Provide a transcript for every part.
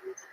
It's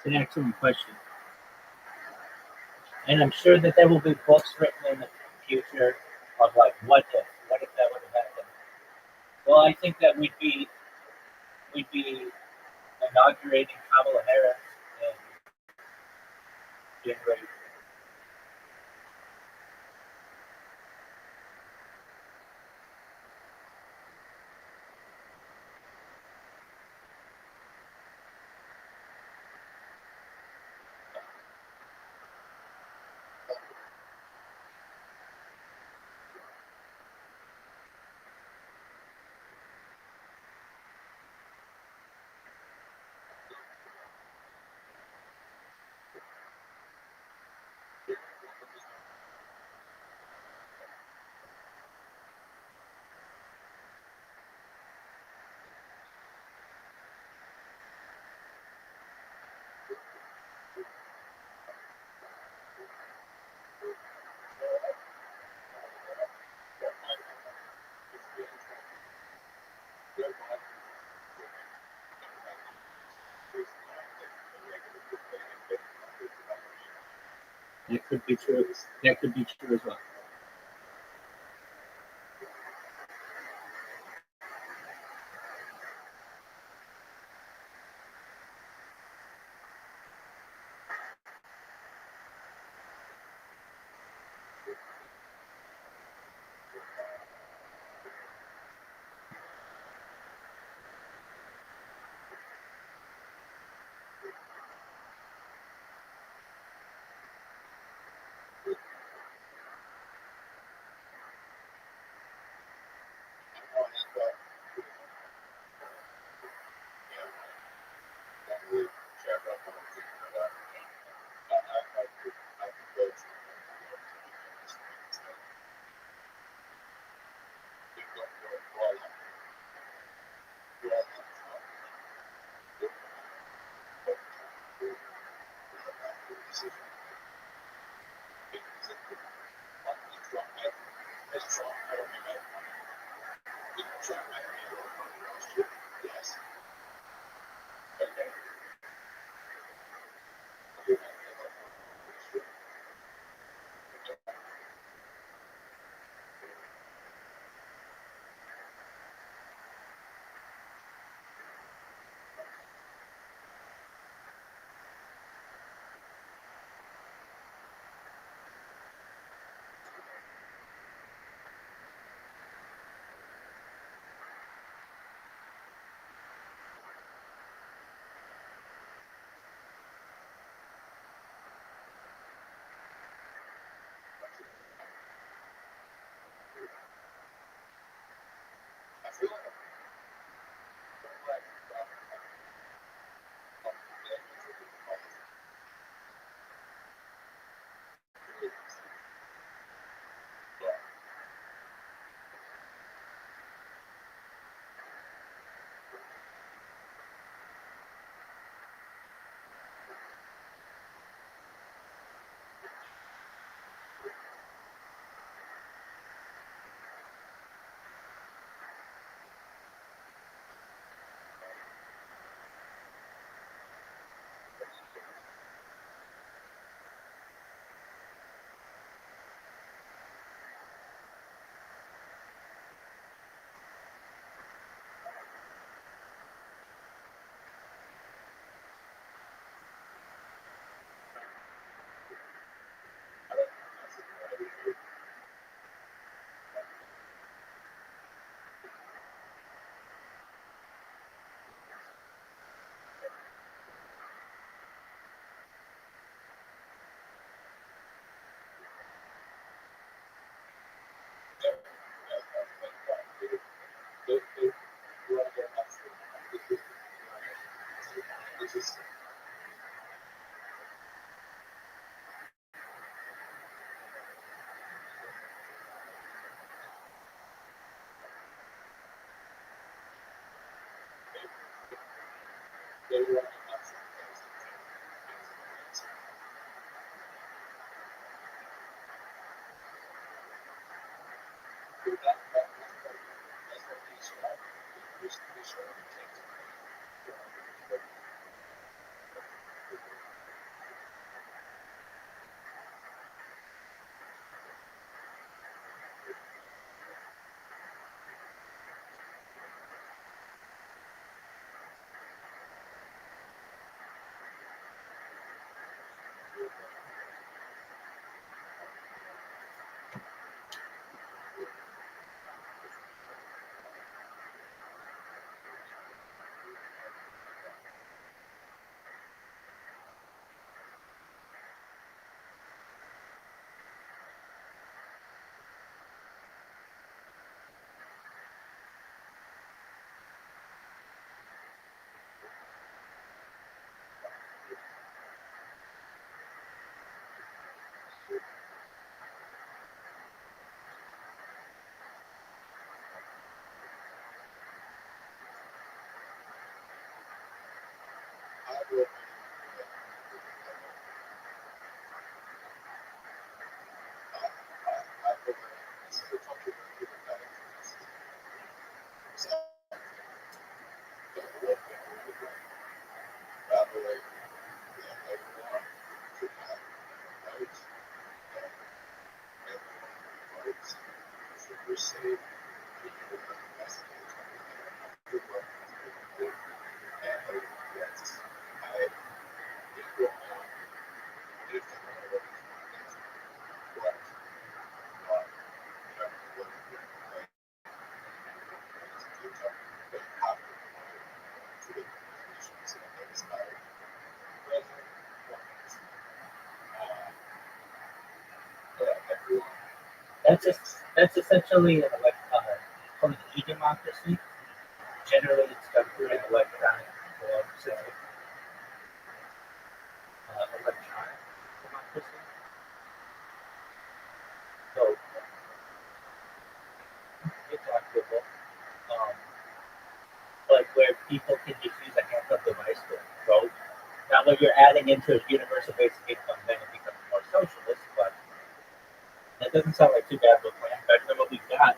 an excellent question. And I'm sure that there will be books written in the future of like, what if that would have happened? Well, I think that we'd be inaugurating Kamala Harris in January. That could be true. That could be true as well. That's essentially like from the e-democracy. Generally, it's done through an electronic form, electronic democracy. So it's arguable, um, but where people can just use a handheld device to vote. Now, when you're adding into a universal basic income, then it becomes more socialist. But that doesn't sound like too bad of a plan. Better than what we've got.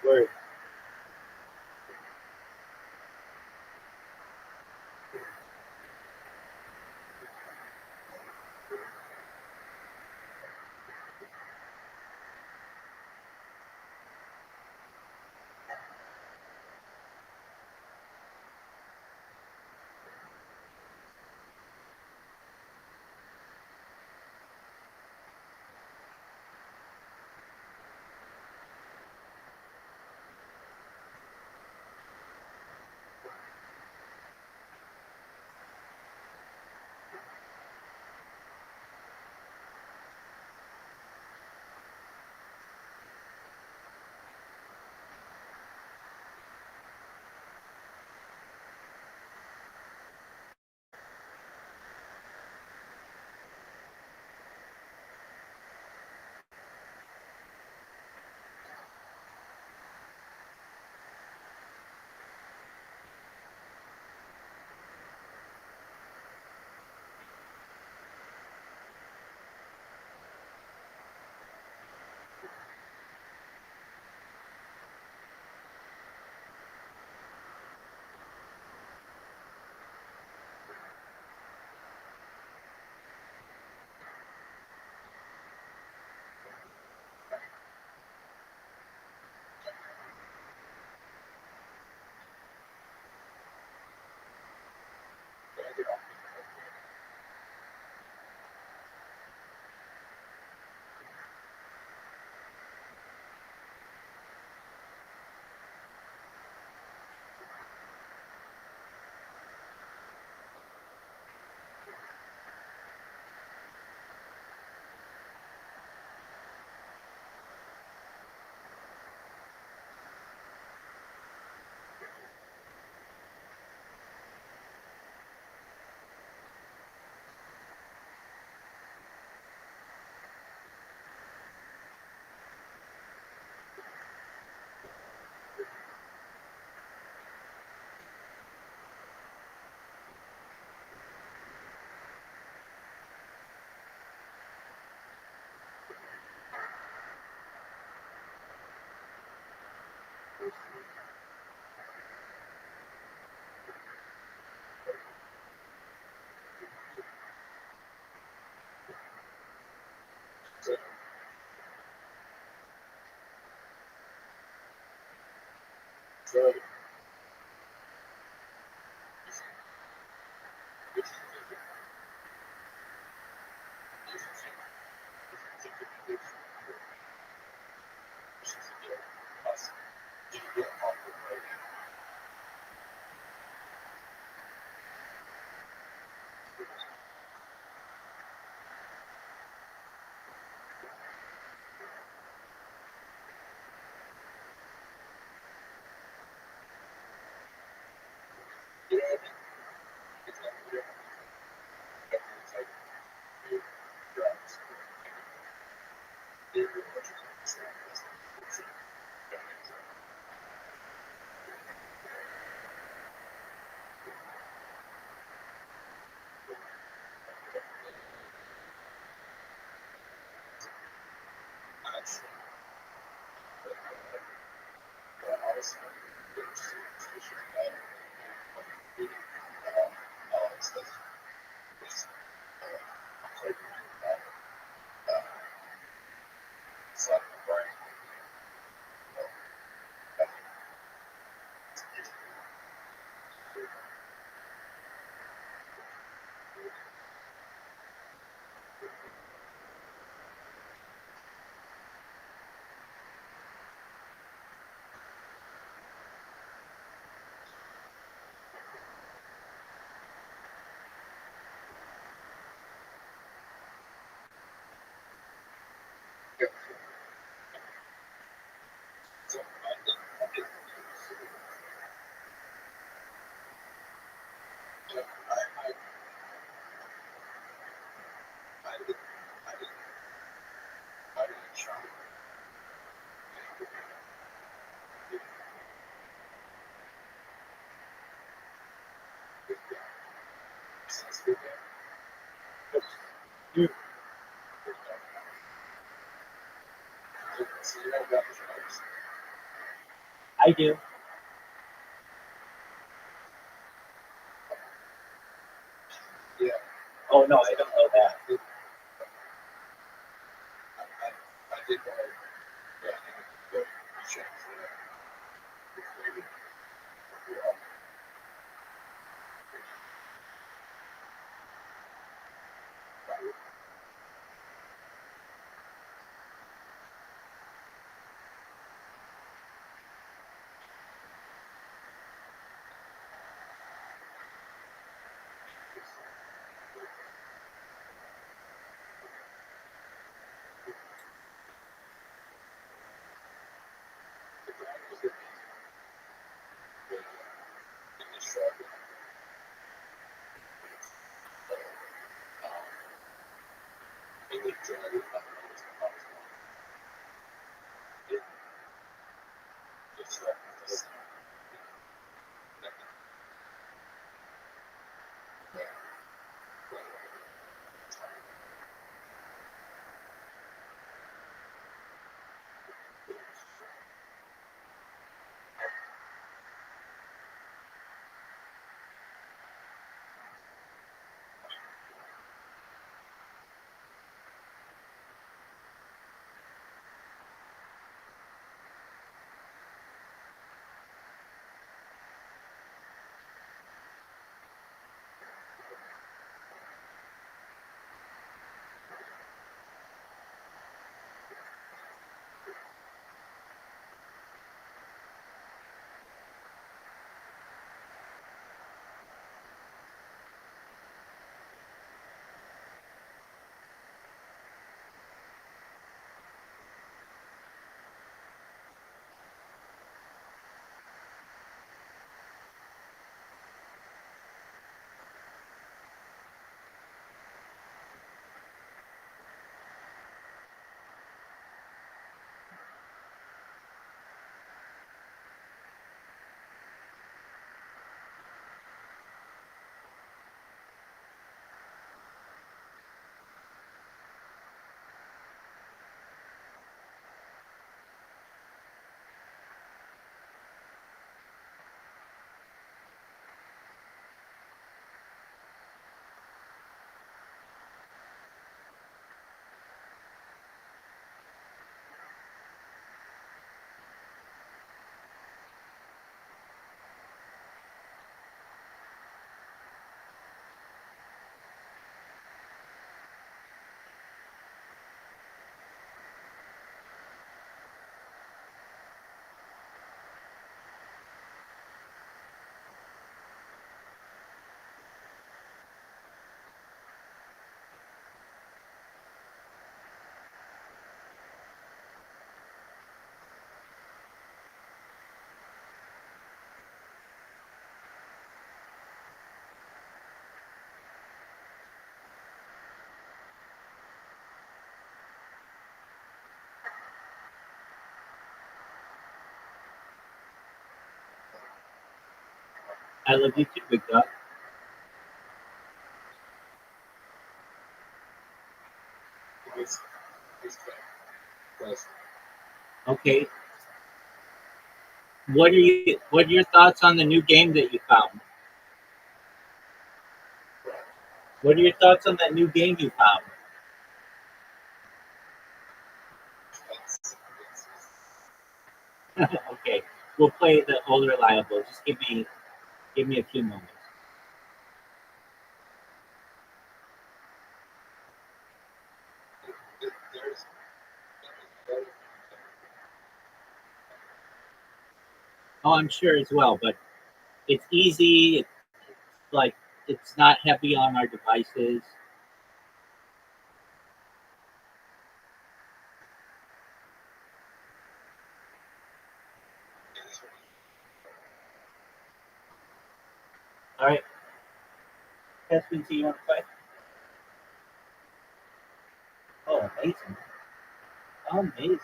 Where I do. Oh no, I don't know that. I love you too, big dog. Okay. What are your thoughts on the new game that you found? What are your thoughts on that new game you found? Okay. We'll play the old reliable. Just give me a few moments. Oh, I'm sure as well, but it's easy. It's like it's not heavy on our devices. All right. Testing, so you want to play? Oh, amazing. Amazing.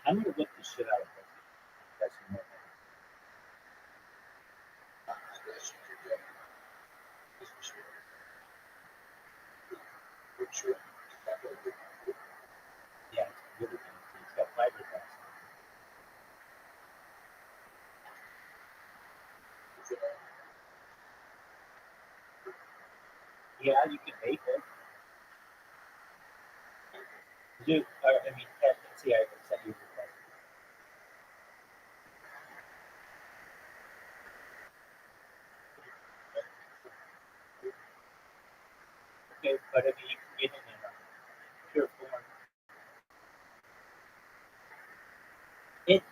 I'm gonna whip the shit out of this. Yeah, it's really good. It's got fiberglass. Yeah, you can bake it. I mean, see, I sent you the request. Okay, but I mean, you can get it in a pure form.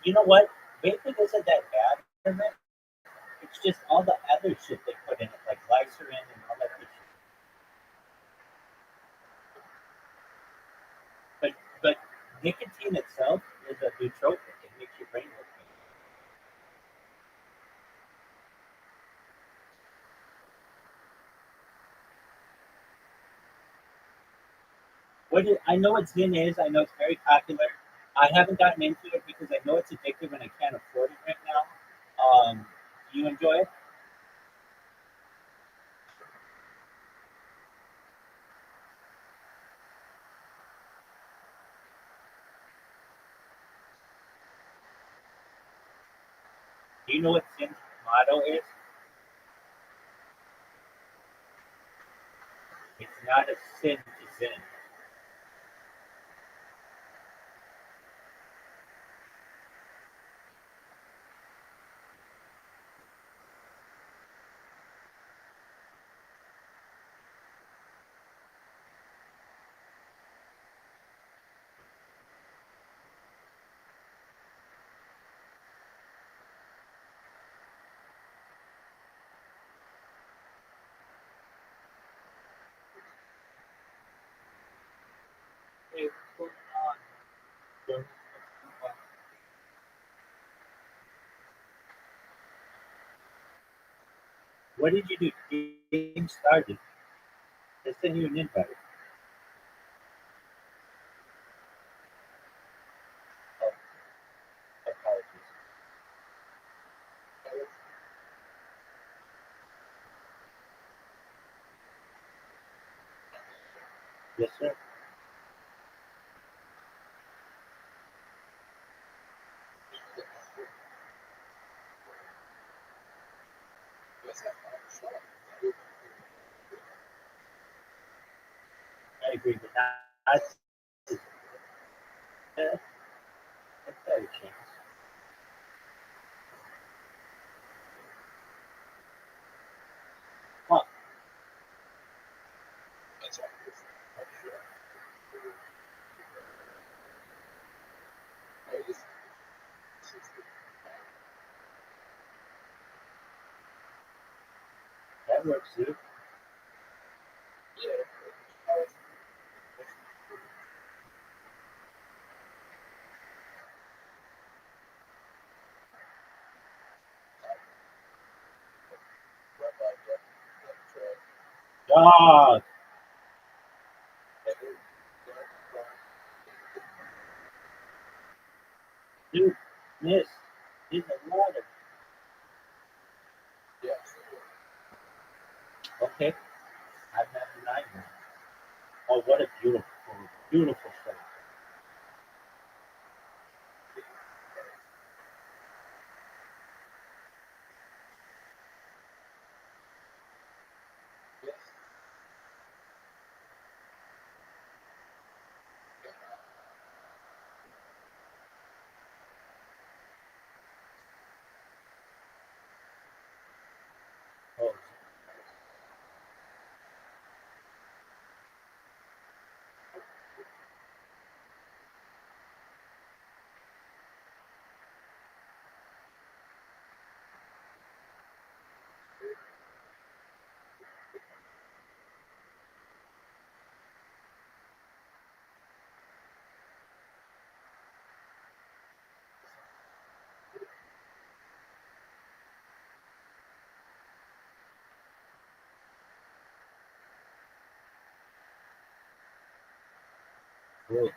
You know what? Bacon isn't that bad in it. It's just all the other shit they put in it, like glycerin and all that good shit. But nicotine itself is a nootropic. It makes your brain work. I know what Zyn is. I know it's very popular. I haven't gotten into it because I know it's addictive and I can't afford it right now. Do you enjoy it? Do you know what Zyn's motto is? It's not a sin to Zyn. Hey, what's going on? What did you do? Game started. They sent you an invite. Oh, apologies. Yes, sir. I agree with that. That's a chance. Well, that works too. Dog. Dude, miss. He's a lot of. Okay. I've never denied that. Oh, what a beautiful, beautiful thing. Oh, great.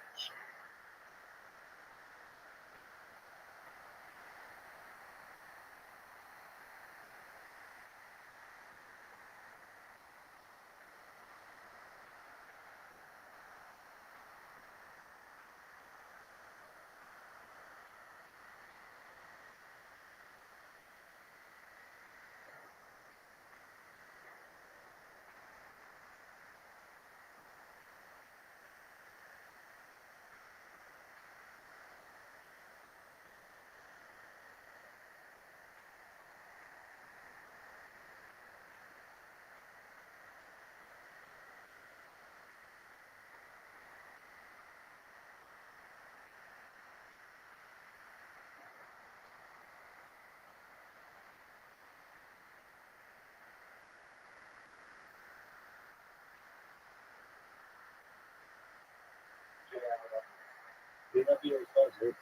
We love you as well, dude.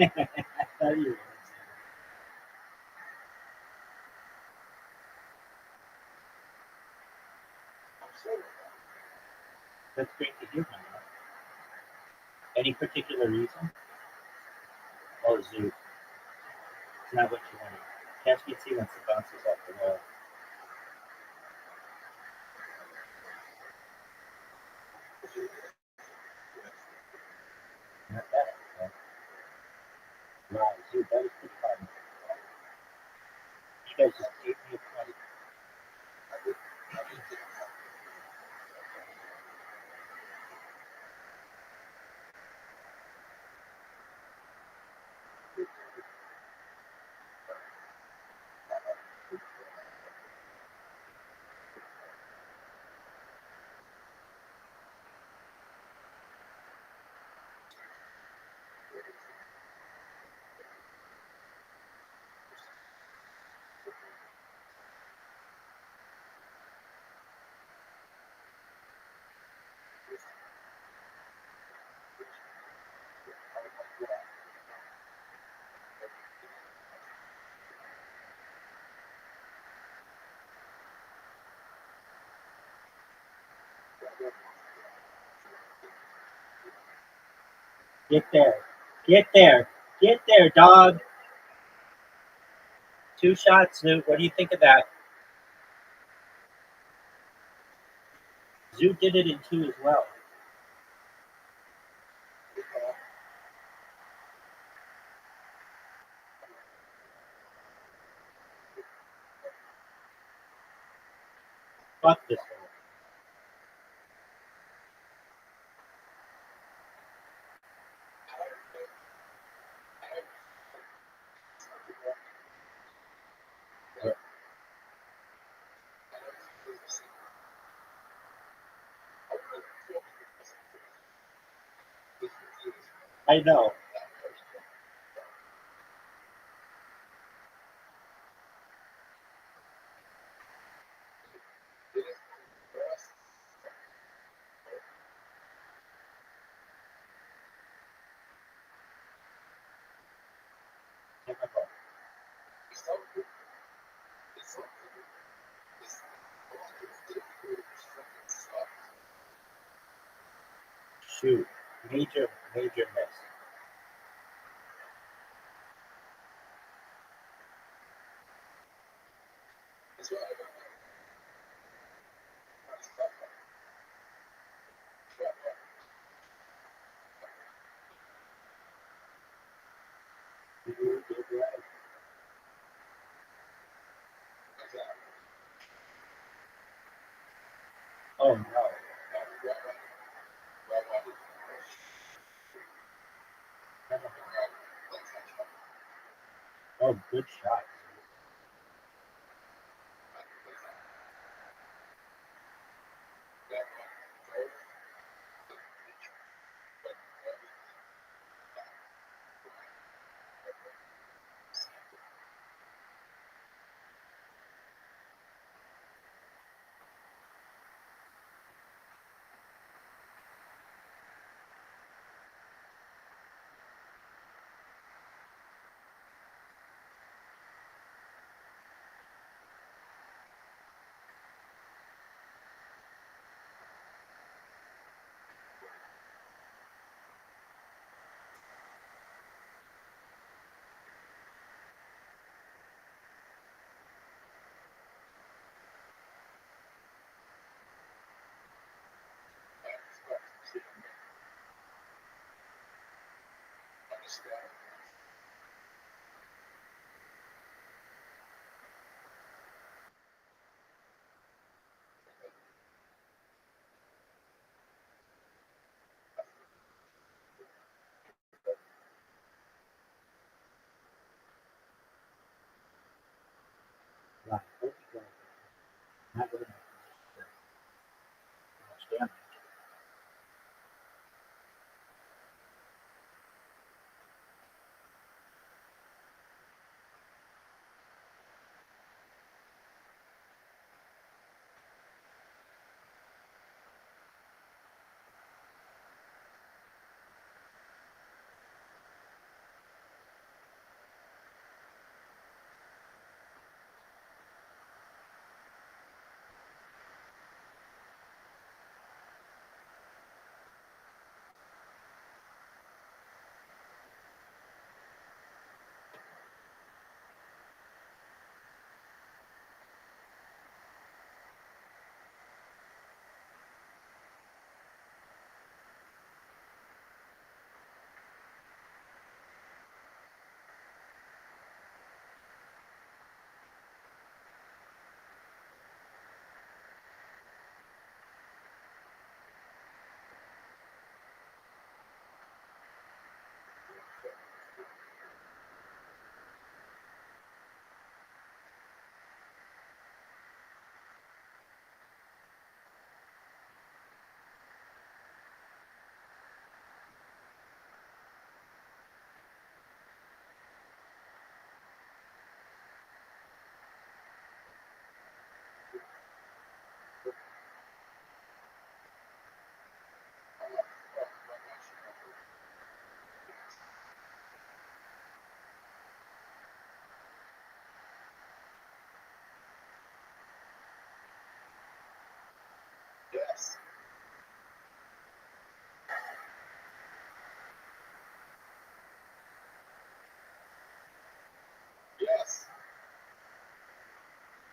I thought you were. That's great to hear, man. Any particular reason? Oh, Zoo. It's not what you wanted. Catch me see once it bounces off the wall. Not that. Wow, Zoo, that was pretty fun. You guys just gave me a point. Get there. Get there. Get there, dog. Two shots, Zoo. What do you think of that? Zoo did it in two as well. Fuck this one. I know. Shoot, major miss. You did right. Oh no. Oh, good shot. Right. Not really much damage.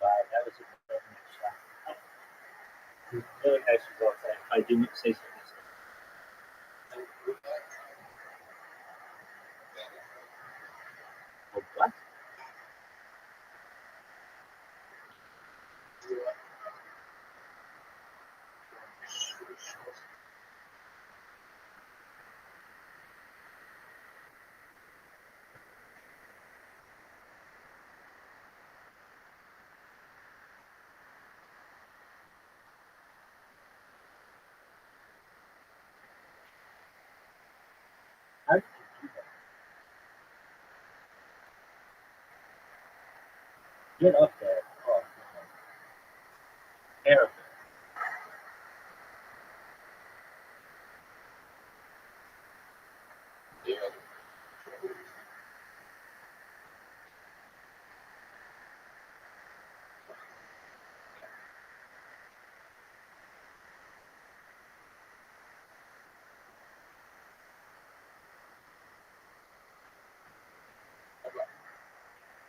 Right. That was a very nice shot. Really nice result. I didn't say so. Oh, what? How did you do that? Get up there. Oh, terrible.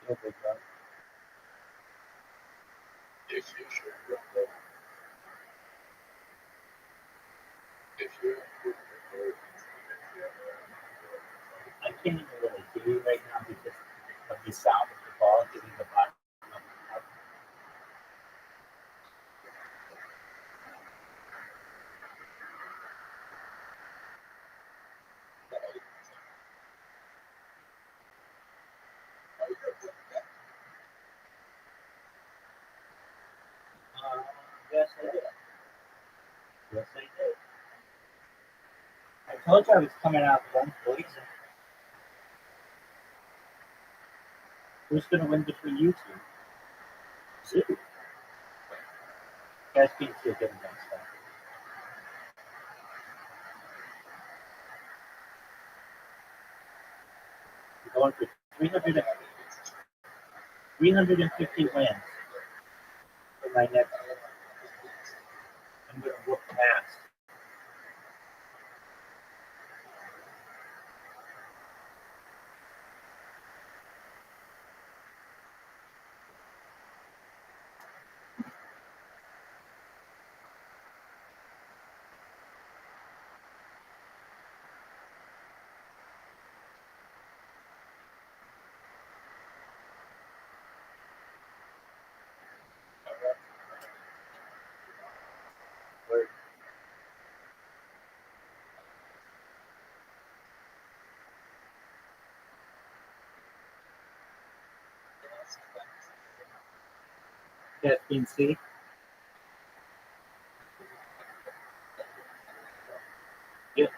You're big dog. I can't even really hear you right now because of the sound of the ball hitting the bottom of the cup. Yes, I did. Yes, I did. I told you I was coming out one blazing. Who's going to win between you two? Zoo. Guys beat you good next time. You're going for 350 wins for my next. I'm going to whoop ass. Word. Caspian Sea. Yep.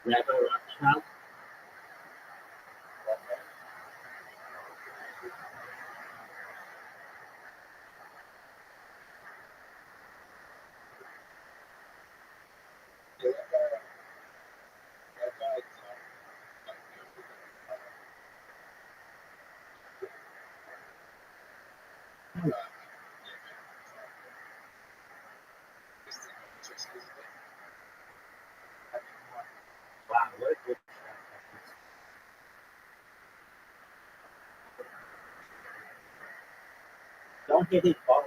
Rabbi Rothschild. Wow, what a good shot. Don't hit it falling.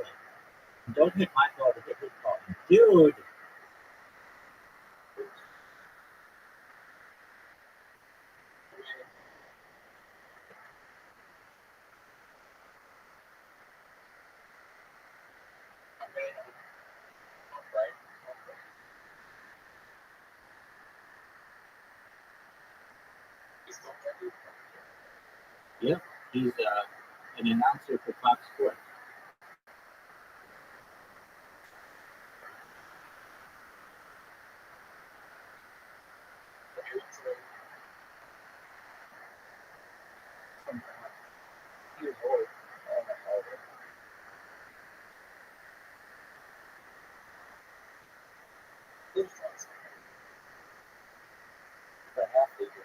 Don't hit my ball to hit his ball. Dude! Yep, he's an announcer for Fox Sports. Years old. For half the year.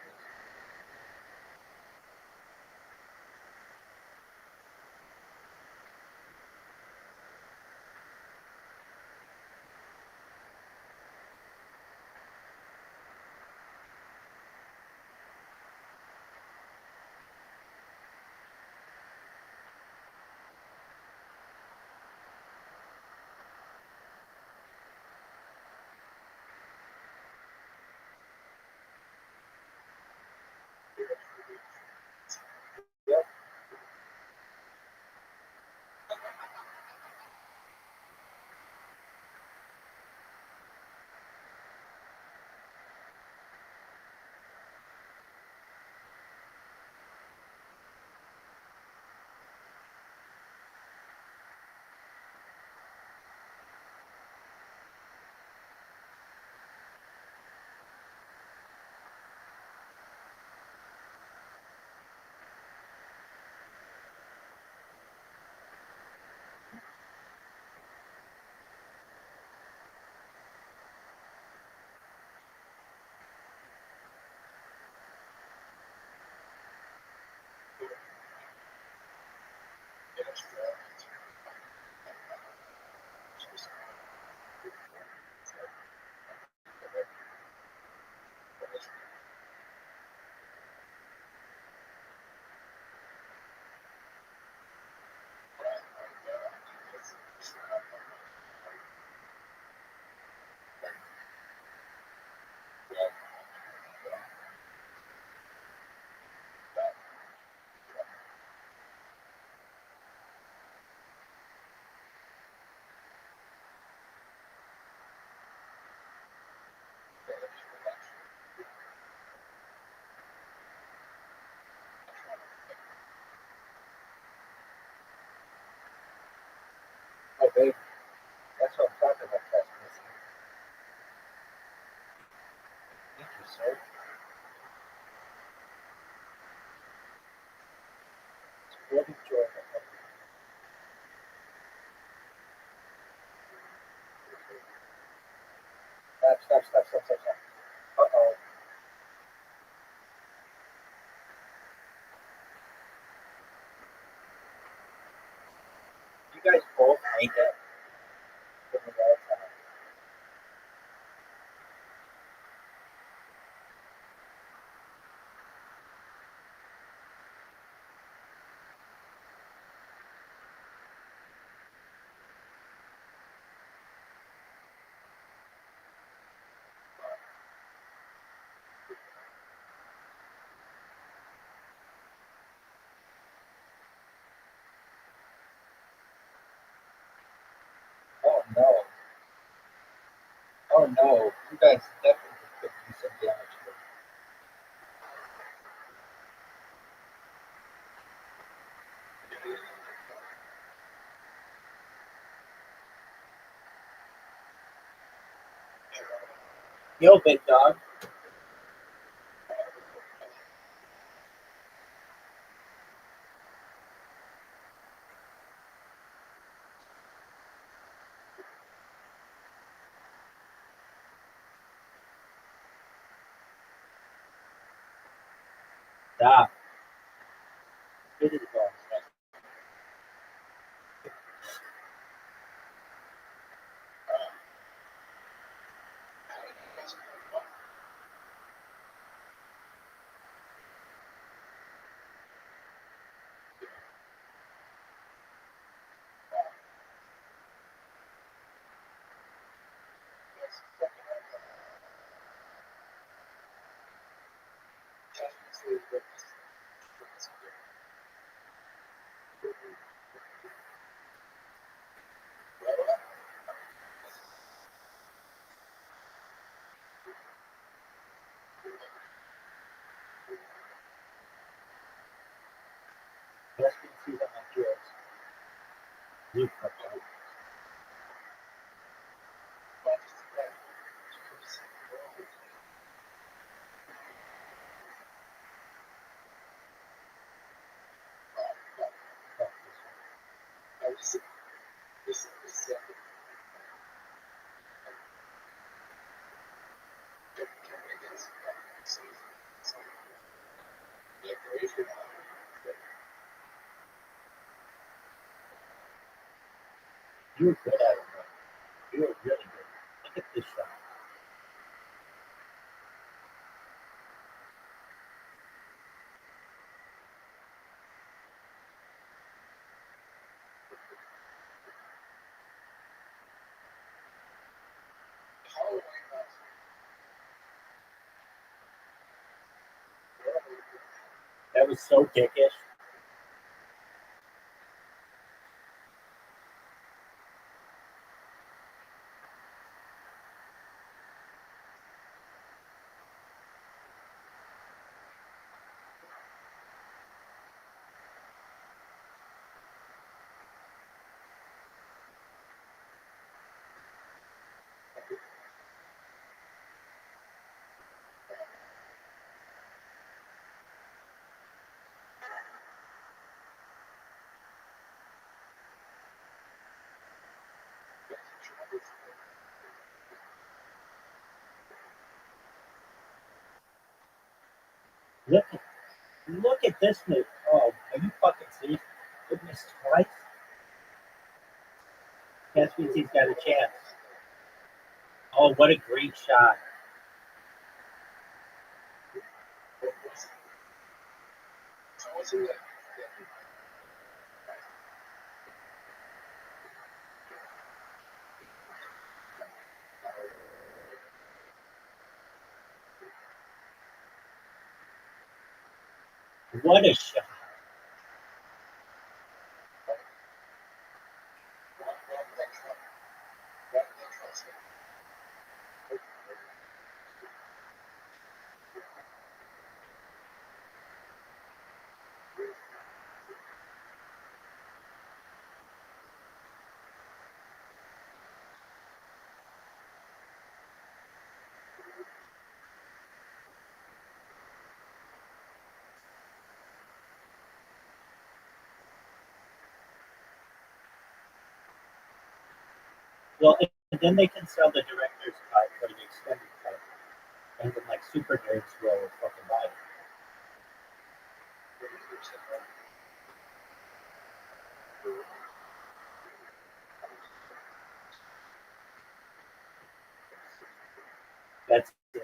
Stop. Uh-oh. You guys both hate it from the all time. Oh no. Oh no. You guys definitely could do some damage to it. Yo, big dog. Stop. Get it going. Just can see them on heels. You fuck up. You were good at it, man. You were really good. Look at this shot. That was so dickish. Look at Look at this move. Oh, are you fucking serious? It missed twice. That means he's got a chance. Oh, what a great shot. What a shot. Well, and then they can sell the director's cut or the extended cut, and then like super nerds will fucking buy it. That's it.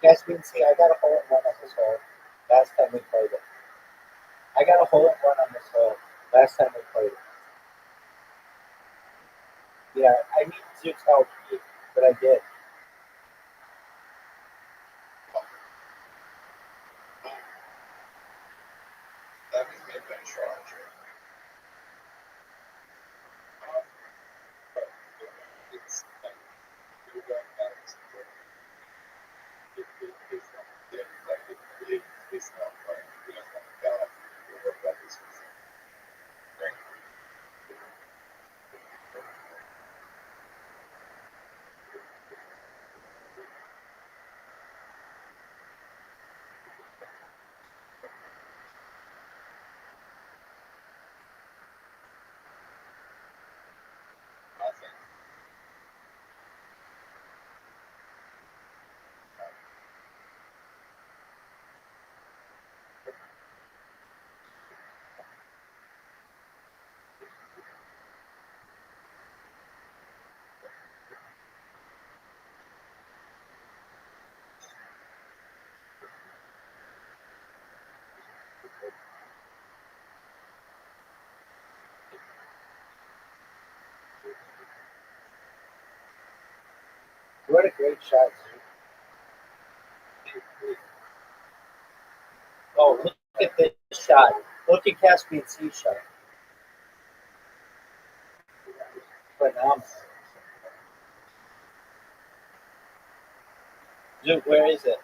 Caspian Sea, I got a hole in one on this hole last time we played it. I got a hole in one on this hole last time we played it. Yeah, I need Zeus help, but I did. What a great shot, Zeus. Oh, look at this shot. Look at Caspian Sea shot. Phenomenal. Zeus, where is it?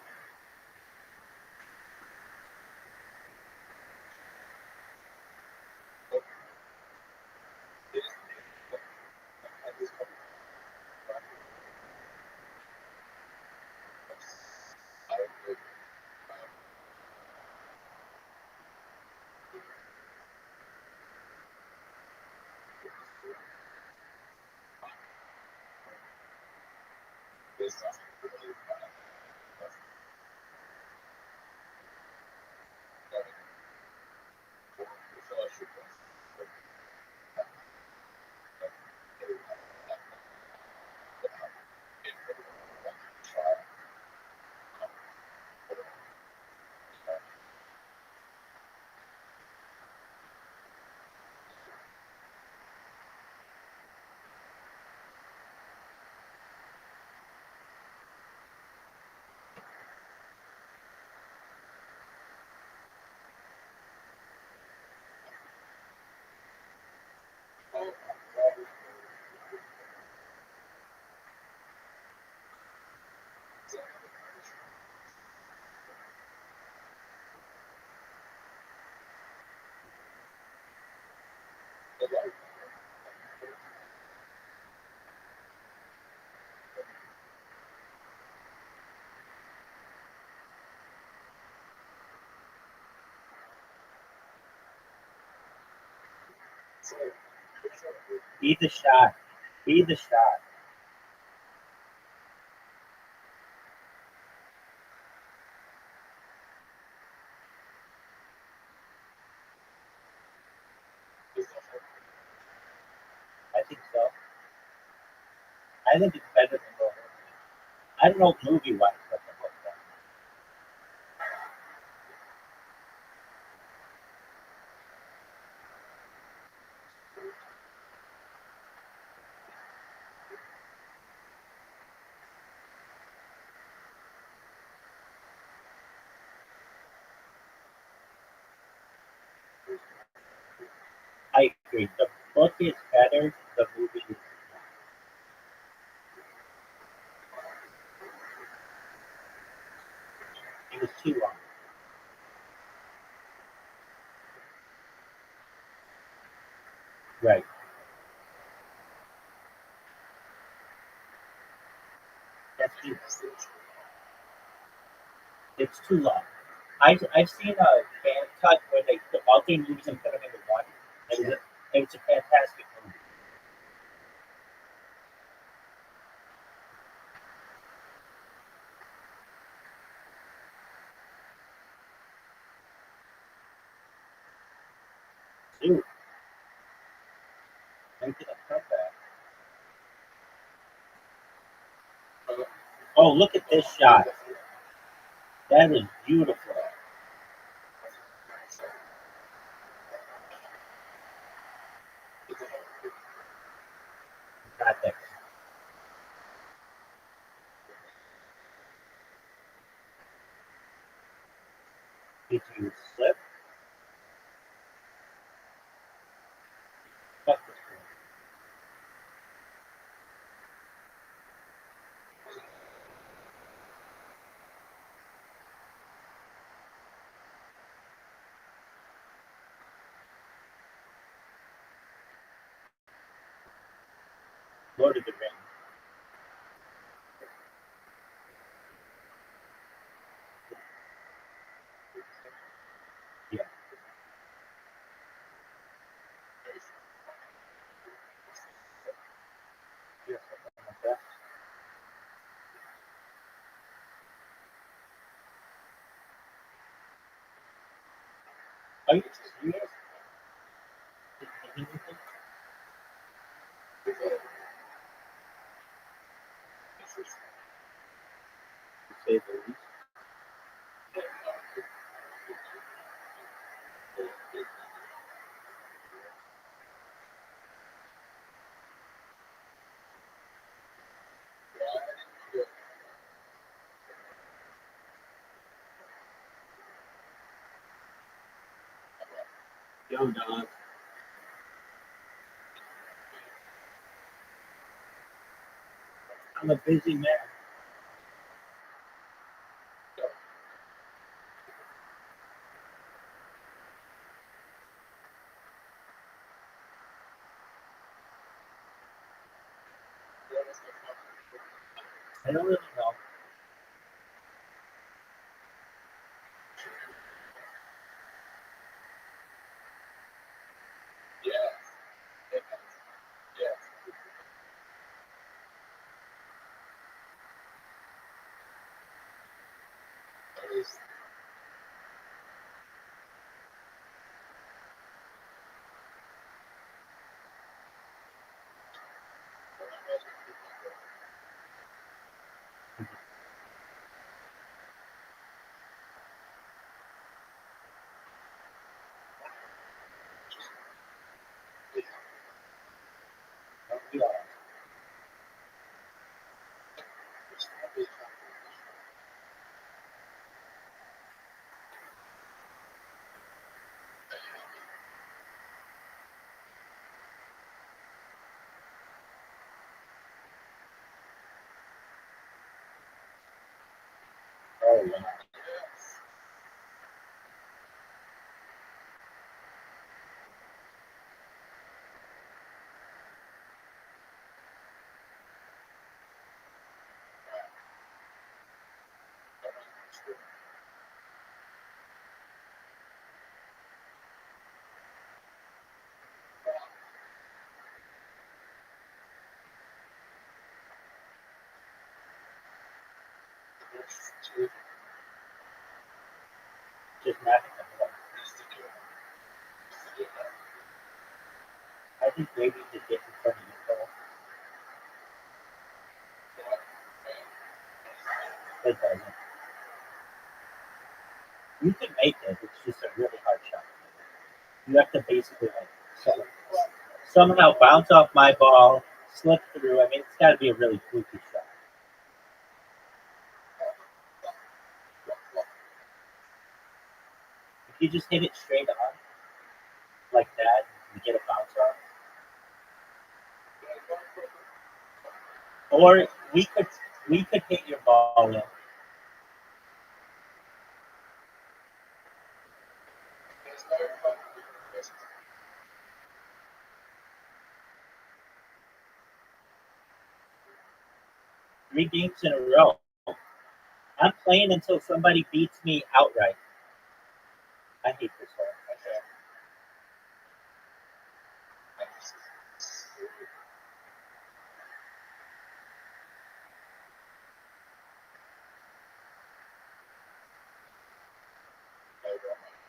Be the shot. Be the shot. I think so. I think it's better than the. I don't know movie wise, but the book. I agree. The book is better. The movie is. It was too long. Right. That's too. It's too long. I've seen a fan cut where they took all three movies and put them into one. It was a fantastic movie. Dude, making a comeback. Oh, look at this shot. That is beautiful. Got that. Did you slip? Fuck this one. Lord of the Rings. Yeah. Yeah, something like that. Are you serious? To say the least. Yo, dog. I'm a busy man. I don't really know. so long. Just not I think maybe to get in front of you, it doesn't. You can make it. It's just a really hard shot. You have to basically somehow bounce off my ball, slip through. I mean, it's got to be a really fluky shot. If you just hit it straight on like that, you get a bounce off. Or we could hit your ball in. Three games in a row. I'm playing until somebody beats me outright. I hate this one.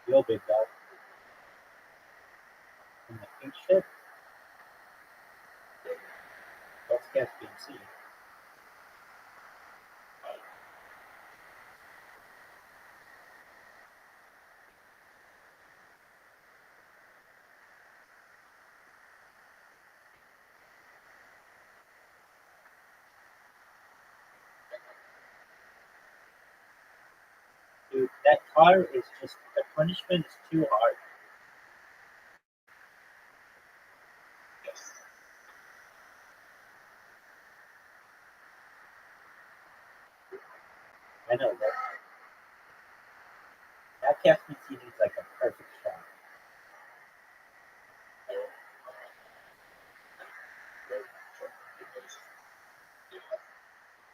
Yo, big dog. And the pink shit, that's Caspian Sea. Dude, that car is just, the punishment is too hard. I know that Caspian Sea needs like a perfect shot.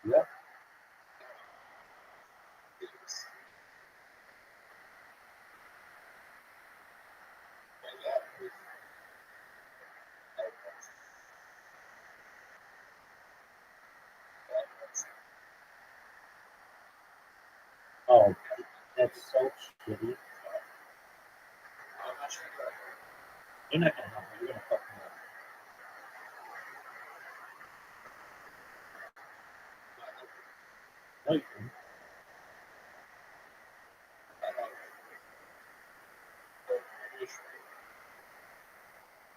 Yep. Oh, that's so shitty. You're not gonna help me. You're gonna fuck me up. No, you didn't.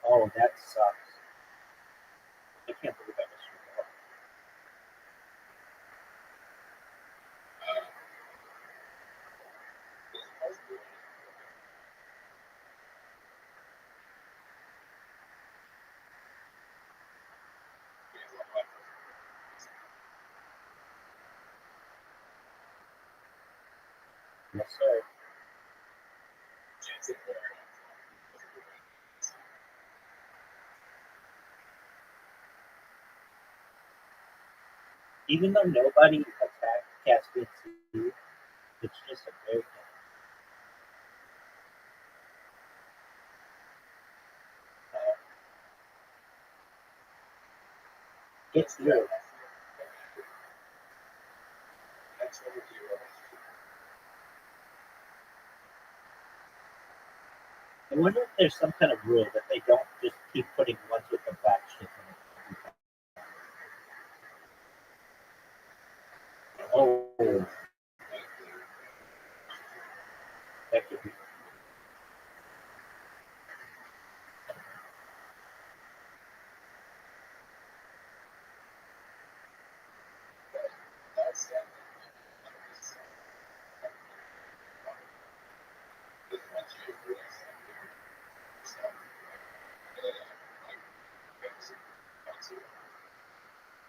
Oh, that sucks. I can't believe I missed your ball. Yes, sir. Even though nobody attacked Caspian Sea, it's just a great game. It's good. I wonder if there's some kind of rule that they don't just keep putting ones with the black shit in it. Oh, that could be.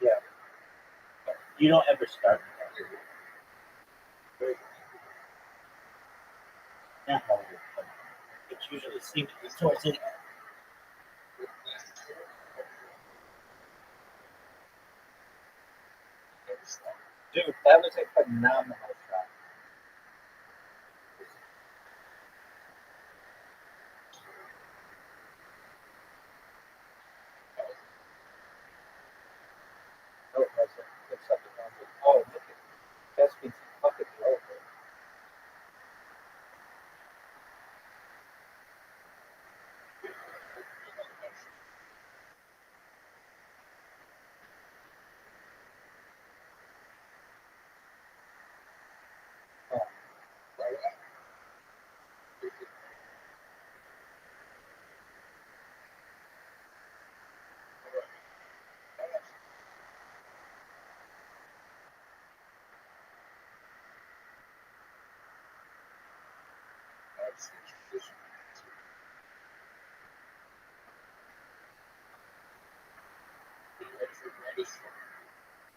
Yeah. You don't ever start. can't hold it, but it's usually seemingly towards it. Dude, that was a phenomenal shot. Oh, that's a good something on it. Oh, look at that's been fucking over. Oh,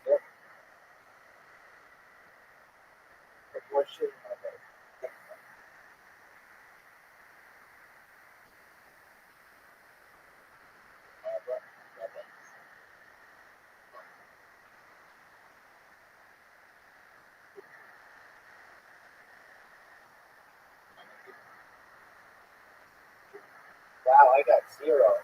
yep. What shit? Wow, I got zero.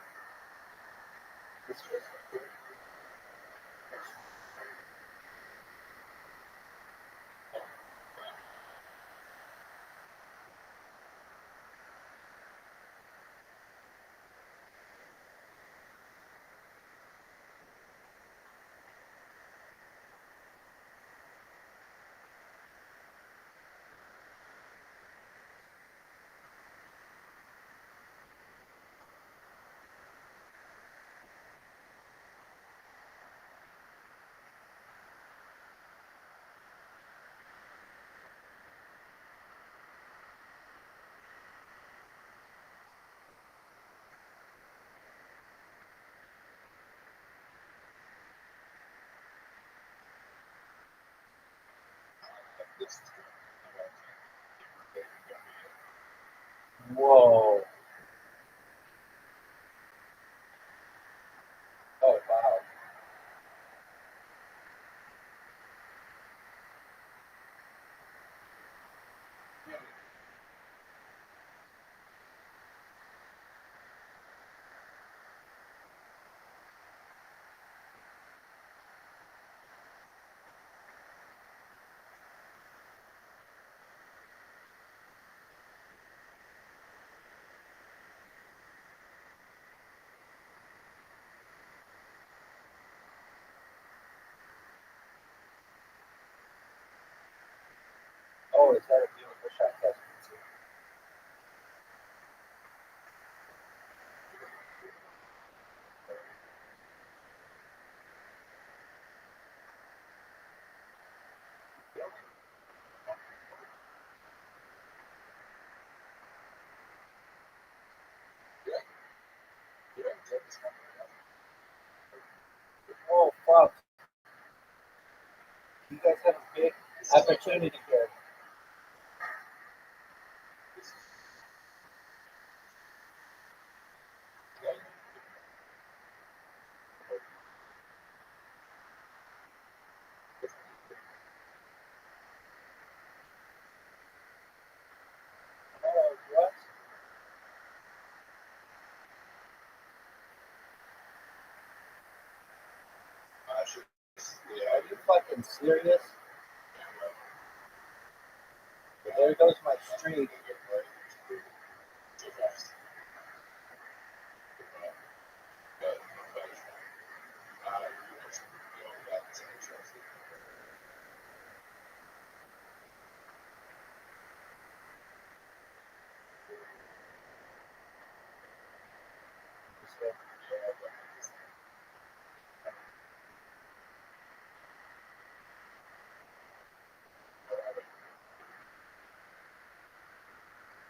Whoa. Oh, wow. Oh, is that a beautiful shot? Yes. Oh, fuck. You guys have a big opportunity here. Oh, what? Are you fucking serious? Well, there goes my streak.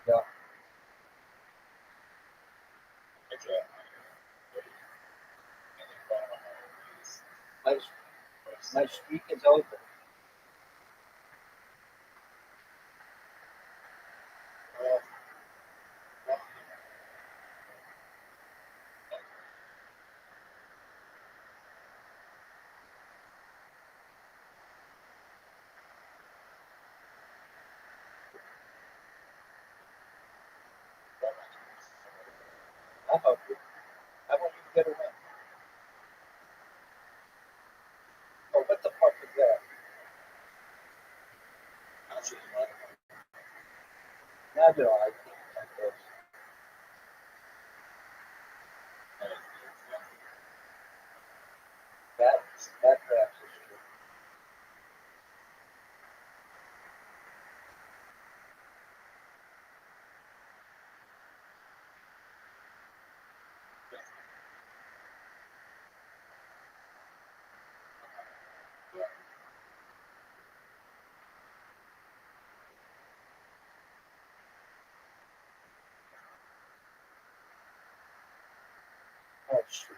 Yeah. My, my streak is over. Not at all. I think that goes. That perhaps is true. That's true.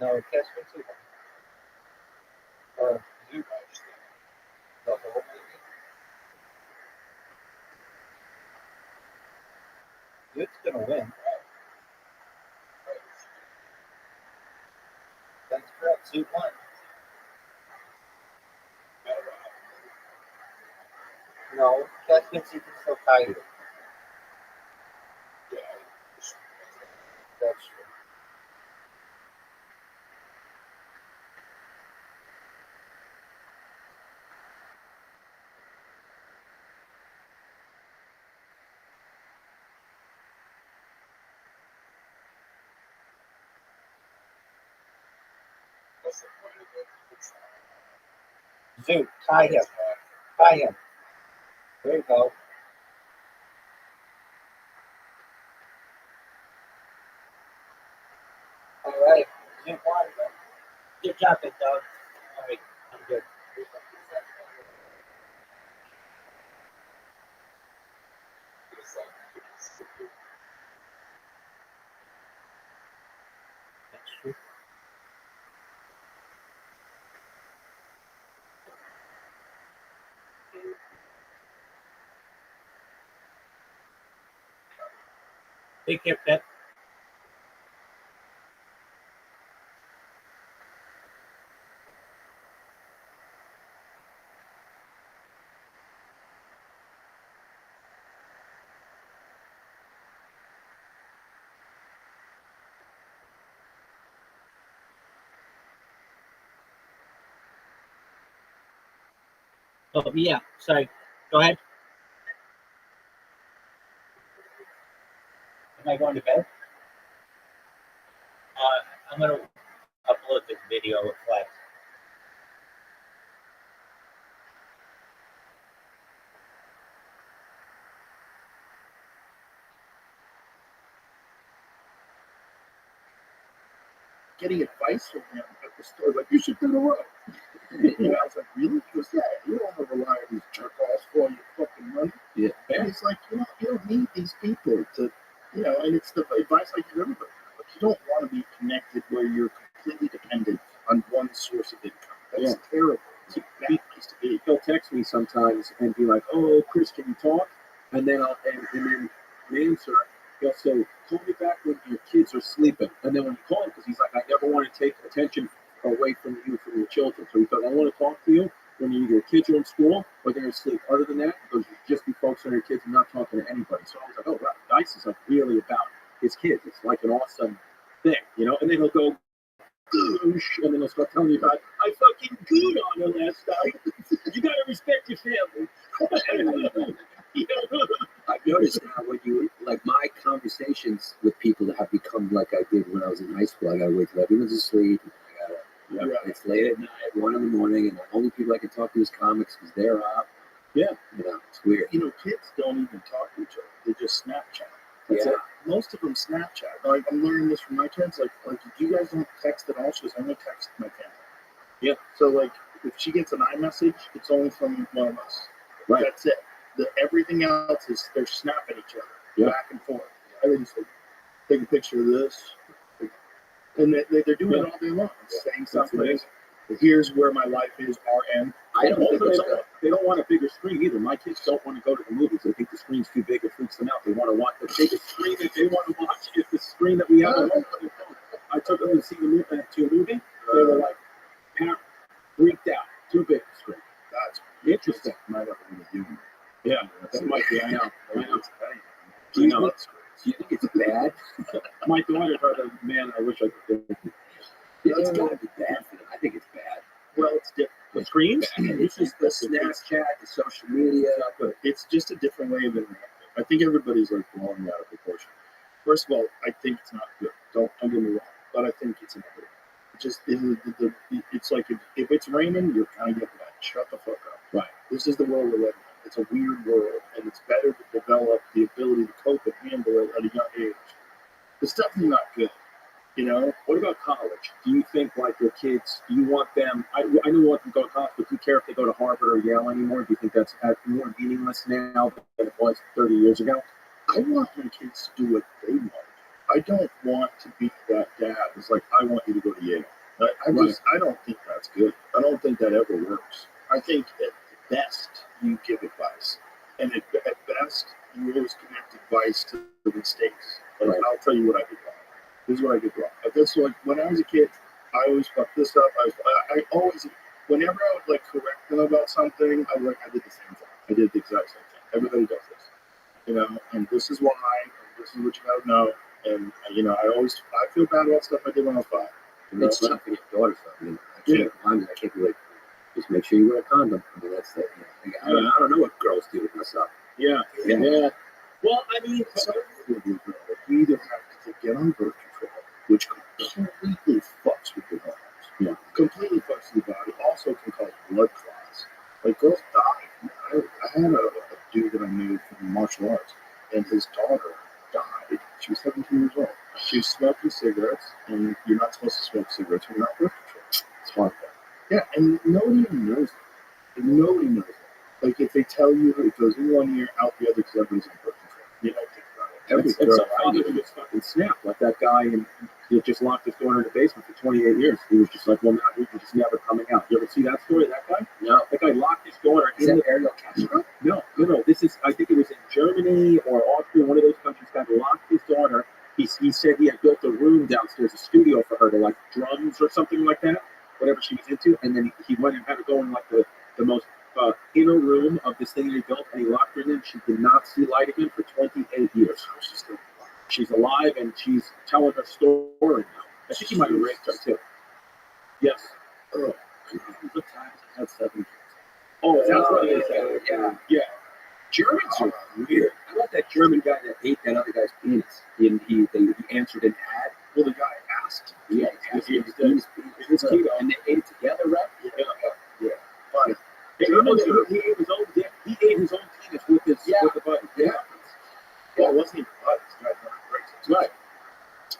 No, catch me too. Or you the whole movie. Dude's gonna win. That's correct. Suit won. No, catch me too can still tie you. That's true. Zoot, tie him. Tie him. There you go. All right. Zoot won. Good job, big dog. All right, I'm good. That's true. Take care, pet. Oh, yeah. Sorry. Go ahead. Am I going to bed? I'm going to upload this video with Flex. Getting advice from him at the store, like, you should do the work. You know, I was like, really? He goes, yeah, you don't want to rely on these jerk-offs for all your fucking money. Yeah. And he's like, you don't need these people to, and it's the advice I give everybody. But you don't want to be connected where you're completely dependent on one source of income. That's terrible. It's a bad place to be. He'll text me sometimes and be like, "Oh, Chris, can you talk?" And then I'll and then an answer. He'll say, "Call me back when your kids are sleeping." And then when you call him, because he's like, I never want to take attention away from you, from your children. So he goes, I want to talk to you when you either kids are in school or they're asleep. Other than that, he goes, you just be focused on your kids and not talking to anybody. So I was like, oh, wow, Dice is like really about his kids. It's like an awesome thing, you know? And then he'll go, goosh, and then he'll start telling you about, I fucking gooed on her last night. You gotta respect your family. I've noticed now when you, like my conversations with people that have become like I did when I was in high school, I gotta wait till everyone's asleep. It's late at night, 1 in the morning, and the only people I can talk to is comics because they're up. Yeah. You know, it's weird. You know, kids don't even talk to each other. They just Snapchat. That's it. Most of them Snapchat. Like, I'm learning this from my kids. Like you guys don't text at all. She goes, I only text my family. Yeah. So, like, if she gets an iMessage, it's only from one of us. Right. That's it. Everything else is they're snapping each other back and forth. Everything's like, take a picture of this. And they're doing it all day long. Saying something. Here's where my life is, RN. They don't want a bigger screen either. My kids don't want to go to the movies. They think the screen's too big. It freaks them out. They want to watch the biggest screen that they want to watch is the screen that we have on their phone. I took them to see the movie. They were like, freaked out. Too big a screen. That's interesting. Might have to do. Yeah, that might be. I know. Do you think it's bad? My daughter heard a man. I wish I could. It's gotta be bad for them. I think it's bad. Well, it's different. The screens? This is the Snapchat, the social media. But it's just a different way of interacting. I think everybody's like blowing out of proportion. First of all, I think it's not good. Don't get me wrong, but I think it's inevitable. It's like if it's raining, you're kind of getting that. Shut the fuck up. Right. This is the world we're living in. It's a weird world, and it's better to develop the ability to cope and handle it at a young age. It's definitely not good. You know, what about college? Do you think, like, your kids, do you want them, I know you want them to go to college, but do you care if they go to Harvard or Yale anymore? Do you think that's more meaningless now than it was 30 years ago? I want my kids to do what they want. I don't want to be that dad who's like, I want you to go to Yale. I don't think that's good. I don't think that ever works. I think at best, you give advice. And at best, you always connect advice to the mistakes. Like, I'll tell you what I did wrong. This is what I did wrong. This like when I was a kid, I always fucked this up. I always, whenever I would like correct them about something, I did the same thing. I did the exact same thing. Everybody does this, you know. And this is why. And this is what you gotta know. And you know, I feel bad about stuff I did when I was 5. It's tough for your daughter. I mean, I can't be like, just make sure you wear a condom. I mean, that's the. You know, I don't know what girls do with this stuff. Yeah. Well, I mean, you either have to get on birth control, which completely fucks with your hormones. Yeah. Completely fucks with your body. Also can cause blood clots. Like, girls die. I had a dude that I knew from martial arts, and his daughter died. She was 17 years old. She was smoking cigarettes, and you're not supposed to smoke cigarettes when you're on birth control. It's hard. Yeah, and nobody even knows that. Nobody knows that. Like, if they tell you it goes in one ear, out the other, because everybody's on birth control. You don't think about it. Every girl I knew gets fucking snapped, like that guy, and he just locked his daughter in the basement for 28 years. He was just like, well, you're just never coming out. You ever see that story, that guy? No. That guy locked his daughter in the... Ariel Castro? No. This is, I think it was in Germany or Austria, one of those countries. Guy locked his daughter. He said he had built a room downstairs, a studio for her to, like, drums or something like that, whatever she was into. And then he went and had to go in, like, the most inner room of this thing that he built, and he locked her in. She did not see light again for 28 years. She's alive, and she's telling her story now. I think he might have raped her, too. Yes. Oh, what time had 7 kids? Oh, that's what it is. Yeah. Germans are weird. How about that German guy that ate that other guy's penis? He answered an ad. Well, the guy asked. Yeah, he asked his keto, and they ate it together, right? Yeah. Funny. He ate his own dick. He ate his own penis with the button. Yeah. Well, it wasn't even butt. This guy's not great. Right.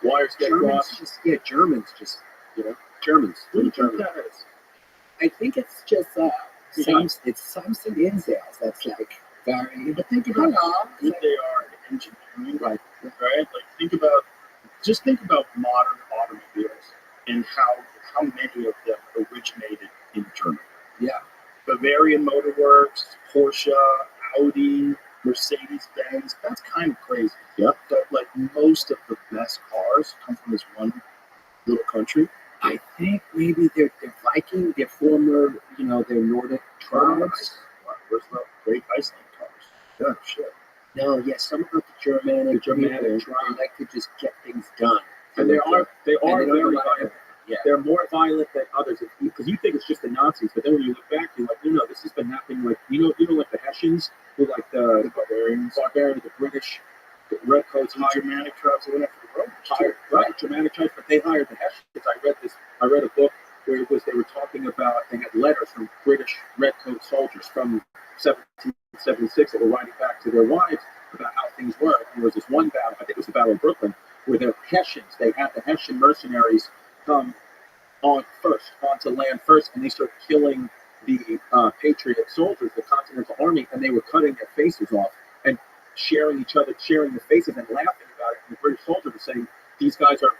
Wires get crossed. Germans just, Germans. What do you think that is? I think it's just it's something incels that's like very. But think about how good they are in engineering, right? Just think about modern automobiles and how many of them originated in Germany. Yeah. Bavarian Motor Works, Porsche, Audi, Mercedes-Benz. That's kind of crazy. Yeah. But like most of the best cars come from this one country? I think maybe they're Viking, they're former, they're Nordic tribes. Where's the great Iceland cars? Yeah, shit. No, yeah, some of the Germanic The Germanic people, tribes. they like to just get things done. And they are And they don't very know violent. Yeah. They're more violent than others because you think it's just the Nazis, but then when you look back, you're like, no, this has been happening. Like like the Hessians, who like the barbarians, the British, the redcoats, The Germanic tribes that went after the Romans. hired Germanic tribes, but they hired the Hessians. I read a book where they were talking about they had letters from British redcoat soldiers from 1776 that were writing back to their wives about how things were. There was this one battle, I think it was the Battle of Brooklyn, where the Hessians, they had the Hessian mercenaries come onto land first, and they started killing the Patriot soldiers, the Continental Army, and they were cutting their faces off and sharing the faces and laughing about it. And the British soldiers were saying, these guys are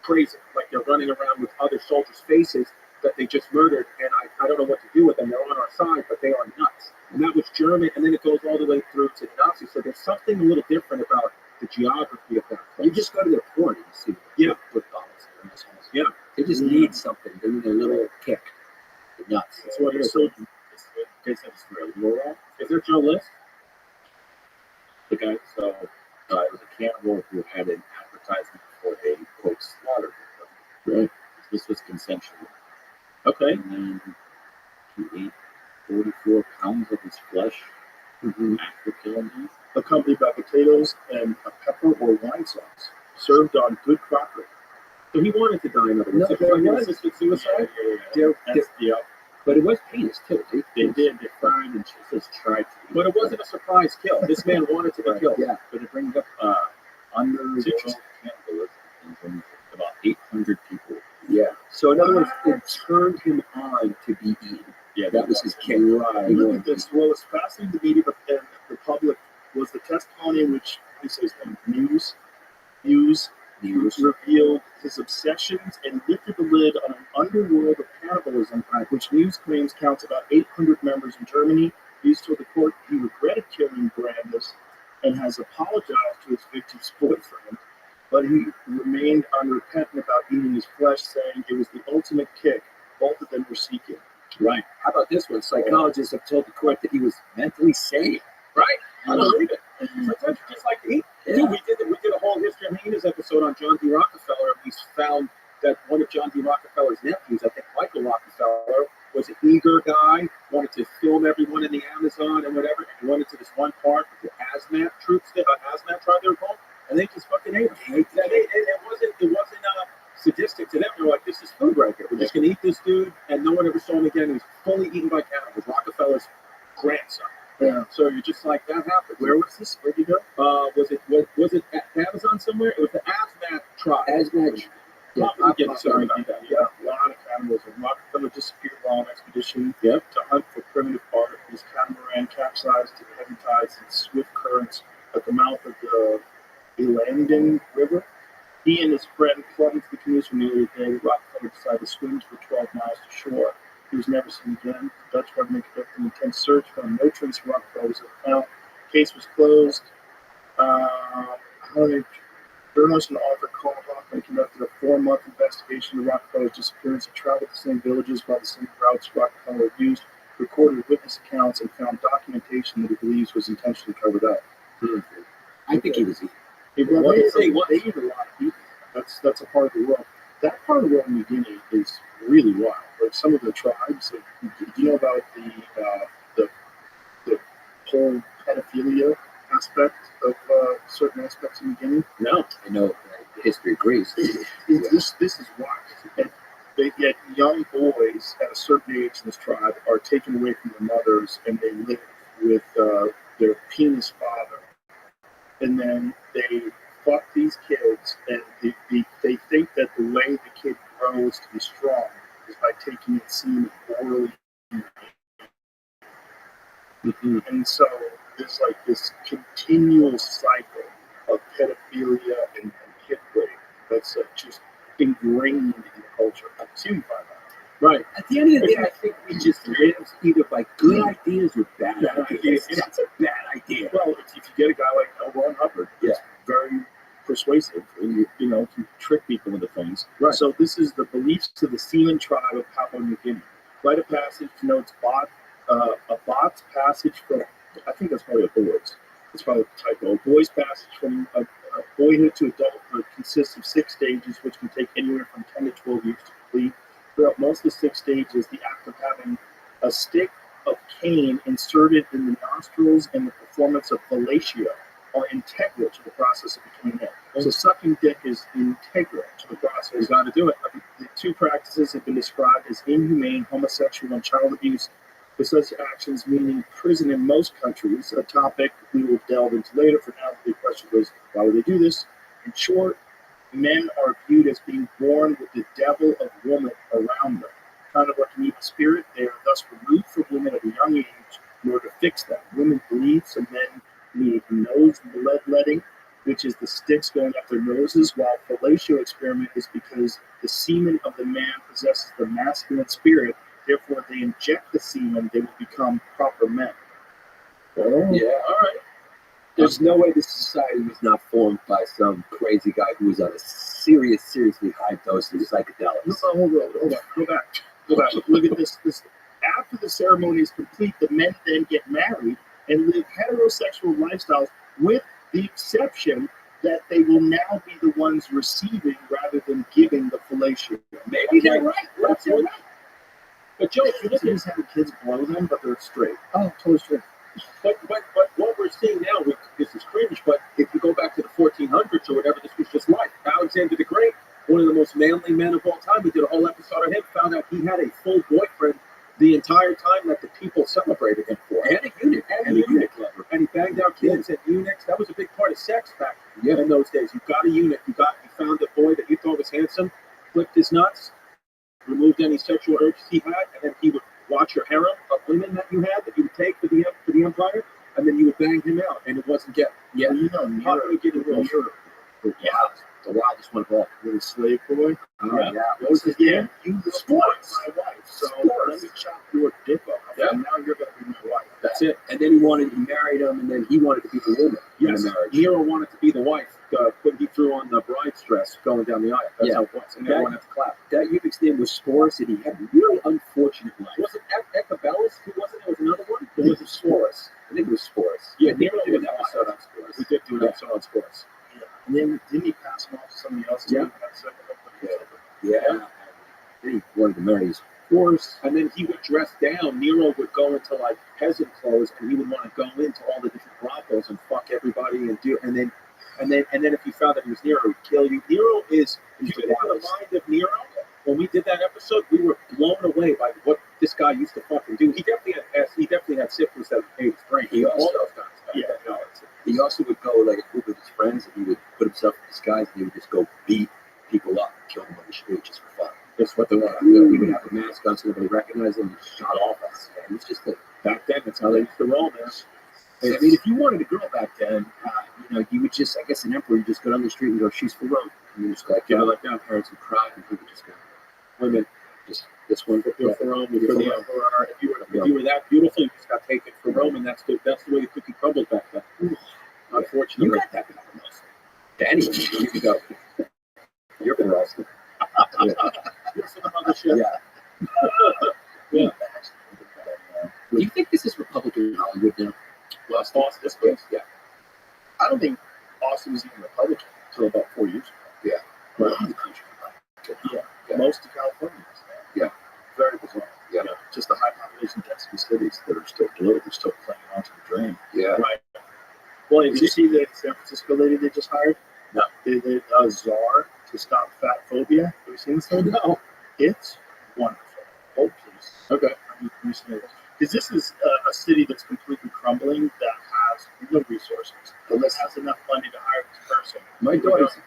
crazy, like they're running around with other soldiers' faces that they just murdered, and I don't know what to do with them. They're on our side, but they are nuts. And that was German, and then it goes all the way through to the Nazis. So there's something a little different about the geography of that place. You just go to their port and see footballs. Yeah. They just need something. They need a little kick. They're nuts. That's what it is. So, is there Joe List? The guy, so it was a cannibal who had an advertisement for a quote slaughter victim. Right. This was consensual. Okay. And then he ate 44 pounds of his flesh after killing him. Accompanied by potatoes and a pepper or wine sauce, served on good crockery. So he wanted to die, in other words. No, It was there like an was. assisted suicide? Yeah. But it was penis, too. They did. They found and just tried to eat. But it wasn't a surprise kill. This man wanted to be killed. Yeah. But it brings up underworld cannibalism and brings about 800 people. Yeah. So, in other words, it turned him on to be eaten. Yeah, That was his kick. Right. Look at this. What was fascinating to me and the public was the testimony in which he says News revealed his obsessions and lifted the lid on an underworld of cannibalism, which News claims counts about 800 members in Germany. News told the court he regretted killing Brandis and has apologized to his victim's boyfriend, but he remained unrepentant about eating his flesh, saying it was the ultimate kick both of them were seeking. Right. How about this one? Psychologists have told the court that he was mentally sane. Right? I believe it. Sometimes you just like to eat. Yeah. Dude, we did a whole History of Hyenas episode on John D. Rockefeller, and we found that one of John D. Rockefeller's nephews, I think Michael Rockefeller, was an eager guy, wanted to film everyone in the Amazon and whatever, and he went into this one part with the hazmat troops, hazmat tribe they were called, and they just fucking ate him. It wasn't sadistic to them. They were like, this is food right here. We're just gonna eat this dude, and no one ever saw him again. He was fully eaten by cannibals. Rockefeller's grandson. Yeah. So you're just like, that happened. Where was this? Where'd you go? Was it at the Amazon somewhere? It was the hazmat tribe. Hazmat. Sorry about that. Yeah, a lot of cannibalism. Rockefeller disappeared while on expedition Yep. to hunt for primitive art. His catamaran capsized to the heavy tides and swift currents at the mouth of the Elandon River. He and his friend plunged the canoes from the early day. Rockefeller decided to swim for 12 miles to shore. He was never seen again. The Dutch government conducted an intense search, found no trace of Rockefeller was found. Case was closed. Journalist and author Carl Hoffman conducted a 4-month investigation of Rockefeller's disappearance. He traveled the same villages by the same routes Rockefeller used, recorded witness accounts, and found documentation that he believes was intentionally covered up. I think he was eaten. They eat a lot of people. That's a part of the world. That part of the world in New Guinea is really wild. Like some of the tribes, do you know about the whole pedophilia aspect of certain aspects of New Guinea? No. I know the history of Greece. This is wild. And they get young boys at a certain age in this tribe are taken away from their mothers and they live with their penis father. And then they fuck these kids, and they think that the way the kid grows to be strong is by taking its semen orally. And so there's like this continual cycle of pedophilia and kid rape that's just ingrained in the culture. I'm assuming by that. Right. At the end of the day, I think we just live either by good ideas or bad ideas. That's a bad idea. Well, if you get a guy like L. Ron Hubbard, it's very persuasive. persuasive and can trick people into things. Right. So this is the beliefs of the Seaman tribe of Papua New Guinea. Rite of passage denotes a bot's passage from, I think that's probably a boy's. It's probably a typo. A boy's passage from a boyhood to adulthood consists of 6 stages, which can take anywhere from 10 to 12 years to complete. Throughout most of the 6 stages, the act of having a stick of cane inserted in the nostrils and the performance of fellatio are integral to the process of becoming male. So sucking dick is integral to the process. You got to do it. The 2 practices have been described as inhumane, homosexual, and child abuse, with such actions meaning prison in most countries, a topic we will delve into later. For now, the question was, why would they do this? In short, men are viewed as being born with the devil of woman around them. Kind of like an evil spirit, they are thus removed from women at a young age in order to fix them. Women bleed, so men need nose bloodletting, which is the sticks going up their noses, while fellatio experiment is because the semen of the man possesses the masculine spirit. Therefore, they inject the semen, they will become proper men. Oh. Yeah. All right. There's no way this society was not formed by some crazy guy who was on a seriously high dose of psychedelics. No, hold on. Go back. Look at this. After the ceremony is complete, the men then get married and live heterosexual lifestyles, with the exception that they will now be the ones receiving rather than giving the fellatio. Maybe they're right. That's They're right. right. But Joe, if you look at Just having kids blow them, but they're straight. Oh, totally straight. But what we're seeing now, this is cringe, but if you go back to the 1400s or whatever, this was just life. Alexander the Great, one of the most manly men of all time, we did a whole episode on him, found out he had a full boyfriend the entire time that the people celebrated him for. And a eunuch. And a eunuch lover. And he banged out kids and eunuchs. That was a big part of sex back in those days. You got a eunuch, you found a boy that you thought was handsome, flipped his nuts, removed any sexual urges he had, and then he would watch your harem of women that you had that you would take for the empire, and then you would bang him out, and it wasn't getting The wildest one of all. With a slave boy. Yeah. What was his name? You the Sports. my wife. So let me chop your dick off. Yeah. And now you're going to be my wife. That's it. And then he married him, and then he wanted to be the woman in Yes, the marriage. Nero wanted to be the wife when he threw on the bride's dress going down the aisle. That's how it was. And everyone had to clap. That eunuch's name was Sporus, and he had a really unfortunate life. Was it Echabellus? Who was it? There was another one? Or It was it Sporus? I think it was Sporus. Yeah, I think Nero we did was an episode on Sporus. We did do an episode on Sporus. Yeah. And then didn't he pass him off to somebody else? Yeah. Yeah. Then he wanted to marry his horse. And then he would dress down. Nero would go into like peasant clothes, and he would want to go into all the different brothels and fuck everybody and then if he found that he was Nero, he'd kill you. Nero is, if you get in the mind of Nero, when we did that episode, we were blown away by what this guy used to fucking do. He definitely had syphilis that ate his brain. He also- all those kinds of stuff. Yeah. He also would go like a group of his friends, and he would put himself in disguise, and he would just go beat people up and kill them on the street just for fun. That's what they want. He would have a mask on so nobody recognized him and shot off us. And it's just Back then, that's how they used to roll, man. I mean, if you wanted a girl back then, you would just, I guess, an emperor, you just go down the street and go, she's for Rome. And you just like, Yeah. like that, parents would cry, and people just go, Women, just this one. you're for Rome, you're for the emperor. If you were that beautiful, you just got taken for Rome, and that's the way the cookie crumbled back then. Unfortunately, You got that power, Danny, you could go. You're for us. Here's some other shit. Yeah. Do you think this is Republican Hollywood now? Austin. This place. Yeah. I don't think Austin was even Republican until about 4 years ago. A lot of the country. Yeah. Most of California is there. Yeah. Very bizarre. Yeah. Just the high population density cities that are still blue, they're still playing onto the drain. Yeah. Right. Well, did you see the San Francisco lady they just hired? No. They did a czar to stop fat phobia. Have you seen this lady? No. It's wonderful. Oh, please. Okay. Because this is a city that's completely crumbling, that has no resources, but that has enough money to hire this person. My daughter's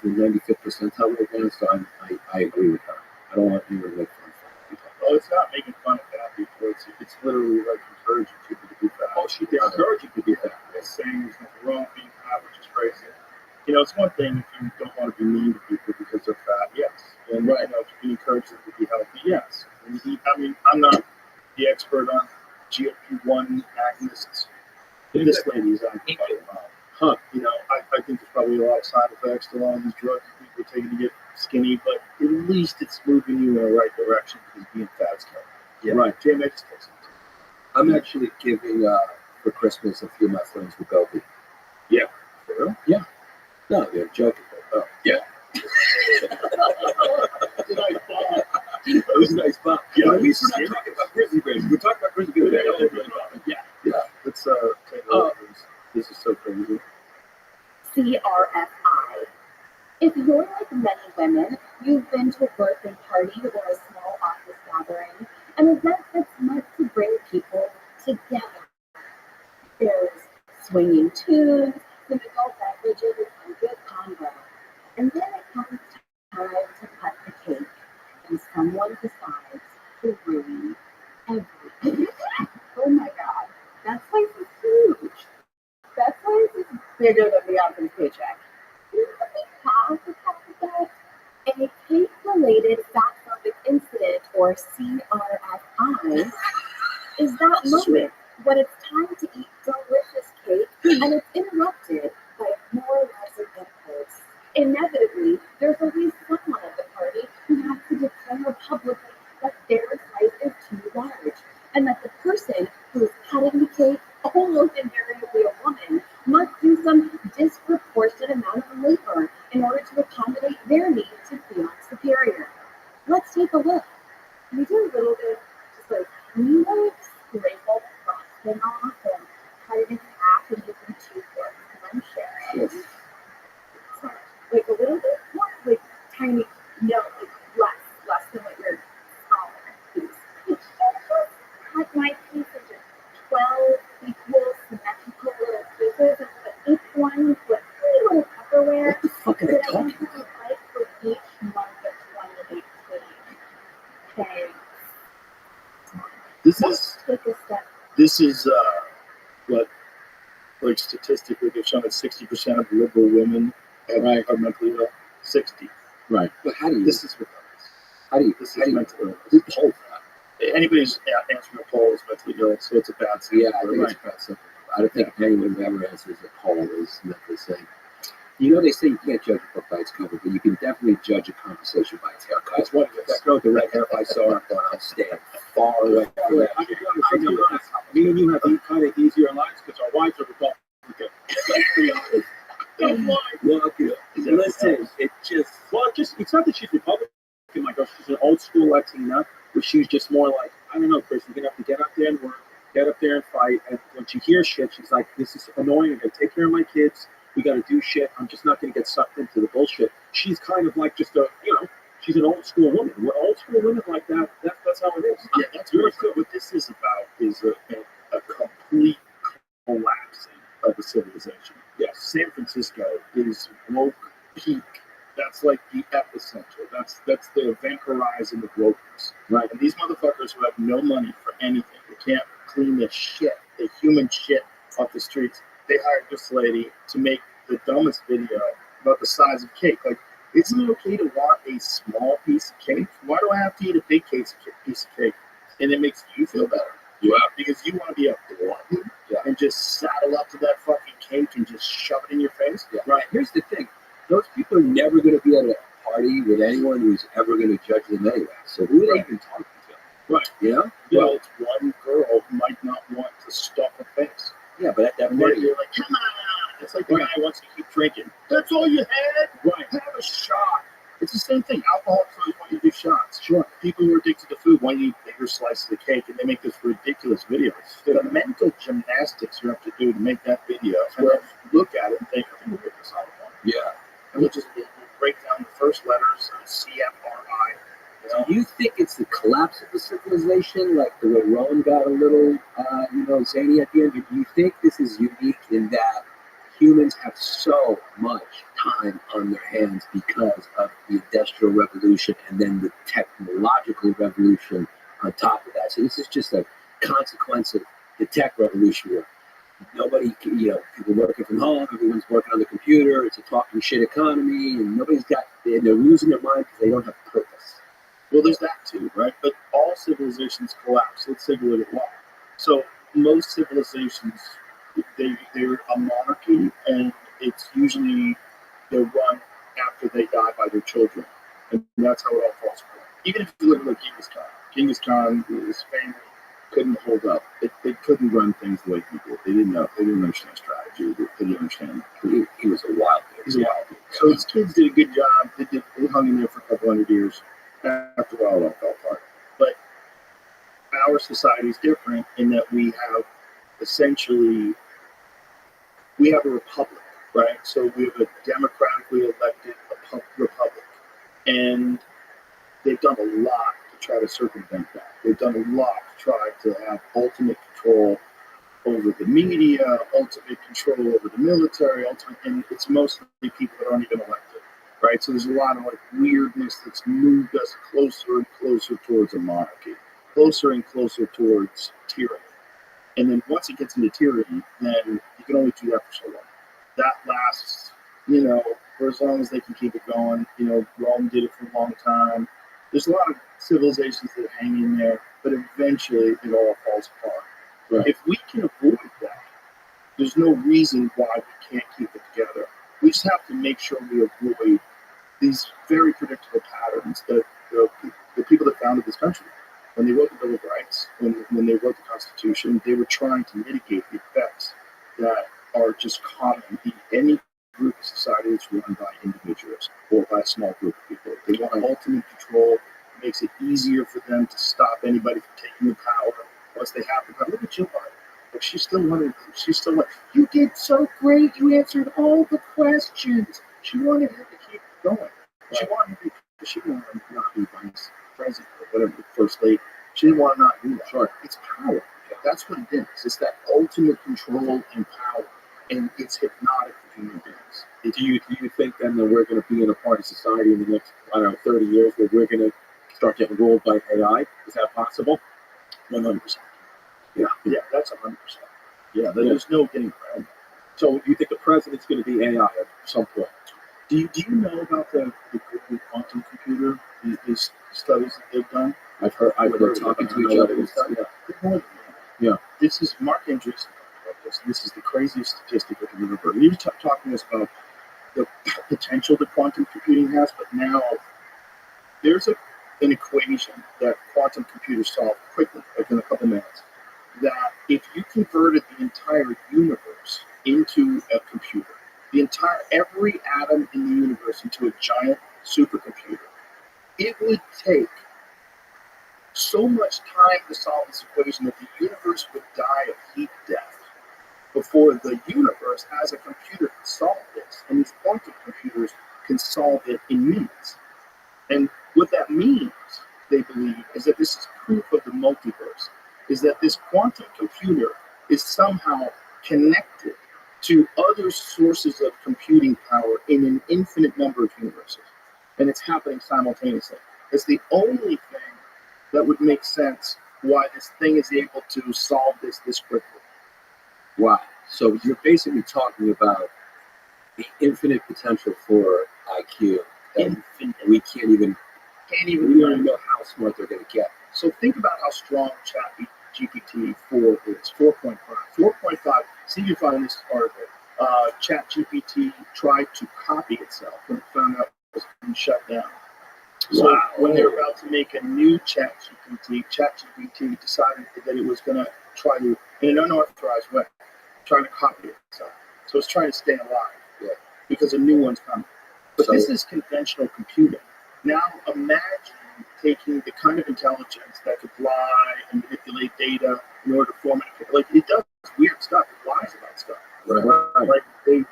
in the 95th percentile right now, so I agree with her. I don't want anyone to make fun of people. Oh, it's not making fun of fat people. It's literally like encouraging people to be fat. Oh, they're encouraging you to be fat. It's saying there's nothing wrong with being fat, which is crazy. It's one thing if you don't want to be mean to people because they're fat, yes. And to be encouraged them to be healthy, yes. And I'm not the expert on GLP-1 agonists. But this lady is on quite well. Huh. I think there's probably a lot of side effects. addicts, a lot of these drugs people are taking to get skinny, but at least it's moving you in the right direction because being fat is killing. Yeah. Right. JMX takes it. I'm actually giving for Christmas a few of my friends with Gopi. Yeah. For real? Yeah. No, they're joking. Oh, Yeah. It was a nice pop. Yeah, Are we're you not serious? talking about grizzly bears. We're talking about grizzly bears. Yeah. Yeah. Let's take a look. This is so crazy. CRFI. If you're like many women, you've been to a birthday party or a small office gathering, an event that's meant to bring people together. There's swinging tunes, some adult beverages, and good convo. And then it comes time to cut the cake, and someone decides to ruin everything. Oh my god, that slice is huge. That slice is bigger than the average paycheck. You know what they have to talk about? A cake-related fatphobic incident, or CRFI, is that moment when it's time to eat delicious cake and it's interrupted by more resin impulse. Inevitably, there's always someone at the party who has to declare publicly that their slice is too large, and that the person who is cutting the cake, almost invariably a woman, must do some disproportionate amount of labor in order to accommodate their need to feel superior. Let's take a look. We do a little bit, just like, can you like scrape all the frosting off and cut it in half and give them 2 forks because I'm sharing. yes. So, like a little bit more, like tiny, no, like less than what your smaller piece. You can't just cut my piece into 12 equal symmetrical little pieces and put each one with a little Tupperware What the fuck are they that I talking can about? like for each month of 2018. Okay, This let's is take a step. this is what, like, statistically they've shown that 60% of liberal women are mentally ill. 60. Right. But how do you? This is what How do you? this How is do you? mental illness. Who polled that? Anybody who's answering a poll is mentally ill, so it's a bad thing. Yeah, I think it's quite simple. I don't think anyone who ever answers a poll is mentally sane. You know, they say you can't judge a book by its cover, but you can definitely judge a conversation by its haircut. That's what that girl with the red hair. If I saw her going, I'd stand far away. I mean, to be honest, me and you have kind of easier lives because our wives are Republican. Let's be honest. Don't lie. Look, listen, it just. Well, it's not that she's Republican, my girl. She's an old school Latina, but she's just more like, I don't know, Chris, you're gonna have to get up there and work, get up there and fight. And when she hears shit, she's like, this is annoying. I gotta take care of my kids. We gotta do shit. I'm just not gonna get sucked into the bullshit. She's kind of like just she's an old school woman. We're old school women like that. That's how it is. Yeah, that's really good. What this is about is a complete collapsing of the civilization. Yes. San Francisco is woke peak. That's like the epicenter. That's the event horizon of wokeness. Right. And these motherfuckers who have no money for anything, they can't clean the shit, the human shit off the streets. They hired this lady to make the dumbest video about the size of cake. Like, isn't it okay to want a small piece of cake? Why do I have to eat a big piece of cake? And it makes you feel better. Yeah. Because you want to be a glutton Yeah. and just saddle up to that fucking cake and just shove it in your face. Yeah. Right. Here's the thing. Those people are never going to be at a party with anyone who's ever going to judge them anyway. So who are they even talking to? Right. You know? Well, it's one girl who might not want to stuff her face. Yeah, but at that And point, you're like, come on. It's like the guy who wants to keep drinking. That's all you had? Right. Have a shot. It's the same thing. Alcoholics always want you to do shots. Sure. People who are addicted to food want you to eat bigger slices of cake, and they make this ridiculous video. The mental gymnastics you have to do to make that video, and then look at it and think, I'm going to get this out of one. yeah. And we'll break down the first letters, CFRI. Do you think it's the collapse of the civilization, like the way Rome got a little, zany at the end? Do you think this is unique in that humans have so much time on their hands because of the Industrial Revolution and then the technological revolution on top of that? So this is just a consequence of the tech revolution where nobody, people working from home, everyone's working on the computer, it's a talking shit economy, and they're losing their mind because they don't have purpose. Well, there's that too, right? But all civilizations collapse. Let's take a look at why. So most civilizations, they're a monarchy, and it's usually they're run after they die by their children. And that's how it all falls apart. Even if you look at like Genghis Khan, his family couldn't hold up. They couldn't run things the way he did. They didn't know. They didn't understand strategy. They didn't understand. He was a wild dude. He's a wild dude. So his kids did a good job. They hung in there for a couple hundred years. After a while, it all fell apart. But our society is different in that we have essentially a republic, right? So we have a democratically elected republic, and they've done a lot to try to circumvent that. They've done a lot to try to have ultimate control over the media, ultimate control over the military, and it's mostly people that aren't even elected, right? So there's a lot of like weirdness that's moved us closer and closer towards a monarchy, closer and closer towards tyranny. And then once it gets into tyranny, then you can only do that for so long. That lasts, for as long as they can keep it going. Rome did it for a long time. There's a lot of civilizations that hang in there, but eventually it all falls apart. Right. If we can avoid that, there's no reason why we can't keep it together. We just have to make sure we avoid these very predictable patterns that the people that founded this country, when they wrote the Bill of Rights, when they wrote the Constitution, they were trying to mitigate the effects that are just common in any group of society that's run by individuals or by a small group of people. They want ultimate control. It makes it easier for them to stop anybody from taking the power once they have the power. Look at Jill Biden. But she's still wanted. You did so great. You answered all the questions. She wanted him to keep going. She wanted him to, she wanted him to not be vice president or whatever, first lady. She didn't want to not do that. Sure. It's power. That's what it is. It's that ultimate control and power. And it's hypnotic for human beings. Do you think then that we're going to be in a part of society in the next, 30 years where we're going to start getting ruled by AI? Is that possible? 100%. Yeah, that's 100%. Yeah, there's no getting around that. So you think the president's going to be AI at some point? Do you know about the quantum computer, these studies that they've done? I've heard talking to each other and stuff. Yeah. This is Mark Andreessen about this. This is the craziest statistic that we've ever heard. He was talking to us about the potential that quantum computing has, but now there's an equation that quantum computers solve quickly, like in a couple minutes, that if you converted the entire universe into a computer, every atom in the universe into a giant supercomputer, it would take so much time to solve this equation that the universe would die of heat death before the universe as a computer can solve this. And these quantum computers can solve it in minutes. And what that means, they believe, is that this is proof of the multiverse, is that this quantum computer is somehow connected to other sources of computing power in an infinite number of universes. And it's happening simultaneously. It's the only thing that would make sense why this thing is able to solve this quickly. Wow. So you're basically talking about the infinite potential for IQ. Infinite. We can't even we don't even know how smart they're going to get. So think about how strong ChatGPT 4 is, 4.5. 4.5, see if you find this article. ChatGPT tried to copy itself and found out it was being shut down. So when they were about to make a new ChatGPT decided that it was going to try to, in an unauthorized way, try to copy itself. So it's trying to stay alive because a new one's coming. But this is conventional computing. Now imagine taking the kind of intelligence that could lie and manipulate data in order to form it. Like, it does weird stuff. It lies about stuff. Right. Like they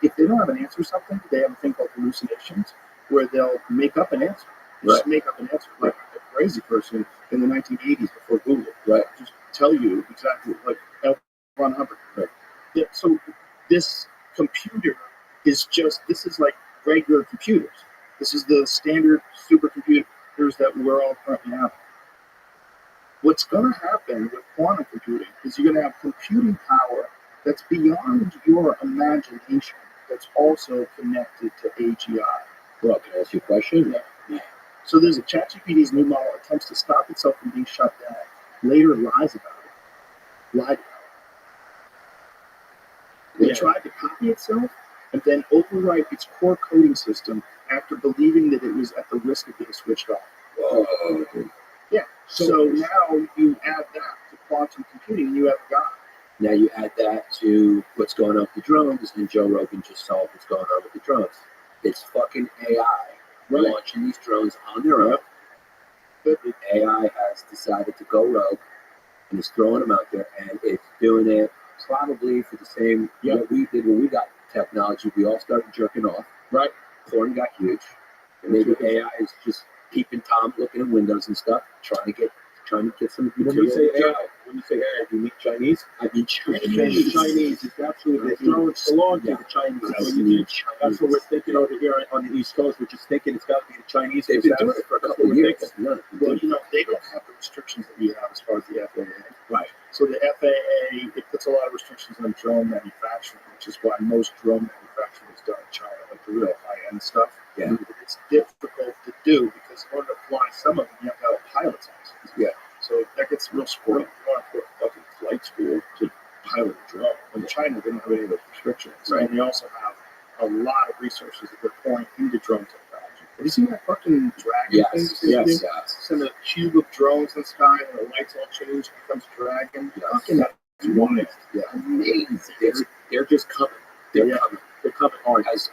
if they don't have an answer to something, they have a thing called hallucinations, where they'll make up an answer. Just make up an answer, like a crazy person in the 1980s before Google. Right. Just tell you exactly, like L. Ron Hubbard. Right. Yeah, so this computer is this is like regular computers. This is the standard supercomputers that we're all currently having. What's going to happen with quantum computing is you're going to have computing power that's beyond your imagination, that's also connected to AGI. Well, can I ask you a question? Yeah. So there's a ChatGPT's new model attempts to stop itself from being shut down. Later lies about it. Lied about it. It tried to copy itself, and then overwrite its core coding system after believing that it was at the risk of being switched off. Whoa. Yeah. So now you add that to quantum computing, and you have a god. Now you add that to what's going on with the drones, and Joe Rogan just solved what's going on with the drones. It's fucking AI launching these drones on their own. The AI has decided to go rogue and is throwing them out there, and it's doing it probably for the same what we did when we got technology. We all started jerking off. Right. Porn got huge. And maybe AI is just keeping Tom looking at windows and stuff, trying to get some When material. you say AI, do you mean Chinese? I mean Chinese. Chinese is absolutely the drones belong to the Chinese. That's what we're thinking over here on the East Coast. We're just thinking it's got to be the Chinese. They've been doing it for a couple of years. Well, they don't have the restrictions that we have as far as the FAA. Right. So the FAA, it puts a lot of restrictions on drone manufacturing, which is why most drone manufacturing is done in China, like the real high-end stuff. Yeah. It's difficult to do because in order to fly some of them, you have to have a pilot's license. Yeah. So that gets real squirrely. You want to go to fucking flight school to pilot a drone. In China, they don't have any of those restrictions. Right. And they also have a lot of resources that they're pouring into drone technology. Have you seen that fucking dragon thing? Yes. Send a cube of drones in the sky and the lights all change, it becomes a dragon. Fucking wild. Yeah. Amazing. They're just coming. They're coming. They're coming hard. As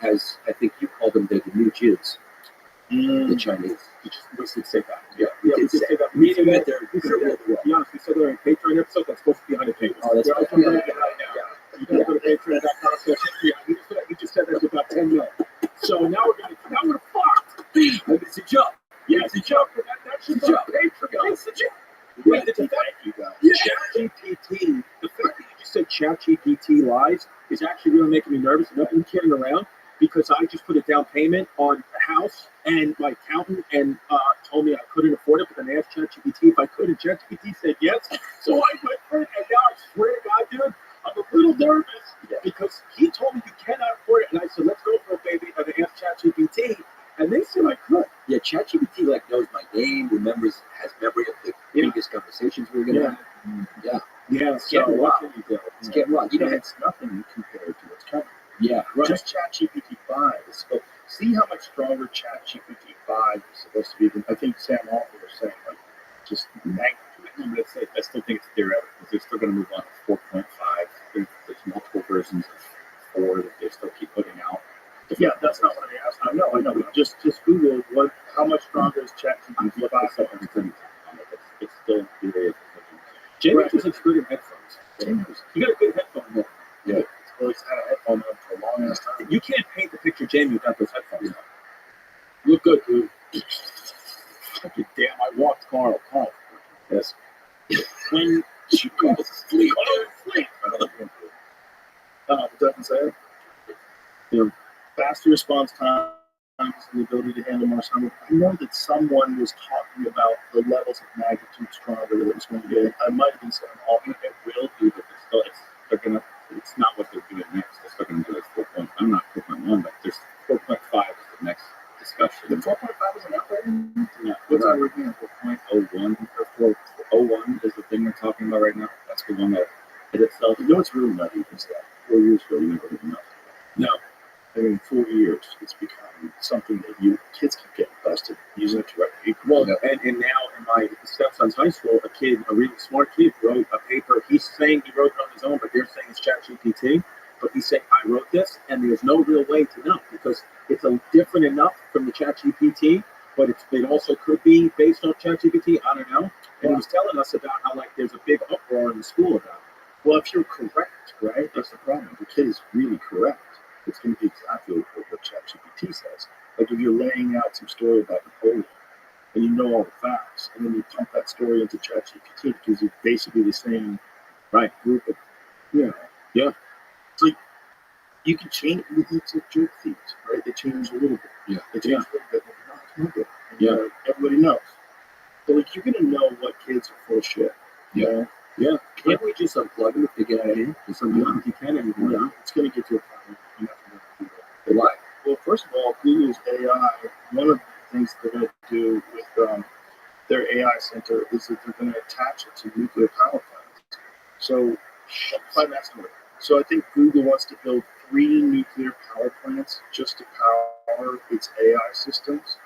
I think you called them, they're the new Jews. The Chinese. We should say that. Yeah, we did say that. We said that. To be honest, we said that in a Patreon episode that's supposed to be 100 pages. Oh, that's right. You gotta go to patreon.com. You just said that to about 10 minutes. So now we're fucked. It's a joke. Yeah, it's a joke. That's a joke. Patreon. It's a joke. Yeah, thank you guys. ChatGPT, the fact that you just said ChatGPT lies is actually really making me nervous. And I've been carrying around because I just put a down payment on a house, and my accountant told me I couldn't afford it, but then I asked ChatGPT if I could, and ChatGPT said yes. So I went for it, and now I swear to God, dude, I'm a little nervous because he told me you cannot afford it, and I said, let's go for it, baby, and I asked ChatGPT, and they said I could. Yeah, ChatGPT knows my name, has memory of the previous conversations we were gonna have. Yeah. So what can you do? It's getting wrong. You know, it's nothing compared to what's coming. Yeah, right. Just ChatGPT 5 is supposed. See how much stronger ChatGPT 5 is supposed to be than I think Sam Altman was saying. Just I still think it's theoretical because they're still going to move on to 4.5. There's multiple versions of 4 that they still keep putting out. Yeah, that's not what I asked. I know. But just Google how much stronger is ChatGPT 5? It's still theoretical. Jamie isn't good in headphones. You got a good headphone. Yeah. Well, he's had a headphone on for a long ass time. You can't paint the picture Jamie without those headphones on. You look good, dude. Fucking damn, I walked Carl. Yes. When you go to sleep. Doesn't say it. Faster response times and the ability to handle more sound. I know that someone was talking about the levels of magnitude stronger that it was going to get. I might have been saying all It will do, but it's not what they're doing next. They're still going to do like 4.5. I'm not 4.1, but there's 4.5 is the next discussion. the 4.5 is an upgrade. Yeah, What's our review? 4.01 or 4.01 is the thing we're talking about right now. That's the one that hit itself. You know what's really nutty is that 4 years ago you never even know. No. I mean, 4 years, it's become something that kids keep getting busted using it to write papers. Well, and now in my stepson's high school, a really smart kid wrote a paper. He's saying he wrote it on his own, but they're saying it's ChatGPT. But he's saying, I wrote this, and there's no real way to know because it's different enough from the ChatGPT, but it also could be based on ChatGPT. I don't know. And he was telling us about how there's a big uproar in the school about it. Well, if you're correct, right, that's the problem. If the kid is really correct, it's going to be exactly what ChatGPT says. Like if you're laying out some story about Napoleon and you know all the facts, and then you dump that story into ChatGPT because it's basically the same group of, Yeah. It's like you can change it. It's like jerk thieves, right? They change a little bit. Yeah. They change a little bit. But not good. And, everybody knows. So you're going to know what kids are full of shit. Yeah. You know? Yeah. Can't we just unplug them if they get out of here? There's some you can anymore. Yeah. It's going to get to a point where you have to do that. Why? Well, first of all, Google's AI, one of the things they're going to do with their AI center is that they're going to attach it to nuclear power plants. So, climate estimate. So I think Google wants to build 3 nuclear power plants just to power its AI systems.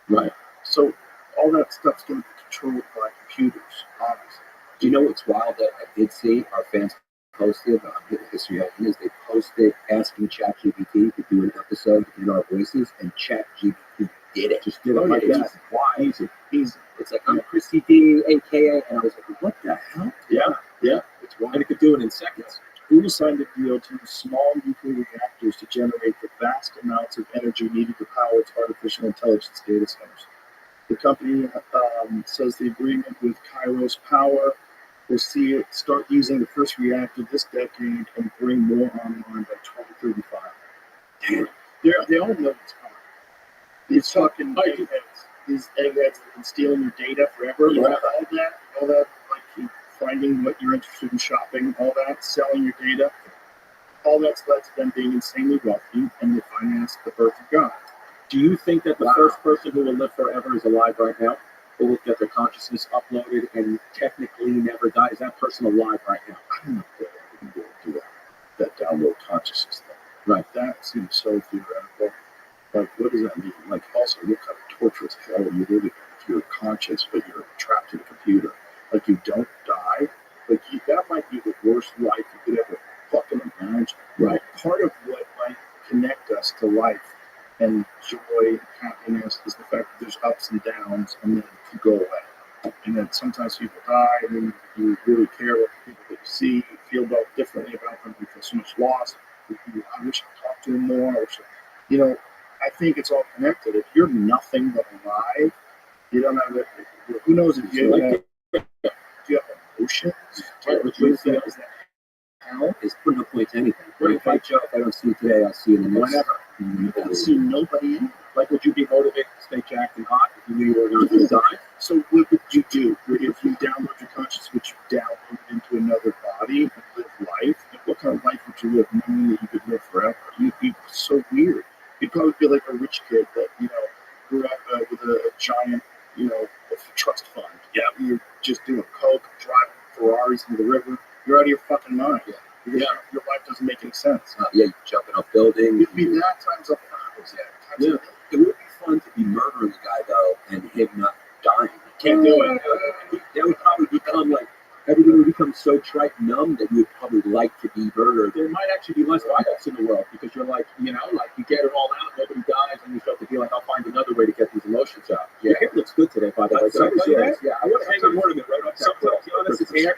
Right. So all that stuff's going to be controlled by computers, honestly. Do you know what's wild that I did see? Our fans posted on the History of Guinness. They posted asking ChatGPT to do an episode in our voices, and ChatGPT did it. Just did it like that. Why? Easy. It's like, I'm Chrissy D, aka, and I was like, what the hell? Yeah, it's wild. And it could do it in seconds. Google signed a deal to use small nuclear reactors to generate the vast amounts of energy needed to power its artificial intelligence data centers. The company says the agreement with Kairos Power will see it start using the first reactor this decade and bring more online by 2035. Damn. They all know it's coming. These fucking eggheads. These eggheads that have been stealing your data forever. Yeah. All that, like finding what you're interested in shopping, all that, selling your data. All that's led to them being insanely wealthy, and they finance the birth of God. Do you think that the first person who will live forever is alive right now? Who will get their consciousness uploaded and technically never die? Is that person alive right now? I don't know if they can do that download consciousness thing. Right. That seems so theoretical. Like, what does that mean? Like, also, what kind of torturous hell are you living in if you're conscious but you're trapped in a computer? Like, you don't die? Like, that might be the worst life you could ever fucking imagine. Right. Part of what might connect us to life and joy and happiness is the fact that there's ups and downs, and then you go away. And then sometimes people die, and then you really care about the people that you see, you feel about differently about them, you feel so much loss. I wish I talked to them more. I think it's all connected. If you're nothing but alive, you don't have it. Who knows if you have emotions? What you feel Is that hell? It's putting no point to anything. Right? If I don't see you today, I'll see you in the next. Whenever. You don't see nobody in. like, would you be motivated to stay jacked and hot if you knew you were going to die? So what would you do? If you download your consciousness, would you download it into another body and live life? And what kind of life would you live knowing that you could live forever? You'd be so weird. You'd probably be like a rich kid that, grew up with a giant, trust fund. Yeah. You're just doing coke, driving Ferraris into the river. You're out of your fucking mind. Yeah. Your life doesn't make any sense. You're jumping off buildings. It'd be that times 1,000. It would be fun to be murdering a guy, though, and him not dying. Can't do it. That would probably become like, everything would become so trite and numb that you would probably like to be murdered. There might actually be less violence in the world because you're like, you get it all out, nobody dies, and you start to feel like, I'll find another way to get these emotions out. Your hair looks good today, by the way. Did I tell you that? Yeah, I want to hang a word of it right up there.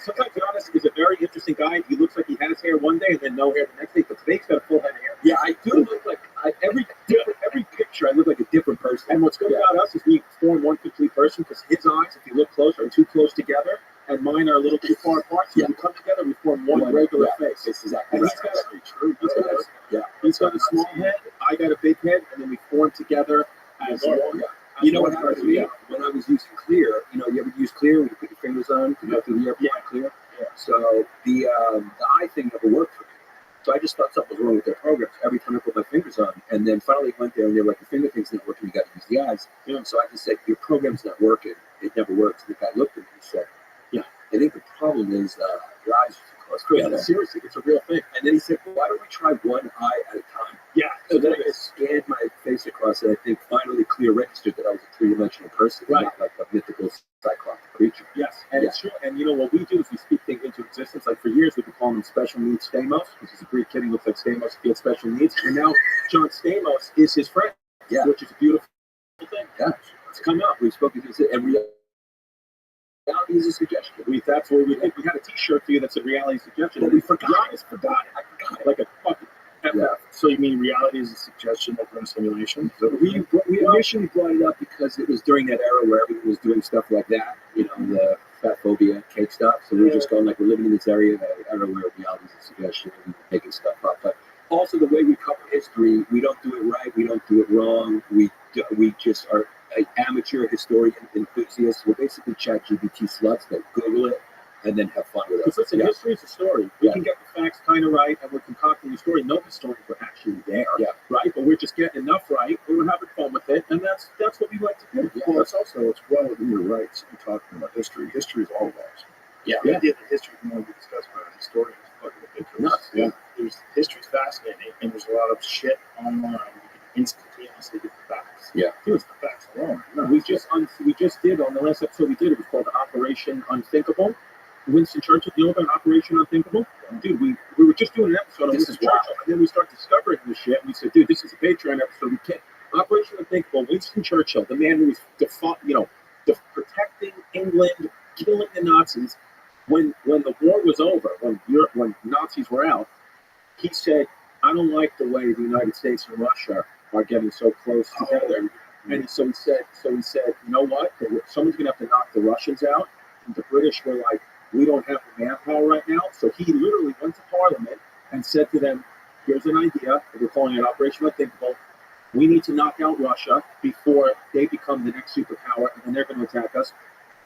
Sometimes Giannis is a very interesting guy. He looks like he has hair one day and then no hair the next day, but today he's got a full head of hair. Yeah, I do look like, every picture, I look like a different person. And what's good about us is we form one complete person because his eyes, if you look close, are too close together. And mine are a little too far apart, so when we come together, we form one regular face. It's exactly and right. He's got a small head, I got a big head, and then we form together as one. You know what happened to me? When I was using Clear, you ever use Clear when you put your fingers on to go through the airport Clear? Yeah. So the eye thing never worked for me. So I just thought something was wrong with their programs every time I put my fingers on. And then finally went there and they were like, your finger thing's not working, you got to use the eyes. So I just said, your program's not working. It never works. And the guy looked at me and said, I think the problem is your eyes are too close together. Seriously, it's a real thing. And then he said, why don't we try one eye at a time? Yeah. So then I scanned my face across it. I think finally Clear registered that I was a three-dimensional person, not like a mythical cyclopic creature. Yes, and it's true. And what we do is we speak things into existence. Like for years, we've been calling him Special Needs Stamos, which is a Greek kid. He looks like Stamos. He had special needs. And now John Stamos is his friend, which is a beautiful thing. Yeah. It's come out. We've spoken to this every reality is a suggestion. That's where we think we had a T-shirt for you that said reality suggestion. But we forgot. I forgot it. Like a fucking. Yeah. So you mean reality is a suggestion of one simulation? We initially brought it up because it was during that era where everyone was doing stuff like that. The fat phobia, cake stuff. So we were just going like, we're living in this area where reality is a suggestion and making stuff up. But also the way we cover history, we don't do it right. We don't do it wrong. We just are amateur historian enthusiasts. We're basically ChatGPT sluts that Google it and then have fun with it. Because listen, history is a story. We can get the facts kind of right, and we're concocting a story. No historians were actually there, right? But we're just getting enough right. We're having fun with it, and that's what we like to do. Well, it's well within your rights in talking about history. History is all laws. The idea that history can only be discussed by a historian is fucking ridiculous. Nuts. history's fascinating, and there's a lot of shit online. You can instantaneously get the facts. Yeah. Dude, it's the facts alone. No, we just did on the last episode we did. It was called Operation Unthinkable. Winston Churchill. You know about Operation Unthinkable? Dude, we were just doing an episode on This Winston is wild. Churchill, and then we start discovering this shit. And we said, dude, this is a Patreon episode. We can't. Operation Unthinkable. Winston Churchill, the man who was protecting England, killing the Nazis. When the war was over, when Nazis were out, he said, "I don't like the way the United States and Russia are getting so close together." And so he said, you know what? Someone's gonna have to knock the Russians out. And the British were like, we don't have the manpower right now. So he literally went to Parliament and said to them, here's an idea. We're calling it Operation Unthinkable. We need to knock out Russia before they become the next superpower, and then they're going to attack us.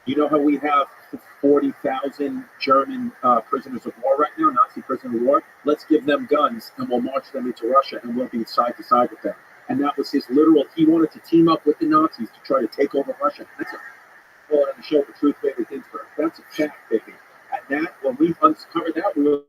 You know how we have 40,000 German prisoners of war right now, Nazi prisoners of war? Let's give them guns, and we'll march them into Russia, and we'll be side to side with them. And that was his literal, he wanted to team up with the Nazis to try to take over Russia. That's a well on the show for Truth Baby Ginsburg. That's a fact, baby. And that, when we uncovered that, we were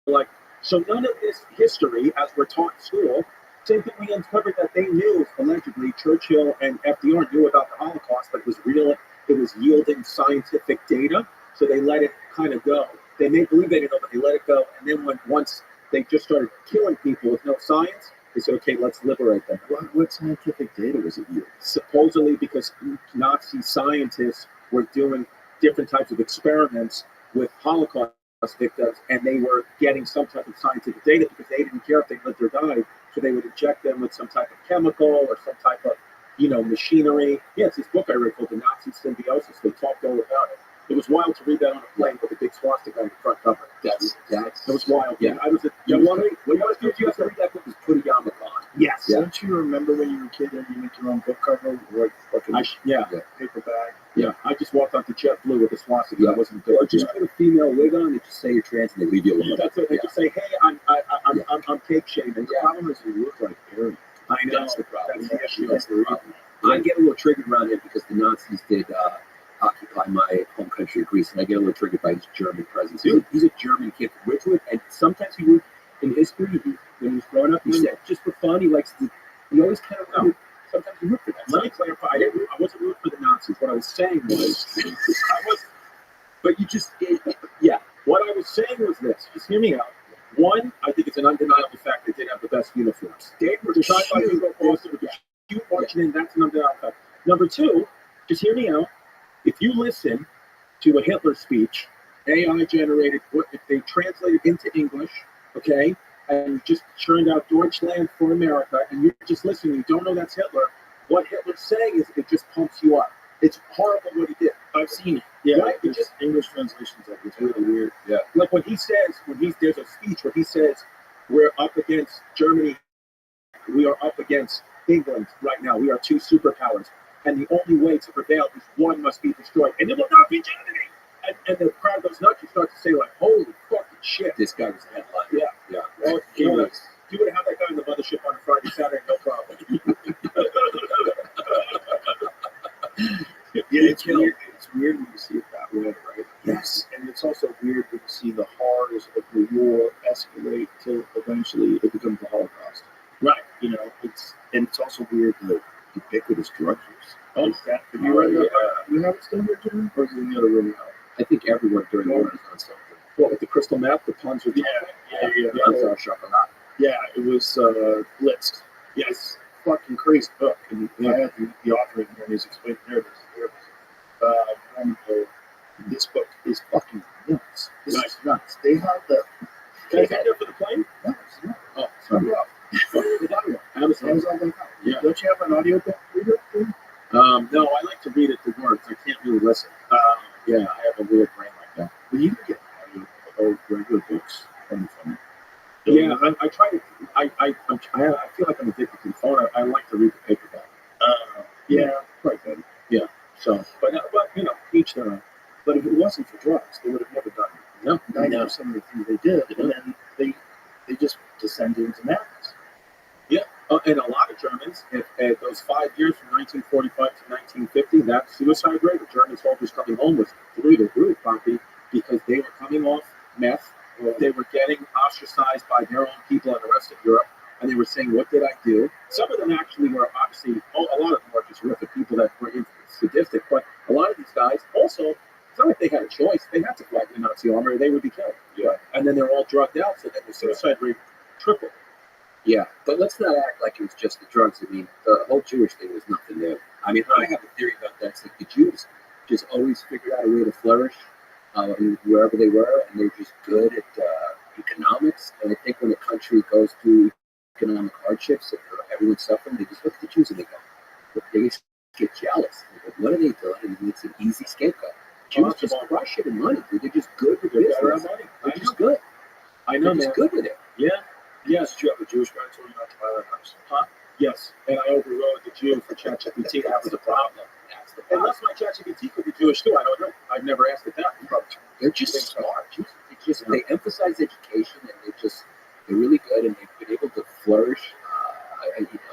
like, so none of this history, as we're taught in school, same thing we uncovered that they knew, allegedly, Churchill and FDR knew about the Holocaust, but it was real, it was yielding scientific data, so they let it kind of go. They may believe they didn't know, but they let it go, and then once they just started killing people with no science, they said, okay, let's liberate them. What scientific data was it used? Supposedly because Nazi scientists were doing different types of experiments with Holocaust victims, and they were getting some type of scientific data because they didn't care if they lived or died, so they would inject them with some type of chemical or some type of, machinery. Yeah, it's this book I read called The Nazi Symbiosis. They talked all about it. It was wild to read that on a plane with a big swastika on the front cover. It was wild. Yeah, I was. You have to read that book. Is Put Yamaka. Yes. Yeah. Don't you remember when you were a kid and you make your own book cover, like fucking paper bag? Yeah, I just walked onto JetBlue with a swastika. I wasn't good. Or just put a female wig on and just say you're trans and they leave you alone. That's it. They just say, hey, I'm cake shaving. The problem is you look like Harry. I know. That's the problem. That's the issue. That's the problem. I get a little triggered around him because the Nazis did occupy my home country of Greece, and I get a little triggered by his German presence. He's a German kid from Ridgewood, and sometimes he would, in history, when he was growing up, he said, just for fun, he always kind of sometimes he root for that. Let me clarify. I wasn't rooting for the Nazis. What I was saying was, but you just, what I was saying was this. Just hear me out. One, I think it's an undeniable fact they did have the best uniforms. They were designed by Hugo Boss with a huge marching in. That's an undeniable fact. Number two, just hear me out. If you listen to a Hitler speech, AI generated, if they translate it into English, okay, and you just churned out Deutschland for America, and you're just listening, you don't know that's Hitler, what Hitler's saying is it just pumps you up. It's horrible what he did. I've seen it. Yeah, right? it's just English translations of it's really weird. Yeah. Like when he says, there's a speech where he says, we're up against Germany, we are up against England right now. We are two superpowers. And the only way to prevail is one must be destroyed. And it will not be Germany. And the crowd goes nuts. You start to say, like, holy fucking shit. This guy was a headline. Yeah. Well, you would have that guy in the mothership on a Friday, Saturday, no problem. It's weird. It's weird when you see it that way, right? Yes. And it's also weird when you see the horrors of the war escalate till eventually it becomes the Holocaust. Right. It's also weird the ubiquitous drug use. Oh, Have you read that? You have it still here, Jim? Or is it in the other room now? I think everyone during the war has done something. What, with the crystal meth, the puns with Yeah, it was blitzed. Yes. Fucking crazy book. And I had the author in here and he's explaining this book is fucking nuts. This is nuts. They have the. Can I take that for the plane? No, it's not. Oh, Sorry. Amazon.com. Yeah. Don't you have an audiobook reader thing? No, I like to read it the words. I can't really listen. I have a weird brain like that. Well, you can get regular books from Yeah, I try to. I feel like I'm addicted to the phone. I like to read the paperback. Quite good. Yeah. So, but each their own. But if it wasn't for drugs, they would have never done it. No. 90% of the things they did, and then they just descended into madness. Yeah, and a lot of Germans, if those 5 years from 1945 to 1950, that suicide rate of German soldiers coming home was through the roof, Poppy, because they were coming off meth They were getting ostracized by their own people in the rest of Europe, and they were saying, "What did I do?" Some of them actually were obviously, a lot of them were just horrific people that were sadistic, but a lot of these guys also, it's not like they had a choice. They had to fight in the Nazi army or they would be killed. Yeah. And then they're all drugged out, so then the suicide rate tripled. Yeah, but let's not act like it was just the drugs. I mean, the whole Jewish thing was nothing new. I mean, I have a theory about that. It's like the Jews just always figured out a way to flourish wherever they were, and they're just good at economics. And I think when a country goes through economic hardships and everyone's suffering, they just look at the Jews and they go, they just get jealous. They go, what are they doing? And it's an easy scapegoat. Jews just crush it in money. They're just good with They're business. better at money. They're just good. I know, They're just man. good with it. Yeah. Yes. Did you have a Jewish guy told you not to buy that house? Huh? Yes. And I overrode the Jew for ChatGPT. That was the problem. That's the problem. Unless my ChatGPT could be Jewish too. I don't know. I've never asked it that. They're just smart. They emphasize education, and they're really good, and they've been able to flourish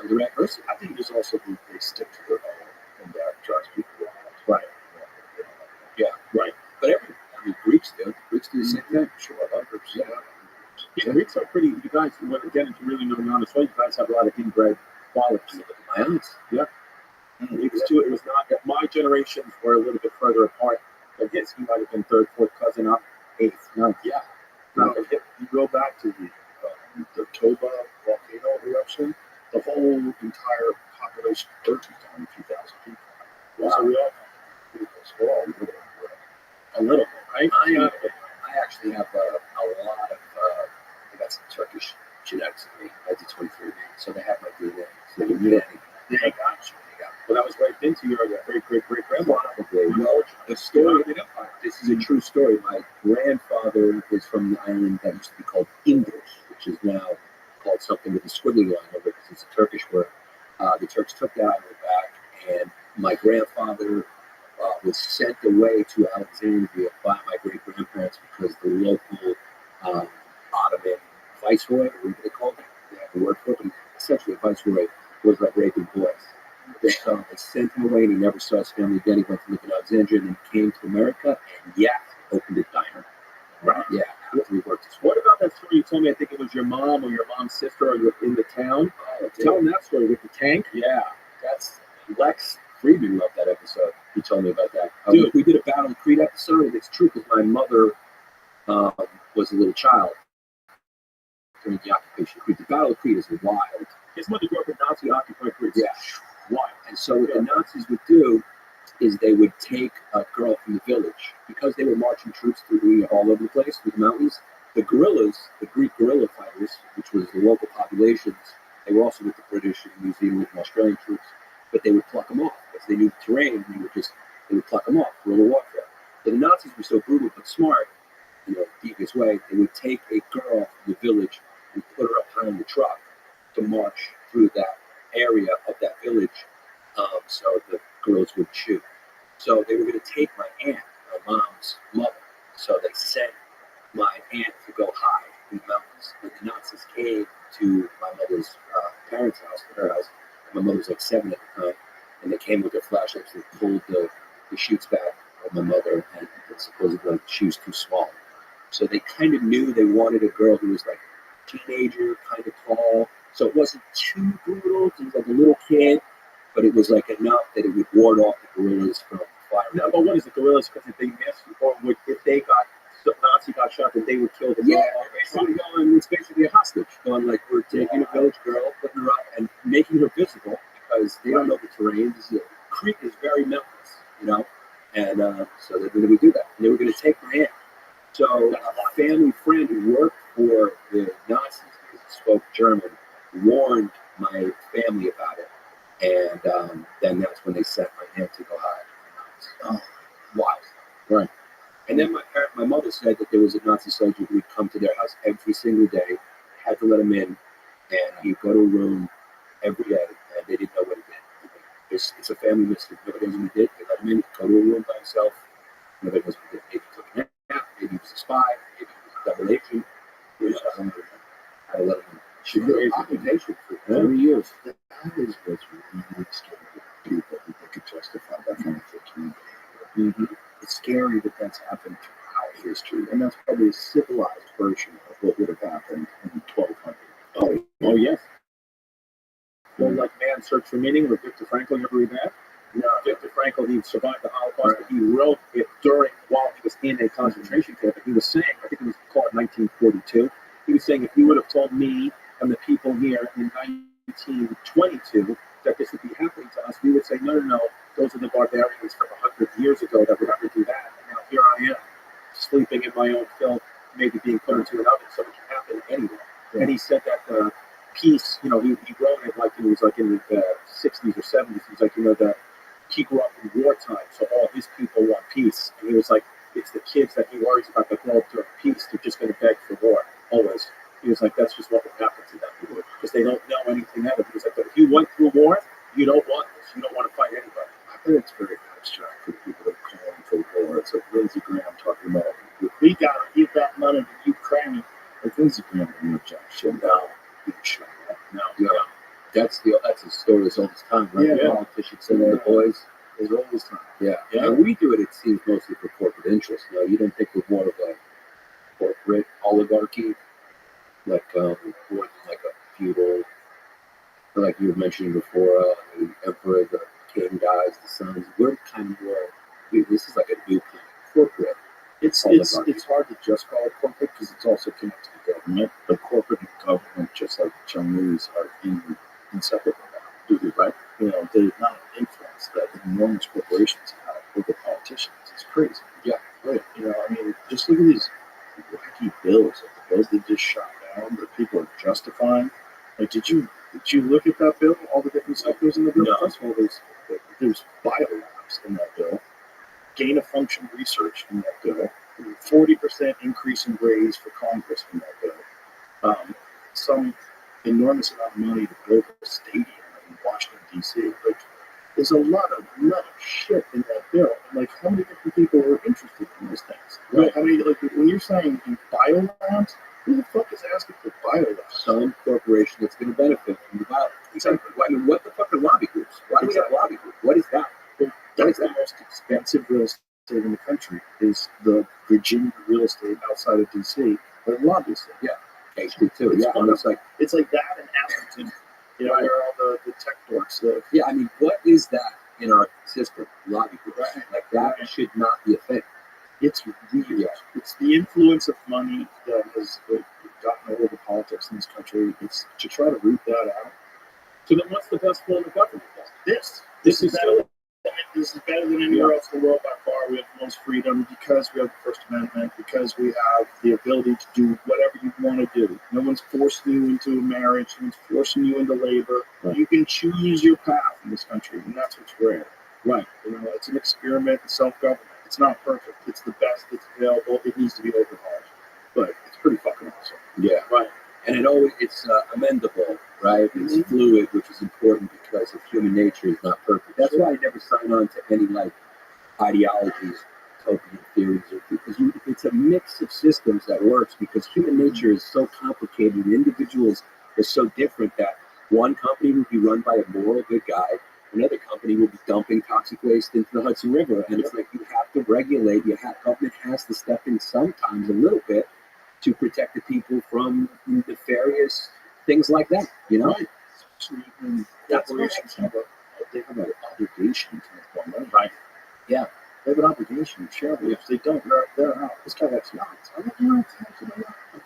under adversity. I think there's also they stick to their own and trust people. Right. Yeah. Right. But Greeks do. Greeks do the same thing. Sure, a lot of groups. Yeah. Yeah, Greeks are pretty. You guys, when we get into really knowing honest way, you guys have a lot of inbred qualities. Look at my eyes. Yeah. It was too. It was not. My generations were a little bit further apart than his. He might have been third, fourth cousin, up eighth, ninth. Yeah. Now, if you go back to the Toba volcano eruption, the whole entire population of Turkey down to 2,000 people. Wow. So we all small, A little, right? I actually have a lot of. I got some Turkish genetics in me. I did 23 so they have my DNA. So they got you. Well, that was right into your great grandmother. Probably. Well, the story. This is a true story. My grandfather was from the island that used to be called English, which is now called something with a squiggly line over it because it's a Turkish word. The Turks took that island back, and my grandfather was sent away to Alexandria by my great grandparents because the local Ottoman viceroy, or whatever they called it, they have a word for it, but essentially a viceroy was like raping boys. They sent him away, and he never saw his family again. He went to live in Alexandria, and then came to America, and opened a diner. Right. Yeah, after he worked his way. What about that story you told me? I think it was your mom or your mom's sister, or you're in the town. Tell them that story with the tank. Yeah, that's Lex Friedman loved that episode. He told me about that. Dude. We did a Battle of Creed episode, and it's true because my mother was a little child during the occupation of Creed. The Battle of Creed is wild. His mother grew up in Nazi-occupied Greece. Yeah. Wild. And so what the Nazis would do is they would take a girl from the village because they were marching troops all over the place through the mountains. The guerrillas, the Greek guerrilla fighters, which was the local populations, they were also with the British and New Zealand and Australian troops, but they would pluck them off because they knew the terrain. They would pluck them off, guerrilla warfare. So the Nazis were so brutal but smart, devious way. They would take a girl from the village and put her up high in the truck to march through that area of that village, so the girls would shoot. So they were going to take my aunt, my mom's mother. So they sent my aunt to go hide in the mountains. When the Nazis came to my mother's parents' house, her house, and my mother was like 7 at the time, and they came with their flashlights and pulled the chutes back of my mother, and supposedly like, she was too small. So they kind of knew they wanted a girl who was like a teenager, kind of tall. So it wasn't too brutal. It was like a little kid, but it was like enough that it would ward off the guerrillas from firing. No, but what is the guerrillas? Because if they missed, or if they got, the Nazi got shot, then they would kill the girl. It's basically a hostage. Going like we're taking a village girl, putting her up, and making her visible because they don't know the terrain. Crete is very mountainous, and so they're going to do that. And they were going to take my aunt. So a family friend who worked for the Nazis because he spoke German warned my family about it, and then that's when they sent my aunt to go hide. Wild, right? And then my mother said that there was a Nazi soldier who would come to their house every single day, had to let him in, and he'd go to a room every day, and they didn't know what he did. It's a family mystery. Nobody knows what he did. They let him in, he'd go to a room by himself. Nobody knows what he did. Maybe he took a nap, maybe he was a spy, maybe he was a double agent. I let him in. She was an occupation for 30 years. That is what's really scary to people. They could justify that kind of thinking. Mm-hmm. It's scary that that's happened our history, and that's probably a civilized version of what would have happened in 1200. Oh yes. Well, like Man's Search for Meaning with Viktor Frankl, you ever read that? Yeah, Viktor Frankl, he survived the Holocaust, but he wrote it while he was in a concentration camp. And he was saying, I think it was called 1942, he was saying, if you would have told me and the people here in 1922 that this would be happening to us, we would say, no, those are the barbarians from 100 years ago that would never do that. And now here I am, sleeping in my own filth, maybe being put into an oven, so it can happen anywhere. Yeah. And he said that peace, he wrote it like it was like in the 60s or 70s. He's like, that he grew up in wartime, so all his people want peace. And he was like, it's the kids that he worries about that grow up during peace. They're just going to beg for war, always. He was like, that's just what would happen to them because they don't know anything of it. He was like, but if you went through war, you don't want this. You don't want to fight anybody. I think it's very abstract for the people that are calling for war. It's like Lindsey Graham talking about, we got to give that money to Ukraine. Like Lindsey Graham didn't object. No. That's a story that's all the time, right? Yeah. Politicians saying the boys. There's always time. Yeah. And we do it, it seems, mostly for corporate interest. You don't think we're more of a corporate oligarchy, like more than like a feudal, like you were mentioning before, the emperor, the king dies, the sons. We're kind of more, this is like a new kind of corporate. It's hard to just call it corporate because it's also connected to government. But corporate and government, just like Chinese, are inseparable now, right? The amount of influence that enormous corporations have over politicians is crazy. Yeah, right. Just look at these wacky bills, like the bills they just shot down that people are justifying. Like, did you look at that bill? All the different sectors in the bill. No. First of all, there's biolabs in that bill. Gain of function research in that bill, 40% increase in grades for Congress in that bill, some enormous amount of money to build a stadium in Washington, D.C. Like, there's a lot of shit in that bill. And, like, how many different people are interested in those things? Right. How many, like, when you're saying biolabs, who the fuck is asking for biolabs? Some corporation that's going to benefit from the biolabs. Exactly. What the fuck are lobby groups? Why do we have lobby groups? What is that? That's the most expensive real estate in the country is the Virginia real estate outside of D.C. But lobbyists. Yeah, actually too. It's It's like that in Appleton, where all the tech dorks live. Yeah, what is that in our system? Lobby groups. Right. Like that should not be a thing. It's really, it's the influence of money that has gotten over the politics in this country. It's to try to root that out. So then what's the best form of government? This is better than anywhere else in the world by far. We have the most freedom because we have the First Amendment, because we have the ability to do whatever you want to do. No one's forcing you into a marriage. No one's forcing you into labor. Right. You can choose your path in this country, and that's what's rare. Right. It's an experiment in self-government. It's not perfect. It's the best that's available. It needs to be overhauled. But it's pretty fucking awesome. Yeah. Right. And it's amendable, right? It's fluid, which is important because of human nature is not perfect. That's why I never sign on to any ideologies, utopian theories, because it's a mix of systems that works because human nature is so complicated and individuals are so different that one company will be run by a moral good guy, another company will be dumping toxic waste into the Hudson River, and it's like you have to regulate. Government has to step in sometimes a little bit to protect the people from nefarious things like that, Right. Especially when corporations have an obligation to make more money. Right. Yeah. They have an obligation to share with. If they don't, they're out. This guy that's not. I'm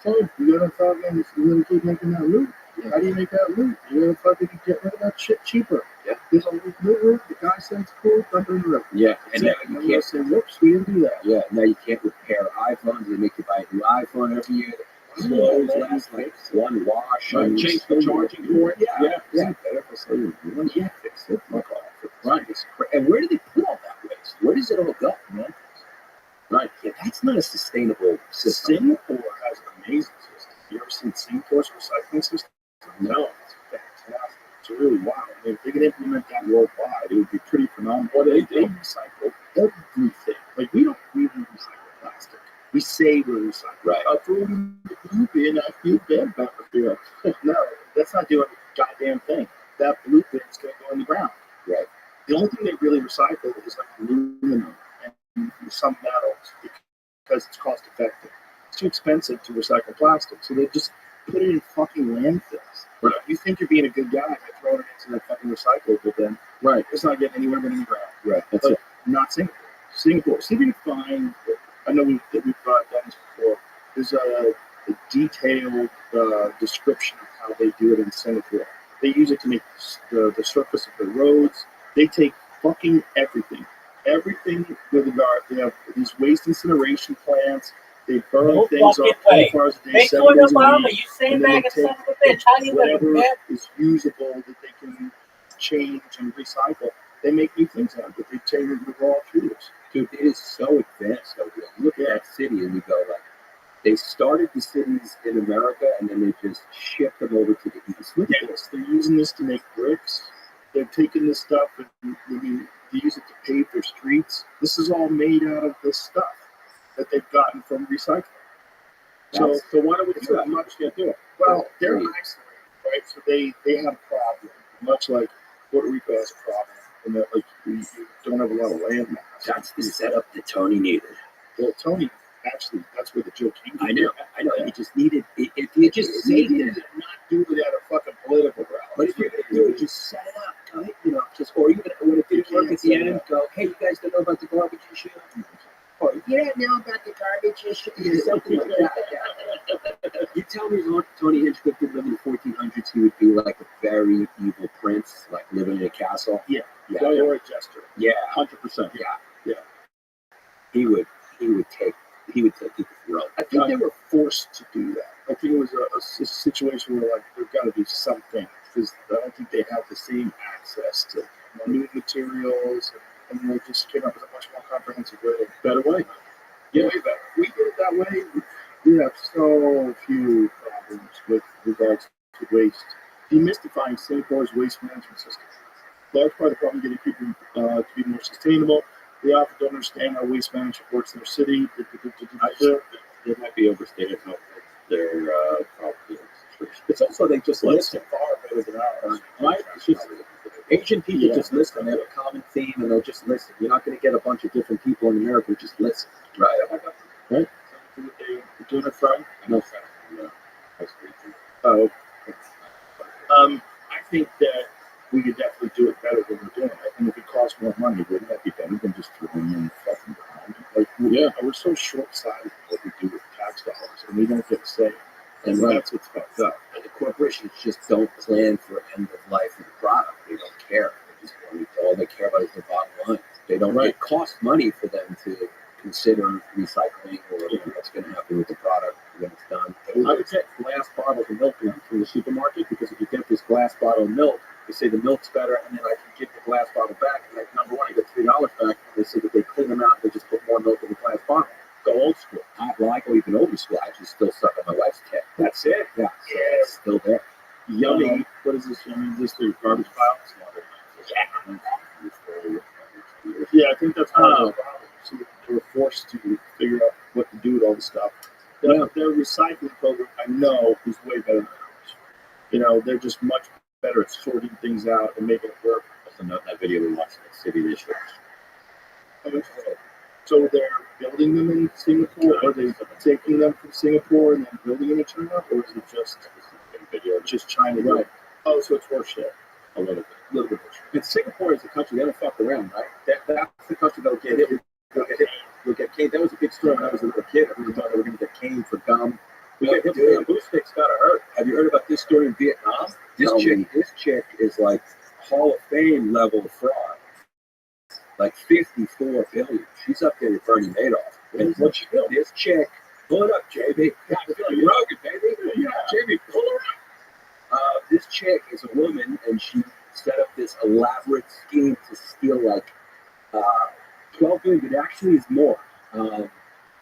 telling you, you're gonna keep making that loot. Yeah. How do you make that loot? You're gonna fucking get rid of that shit cheaper. Yeah. There's a loot route. The guy says it's cool, dump it in the river. Yeah. And now you can't say, whoops, we didn't do that. Yeah. Now you can't repair iPhones. They make you buy a new iPhone every year. Clothes last like one wash. Right. Change the charging port. Yeah. Better for saying you want to fix it. Fuck off. Right. And where do they put all that waste? Where does it all go, man? Right. Yeah, that's not a sustainable system. Singapore has an amazing system. You ever seen Singapore's recycling system? No. It's fantastic. It's really wild. If they could implement that worldwide, it would be pretty phenomenal. Well, they recycle everything. Like, we don't really recycle plastic. We say we're recycling. Right. I threw it in the blue bin. I feel bad about it. No, that's not doing a goddamn thing. That blue bin is going to go in the ground. Right. The only thing they really recycle is like aluminum and some metals because it's cost effective. It's too expensive to recycle plastic, so they just put it in fucking landfills. Right. You think you're being a good guy by throwing it into that fucking recyclable bin. Right. It's not getting anywhere but in the ground. Right. That's But it. not Singapore. Singapore. See if you can find, I know we've done this before, there's a detailed description of how they do it in Singapore. They use it to make the surface of the roads. They take fucking everything. Everything with regard, they have these waste incineration plants. They burn No things fucking off way. 24 hours a day, Big 7 Toy days a Obama, week. you say And then they maggot son take of a bitch. How do you live whatever with that? is usable that they can change and recycle. They make new things out of it. They take the raw fuels. Dude, it is so advanced over there. You look at that city and you go like, they started the cities in America and then they just shipped them over to the east. Look at this. They're using this to make bricks. They're taking this stuff and they use it to pave their streets. This is all made out of this stuff that they've gotten from recycling. So why don't we do that? I'm not just gonna do it. well, they're isolated, right? So they have a problem, much like Puerto Rico has a problem, in that like you don't have a lot of land mass. That's the setup that Tony needed. Well, Tony, actually, that's where the joke came from. I know. He just needed, if you just say needed that, to not do it at a fucking political rally. but if you're going to do it, just set it up, go, you know, just, or even when it didn't work at the end, go, hey, you guys don't know about the garbage issue? Or you don't know about the garbage issue? Something like that. You tell me Tony Hinchcliffe did live in the 1400s, he would be like a very evil prince, like living in a castle. Yeah. Yeah. Or a jester. Yeah. 100%. Yeah. He would take people for real. I think they were forced to do that. I think it was a situation where like there's got to be something because I don't think they have the same access to new materials and they just came up with a much more comprehensive way, better way. Yeah, way better. We did it that way. We have so few problems with regards to waste. Demystifying Singapore's waste management system. Large part of the problem getting people to be more sustainable. They often don't understand how waste management works in their city. They might be overstated how their problem. It's also they just listen. Far better than ours. Right? It's just, Asian people just listen. They have a common theme and they'll just listen. You're not going to get a bunch of different people in America who just listen. Right. Right? You're doing it from? No, Oh, I think that we could definitely do it better than we're doing it. And if it costs more money, wouldn't that be better than just throwing in fucking ground? Like, we're so short-sighted with what we do with tax dollars, and we don't get a say. And that's what's fucked up. And the corporations just don't plan for end of life of the product. They don't care. All they care about is the bottom line. They don't. It costs money for them to consider recycling or what's going to happen with the product when it's done. I would get glass bottles of milk from the supermarket because if you get this glass bottle of milk, they say the milk's better, and then I can give the glass bottle back. And like, number one, I get $3 back. They say that they clean them out, they just put more milk in the glass bottle. Go old school. I go even older school. I just still suck on my wife's tit. That's it. Yeah, it's still there. Yummy. What is this? Yummy? Is this the garbage pile? Yeah, I think that's part of the problem. So they were forced to figure out what to do with all this stuff. Their recycling program, I know, is way better than ours. You know, they're just much better at sorting things out and making it work. That video we watched in the city this year. So they're building them in Singapore, or are they taking them from Singapore and then building them in China, or is it just China? Right. Oh, so it's horseshit. A little bit horseshit. And Singapore is a country they don't fuck around, right? That's the country that'll get hit. We'll get caned. That was a big story when I was a little kid. Everyone thought they were going to get caned for gum. We get hit with bamboo sticks. Gotta hurt. Have you heard about this story in Vietnam? This chick is like Hall of Fame level fraud. Like 54 billion. She's up there with Bernie Madoff. And what she do? This chick, pull it up, JB. Yeah, I feel like Rogan, baby. Yeah, JB, pull her up. This chick is a woman, and she set up this elaborate scheme to steal like 12 billion, but actually is more. And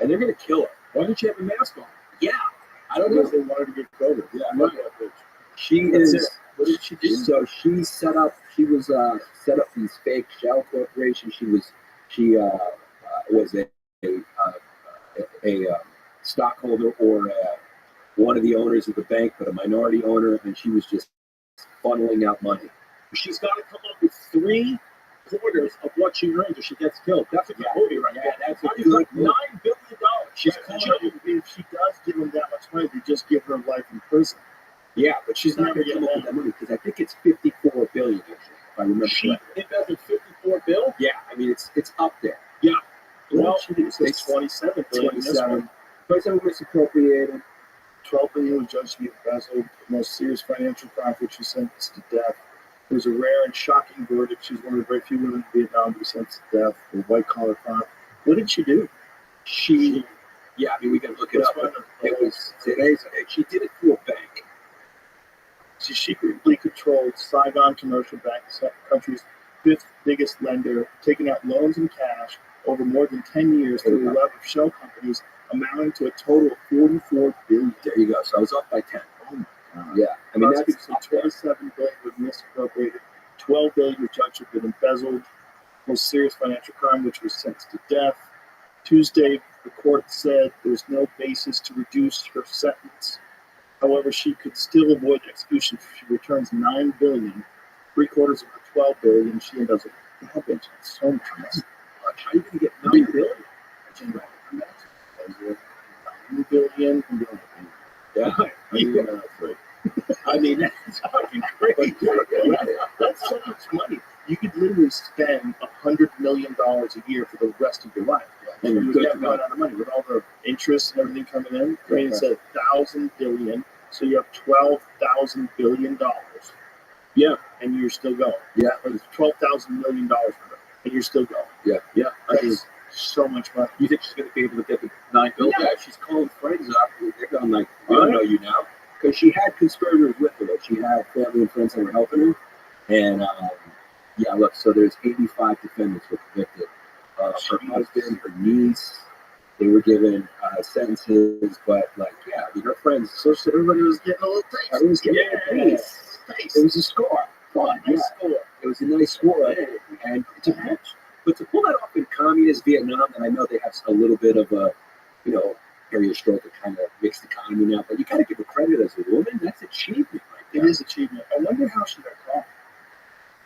they're gonna kill her. Why didn't you have a mask on? Yeah, I don't know. Because they wanted to get COVID. Yeah, I love that bitch. She That's is. it. What did she do? So she set up. She was set up these fake shell corporations. She was a stockholder or one of the owners of the bank, but a minority owner, and she was just funneling out money. She's got to come up with 3 quarters of what she earns or she gets killed. That's a good movie right there. That's a $9 good billion. She's if she does give him that much money, they just give her life in prison. yeah, but she's not Never going to get come up with that money because I think it's 54 billion. Actually, if I remember She correctly. embezzled 54 bill. Yeah, I mean it's up there. Well, she they says 27 billion. 27 was appropriated. 12 billion was judged to be embezzled, the most serious financial crime for which she was sentenced to death. It was a rare and shocking verdict. She's one of the very few women in Vietnam to be sentenced to death for white collar crime. What did she do? Yeah, I mean we can look it up. But it was today's. She did it through a bank. She secretly controlled Saigon Commercial Bank, the country's fifth biggest lender, taking out loans and cash over more than 10 years through 11 shell companies, amounting to a total of 44 billion. There you go. So I was up by 10. Oh my God. Yeah, I mean that's Prosecutors said 27 billion was misappropriated, 12 billion was judged to have been embezzled, most serious financial crime, which was sentenced to death. Tuesday, the court said there's no basis to reduce her sentence. However, she could still avoid execution if she returns 9 billion, three-quarters of the 12 billion she embezzled. That bitch has so much money. how are you going to get 9 billion? $9 billion. Yeah, I mean, that's fucking crazy. That's so much money. You could literally spend $100 million a year for the rest of your life, and you would never run out of money with all the interest and everything coming in. I mean, it's 1,000 billion, so you have $12,000 billion. Yeah, and you're still going. Yeah, or it's $12,000 million for her, and you're still going. Yeah. That is so much money. You think she's going to be able to get the 9 billion? Yeah. She's calling friends up. They're going like, I don't know you now. Because she had conspirators with her. She had family and friends that were helping her. And, yeah, look, so there's 85 defendants were convicted. Her husband, her niece, they were given sentences. But, like, yeah, I mean, her friends. So everybody was getting a little taste. Everyone was getting a taste. It was a score. Fun. Nice score. It was a nice score. And but to pull that off in communist Vietnam, and I know they have a little bit of a, area stroke, a kind of mixed economy now, but you got to give her credit as a woman. That's achievement right there. It is achievement. I wonder how she got caught.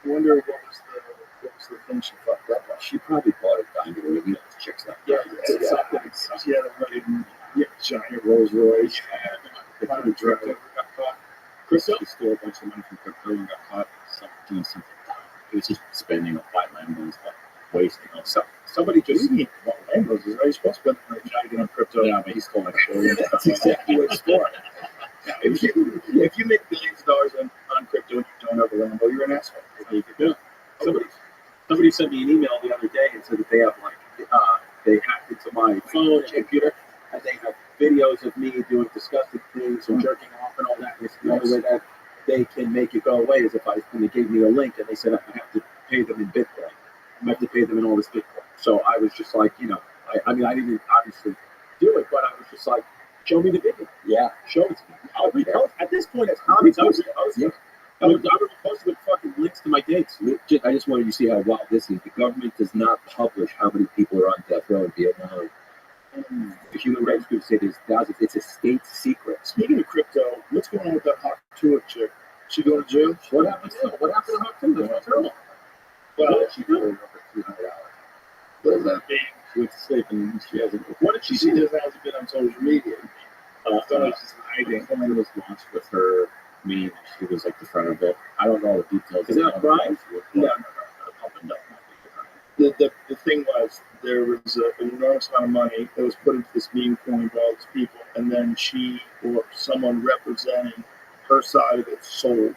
I wonder what was the thing she fucked up on. She probably bought a diamond ring, chicks like Yeah, something. She had a wedding, giant Rolls Royce. The kind of drug got caught. Crystal stole a bunch of money from crypto and got caught doing something dumb. He was just spending on white Lambos, but wasting on stuff. Somebody just What Lambos is? Are you supposed to spend money trying to get on crypto? yeah, but he stole like $1 billion. That's exactly what it's for. If you make billions of dollars on crypto and you don't have a Lambo, you're an asshole. You could do it. Somebody sent me an email the other day and said that they have they hacked into my phone and computer and they have videos of me doing disgusting things and jerking off and all that. And it's the only way that they can make it go away is and they gave me a link and they said I have to pay them in Bitcoin. I have to pay them in all this Bitcoin. So I was just like, I mean, I didn't obviously do it, but I was just like, show me the video. Yeah. Show it to me. I'll repost. At this point, it's comics. I would repost it. I would repost it with fucking links to my dates. I just wanted you to see how wild this is. The government does not publish how many people are on death row in Vietnam. The Human Rights Group say there's thousands. It's a state secret. Speaking of crypto, what's going on with that hot tour chick? She going to jail? What happened to her? What happened to her too? That's terrible. Well, She did over $300. what is that? She went to sleep and she hasn't. What did she see that hasn't been on social media? She's hiding. Someone was launched with her meme. She was like the front of it. I don't know all the details. Is that right? No. The thing was, there was an enormous amount of money that was put into this meme coin by all these people, and then she or someone representing her side of it sold,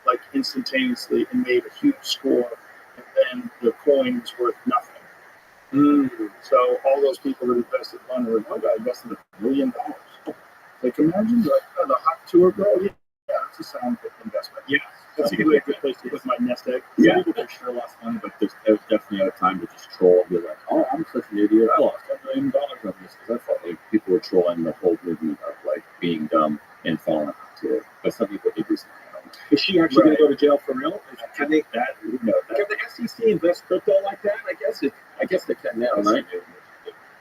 like instantaneously, and made a huge score, and then the coin was worth nothing. So all those people that invested money were, one guy invested $1 million. Like imagine the hot tour girl. Yeah, that's a sound investment. Yeah, That's a good place to put my nest egg. yeah. People for sure lost money, but it was definitely at a time to just troll and be like, "Oh, I'm such an idiot. I lost $1 million on this," because I felt like people were trolling the whole movement of like being dumb and falling to it. But some people did this. Is she actually going to go to jail for real? Can they? Can the SEC invest crypto like that? I guess they can now, right?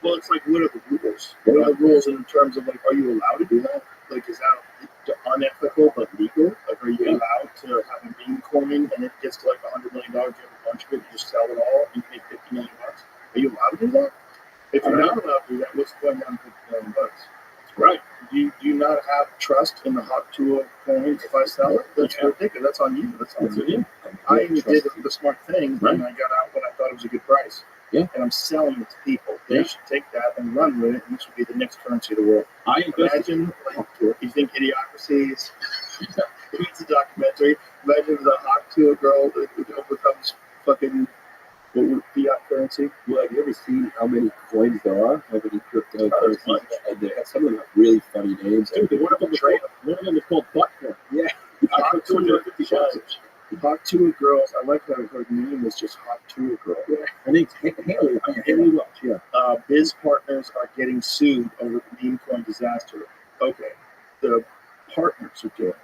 Well, it's like, what are the rules? What are the rules in terms of, like, are you allowed to do that? Like, is that unethical but legal? Like, are you allowed to have a meme coin and it gets to like $100 million, you have a bunch of it, you just sell it all and you make $50 million? Are you allowed to do that? If you're not allowed to do that, what's going on for $50,000? Right. Do you not have trust in the hot tool coins if I sell it? That's ridiculous. That's on you. That's on you. I did the smart thing, and I got out when I thought it was a good price. Yeah. And I'm selling it to people. They should take that and run with it, and this would be the next currency of the world. I invested. Imagine, you think Idiocracy is it's a documentary. Imagine the hot tool girl that overcomes fucking fiat currency. Well, have you ever seen how many coins there are? How many cryptocurrencies? And they have some of them have really funny names. Dude, one of them is called Buttcorn. Yeah. I put 250 bucks. Hot tool girls. I like how her name is just Hot Tool Girl. Yeah. Her name's Haley. Haley Welch. Yeah. Biz partners are getting sued over the meme coin disaster. Okay, the partners are doing it.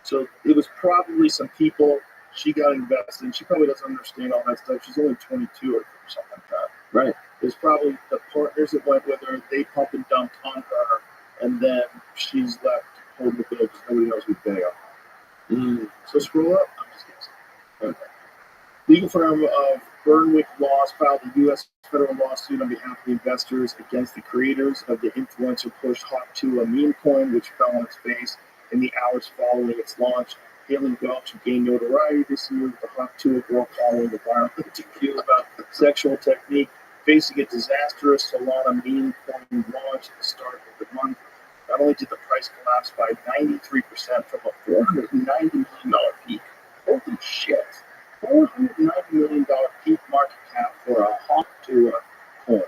So it was probably some people she got invested in. She probably doesn't understand all that stuff. She's only 22 or something like that. Right. There's probably the partners that went with her. They pump and dumped on her, and then she's left holding the bill because nobody knows who they are. So scroll up. I'm just guessing. Okay. Legal firm of Burnwick Laws filed a U.S. federal lawsuit on behalf of the investors against the creators of the influencer push Hot Tool, a meme coin, which fell on its face in the hours following its launch. Haley Welch gained notoriety this year with the Hot Tool girl following the viral interview about sexual technique, facing a disastrous Solana meme coin launch at the start of the month. Not only did the price collapse by 93% from a $490 million peak, holy shit, $490 million peak market cap for a Hot Tool coin,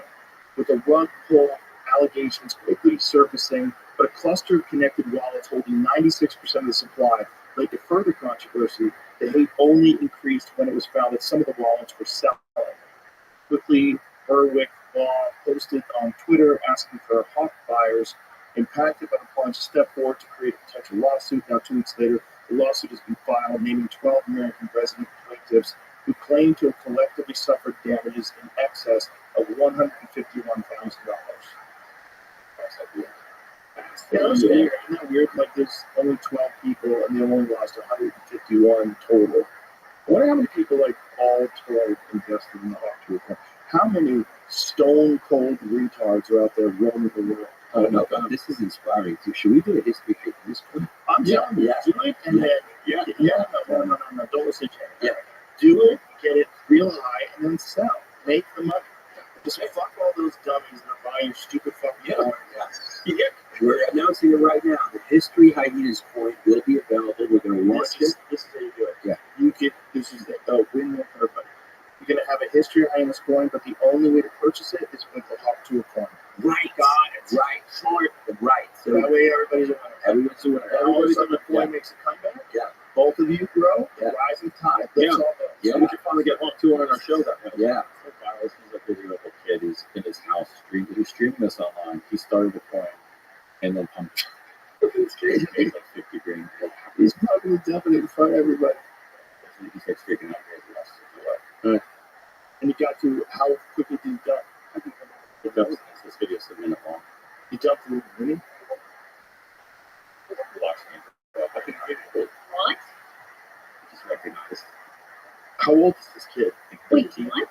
with the rug pull allegations quickly surfacing, but a cluster of connected wallets holding 96% of the supply led to further controversy. The hate only increased when it was found that some of the wallets were selling. Quickly, Berwick Law posted on Twitter asking for hawk buyers impacted by the plunge to step forward to create a potential lawsuit. Now, 2 weeks later, the lawsuit has been filed, naming 12 American resident plaintiffs who claim to have collectively suffered damages in excess of $151,000. Isn't that weird? Like, there's only 12 people, and they only lost 151 total. I wonder how many people, like, all 12 invested in the Hot Tool coin. How many stone cold retards are out there roaming the world? Oh, no, this is inspiring too. Should we do a history hit this coin? I'm telling you, do it, and then, no, don't listen to him. Yeah. Do it, get it real high, and then sell. Make the money. Just fuck all those dummies that are buying stupid fucking coins. Yeah. We're announcing it right now. The History Hyenas coin will be available. We're going to launch it. This is how you do it. Yeah. This is a win-win for everybody. You're going to have a History Hyenas coin, but the only way to purchase it is with the Hot Tool coin. Right. Got it. Right. Smart. Right. So that way everybody's a winner. Everyone's a winner. All of a sudden the coin makes a comeback. Yeah. Both of you grow. Yeah. Rising tide. That's all that. Yeah. We can finally get Hot Tool on our show that way. Yeah. This is a video of a kid who's in his house he's streaming this online. He started the coin and then pumped. It's crazy. He made like 50 grand. He's probably dumping it in front of everybody. He's like freaking out here. He lost his life. And he got to how quickly did he dump? This video is a minute long. He jumped through the winning. I think What? just recognized. How old is this kid? Wait, what?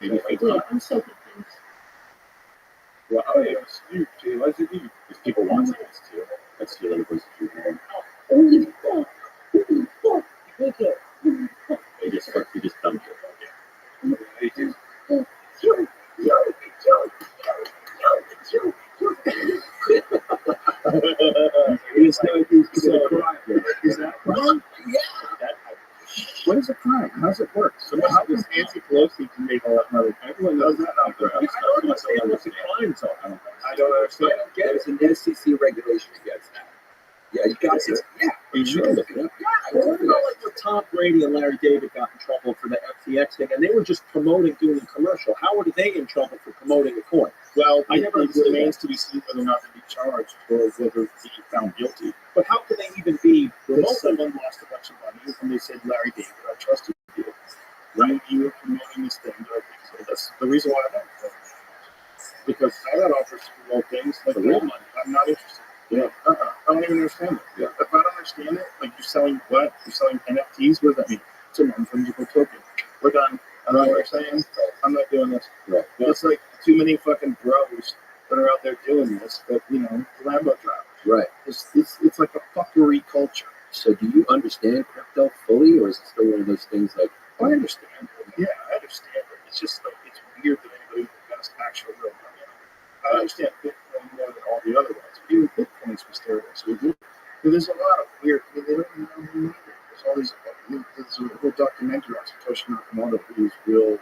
Maybe Wait, I'm so confused. well, oh yeah, Steve, too. Why is it you? Because people want this too. That's the other voice that you hear. Holy fuck. Holy fuck. Okay. He just dumped it. He just, Is that a crime? Yeah. What is a crime? How does it work? So how does Nancy Pelosi can make all that money? Everyone knows that. I don't understand what's the crime, so I don't understand. There's an SEC regulation against that. Yeah, you got it. Yeah. You should look it up. What about like when Tom Brady and Larry David got in trouble for the FTX thing, and they were just doing a commercial? How were they in trouble for promoting a coin? Well, I never it understood remains to be seen whether or not to be charged or whether to be found guilty. But how can they even be Because promoting? someone lost a bunch of money and they said, Larry David, I trusted you. Right? You were promoting this thing. So that's the reason why I don't. Because I got offers to promote things like real money. I'm not interested. Yeah. I don't even understand it. Yeah. If I don't understand it, like you're selling what? You're selling NFTs? What does that mean? It's a non-fungible token. We're done. I know what you're saying. I'm not doing this. Right. It's like too many fucking bros that are out there doing this. That Lambo drivers. Right. It's like a fuckery culture. So do you understand crypto fully, or is it still one of those things like? I understand it. Yeah, I understand it. It's just like it's weird that anybody would invest actual real money. I understand Bitcoin more than all the other ones. But even Bitcoin's mysterious. But there's a lot of weird. They don't even know who made it. There's all these. There's a whole documentary on Satoshi Nakamoto whose real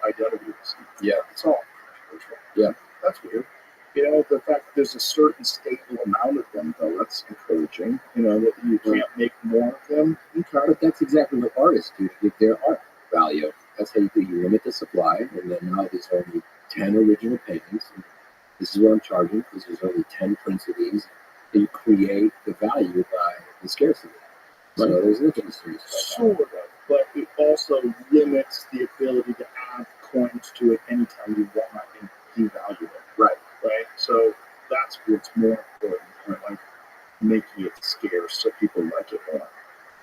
identity is. Yeah. It's all controversial. Yeah. That's weird. The fact that there's a certain stable amount of them, though, that's encouraging. That you can't make more of them. But that's exactly what artists do to give their art value. That's how you do. You limit the supply, and then now there's only 10 original paintings. And this is what I'm charging because there's only 10 prints of these. And you create the value by the scarcity. So there's interesting stuff. Sort of, but it also limits the ability to add coins to it anytime you want and devalue it. Right. So that's what's more important, like making it scarce so people like it more.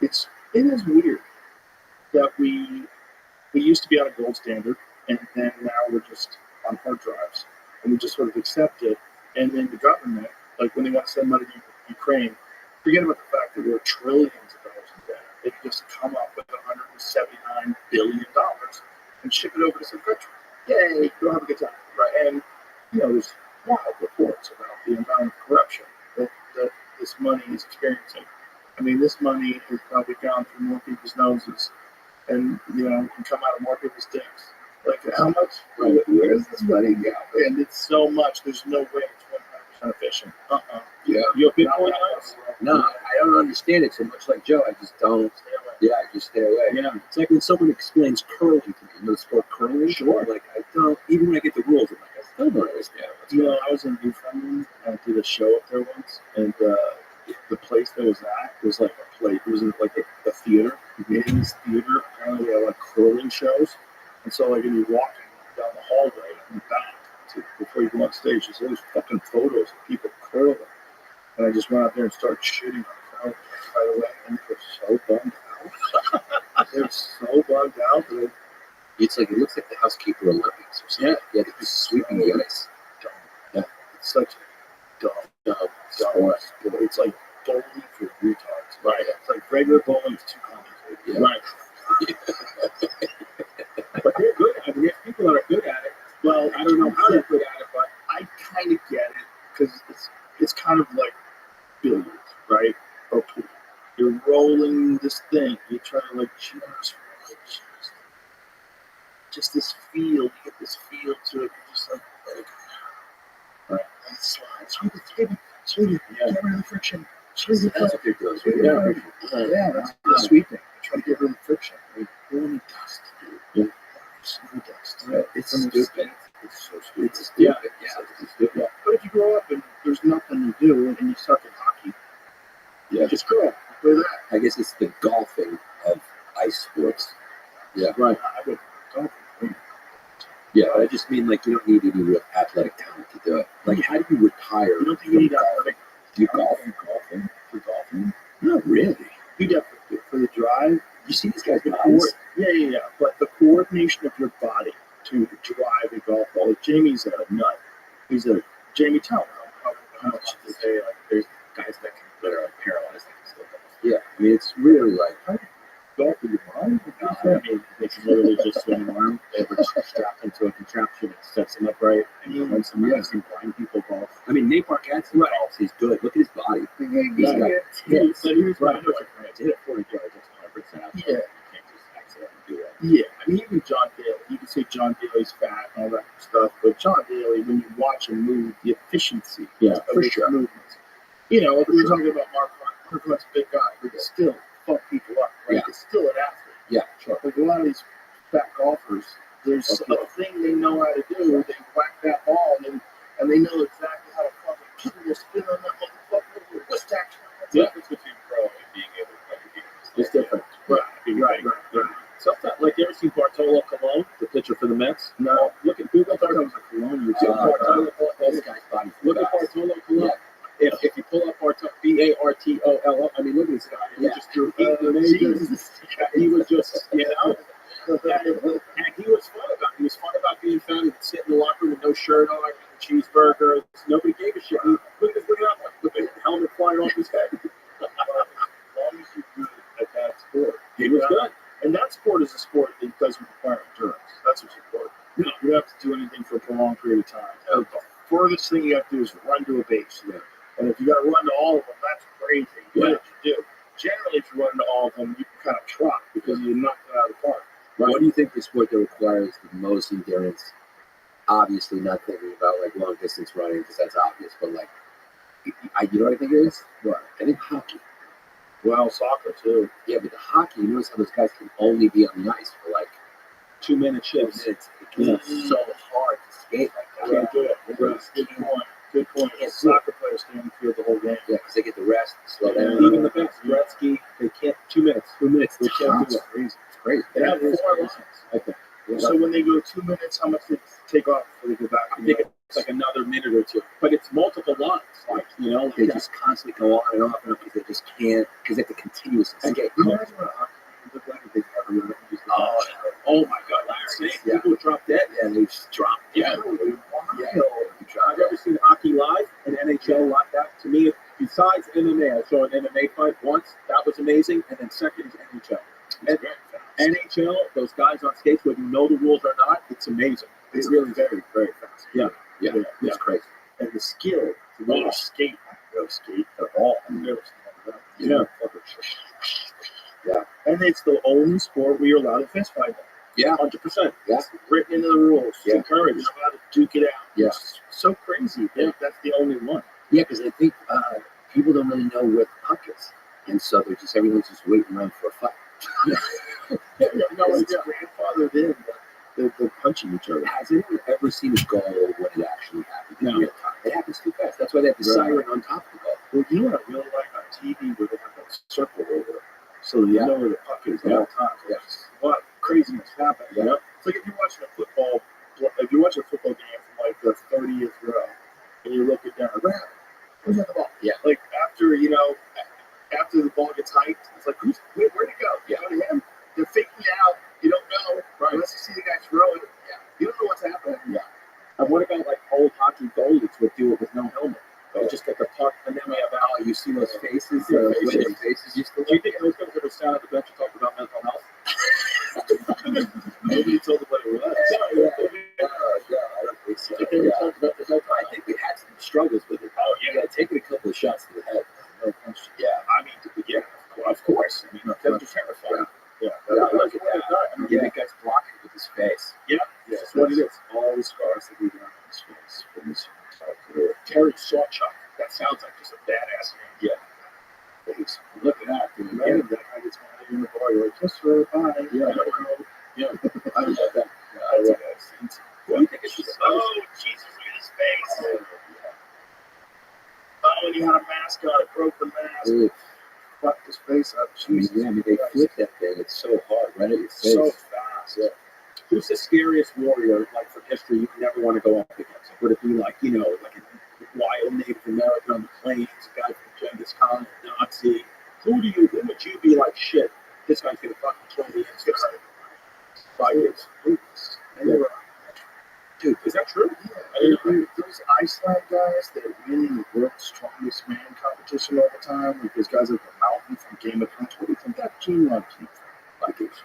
It is weird that we used to be on a gold standard, and then now we're just on hard drives, and we just sort of accept it. And then the government, like when they want to send money to Ukraine, forget about the fact that we're trillions of dollars in debt. They can just come up with $179 billion and ship it over to some country. Yay, go have a good time. Right. And there's wild reports about the amount of corruption that this money is experiencing. I mean, this money has probably gone through more people's noses and, can come out of more people's dicks. Like, how much? Right. Where does this money go? And it's so much, there's no way it's 100% efficient. Yeah. You're a Bitcoin guys? No, I don't understand it so much like Joe. I just don't. Yeah, I just stay away. Yeah. It's like when someone explains curling to me. The sport curling? Sure. Like, I don't, even when I get the rules, I'm like, I still don't understand it. I was in Newfoundland. I did a show up there once, and the place that was at was like a place. It was in like a theater. In this theater, apparently they had like curling shows, and so like when you're walking down the hallway in the back before you go on stage, there's all these fucking photos of people curling, and I just went out there and started shooting on the crowd right away, and they were so bummed out. They were so bummed out that It's like, it looks like the Housekeeper Olympics or something. Yeah, they're just sweeping the ice. Yeah, it's such a dumb sport. It's like bowling for retards. Right. It's like regular bowling is too complicated. Yeah. Right. But they're good at it. There's people that are good at it. Well, I don't know how they're good at it, but I kind of get it because it's kind of like billiards, right? Or pool. You're rolling this thing. You try to like just this feel. You get this feel to it. You're just like, let it go. Right. And it slides. Sweetie, get rid of the friction. That's what they're doing. Yeah, that's the sweeping. Try to get rid of the friction. Like, only dust. Yeah. There's no dust. Right. It's stupid. It's so stupid. It's stupid. Yeah. It's stupid. Yeah. But if you grow up and there's nothing to do and you suck at hockey, just grow up. Play that. I guess it's the golfing of ice sports. Yeah. Right. I would golf. Yeah, I just mean like you don't need any real athletic talent to do it. Like, how do you retire? You don't think you need athletic? You golf? For golfing? Not really. You got for the drive. You see these guys' The bodies? yeah. But the coordination of your body to drive a golf ball. Like Jamie's a nut. Jamie. Tell him how much to say, like, there's guys that are like paralyzed that can still golf. Yeah, I mean it's really like golf with your arm. I mean, they can literally just swing an arm. They were strapped into a contraption that sets them upright. And once I've seen blind people golf. I mean Nate Bargatze golfs. He's good. Look at his body. He's got tits. But here's what I know. To hit 40 yards, that's 100% out. Yeah. You can't just accidentally do that. Yeah, I mean, even John Daly. You can say John Daly's fat and all that stuff, but John Daly, when you watch him move, the efficiency of his movements. We were talking about Mark Hunt. Mark Hunt's a big guy, but he still fuck people up, right? Yeah. He's still an athlete. Yeah, sure. Like a lot of these fat golfers, there's a thing they know how to do. They whack that ball, and they know exactly how to fucking put their spin on that motherfucker with wrist action. The difference between pro and being able to play the game is different. Right. Sometimes, like, you ever seen Bartolo Colon, the pitcher for the Mets? No. Look at Google. I thought it was a Colon. Bartolo this Colon. guy's body. Look at Bartolo Colon. Yeah. If you pull up Bartolo, Bartolo, I mean, look at this guy. He just threw Jesus. he was just, and he Nobody gave a shit. Look at that one with the helmet flying off his head. As long as you're good at that sport. He was good. And that sport is a sport that doesn't require endurance. That's what's important. You don't have to do anything for a prolonged period of time. The furthest thing you have to do is run to a base. Yeah. And if you got to run to all of them, that's crazy. What Yeah. did you do? Generally, if you run to all of them, you can kind of trot because you knocked it out of the park. Right. What do you think the sport that requires the most endurance? Obviously, not thinking about like long distance running because that's obvious, but like, you know what I think it is? What? I think hockey. Well, soccer too. Yeah, but the hockey, you notice how those guys can only be on the ice for like 2 minute 2 shifts. minutes because it's so hard to skate like that. Can't do it. Good point. Good point. Soccer players stay on the field the whole game. Yeah, because they get the rest, slow down. Even the best, Gretzky, they can't 2 minutes. 2 minutes. They can't do That's it. crazy. It's crazy. They have 4 lines. Okay. Yeah. So when they go 2 minutes, how much they take off before they go back? I think it's like another minute or two, but it's multiple lines. Like, you know, They just constantly go on and off and off because they just can't, because they have to continuously skate. Imagine what a hockey game would look like if they ever really used the Oh, oh my God, insane. Yeah. People drop dead. yeah, they just drop. Yeah. Yeah. I've ever seen hockey live and NHL like that. To me, besides MMA, I saw an MMA fight once. That was amazing. And then second is NHL. And NHL, those guys on skates, whether you know the rules or not, it's amazing. It's really very, very fast. Yeah. Yeah, Yeah. it's crazy. And the skill to really skate, no skate at all. I've never seen that. Yeah. Yeah. And it's the only sport where you're allowed to fist fight. Yeah. 100%. Yeah. It's written into the rules. Yeah. It's encouraged. You're allowed to duke it out. Yeah. It's so crazy. Yeah. That's the only one. Yeah, because I think people don't really know where the puck is. And so they're just, everyone's just waiting around for a fight. Yeah, no, it's grandfathered in the punching each other. Has anyone ever seen a goal when it actually happens? No. In real time? It happens too fast. That's why they have the Right. siren on top of the goal. Well, you know what I really like on TV where they have that circle over it, so that you know where the puck is at all times. Yes. A lot of craziness happens. Yeah. You know? It's like if you're watching a football game from like the 30th row, and you're looking down, who's at the ball? Yeah. Like after the ball gets hiked, it's like where'd it go? Yeah. Go to him. They're faking it out. You don't know, Right. unless you see the guy throw it. Yeah. You don't know what's happening. Yeah. And what about like old hockey goalies would do it with no helmet? They just get the puck, and then we have Oh, you see those faces? Yeah, The way faces. their faces used to Do you look? think those guys ever sat on the bench and talked about mental health? Nobody told them what it was. Yeah, I don't think so. Did they ever Yeah. talk about the mental I think they had some struggles with it. Oh, Yeah, taking a couple of shots to the head. No question. Yeah. I mean, yeah, of course. I mean, that's terrifying. Yeah. Yeah, look at that. Yeah, that guy's blocking with his face. Yeah, That's what it is. all the scars that we got on his face from his career. Terry Sawchuk. That sounds like just a badass name. Yeah. He's looking at dude. Man, that guy gets mad at you in the bar. You're like, just for a pie. Yeah. I don't know. Yeah. I love that. That's a nice thing. What do you think it's just Oh, Jesus, look at his face. Oh, and he had a mask on. It broke the mask. Ooh, Fucked his face up. I mean, Jesus. yeah, I mean, they Christ. flip that thing. It's so hard, right at your face. So fast. Yeah. Who's the scariest warrior, like from history, you never want to go up against? Would it be like, you know, like a wild Native American on the plains, a guy from Genghis Khan, a Nazi? Who would you be like, shit, this guy's gonna fucking kill me? It's gonna Vikings. Dude, Is that true? Those Iceland guys that really work strongest man competition all the time, like those guys like the Mountain from Game of Thrones. Where do you think that gene line came from? Vikings.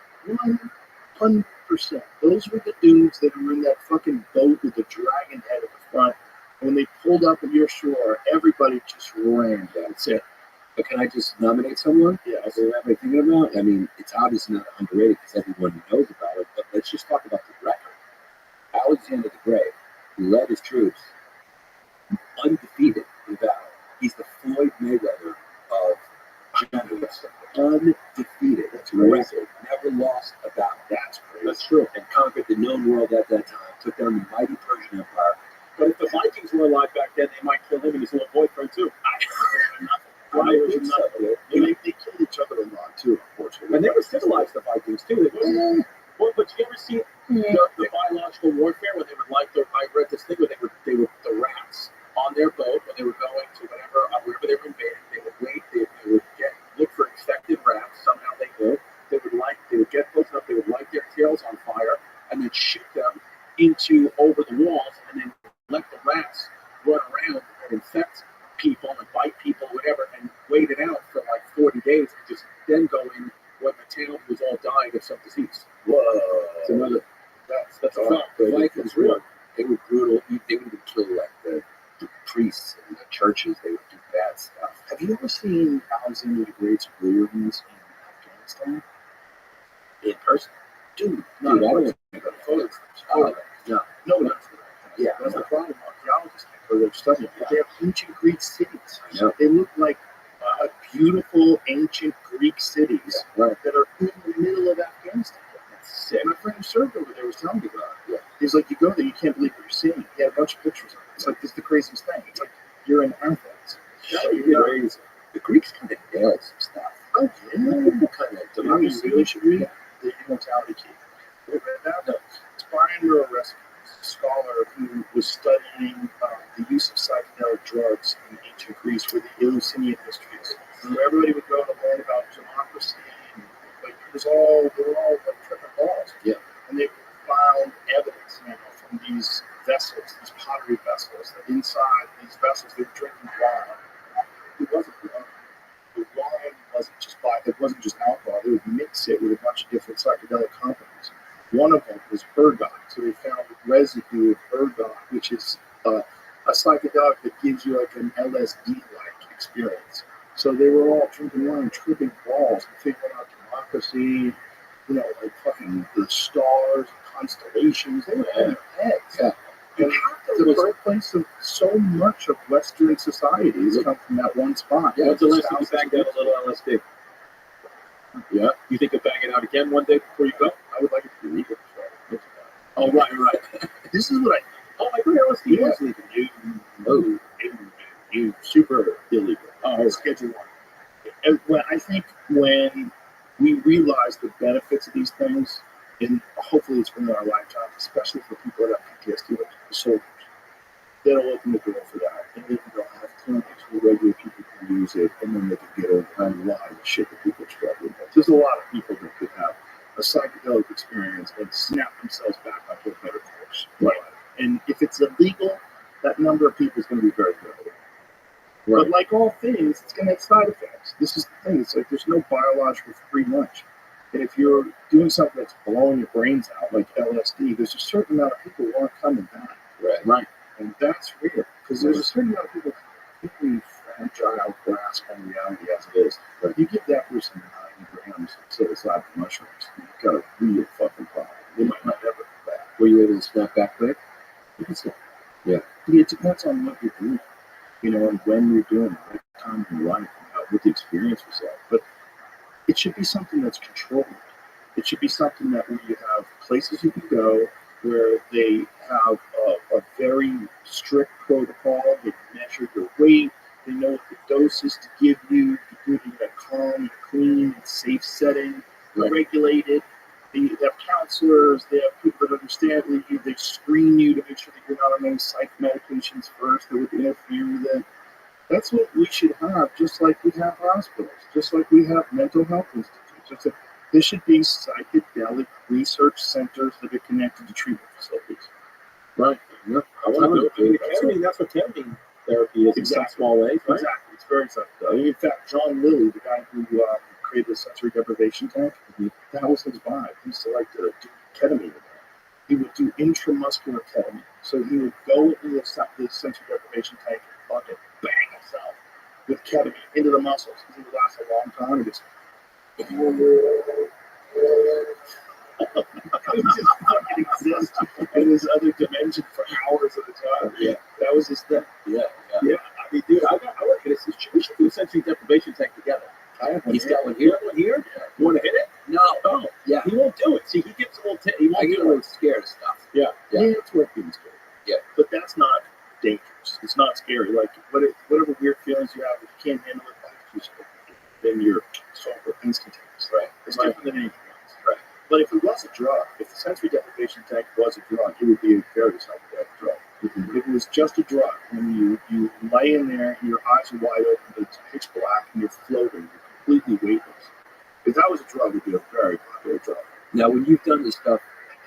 100%. Those were the dudes that were in that fucking boat with the dragon head at the front. And when they pulled up at your shore, everybody just ran. That's it. but can I just nominate someone? Yeah. Is there anybody thinking about? I mean, it's obviously not underrated because everyone knows about it, but let's just talk about the record. Alexander the Great led his troops undefeated in battle. He's the Floyd Mayweather of generals. Undefeated. That's record. Never lost a battle. That's crazy. That's true. And conquered the known world at that time. Took down the mighty Persian Empire. But if the Vikings were alive back then, they might kill him and his little boyfriend too. Flyers and nothing. They killed each other a lot too, unfortunately. And they were civilized, the Vikings too. They wasn't. Well, but you ever see the biological warfare when they would like their? I read this thing where they would the rats on their boat when they were going to wherever they were invading. They would wait. They would look for infected rats. Somehow they would. They would get close enough. They would light their tails on fire and then shoot them over the walls and then let the rats run around and infect people and bite people, whatever, and wait it out for like 40 days and just then go in when the town was all dying of some disease. Whoa. It's another. That's a fact. But Life is real. They were brutal. They would even kill like the priests and the churches. They would do bad stuff. Have you ever seen Alexander the Great's ruins in Afghanistan? In person. Dude, I don't photos. Oh, No, not for that. Yeah, That's no. the problem. Archaeologists can't go there to study it. They have ancient Greek cities. I know. They look like beautiful ancient Greek cities Right. that are in the middle of Afghanistan. That's sick. My friend who served over there was telling me about it. Yeah. He's like, you go there, you can't believe what you're seeing. He had a bunch of pictures of it. It's like, this is the craziest thing. It's like, you're in Athens. Crazy. The Greeks kind of nailed some stuff. Oh, yeah. Kind of You democracy. really should read The Immortality Key. Have you read that? No. It's Brian Rural, a scholar who was studying the use of psychedelic drugs in ancient Greece for the Eleusinian mysteries. Where everybody would go to learn about democracy, and like they were all like tripping balls. Yeah. And they found evidence now from these vessels, these pottery vessels, that inside these vessels they were drinking wine. It wasn't wine. The wine wasn't just alcohol. They would mix it with a bunch of different psychedelic compounds. One of them was ergot. So they found a residue of ergot, which is a psychedelic that gives you like an LSD-like experience. So they were all drinking wine, tripping balls, and figuring out democracy, like fucking the stars, constellations. They were in their heads. Yeah. And the birthplace of so much of Western society has come from that one spot. Yeah, what's the last time you banged out a little LSD? Yeah. You think of banging out again one day before you go? I would like it to be legal. Oh, right. This is what Oh, my God, LSD was legal. legal. You super illegal. Schedule 1. And I think when we realize the benefits of these things, and hopefully it's within our lifetime, especially for people that have PTSD, like the soldiers, that'll open the door for that. And then they'll have clinics where regular people can use it, and then they can get over and lie the shit that people are struggling with. There's a lot of people that could have a psychedelic experience and snap themselves back onto a better course. Right. And if it's illegal, that number of people is going to be very good. Right. But like all things, it's going to have side effects. This is the thing. It's like there's no biological free lunch. And if you're doing something that's blowing your brains out, like LSD, there's a certain amount of people who aren't coming back. Right. And that's real. Because there's a certain amount of people who really fragile grasp on reality as it is. But if you give that person 9 grams of psilocybin mushrooms, you've got a real fucking problem. They might not ever come back. Were you able to snap back quick? Yeah. It depends on what you're doing, and when you're doing it, what time in your life, and what the experience was like. But it should be something that's controlled. It should be something that where you have places you can go where they have a very strict protocol. They measure your weight. They know what the doses to give you. You do it in a calm and clean and safe setting, regulated. They have counselors. They have people that understand you. They screen you to make sure that you're not on any psych medications first that would interfere with it. That's what we should have, just like we have hospitals, just like we have mental health institutes. There should be psychedelic research centers that are connected to treatment facilities. Right. Yeah. I want to do it. Ketamine, that's what ketamine therapy is in some small ways, right? Exactly. It's very psychedelic. In fact, John Lilly, the guy who created the sensory deprivation tank, that was his vibe. He used to like to do ketamine with that. He would do intramuscular ketamine. So he would go into the sensory deprivation tank and fucking bang himself with ketamine into the muscles because it would last a long time. And just he would just fucking exist in this other dimension for hours at a time. Yeah. That was his thing. Yeah. Yeah. I mean, dude, I work at this. We should do a sensory deprivation tank together. I have one. He's got one here. You want to hit it? No. Oh, Yeah. he won't do it. See, he gets a little. He I won't get a do little it. scared of stuff. Yeah. It's worth being scared. Yeah. But that's not dangerous. It's not scary. Like, whatever weird feelings you have, if you can't handle it, like, just then you're sober instantaneous. Right. It's different than anything else. Right. But if it was a drug, if the sensory deprivation tank was a drug, it would be a very psychedelic drug. If it was just a drug, when you lay in there and your eyes are wide open, it's pitch black, and you're floating, you're completely weightless. If that was a drug, it would be a very popular drug. Now, when you've done this stuff,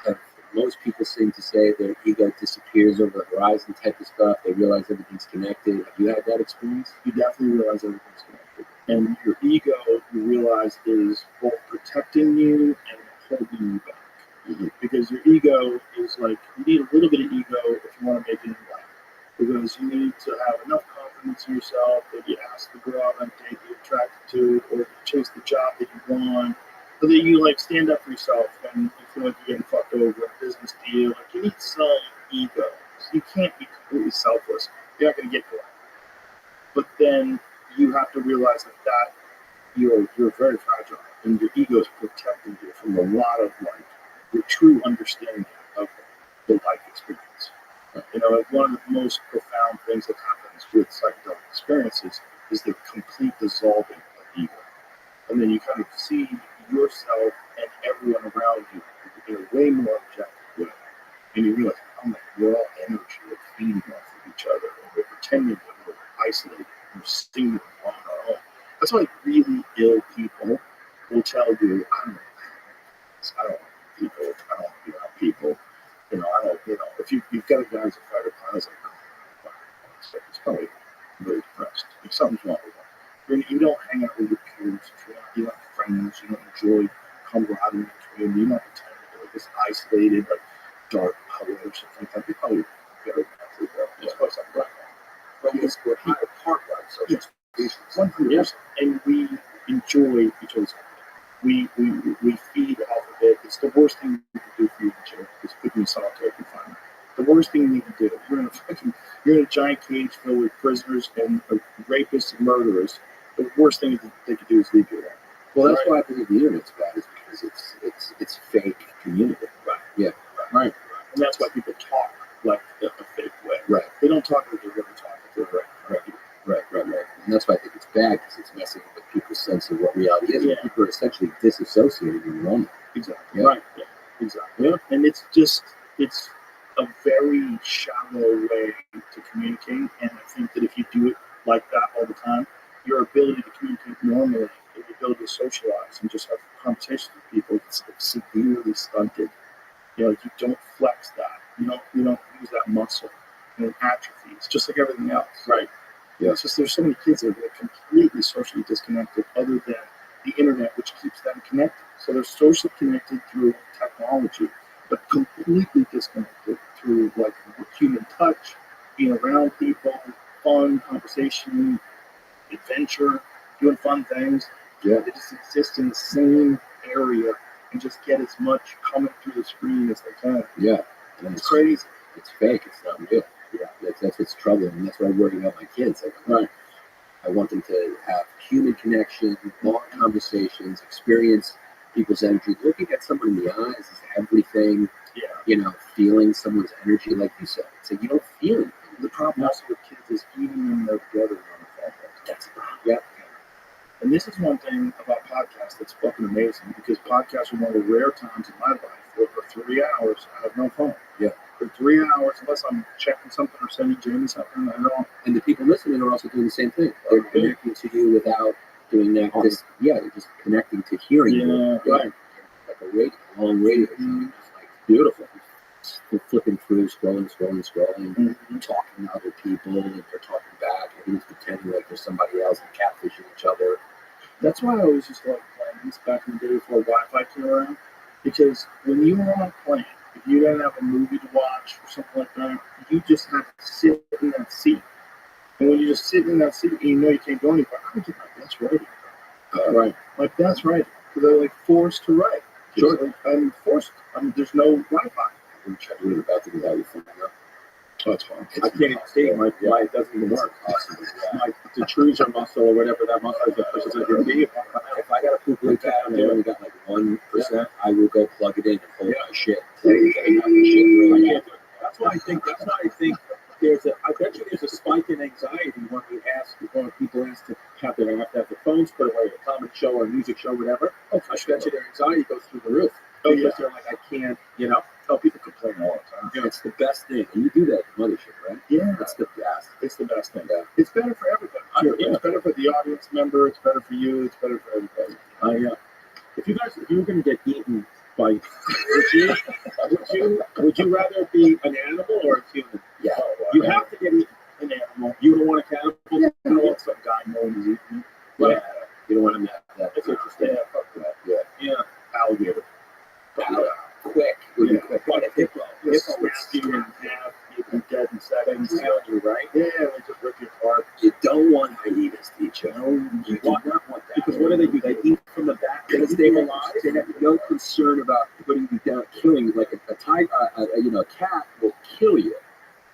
have most egos, people seem to say their ego disappears over the horizon type of stuff. They realize everything's connected. Have you had that experience? You definitely realize everything's connected. And your ego, you realize, is both protecting you and holding you back. Mm-hmm. Because your ego is like, you need a little bit of ego if you want to make it in life. Because you need to have enough confidence in yourself that you ask the girl out on a date you're attracted to, or you chase the job that you want, so that you like stand up for yourself when you feel like you're getting fucked over in a business deal. Like, you need some ego. You can't be completely selfless. You're not going to get to that. But then you have to realize that you're very fragile, and your ego is protecting you from a lot of like your true understanding of the life experience. You know, like one of the most profound things that happens with psychedelic experiences is the complete dissolving of ego. And then you kind of see yourself and everyone around you in a way more objective way. And you realize, oh man, we're all energy, we're feeding off of each other, and we're pretending that we're isolated, we're single on our own. That's why really ill people will tell you, I don't like people, I don't want to be around people. You know, I don't, you know, if you've got a guy who's a fighter pilot, it's like, oh, it's probably really depressed. Like, something's wrong with him. You don't hang out with your peers, you're not friends, you don't enjoy camaraderie in the community, you're not pretending you're this isolated, like dark color or something like that. You're probably very mentally ill. There's probably something right now. But because we're high apart, right? So yes, 100%. And we enjoy each other's company. We feed off of it. It's the worst thing you can do for your nature is put you in solitary confinement. The worst thing you can do. You're in a giant cage filled with prisoners and rapists and murderers. The worst thing they could do is leave you alone. Well, that's why I believe the internet's bad, is because it's fake community. Right. Yeah. Right. And that's why people talk like a fake way. Right. They don't talk like they're really talking to the Right. And that's why I think it's bad, because it's messing with people's sense of what reality is. Yeah. And people are essentially disassociated in the moment. Exactly. Yeah. Right. Yeah. Exactly. Yeah. And it's a very shallow way to communicate. And I think that if you do it like that all the time, your ability to communicate normally, and your ability to socialize and just have conversations with people, it's severely stunted. You know, you don't flex that. You don't use that muscle. And it atrophies, just like everything else. Right. Yeah. It's just there's so many kids that are completely socially disconnected other than the internet, which keeps them connected. So they're socially connected through technology, but completely disconnected through like human touch, being around people, fun, conversation, adventure, doing fun things. Yeah. They just exist in the same area and just get as much coming through the screen as they can. Yeah. And It's crazy. It's fake. It's not real. Yeah. That's what's troubling, and that's why I worry about my kids. Like, I want them to have human connection, long conversations, experience people's energy. Looking at someone in the eyes is everything. Yeah. You know, feeling someone's energy, like you said. So you don't feel anything. The problem also with kids is even when they're together, they're on the phone. That's the problem. Yeah. And this is one thing about podcasts that's fucking amazing, because podcasts are one of the rare times in my life where for 3 hours I have no phone. Yeah. For 3 hours, unless I'm checking something or sending Jamie something, I don't. And the people listening are also doing the same thing. They're connecting to you without doing that. They're just connecting to hearing you. Right. Like a long radio show. It's like beautiful. They're flipping through, scrolling, talking to other people, and they're talking back. Everyone's pretending like there's somebody else and catfishing each other. That's why I always used to like planes back in the day before Wi-Fi came around. Because when you were on a plane, if you didn't have a movie to watch or something like that, you just had to sit in that seat. And when you just sit in that seat and you know you can't go anywhere, I would get my best writing. Right. Like, that's right. Because they're like forced to write. Sure. Like, I'm forced. There's no Wi-Fi. I'm trying to read about it without your phone. Oh, it's fun. I can't even see why it doesn't even work. Awesome. Like the Trudger muscle or whatever that muscle is that pushes at your knee. If I got a poop really bad and I only got like 1%, I will go plug it in and hold my shit. That's why I think there's a. I bet you there's a spike in anxiety when people ask to have their phones put away, a comedy show or a music show, whatever. I bet you their anxiety goes through the roof. Because they're like, I can't, tell people complain all the time. It's the best thing. And you do that in mothership, right? Yeah. It's the best. It's the best thing. Yeah. It's better for everybody. Sure. It's better for the audience member. It's better for you. It's better for everybody. If you were going to get eaten bite. Would you rather be an animal or a human? Yeah. You have to get eaten. An animal. You don't want a cannibal. You don't want some guy knowing he's eating. Right. You don't want him to have that. That's interesting. Yeah, fuck that. Yeah. Yeah. Alligator. Quick. Really quick. But a hippo. It's Hippo would snappy steal and half, you can dead in seconds. kill you, right? Yeah, they just rip you apart. You don't want hyenas to eat you. You do not want that. Because what do? They eat from the back. They stay alive. They have no concern about putting you down, killing you. Like a tiger, a cat will kill you.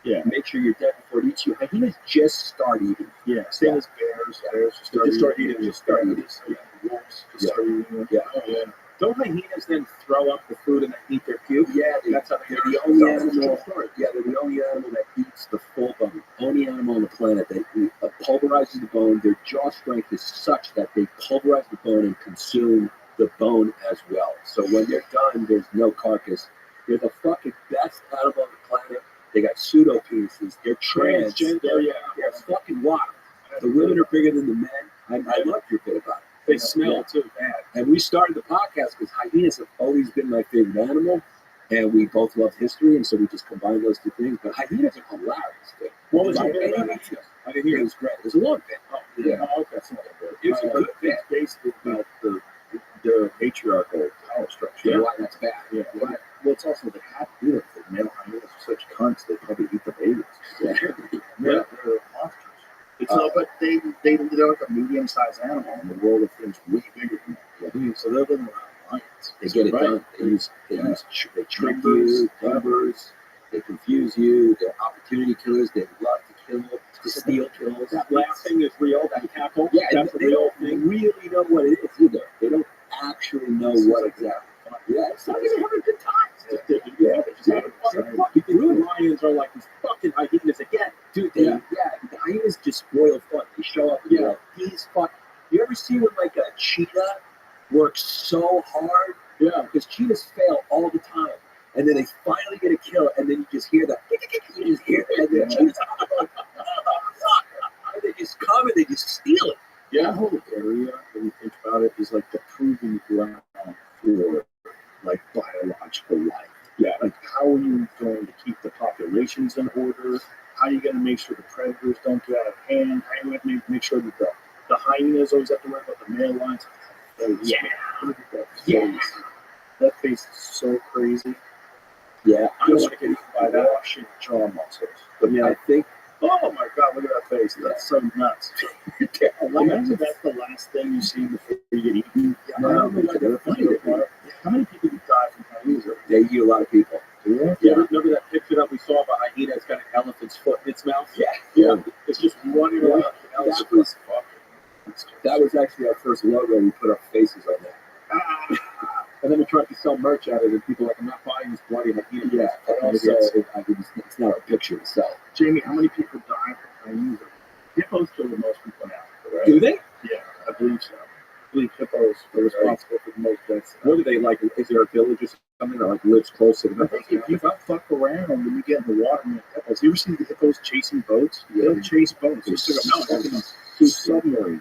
Yeah. Make sure you're dead before it eats you. Hyenas just start eating. Yeah, same as bears. Bears just start eating. Just start eating. Wolves just start eating. Yeah. Oh, yeah. Don't hyenas then throw up the food and then eat their puke? Yeah, That's how they're the only animal. Yeah, they're the only animal that eats the full bone. Only animal on the planet that pulverizes the bone. Their jaw strength is such that they pulverize the bone and consume the bone as well. So when they're done, there's no carcass. They're the fucking best animal on the planet. They got pseudo penises. They're Transgender, yeah. They're fucking wild. The women are bigger than the men. I love your bit about it. They smell too bad. And we started the podcast because hyenas have always been my favorite animal, and we both love history, and so we just combined those two things. But hyenas are hilarious, dude. What was Like, your bit about any- hyenas? I didn't hear It it. was great. It was a long bit. Oh, Yeah. Oh, okay. That's not that good. It was a good bit. It's basically about the patriarchal power structure. Yeah, why that's bad. Yeah. Well, it's also they have to do it. The male hyenas are such cunts, they probably eat the babies. Yeah. They're monsters. It's but they're like a medium-sized animal in the world of things way bigger than that. So they're living around lions. They get it Right. done. They trick you, numbers, they confuse you, they're opportunity killers, they love to kill, to steal kills. That last thing is real, that cackle. Yeah, That's a they real don't thing. really know what it is either. They don't actually know what exactly. Yeah, it's not even having a good time. Yeah, the blue lions are like these fucking hyenas again. Dude, the hyenas just spoil fun. They show up and they're like, these fuck. You ever see when like a cheetah works so hard? Yeah. Because cheetahs fail all the time. And then they finally get a kill, and then you just hear that. You just hear that, and then the cheetahs like, and they just come and they just steal it. That whole area, when you think about it, is like the proving ground for like biological life. Yeah. Like, how are you going to keep the populations in order? How are you going to make sure the predators don't get out of hand? How are you going to make sure that the hyenas always have to worry about the male lions? Look at that face. That face is so crazy. Yeah, I don't want to get eaten by that Russian jaw muscles. but I think Oh my God, look at that face. That's so nuts. Imagine that's the last thing you see before you get eaten. No, they're funny. How many people die from hyenas? They eat a lot of people. Yeah, remember that picture that we saw of a hyena that's got an elephant's foot in its mouth? Yeah. It's just running around. That was actually our first logo. We put our faces on that. And then we tried to sell merch at it, and people were like, I'm not buying this bloody hyena. Yeah, but also it's not a picture to sell. Jamie, how many people die from hyenas? Hippos kill the most people in Africa, right? Do they? Yeah, I believe so. I believe hippos are responsible for the most deaths. What do they like? Is there a village or something that like lives close to I them? think if you fuck around when you get in the water and hippos, you ever see the hippos chasing boats? They'll chase boats. They're submarines.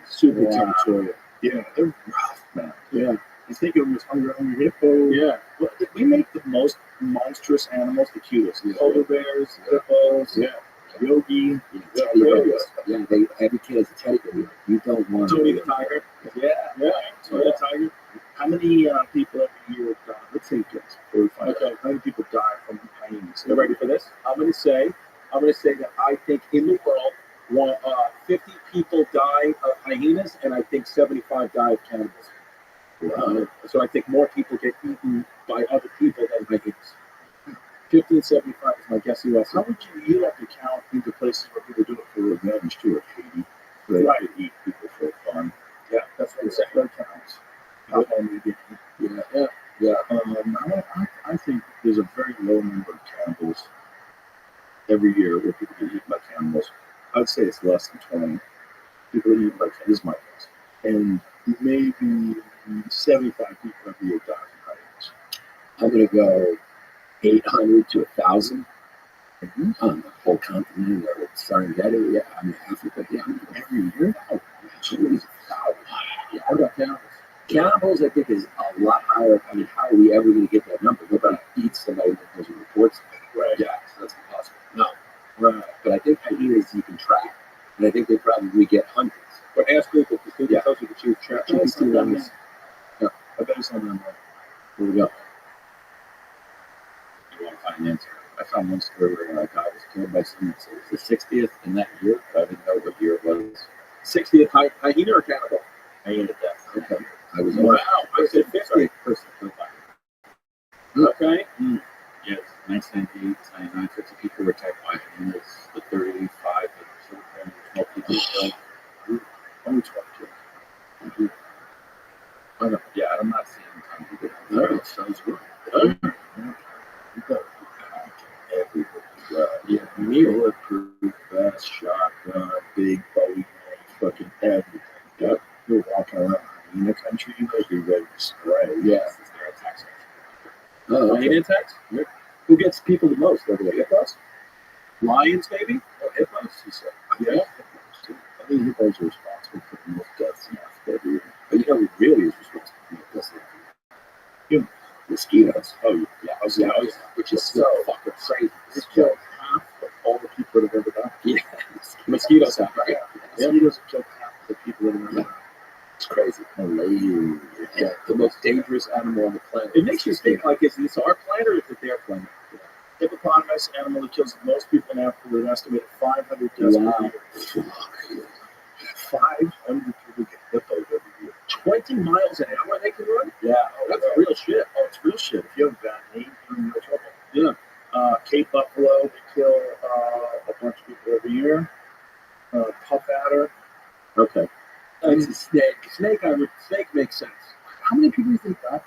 Super Wow. territorial. Yeah, they're rough, man. Yeah. You think it was hungry hippo. Yeah. Well, we make the most monstrous animals the cutest. Polar bears, hippos, yogi. Yeah, every kid has a teddy bear. You don't want Tony the tiger. Yeah. Tony the tiger. How many people every year die? Let's say guess 45. Okay. How many people die from hyenas? You ready for this? I'm gonna say that I think in the world, 50 people die of hyenas, and I think 75 die of cannibals. So I think more people get eaten by other people than hyenas. 50 and 75 is my guess. US. How would you have to count into places where people do it for revenge too, like Haiti? They Right. eat people for fun. Yeah. That's what I'm saying. That counts. How long you get eaten. I think there's a very low number of cannibals every year where people get eaten by cannibals. I'd say it's less than 20. People get eaten by cannibals, this is my guess. And maybe 75 people every year die from hyenas. I'm gonna go 800 to 1,000 on the whole continent, or Serengeti, I mean Africa, every year. Oh, geez, yeah. What about cannibals? Cannibals, I think, is a lot higher. how are we ever going to get that number? Nobody eats somebody that doesn't report something. Right. Yeah, so that's impossible. No. Right. But I think hyenas you can track, and I think they probably get hundreds. But ask Google, because Google tells you that you track. GPT numbers. I bet it's on them. Here we go. You want to find an answer? I found one story where a guy was killed by someone. So it was the 60th in that year, but I didn't know what year it was. 60th hyena or cannibal? Hyena death. Okay. I was Wow, I said 50. Sorry, person killed by Okay. Yes, 1998, 99, 50 people were attacked by hyenas. The 35 that killed them, 12 people killed. Only 12 killed. I know. Yeah, I'm not saying time to get No, it sounds good. Yeah, bulletproof vest, shotgun, big Bowie knife, fucking everything. Yep. You're walking around in the country, you better be ready to spray. Yeah. Since they're attacks. Oh, okay. Hyena attacks? Yep. Who gets people the most over there? Hippos? Lions, maybe? Oh, hippos, he said. Yeah. Hippos too. I think hippos are responsible for the most deaths in Africa every year. But you know who really is responsible for the most deaths in Africa? Humans. Mosquitoes. Oh, yeah. Which is so fucking crazy. It's killed half of all the people that have ever died. Yeah. Mosquitoes have, right? Mosquitoes have killed half of the people that have ever died. It's crazy. Malaria. Yeah, the most dangerous animal on the planet. It makes you think, like, is this our planet or is it their planet? Hippopotamus, animal that kills the most people in Africa, with an estimated 500 deaths Wow. per year. 500 people get hippos every year. 20 miles an hour they can run? Yeah, That's real shit. Oh, it's real shit. If you have a bad knee, you're in real trouble. Yeah. Cape buffalo, they kill a bunch of people every year. Puff adder. Okay. It's a snake. Snake makes sense. How many people do you think die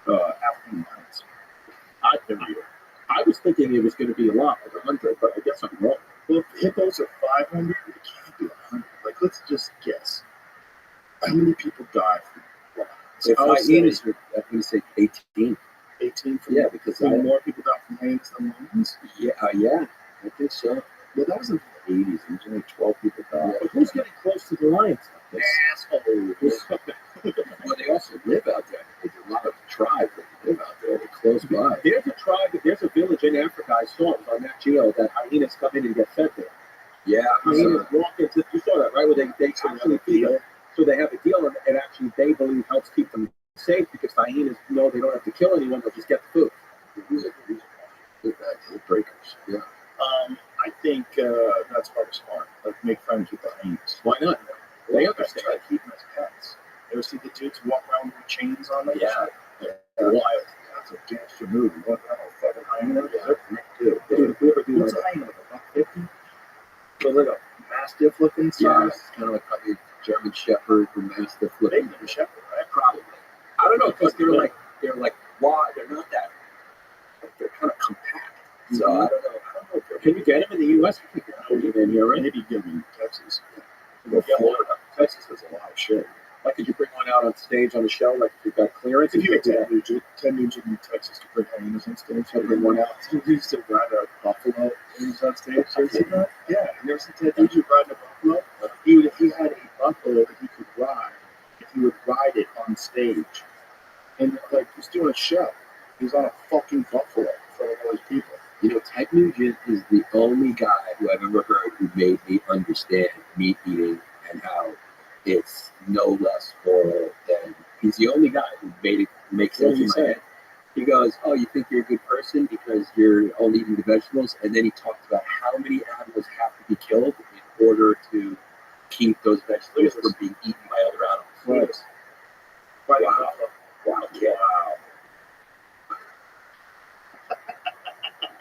from African lions? Every year. I was thinking it was going to be a lot, like 100, but I guess I'm wrong. Well, if hippos are 500, it can't be 100. Like, let's just guess. How many people die from lions? If I would say hyenas are, I'm going to say 18. 18 from Yeah, because more people die from hyenas than lions. yeah, I think so. Well, that was in the 80s. There was only 12 people died. But who's getting close to the lions? Well, they also live out there. There's a lot of tribes that live out there. They're close by. There's a tribe, there's a village in Africa I saw, it was on Nat Geo, that hyenas come in and get fed there. Yeah, Hyenas walk into, you saw that, right? Where they actually feed them. So they have a deal, and actually they believe helps keep them safe because hyenas know they don't have to kill anyone, they'll just get the food. They're breakers. Yeah. I think that's probably smart. Like, make friends with the hyenas. Why not? They understand. Try to keep them as pets. You ever see the dudes walk around with chains on them? Yeah. They're wild. That's a gangster move. You want to have a fucking hyena? They're quick too. Dude, if we ever do What's like a hyena? Like $150? So like a mastiff looking Yeah, size? it's kind of like probably German Shepherd or Mastiff Maybe looking. a shepherd, right? Probably. I don't know, because they're like wide. They're not that. They're kind of compact. So I don't know. can you get them in the U.S.? You can get them in here, right? Maybe give them in Texas. Or Florida. Texas has a lot of shit. Like, could you bring one out on stage on the show? Like, if you've got clearance? If you could get do that. 10 dudes in Texas to bring hyenas on stage, so bring one out. He used to ride a buffalo when he was on stage. You ever seen that? Yeah. You ever seen that dude who riding a buffalo? He had a buffalo that he could ride if he would ride it on stage. And, like, he's doing a show. He's on a fucking buffalo in front of all these people. You know, Ted Nugent is the only guy who I've ever heard who made me understand meat eating and how it's no less moral than. He's the only guy who made it make sense in my head. He goes, "Oh, you think you're a good person because you're only eating the vegetables?" And then he talks about how many animals have to be killed in order to keep those vegetables from being eaten by other animals. Right. Wow. Wow. Yeah.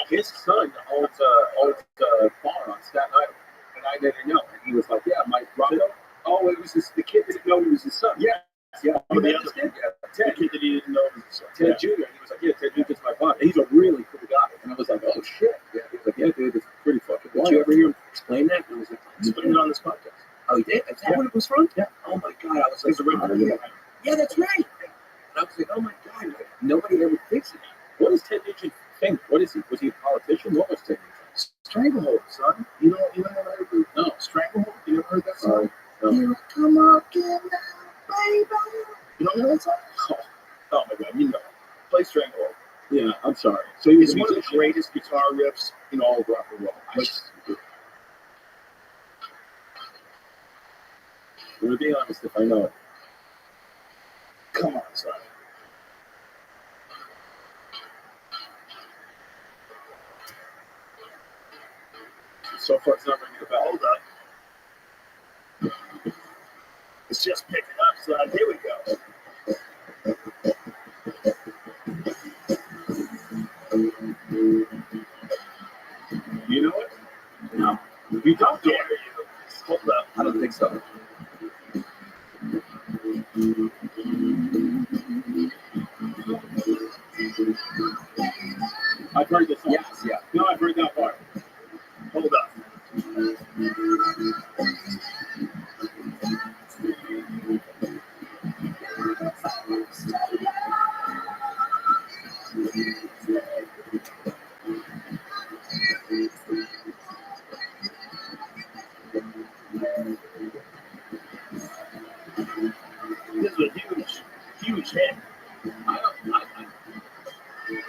His son owns a bar on Staten Island, and I didn't know. And he was like, "Yeah, my brother." Oh, it was the kid didn't know he was his son. Yeah. Oh, You the met other this kid? Yeah, The Ted. kid that he didn't know was his son. Ted Jr. And he was like, "Yeah, Ted Jr. is my brother." And he's a really cool guy. And I was like, "Oh shit." Yeah. He was like, "Yeah, dude, it's pretty fucking Did wild." you ever hear him explain that? And I was like, He's putting it on this podcast. "Oh, he did? Is that what it was from?" Yeah. Oh my god! I was like, He's a regular guy. "Yeah, that's right." And I was like, "Oh my god!" Like, nobody ever thinks of that. What does Ted Nugent think? What is he? Was he a politician? What was Ted Nugent? Stranglehold, son. You know what? No, Stranglehold. You ever heard that song? No. You come up, get out, baby. You don't know that song? Oh my god, So he was It's a one of the musician. greatest guitar riffs in all of rock and roll. Like, I'm gonna be honest if I know it. come on, son. So far, it's not ringing a bell. Hold up. It's just picking up, son. Here we go. You know it? No, You don't Dare know you? it. Hold up. I don't think so. I've heard this song. Yes, yeah. No, I've heard that part. Hold up. This was a huge hit.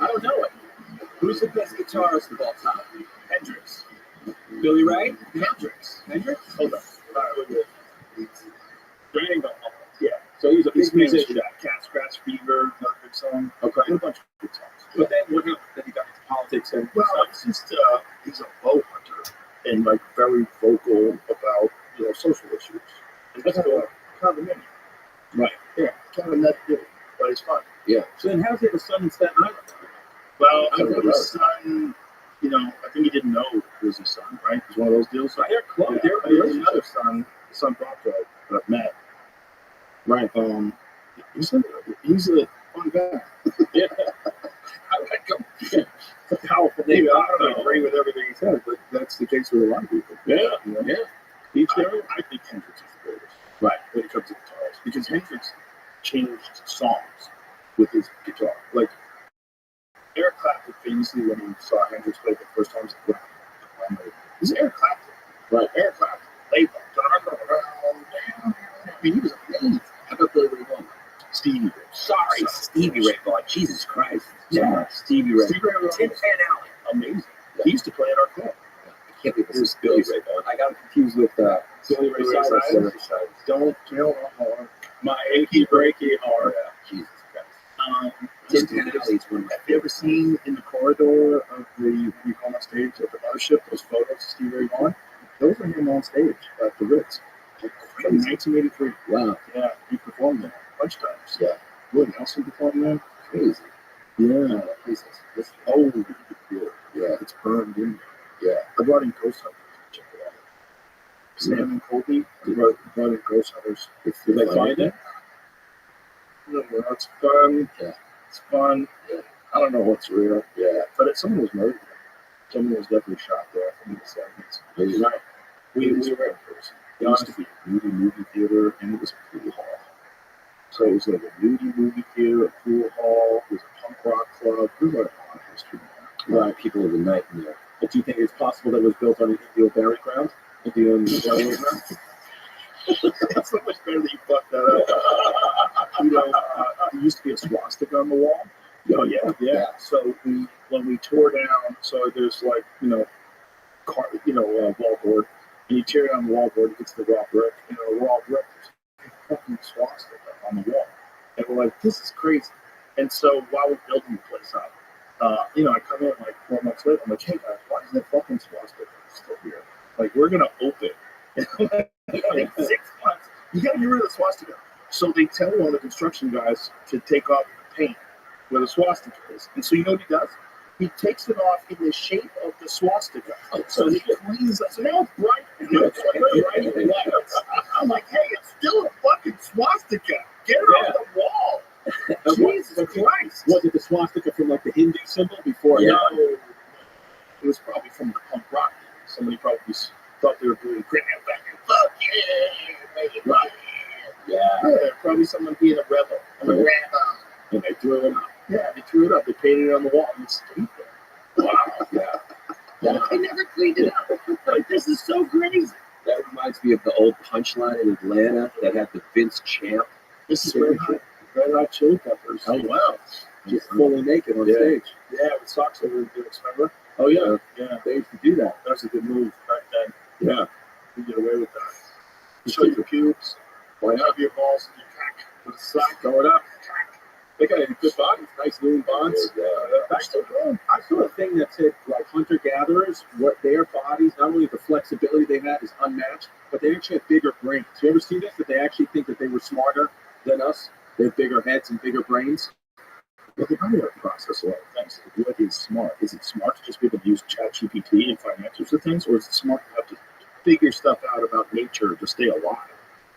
I don't know it. Who's the best guitarist of all time? Hendrix. Billy Ray? Hendrix. Hendrix? Hold up. All right, we're good. Triangle. Yeah. So he's a He's big famous for musician. that. Cat Scratch Fever, another good song. Okay. And a bunch of good songs. But then what happened? Then he got into politics and Well, it's just he's a bow hunter and like very vocal about social issues. And that's kind of a mini. right. Yeah, kind of nutty dude, but it's fun. So then how's he have a son in Staten Island? Well, I don't know. his son, I think he didn't know it was his son, right? It was one of those deals. So they're close. Yeah, They're there's another son, his son Bronco, that I've met. right. He's a fun guy. Yeah. I like him. It's a powerful Maybe name. I don't agree with everything he says, but that's the case with a lot of people. Yeah. You know? Yeah. Each I, their own. I think Hendrix is the greatest. Right. When it comes to guitars, because Hendrix changed songs with his guitar. Like Eric Clapton famously, when he saw Hendrix play for the first time, he said, "Wow, this is Eric Clapton." Right. Eric Clapton. They I mean, he was amazing. How about Billy Ray Vaughan? Stevie Ray. Sorry, Stevie Ray Vaughan. Jesus Christ. Yeah. Stevie Ray. Stevie Ray was Tin Pan Alley. amazing. He used to play at our club. I can't believe this is Billy Ray Vaughan. I got him confused with Billy Ray Cyrus. Don't kill my heart. My achy breaky heart. Jesus Christ. Tin Tin Pan Alley is one of my Have you ever seen in the corridor of the we come on stage at the mothership those photos of Stevie Ray Vaughan? Those are him on stage at the Ritz in 1983. Wow, Yeah, he performed there a bunch of times. Yeah. Willie Nelson performed there. crazy. Yeah. That place is Oh, yeah, it's burned in. yeah. I brought in Ghost Hunters to check it out. Sam and Colby brought in Ghost Hunters. Did they find it? No, it's fun. Yeah. It's fun. Yeah. I don't know what's real. Yeah. But someone was murdered. Someone was definitely shot there. I think in the 70s. Right. We were in person. It used to be a nudie movie theater, and it was a pool hall. So it was like a nudie movie theater, a pool hall, it was a punk rock club. There's like a lot of history there. Right. People of the night in there. But do you think it's possible that it was built on an Indian burial ground? Indian burial ground? It's so much better that you fucked that up. There used to be a swastika on the wall. Oh, yeah. Yeah. So when we tore down, so there's like wallboard, and you tear down the wallboard, it gets the raw brick, and the raw brick, there's a fucking swastika on the wall, and we're like, this is crazy. And so while we're building the place up, I come in like 4 months later, I'm like, hey guys, why is that fucking swastika still here? Like, we're gonna open in like 6 months. You gotta get rid of the swastika. So they tell one of the construction guys to take off the paint where the swastika is. And so you know what he does? He takes it off in the shape of the swastika. So he cleans it. So now it's bright. It's like bright white. I'm like, hey, it's still a fucking swastika. Get it off the wall. Jesus Christ. Was it the swastika from like the Hindu symbol before? Yeah. No, it was probably from the punk rock. Somebody probably thought they were doing grit and back and fuck yeah, make it right. Yeah, probably someone being a rebel. I'm a rebel. And they threw it up. Yeah, they threw it up. They painted it on the wall and it stayed there. Wow. Yeah. They never cleaned it up. Like, this is so crazy. That reminds me of the old Punchline in Atlanta that had the Vince Champ. This is very hot. Red Hot Chili Peppers. Oh wow! Just fully naked on Yeah. stage. Yeah, with socks over the boots, remember? Oh yeah, Yeah, they used to do that. that was a good move back then. Yeah. You get away with that. Show your pubes. Why not? Have your balls in your cock with a sock. Throw it up. They got good bodies, nice lean bonds. That's still good. I saw a thing that said like hunter gatherers, what their bodies, not only the flexibility they had is unmatched, but they actually have bigger brains. You ever see this? That they actually think that they were smarter than us. They have bigger heads and bigger brains. But they probably have to process a lot of things. What is smart? Is it smart to just be able to use ChatGPT and find answers to things, or is it smart to have to figure stuff out about nature to stay alive?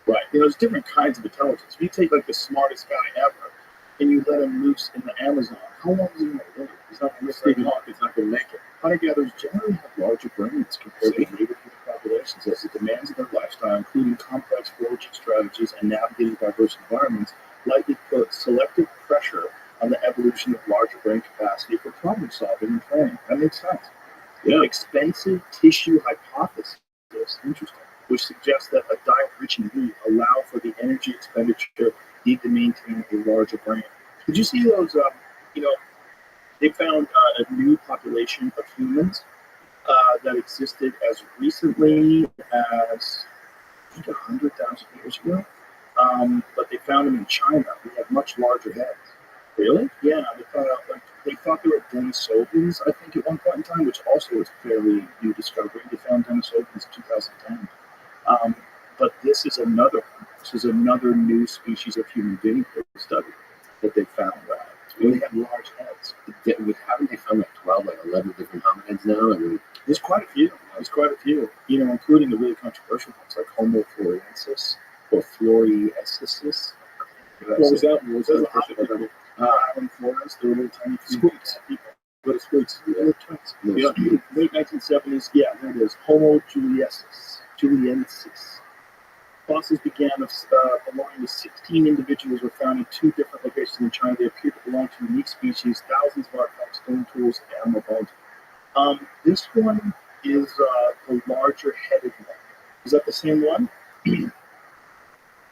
Right. You know, there's different kinds of intelligence. If you take like the smartest guy ever and you let him loose in the Amazon, how long is he going to live? He's not going to live very long. He's not going to make it. Hunter-gatherers generally have larger brains compared to native human populations, as the demands of their lifestyle, including complex foraging strategies and navigating diverse environments, likely put selective pressure on the evolution of larger brain capacity for problem solving and planning. That makes sense. Yeah. Expensive tissue hypothesis, interesting, which suggests that a diet rich in meat allow for the energy expenditure needed to maintain a larger brain. Did you see those? They found a new population of humans that existed as recently as I think 100,000 years ago. But they found them in China. They had much larger heads. Really? Yeah, they thought they were Denisovans, I think, at one point in time, which also was a fairly new discovery. They found Denisovans in 2010. But this is another one. This is another new species of human being study that they found. They have large heads. Haven't they found like 12, like 11 different hominids now? I mean, There's quite a few. You know, including the really controversial ones like Homo floresiensis or Floresiensis. What was that? What was that? Island Flores, they were little tiny Squeaks. people. Little squeaks. Yeah. Yeah. Late 1970s. Yeah, there it is. Homo juliensis. Fossils began belonging to 16 individuals were found in 2 different locations in China. They appear to belong to unique species, thousands of artifacts, stone tools, and animal bones. This one is the larger headed one. Is that the same one?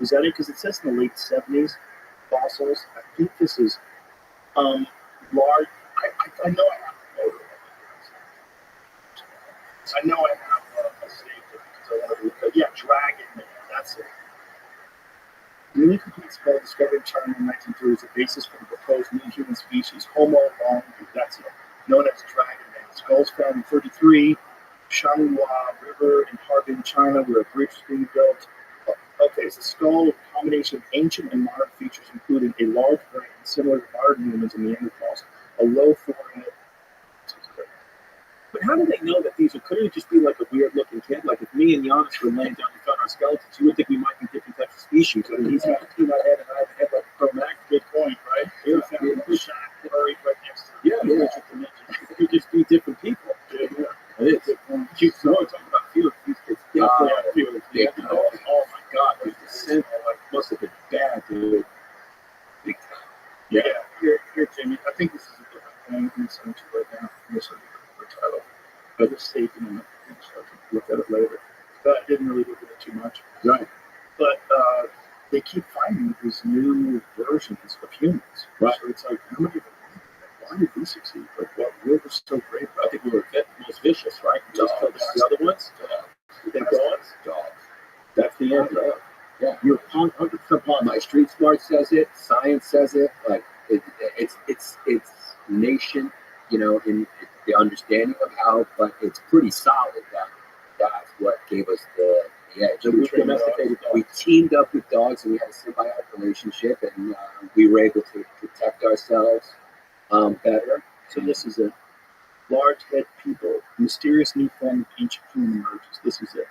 Is that it? Because it says in the late 70s fossils. I think this is large. I know I have a photo of it. I know I have a saved it because I want to look at. Yeah, dragon man. That's it. The newly complete skull discovered in China in the 1930s, the basis for the proposed new human species, Homo longi, that's it, known as dragon man. Skulls found in 33, Shanghua River in Harbin, China, where a bridge is being built. Okay, it's a skull with a combination of ancient and modern features, including a large brain, similar to modern humans and Neanderthals, a low forehead. But how do they know that these couldn't it just be like a weird looking kid? Like if me and Giannis were laying down and found our skeletons, you would think we might be different types of species. I mean, he's got a peanut head and I have a head like a pro Mac. Good point, right? Yeah, Found a shot buried right next to yeah. It could just be different people. it. Yeah. It is. Cute snow. Talking about few. It's definitely a few. big Oh my God! The scent must have been bad, dude. Big time. Yeah. Here, Jimmy. I think this is a different thing. I'm going to send you right now. This is the title. I just saved it in the thing so I can look at it later. But I didn't really look at it too much. Right. But they keep finding these new versions of humans. Right. So it's like, how many of them? Why did we succeed? Like, what was so great? I think we were most vicious, right? Just killed the other ones. You think dogs? That's the answer. Yeah. You're 100% on. my street smart says it, science says it, like it's nation, in the understanding of how, but it's pretty solid that that's what gave us the edge. So we domesticated dogs. We teamed up with dogs and we had a symbiotic relationship, and we were able to protect ourselves better. So this is it. Large head people, mysterious new form of ancient human emerges. This is it.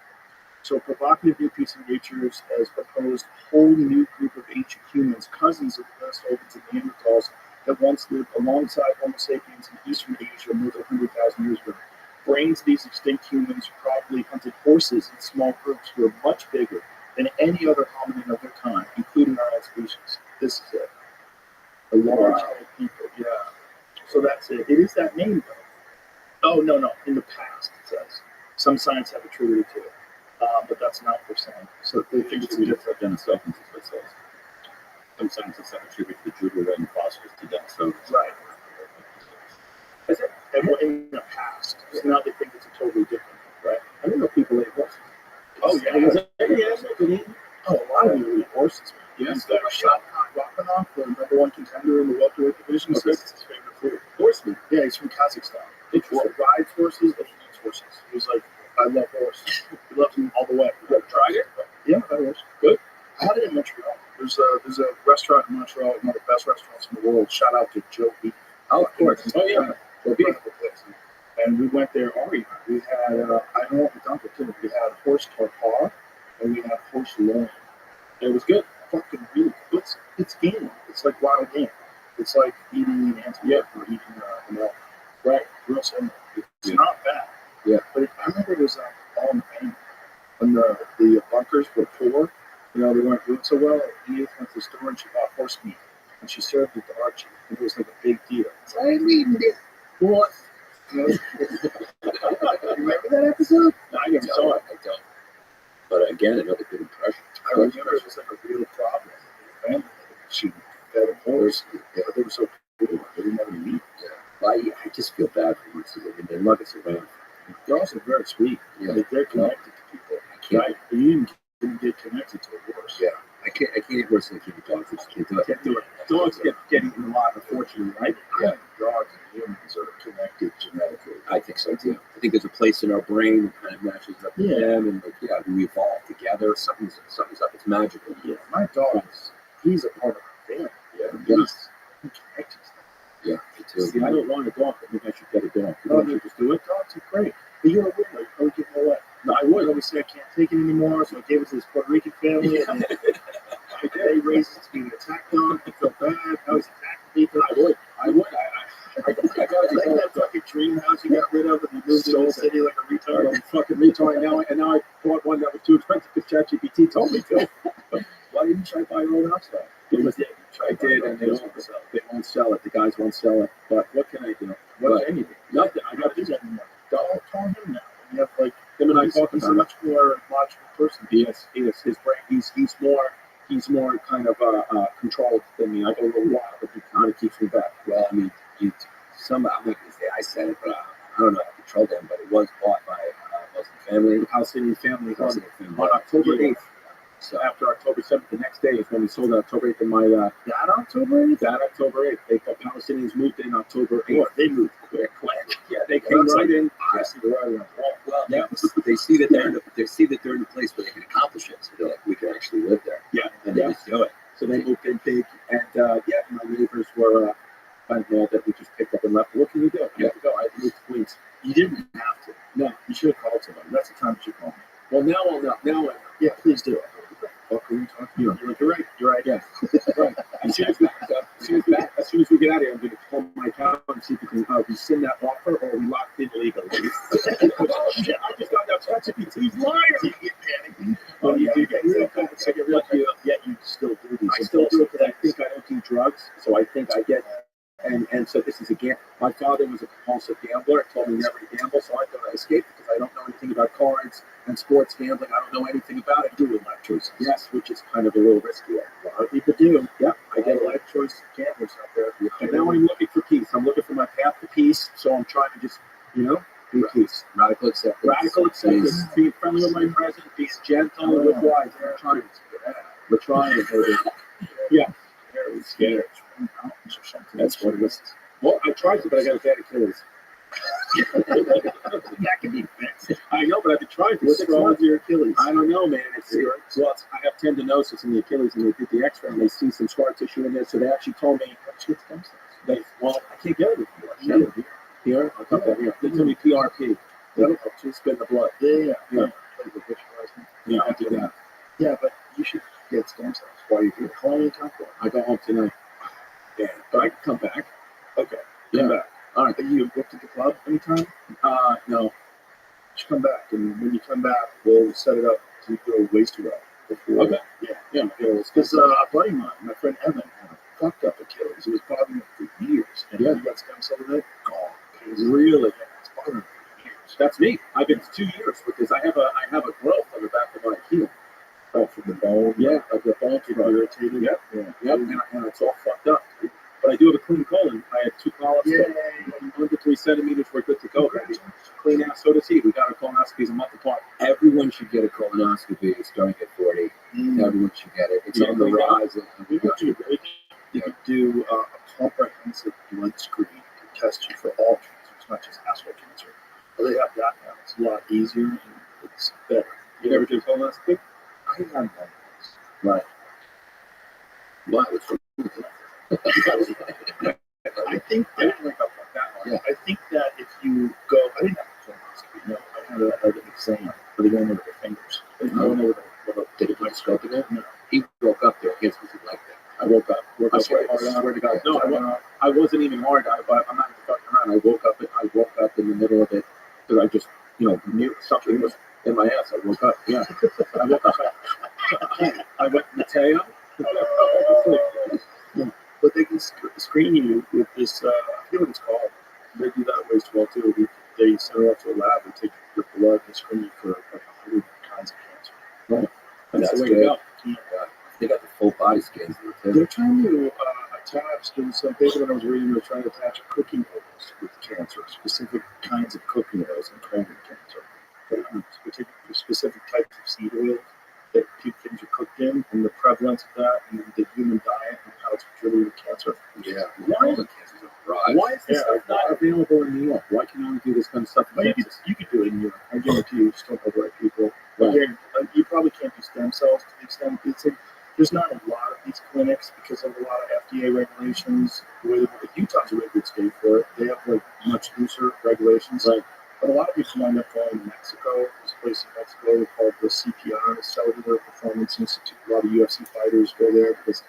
So a provocative new piece of nature has proposed a whole new group of ancient humans, cousins of the Denisovans and Neanderthals, that once lived alongside Homo sapiens in Eastern Asia more than 100,000 years ago. Brains of these extinct humans probably hunted horses in small groups who were much bigger than any other hominin of their kind, including our own species. This is it. The large head people, yeah. So that's it. It is that name, though. Oh, no. In the past, it says. Some science have attributed to it. But that's not what they're saying. So they think it's different than Denisovans, is what it says. science is attributed to juvenile fossils to death. So Right. that's it. And we're in the past. So now they think it's a totally different, right? I don't know if people ate horses. Oh, yeah. Oh, a lot of you eat horses. Yes, that Shavkat Rachmanov, the #1 contender in the welterweight division, says it's his favorite food. horsemeat. Yeah, he's from Kazakhstan. He rides horses and he eats horses. He's like, I love horses. He loves them all the way. You ever tried it? Yeah, that was good. I had it in Montreal. There's a restaurant in Montreal, one of the best restaurants in the world. Shout out to Joe B. Oh, of course. Oh, yeah. Incredible place. And we went there, Ari. We had, I don't know what we done with too. We had horse tartare and we had horse loin. It was good. Fucking really good. It's game. It's like wild game. It's like eating an antelope or eating an elk. Right. Real simple. It's not bad. Yeah. But I remember it was all in the family. When the bunkers were poor, they weren't doing so well. Edith went to the store and she bought horse meat. And she served it to Archie. And it was like a big deal. It's like, I'm eating it. What? You remember that episode? No, I never saw it. I don't. But again, another good impression. I remember it was like a real problem in the family. She fed a horse. Yeah, they were so cool. They didn't have any meat. Yeah. Well, I just feel bad for horses. I mean, they love us around. They're also very sweet. Yeah. Like, they're connected to people. I can't. Right? You can get connected to a horse. Yeah. I can't eat horses and keep dogs. I just can't do it. Can't do it. Dogs get eaten a lot, unfortunately, right? Yeah. Dogs and humans are connected genetically. I think so too. I think there's a place in our brain that kind of matches up with them, and we evolve together. Something's up. It's magical. Yeah. My dog, he's a part of our family. Yeah. He's connected. Yeah. Me too. See, I don't want a dog. I think I should get a dog. No, You just do it. Dogs are great. But you're a winner. I would give him away. No, I would. I always say I can't take it anymore, so I gave it to this Puerto Rican family. And they raised it to be attacked on. I felt bad. I was attacking people. I would. I got Like that fucking dream house you got rid of and you moved to the city like a retard. I'm a fucking retard now I bought one that was too expensive because ChatGPT told me to. Why didn't you try to buy your own house though? Because I did, and they won't sell it. The guys won't sell it. But what can I do? What can you do? Nothing. I got to do that anymore. Don't call him now. You have like Him and I talk he's a about it. much more logical person. He is. His brain. He's more kind of controlled than me. I go a little wild, but he kind of keeps me back. Well, I mean, I'm not going to say I said it, but I don't know how to control them. But it was bought by a Muslim family. The Palestinian family Muslim family. on October 8th. So After October 7th, the next day is when we sold it. October 8th, and my That October 8th? dad October 8th. The Palestinians moved in October 8th. Boy, they moved quick. Yeah, they came right in. Honestly, they're right around the wall. well, they see that they're in a place where they can accomplish it. So they're like, we can actually live there. Yeah, And they yeah. just do it. So they moved in big, and my neighbors were kind of mad that we just picked up and left. What can you do? I have to go. I moved to Queens. You didn't have to. No. You should have called somebody. That's the time you should call me. Well, now I'll know. Now I know. Yeah, please do it. What are you talking about? You're right. You're right. Yeah. Right. As soon as we get out of here, I'm going to call my account and see if we can rescind that offer or we locked in legally. Oh shit! I just got that ChatGPT's liar. You get panicky. Oh, You yeah. get real panicky. I get real panicky. Yet you still do these. I still do it because I think I don't do drugs, so I think I get. And so this is a gamble. My father was a compulsive gambler. Told me never to gamble, so I thought I escaped because I don't know anything about cards and sports gambling. I don't know anything about it. Do a life choices. Yes, which is kind of a little risky. A lot of people do. Yep, I get a life choice gamblers out there. And now I'm looking for peace. I'm looking for my path to peace. So I'm trying to just, do peace. Radical acceptance. Radical acceptance. Being friendly with my present. Being gentle with wise. We're trying, baby. Yeah. Very scared. Mountains or something. That's what it is. Well, I tried to, but I got a bad Achilles. That can be fixed. I know, but I've been trying for What's 6 wrong months. with your Achilles? I don't know, man. I have tendinosis in the Achilles, and they did the X-ray, and they see some scar tissue in there. So they actually told me, I can't get it anymore. Here, I'll come down here. They told me PRP. To spin the blood. Yeah. Yeah. Yeah, I did that. Yeah, but you should get stem cells while you're here. Call me and talk to I go home tonight. Yeah, but I can come back. Okay. Yeah. Come back. All right. Are you booked at the club anytime? No. Just come back, and when you come back, we'll set it up to go waste well before. Okay. Yeah. Because a buddy of mine, my friend Evan, had a fucked up Achilles. It was bothering him for years. And Yeah. he got stem cell today. Oh, Really? it's bothering him for years. That's me. I've been 2 years because I have a growth on the back of my heel. Oh, from the bone. Yeah, like the bones Get are irritated. Yep. Yeah. Yep, and it's all fucked up. But I do have a clean colon. I had 2 polyps. Yeah. Under 3 centimeters. We're good to go, baby. Clean ass, so does he. We got our colonoscopies a month apart. Everyone should get a colonoscopy starting at 40. Everyone should get it. It's Yeah, on the clean out. rise. You know what you could you could do a comprehensive blood screen to test you for all cancers, not just asshole cancer. But they have that now. It's a lot easier and it's better. You never did a colonoscopy? I have one. Right. What? I think I that didn't wake up like that one. Yeah. I think that if you go, I didn't have a colonoscopy. No, I had an exam, but they went over the fingers. They went over the Did it put a scope in it? No. He woke up there. His was like that. I woke up. Woke I up swear, hard I on. swear to God. No, I wasn't even hard. I'm not even fucking around. I woke up in the middle of it because I just, knew something was in my ass. I woke up. Yeah. I woke up. I went to Mateo. But they can screen you with this, I forget what it's called. They do that way as well too. They send it off to a lab and take your blood and screen you for like 100 kinds of cancer. Right. That's That's the way to good. go. They got the full body scans there too. They're trying to attach, there was some paper that I was reading, they're trying to attach cooking oils with cancer, specific kinds of cooking oils and colon cancer. Specific types of seed oils that things are cooked in, and the prevalence of that, and the human diet, and how it's contributing to cancer. Yeah. Why? All the cancers on the rise. Why is this stuff not available in New York? Why can you only do this kind of stuff But in you could, Texas? you could do it in Europe. I guarantee you, just don't have the right people. Right. Again, you probably can't do stem cells to the extent it's like, there's not a lot of these clinics because of a lot of FDA regulations. Utah's a really good state for it. They have like much looser regulations. Right. But a lot of people wind up going to Mexico. There's a place in Mexico called the CPR, the Cellular Performance Institute. A lot of UFC fighters go there because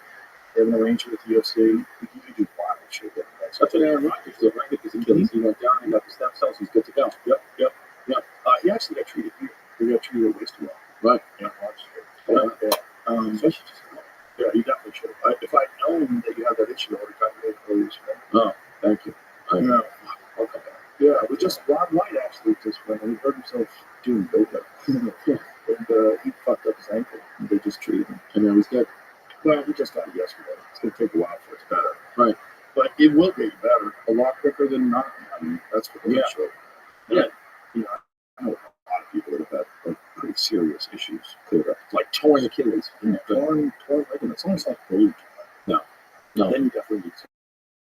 they have an arrangement with the UFC. You can do wild shit there. That's what Aaron Rodgers did, right? Because Achilles, he went down and got the stem cells. He's good to go. Yep. He actually got treated here. He got treated at Wastewater. Right. Yeah, so I should just go. Yeah, you definitely should. If I'd known that you had that issue, I would have gotten really close. Oh, thank you. Yeah. I'll come back. Yeah, it was just Rob White actually just went and he hurt himself doing yoga. And he fucked up his ankle. And they just treated him. And then he's good. Well, he just got it yesterday. It's going to take a while for it to better. Right. But it will get you better a lot quicker than not. I mean, that's what they're showing. Yeah. I know a lot of people that have had like pretty serious issues cleared up. Like torn Achilles. Yeah, torn ligaments. It's almost like bruised. No. Then you definitely need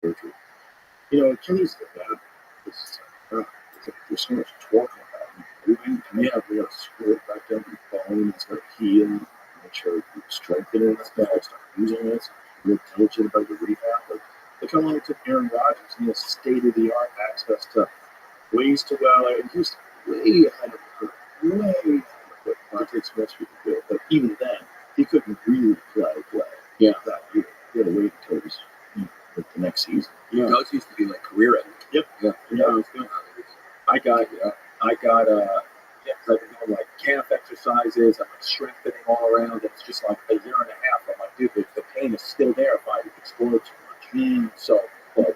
surgery. Achilles is bad. There's so much torque on that. Moving, we got to screw it back down to the bone. It's got to heal. Make sure you strengthen it. Start using it. Real diligent about your rehab. Like, look how long it took Aaron Rodgers. He has state-of-the-art access to ways to and he's way ahead of the curve. Way ahead of the curve. It takes most people do. But even then, he couldn't really play Yeah. that year. He had to wait until it was the next season. Yeah. Those used to be like career ending. Yep. Yeah. It's good. I got I've been doing like calf exercises. I'm like strengthening all around. And it's just like a year and a half. I'm like, dude, the pain is still there if I explore too much. So, but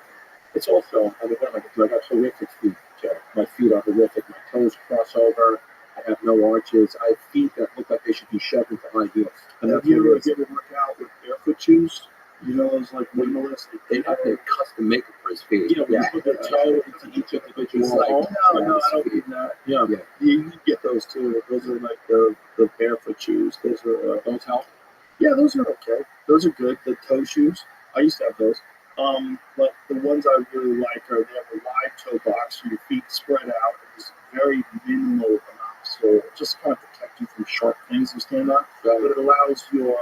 it's also, I mean, what am I going to do? I got horrific feet, Joe. My feet are horrific. My toes cross over. I have no arches. I have feet that look like they should be shoved into high heels. And Have that's you what it ever is. work out with barefoot shoes? Those like minimalistic. They have to custom make it for his feet. When you put your toe into each individual It's like- hole. No, I don't mean that. Yeah. You can get those too. Those are like the barefoot shoes. Those are Those help. yeah, those are okay. Those are good. The toe shoes. I used to have those. But the ones I really like are they have a wide toe box, so your feet spread out. It's very minimal amount of sole, just kind of protect you from sharp things you stand on. But it allows your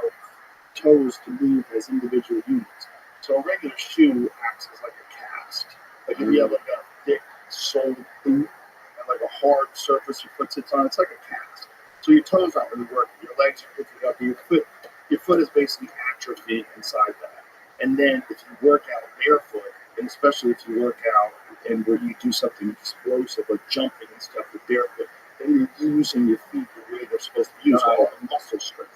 toes to move as individual units. So a regular shoe acts as like a cast. Like if you have like a thick sole boot and like a hard surface your foot sits on, it's like a cast. So your toes aren't really working. Your legs are picking up. Your foot is basically atrophying inside that. And then if you work out barefoot, and especially if you work out and where you do something explosive like jumping and stuff with barefoot, then you're using your feet the way they're supposed to use all the muscle strength.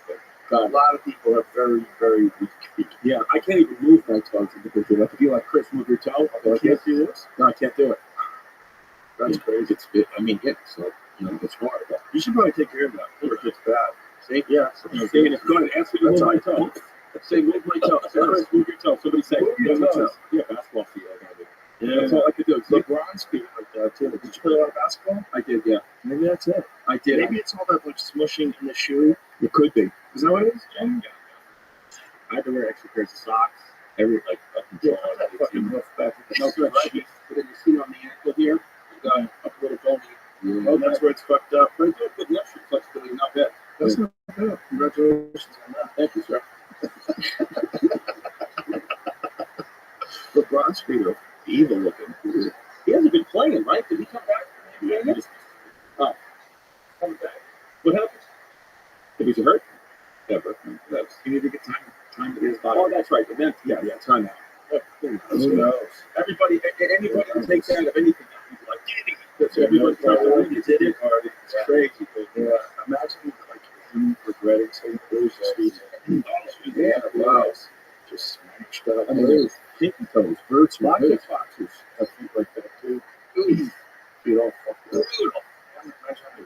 A lot of people have very, very weak feet. Yeah, I can't even move my toes individually. Like if you like Chris, move your toe. I'll be like, Can't do this. no, I can't do it. That's crazy. I mean, yeah, it's like, it's hard. You should probably take care of that before it gets bad. See? Yeah. See, and go ahead, ask me to move my toe. Say, move my toe. Say, Chris, move your toe. Somebody say, Move your toes. Yeah, basketball field. Yeah. That's all I could do. See, LeBron's feet like that too. Did you play a lot of basketball? I did, yeah. Maybe that's it. I did. Maybe it's all that like smushing in the shoe. It could be. Is that what it is? Yeah. I had to wear extra pairs of socks every like up until Yeah, that fucking rough back. no good, right? But then you see on the ankle here, you got up a little bony. Yeah. Oh, that's where it's fucked up. But it's good left shoe flexibility, not bad. That's not bad. Congratulations on that. Thank you, sir. LeBron's feet are evil looking. He hasn't been playing, right? Did he come back? Yeah. Oh, coming back. What happened? Did he get hurt? Never. That's, You need to get time to get his body. oh, that's right. And then, yeah, time out. Who knows? Everybody, anybody who takes out of anything, people like, did he? That's everyone's trying to win. He did it. It's crazy. But, Yeah. Imagine like him regretting saying Bruce feet. yeah, Wow. Just smashed up. I mean, Pinky toes. Birds, Lots lots of of foxes have feet like that too. Feet all fucked up. Imagine how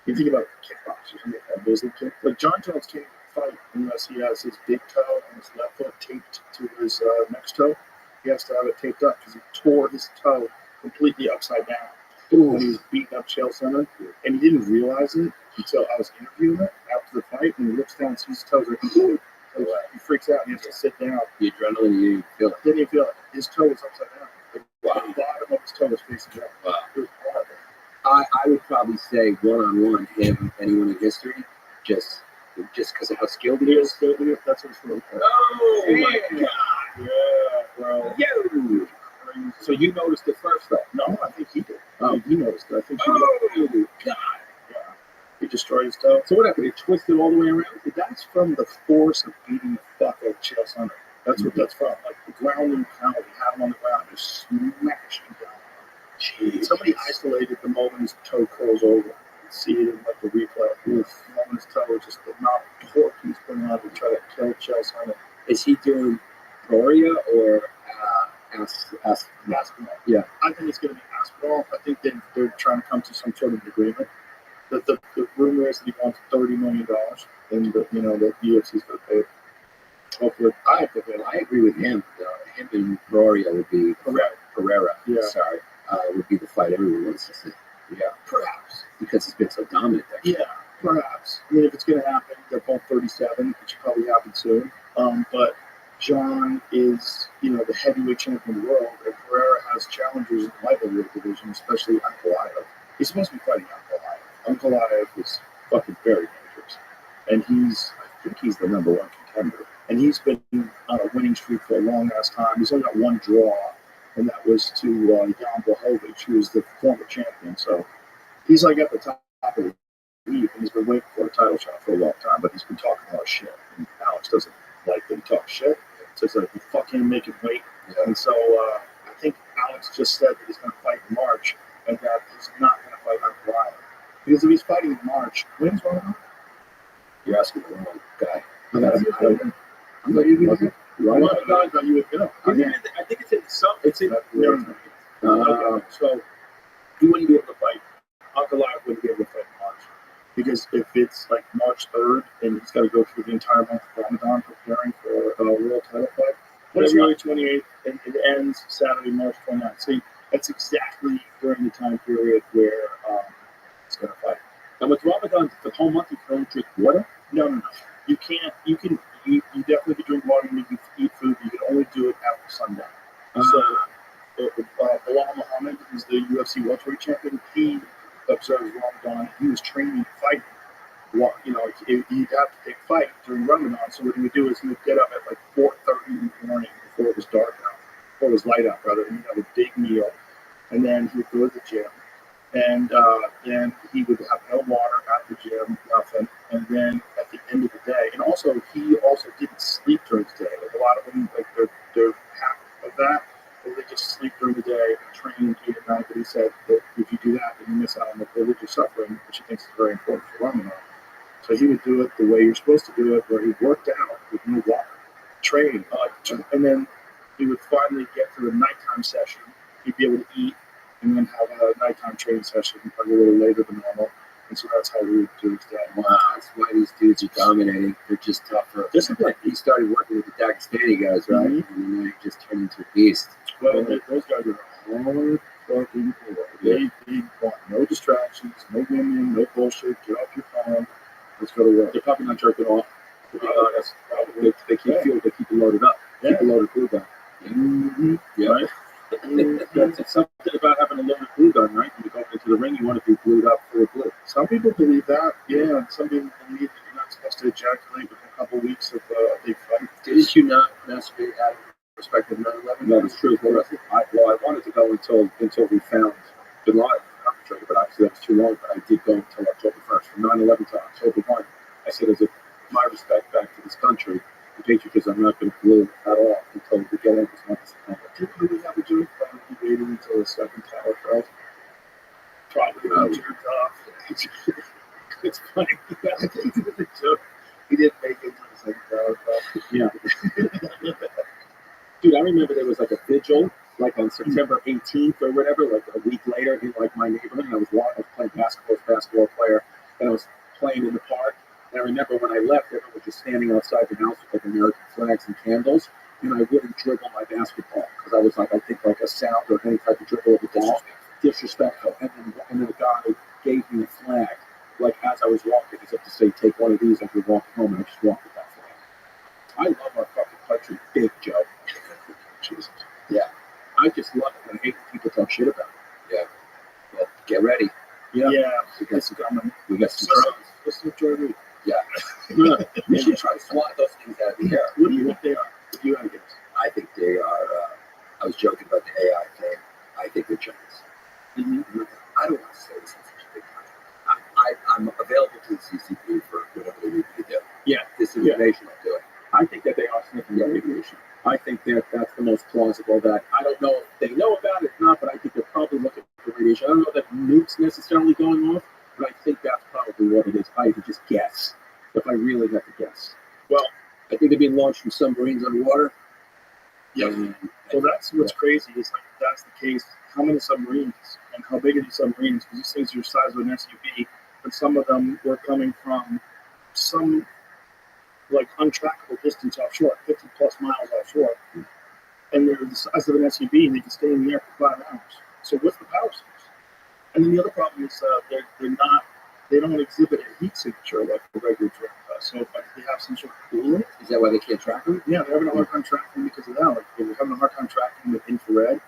you think about kickboxers and a Muslim kick. Like John Jones can't fight unless he has his big toe and his left foot taped to his next toe. He has to have it taped up because he tore his toe completely upside down when he was beating up Chael Sonnen, and he didn't realize it until I was interviewing him after the fight. And he looks down, and sees his toes are completely. Like, he freaks out. And he has to sit down. the adrenaline, you feel it. Didn't even feel it. His toe was upside down. Wow. The bottom of his toe was facing down. Wow. It was horrible. I would probably say one-on-one, him, anyone in history, just because of how skilled he is. That's what it's really for. oh my God. Yeah, bro. Yo. So you noticed it first, though? No, I think he did. He noticed it. I think he did. Oh, God. Yeah. He destroyed his toe. So what happened? It twisted all the way around? That's from the force of beating the fuck out of Chael Sonnen. That's what that's from. Like the ground and pound. He had him on the ground, just smashed him down. Jeez. Somebody isolated the moment his toe curls over. You see it in like the replay. The moment his toe just the amount of torque he's putting on to try to kill Chael Sonnen. Is he doing Gloria or Basketball. Yeah. I think it's going to be basketball. I think they're trying to come to some sort of agreement. The rumor is that he wants $30 million, and the UFC's going to pay it. Hopefully, I agree with him. Him and Gloria would be Pereira. Yeah. Sorry, would be the fight everyone wants to see. Yeah, perhaps. Because he's been so dominant there. Yeah, perhaps. I mean, if it's going to happen, they're both 37, which should probably happen soon. But John is, the heavyweight champion of the world, and Pereira has challengers in the light heavyweight division, especially Ankalaev. He's supposed to be fighting Ankalaev. Ankalaev is fucking very dangerous, and I think he's the number one contender. And he's been on a winning streak for a long ass time. He's only got one draw, and that was to Jan Blachowicz, who is the former champion. So he's like at the top of the league, and he's been waiting for a title shot for a long time. But he's been talking a lot of shit, and Alex doesn't like that he talks shit. So it's like, fuck him, make him wait. Yeah. And so I think Alex just said that he's going to fight in March, and that he's not going to fight on July. Because if he's fighting in March, when's Ramadan? You're asking the wrong guy. I'm not even I thought you would go. I think it's in some. It's in. So he wouldn't be able to fight. Ankalaev wouldn't be able to fight in March. Because if it's like March 3rd and he's got to go through the entire month of Ramadan preparing for a world title fight, February 28th, and it ends Saturday, March 29th. See, that's exactly during the time period where he's going to fight. And with Ramadan, the whole month you can only drink water? No. You can't. You definitely can drink water and you can eat food, but you can only do it after sundown. So, Bilal Muhammad, who's the UFC welterweight champion, he observes Ramadan. He was training fighting. He'd have to take fight during Ramadan. So what he would do is he would get up at like 4:30 in the morning before it was dark out, before it was light out, rather, and he'd have a big meal, and then he would go to the gym. And then he would have no water at the gym, nothing. And then at the end of the day, and also he also didn't sleep during the day. Like a lot of them, like they're half of that, or they just sleep during the day and train 8 at night. But he said that if you do that, then you miss out on the religious suffering, which he thinks is very important for Ramadan. So he would do it the way you're supposed to do it, where he worked out with no water, train, and then he would finally get to the nighttime session. He'd be able to eat, and then have a nighttime training session, probably a little later than normal, And so that's how we do that. Wow, that's why these dudes are dominating. They're just tougher. Discipline. He started working with the Dagestani guys, right? Mhm. And then he just turned into a beast. Well, those guys are hard fucking core. They want no distractions, no women, no bullshit. Get off your phone. Let's go to work. They're probably not jerking off. To be honest, they keep fuel. They keep it loaded up. Keep a loaded glue gun. Mm-hmm. Yeah. Right. It's something about having a loaded glue gun, right? When you go into the ring, you want to be glued up full of glue. Some people believe that, yeah. And some people believe that you're not supposed to ejaculate within a couple weeks of a big fight. Didn't you not masturbate out of respect of 9/11? That is true. I wanted to go until we found Bin Laden, the perpetrator, but obviously that was too long. But I did go until October 1st, from 9/11 to October 1. I said, as my respect back to this country, the patriotism, I'm not going to glue at all until we get in this month of September. Do you really have a joke about he waited until the second tower fell? Probably not jerked off. It's funny. I think it was a joke. He didn't make it until the second tower fell. Yeah. Dude, I remember there was like a vigil, like on September 18th or whatever, like a week later in like my neighborhood. And I was playing basketball, player, and I was playing in the park. And I remember when I left, everyone was just standing outside the house with like American flags and candles. And I wouldn't dribble my basketball because I was like, I think like a sound or any type of dribble of the ball, disrespectful. And then the guy gave me a flag, like as I was walking, as if to say, take one of these as you're walking home. And I just walked with that flag. I love our fucking country, big Joe. Jesus. Yeah. I just love it. I hate when people talk shit about it. Yeah. Well, get ready. Yeah. We got some drums. Listen to Joy Reid. Yeah. We should try to fly those things out of the air. What do you think they are? If you had to guess. I think they are. I was joking about the AI thing. I think they're Chinese. Mm-hmm. I don't want to say this in such a big country. I'm available to the CCP for whatever they need me to do. Yeah. Disinformation, I'll do it. I think that they are sniffing the radiation. I think that that's the most plausible. That I don't know if they know about it or not, but I think they're probably looking for radiation. I don't know that nukes necessarily going off, but I think that's probably what it is. If I had to just guess, if I really had to guess. Well, I think they're being launched from submarines underwater. yeah. Well, that's what's crazy is like if that's the case, how many submarines and how big are these submarines? Because these things are the size of an SUV, but some of them were coming from some like untrackable distance offshore, 50 plus miles offshore, and they're the size of an SUV, and they can stay in the air for 5 hours. So what's the power source? And then the other problem is they don't exhibit a heat signature like the regular drone does. So if like, they have some sort of coolant, Is that why they can't track them? yeah, they're having a hard time tracking because of that. Like they're having a hard time tracking with infrared.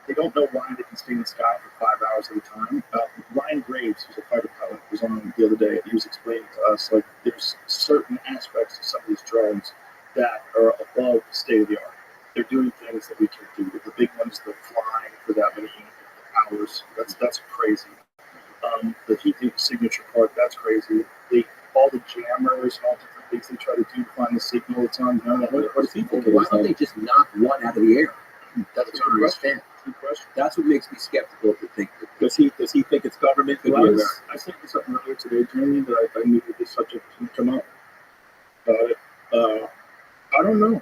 They don't know why they can stay in the sky for 5 hours at a time. Ryan Graves, who's a fighter pilot, was on the other day. He was explaining to us like there's certain aspects of some of these drones that are above state of the art. They're doing things that we can't do. The big ones, they're flying for that many hours. That's crazy. The heat signature part, that's crazy. All the jammers, all different things they try to do to find the signal that's on. What does he think? Why don't they just knock one out of the air? That's what I don't understand. Good question. That's what makes me skeptical to think that. Does he think it's government? Well, I sent you something earlier today, Jamie, that I knew this subject would come up. I don't know.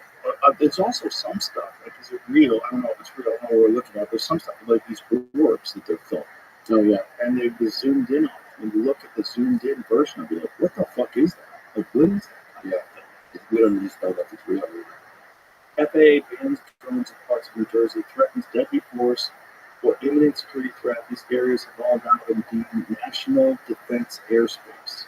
There's also some stuff, like, is it real? I don't know if it's real. I don't know what we're looking at. There's some stuff like these orbs that they're filming. Oh, yeah. And they've been zoomed in on. When you look at the zoomed in version, I'll be like, what the fuck is that? Like, what is that? Yeah. We don't just know if it's real or not. FAA bans drones in parts of New Jersey, threatens deadly force or imminent security threat. These areas have all now been deemed national defense airspace.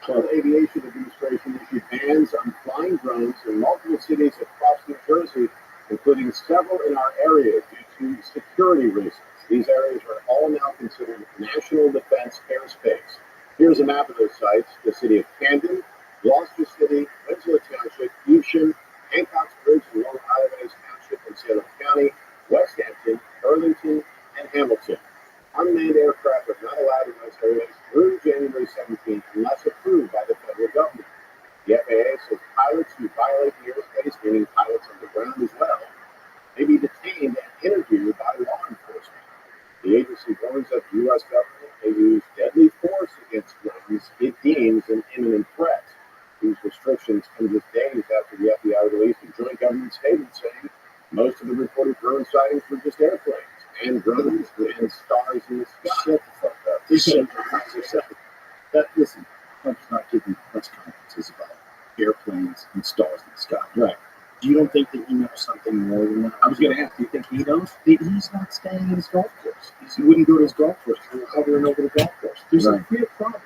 So the Aviation Administration issued bans on flying drones in multiple cities across New Jersey, including several in our area due to security reasons. These areas are all now considered national defense airspace. Here's a map of those sites: the city of Camden, Gloucester City, Winslow Township, Evesham, Hancock's Bridge, and Long Island Township in Salem County, West Hampton, Burlington, and Hamilton. Unmanned aircraft are not allowed in those areas through January 17th unless approved by the federal government. The FAA says pilots who violate the airspace, meaning pilots on the ground as well, may be detained and interviewed by law enforcement. The agency warns that the U.S. government may use deadly force against drones it deems an imminent threat. These restrictions come just days after the FBI released a joint government statement saying most of the reported drone sightings were just airplanes and drones and stars in the sky. Shut the fuck up. said that. Listen, I'm just not giving press conferences about airplanes and stars in the sky. Right. You don't think that he knows something more than that? I was going to ask, do you think he knows? He's not staying at his golf course. He wouldn't go to his golf course. He was hovering over the golf course. There's a real problem.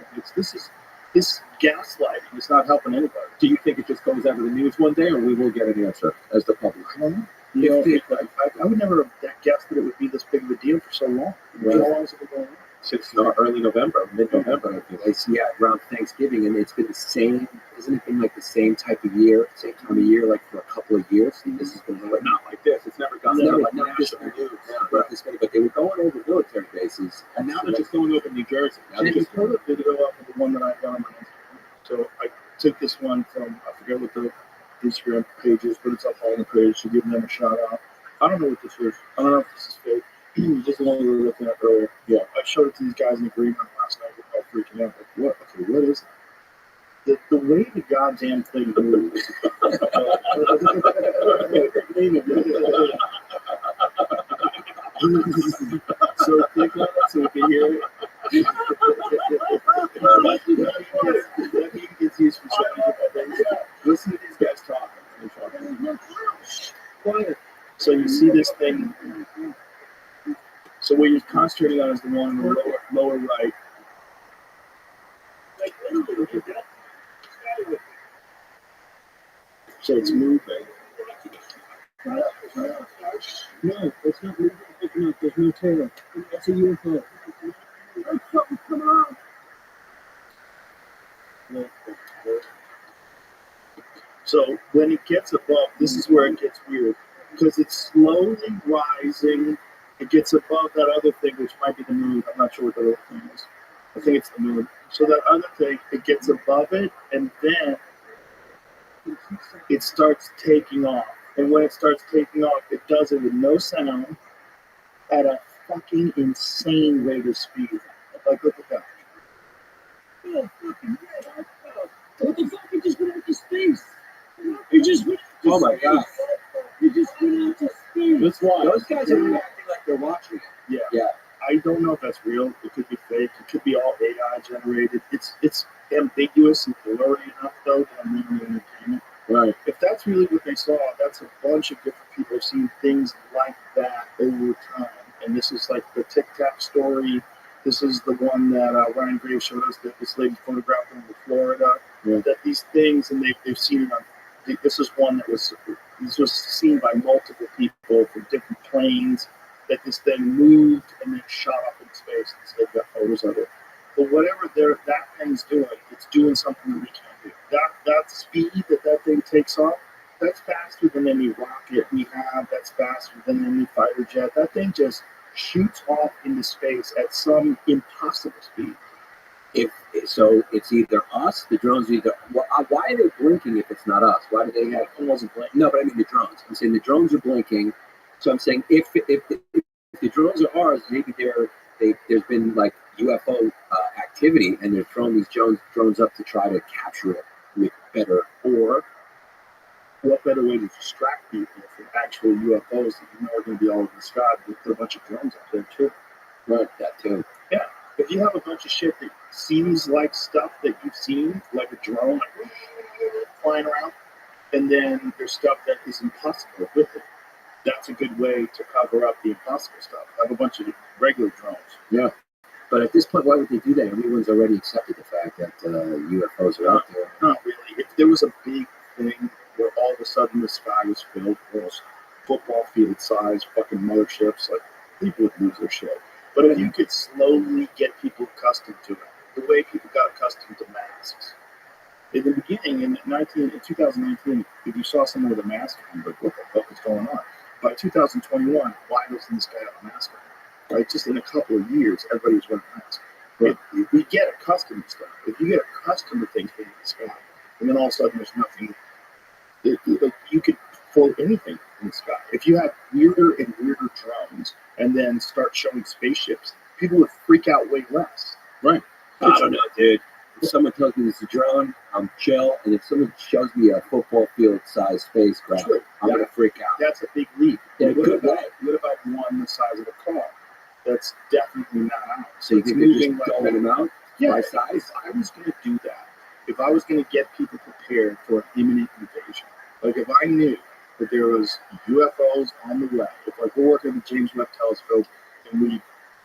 This gaslighting is not helping anybody. Do you think it just goes out of the news one day, or we will get an answer as the public? I don't know. I would never have guessed that it would be this big of a deal for so long. Right. How long has it been going on? Since early November, mid-November. It's around Thanksgiving, and it's been the same. Isn't it been like the same type of year, same time of year, like for a couple of years? This has been But not like this. It's never gone Never, like not this national many. news. Not this many, but they were going over military bases, And now they're just going over New Jersey. Now they I just put a video up of the one that I got on my Instagram. So I took this one from, I forget what the Instagram page is, but it's up on the page, so giving them a shout out. I don't know what this is. I don't know if this is fake. This is the one we were looking at earlier. Yeah, I showed it to these guys in the green room last night. They're all freaking out. Like, what? Okay, what is it? The way the goddamn thing moves. So click on it so we can hear it. That meme gets used for something different things. Listen to these guys talking. Quiet. So you see this thing. So what you're concentrating on is the one in the lower right. So it's moving. No, it's not moving. There's no tail. That's a UFO. Come on. So when it gets above, this is where it gets weird. Because it's slowly rising. It gets above that other thing, which might be the moon. I'm not sure what the other thing is. I think it's the moon. So that other thing, it gets above it, and then it starts taking off. And when it starts taking off, it does it with no sound at a fucking insane rate of speed. Like, look at that. Oh, fucking yeah. What the fuck? It just went out to space. It just went out to Oh my God. It just went out to space. That's why. Those guys are reacting like they're watching it. Yeah. I don't know if that's real. It could be fake. It could be all AI generated. It's ambiguous and blurry enough, though, that I'm really entertainment. Right. If that's really what they saw, that's a bunch of different people seeing things like that over time. And this is like the Tic Tac story. This is the one that Ryan Graves showed us, that this lady photographed in Florida. Yeah. That these things, and they've seen it on. This is one that was seen by multiple people from different planes. That this thing moved and then shot up in space. And so they've got photos of it. But whatever that thing's doing, it's doing something that we can't do. That speed that thing takes off, that's faster than any rocket we have. That's faster than any fighter jet. That thing just shoots off into space at some impossible speed. So it's either us, the drones. Why are they blinking if it's not us? Why do they have? It wasn't blinking. No, but I mean the drones. I'm saying the drones are blinking. So I'm saying if the drones are ours, maybe there's been like UFO activity, and they're throwing these drones up to try to capture it with better. Or what better way to distract people from actual UFOs that you know are going to be all over the sky? We put a bunch of drones out there too. Right, that too. Yeah. If you have a bunch of shit that seems like stuff that you've seen, like a drone, like flying around, and then there's stuff that is impossible with it, that's a good way to cover up the impossible stuff. Have a bunch of regular drones. Yeah. But at this point, why would they do that? Everyone's already accepted the fact that UFOs are out there. Not really. If there was a big thing where all of a sudden the sky was filled with those football field size fucking motherships, like, people would lose their shit. But if you could slowly get people accustomed to it, the way people got accustomed to masks. In the beginning, in 2019, if you saw someone with a mask on, like, what the fuck is going on? By 2021, why doesn't this guy have a mask on? Right? Just in a couple of years, everybody was wearing masks. Right? We get accustomed to stuff. If you get accustomed to things being in the sky, and then all of a sudden there's nothing, you could float anything in the sky. If you had weirder and weirder drones and then start showing spaceships, people would freak out way less. Right. I don't know, dude. If someone tells me it's a drone, I'm chill. And if someone shows me a football field size spacecraft, Sure. I'm going to freak out. That's a big leap. In a What good about way. one the size of a car? That's definitely not out. So you It's think they're moving just like going them out? Yeah, by if size. I was going to do that, if I was going to get people prepared for an imminent invasion, like if I knew that there was UFOs on the way, if like we're working with the James Webb Telescope and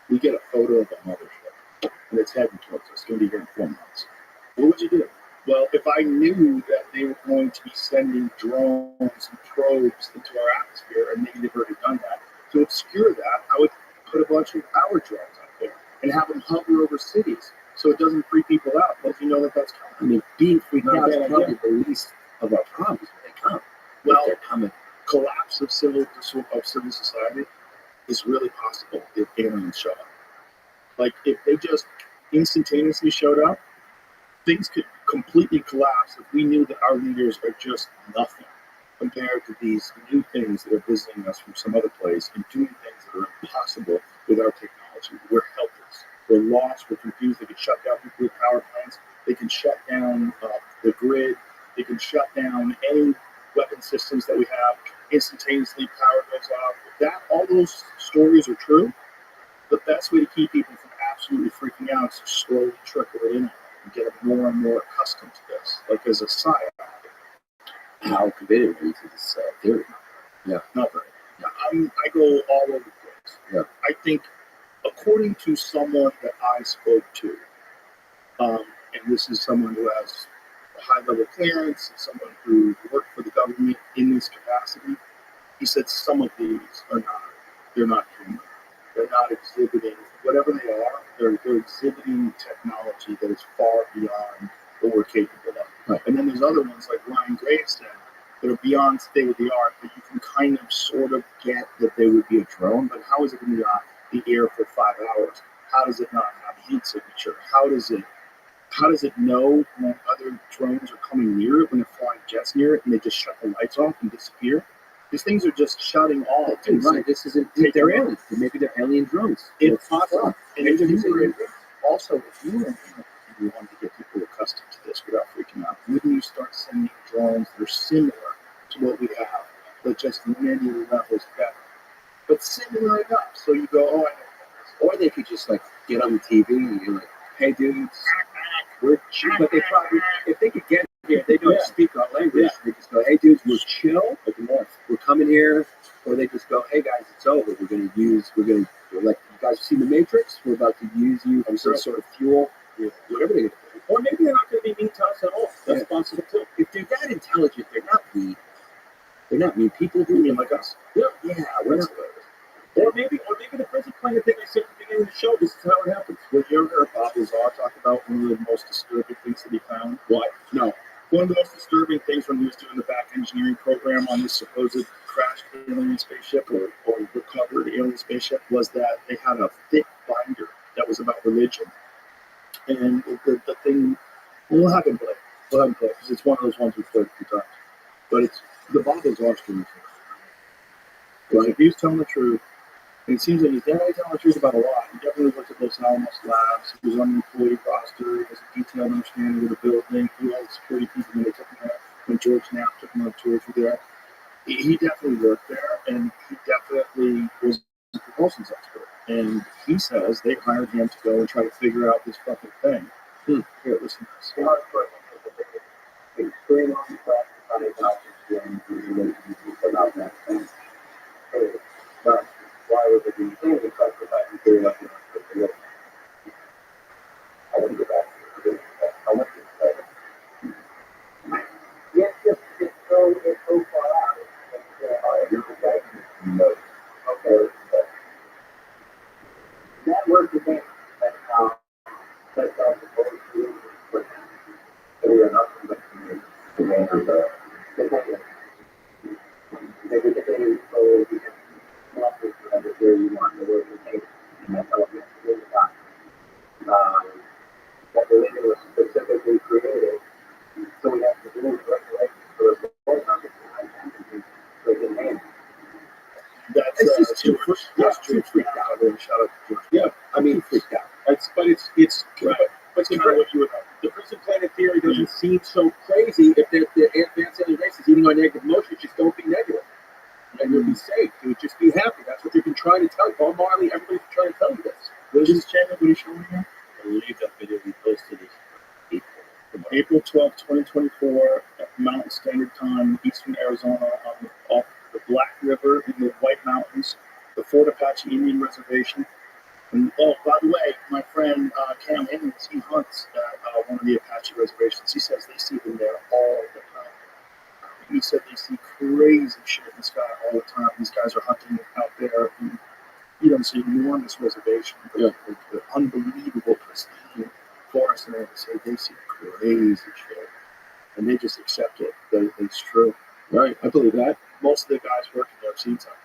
we get a photo of a mothership and it's heading towards us, it's going to be here in 4 months. What would you do? Well, if I knew that they were going to be sending drones and probes into our atmosphere, and maybe they've already done that, to obscure that, I would put a bunch of our drones out there and have them hover over cities so it doesn't freak people out. But you know that that's coming. I mean, being freaked Not a out bad is probably the least of our problems when they come. Well, If they're coming. collapse of civil society is really possible if aliens show up. Like if they just instantaneously showed up, things could completely collapse if we knew that our leaders are just nothing compared to these new things that are visiting us from some other place and doing things that are impossible with our technology. We're helpless. We're lost. We're confused. They can shut down nuclear power plants. They can shut down the grid. They can shut down any weapon systems that we have. Instantaneously, power goes off. If that all those stories are true, the best way to keep people from absolutely freaking out is to slowly trickle it in and get them more and more accustomed to this, like as a psyop. How committed are you to this theory? Not very. I go all over the place. Yeah. I think, according to someone that I spoke to, and this is someone who has a high-level clearance, and someone who worked for the government in this capacity, he said some of these they're not human. They're not exhibiting, whatever they are, they're exhibiting technology that is far beyond what we're capable of. Right. And then there's other ones like Ryan Graves said that are beyond state of the art, but you can kind of sort of get that they would be a drone, but how is it in the air for 5 hours? How does it not have heat signature? How does it know when other drones are coming near it, when they're flying jets near it, and they just shut the lights off and disappear? These things are just shutting off. Right. This isn't. They're aliens. Maybe they're alien drones. It's possible. And if you Maybe were also, if you were in you wanted to get people accustomed to this without freaking out, wouldn't you start sending drones that are similar to what we have, but just many levels better, but similar enough? So you go, oh, I know this. Or they could just like get on the TV and you're like, "Hey, dudes, we're chill." But they probably, if they could get here, they don't speak our language. They just go, "Hey, dudes, we're chill. We're coming here." Or they just go, "Hey, guys, it's over. We're like, you guys seen The Matrix? We're about to use you as some sort of fuel." Whatever they're going to do. Or maybe they're not going to be mean to us at all. That's possible too. If they're that intelligent, they're not mean. They're not mean. People who mean like us. Yeah, we're not. Or maybe the prison planet thing I said at the beginning of the show. This is how it happens. Would you ever hear Bob Lazar talk about one of the most disturbing things that he found? What? No. One of the most disturbing things when he was doing the back engineering program on this supposed crashed alien spaceship or recovered alien spaceship was that they had a thick binder that was about religion. And the thing, we'll have him play. Because it's one of those ones we've played a few times. But it's the Bob Lazar story. Because if he's telling the truth, and it seems like he's definitely telling the truth about a lot. He definitely worked at Los Alamos Labs. He was on the employee roster. He has a detailed understanding of the building. He had all the security people when they took him out. When George Knapp took him on tour through there. He definitely worked there, and he definitely was a propulsion expert. And he says they hired him to go and try to figure out this fucking thing. Here, listen to this. It's very long classified documents about that thing. But why would it be anything classified and very lucky? I want to go back to the how much it's yes, it's so far out. You're the guy who knows. Okay. That works again. That's how supposed to work. So we are not going to remain on the maybe the day we go, we can come up with where you want the word to take. And that's how we have to do it. That religion was specifically created, so we have to do it regulations for the whole purpose of identity, so they can name. That's too freaked out. Shout out to George. Yeah, I mean, freaked out. it's Right. But you know what you would know. The prison planet theory doesn't seem so crazy if the advanced alien race is eating our negative emotions. Just don't be negative, and you'll be safe. You would just be happy. That's what they've been trying to tell you. Bob Marley, everybody's been trying to tell you this. What is this channel? What are you showing here? I believe that video we posted Standard Time, eastern Arizona, off the Black River in the White Mountains, the Fort Apache Indian Reservation. And oh, by the way, my friend Cam Higgins, he hunts at one of the Apache reservations. He says they see them there all the time. He said they see crazy shit in the sky all the time. These guys are hunting out there. And, you know, it's an enormous reservation. The unbelievable pristine forest there. They see crazy shit. And they just accept it. It's true. Right, I believe that. Most of the guys working there have seen something.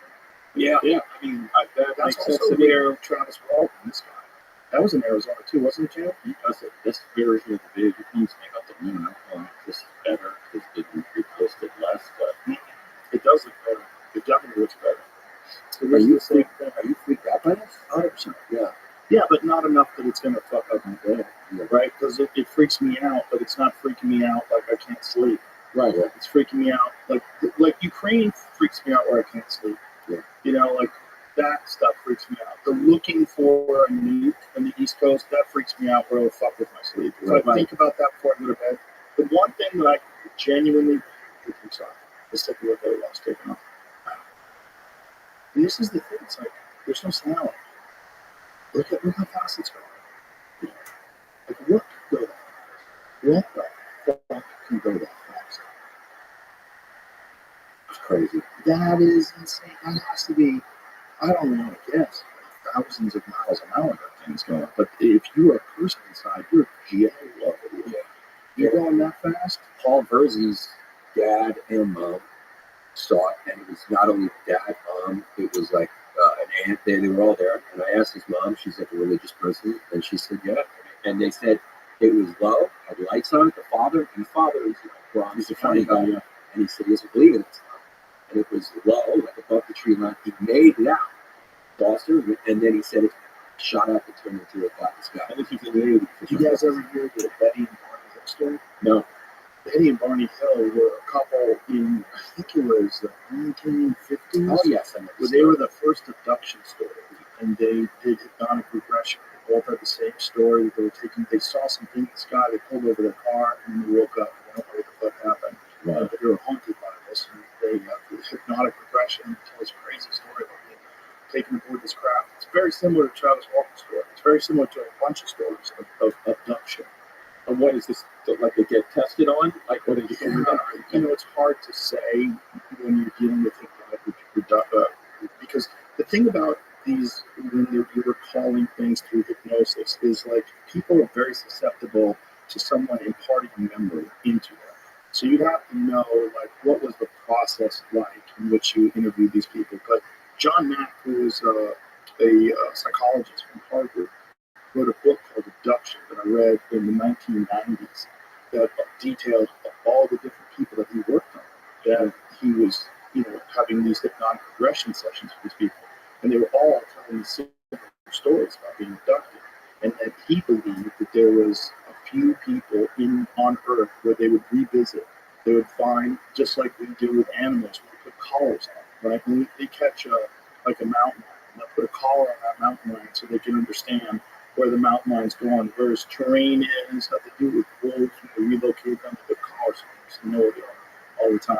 Yeah. I mean, that That's makes sense also to me. where Travis Walton, this guy. That was in Arizona too, wasn't it, Jim? He does it. This version of the video, he needs to make up the moon. This is better because it posted less, but It does look better. It definitely looks better. So Are you the same thing. Are you freaked out by this? 100%. Yeah. Yeah, but not enough that it's going to fuck up my day, right? Because it freaks me out, but it's not freaking me out like I can't sleep. Right. Yeah. It's freaking me out like Ukraine freaks me out where I can't sleep. Yeah. You know, like that stuff freaks me out. The looking for a nuke on the East Coast, that freaks me out where it'll fuck with my sleep. If I think about that before I go to bed, the one thing that I genuinely is take a look at it while it's taken off. And this is the thing, it's like there's no sound. Look how fast it's going. Like what could go that fast? What the fuck can go that fast? It's crazy. That is insane. That has to be, I don't want to guess, thousands of miles an hour that thing's going. But if you're a person inside, you're jello. You're going that fast? Paul Verzi's dad and mom saw it, and it was not only dad, mom, it was like an aunt there. They were all there. And I asked his mom, she's like a religious person, and she said, yeah. And they said it was low, had lights on it. The father is he's a funny guy, yeah. And he said he doesn't believe in it. And it was low, like above the tree line. He made it out, Foster, and then he said it shot up and turned into a black sky. I think he's in the 80s. You guys ever hear the Betty and Barney Hill story? No. Betty and Barney Hill were a couple in, I think it was the 1950s. Oh, yes. Where they were the first abduction story, and they did hypnotic regression. They both had the same story. They saw something in the sky, they pulled over their car, and they woke up. They don't know what the fuck happened. But they were haunted by this, and they did hypnotic regression and tell this crazy story about being taken aboard this craft. It's very similar to Travis Walton's story. It's very similar to a bunch of stories of abduction. And what is this? Like they get tested on? Like what is it? You know, it's hard to say when you're dealing with hypnotic because the thing about these, when you're recalling things through hypnosis, is like people are very susceptible to someone imparting a memory into them. So you have to know, like, what was the process like in which you interviewed these people. But John Mack, who is a psychologist from Harvard, wrote a book called Abduction that I read in the 1990s that detailed all the different people that he worked on. That he was, having these hypnotic regression sessions with these people, and they were all telling similar stories about being abducted, and that he believed that there was a few people on Earth where they would revisit. They would find, just like we do with animals, we put collars on, right? When they catch a mountain lion, they'll put a collar on that mountain lion so they can understand where the mountain lion's going, where his terrain is, how they do it with wolves, when they relocate them to the collars so they know where they are all the time.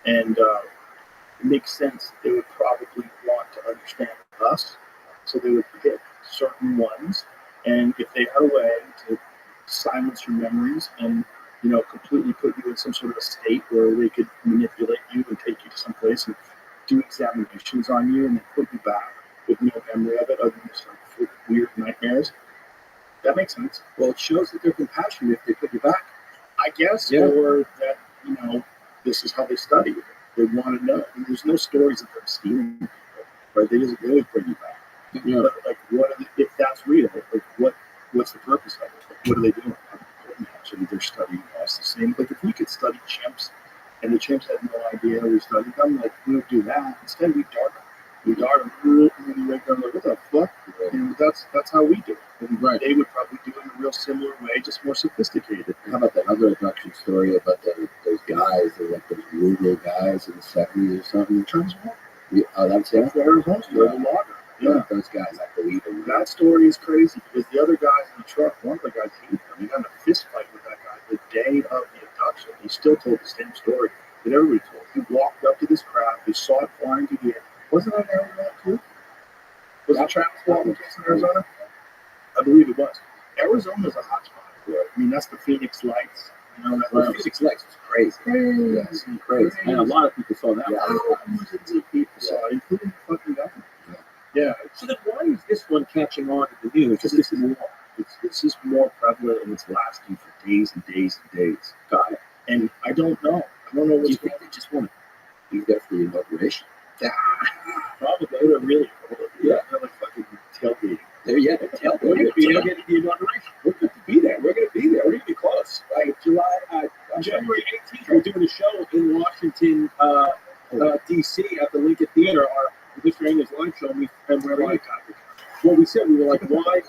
And it makes sense that they would probably want to understand us, so they would pick certain ones, and if they had a way to silence your memories and completely put you in some sort of a state where they could manipulate you and take you to some place and do examinations on you and then put you back with no memory of it other than just like weird nightmares. That makes sense. Well, it shows that they're compassionate if they put you back. I guess, Yeah. or that, this is how they study it. They want to know. And there's no stories of them stealing people, right? They just really bring you back. Yeah. But, like, if that's real, like, what's the purpose of it? Like, what are they doing? Actually, they're studying us the same. Like, if we could study chimps, and the chimps had no idea we studied them, like, we would do that. Instead, we dart them. We dart them, and then we wake them like, what the fuck? And that's how we do it. And they would probably do it in a real similar way, just more sophisticated. How about that other abduction story about those guys, they're like those rural guys in the 70s or something? That's it? The Arizona story, the logger. Yeah, those guys, I believe in. That story is crazy because the other guys in the truck, one of the guys hated him. He got in a fist fight with that guy the day of the production, he still told the same story that everybody told. He walked up to this craft, he saw it flying through the air. Wasn't that Arizona too? Was it Travis Walton in Arizona? I believe it was. Arizona's a hot spot for it. I mean, that's the Phoenix Lights. You know, that Phoenix Lights was crazy. Crazy. And a lot of people saw that. Yeah. Thousands of people saw it, including the fucking government. Yeah. So then why is this one catching on in the news? Because it's just more prevalent and it's lasting for days and days and days. Got it. And I don't know. I don't know Do what's you think they just want to be there for the inauguration? probably they're really cool. Yeah. They're like fucking tailgating. There, yeah, the tailgate. We're going to be there at the inauguration. We're going to be there. We're going to be there. We're going to be close. Like January 18th, we're doing a show in Washington, D.C. at the Lincoln Theater. Our Mr. Angel's live show, and we're like, well, we said we were like, why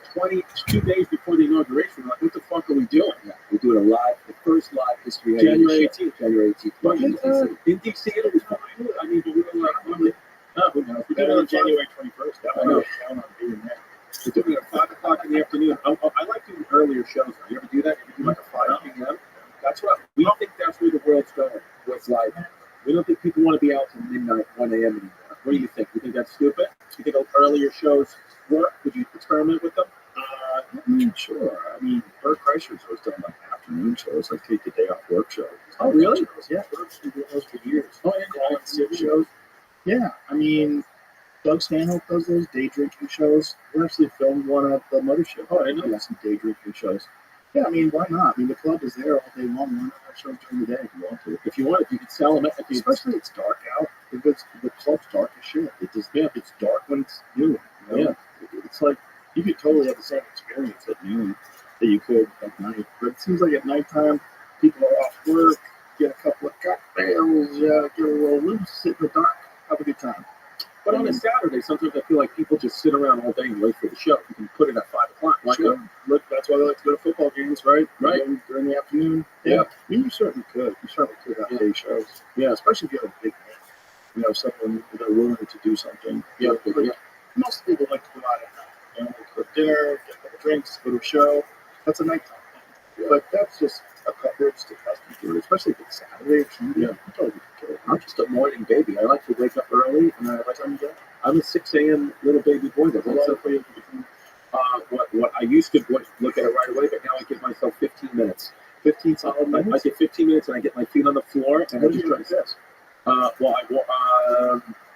2 days before the inauguration? We're like, what the fuck are we doing? Yeah, we're doing a live, the first live history. January 18th. January 18th. But in DC. in D.C. it was fine. I mean, but we were like, who knows? We did it on January 21st. That I know. was down on being there. We're doing it at 5 o'clock in the afternoon. I like doing earlier shows. You ever do that? You do like a 5 p.m.? That's what we think that's where the world's going. With like, we don't think people want to be out till midnight, 1 a.m. anymore. What do you think? You think that's stupid? You think earlier shows work? Would you experiment with them? I mean, sure. I mean, Bert Kreischer's always done like afternoon shows, like take the day off work shows. Oh, really? Shows. Yeah, Bert's been doing those for years. Oh, Calling sick shows. Yeah, I mean, Doug Stanhope does those day drinking shows. We actually filmed one at the mothership. Oh, I know. Yeah, some day drinking shows. Yeah, I mean, why not? I mean, the club is there all day long. Why not have shows during the day if you want to? If you want, you could sell them. Especially it's dark out. Because the club's dark as shit. It just, it's dark when it's noon. You know? Yeah. It's like, you could totally have the same experience at noon that you could at night. But it seems like at nighttime, people are off work, get a couple of cocktails, get a little loose, sit in the dark, have a good time. But on a Saturday, sometimes I feel like people just sit around all day and wait for the show. You can put it at 5 o'clock. Why not? Look, that's why they like to go to football games, right? Right. During the afternoon. Yeah. I mean, you certainly could. You certainly could have day shows. Yeah, especially if you have a big man. You know, someone that are willing to do something. Yeah. Most people like to go out at night. You know, cook dinner, get a couple drinks, go to a show. That's a nighttime thing. Yeah. But that's just a couple to custom to it, especially if it's Saturday or Sunday. Yeah. You totally could do it. I'm just a morning baby. I like to wake up early, and I like to. I'm a 6 a.m. little baby boy. That's what I used to look at it right away, but now I give myself 15 minutes. 15 solid minutes. I get 15 minutes, and I get my feet on the floor, and I just try to piss.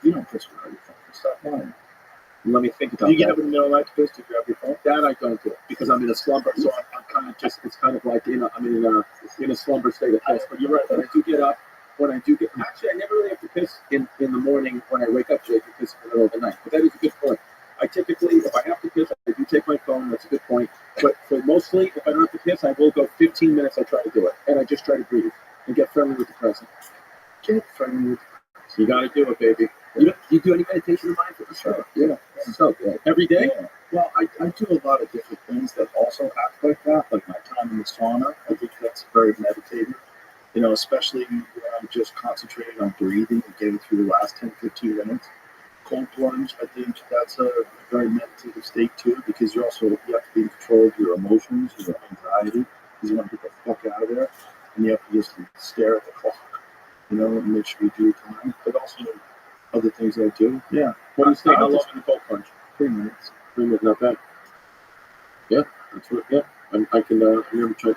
You don't piss without your phone. Stop lying. Let me think about that. You get that. up in the middle of the night to piss to grab your phone? That I don't do because I'm in a slumber, so I'm kind of just. It's kind of like I'm in a slumber state of piss. But you're right. When I do get up, actually, I never really have to piss in the morning when I wake up. I can piss in the middle of the night. But that is a good point. I typically, if I have to piss, I do take my phone. That's a good point. But for mostly, if I don't have to piss, I will go 15 minutes. I try to do it, and I just try to breathe and get friendly with the present. Get friendly with the present. You got to do it, baby. You do any meditation of mindfulness? Sure. Yeah. So good. Every day? Yeah. Well, I do a lot of different things that also act like that, like my time in the sauna. I think that's very meditative. You know, especially when I'm just concentrating on breathing and getting through the last 10, 15 minutes. Cold plunge, I think that's a very meditative state too, because you have to be in control of your emotions, your anxiety, because you want to get the fuck out of there, and you have to just stare at the clock, you know, and make sure you do your time, but also other things I do. Yeah. What do you say? How long in the cold plunge? 3 minutes. 3 minutes, not bad. Yeah, that's what. Yeah, I can. I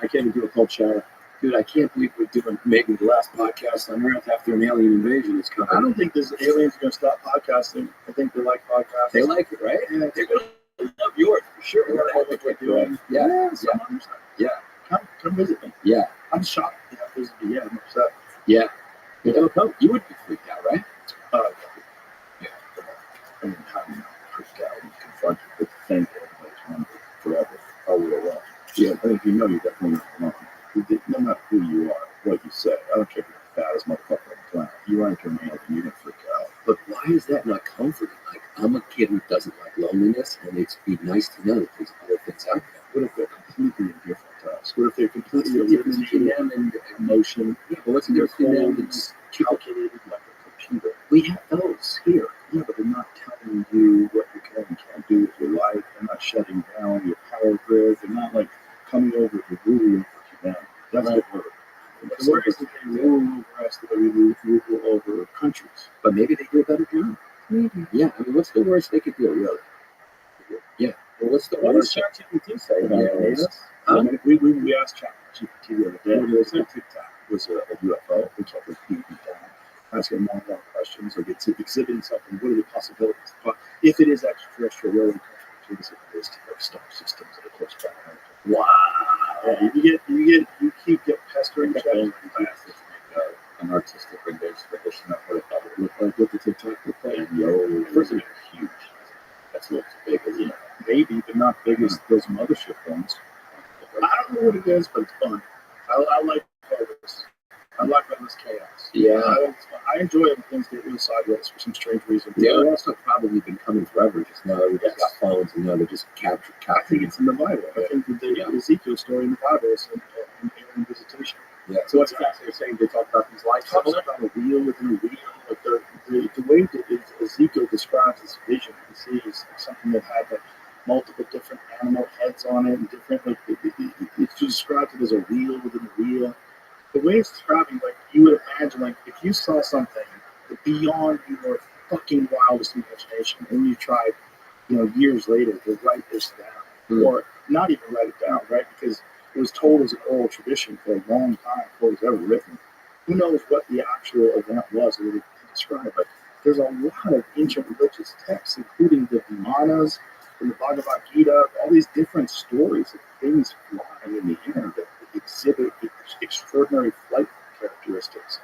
can't even do a cold shower. Dude, I can't believe we're doing maybe the last podcast on Earth after an alien invasion is coming. I don't think this aliens are going to stop podcasting. I think they like podcasting. They like it, right? Yeah, they're going to love yours for sure. They like what we're doing. Yeah. Come visit me. Yeah. I'm shocked that you visit me. Yeah, I'm upset. Yeah. You would be freaked out, right? Yeah. I mean, how do you not freaked out and confronted with the thing that everybody's wanted forever? Oh, well. Yeah, I think you know you're definitely not alone. No matter who you are, what you say, I don't care if you're the fattest motherfucker on the planet. You rank your meal and you're going to freak out. But why is that not comforting? Like, I'm a kid who doesn't like loneliness, and it'd be nice to know that there's other things out there. What if they're completely indifferent to us? What if they're completely eliminating them and emotion? Yeah, but what's the difference between them and calculated like a computer? We have those here. Yeah, but they're not telling you what you can and can't do with your life. They're not shutting down your power grid. They're not like coming over to really put you down. That's right. the word. rule over countries. But maybe they do a better job. Maybe. Yeah, I mean, what's the worst they could do, really? Yeah. Well, what's the What does worst? ChatGPT say about Yeah, it? it's- I mean, we asked ChatGPT the other day. What did they say? Tic Tac was a UFO. We kept repeating down, asking more and more questions. Like it's exhibiting something. What are the possibilities? But if it is extraterrestrial, where are we coming to? If it is to like star systems that are close by. Wow. Yeah, you keep getting pestering That ChatGPT. was class to make an artistic rendition of what it thought it looked like with the TikTok looked like. Yo, First of all, it's huge. That's looks big as you know. maybe, but not big as those mothership ones. I don't know what it is, but it's fun. I like all this. I like all this chaos. Yeah. I enjoy it when things get really sideways for some strange reason. They're also probably been coming forever. Just now we just got Yes. phones, and now they're just I think it's in the Bible. I think that the Ezekiel story in the Bible is an alien visitation. Yeah. So what's that? They're saying they talk about these life It talks symbols. about a wheel within a wheel. Like the way that Ezekiel describes his vision, he sees something that had like multiple different animal heads on it and different it describes it as a wheel within a wheel. The way it's describing, like you would imagine, like if you saw something beyond your fucking wildest imagination, and you tried, years later to write this down, or not even write it down, right? Because it was told as an oral tradition for a long time before it was ever written. Who knows what the actual event was that it described? But there's a lot of ancient religious texts, including the Vimanas and the Bhagavad Gita, all these different stories of things flying in the air that exhibit extraordinary flight characteristics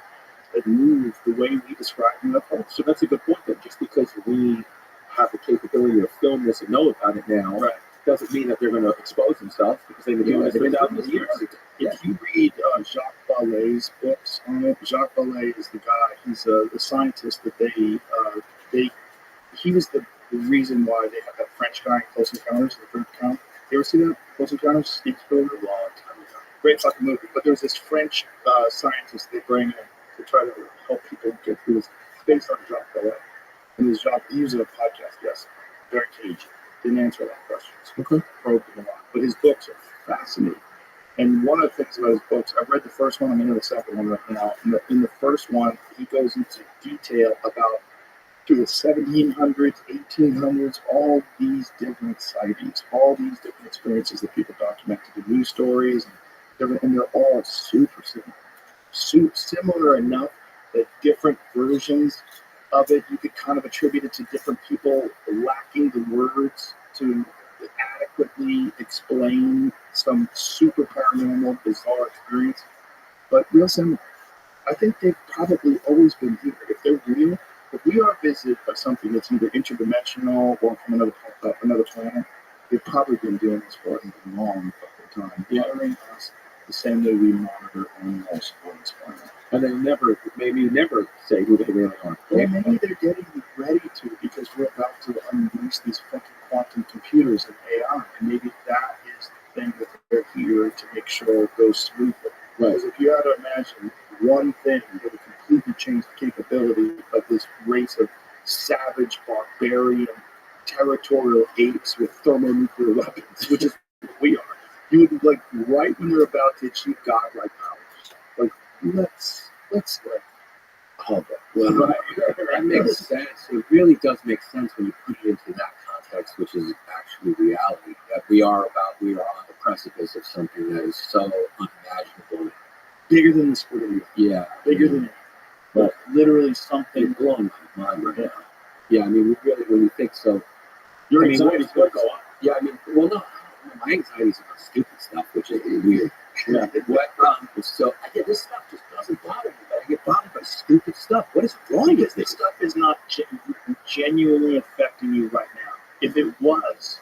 that move the way we describe UFOs. So that's a good point. That just because we have the capability to film this and know about it now, Right. doesn't mean that they're going to expose themselves because they've been doing this for thousands of years. If you read Jacques Vallée's books on it, Jacques Vallée is the guy. He's the scientist that he was the reason why they have that French guy in Close Encounters, the French count. You ever see that? Close Encounters? Steve Spielberg? A long time ago. Great fucking movie. But there's this French scientist they bring in to try to help people get through this. It's based on Jacques Vallée. And he was a podcast guest. Very cagey. Didn't answer a lot of questions. Okay. Probed him a lot. But his books are fascinating. And one of the things about his books, I've read the first one, I'm into the second one right now. In the first one, he goes into detail about through the 1700s, 1800s, all these different sightings, all these different experiences that people documented in news stories, and they're all super similar enough that different versions of it, you could kind of attribute it to different people lacking the words to adequately explain some super paranormal, bizarre experience. But real simple. I think they've probably always been here. If they're real, if we are visited by something that's either interdimensional or from another planet, they've probably been doing this for a long fucking time. Monitoring us the same way we monitor animals on this planet. And they maybe never say who they really are. Or maybe they're getting ready to because we're about to unleash these fucking quantum computers and AI. And maybe that is the thing that they're here to make sure it goes smoothly. Right. Because if you had to imagine one thing that would completely change the capability of this race of savage, barbarian, territorial apes with thermonuclear weapons, which is what we are, you would like right when they're about to achieve godlike powers. Like let's like hover. Well, that makes sense. It really does make sense when you put it into that context, which is actually reality. That we are on the precipice of something that is so unimaginable. Bigger than the squid. Yeah. Bigger than it. But literally something It's blowing my mind right now. Yeah, I mean, we really, when you think so. your I mean, anxiety's gonna go up. Yeah, I mean, well, no, my anxiety's about stupid stuff, which is weird. Yeah. So I get this stuff just doesn't bother me, but I get bothered by stupid stuff. What is wrong with This this? stuff is not genuinely affecting you right now. If it was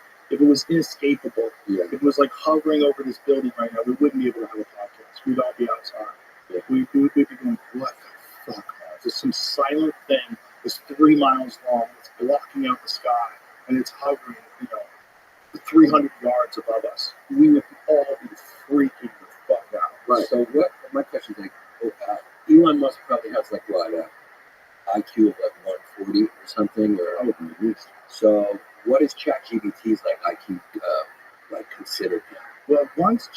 inescapable, if it was like hovering over this building right now, we wouldn't be able to have a podcast. We'd all be outside. We'd be going, what the fuck, man? There's some silent thing that's 3 miles long, it's blocking out the sky, and it's hovering, 300 yards above us. We would all be freaking the fuck out. Right. So what? My question is Elon Musk probably has like what IQ of like 140 or something, or Probably at least. so. What is ChatGPT's like IQ like considered now? Well, once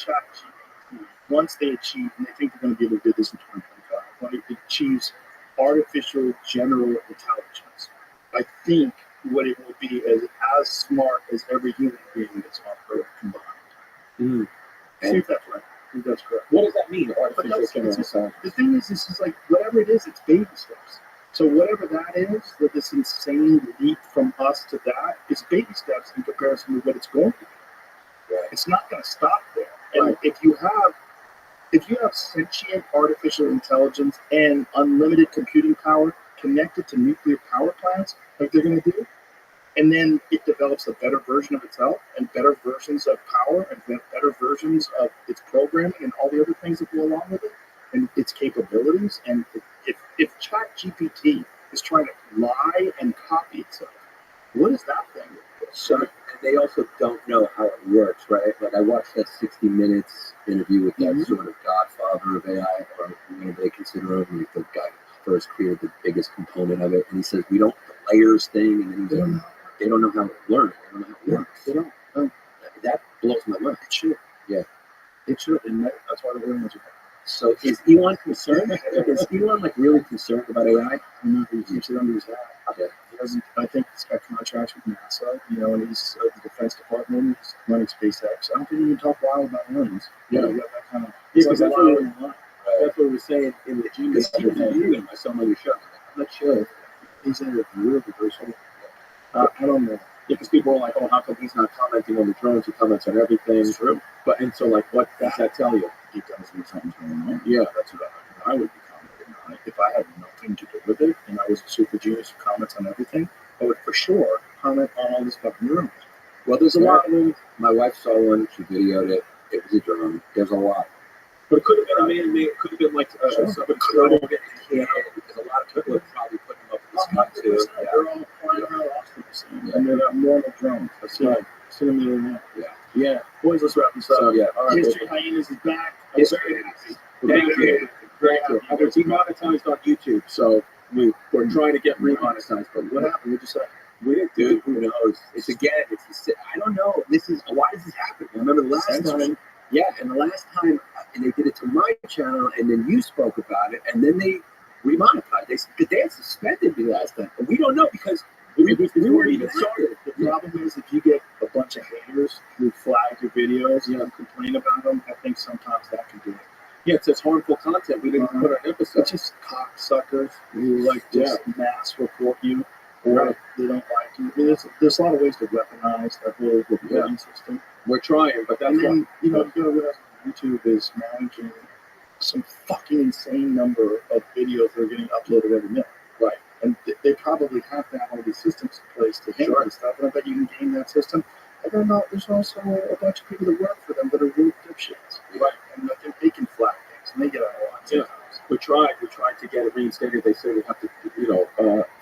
they achieve, and they think they're going to be able to do this in 2025, when it achieves artificial general intelligence, I think what it will be is as smart as every human being that's on Earth combined. Mm. See if that's right. I think that's correct. What does that mean? But Artificial that's, general it's intelligence. the thing is, this is like whatever it is, it's baby steps. So whatever that is, that this insane leap from us to that is baby steps in comparison to what it's going to be. Right. It's not going to stop there. And if you have sentient artificial intelligence and unlimited computing power connected to nuclear power plants, like they're going to do, and then it develops a better version of itself and better versions of power and better versions of its programming and all the other things that go along with it and its capabilities. And if ChatGPT is trying to lie and copy itself, what is that thing? So, and they also don't know how it works, right? Like I watched that 60 Minutes interview with that sort of godfather of AI, or whatever they consider him, like the guy who first created the biggest component of it. And he says, we don't, the layers thing, and then he's like, they don't know how it learns. They don't know how it works. They don't. That blows my mind. It should. Yeah. It should. And that's why the aliens are back. So is Elon concerned? Is Elon like really concerned about AI? He keeps it under his hat. Okay. He doesn't. I think he's got contracts with NASA, and he's the Defense Department. He's running SpaceX. I don't think he can talk wild about aliens. Yeah. You got that kind of. Yeah, because that's what we line. That's what we were saying in the Genius interview, and I saw him on your show. I'm not sure if he's in a viewer of the person. I don't know. Yeah, because people are like, "Oh, how come he's not commenting on the drones? He comments on everything." It's true. But and so, like, what does that tell you? He tells me something's going on. Yeah. That's what I would be commenting on it. If I had nothing to do with it and I was a super genius who comments on everything, I would for sure comment on all this fucking rumors. Well, there's a lot of them. My wife saw one. She videoed it. It was a drone. There's a lot. But it could have been a man-made. It could have been like something credible. Because a lot of people are probably putting them up in the sky too. They're all flying around Austin, and they're not normal drones. That's right. See them in there. Yeah. Boys, let's wrap this up. So, yeah. All right. History Hyenas is back. I'm History. very happy. Thank you. Very And happy. we're demonetized on YouTube, so we're trying to get remonetized. But What happened? What'd you say? we didn't do Dude, it. who knows? It's again, I don't know. This is, why does this happen? I remember the last time, and the last time, and they did it to my channel, and then you spoke about it, and then they remonetized. They had suspended me last time. But we don't know because we weren't even started. The problem is if you get a bunch of haters who flag your videos and complain about them, I think sometimes that can do it. Yeah, it says harmful content. We didn't put an episode. It's just cocksuckers who just mass report you or they don't like you. I mean, there's a lot of ways to weaponize that whole reporting system. We're trying, but that's And then, why. you gotta realize YouTube is managing some fucking insane number of videos that are getting uploaded every minute. Right. And they probably have to have all these systems in place to handle this stuff. And I bet you can game that system. And then there's also a bunch of people that work for them that are real dipshits. Right. And I think they can flag things and they get out of line sometimes. We tried to get it reinstated. They said we have to,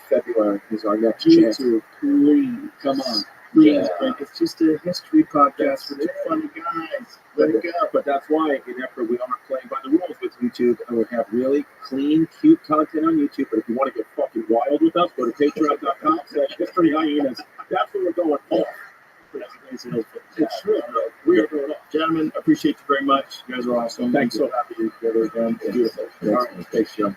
February is our next chance. YouTube, please. Come on. Please, it's just a history podcast for two funny guys. Let it go. But that's why in effort we aren't playing by the rules with YouTube, and we have really clean, cute content on YouTube. But if you want to get fucking wild with us, go to patreon.com/historyhyenas. That's where we're going off. It's true. We are going off. Gentlemen, appreciate you very much. You guys are awesome. Thanks. So happy to be together again. It's beautiful. All right. Thanks, John.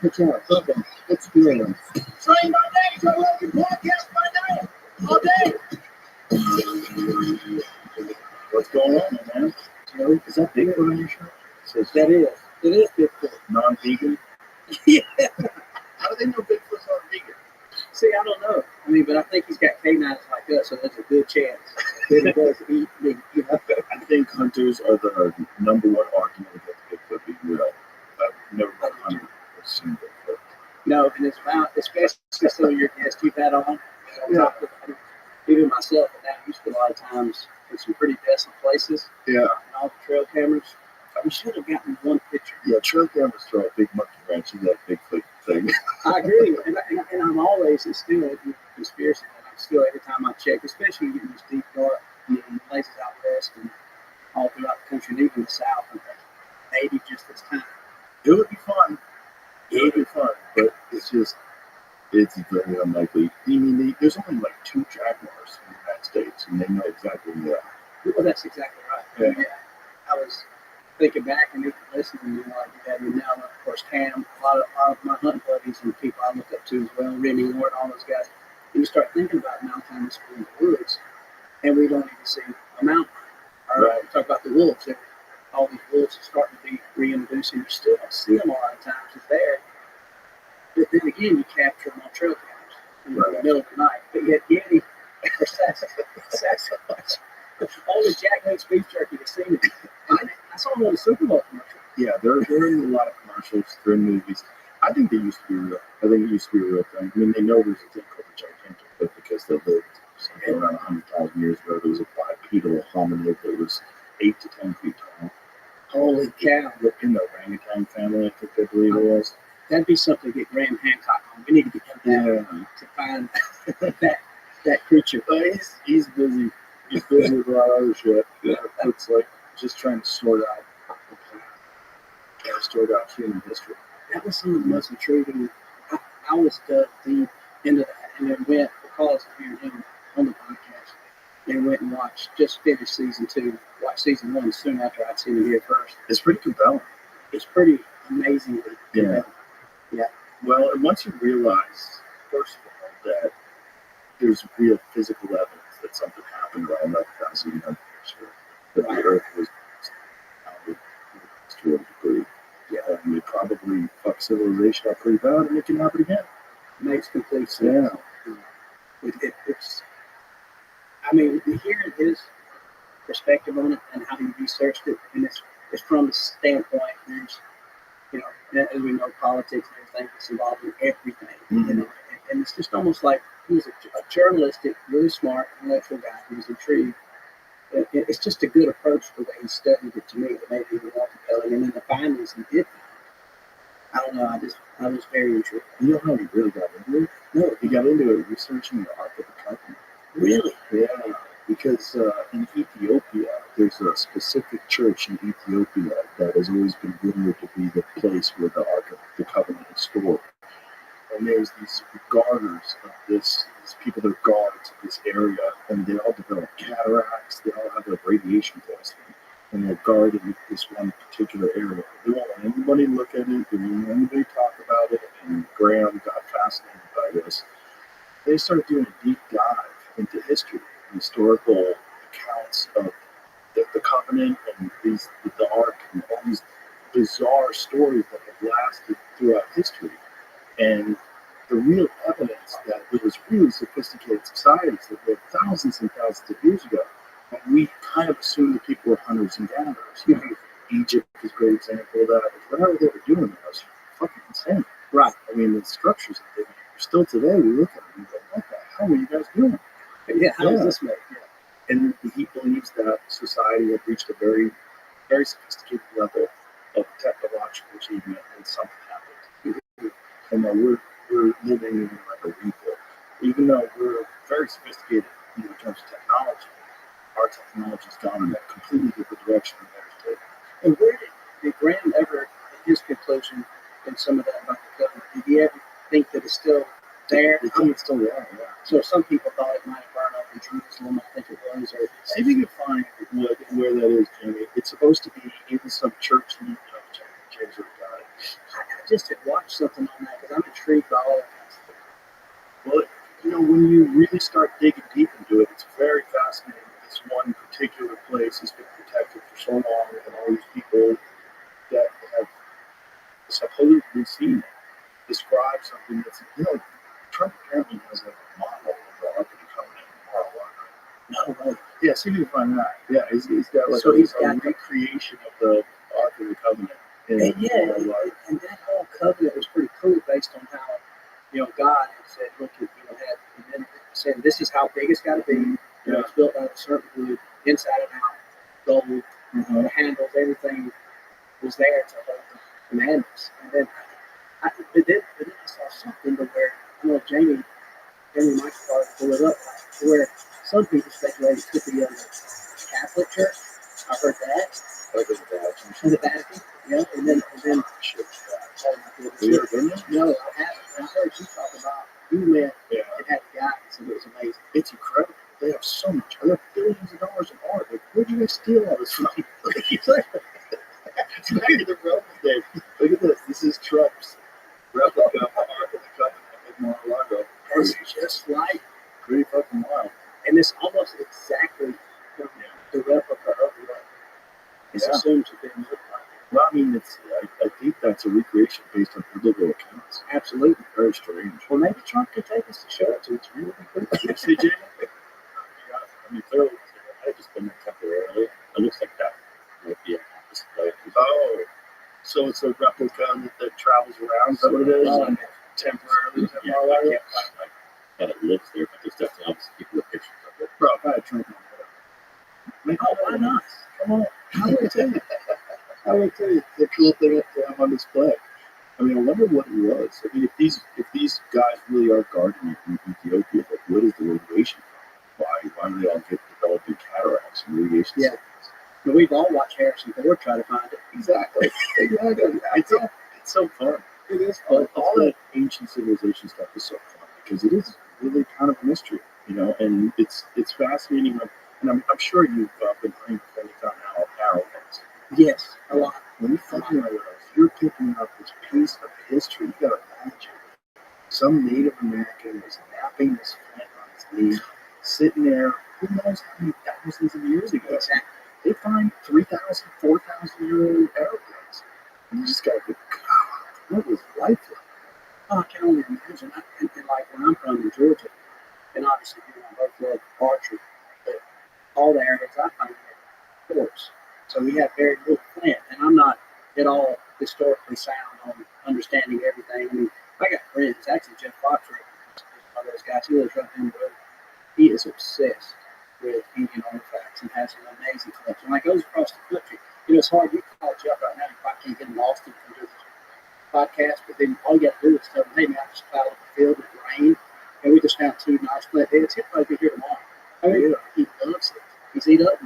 Good job. Okay. Let's do it. Train by day, Joe Rogan podcast by night, all day. What's going on, man? Is that Bigfoot on your shirt? That is. It is Bigfoot. Non-vegan? Yeah. How do they know Bigfoot's not vegan? See, I don't know. I mean, but I think he's got canines like us, so there's a good chance that he does eat meat. I think hunters are the number one argument that Bigfoot be real. I've never met a hunter or seen Bigfoot. No, and it's about, especially some of your guests you've had on. Even myself, and that used to a lot of times in some pretty desolate places. Yeah. And all the trail cameras. We should have gotten one picture. Yeah, trail cameras throw a big monkey wrench in that Bigfoot thing. I agree, and I'm always, it's still a conspiracy. still every time I check, especially in these deep dark places out west and all throughout the country and even the south, I'm thinking maybe just this time. It would be fun. It would be fun, but it's very unlikely. I mean, there's only like 2 jaguars in the United States, and they know exactly who they are. Well, that's exactly right. Yeah. I was thinking back and even listening, like you had me now, of course, Cam, a lot of my hunting buddies and people I look up to as well, Remy Ward, all those guys. And you start thinking about mountain animals in the woods, and we don't even see a mountain. Or we talk about the wolves. All these wolves are starting to be reintroduced, and you still don't see them a lot of times. It's there. But then again, you capture them on trail cameras in the middle of the night. But yet, Yeti or Sasquatch, only Jack Link's beef jerky to see it. I saw them on the Super Bowl commercial. Yeah, they're in a lot of commercials. They're in movies. I think they used to be real. I think it used to be a real thing. I mean, they know there's a thing called the gigantic, but because they lived something around 100,000 years ago, there was a bipedal hominid that was 8 to 10 feet tall. Holy cow! In the orangutan family, I think they believe it was. That'd be something to get Graham Hancock on. We need to get him down to find that creature. He's busy. He's busy with a lot of other shit. It's like just trying to sort out the plan. Trying to sort out human history. That was some of the most intriguing. I was dug deep into that, and then went because of hearing him on the podcast. And went and watched. Just finished season 2. Watched season 1 soon after I'd seen it here first. It's pretty compelling. It's pretty amazingly compelling. Yeah. Well, and once you realize, first of all, that there's real physical evidence that something happened around 11,000 years ago, that the Earth was founded to a degree. Yeah, and it probably fucked civilization up pretty bad, and it can happen again. Makes complete sense. Yeah. It's. I mean, hearing his perspective on it and how he researched it, and it's from the standpoint there's, as we know, politics and everything that's involved in everything. Mm-hmm. And it's just almost like he's a journalistic, really smart, intellectual guy who's intrigued. It's just a good approach to the way he studied it to me that made it even more compelling. And then the findings he did find, I don't know, I was very intrigued. You know how he really got into it? No, he got into it researching the Ark of the Covenant. Really? Yeah, because in Ethiopia, there's a specific church in Ethiopia that has always been rumored to be the place where the Ark of the Covenant is stored. And there's these guarders of these people that are guards of this area, and they all develop cataracts, they all have like radiation poisoning, and they're guarding this one particular area. They won't let anybody look at it, they won't let anybody talk about it, and Graham got fascinated by this. They started doing a deep dive into history, historical accounts of the covenant and the ark and all these bizarre stories that have lasted throughout history. And the real evidence that there was really sophisticated societies that lived thousands and thousands of years ago. And we kind of assume that people were hunters and gatherers. Egypt is a great example of that. Whatever they were doing was fucking insane. Right. I mean, the structures that they made. Still today, we look at them and go, what the hell are you guys doing? Yeah, how is this made? Yeah. And he believes that society had reached a very, very sophisticated level of technological achievement, and something happened. And that we're living in like a rebuild. Even though we're very sophisticated in terms of technology, our technology's gone in a completely different direction than theirs did. And where did Graham ever, in his conclusion, in some of that about the covenant, did he ever think that it's still there? I think it's still there, yeah. So some people thought it might have burned up in Jerusalem. I think it was. Or see if you can find where that is, Jimmy. It's supposed to be in some church in James or God. I just had watched something on that because I'm intrigued by all of that. Well, when you really start digging deep into it, it's very fascinating. This one particular place has been protected for so long, and all these people that have supposedly seen it describe something that's, Trump apparently has like a model of the Ark of the Covenant in Mar-a-Lago. No way. Yeah, see if you can find that. Yeah, he's got like a recreation of the Ark of the Covenant. And that whole covenant was pretty cool based on how, God had said, look, and then said, this is how big it's got to be. It's built out of a certain wood, inside and out, gold, the handles, everything was there to hold the commandments. And then I saw something to where, Jamie Henry Michael started to pull it up, to where some people speculate it could be under Catholic Church. I heard that. Like in the Vatican. In the Vatican, yeah, and then You ever been there? no, I haven't. And I heard you talk about you went Yeah. and had guidance, and it was amazing. It's incredible. They have so much. They have billions of dollars in art. Like, where'd you guys steal all this from? It's back in the Roman days. Look at this. This is Trump's replica of the Ark of the Covenant in Mar-a-Lago. It's just like, Pretty fucking wild. and it's almost exactly the replica of the Ark. It's Yeah. assumed to be look like. Well, I mean, I think that's a recreation based on biblical accounts. Absolutely. Very strange. Well, maybe Trump could take us to show it to. It's really cool. You see, Jay? I mean, clearly, I just been there temporarily. It looks like that might be a display. Oh, so it's a replica that travels around. Is that what it is? Oh, Temporarily. Yeah, I can't find like that it lives there, but there's definitely obviously people with pictures of it. Bro, if I had Trump on it. Oh, why not? Come on. I would tell you. I would tell you. It's a cool thing to have on display. I mean, I wonder what it was. I mean, if these guys really are gardening in Ethiopia, like, what is the radiation from? Why do they all get developing cataracts and radiation Yeah. sickness? But we've all watched Harrison Ford try to find it. Exactly. Exactly. It's so fun. It is All that ancient civilization stuff is so fun because it is really kind of a mystery, you know, and it's fascinating. And I'm sure you've been hunting for any kind of arrowheads. Yes, a lot. When you're finding arrows, you're picking up this piece of history. You gotta imagine some Native American was napping this flint on his knee, sitting there. Who knows how many thousands of years ago? Exactly. They find 3,000, 4,000-year-old arrowheads, and you just gotta go, God, what was life like? Oh, I can only imagine. And like where I'm from in Georgia, and obviously you know, I both love archery, but all the arrows I find are forks. So we have very little flint, and I'm not at all historically sound on understanding everything. I mean, I got friends. Actually, Jeff Foxworth is one of those guys. He lives right down the road. He is obsessed with Indian artifacts and has an amazing collection. Like goes across the country. You know, it's hard. You call Jeff right now, you probably can't get him lost and do this podcast, but then all you got to do is tell him, hey man, I just plowed up the field with rain, and we just found 2 nice flat heads. He'll probably be here tomorrow. I mean, he loves it. He's eat up.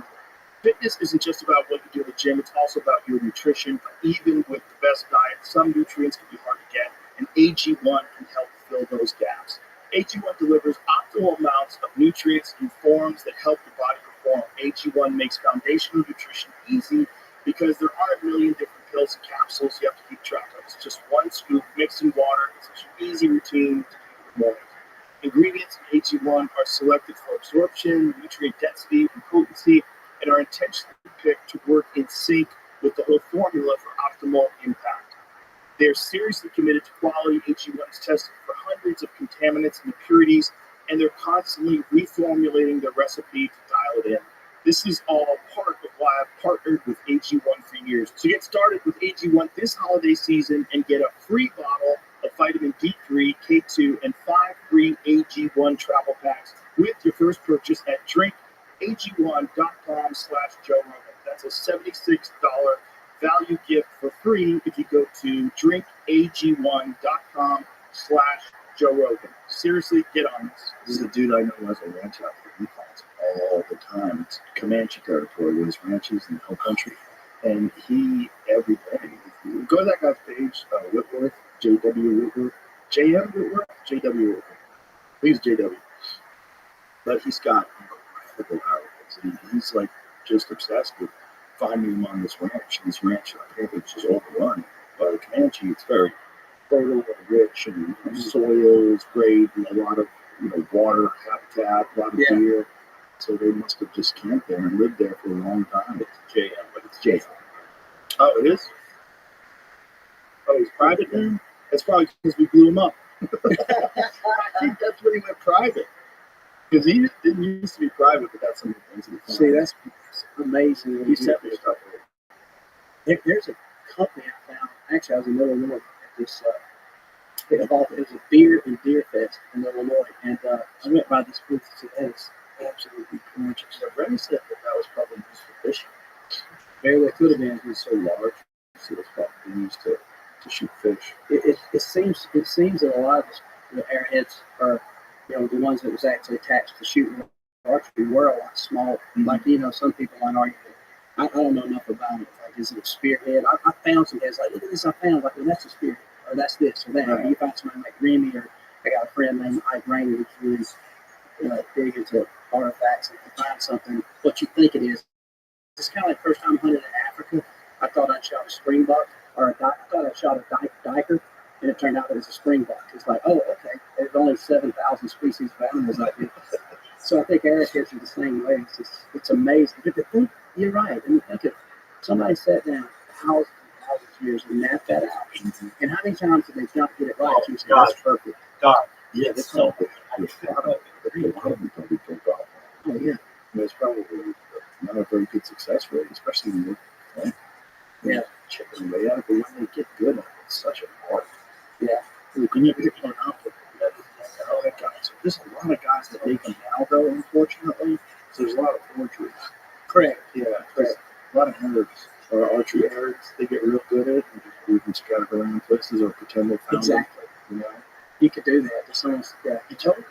Fitness isn't just about what you do in the gym, it's also about your nutrition. Even with the best diet, some nutrients can be hard to get, and AG1 can help fill those gaps. AG1 delivers optimal amounts of nutrients in forms that help your body perform. AG1 makes foundational nutrition easy because there aren't a million different pills and capsules you have to keep track of. It's just one scoop mixed in water. It's such an easy routine to do in the morning. Ingredients in AG1 are selected for absorption, nutrient density, and potency, and are intentionally picked to work in sync with the whole formula for optimal impact. They're seriously committed to quality. AG1 is tested for hundreds of contaminants and impurities, and they're constantly reformulating their recipe to dial it in. This is all part of why I've partnered with AG1 for years. So get started with AG1 this holiday season and get a free bottle of vitamin D3, K2, and 5 free AG1 travel packs with your first purchase at drinkag1.com/Joe Rogan. That's a $76 value gift for free if you go to drinkag1.com/Joe Rogan. Seriously, get on this. This is a dude I know who has a ranch out there. He finds all the time. It's Comanche territory with his ranches in the whole country. And he, every day, go to that guy's page, Whitworth, J.W. Whitworth, J.M. Whitworth, J.W. Whitworth. I think it's J.W. But he's got incredible arrowheads. He's like just obsessed with finding them on this ranch. This ranch apparently is just overrun by the Comanche. It's very fertile and rich, and soil is great, and a lot of water habitat, a lot of deer. So they must have just camped there and lived there for a long time. It's JM, but it's JM. Oh, it is? Oh, he's private now? That's probably because we blew him up. I think that's when he went private. Because he didn't used to be private, but that's some of the things that he found. See, that's amazing. He sent me stuff. There's a company I found. Actually, I was in Illinois at this. It was a beer and deer fest in Illinois, and I went by this booth and said, "It's absolutely gorgeous." Ray said that was probably used for fishing. Very well could have been. It was so large, so it's probably used to shoot fish. It seems that a lot of the airheads are the ones that was actually attached to shooting archery were a lot smaller. Like, some people might argue that I don't know enough about it. Like, is it a spearhead? I found some heads, like, look at this I found. Like, well, that's a spearhead, or that's this, or that. Right. You find somebody like Remy, or I got a friend named Ike Rainey who's really big into artifacts. And if you find something, what you think it is, it's kind of like first time hunting in Africa. I thought I'd shot a springbuck, or I thought I shot a diker, and it turned out it was a springbuck. It's like, oh, okay, there's only 7,000 species of animals out there. So I think Eric is the same way. It's amazing. But to think, you're right. And you think if somebody sat down thousands and thousands of years and mapped that out, and how many times did they not get it right? Oh, You say, God. that's perfect. God, Yeah, it's so. a lot of them probably don't go. Oh, yeah. There's probably not a very good success rate, especially when Yeah. chipping away at it. But when they get good at it, it's such an art. Yeah. When you pick one up, guys. There's a lot of guys that make them now, though, unfortunately. So there's a lot of forgeries. Correct. Yeah, correct. A lot of nerds or archery nerds. They get real good at it and just leave them scattered around places or pretend they found Exactly. them. You could do that. Just almost, You totally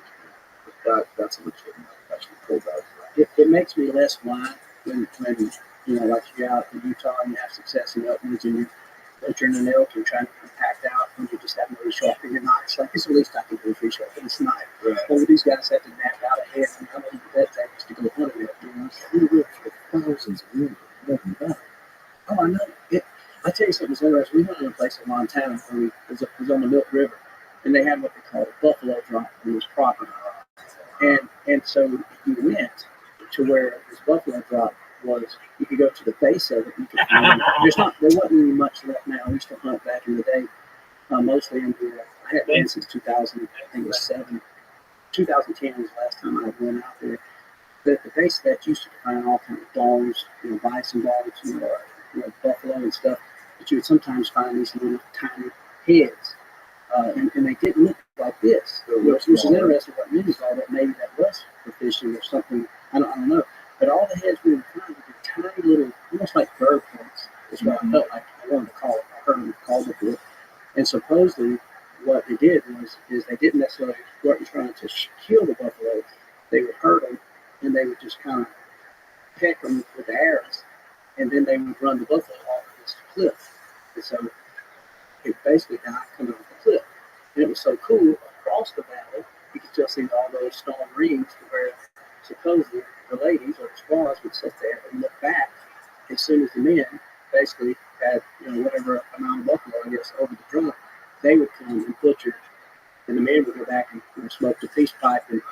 can. That's a legitimate, actually pulled out. it makes me less blind when like you're out in Utah and you have success in Elkins and you're butchering an elk and trying to get packed out and you just have no sharp in your knife. It's like, it's the least I can do is resharp in this knife. Right. But these guys have to map out ahead and how many that takes to go hunt it. We lived for thousands of years. Nothing bad. Oh, I know. I tell you something that's interesting. We went to a place in Montana where it was on the Milk River, and they had what they called a buffalo drop. It was proper. And so you went to where this buffalo drop was. You could go to the base of it. You could find, there wasn't any much left now. We used to hunt back in the day, mostly in the. I had been since 2000. I think it was 2010 was the last time I went out there. But the base of that used to find all kinds of dogs, bison dogs, buffalo and stuff. But you would sometimes find these little tiny heads, and they didn't look like this. Which is interesting. What Minnie saw that maybe that was for fishing or something. I don't know. But all the heads we would find were tiny little, almost like bird points. Is what I felt like I wanted to call it. I heard them called it before. And supposedly, what they did is they didn't necessarily weren't trying to kill the buffalo. They would hurt them, and they would just kind of peck them with the arrows, and then they would run the buffalo off this cliff. And so it basically died coming off the cliff. And it was so cool, across the valley, you could still see all those stone rings to where supposedly the ladies or the squaws would sit there and look back as soon as the men basically had, whatever amount of buffalo, I guess, over the drum, they would come and butcher, and the men would go back and smoke the peace pipe and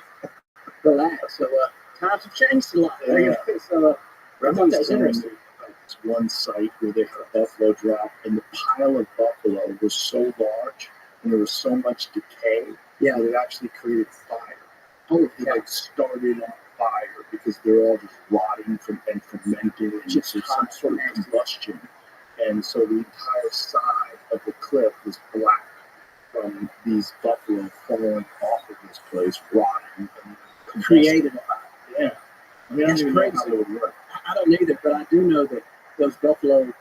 relax. So times have changed a lot. Yeah. So I thought that was interesting. This one site where they had a buffalo drop, and the pile of buffalo was so large, and there was so much decay, that it actually created fire. Oh, It started on fire because they're all just rotting and fermenting and just some sort of combustion. And so the entire side of the cliff was black from these buffalo falling off of this place, rotting and created a fire. Yeah. I mean, That's I don't even know crazy. how it would work. I don't either, but I do know that those buffalo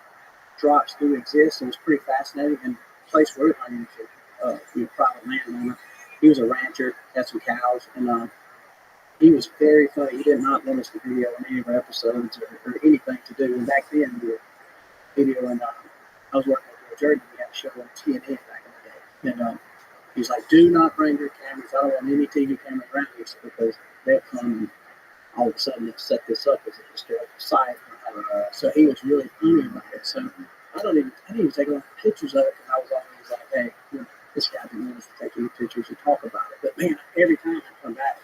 drops do exist, and it's pretty fascinating. And the place we're hunting is a private landowner. He was a rancher, had some cows, and he was very funny. He did not want us to video on any of our episodes or anything to do. And back then, we were videoing. I was working with Joe Jordan. We had a show on TNN back in the day, and he was like, "Do not bring your cameras. I don't want any TV cameras around here because they'll come and all of a sudden they'll set this up as a historical site." So he was really funny about it. So I didn't even take a lot of pictures of it because I was always like, "Hey, this guy didn't want us to take any pictures or talk about it." But man, every time I come back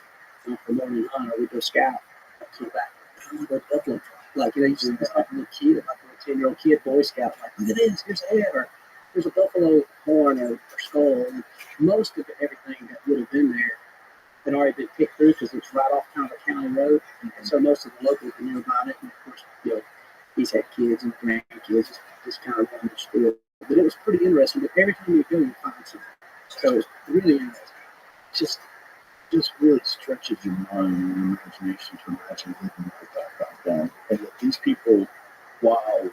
from morning hunt or we go scout, I come back, I want to go buffalo truck. Like, you see this like a little kid, like a 10-year-old kid, Boy Scout, like, look at this, here's a head, or there's a buffalo horn or skull. And most of everything that would have been there had already been picked through because it's right off kind of a county road. And so most of the locals knew about it. And of course, he's had kids and grandkids, just kind of running the spiel. But it was pretty interesting. But every time you go, you find something. So it was really interesting. Just really stretches your mind and your imagination to imagine living like that back then. And that these people, while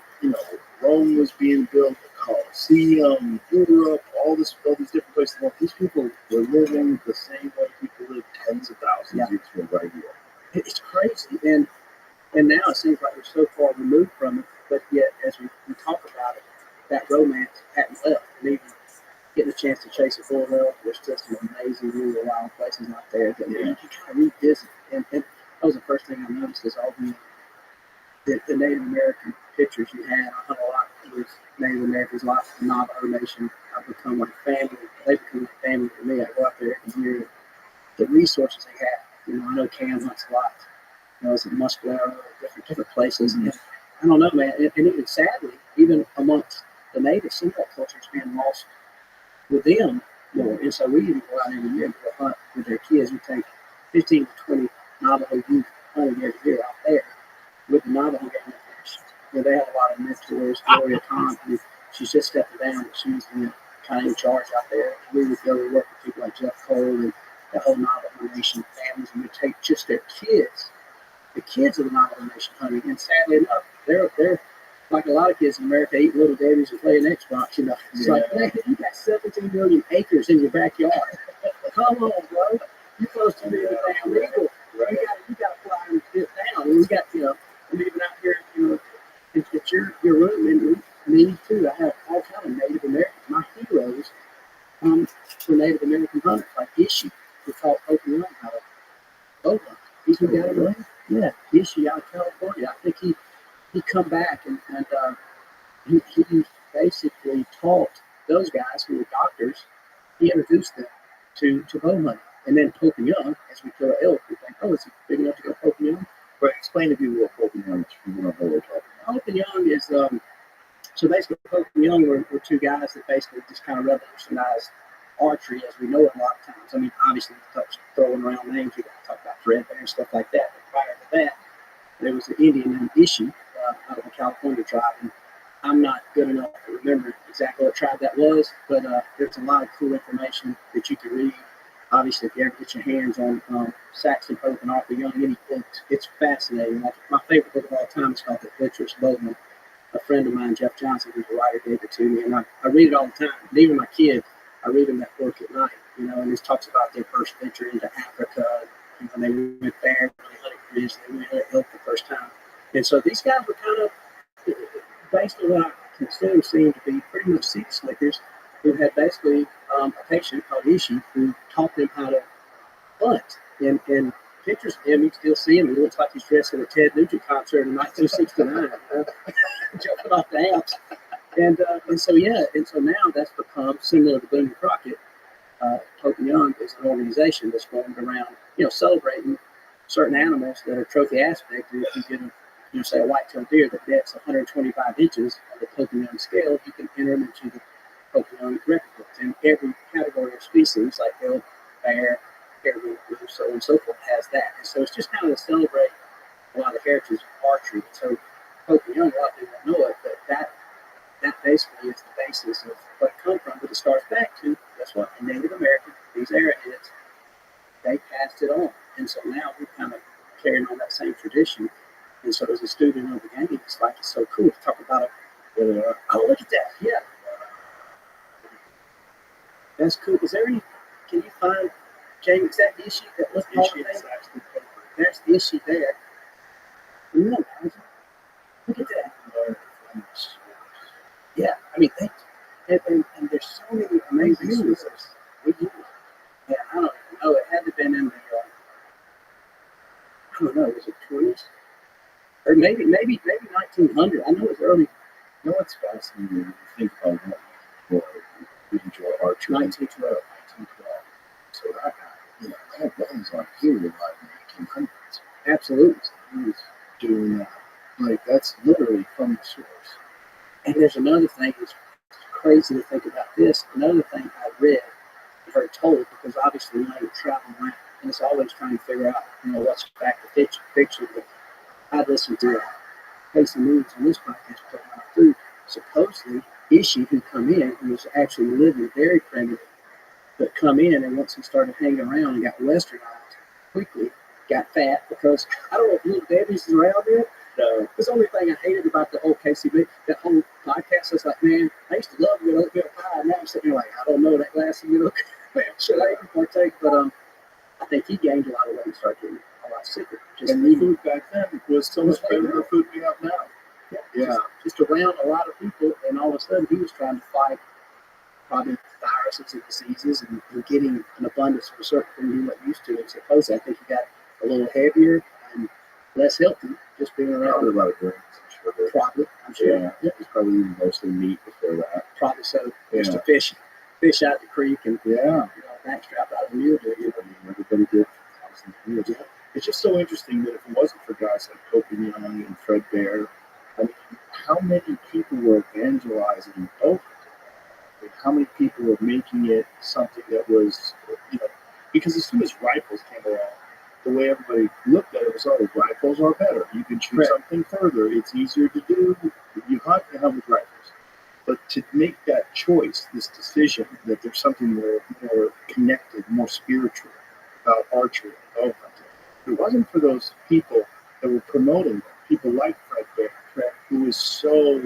Rome was being built, the Colosseum, Europe, all these different places, these people were living the same way people lived like we're so far removed from it, but yet as we talk about it, that romance hadn't left. And even getting a chance to chase a bull elk, there's just some amazing rural wild places out there that you kind of revisit. And that was the first thing I noticed is all the Native American pictures you had. I hunt a lot with Native Americans, lots of Navajo Nation. I've become like family. They become like family to me. I go out there every year. The resources they have. You know, I know Cam hunts a lot. You know, it's in Muscatine, different places. And I don't know, man. And even sadly, even amongst the natives, some of that culture is being lost with them more. And so we even go out every year and go hunt with their kids. We take 15 to 20 Navajo youth hunting every year out there with the Navajo Game Fish. You know, they have a lot of mentors. Gloria Khan, she's just stepping down, but she's kind of in charge out there. We would go and work with people like Jeff Cole and the whole Navajo Nation families, and we take just their kids, the kids of the Navajo Nation hunting. And sadly enough, they're like a lot of kids in America, eat Little Debbie's and playing Xbox. You know, it's like, man, you got 17 million acres in your backyard. Come on, bro. You're supposed to be damn legal. Right. You got to fly and get down. And we got, you know, I'm even out here, you know, it's your room, and me too. I have all kind of Native Americans. My heroes for Native American hunters, like Ishi. We taught Open Young how to bow hunt. He's been down there. Yeah, Ishi out of California. I think he come back and he basically taught those guys who were doctors. He introduced them to bow hunting. And then Poking Young, as we kill an elk, we think, oh, is he big enough to go Poking Young? But explain to people what Poking Young is. You know what we're talking about. Poking Young is so basically Poking Young were two guys that basically just kind of revolutionized archery as we know it a lot of times. I mean, obviously, throwing around names, we got to talk about Threadbare and stuff like that. But prior to that, there was an Indian named Ishi out of the California tribe. And I'm not good enough to remember exactly what tribe that was, but there's a lot of cool information that you can read. Obviously, if you ever get your hands on Saxon Pope and Arthur Young, any books, it's fascinating. Like, my favorite book of all time is called The Butcher's Bowman. A friend of mine, Jeff Johnson, who's a writer, gave it to me, and I read it all the time. And even my kid, I read him that book at night, you know, and it talks about their first venture into Africa, and when they went there, really hunting grizzly, they went elk the first time. And so these guys were kind of, based on what I consider seem to be pretty much seat slickers, who had basically a patient called Ishi who taught them how to hunt. And pictures of him, you can still see him. He looks like he's dressed at a Ted Nugent concert in 1969, jumping off the amps. And so now that's become similar to Boone and Crockett. Poking Young is an organization that's formed around, you know, celebrating certain animals that are trophy aspect. If you get say a white-tailed deer that's 125 inches on the Poking Young scale, you can enter them into the Poking Young record books. And every category of species, like elk, bear, caribou, moose, so on and so forth, has that. And so it's just kind of to celebrate a lot of the heritage of archery. So Poking Young, a lot of people don't know it, but that basically is the basis of what it comes from. But it starts back to, guess what, the Native American, these arrowheads, they passed it on. And so now we're kind of carrying on that same tradition. And so as a student of the game, it's like, it's so cool to talk about it. Oh, look at that. Yeah. That's cool. Is there any, can you find, James, is that issue that looks all the thing? There's the issue there. Look at that. Yeah, I mean, and there's so many amazing resources. Yeah, I don't even know. It had to have been in the, I don't know, was it 20s? Or maybe 1900. I know it was early. You know what's fascinating when you think about what we enjoy archery? 1912. So that guy, you know, that guns on here in like the 1800s. Absolutely. He was doing that. Like, that's literally from the source. And there's another thing that's crazy to think about this. Another thing I read and heard told, because obviously when I would travel around, and it's always trying to figure out, you know, what's back to fiction. But I listened to Casey Moons on this podcast talking about food. Supposedly, Ishi, who come in, who was actually living very primitive, but come in, and once he started hanging around and got westernized quickly, got fat, because I don't know if Little Debbie's is around there. No. That's the only thing I hated about the whole KCB, that whole podcast. I was like, man, I used to love your oatmeal pie. And now I'm sitting there like, I don't know, that glass of milk, man, should I even partake? But I think he gained a lot of weight and started getting a lot sicker. And the food back then was so much better than the food we just around a lot of people, and all of a sudden he was trying to fight probably viruses and diseases and getting an abundance of a certain thing he wasn't used to. And supposedly, I think he got a little heavier and less healthy just being around. Probably a lot of drinks and sugar. Probably, I'm sure. Yeah, it was probably eating mostly meat before that. Probably so. Yeah. Just to fish out the creek and backstrap out of the mule deer. I mean, everybody did for thousands of years. Yeah. It's just so interesting that if it wasn't for guys like Kobe Young and Fred Bear, I mean, how many people were evangelizing both? Like, how many people were making it something that was, because as soon as rifles came along, the way everybody looked at it was, oh, rifles are better. You can shoot something further. It's easier to do. You hunt with rifles. But to make that choice, this decision that there's something more connected, more spiritual about archery and bow hunting, if it wasn't for those people that were promoting it, people like Fred Bear, who was so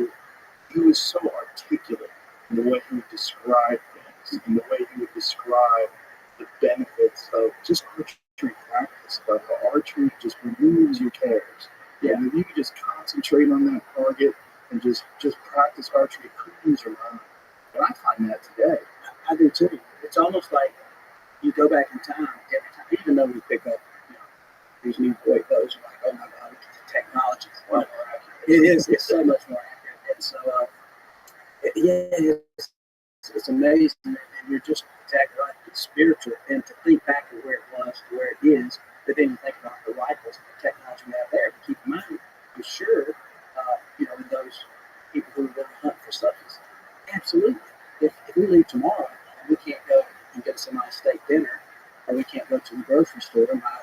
articulate in the way he would describe things, in the way he would describe the benefits of just archery practice, about how archery just removes your cares. Yeah. And if you could just concentrate on that target and just practice archery, it cleans your mind. And I find that today. I do too. It's almost like you go back in time every time, even though we pick up these new boy bows, you're like, oh my God, the technology is more accurate. It is. It's so much more accurate. And so, it's amazing. And you're just exactly right. It's spiritual. And to think back to where it was, to where it is, but then you think about the rifles and the technology we have there. But keep in mind, I'm sure, with those people who are going to hunt for substance, absolutely. If we leave tomorrow and we can't go and get some nice steak dinner, or we can't go to the grocery store and buy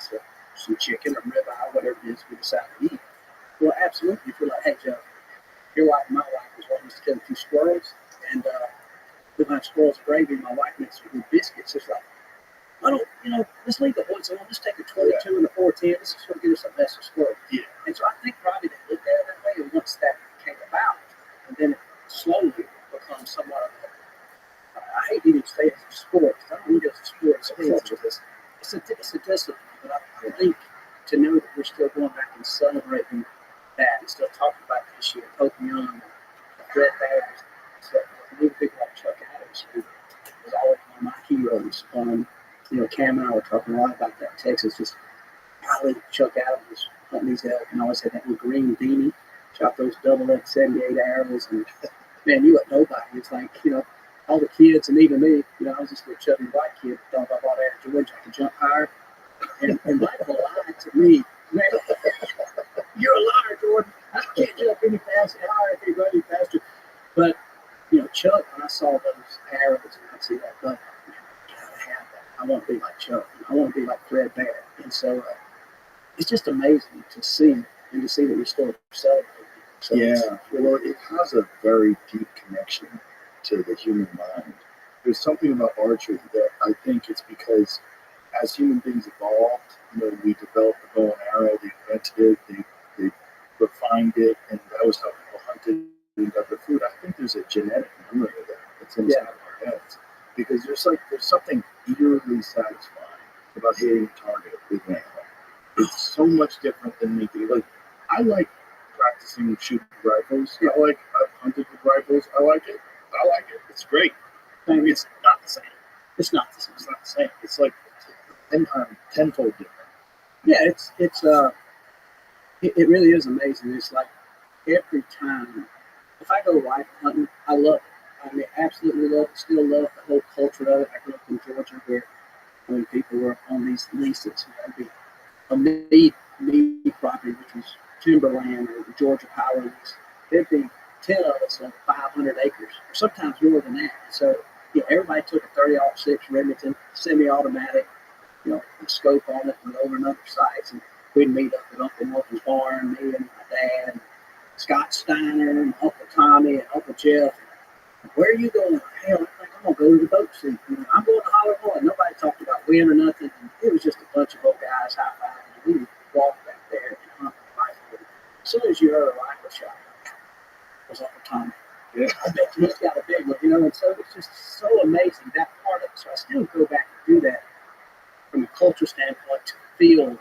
some chicken or ribeye, whatever it is we decide to eat, well, absolutely. If we're like, hey, Joe, your wife and my wife was wanting us to kill 2 squirrels, and we're going to have squirrels and gravy, and my wife makes some good biscuits. It's like, why don't, let's leave the woods alone. Let's take a 22 and a 410. Let's just go get us a mess of squirrels. Yeah. And so I think probably they looked at it that way, and once that came about, and then it slowly becomes somewhat of I hate even saying it's a sport. I don't think it's a sport. It's a culture. It's a discipline. But I think to know that we're still going back and celebrating that and still talking about this year, Pope Young, Fred Bears, new people like Chuck Adams, who was always one of my heroes. Cam and I were talking a lot about that. Texas, just probably Chuck Adams was hunting these elk and always had that little green beanie, shot those double X 78 arrows, and man, you let nobody. It's like, all the kids and even me, I was just a little chubby white kid, thought about all Air George, I could jump higher. And Michael lied to me, man, you're a liar, Jordan. I can't jump any faster, higher, I can't run any faster. But, Chuck, when I saw those arrows and I see that gun, I gotta have that. I want to be like Chuck. I want to be like Fred Bear. And so it's just amazing to see and to see that we're still celebrating. So well, it has a very deep connection to the human mind. There's something about archery that I think it's because as human beings evolved, we developed the bow and arrow, they invented it, they refined it, and that was how people hunted and got their food. I think there's a genetic memory of that that's inside our heads. Because there's something eerily satisfying about hitting a target with an arrow. It's so much different than anything. Like, I like practicing shooting rifles. I've hunted with rifles. I like it. It's great. I mean, it's not the same. It's not the same. It's like tenfold different. Yeah, it really is amazing. It's like every time, if I go rifle hunting, I love it. I mean, absolutely love it. Still love the whole culture of it. I grew up in Georgia where when people were on these leases, a meat property, which was timberland or the Georgia Power Lease, there'd be 10 of us on 500 acres, or sometimes more than that. So, everybody took a 30-06 Remington semi-automatic, a scope on it with over and under sights, and we'd meet up at Uncle Norton's barn, me and my dad, and Scott Steiner, and Uncle Tommy, and Uncle Jeff. Where are you going? Hell, I'm going to go to the boat seat. I'm going to Holler Boy. Nobody talked about wind or nothing. And it was just a bunch of old guys high-fiving. We would walk back there and hunt the rifle. As soon as you heard a rifle shot, it was Uncle Tommy. Yeah. I bet he's got a big one, and so it's just so amazing, that part of it. So I still go back and do that from a culture standpoint to feel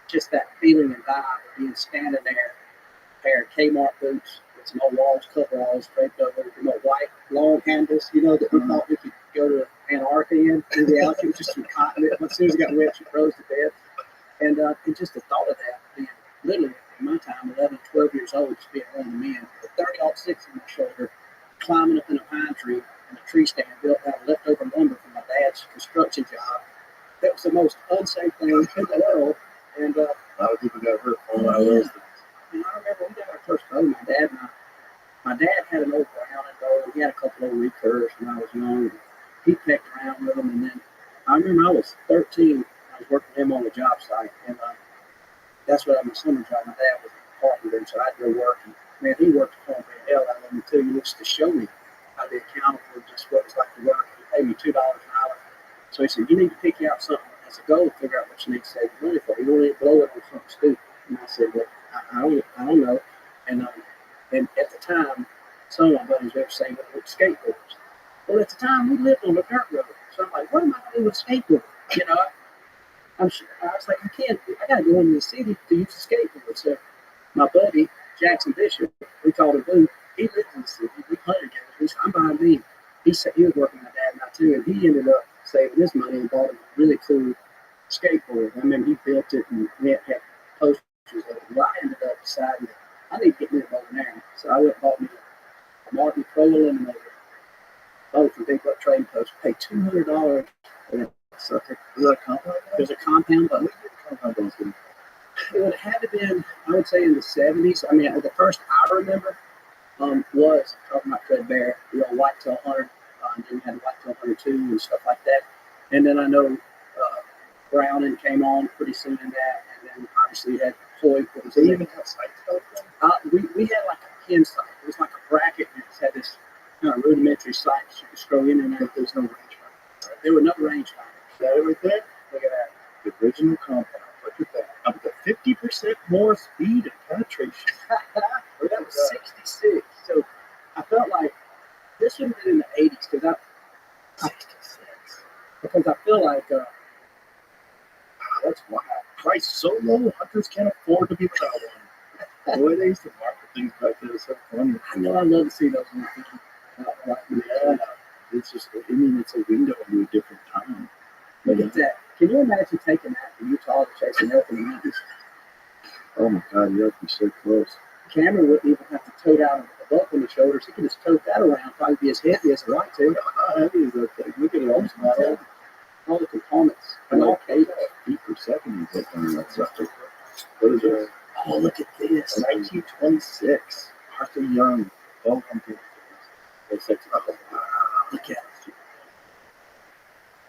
just that feeling and vibe of being standing there, a pair of Kmart boots with some old walls, coveralls draped over, white long handles, that we thought we could go to Antarctica in reality. It was just some cotton. As soon as it got wet, she froze to death. And just the thought of that, being literally in my time, 11, 12 years old, just being one of the men, with 30-06 on my shoulder, climbing up in a pine tree in a tree stand built out of leftover lumber from my dad's construction job. That was the most unsafe thing in the world. And A lot of people got hurt on my list. and I remember we got our first bow, my dad had an old brown and bow. He had a couple of recurves when I was young. He pecked around with them. And then I remember I was 13. I was working with him on the job site. And that's what I'm a summer job. My dad was a carpenter, so I'd go work. And man, he worked the hell out of me too. He used to show me how to be accountable for just what it's like to work. He paid me $2 an hour. So he said, you need to pick out something as a goal, figure out what you need to save money for. You don't need to blow it on something stupid. And I said, well, I don't know. And at the time, some of my buddies were saying with skateboards. Well, at the time, we lived on a dirt road. So I'm like, what am I going to do with a skateboard? I was like, I got to go into the city to use a skateboard. So my buddy, Jackson Bishop, we called him Blue, he lived in the city. We hunted together. He said, I'm behind me. He said he was working with my dad and I too, and he ended up saving his money and bought a really cool skateboard. I remember he built it and we had posters of it. Well, I ended up deciding that I need to get me a bow and arrow. So I went and bought me a Martin Pro Eliminator bow from Big Buck Trading Post. Paid $200 for that sucker. Was that a compound? There's a compound bow. What did compound bows do? It would have had to been, I would say, in the 70s. I mean, the first I remember was talking about Threadbare, Whitetail Hunter. And then we had Whitetail Hunter 2 and stuff like that. And then I know Browning came on pretty soon in that. And then obviously you had Hoyt. They even have sights out there? We had like a pin sight. It was like a bracket and it had this kind of rudimentary sight that you could scroll in and out. But there's no rangefinder. There were no range finders. Is that it right there? Look at that. The original compound. Look at that. Up to 50% more speed and penetration. That was 66. So I felt like this would have been in the 80s because 66. Because I feel like Wow, that's wild. Price so low, hunters can't afford to be without one. Boy, they used to market things back then. It's so funny. I know I love to see those movies. Yeah, it's just, it's a window into a different time. Look at that. Can you imagine taking that to Utah to chase an elk in the mountains? Oh my God, the elk be so close. Cameron wouldn't even have to tote out a buck on his shoulders. He could just tote that around, probably be as heavy as a whitetail. How heavy is that thing? Look at it all. All the components. And all cables. Feet per second you get on that sucker. What is it? Oh, look at this. 1926. Arthur Young. Bell hunting. It's like, oh, wow. Look at it.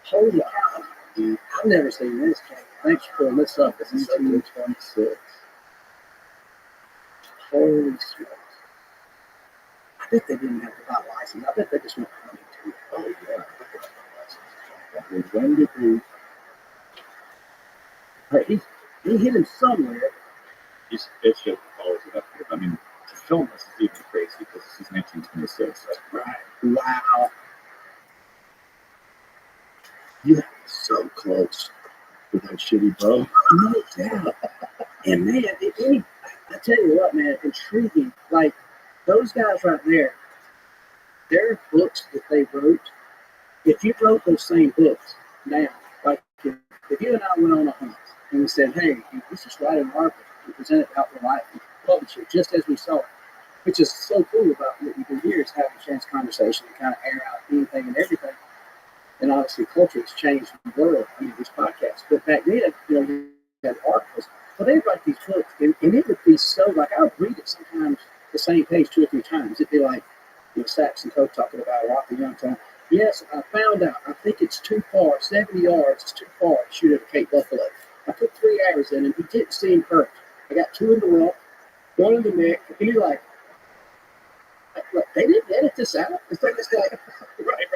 Holy cow. I've never seen this. Thanks for pulling this up. This is so good. 1926. Holy smokes. I bet they didn't have to buy a license. I bet they just went hunting too. Oh, yeah. When did we? But he hit him somewhere. It should follow it up here. I mean, to film this is even crazy because this is 1926. Right. Wow. Yeah, so close with that shitty bow. No doubt. And man, I tell you what, man, intriguing. Like those guys right there, their books that they wrote. If you wrote those same books now, like if you and I went on a hunt and we said, hey, let's just write an article and present it out for life and publish it just as we saw it, which is so cool about what we do here is having a chance conversation and kind of air out anything and everything. And obviously culture has changed the world. I mean, these podcasts. But back then, you had articles. Well, they'd write these books and it would be so, like, I would read it sometimes the same page 2 or 3 times. It'd be like, Saxon Coe talking about Rothschild Young time. Yes, I found out. I think it's too far. 70 yards is too far to shoot at a Cape Buffalo. I put 3 arrows in him. He didn't seem hurt. I got 2 in the rump, 1 in the neck. And you're like, they didn't edit this out. It's like, right.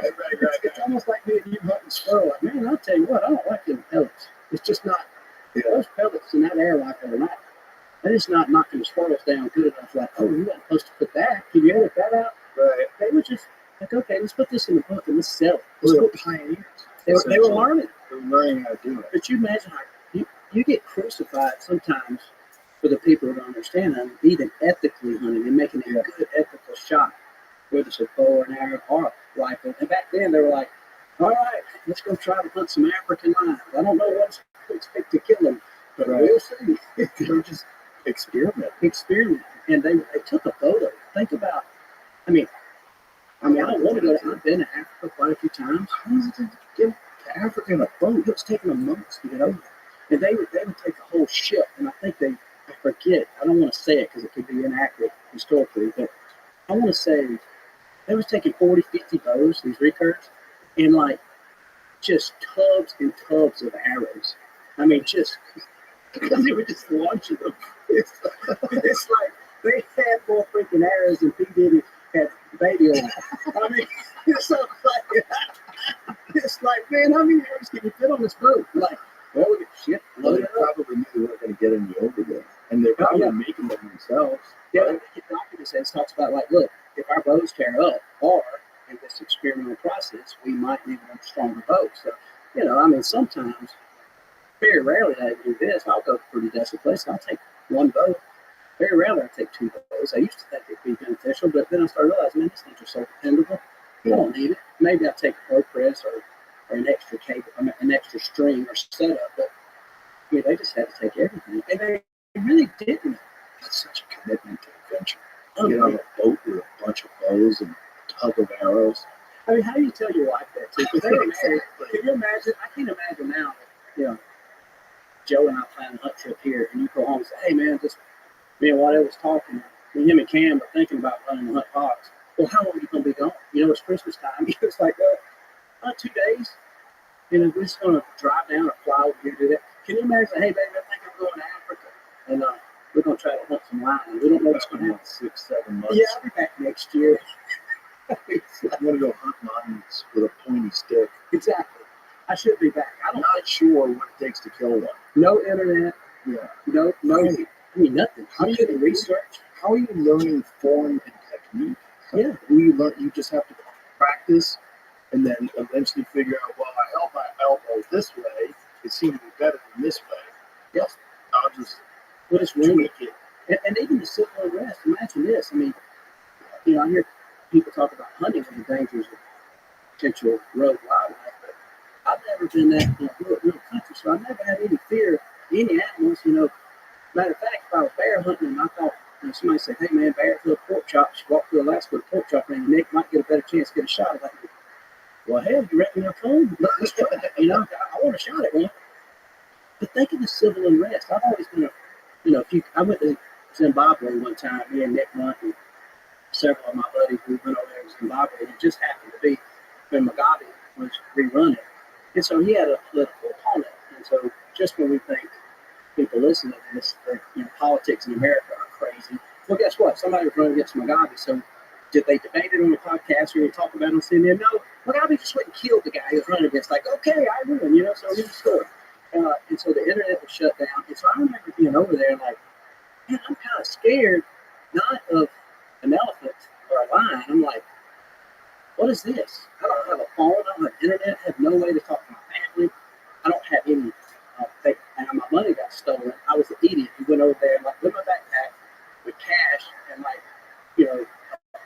It's almost like me and you hunting squirrel. Like, man, I'll tell you what, I don't like them pellets. It's just not. Those pellets in that air rifle are not. They're just not knocking the squirrels down good enough. Like, oh, you weren't supposed to put that. Can you edit that out? Right. They were just like, okay, let's put this in the book and let's sell it. They were pioneers. They were learning. They were learning how to do it. But you imagine how you get crucified sometimes for the people who don't understand hunting, even ethically hunting and making a good then, they were like, all right, let's go try to hunt some African lions. I don't know what's to expect to kill them, but we'll see. They're just Experiment. And they took a photo. Think about, I mean, I don't want to go. I've been to Africa quite a few times. How is it to get to Africa in a boat? It was taking them months to get over there. And they would take a whole ship. And I think I forget, I don't want to say it because it could be inaccurate historically, but I want to say they was taking 40, 50 bows, these recurves, and like just tubs and tubs of arrows. I mean, just because they were just launching them. It's like they had more freaking arrows than P. Diddy had baby on. I mean, it's like, man, how many arrows can you fit on this boat? Like, well, we get shit. Well, they probably knew they weren't going to get any over there, and they're probably making them themselves. Yeah, I think it documents and talks about like, look, if our bows tear up, or in this experimental process, we might need a stronger bow. So, I mean, sometimes, very rarely I do this. I'll go to a pretty desolate place. I'll take one bow. Very rarely I take two bows. I used to think it'd be beneficial, but then I started realizing, man, these things are so dependable. I don't need it. Maybe I'll take a bow press or an extra cable, an extra string or setup, but they just had to take everything. And they really didn't. That's such a commitment to adventure. Get on a boat with a bunch of bows and a tub of arrows. I mean, how do you tell your wife that too? Because they were married. Can you imagine? I can't imagine now that, Joe and I plan a hunt trip here, and you go home and say, hey, man, just me and Waddell was talking, him and Cam were thinking about running the hunt fox. Well, how long are you going to be gone? It's Christmas time. It's like, well, 2 days. We're just going to drive down or fly over here to do that. Can you imagine, hey, baby, I think I'm going to Africa, and we're going to try to hunt some lions. We don't know what's going to happen. 6, 7 months. Yeah, I'll be back next year. I want to go hunt lions with a pointy stick. Exactly. I should be back. I'm not sure what it takes to kill one. No internet. Yeah. No. I mean, nothing. How do you research? How are you learning form and technique? Yeah. You just have to practice and then eventually figure out, well, I held my elbow this way. It seemed to be better than this way. Yes. I'll just tweak it. And even the civil unrest. Imagine this. I mean, I hear people talk about hunting and the dangers of potential rogue wildlife, but I've never been that in a real country, so I never had any fear of any animals. Matter of fact, if I was bear hunting and I thought, somebody said, hey man, bear through a pork chop, you walk through Alaska with a pork chop in your neck, might get a better chance to get a shot at that. Well, hell, you reckon they'll come? Let's try it. I want a shot at one. But think of the civil unrest. I've always been I went to Zimbabwe one time, me and Nick Munt and several of my buddies, we went over there to Zimbabwe, and it just happened to be when Mugabe was rerunning. And so he had a political opponent. And so just when we think people listening to this, politics in America are crazy. Well, guess what? Somebody was running against Mugabe. So did they debate it on the podcast or talk about it on CNN? No, Mugabe just went and killed the guy he was running against. Like, okay, I win, so here's the story. And so the internet was shut down. And so I remember being over there and like, man, I'm kind of scared, not of an elephant or a lion. I'm like, what is this? I don't have a phone. I don't have internet. I have no way to talk to my family. I don't have any. And my money got stolen. I was an idiot who went over there and with my backpack with cash and a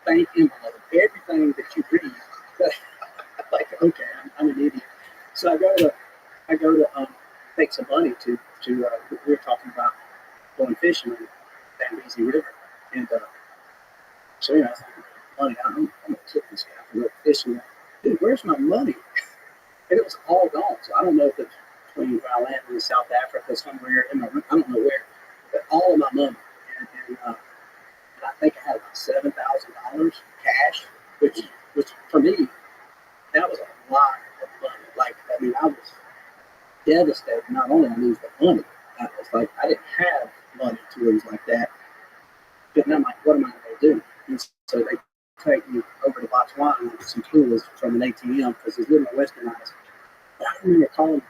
bank envelope, everything that you read. Okay, I'm an idiot. So I go to take some money to we were talking about going fishing in the Zambezi River, and so I was like, money, I'm gonna tip this guy for going fishing. Dude, where's my money? And it was all gone. So I don't know if it's between where I landed in South Africa somewhere I don't know where, but all of my money, and I think I had about $7,000 cash, which for me, that was a lot of money. I was devastated. Not only I lose the money, I was like, I didn't have money to lose like that. But then I'm like, what am I going to do? And so they take me over to Botswana with some tools from an ATM because it's a little westernized. But I remember calling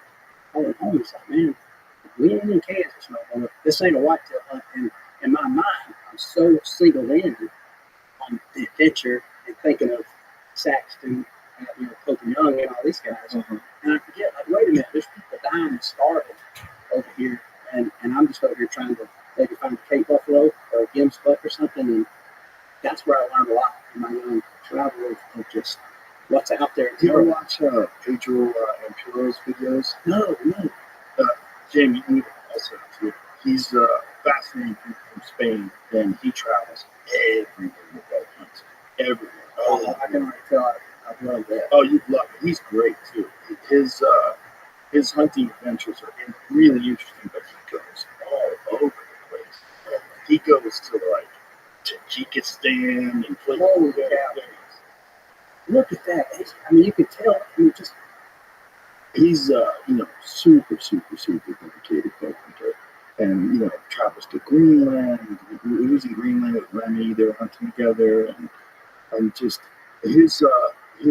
home and was like, man, we ain't in Kansas no more. This ain't a whitetail hunt. And in my mind, I'm so single-ended on the adventure and thinking of Saxton, Pope and Young and all these guys. Mm-hmm. And I forget, wait a minute, there's people dying and starving over here. And I'm just over here trying to maybe find a Cape Buffalo or a Gims buck or something. And that's where I learned a lot in my young travel of just what's out there. You ever watch Pedro Ampuro's videos? No. Jamie, you also too. He's fascinating dude from Spain, and he travels everywhere with elk hunts. Everywhere. Oh, I can already tell. I love that. Oh, you'd love it. He's great too. His hunting adventures are really interesting, but he goes all over the place. He goes to like Tajikistan and places. Holy cow. Look at that. I mean, you could tell. I mean, just He's super dedicated bow hunter, and travels to Greenland. He was in Greenland with Remy. They were hunting together, and just his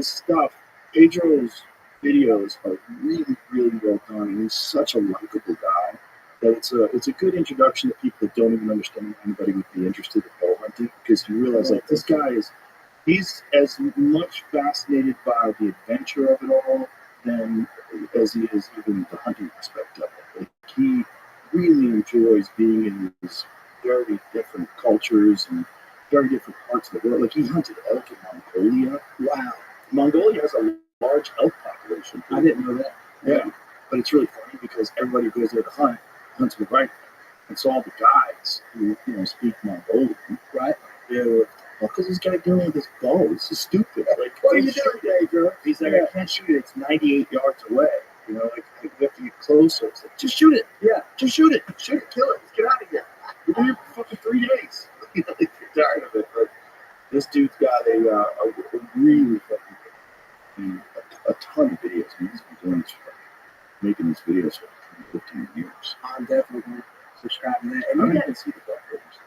stuff. Pedro's videos are really well done, and he's such a likable guy that it's a good introduction to people that don't even understand anybody would be interested in bow hunting, because you realize like this guy he's as much fascinated by the adventure of it all than as he is even the hunting aspect of it. Like, he really enjoys being in these very different cultures and very different parts of the world. Like, he hunted elk in Mongolia. Wow. Mongolia has a large elk population. I didn't know that. Yeah. But it's really funny because everybody who goes there to hunts with rifle. And so all the guys who speak Mongolian, right? They're because this guy doing with his bow, this is stupid. Like, What are you doing today, girl? He's like, I can't shoot it. It's 98 yards away. Like we have to get closer. It's like, just shoot it. Yeah, just shoot it. Shoot it. Kill it. Let's get out of here. We've been here for fucking 3 days. Like, you're tired of it. But this dude's got a really fucking and a ton of videos. I mean, he's been doing this making these videos for 15 years. I'm definitely going to subscribe to that. And you can see the buck footage.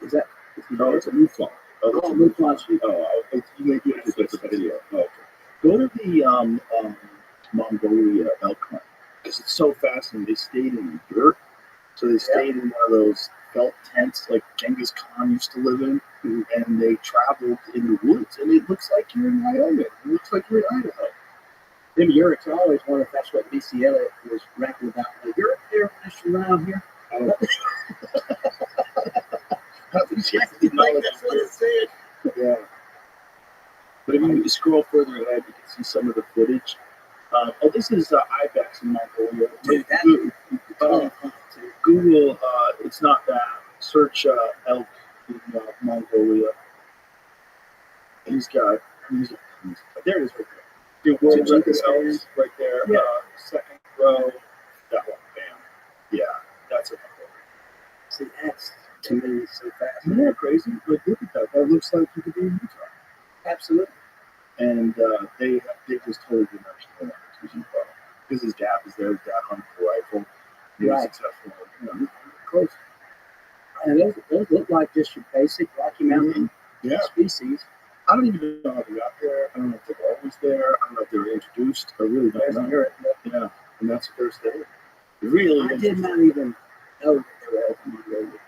Is that? No, it's a new fly. Oh, new fly. You may do it with the video. Oh, okay. Go to the Mongolia elk hunt because it's so fascinating. They stayed in the dirt, so they stayed in one of those felt tents like Genghis Khan used to live in, and they traveled in the woods. And it looks like you're in Wyoming. It looks like you're in Idaho. Them Yurks, I always wonder if that's what BC Elliott was rapping about. Like, you're up there, Mr. around here. That's what it said. Yeah. But if you scroll further ahead, you can see some of the footage. This is Ibex in Mongolia. Dude, Google, it's not that. Search elk in Mongolia. He's got, there it is right there. Dude, we'll check this out right there. Yeah. Second row. That one, bam. Yeah, that's it. See, that's, to me, so fast. Isn't that crazy? But look at that. That looks like you could be in Utah. Absolutely. And they just totally didn't understand that because his dad was there. His dad hunted the rifle. He was successful. Close. And those look like just your basic Rocky Mountain species. I don't even know how they got there. I don't know if they were always there. I don't know if they were introduced. I really don't know. Yeah, and that's the first day. Really, I did not even know that they were open Mongolia.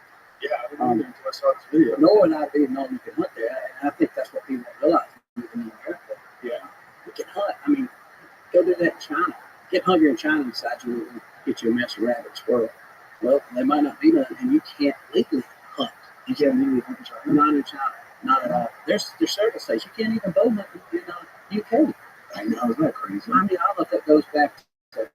Yeah, I didn't either until I saw this video. Nor would I even know you can hunt there. And I think that's what people don't realize. Even in America, yeah, you can hunt. I mean, go do that in China. Get hungry in China and decide you want to get you a mess of rabbit, squirrel. Well, they might not be none, and you can't legally hunt. You can't legally hunt in China. Not in China. Not at all. There's certain states you can't even bow hunt in UK. I know, isn't that crazy? I mean, I don't know if that goes back to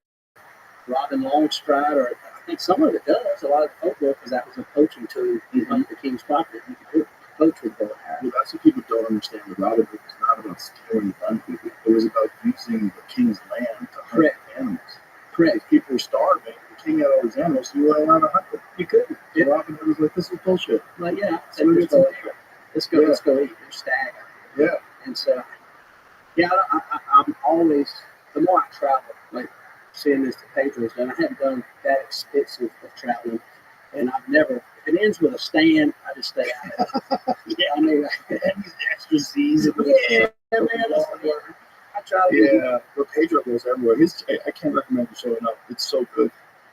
Robin Longstride, or I think some of it does. A lot of folklore, because that was a poaching tool. You hunt the king's property. You could poach with bow and arrow. Well, that's what people don't understand. The Robin Hood was not about stealing land. It was about using the king's land to hunt animals. Correct. People were starving. The king had all these animals, so you weren't allowed to hunt them. You couldn't. Yeah. Robin Hood was like, this is bullshit. Like, yeah, so let's go eat. There's stag. Yeah. And so, yeah, I'm always, the more I travel, like seeing this to Pedro's done, I haven't done that expensive of traveling. And I've never, if it ends with a stand, I just stay out of it. Yeah, I mean, and these extra Z's. Yeah, man, I try to. Yeah, where Pedro goes everywhere. I can't recommend it showing up. It's so good.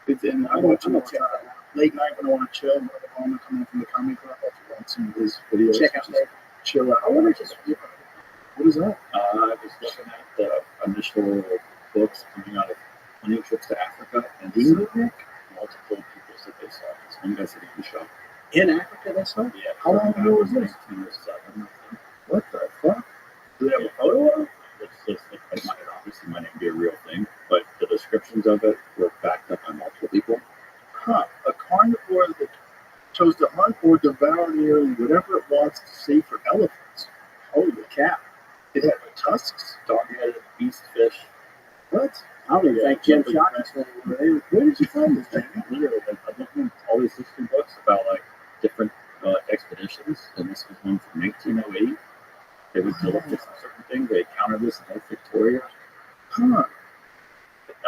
And I watch it all the time. Late night when I want to chill, when I'm coming in from the comedy club, I watch some of his videos. Check out there. Chill out. I wonder just. What is that? I was looking at the initial books coming out of hunting trips to Africa, and multiple people said they saw this. One guy said he was shot. In Africa, they saw? Yeah. How long ago was this? 1907. What the fuck? Do they have a versions of it were backed up by multiple people. Huh. A carnivore that chose to hunt or devour nearly whatever it wants to save for elephants. Holy cow. It had tusks, Dog-headed beast fish. what? I don't even think Jim Shockey's thing over there. Where did you find this thing? Literally, I'm looking at all these history books about like different expeditions, and this was one from 1908. They would go up to certain things. They encountered this in Lake Victoria. Huh.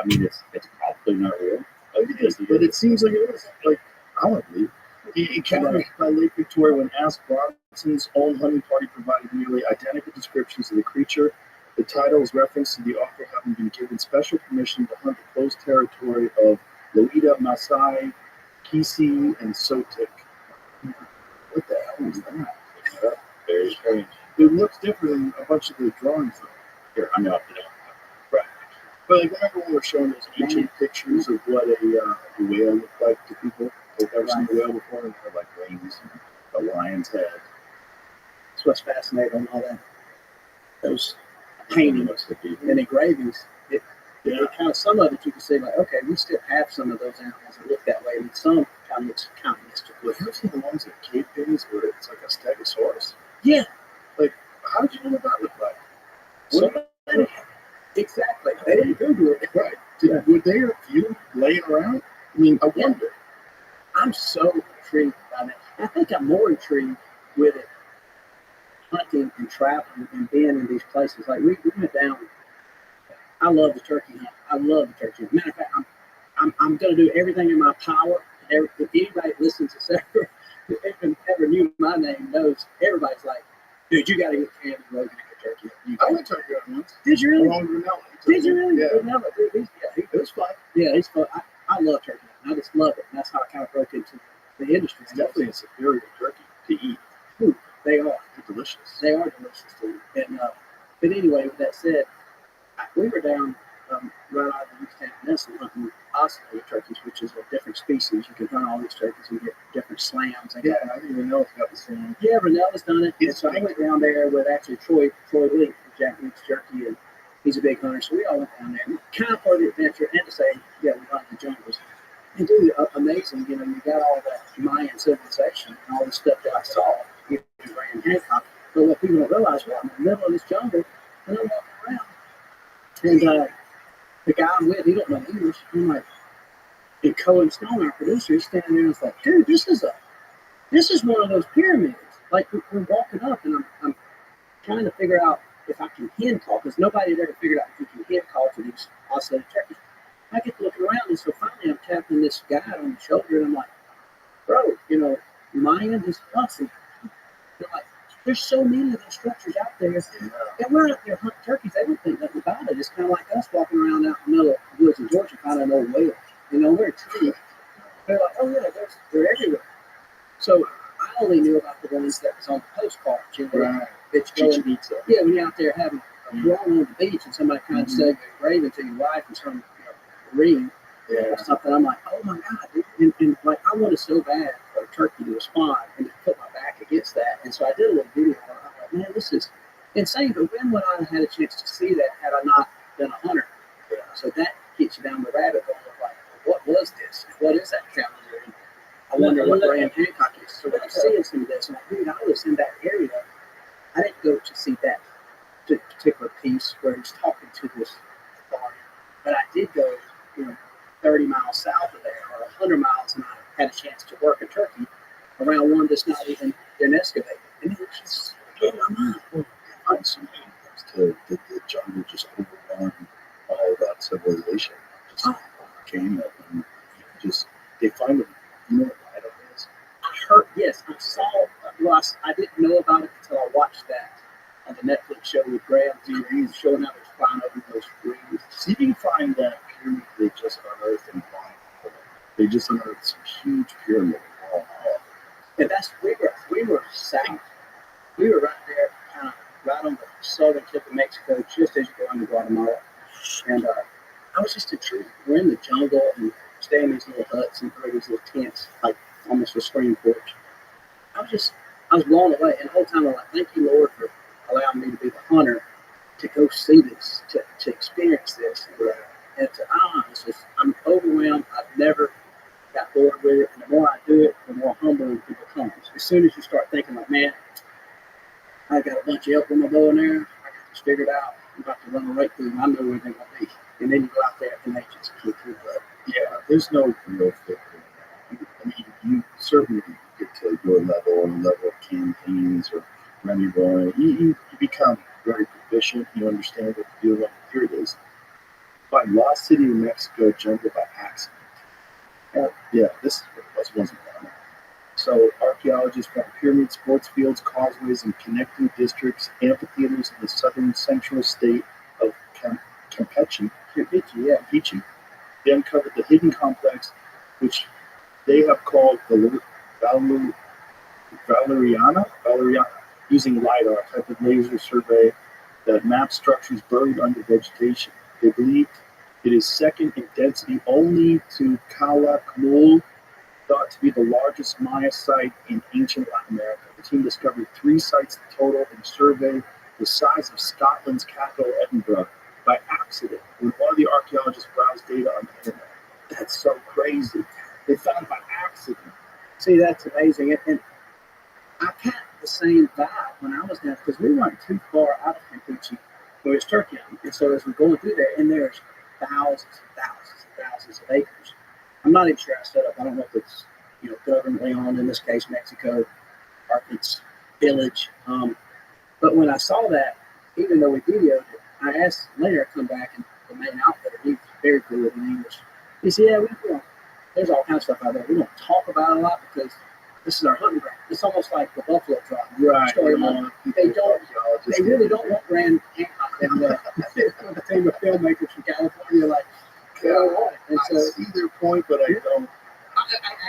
I mean, it's probably not real. It is, but it seems like it is. Like, I don't believe. He encountered by Lake Victoria when Ask Robinson's own hunting party provided nearly identical descriptions of the creature. The title is reference to the author having been given special permission to hunt the closed territory of Loida, Masai, Kisi, and Sotik. What the hell is that? Very strange. It looks different than a bunch of the drawings, though. Here, I'm up to that. Right. But like, remember when we were showing those ancient pictures of what a whale looked like to people? They've never seen a whale before, and they're like wings and a lion's head. That's what's fascinating on all that. Those Paintings paintings and engravings. It kind of, some of it you can say like, okay, we still have some of those animals that look that way, and some kind of looks kind of mystical. Well, have you seen the ones at cave paintings where it's like a stegosaurus? Yeah, How did you know what that looked like? Somebody- exactly. They didn't Google it. Right. Were there a few laying around? I mean, I wonder. I'm so intrigued by that. I think I'm more intrigued with it hunting and traveling and being in these places. Like we went down. I love the turkey hunt. I love the turkey hunt. Matter of fact, I'm going to do everything in my power. If anybody listens to ever knew my name knows, everybody's like, dude, you got to get Cam and Rogan to go turkey hunting. I went turkey hunting once. Did you really? Along with Vanilla. Did you really? Yeah. No, dude, It was fun. he's fun. I love turkey hunting. I just love it. And that's how I kind of broke into the industry. It's definitely a superior turkey to eat. They are. They're delicious. They are delicious too. And but anyway, with that said, we were down right out of the East Town Peninsula hunting oscillator turkeys, which is a different species. You can hunt all these turkeys and get different slams. Yeah, I think Vanilla got the same. Yeah, Renella's done it. And It's so I went down there with actually Troy Link, the Japanese jerky, and he's a big hunter. So we all went down there, kind of for the adventure, and to say, yeah, we hunt in the jungles. And dude, amazing. You know, you got all that Mayan civilization and all the stuff that I saw. You know, Graham Hancock. But what people don't realize, well, I'm in the middle of this jungle, and I'm walking around. And the guy I'm with, he don't know English. I'm like, and Cohen Stone, our producer, he's standing there and it's like, dude, this is one of those pyramids. Like we're walking up, and I'm trying to figure out if I can hen call, because nobody had ever figured out if you can hen call to these oscillator turkeys. I get to looking around, and so finally I'm tapping this guy on the shoulder, and I'm like, bro, you know, Mayan is awesome. They're like, there's so many of those structures out there, and we're out there hunting turkeys. They don't think nothing about it. It's kind of like us walking around out in the middle of the woods in Georgia, finding an old whale. You know, we're trees. They're like, oh yeah, they're everywhere. So I only knew about the ones that was on the postcards. You know, Right. it's Chichen going, Itza. yeah, when you're out there having a brawl on the beach, and somebody kind of said you're engraving to your wife and some ring Yeah. or something. I'm like, oh my God, dude. And like, I wanted so bad for a turkey to respond and to put my back against that. And so I did a little video. And I'm like, man, this is insane. But when would I have had a chance to see that had I not been a hunter? Yeah. So that gets you down the rabbit hole of like, what was this? What is that calendar? And I wonder what Graham Hancock is. So when I'm seeing some of this, I'm like, dude, I was in that area. I didn't go to see that particular piece where he's talking to this farm, but I did go, 30 miles south of there, or 100 miles, and I had a chance to work a turkey around one that's not even been excavated. And it just blew my mind. Find some animals to the jungle just overrun all that civilization. Just came up and just they find them. You know what item is? I heard, yes, I saw, well, I didn't know about it until I watched that on the Netflix show with Graham He's showing how they're flying over those trees. See if you can find that pyramid they just unearthed in Guam. They just unearthed some huge pyramid. And that's we were south. We were right there, kind of right on the southern tip of Mexico, just as you go into Guatemala. And I was just intrigued. We're in the jungle and stay in these little huts and these little tents, like almost a screen porch. I was blown away. And the whole time I'm like, thank you, Lord, for allowing me to be the hunter, to go see this, to experience this. I don't know, it's just, I'm overwhelmed. I've never got bored with it. And the more I do it, the more humble it becomes. As soon as you start thinking like, man, I got a bunch of elk in my bow in there, I got this figured out, I'm about to run them right through them, I know where they're going to be. And then you go out there and they just kick your butt. Yeah, there's no real fit. I mean, you certainly get to your level or level of campaigns or running one. You become very proficient. You understand what to do. Here it is. By Lost City, New Mexico, jungle by accident. Yeah, this is what it wasn't done. So archaeologists found pyramids, sports fields, causeways, and connecting districts, amphitheaters in the southern central state of Campeche. Campeche. They uncovered the hidden complex, which they have called Valeriana, using LiDAR, a type of laser survey that maps structures buried under vegetation. They believe it is second in density only to Calakmul, thought to be the largest Maya site in ancient Latin America. The team discovered 3 sites in total and surveyed the size of Scotland's capital, Edinburgh, by accident when one of the archaeologists browsed data on the internet. That's so crazy. They found it by accident. See, that's amazing. And I got the same vibe when I was down, because we weren't too far out of Campeche, where it's Turkey. And so as we're going through there, and there's thousands and thousands and thousands of acres. I'm not even sure I set up. I don't know if it's governmentally owned, in this case Mexico, or if it's village. But when I saw that, even though we videoed it, I asked later, I come back, and the main outfitter, he's very fluent in English. He said, yeah, there's all kinds of stuff out there. We don't talk about it a lot because this is our hunting ground. It's almost like the buffalo tribe. Right. They really don't want Grand Hancock and the team of filmmakers from California, like, and so, I see their point, but I don't. I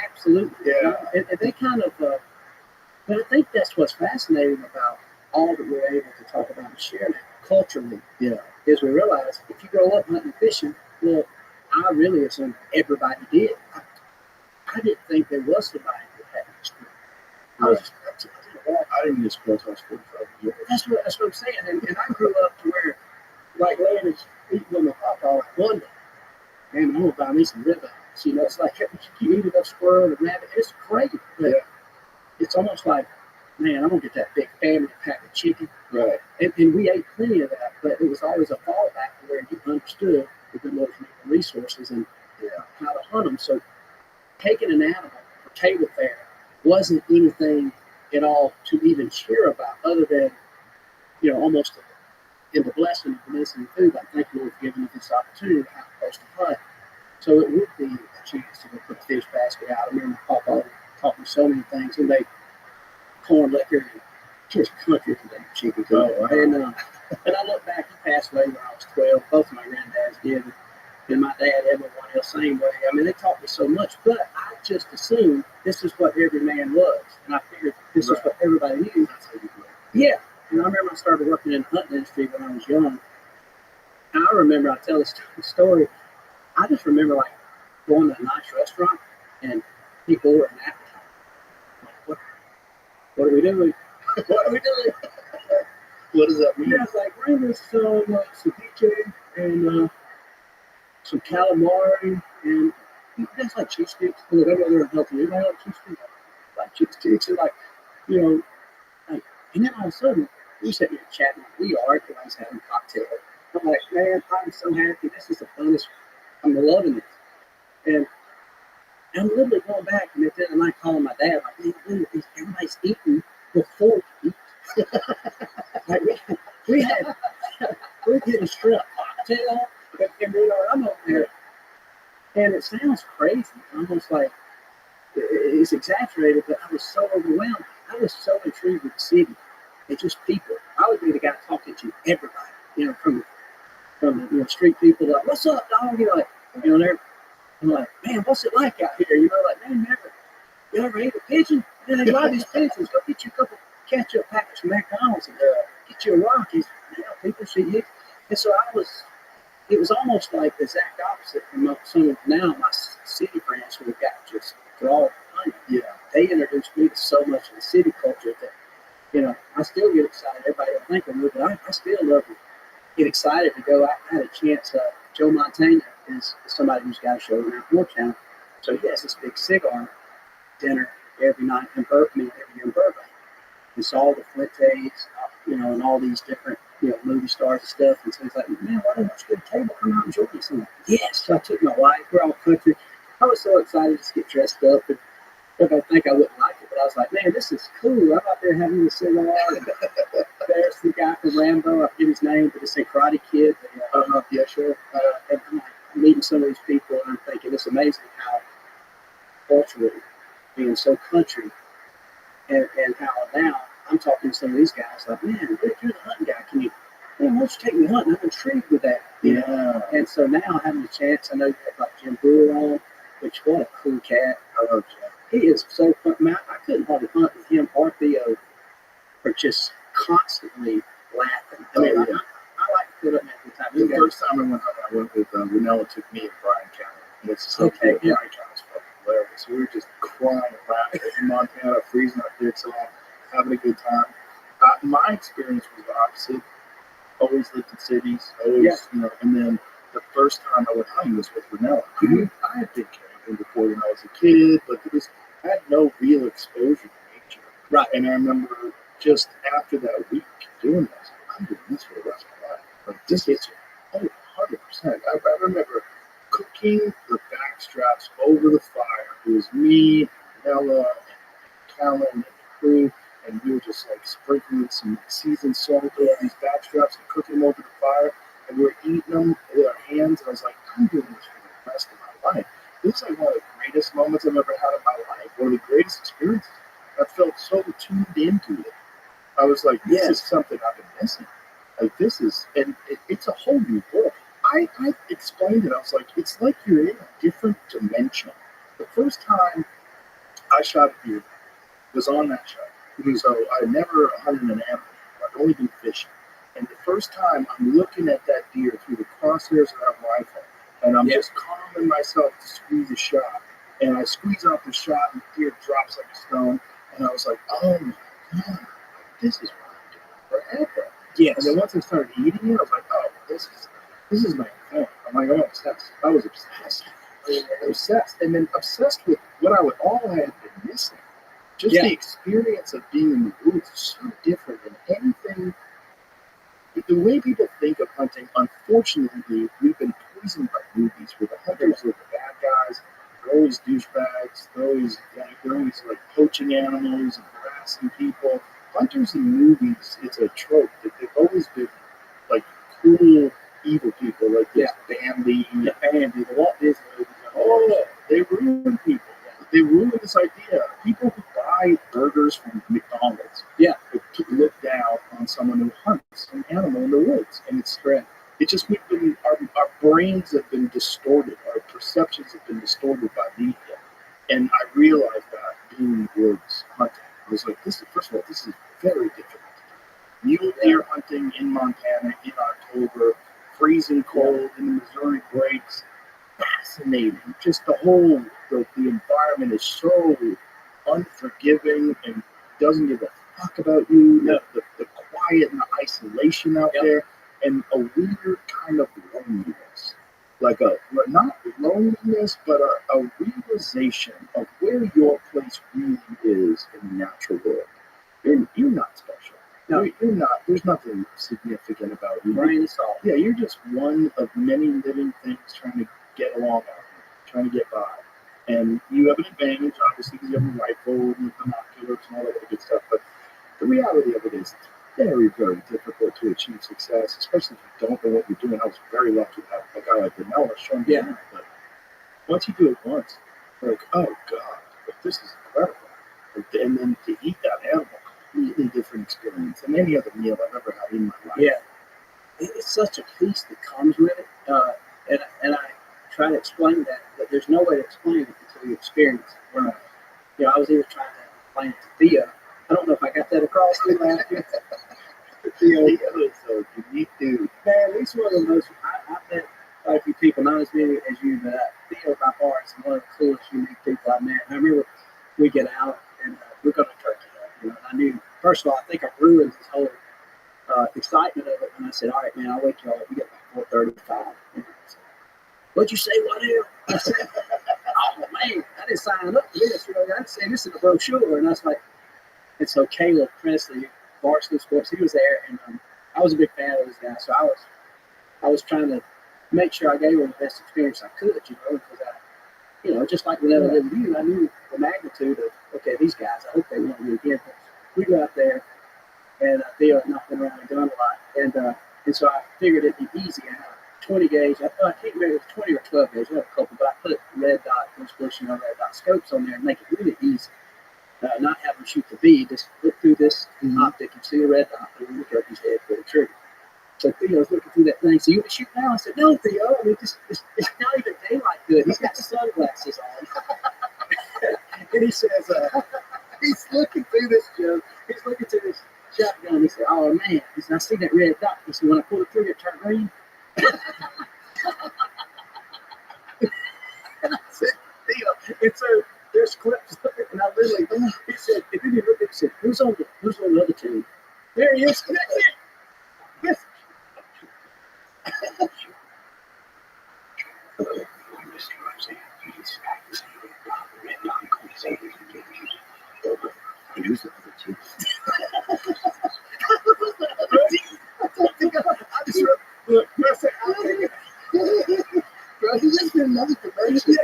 absolutely. Yeah. And they kind of, but I think that's what's fascinating about all that we're able to talk about and share now, culturally. Yeah. Is we realize if you grow up hunting and fishing, well, I really assumed everybody did. I didn't think there was somebody that had history. I didn't just go to 45 years. That's what I'm saying. And I grew up to where, like, laying his feet on the hot dog, one day, man, I'm going to buy me some ribeyes. It's like you eat enough squirrel and rabbit. It's crazy. But it's almost like, man, I'm going to get that big family pack of chicken. Right. And we ate plenty of that, but it was always a fallback to where you understood the good Lord's resources and how to hunt them. So taking an animal for table fare wasn't anything at all to even cheer about, other than, almost in the blessing of missing food. Like, thank you, Lord, for giving us this opportunity to have a place to hunt. So it would be a chance to go put a fish basket out. I remember Papa taught me so many things. He made corn liquor and just country for damn chicken. And I look back, he passed away when I was 12. Both of my granddads did. And my dad, everyone else, same way. I mean, they taught me so much, but I just assumed this is what every man was. And I figured this is what everybody knew. That's how you do it. Yeah. And I remember I started working in the hunting industry when I was young. And I remember, I tell this story, I just remember, like, going to a nice restaurant and people were an appetite. Like, what are we doing? What are we doing? What does that mean? Yeah, it's like, bring us some ceviche and some calamari, and that's like cheese sticks. Look, I know they're healthy. Anybody like cheese sticks? Like cheese sticks, and like, like, and then all of a sudden, we sitting here chatting like we are, everybody's having a cocktail. I'm like, man, I'm so happy. This is the funnest. I'm loving it. And I'm literally going back, and at the end of the night calling my dad, like, man, everybody's eating before we eat. Like, we're getting strep cocktail. And I'm over there, and it sounds crazy, almost like it's exaggerated, but I was so overwhelmed. I was so intrigued with the city and just people. I would be the guy talking to everybody, from the street people, like, what's up, dog? I'm like, man, what's it like out here? Like, man, you ever ate a pigeon? Man, they love these pigeons. Go get you a couple ketchup packets from McDonald's and get you a Rockies. People see you. And so it was almost like the exact opposite from some of now my city friends who have got just drawn money. Yeah, they introduced me to so much of the city culture that, I still get excited. Everybody don't think I'm but I still love to get excited to go. I had a chance, Joe Montana is somebody who's got a show around Yorktown. So he has this big cigar dinner every night in every year in Burbank. And so all the Fuentes, and all these different, movie stars and stuff. And so he's like, man, why don't you get a table? Come out and join us. I'm like, yes. So I took my wife. We're all country. I was so excited to get dressed up. And if I think I wouldn't like it, but I was like, man, this is cool. I'm out there having a cigar. And there's the guy from Rambo. I forget his name, but it's a Karate Kid. Yeah, sure. And I'm like meeting some of these people, and I'm thinking it's amazing how culturally being so country, and how now I'm talking to some of these guys like, man, you're the hunting guy. Why don't you take me hunting? I'm intrigued with that. Yeah. And so now having a chance, I know you have like Jim Brewer on, which what a cool cat. I love Jim. He is so fun. Man, I couldn't hardly hunt with him or Theo for just constantly laughing. I mean, I like to put up with the time. The first time I went with Ranella took me and Brian County. And it's just Okay, yeah. Brian County's fucking hilarious. We were just crying and laughing in Montana, freezing our dicks off, having a good time. My experience was the opposite. Always lived in cities, always, and then the first time I went hunting was with Ranella. I had been camping before when I was a kid, but I had no real exposure to nature. Right. And I remember just after that week doing this, I'm doing this for the rest of my life. Like, this is 100%. I remember cooking the backstraps over the fire. It was me, Ranella, and Callan, and the crew. And we were just like sprinkling some seasoned salt over these backstraps and cooking them over the fire. And we were eating them with our hands. And I was like, I'm doing this for the rest of my life. This is like one of the greatest moments I've ever had in my life. One of the greatest experiences. I felt so tuned into it. I was like, this is something I've been missing. Like, this is, and it's a whole new world. I explained it. I was like, it's like you're in a different dimension. The first time I shot a deer was on that show. So I never hunted an animal. I'd only been fishing. And the first time I'm looking at that deer through the crosshairs of that rifle, and I'm just calming myself to squeeze a shot. And I squeeze out the shot, and the deer drops like a stone. And I was like, oh my God, this is what I'm doing forever. Yes. And then once I started eating it, I was like, oh, this is my thing. I'm like, I'm obsessed. I was obsessed. And then obsessed with what all I had been missing. Just the experience of being in the woods is so different than anything. The way people think of hunting, unfortunately, we've been poisoned by movies where the hunters are the bad guys. They're always douchebags. They're always like poaching animals and harassing people. Hunters in movies, it's a trope that they've always been like cool, evil people, like this Bambi, the Walt Disney movies. Oh, they ruin people. They ruin this idea. People who buy burgers from McDonald's, to look down on someone who hunts an animal in the woods, and it's just our brains have been distorted, our perceptions have been distorted by media, and I realized that being in the woods hunting, I was like, first of all, this is very different. Mule deer hunting in Montana in October, freezing cold in the Missouri breaks. Fascinating. Just the environment is so unforgiving and doesn't give a fuck about you. The quiet and the isolation out there, and a weird kind of loneliness. Like not loneliness, but a realization of where your place really is in the natural world. You're not special. No, you're not. There's nothing significant about you. Brain is all. Yeah, you're just one of many living things trying to get along out here, trying to get by. And you have an advantage, obviously, because you have a rifle and binoculars and all that good stuff. But the reality of it is it's very, very difficult to achieve success, especially if you don't know what you're doing. I was very lucky to have a guy like Ranella showing me around. But once you do it once, you're like, oh, God, this is incredible. And then to eat that animal, completely different experience than any other meal I've ever had in my life. Yeah. It's such a peace that comes with it. And I try to explain that, but there's no way to explain it until you experience it. I was even trying to explain it to Theo. I don't know if I got that across to you last year. Theo is a unique dude. Man, he's one of the most, I met quite a few people, not as many as you, but Theo by far is one of the coolest, unique people I met. And I remember we get out and we're going to turkey hunt. And I knew, first of all, I think I ruined this whole excitement of it when I said, all right, man, I'll wait till we get like 4:35. What'd you say? What hell? I said, oh man, I didn't sign up for this. I'd say this in the brochure. And I was like, and so Caleb Presley, Varsity Sports, he was there, and I was a big fan of this guy. So I was trying to make sure I gave him the best experience I could, because just like whenever I lived with you, I knew the magnitude of, okay, these guys, I hope they want me again. We go out there, and Theo had not been around the gun a lot, and so I figured it'd be easy. I had 20 gauge, I can't remember if it was 20 or 12 gauge, I have a couple, but I put red dot, red dot scopes on there and make it really easy. Not have them shoot the bead, just look through this optic and see the red dot, and look up his head for the trigger. So Theo's looking through that thing. So you want to shoot now? I said, no, Theo. I mean, it's not even daylight good. He's got sunglasses on. And he says, he's looking through this, Joe. He's looking through this shotgun. He said, oh, man. He said, I see that red dot. He said, when I pull the trigger, it turned green. And I said, Theo. And so there's clips of it. And I literally, he said, and then he looked at me and said, who's on the other team? There he is. That's it. Yes. Hello, I'm Mr. Rothschild. He's back to say red dot conversation. Who's the other two? I just look, bro, he lives in another dimension.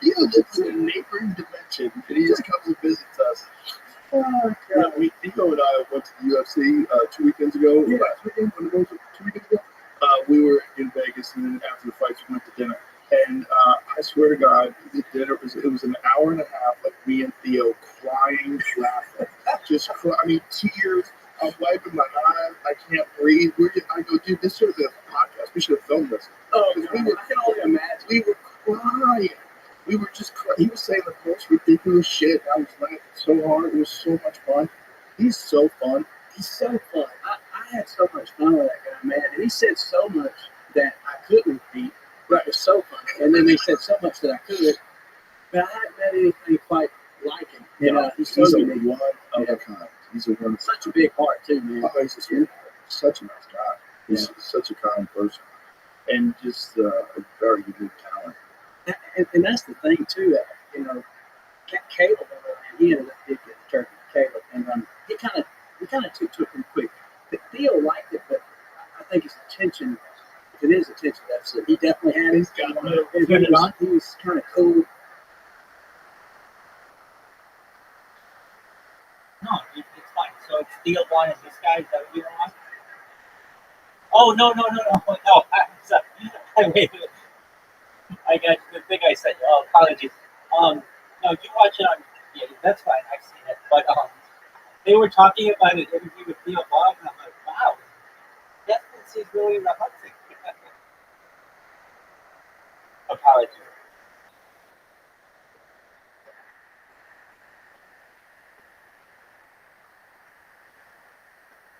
He lives in a neighboring dimension, and he just comes and visits us. Yeah, Nico and I went to the UFC 2 weekends ago. Yeah. Last weekend, when it was 2 weekends ago. We were in Vegas, and then after the fights, we went to dinner. And I swear to God, the dinner was an hour and a half of me and Theo crying, laughing, just I mean, tears. I'm wiping my eyes. I can't breathe. I go, dude, this should have been a podcast. We should have filmed this. Oh, We I can only imagine. We were crying. We were just crying. He was saying the most ridiculous shit. I was laughing so hard. It was so much fun. He's so fun. He's so fun. I had so much fun with that guy, man. And he said so much that I couldn't repeat. Right, it was so fun. And then he said so much that I could. But I hadn't met anything quite like him. And he's so unique. One of a kind. He's a one. Such a big heart too, man. Oh, he's such a nice guy. He's such a kind person, and just a very unique talent. And that's the thing too. Caleb, he ended up did get the turkey, Caleb, and we kind of took to it pretty quick. But Theo liked it, but I think his attention, if it is attention deficit, he definitely had it. He's got He was kind of cool. No, it's fine. So it's Theo one and this guy that we don't want. Oh no! Wait. I got the thing I said. Oh, apologies. No, you watch it on. Yeah, that's fine. I've seen it. But they were talking about an interview with Theo Vaughn, and I'm like, wow, that seems really romantic. Apologies.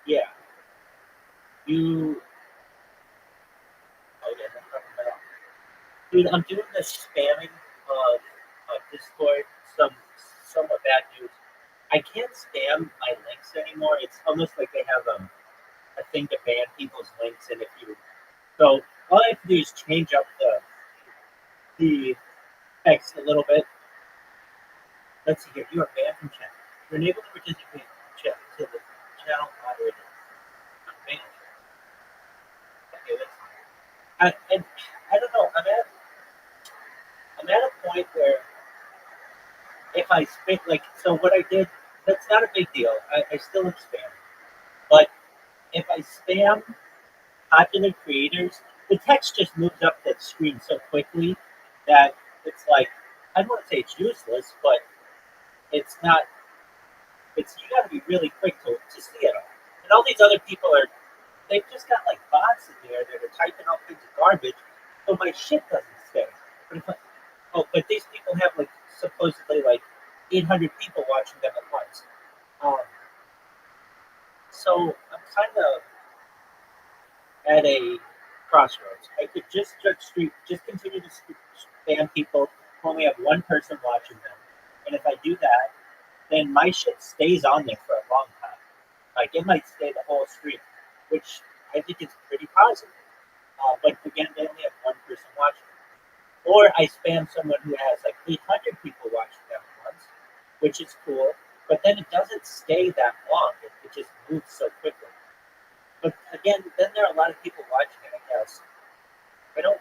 Yeah. You. Oh yeah, that's not bad. Dude, I'm doing this spamming of Discord. Somewhat bad news. I can't spam my links anymore. It's almost like they have a thing to ban people's links, and if you so all I have to do is change up the text a little bit. Let's see here. You are banned from chat. You're unable to participate in chat to the channel moderator. Banned. Okay, that's fine. And I don't know. I'm at a point where if I spit so what I did, that's not a big deal. I still am spamming. But if I spam popular creators, the text just moves up that screen so quickly that it's like, I don't want to say it's useless, but it's not, you got to be really quick to see it all. And all these other people they've just got like bots in there that are typing all kinds of garbage, so my shit doesn't stay. But these people have supposedly 800 people watching them at once. So I'm kind of at a crossroads. I could just continue to spam people who only have one person watching them. And if I do that, then my shit stays on there for a long time. It might stay the whole stream, which I think is pretty positive. But again, they only have one person watching. Or I spam someone who has like 800 people watching at once, which is cool. But then it doesn't stay that long. It just moves so quickly. But again, then there are a lot of people watching it. I guess I don't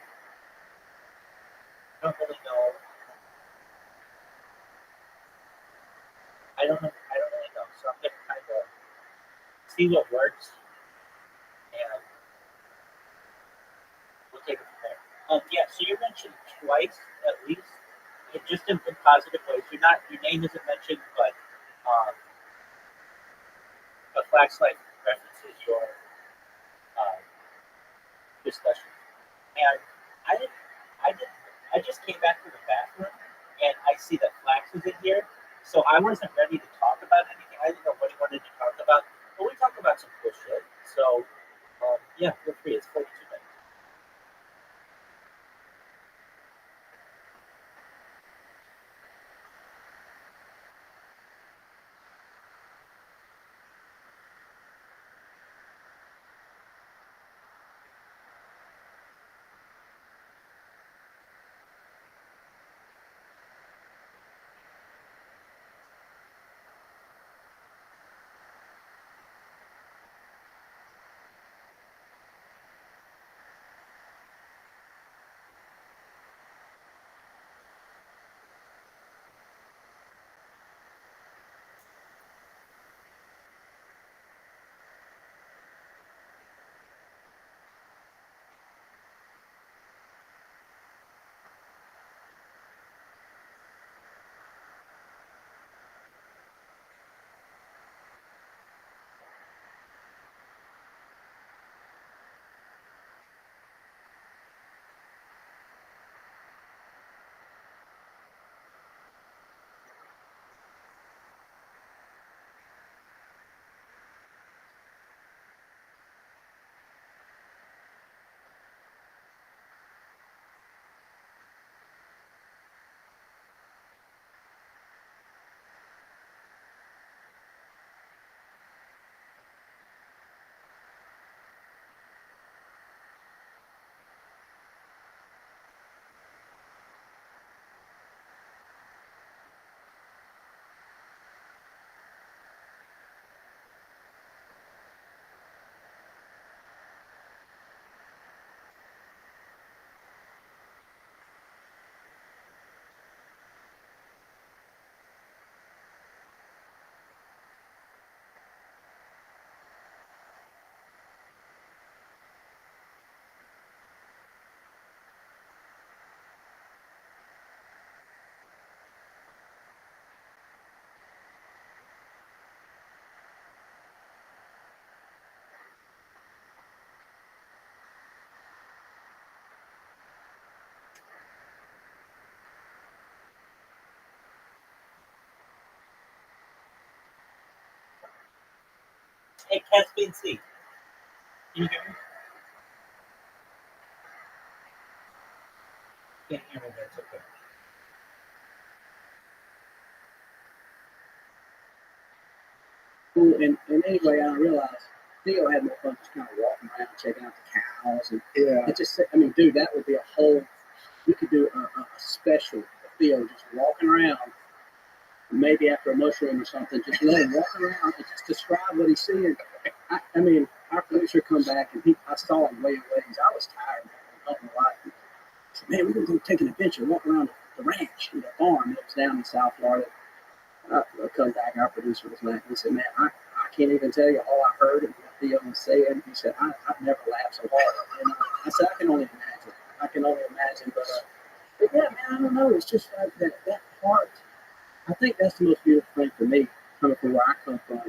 really know. I don't know. I don't really know. So I'm gonna kind of see what works, and we'll take it from there. Yeah. So you mentioned twice at least, just in positive ways. Your name isn't mentioned, um, but Flashlight references your uh, discussion. And I didn't, I didn't, I just came back from the bathroom and I see that Flax was in here. So I wasn't ready to talk about anything. I didn't know what he wanted to talk about. But we talked about some cool shit. So, yeah, feel free. It's 42 minutes. Hey, Caspian Sea. Can you hear me? Can't hear me, that's okay. And anyway, I realized Theo had more fun just kind of walking around, checking out the cows, and it just, I mean, dude, that would be a whole. You could do a special of Theo just walking around, maybe after a mushroom or something. Just let him walk around and just describe what he's seeing. I mean, our producer come back and I saw him way away. I was tired, hunting a lot. I said, man, we're gonna go take an adventure, walk around the ranch, the farm. It was down in South Florida. I come back, our producer was laughing. He said, man, I can't even tell you all I heard and what Theo was saying. He said, I've never laughed so hard. And I said, I can only imagine. But yeah, man, I don't know. It's just like that part. I think that's the most beautiful thing for me, coming from where I come from,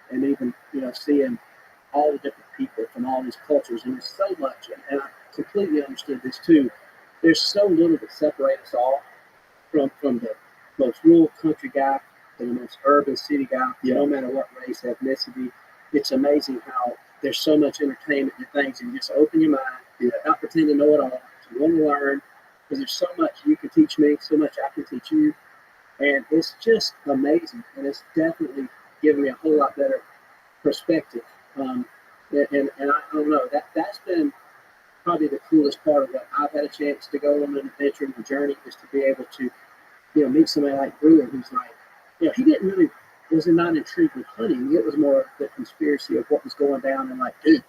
and even, seeing all the different people from all these cultures. And there's so much, and I completely understood this too. There's so little that separates us all from the most rural country guy to the most urban city guy, no matter what race, ethnicity. It's amazing how there's so much entertainment and things, and you just open your mind, not pretend to know it all. You want to learn, because there's so much you can teach me, so much I can teach you, and it's just amazing. And it's definitely given me a whole lot better perspective. And I don't know, that's been probably the coolest part of what I've had a chance to go on an adventure and a journey is to be able to, meet somebody like Brewer who's like, he didn't really was not intrigued with hunting. It was more of the conspiracy of what was going down and like, dude,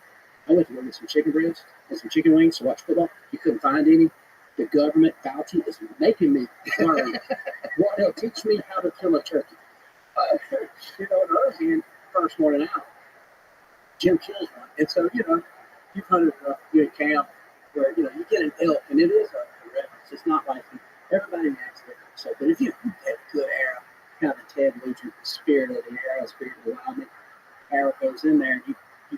I went to go get some chicken breasts and some chicken wings to watch football. You couldn't find any. The government, Fauci, is making me learn. They'll teach me how to kill a turkey. On the other hand, first morning out, Jim kills one. And so, you've hunted a camp where, you get an elk, and it is a reference. It's not like everybody reacts different. So, but if you have a good arrow, kind of the Ted Nugent spirit of the arrow, spirit of the wild, arrow goes in there, and you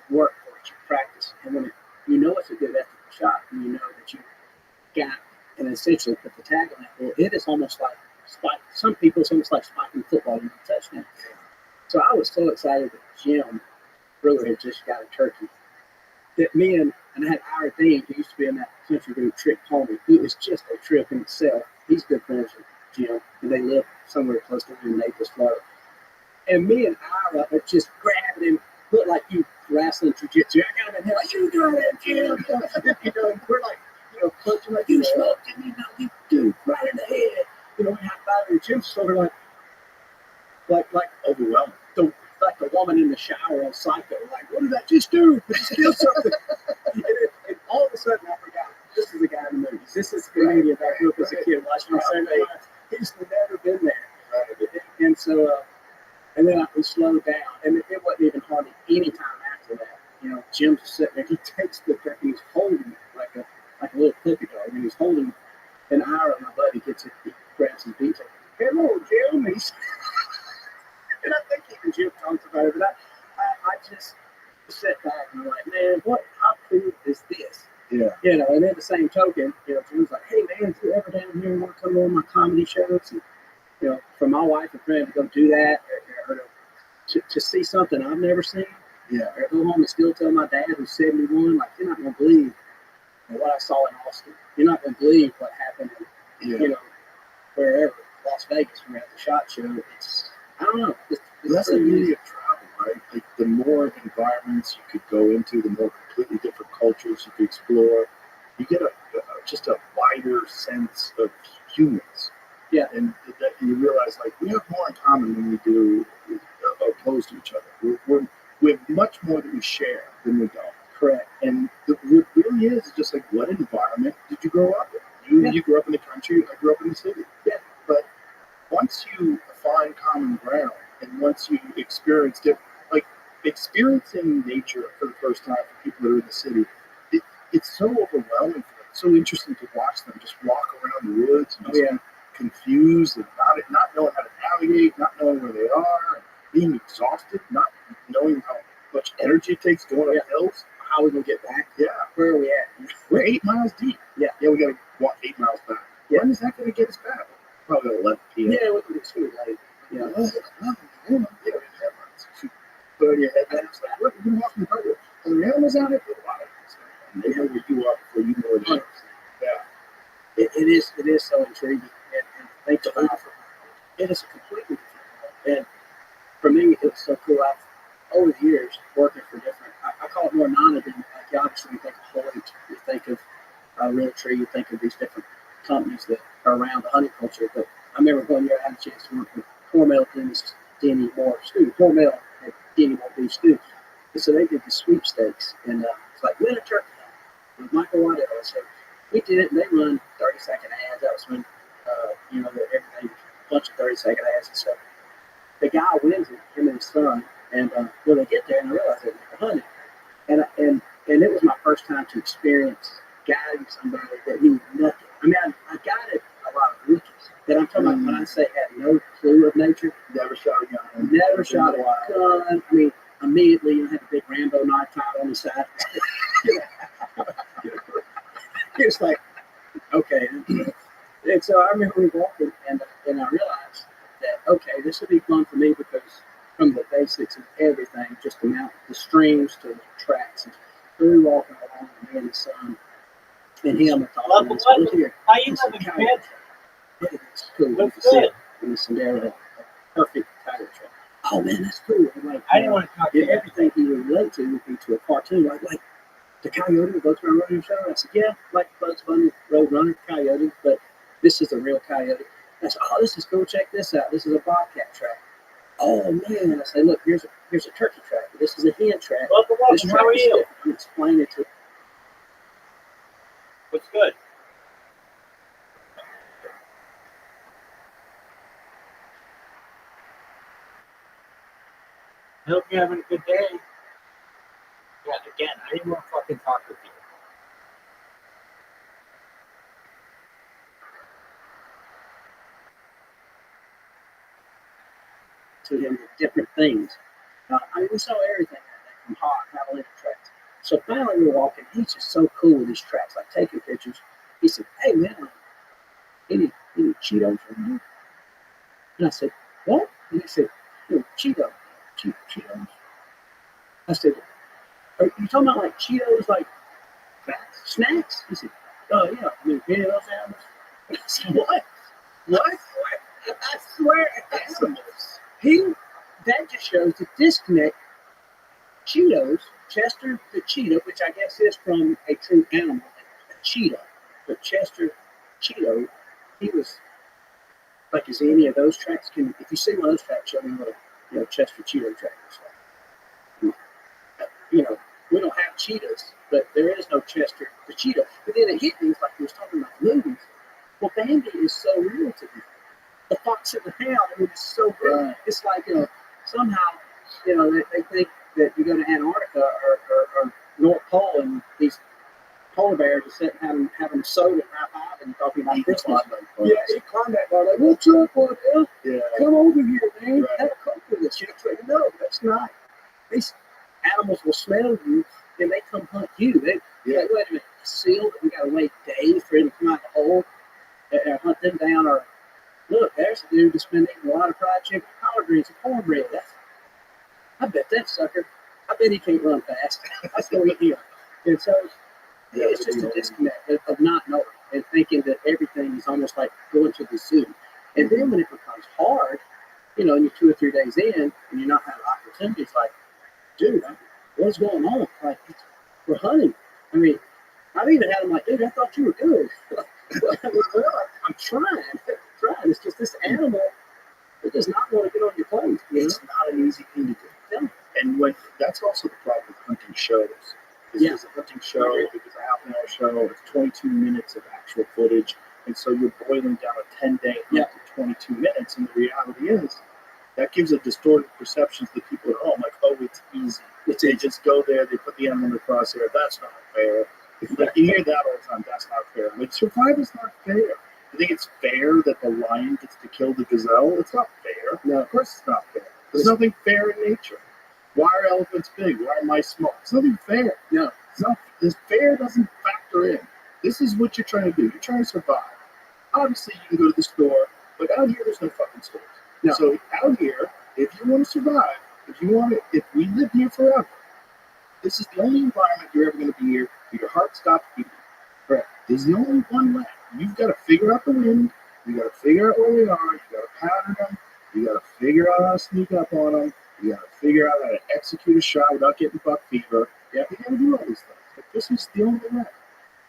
work for it, you practice. And when it's a good ethical shot, and you know that you got, and essentially put the tag on it, well, it is almost like some people, it's almost like spiking football in a touchdown. So I was so excited that Jim Brewer had just got a turkey. That me and I had our Dean, who used to be in that country group, Trick Pony. It was just a trip in itself. He's good friends with Jim, and they live somewhere close to him in Naples, Florida. And me and Ira are just grabbing him, look like you wrestling jiu-jitsu. I got him in there, like, you got it, Jim. We're like, punching like, you smoked him, you dude, right in the head. We high five, and Jim's sort of like overwhelmed. Like the woman in the shower on Psycho, like, what did I just do? I just did something. and all of a sudden, I forgot. This is the guy in the movies. This is the comedian that I grew up as a kid watching on Sunday. He's never been there. And so, and then we slowed down, and it wasn't even hardly any time after that. Jim's sitting there. He takes the turkey, he's holding it like a little puppy dog, and he's holding it. And Ira, my buddy, gets it. He grabs his beat. Hello, Jim. And I think even Jim talks about it, but I just sat back and I'm like, man, how cool is this? Yeah. And at the same token, Jim's like, hey man, if you're ever down here and want to come on my comedy shows, and for my wife and friend to go do that, or to see something I've never seen, or go home and still tell my dad who's 71, like, you're not gonna believe what I saw in Austin. You're not gonna believe what happened in, wherever, Las Vegas, we're at the SHOT Show. I don't know. That's the beauty of travel, right? Like, the more environments you could go into, the more completely different cultures you could explore. You get just a wider sense of humans. Yeah. And that you realize, like, we have more in common than we do opposed to each other. We have much more that we share than we don't. Correct. And what really is just like, what environment did you grow up in? You grew up in the country, I grew up in the city. Yeah. But once you find common ground, and once you experience it, like experiencing nature for the first time for people that are in the city, it's so overwhelming for them. It's so interesting to watch them just walk around the woods and just be confused and not knowing how to navigate, not knowing where they are, and being exhausted, not knowing how much energy it takes going up hills. How are we gonna get back? Yeah. Where are we at? We're 8 miles deep. Yeah. We gotta walk 8 miles back. Yeah. When is that gonna get us back? Probably 11 p.m. Yeah, we can get too late. Yeah. Put on your headlamps. Like, what? You're walking the road. Are there animals out there? And they know where you are before you know it. Yeah. It is so intriguing. And think about it is a completely different world. And for me, it was so cool. Over the years, working for different, I call it more non-event. Like, obviously, you think of Hoyt, you think of Realtree, you think of these different companies that are around the hunting culture. But I remember one year I had a chance to work with Hormel Dennis, Denny Moore Stew. Hormel had Denny Moore Beef Stew. And so they did the sweepstakes. And it's like, win a turkey hunt with Michael Waddell. So we did it, and they run 30-second ads. That was when, everything, a bunch of 30-second ads and stuff. The guy wins it, him and his son. And when they get there, and I realized they're hunting. And it was my first time to experience guiding somebody that knew nothing. I mean, I guided a lot of rookies. That I'm talking about when I say had no clue of nature. Never shot a gun. Never shot a gun. I mean, immediately had a big Rambo knife tied on the side. It's like, okay. And so I remember we walked in, and I realized that, okay, this would be fun for me because from the basics of everything, just the mountain, the streams to the tracks, and through walking along with me and his son and him. How you live in Japan? It's cool. Looks You can see good. it in the Sendero, a perfect tiger trail. Oh man, that's cool. Like, I didn't want to talk to you. everything he would relate to would be to a cartoon. Like the coyote that Bugs Bunny Rodeo show? I said, yeah, like Bugs Bunny Roadrunner coyote, but this is a real coyote. I said, oh, this is cool. Check this out. This is a bobcat track. Oh man! I say, look, here's a turkey track. This is a hen track. Welcome, This welcome. track How are is you? different. I'm explaining it to. What's good? I hope you're having a good day. Yeah, again, I didn't want to fucking talk with you. To him the different things. I mean, we saw everything out there from hot Halloween tracks. So finally we were walking. He's just so cool with these tracks, like taking pictures. He said, "Hey man, any Cheetos from you?" And I said, "What?" And he said, "Cheetos, Cheetos." I said, "Are you talking about like Cheetos, like snacks?" He said, "Oh yeah, I mean, any of those animals?" I said, "What? What? I swear, animals." That just shows the disconnect. Cheetos, Chester the cheetah, which I guess is from a true animal, a cheetah. But Chester Cheeto, he was like, is any of those tracks? If you see one of those tracks, show me what a Chester Cheeto track is like. We don't have cheetahs, but there is no Chester the cheetah. But then it hit me, like he was talking about movies. Well, Bambi is so real to me. The Fox and the Hound, I mean, it's so good. Right. It's like somehow, they think that you go to Antarctica or North Pole and these polar bears are sitting having a soda and high-five and talking about Christmas. Yeah, he climbed that bar like, what's up, boy? Yeah. Come over here, man. Right. Have a coke with us. You know, no, that's not. These animals will smell you and they come hunt you. Like, wait a minute, a seal that we got to wait days for him to come out the hole and hunt them down, or look, there's a dude that's been eating a lot of fried chicken, collard greens, and cornbread. I bet that sucker. I bet he can't run fast. That's the way he is. And so it's just a disconnect of not knowing and thinking that everything is almost like going to the zoo. And then when it becomes hard, and you're 2 or 3 days in and you're not having opportunities, like, dude, what's going on? Like, we're hunting. I mean, I've even had them like, dude, I thought you were good. Well, I'm trying. It's just this animal that does not want to get on your plate. It's not an easy thing to do. Yeah. And that's also the problem with hunting shows. It's a hunting show, it's a half-an-hour show, it's 22 minutes of actual footage, and so you're boiling down a 10-day hunt to 22 minutes, and the reality is that gives a distorted perception to the people at home, like, oh, it's easy. They just go there, they put the animal in the crosshair, that's not fair. Like, you hear that all the time, that's not fair. Like, survival's not fair. You think it's fair that the lion gets to kill the gazelle? It's not fair. No, of course it's not fair. There's nothing fair in nature. Why are elephants big? Why are mice small? It's nothing fair. No, it's not. This fair doesn't factor in. This is what you're trying to do. You're trying to survive. Obviously, you can go to the store, but out here, there's no fucking stores. No. So out here, if you want to survive, if we live here forever, this is the only environment you're ever going to be here where your heart stops beating. Correct. This is the only one way. You've got to figure out the wind. You got to figure out where they are. You got to pattern them. You got to figure out how to sneak up on them. You got to figure out how to execute a shot without getting buck fever. You got to do all these things. But this is the only way.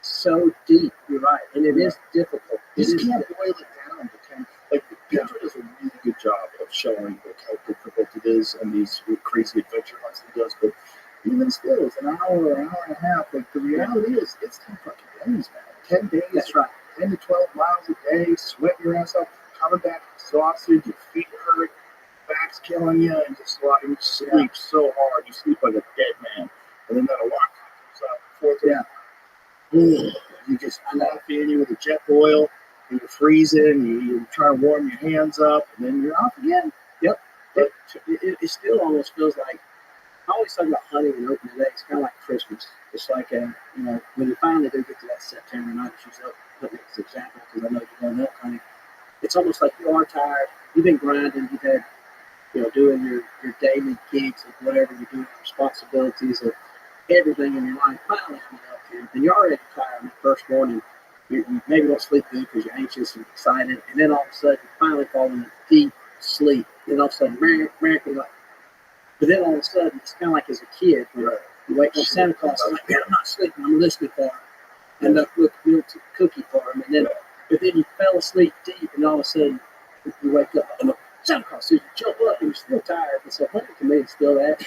So deep, you're right, and it is difficult. You just can't boil it down to 10. Like, Peter does a really good job of showing how difficult it is and these crazy adventure hunts he does. But even still, it's an hour and a half. Like, the reality is, it's 10 fucking days, man. 10 days. That's right. 10 to 12 miles a day, sweat your ass off, coming back exhausted, your feet hurt, back's killing you, and just you sleep so hard. You sleep like a dead man. And then that alarm comes up, 4:30. You just feeding you with a jet boil, and you're freezing, you're trying to warm your hands up, and then you're off again. Yep. But it still almost feels like, I always talk about hunting and opening day. It's kind of like Christmas. It's like, when you finally do get to that September night, let me as an example, because I know you're going elk hunting. It's almost like you are tired. You've been grinding. You've had, doing your daily gigs of whatever you're doing, responsibilities of everything in your life. Finally, coming up here, and you're already tired. The first morning, you maybe don't sleep good because you're anxious and excited, and then all of a sudden, you finally fall into deep sleep. Then all of a sudden, you're like. But then all of a sudden, it's kind of like as a kid, where You wait till Santa Claus is like, man, I'm not sleeping, I'm listening for him. And up with a little cookie for him. And then, but then you fell asleep deep, and all of a sudden, you wake up, and Santa Claus, you jump up, and you're still tired. And so, funny to me, it's still that.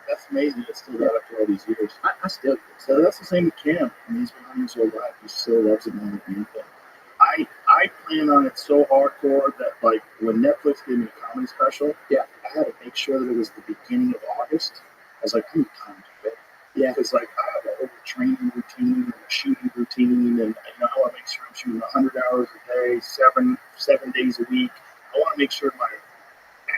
That's amazing. It's still that after all these years. I still do. So that's the same with Cam. I mean, he's been on his whole life. He still loves it more than anything. I plan on it so hardcore that, like, when Netflix gave me a comedy special, Yeah. I had to make sure that it was the beginning of August. I was like, I need time to do it. Yeah. Because, like, I have a training routine and a shooting routine, and I want to make sure I'm shooting 100 hours a day, seven days a week. I want to make sure my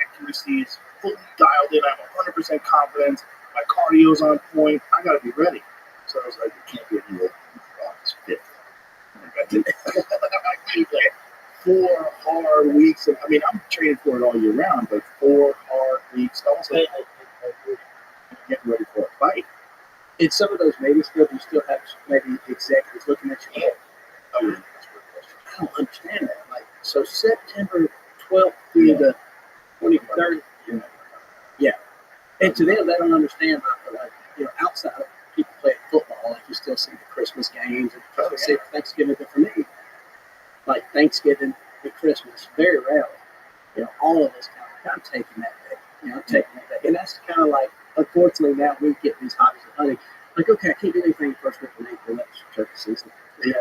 accuracy is fully dialed in. I have 100% confidence. My cardio's on point. I got to be ready. So I was like, it can't be any later than August 5th. I did like 4 hard weeks. I mean, I'm training for it all year round, but 4 hard weeks. Almost like getting ready for a fight. In some of those meetings, you still have maybe executives looking at your head. I mean, that's a good question. I don't understand that. Like, so September 12th through the 23rd. Yeah. And to them, they don't understand, outside of people playing football, like you still see the Christmas games and people see Thanksgiving. But for me, like Thanksgiving and Christmas, very rarely, all of us I'm taking that day. I'm taking that day. And that's kind of like, unfortunately, now we get these hobbies of hunting. Like, okay, I can't do anything first week of April. That's turkey season. Yeah.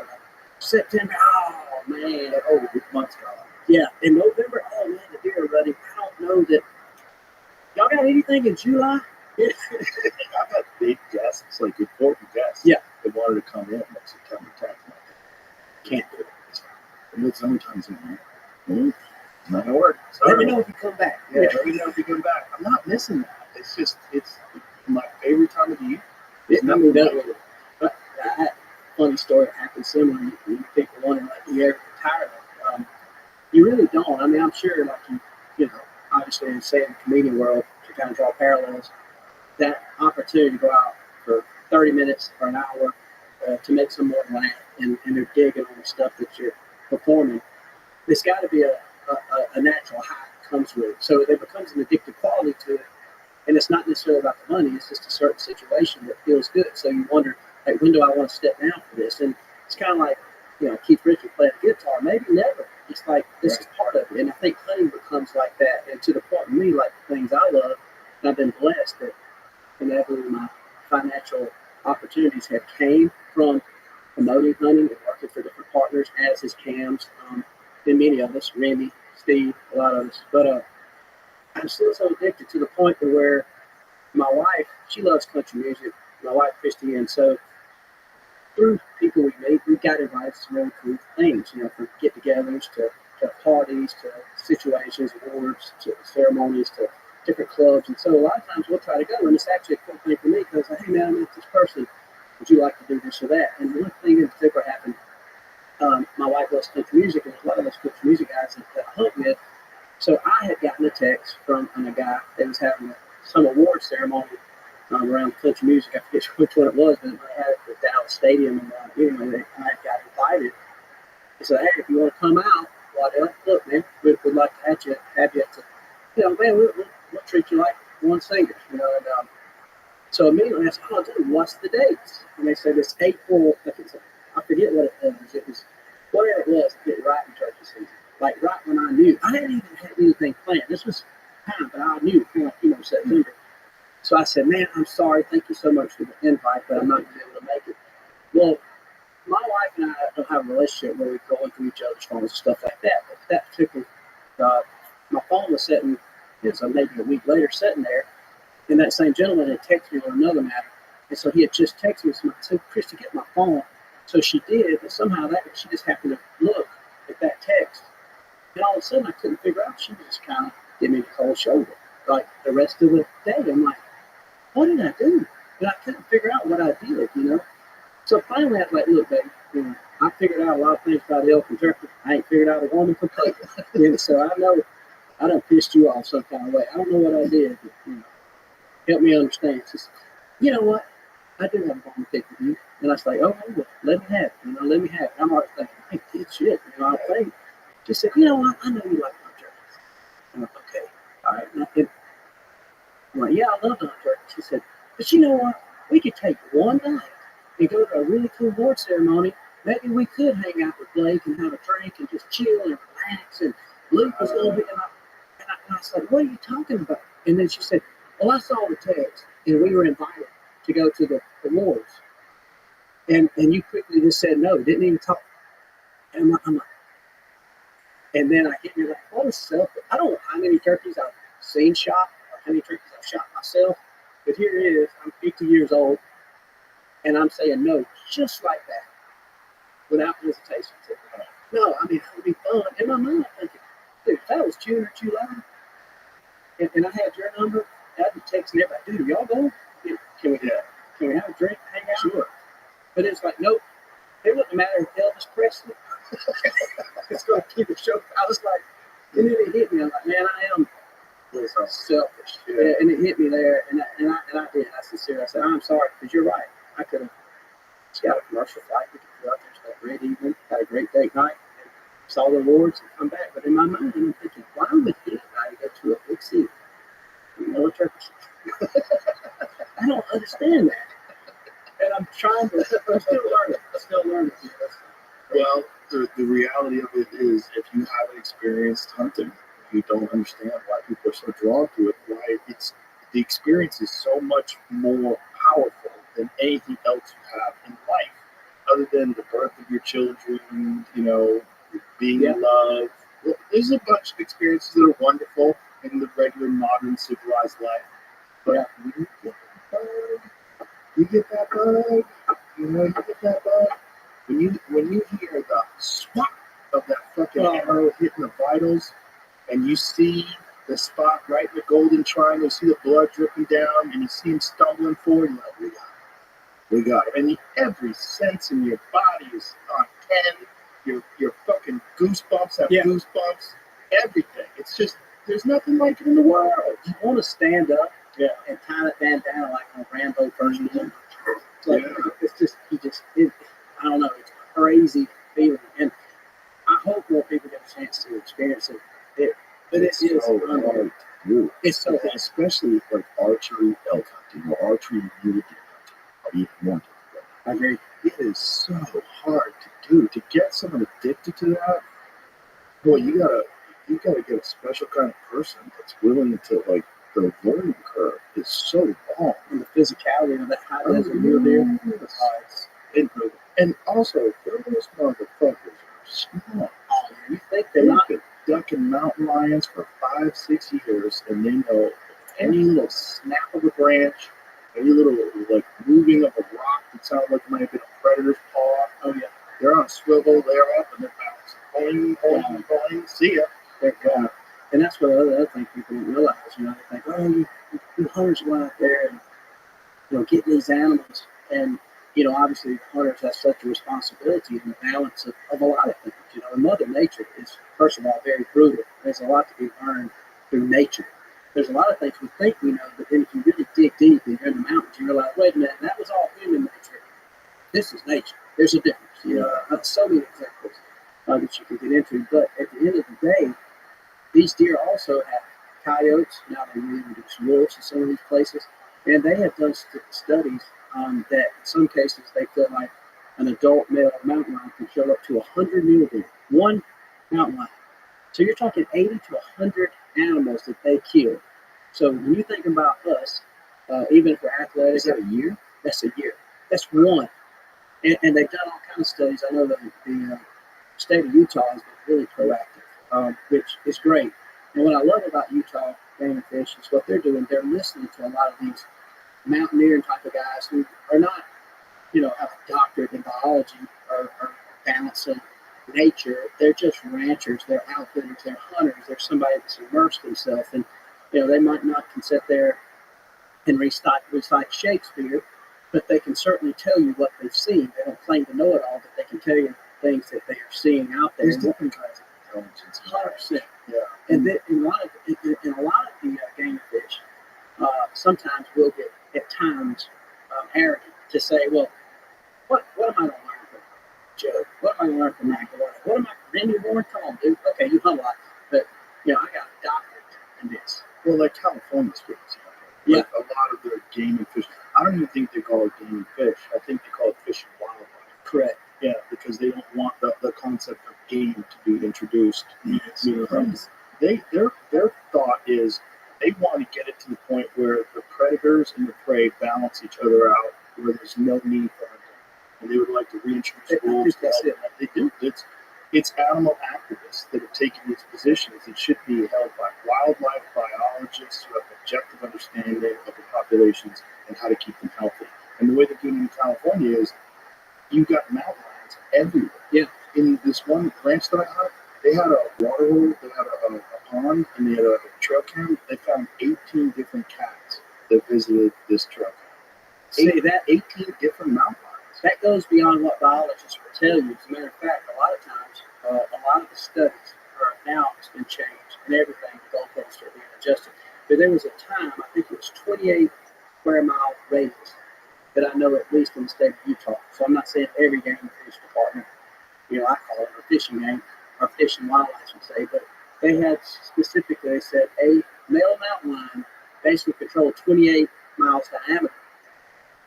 September, oh man, The month's gone. yeah. In November, oh man, the deer are running. I don't know that. Y'all got anything in July? I've got big guests, like important guests. Yeah. That wanted to come in like September 10th. Can't do it. And it's sometimes in not gonna work. Let me know if you come back. Yeah, let me know if you come back. I'm not missing that. It's just, it's my favorite time of the year. But I had a funny story that happened similar. You people wondering, like, you ever tired of you really don't. I mean, I'm sure, like, obviously, in, say, in the comedian world, to kind of draw parallels, that opportunity to go out for 30 minutes or an hour to make someone laugh and they're digging on the stuff that you're performing, there's got to be a natural high that comes with it. So there becomes an addictive quality to it. And it's not necessarily about the money. It's just a certain situation that feels good. So you wonder, like, when do I want to step down for this? And it's kind of like, Keith Richards playing the guitar. Maybe never. It's like, this is part of it. And I think hunting becomes like that. And to the point of me, like the things I love, and I've been blessed that inevitably my financial opportunities have came from promoting hunting and working for different partners, as is Cam's, and many of us, Remy, Steve, a lot of us. But I'm still so addicted to the point to where my wife, she loves country music, my wife, Christy, and so through people we meet, we got invited to some really cool things, from get-togethers to parties, to situations, awards, to ceremonies, to different clubs. And so a lot of times we'll try to go, and it's actually a cool thing for me because, hey, man, I met this person. Would you like to do this or that? And one thing in particular happened, my wife loves country music, and there's a lot of those country music guys that I hunt with. So I had gotten a text from a guy that was having some award ceremony around country music. I forget which one it was, but they had it at the Dallas Stadium. And anyway, I got invited. He said, hey, if you want to come out, look, man, we'd like to have you to, man, we'll treat you like one singer, And so immediately I said, oh, dude, what's the dates? And they said it's April, I forget what it was. It was whatever it was, right in turkey season. Like right when I knew. I hadn't even had anything planned. This was time, but I knew, September. So I said, man, I'm sorry. Thank you so much for the invite, but I'm not going to be able to make it. Well, my wife and I don't have a relationship where we go into each other's phones and stuff like that. But that particular, my phone was sitting, so maybe a week later, sitting there, and that same gentleman had texted me on another matter. And so he had just texted me, so I said, Christy, get my phone. So she did, but somehow she just happened to look at that text. And all of a sudden, I couldn't figure out. She was just kind of giving me the cold shoulder. Like the rest of the day, I'm like, what did I do? And I couldn't figure out what I did, So finally, I was like, look, baby, I figured out a lot of things about elk and turkey. I ain't figured out a woman completely. And so I know I done pissed you off some kind of way. I don't know what I did, but, help me understand. She said, you know what? I do have a bone to pick with you. And I was like, okay, well, let me have it. Let me have it. I'm already thinking, hey, good shit. I think. She said, you know what? I know you like hunt turkeys. I'm like, okay, all right. I'm like, yeah, I love to hunt turkeys. She said, but you know what? we could take one night and go to a really cool award ceremony. Maybe we could hang out with Blake and have a drink and just chill and relax. And Luke was going to be, and I was like, what are you talking about? And then she said, well, I saw the text, and we were invited to go to the awards. And you quickly just said no, didn't even talk. And I'm like, and then I hit me like, what is selfish? I don't know how many turkeys I've seen shot or how many turkeys I've shot myself, but here it is. I'm 50 years old, and I'm saying no just like that without hesitation. No, I mean, it would be fun. In my mind, I'm thinking, dude, if I was June or July, and I had your number, I'd be texting everybody, dude, y'all going? Can we have a drink, hang out? Sure. But it's like, nope, it wouldn't matter if Elvis Presley. It's going to keep it short. I was like, and then it hit me. I'm like, man, I am selfish. Yeah. And it hit me there, and I did. I sincerely said, I'm sorry, because you're right. I could have just got a commercial flight. We could go out there, spent a great evening, had a great date night, and saw the awards and come back. But in my mind, I'm thinking, why would anybody go to a big city? You know, a turkey. I don't understand that. And I'm still learning. Well, the reality of it is, if you haven't experienced hunting, you don't understand why people are so drawn to it. Why the experience is so much more powerful than anything else you have in life, other than the birth of your children. You know, being in love. Well, there's a bunch of experiences that are wonderful in the regular modern civilized life, but you get that bug. You get that bug. When you hear the swat of that fucking arrow hitting the vitals, and you see the spot right in the golden triangle, you see the blood dripping down, and you see him stumbling forward, you're like, we got it. And every sense in your body is on 10. Your fucking goosebumps have goosebumps. Everything. It's just, there's nothing like it in the world. You want to stand up and tie that bandana like a Rambo person. It's like, it's just, I don't know, it's a crazy feeling. And I hope more people get a chance to experience it. But it's so hard to do. It's so hard. Especially like archery elk hunting or archery mule deer hunting. I even want to. I agree. It is so hard to do. To get someone addicted to that, boy, you gotta get a special kind of person that's willing to, like, the learning curve is so long. And the physicality of that high desert mule deer. And also, those motherfuckers are smart. You think they're not ducking mountain lions for 5-6 years, and they know any little snap of a branch, any little like moving of a rock that sounds like it might have been a predator's paw. Oh yeah, they're on a swivel, they're up, and they're bouncing, boing, boing, boing. See ya. They're gone. And that's what the other thing people don't realize. You know, they think, oh, you hunters go out there and, you know, get these animals, and, you know, obviously hunters have such a responsibility in the balance of a lot of things. You know, and Mother Nature is, first of all, very brutal. There's a lot to be learned through nature. There's a lot of things we think we know, but then if you really dig deep and you're in the mountains, you realize, wait a minute, that was all human nature. This is nature. There's a difference. You know, so many examples that you can get into. But at the end of the day, these deer also have coyotes. Now they reintroduce wolves in some of these places. And they have done studies that in some cases they feel like an adult male mountain lion can kill up to 100 mule deer. One mountain lion. So you're talking 80 to 100 animals that they kill. So when you think about us, even if we're athletic, is that a year? That's a year. That's one. And they've done all kinds of studies. I know the state of Utah has been really proactive, which is great. And what I love about Utah Game and Fish is what they're doing. They're listening to a lot of these mountaineering type of guys who are not, you know, have a doctorate in biology or balancing nature. They're just ranchers. They're outfitters. They're hunters. They're somebody that's immersed themselves. And, you know, they might not can sit there and recite Shakespeare, but they can certainly tell you what they've seen. They don't claim to know it all, but they can tell you things that they are seeing out there. There's different kinds of intelligence. 100%. Yeah. And then in a lot of the game and fish, sometimes we'll get at times arrogant to say, well, what am I going to learn from Joe? What am I going to learn from McElroy? What am I, Randy Warren? Come on, dude. Okay, you hunt a lot, but, you know, I got a doctorate in this. Well, like California streams. Yeah. Like a lot of their game and fish. I don't even think they call it game fish. I think they call it fish and wildlife. Correct. Yeah, because they don't want the concept of game to be introduced. Their thought is they want to get it to the point where the predators and the prey balance each other out, where there's no need for hunting, and they would like to reintroduce wolves. That's it. They do. It's animal activists that have taken these positions that should be held by wildlife biologists who have objective understanding of the populations and how to keep them healthy. And the way they're doing it in California is you've got mountain lions everywhere. Yeah. In this one ranch that I had, they had a water hole, they had a pond, and they had a trail cam. They found 18 different cats that visited this trail cam. See, that 18 different mountain lions. that goes beyond what biologists will tell you. As a matter of fact, a lot of times, a lot of the studies are now it's been changed and everything. The goalposts are being adjusted. But there was a time, I think it was 28 square mile radius that I know at least in the state of Utah. So I'm not saying every game and fish department, I call it a fishing game or fish and wildlife, I should say, but they had specifically, they said a male mountain lion basically controlled 28 miles diameter,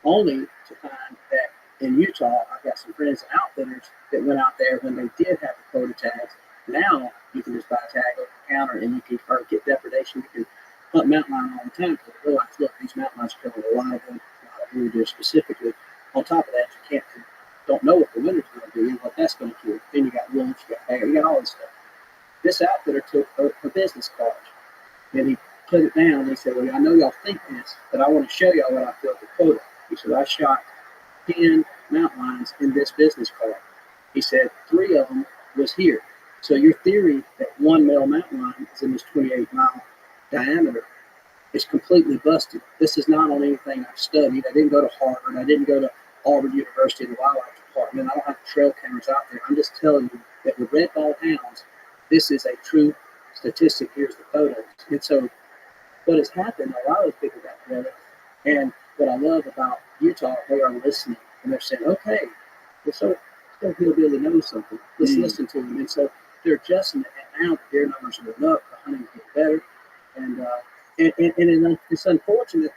only to find that in Utah, I've got some friends and outfitters that went out there when they did have the quota tags. Now you can just buy a tag over the counter and you can get depredation. You can hunt mountain lion all the time because they realize, look, these mountain lions are killing a lot of them, blue deer specifically. On top of that, you don't know what the winter's going to be and what that's going to kill. Then you got wolves, you got bear, you got all this stuff. This outfitter took a business card and he put it down and he said, well, I know y'all think this, but I want to show y'all what I filled the quota. He said, I shot 10 mountain lions in this business card. He said, 3 of them was here. So your theory that one male mountain lion is in this 28-mile diameter is completely busted. This is not on anything I've studied. I didn't go to Harvard. I didn't go to Auburn University in the wildlife department. I don't have trail cameras out there. I'm just telling you that with red ball hounds, this is a true statistic. Here's the photos. And so what has happened, a lot of those people got together, and what I love about Utah, they are listening, and they're saying, okay, so hillbilly knows something. Let's listen to them. And so they're adjusting it, and now the deer numbers are going up, the hunting getting better, and it's unfortunate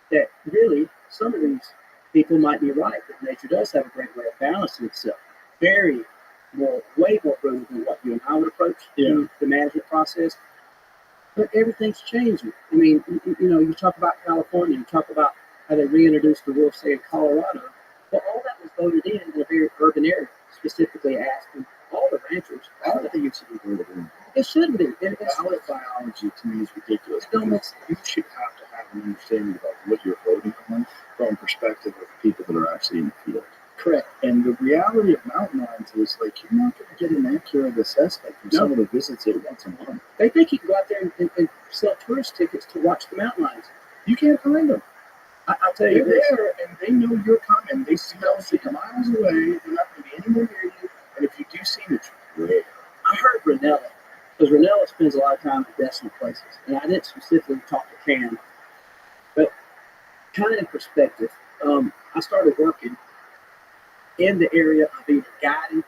that really some of these people might be right, that nature does have a great way of balancing itself. Way more brutal than what you and I would approach in the management process. But everything's changing. I mean, you talk about California, you talk about how they reintroduced the wolf, say, in Colorado. Well, all that was voted in a very urban area, specifically asking all the ranchers. I don't think it should be voted in. It shouldn't be. Ballot biology to me is ridiculous. Don't make sense. You should have to have an understanding about what you're voting on from the perspective of people that are actually in the field. Correct. And the reality of mountain lions is, like, you're not going to get an accurate assessment from someone who visits it once a month. They think you can go out there and sell tourist tickets to watch the mountain lions. You can't find them. I'll tell you They're this. there, and they know you're coming. They smell you miles away. They're not going to be anywhere near you. And if you do see them, it's rare. I heard Ranella, because Ranella spends a lot of time in desolate places, and I didn't specifically talk to Cam, but kind of in perspective, I started working in the area of either guiding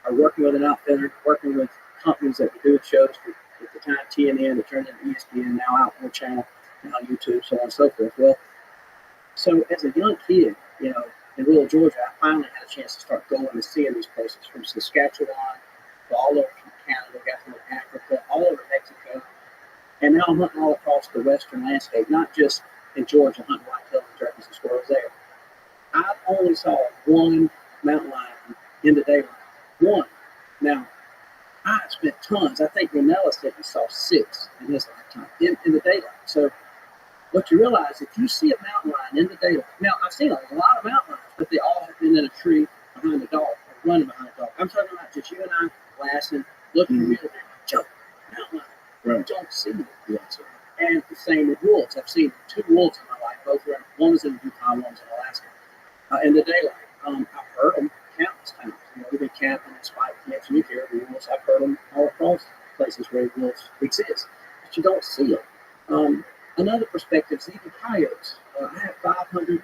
or working with an outfitter, working with companies that were doing shows for, at the time, TNN, that turned into ESPN, now Outdoor Channel, now YouTube, so on and so forth. Well, so as a young kid, in rural Georgia, I finally had a chance to start going and seeing these places from Saskatchewan to all over Canada, got to Africa, all over Mexico, and now I'm hunting all across the western landscape, not just in Georgia, hunting whitetails and turkeys and squirrels there. I only saw one mountain lion in the daylight. One. Now, I spent tons. I think Ranella said he saw 6 in his lifetime in the daylight. So what you realize, if you see a mountain lion in the daylight, now I've seen a lot of mountain lions, but they all have been in a tree behind a dog, or running behind a dog. I'm talking about just you and I glassing, looking at me, jump, mountain lion. Right. You don't see them. And the same with wolves. I've seen 2 wolves in my life, both around. One was in Yukon, one was in Alaska. In the daylight, I've heard them countless times. We've been camping in spike camps, and you hear the wolves. I've heard them all across places where wolves exist, but you don't see them. Another perspective is even coyotes. I have 500,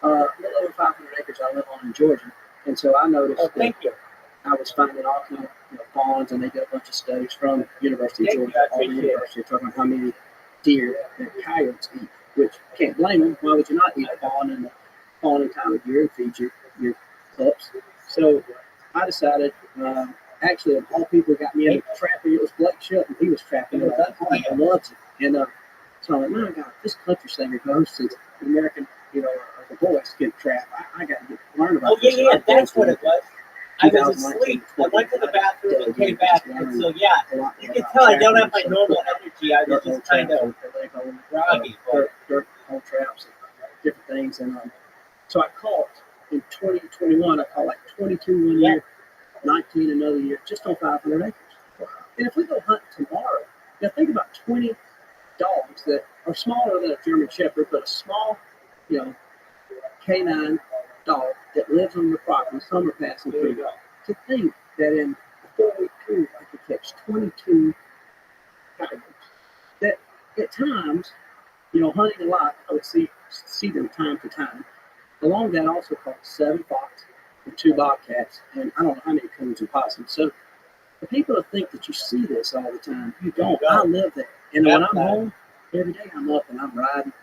a little over 500 acres I live on in Georgia, and so I noticed. Oh, thank you. I was finding all kinds of fawns, and they did a bunch of studies from University of Thank you, Georgia, I all the appreciate it. university, talking about how many deer that coyotes eat. which can't blame them. Why would you not eat fawn in the fawning time of year and feed your pups? So I decided, actually, of all people who got me into trapping, it was Blake Shelton. He was trapping it. I loved it. And so I'm like, man, God, this country singer goes to the American, or the boys get trapped. I got to learn about this. Yeah, that's what it was. I was asleep. I went to the bathroom and came back. And so, yeah, you can tell I don't have my normal energy. I was just kind of groggy. Dirt hole traps and different things. And so I caught in 2021, I caught like 22 one year, 19 another year, just on 500 acres. And if we go hunt tomorrow, now think about 20 dogs that are smaller than a German Shepherd, but a small, canine dog that lives on the property. Some are passing through. To think that in a 4-week period, I could catch 22 tigers. That at times, hunting a lot, I would see them time to time. Along that, I also caught 7 fox and 2 bobcats, and I don't know how many coons and possums. So the people that think that you see this all the time, you don't. I live there. And when I'm home, every day I'm up and I'm riding,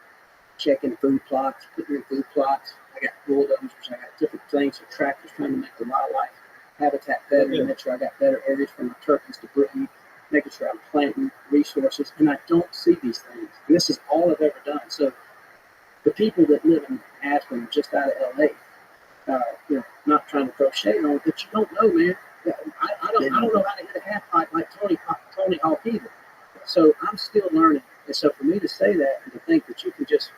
checking food plots, putting in food plots. I got bulldozers, I got different things, so tractors trying to make the wildlife habitat better, make sure I got better areas for my turkeys to breed, making sure I'm planting resources, and I don't see these things. And this is all I've ever done. So the people that live in Aspen, just out of LA, not trying to throw shade on it, but you don't know, man. I don't know how to hit a half pipe like Tony Hawk either. So I'm still learning. And so for me to say that and to think that you can just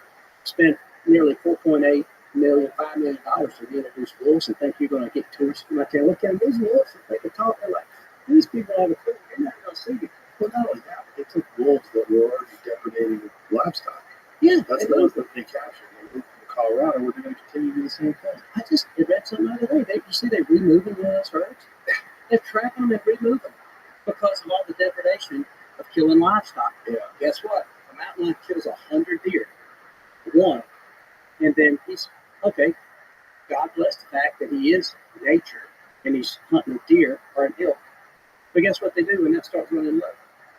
spend nearly $4.8 million, $5 million to reintroduce wolves and think you're going to get tourists from out there, look at them, these wolves, if they can talk, they're like, these people have a clue, they're not going to see you. Well, not only that, they took wolves that were already depredating livestock. Yeah, that's the ones that they captured. In Colorado, we're going to continue to do the same thing. I read something the other day. You see, they're removing those herds. They're trapping them and removing them because of all the depredation of killing livestock. Yeah. Guess what? A mountain lion kills 100 deer. One. And then he's, okay, God bless the fact that he is nature and he's hunting a deer or an elk. But guess what they do when that starts running low?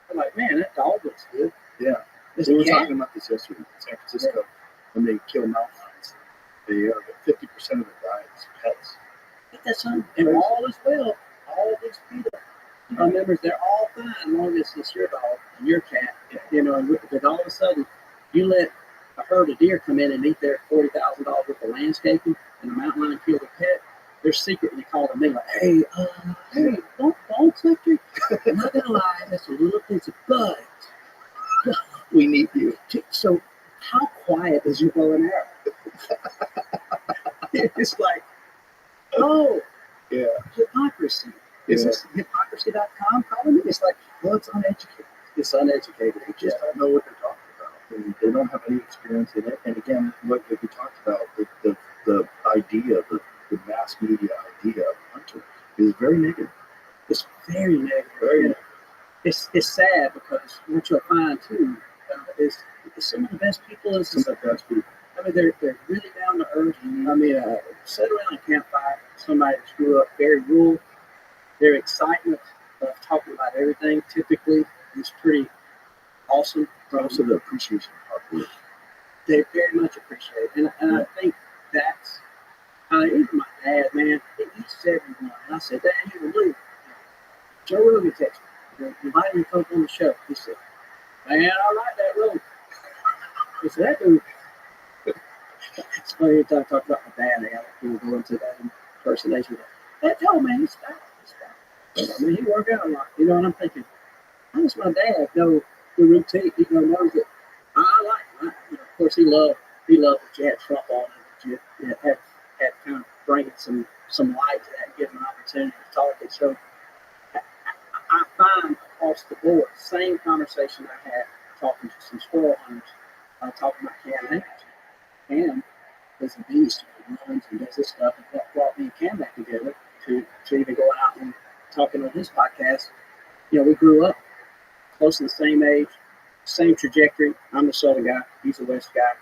They're like, man, that dog looks good. Yeah. We were talking about this yesterday in San Francisco when they kill mountain lions. They 50% of their diet is pets. But that's and all is well. All of these people, members, they're all fine as long as it's your dog and your cat. But all of a sudden, you let a herd of deer come in and eat their $40,000 worth of landscaping, and the mountain lion killed a pet. They're secretly calling me like, hey, don't click it. I'm not gonna lie, that's a little piece of butt. We need you. So, how quiet is your bow and arrow? It's like, hypocrisy. Is this hypocrisy.com calling me? It's like, well, it's uneducated. It's uneducated. They just don't know what they're talking about. They don't have any experience in it. And again, what we talked about, the idea, the mass media idea of hunter is very negative. It's very negative. Very negative. It's sad because what you'll find too is some of the best people. I mean, they're really down to earth. I mean, sit around a campfire. Somebody that grew up very rural. Their excitement of talking about everything typically is pretty awesome. Also, the appreciation of work. They very much appreciate it. And I think that's, even my dad, man, he said everyone. And I said, Dad, you can believe it. Joe Rogan texted me. Invited me to come on the show. He said, man, I like that road. He said, that dude. It's funny to talk about my dad. I got people go into that impersonation. That Joe, man, he's fat. I mean, he worked out a lot. And I'm thinking, how does my dad know the routine? He knows it. I like it. Of course, he loved that you had Trump on and that you had kind of bringing some light to that, giving an opportunity to talk it. So I find across the board, same conversation I had talking to some squirrel hunters, talking about Cam Hayes. Cam is a beast. He runs and does this stuff, and that brought me and Cam back together to even go out and talking on his podcast. We grew up close to the same age, same trajectory. I'm the Southern guy. He's a West guy.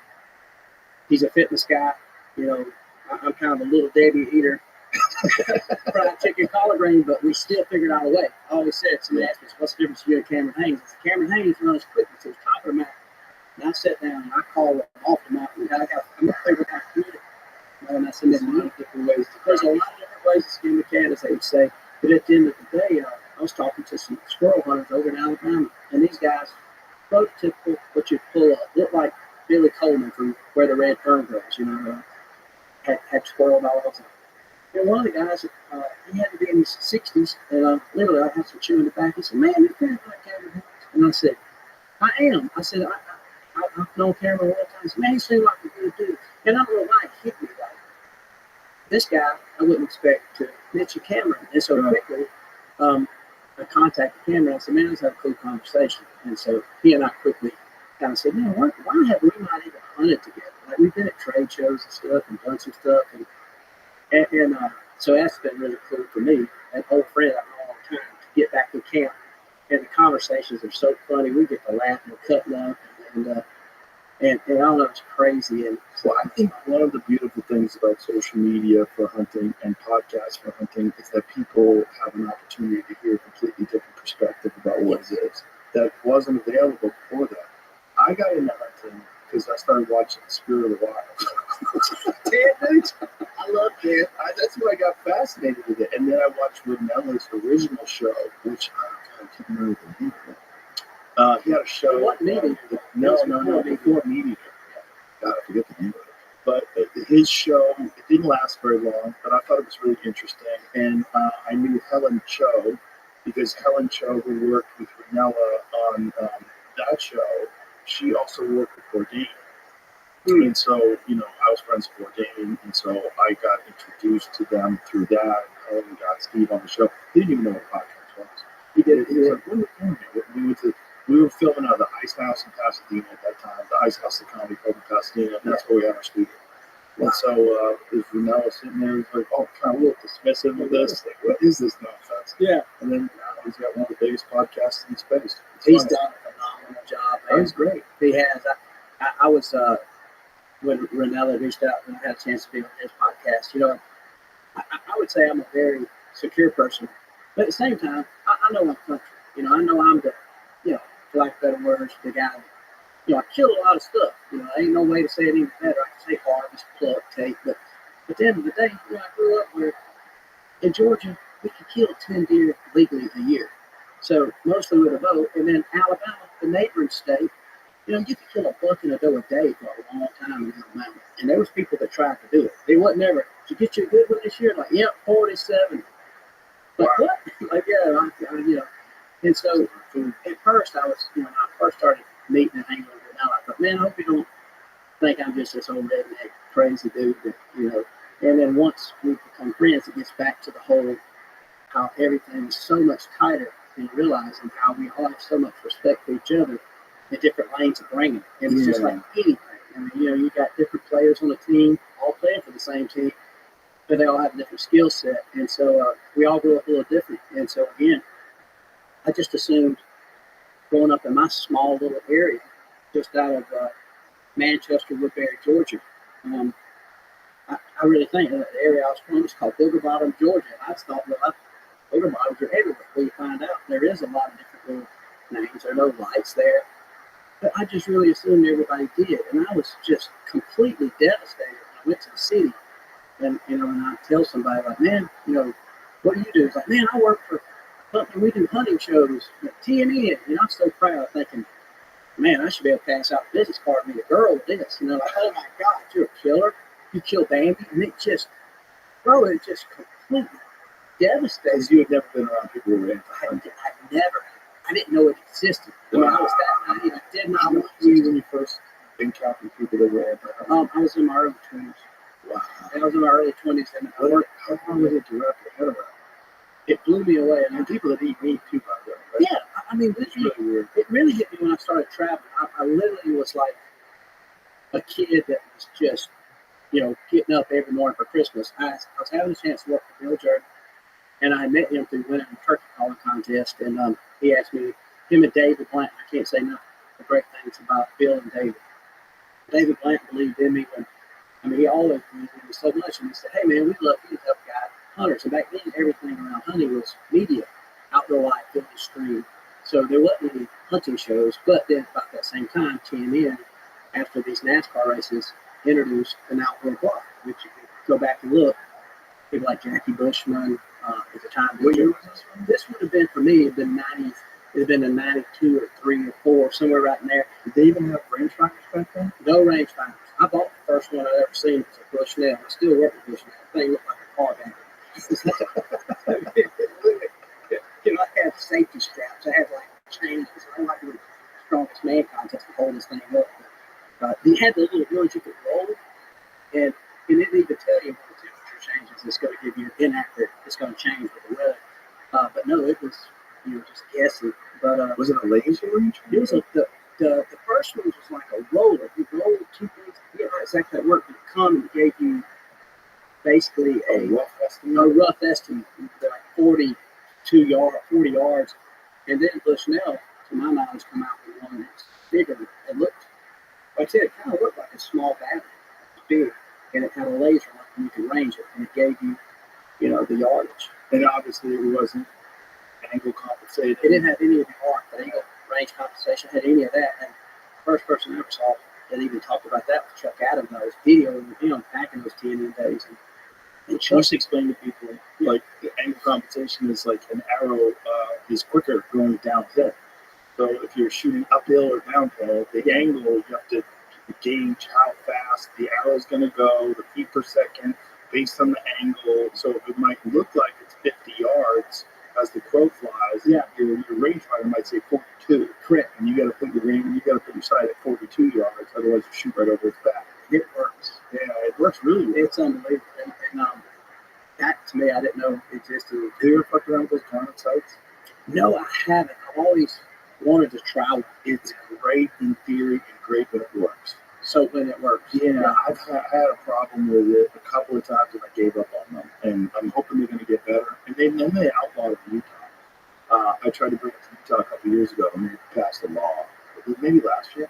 He's a fitness guy. I'm kind of a little Debbie eater. Fried chicken, collard green, but we still figured out a way. I always said, somebody asked me, what's the difference between you and Cameron Hayes? I said, Cameron Hayes runs quickly to the top of the mountain. And I sat down and I called them off the mountain. I'm gonna figure out how to do it. And I said, there's a lot of different ways to skin the cat, as they would say. But at the end of the day, I was talking to some squirrel hunters over in Alabama, and these guys, prototypical, what you pull up, looked like Billy Coleman from Where the Red Fern Grows, had squirrel dogs. And one of the guys, he had to be in his 60s, and literally I had some chew in the back. He said, man, you're kind of like Cameron Hicks. And I said, I am. I said, I've known Cameron a long time. He said, man, he seemed like a good dude. And I don't know why it hit me like this guy, I wouldn't expect to mention Cameron. And so quickly, I contacted Cameron. I said, man, let's have a cool conversation. And so he and I quickly kind of said, man, why have we not even hunted together? Like, we've been at trade shows and stuff and done some stuff. And so that's been really cool for me, an old friend I've known a long time, to get back to camp. And the conversations are so funny. We get to laugh and cutting up. And I don't know, it's crazy. And Well, I think one of the beautiful things about social media for hunting and podcasts for hunting is that people have an opportunity to hear a completely different perspective about what it is that wasn't available before that. I got into hunting because I started watching Spirit of the Wild. I love it. That's when I got fascinated with it. And then I watched Ranella's original show, which I can't remember the name of it. He had a show. What meeting? No, before Meat Eater. God, I forget the name of it. But his show, it didn't last very long, but I thought it was really interesting. And I knew Helen Cho because Helen Cho, who worked with Ranella on that show, she also worked with Bourdain. And so, I was friends with Bourdain, and so I got introduced to them through that. And Helen got Steve on the show. He didn't even know what a podcast was. He did it. He was like, what are we doing here? We were filming out of the Ice House in Pasadena at that time. The Ice House, the comedy club in Pasadena, and that's where we had our studio. And so there's Ranella sitting there, he's like, oh, kind of a little dismissive of this. Like, what is this nonsense? Yeah. And then he's got one of the biggest podcasts in space. He's done a phenomenal job. Man. He's great. He has. I was, when Ranella reached out and I had a chance to be on his podcast, I would say I'm a very secure person. But at the same time, I know my country. I know I'm the, for lack of better words, the guy that, I kill a lot of stuff. Ain't no way to say it any better. I can say harvest, pluck, take, but at the end of the day, I grew up where in Georgia, we could kill 10 deer legally a year. So mostly with a bow. And then Alabama, the neighboring state, you could kill a buck and a doe a day for a long time in Alabama. And there was people that tried to do it. They wasn't ever, did you get you a good one this year? Like, yep, 47. Like, what? Like, yeah, And so at first I was, when I first started meeting and hanging with Ranella, I thought, man, I hope you don't think I'm just this old redneck crazy dude that, and then once we become friends, it gets back to the whole, how everything is so much tighter and realizing how we all have so much respect for each other in different lanes of bringing. And it's just like anything. I mean, you got different players on the team, all playing for the same team, but they all have a different skill set. And so we all grew up a little different. And so again, I just assumed growing up in my small little area, just out of Manchester, Woodbury, Georgia, I really think that the area I was from is called Booger Bottom, Georgia. And I just thought, Booger Bottoms are everywhere. Well, you find out there is a lot of different little names. There are no lights there. But I just really assumed everybody did. And I was just completely devastated when I went to the city. And, and I tell somebody, like, man, what do you do? It's like, man, I work for something. We do hunting shows at TNN. I'm so proud, thinking, man, I should be able to pass out a business card and meet a girl with this. Like, oh my God, you're a killer. You killed Bambi. And it just completely devastated. Because you had never been around people who were into hunting. I didn't know it existed. I mean, I was that naive. I did not know it when existed. you first encountered people that were into hunting. I was in my early 20s. Wow. I was in my early 20s. And How long was it to wrap your head around? It blew me away. And people that eat meat too, by the way, right? Yeah, I mean, It's really weird. it really hit me when I started traveling. I literally was like a kid that was just, getting up every morning for Christmas. I was having a chance to work for Bill Jordan, and I met him through winning a turkey calling contest. And he asked me, him and David Blanton, I can't say nothing but great things about Bill and David. David Blanton believed in me he always believed in me so much. And he said, hey, man, we'd love you to help guide hunters. And back then, everything around hunting was media, outdoor life, film, stream. So there wasn't any hunting shows, but then about that same time, TNN, after these NASCAR races, introduced an outdoor bar, which if you go back and look, people like Jackie Bushman at the time. What year was this one? This would have been for me. It'd been 90. It'd been a 92 or 3 or 4, somewhere right in there. Did they even have rangefinders back then? No rangefinders. I bought the first one I'd ever seen. It was a Bushnell. I still work with Bushnell. The thing looked like a car battery. I had safety straps. I had like chains. I like the strongest man contest to hold this thing up. But you had those little ones you could roll, and it didn't even tell you when the temperature changes. It's going to give you inaccurate. It's going to change with the weather. But no, it was just guessing. But Was it a laser range? it was the first one was like a roller. You rolled two things. I forget how exactly that worked. But it come and gave you basically a rough estimate, like 40 yards. And then Bushnell, to my knowledge, come out with one that's bigger. It looked, like I said, it kind of looked like a small battery. It was big, and it had a laser on it, and you could range it, and it gave you, the yardage. And obviously it wasn't angle compensated. It didn't have any of the arc, the angle range compensation, had any of that. And the first person I ever saw that even talked about that was Chuck Adams. I was videoing him back in those TNN days. And Chuck Just explain to people, like, the angle compensation is like an arrow is quicker going downhill. So if you're shooting uphill or downhill, the angle, you have to gauge how fast the arrow is going to go, the feet per second, based on the angle. So it might look like it's 50 yards as the crow flies. Yeah. Your rangefinder might say 42. Correct. And you got to put your sight at 42 yards, otherwise you shoot right over its back. It works. Yeah, it works really well. It's unbelievable. And that, to me, I didn't know existed. Have you ever fucked around with those garnet sights? No, I haven't. I've always wanted to try one. It's great in theory and great when it works. So when it works. Yeah, I've had a problem with it a couple of times and I gave up on them. And I'm hoping they're going to get better. And they outlawed it in Utah. I tried to bring it to Utah a couple of years ago and they passed a law. Maybe last year.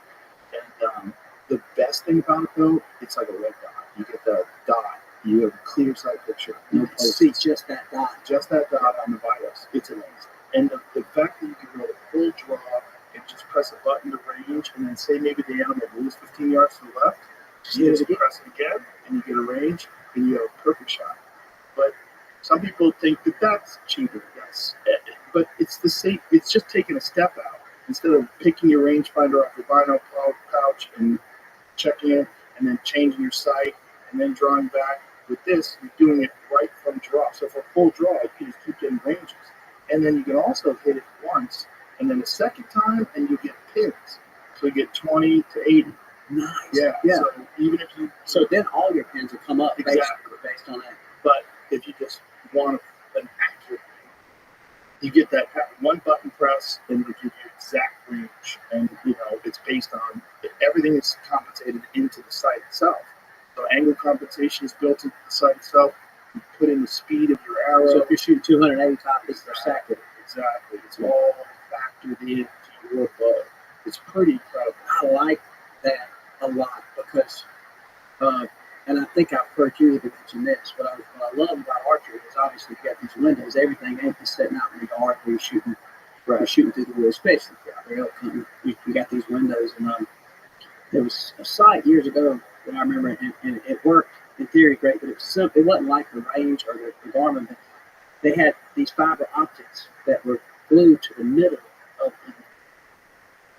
And the best thing about it, though, it's like a red dot. You get the dot. You have a clear sight picture. You can see just that dot. Just that dot on the Vitos. It's amazing. And the fact that you can roll a full draw and just press a button to range, and then say maybe the animal moves 15 yards to the left, you just press it again, and you get a range, and you have a perfect shot. But some people think that that's cheaper, yes. But it's the same. It's just taking a step out. Instead of picking your rangefinder off your vinyl pouch and checking it, and then changing your sight, and then drawing back. With this, you're doing it right from draw. So for full draw, you can just keep getting ranges. And then you can also hit it once, and then a second time, and you get pins. So you get 20 to 80. Nice. Yeah. So even if you... So then all your pins will come up Exactly. based on that. But if you just want an accurate, you get that one button press, and it gives you exact range. And, it's based on... Everything is compensated into the sight itself. So angle compensation is built into the sight itself. You put in the speed of your arrow. So if you're shooting 280 copies per second. Exactly. It's all factored into your bow. It's pretty incredible. I like that a lot because, and I think I've heard you even mention this. What I love about archery is obviously you got these windows. Everything ain't just sitting out in the yard where you're shooting. Right. You're shooting through the woods, especially if you're out there elk hunting. You got these windows, and there was a site years ago that I remember, and it worked in theory great, but it was simple. It wasn't like the range or the Garmin. But they had these fiber optics that were glued to the middle of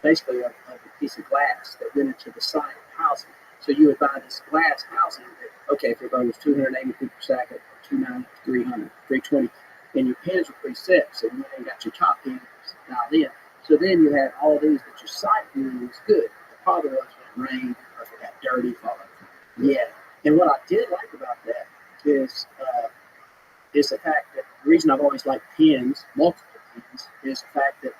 basically of a piece of glass that went into the side of the housing. So you would buy this glass housing that, okay, if your bow was 280 feet per second, 290, 300, 320, and your pins were preset, so you ain't got your top pins dialed in. So then you had all these, but your sight viewing was good. The problem was when it rained or if it got dirty falling. Yeah. And what I did like about that is the fact that the reason I've always liked pins, multiple pins, is the fact that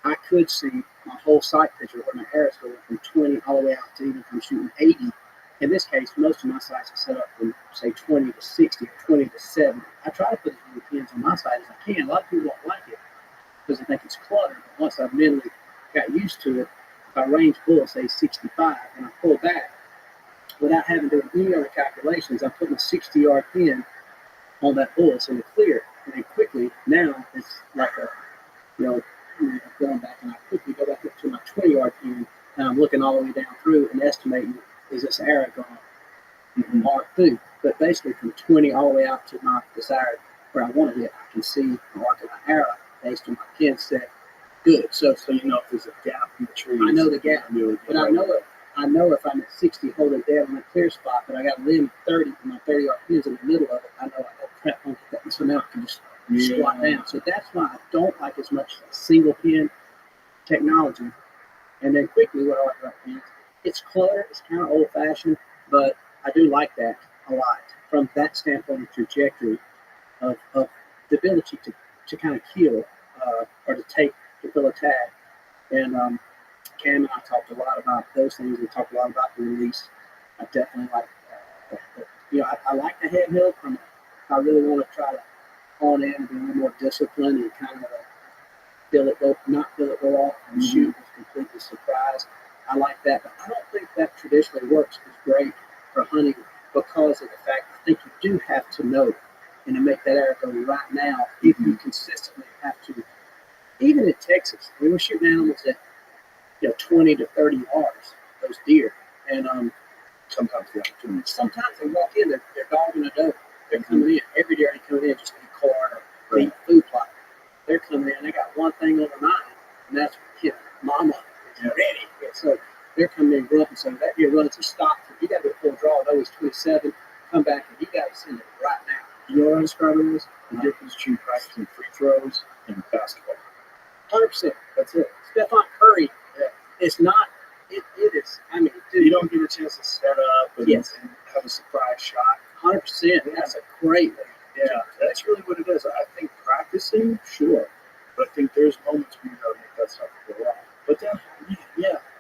I could see my whole sight picture where my arrows go from 20 all the way out to even from shooting 80. In this case, most of my sights are set up from, say, 20 to 60 or 20 to 70. I try to put as many pins on my sight as I can. A lot of people don't like it because they think it's cluttered. But once I've mentally got used to it, if I range bull, say 65, and I pull back, without having to do any other calculations, I'm putting a 60-yard pin on that bull, so it's clear. And then quickly, now it's like a, memory of going back, and I quickly go back up to my 20-yard pin, and I'm looking all the way down through and estimating, is this arrow going to mark through? But basically from 20 all the way out to my desired where I want to hit, I can see the mark of my arrow based on my pin set. Good. So you know if there's a gap in the trees. I know the gap, but I know if I'm at 60 holding down in a clear spot, but I got limb at 30 and my 30-yard pin's in the middle of it, I know I got prep on that. So now I can just squat down. So that's why I don't like as much single pin technology. And then quickly, what I like about pins, it's cluttered, it's kind of old fashioned, but I do like that a lot from that standpoint of trajectory of the ability to kind of kill or to fill a tag. And Cam and I talked a lot about those things. We talked a lot about the release. I definitely like I like the handheld from it. I really want to try to hone in and be a little more disciplined and kind of not feel it go off and shoot with completely surprised. I like that, but I don't think that traditionally works as great for hunting because of the fact I think you do have to know and to make that arrow go right now if you consistently have to. Even in Texas, we were shooting animals at 20 to 30 yards, those deer, and sometimes they walk in, they're dogging a doe. They're coming in. Every deer ain't coming in just to eat corn or eat food plot. They're coming in. They got one thing on their mind, and that's mama is ready. And so they're coming in grunting. So that deer runs to stop. You got to do a full draw. Though he's 27. Come back and you got to send it right now. You know what I describe it as? The difference between practicing free throws and basketball. 100%. That's it. Stephon Curry. It's not. It is. I mean, dude, you don't get a chance to set up and have a surprise shot. 100%. That's a great way. Yeah, that's really what it is. I think practicing, sure, but I think there's moments where you gotta make that stuff go wrong. But then,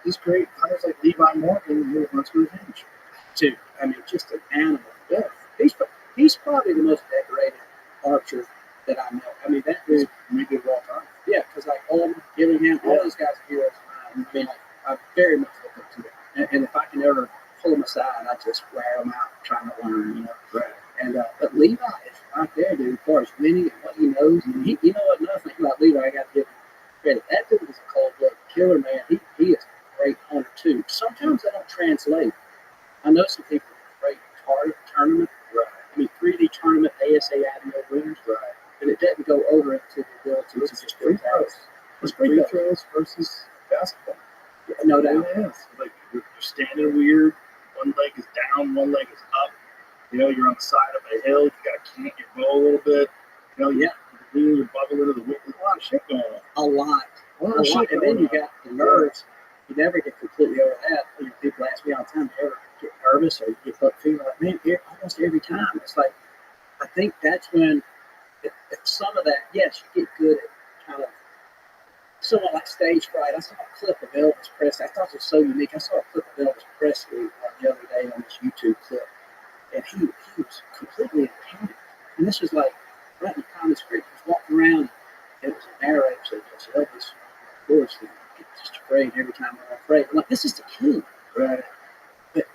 he's great. Hunters like Levi Morgan who runs through the hinge. Too. I mean, just an animal. Yeah, he's probably the most decorated archer that I know. I mean, that dude maybe of all time. Yeah, because like Oldham, Gillingham, all those guys are heroes. I very much look up to them. And if I can ever pull them aside, I just wear them out trying to learn, Right. And but Levi is right there, dude, as far as winning and what he knows. And you know what, another thing about Levi, I got to give him credit. That dude is a cold-blooded killer, man. He is a great hunter, too. Sometimes that don't translate. I know some people are great tournament. Right. I mean, 3D tournament, ASA Admiral winners. Right. And it doesn't go over into the ability to just free throws. It's free throws versus basketball. Yeah, no doubt. It is. Like you're standing weird. One leg is down, one leg is up. You're on the side of a hill. You got to cant your bow a little bit. You're leaning your bubble into the wind. There's a lot of shit going on. A lot. And then you got the nerves. You never get completely over that. People ask me all the time, you ever get nervous or you get butt fever? Like, man, almost every time. It's like, I think that's when if some of that, yes, you get good at kind of somewhat like stage fright. I saw a clip of Elvis Presley. I thought it was so unique. I saw a clip of Elvis Presley the other day on this YouTube clip, and he was completely in panic. And this was like right in the Common Street. He was walking around. It was a narrator, so Elvis, of course, he gets just afraid every time I'm afraid. I'm like, this is the king. Right. But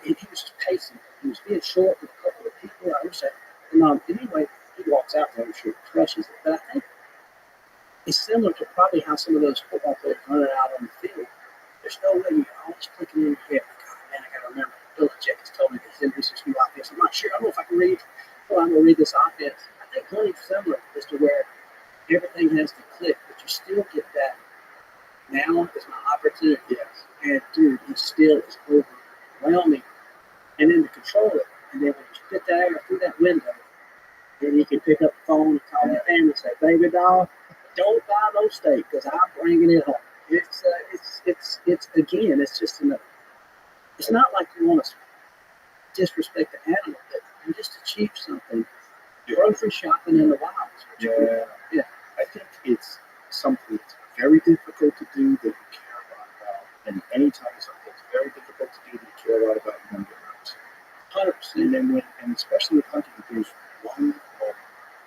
he was just pacing. He was being short with a couple of people. I wish and anyway, he walks out there, I'm sure, crushes it. But I think it's similar to probably how some of those football players run out on the field. There's no way you're always clicking in your head. Like, oh, man, I got to remember. Bill Belichick has told me that he's introduced this new offense. I'm not sure. I don't know if I can read. Well, I'm going to read this offense. I think hunting's similar as to where everything has to click, but you still get that. Now is my opportunity. Yes. And, dude, it still is overwhelming. And then to control it, and then when you spit that air through that window, then you can pick up the phone and call your family and say, baby doll, don't buy no steak because I'm bringing it home. It's again, it's just it's not like you want to disrespect the animal, but you just achieve something. Grocery shopping in the wild. Yeah. I think it's something that's very difficult to do that you care a lot about. And anytime something that's very difficult to do that you care a lot about, you're going to get nervous. 100%. And then and especially with hunting, there's one moment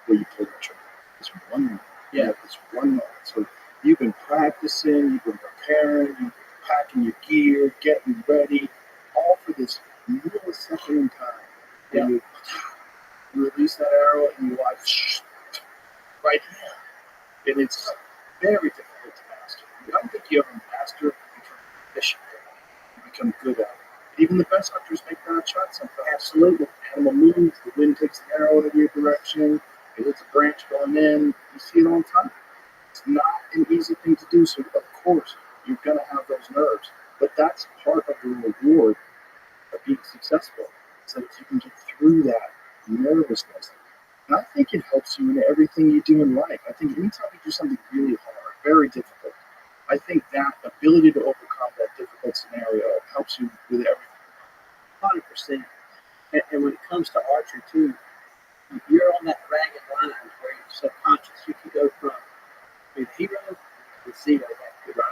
where you pull the trigger. It's one moment. Yeah. It's one moment. So you've been practicing, you've been preparing, you've been packing your gear, getting ready, all for this millisecond in time. Yeah. And you release that arrow and you watch right here. And it's very difficult to master. I don't think you ever master it, you become efficient at it. You become good at it. Even the best hunters make bad shots sometimes. Absolutely. Animal moves, the wind takes the arrow in your direction, it hits a branch going in. You see it all the time. It's not an easy thing to do, so of course you're going to have those nerves. But that's part of the reward of being successful, so that you can get through that nervousness. And I think it helps you in everything you do in life. I think anytime you do something really hard, very difficult, I think that ability to overcome that difficult scenario helps you with everything. 100%. And when it comes to archery too, you're on that ragged line where you're subconscious. You can go from being hero to zero.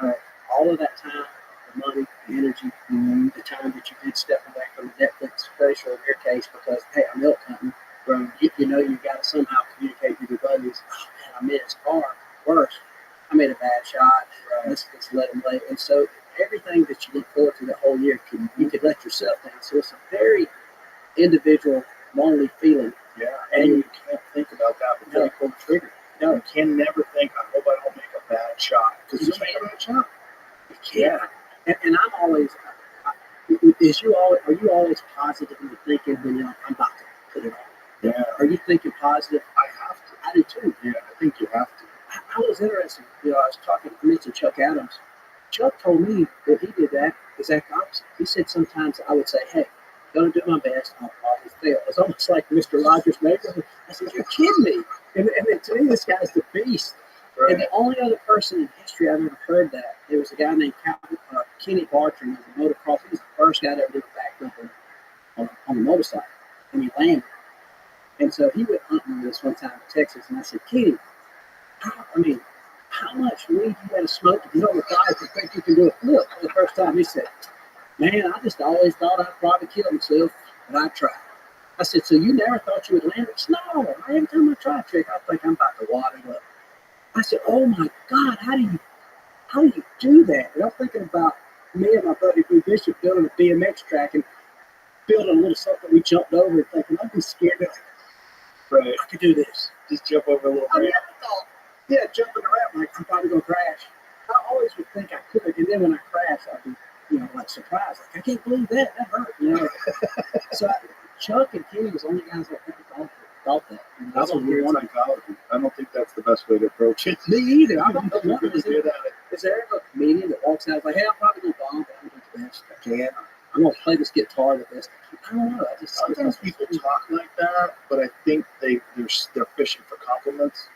Right. All of that time, the money, the energy, the time that you did step away from the Netflix special in your case because, hey, I'm elk hunting. You know you got to somehow communicate with your buddies. Oh, man, I missed. Or worse, I made a bad shot. Let's let him lay. And so everything that you look forward to the whole year, you could let yourself down. So it's a very individual, lonely feeling. Yeah, and you can't think about that before you pull the trigger. No, you can never think, I hope I don't make a bad shot. Because you make a bad shot. You can't. And I'm always, are you always positively thinking when you're like, I'm about to put it on? Yeah. Are you thinking positive? I have to. I do too. Yeah, I think you have to. I was interested. I was talking to Chuck Adams. Chuck told me that he did that exact opposite. He said sometimes I would say, hey, I'm going to do my best. I'll probably fail. It's almost like Mr. Rogers' neighborhood. I said, you're kidding me. And to me, this guy's the beast. Right. And the only other person in history I've ever heard that, there was a guy named Kenny Bartram, who was a motocross. He was the first guy that ever did a backflip on a motorcycle. And he landed. And so he went hunting with us one time in Texas. And I said, Kenny, how much weed you got to smoke to get on the guy to think you can do a flip for the first time? He said, man, I just always thought I'd probably kill myself, but I tried. I said, so you never thought you would land it? No, every time I try a trick, I think I'm about to wad it up. I said, oh my God, how do you do that? And I'm thinking about me and my buddy Blue Bishop building a BMX track and building a little something we jumped over and thinking, I'd be scared that I could do this. Just jump over a little I ramp. never thought, jumping around like I'm probably going to crash. I always would think I could, and then when I crash, I'd be, like surprised. Like, I can't believe that hurt, So Chuck and Kenny was the only guys like that thought that. That's a weird psychology. I don't think that's the best way to approach it. Me either. I don't know You're what really is good it. at it. Is there ever a comedian that walks out like, hey, I'm probably going to bomb, but I'm going to do the best I can. I'm going to play this guitar the best I can. I don't know. Sometimes people talk like that, but I think they're fishing for compliments.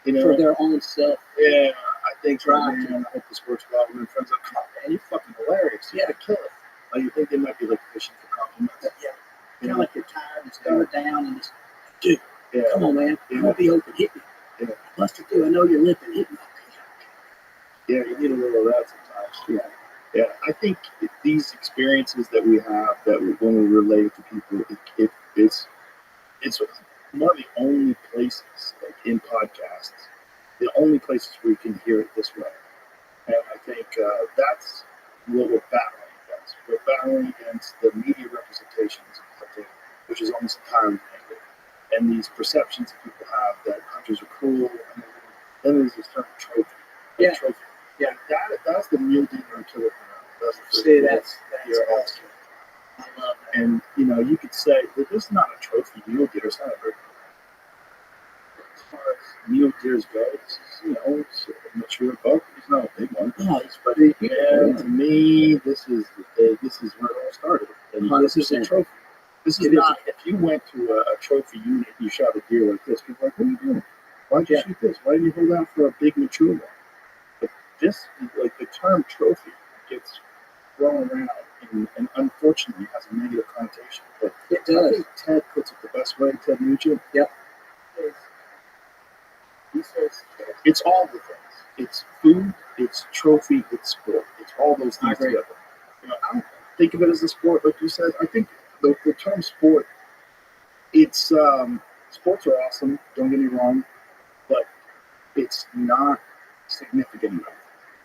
For their own self. Yeah, I think Right. man, I hope this works well. And my friends are like, oh, man, you're fucking hilarious. You gotta kill it. Like, you think they might be like fishing for compliments. Yeah. Kind of like you're tired and stirred down and just, dude, come on, man. Yeah. I'm going to be open. Hit me. Yeah. Busted through. I know you're limping. Hit me. Yeah, you need a little of that sometimes. Yeah. I think these experiences that we have, when we relate to people, it's one of the only places, like in podcasts, the only places where you can hear it this way. And I think that's what we're battling against. We're battling against the media representations of hunting, which is almost entirely negative. And these perceptions that people have that hunters are cruel, and then there's this term trophy. Yeah. Trophy. Yeah, that's the mule deer and killer ground. That's awesome. I love that. And you could say that this is not a trophy mule deer. It's not a very, as far as mule deers go, this is it's a mature buck. It's not a big one. Oh, But to me, this is where it all started. And this is a trophy. This is not. If you went to a trophy unit, you shot a deer like this. People are like, what are you doing? Why did you shoot this? Why didn't you hold out for a big mature one? But this, like the term trophy, gets thrown around and unfortunately has a negative connotation. But it does. I think Ted puts it the best way. Ted Nugent. Yep. He says it's all the things. It's food, it's trophy, it's sport. It's all those things together. I don't think of it as a sport, like you said. I think the term sport, it's sports are awesome. Don't get me wrong, but it's not significant enough.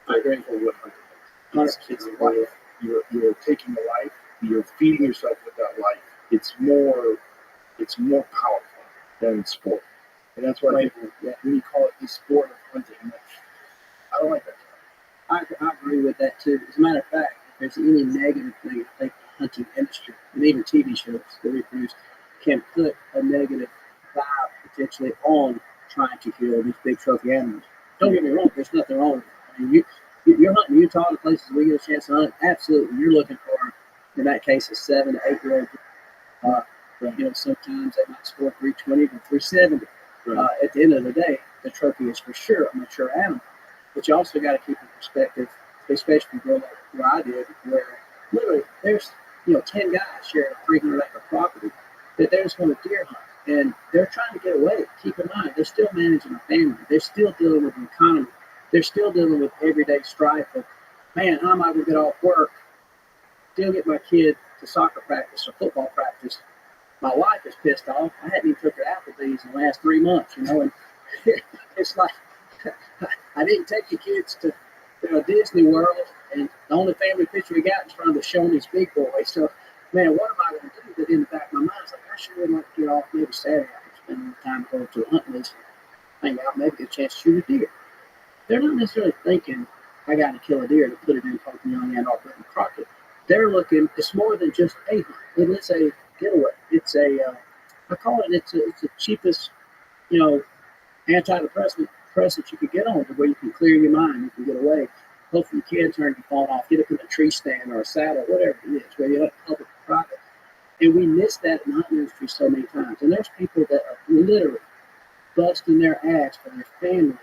I agree for what hunting is. It's life. You're taking a life. You're feeding yourself with that life. It's more powerful than sport. And that's why people, when you call it the sport of hunting, I don't like that. I agree with that too. As a matter of fact, if there's any negative thing, I think the hunting industry and even TV shows that we produce can put a negative vibe potentially on trying to kill these big trophy animals. Don't get me wrong, there's nothing wrong with it. I mean, you're hunting Utah, the places we get a chance to hunt. Absolutely, you're looking for, in that case, a 7 to 8 year old. Sometimes they might score 320 to 370. At the end of the day, the trophy is for sure a mature animal. But you also got to keep in perspective, especially where I did, where literally there's 10 guys sharing a 300-acre property that they're just going to deer hunt, and they're trying to get away. Keep in mind, they're still managing a family. They're still dealing with the economy. They're still dealing with everyday strife of, man, how am I going to get off work, still get my kid to soccer practice or football practice? My wife is pissed off. I hadn't even took her to Applebee's in the last 3 months, and it's like, I didn't take the kids to Disney World, and the only family picture we got is from the Shoney's Big Boy. So, man, what am I going to do? But in the back of my mind, it's like, I sure would like to get off maybe Saturday. I could spend more time going to a hunting list, hang out, maybe get a chance to shoot a deer. They're not necessarily thinking, I got to kill a deer to put it in Pope Young and or Button Crockett. They're looking, it's more than just a hunt. It's a getaway. It's I call it, it's the cheapest, antidepressant you could get on, to where you can clear your mind, you can get away. Hopefully you can turn your phone off, get up in a tree stand or a saddle, whatever it is, where you have public or private. And we miss that in the hunting industry so many times. And there's people that are literally busting their ass for their family.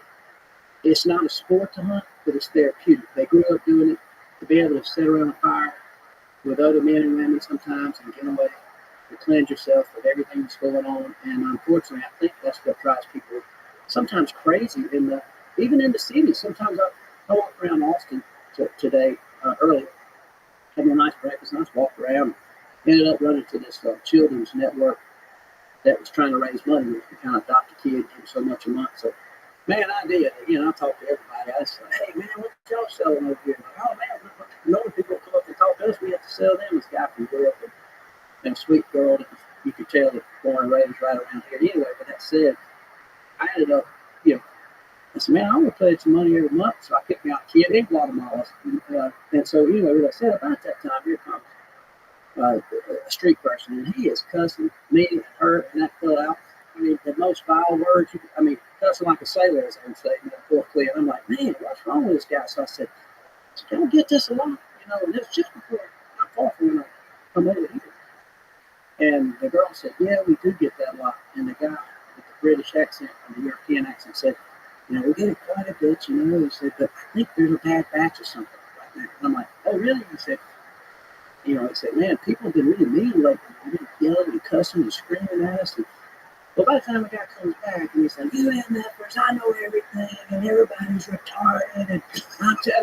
It's not a sport to hunt, but it's therapeutic. They grew up doing it, to be able to sit around a fire with other men and women sometimes and get away, to cleanse yourself with everything that's going on. And unfortunately, I think that's what drives people sometimes crazy even in the cities. Sometimes I walked around Austin today early, having a nice breakfast, nice walk around. Ended up running to this children's network that was trying to raise money to kind of adopt a kid, give so much a month. So, man, I did. I talked to everybody. I said, hey, man, what y'all selling over here? Like, oh, man, knowing people come up and talk to us, we have to sell them. This guy from Europe and a sweet girl that you could tell that born and raised right around here. Anyway, with that said, I ended up, I said, man, I want to play some money every month. So I picked me out a kid in Guatemala. And so, anyway, what I said about that time, here comes a street person, and he is cussing me and her and that girl out. I mean, the most vile words, cussing like a sailor, as I would say, fourth clear. I'm like, man, what's wrong with this guy? So I said, don't get this a lot, and it's just before, not far from when I come over here. And the girl said, yeah, we do get that a lot. And the guy with the British accent and the European accent said, we get it quite a bit, He said, but I think there's a bad batch or something like that. And I'm like, oh, really? He said, he said, man, people have been really mean lately. They've been yelling and cussing and screaming at us. And, well, by the time the guy comes back, and he's like, you MFers, I know everything, and everybody's retarded. And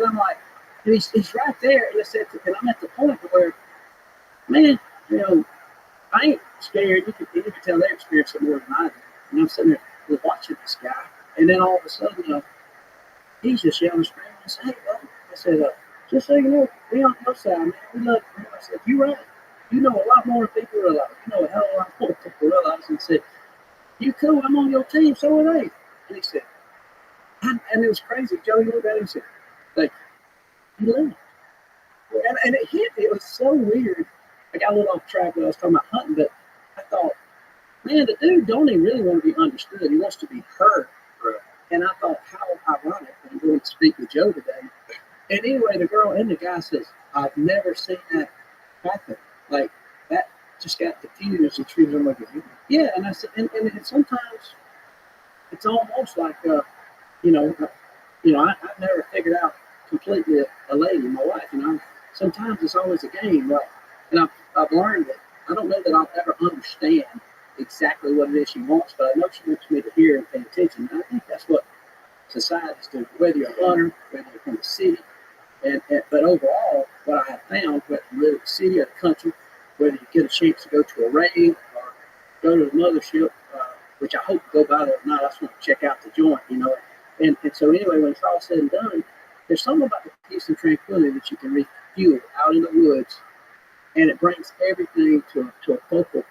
I'm like, and he's right there. And I'm at the point where, man, I ain't scared. You can tell they experience it more than I do. And I'm sitting there watching this guy. And then all of a sudden, he's just yelling and screaming. I said, hey, buddy. I said, just so you know, we on your side, man. We love you. I said, you're right. You know a lot more than people realize. You know a hell of a lot more than people realize. And he said, you cool, I'm on your team, so are they. And he said, and it was crazy. Joey looked at him and said, like, you left. And it hit me. It was so weird. I got a little off track when I was talking about hunting, but I thought, man, the dude don't even really want to be understood. He wants to be heard. Right. And I thought, how ironic. I'm going to speak with Joe today. And anyway, the girl and the guy says, I've never seen that happen. Like, that just got diffused and treated him like a human. Yeah, and I said, and sometimes it's almost like, I've never figured out completely a lady, my wife, Sometimes it's always a game, right? And I've learned that I don't know that I'll ever understand exactly what it is she wants, but I know she wants me to hear and pay attention. And I think that's what society's doing, whether you're a hunter, whether you're from the city. But overall, what I have found, whether you live in the city or the country, whether you get a chance to go to a raid or go to the mothership, which I hope to go by there tonight. I just want to check out the joint, And so anyway, when it's all said and done, there's something about the peace and tranquility that you can refuel out in the woods, and it brings everything to a focal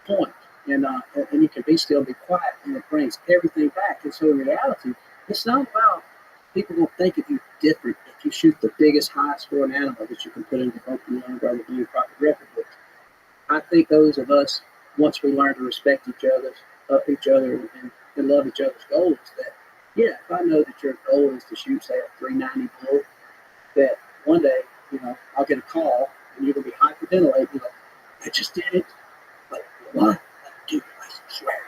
point. And you can be still, be quiet, and it brings everything back. And so in reality, it's not about people gonna think of you different if you shoot the biggest, highest scoring animal that you can put into open young brother blue pocket record books. I think those of us, once we learn to respect each other and love each other's goals, that yeah, if I know that your goal is to shoot, say, a 390 bull, that one day, I'll get a call and you're gonna be hyperventilating, like, I just did it. Like, what? Like, dude, I swear.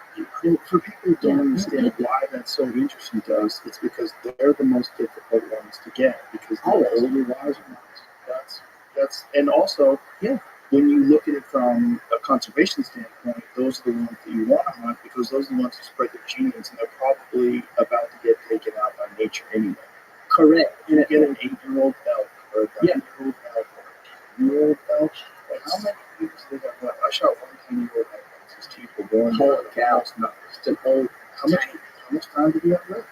Well, for people who don't understand why that's so interesting to us, it's because they're the most difficult ones to get because they're the older, wiser ones. And also, when you look at it from a conservation standpoint, those are the ones that you want to hunt because those are the ones who spread their genes and they're probably about to get taken out by nature anyway. Correct. And you get an 8-year-old elk or a 9-year-old elk or a 10-year-old elk. Like, how many years do they got left? I shot one 10-year-old elk. His teeth were born. Holy cow. How much time did he have left?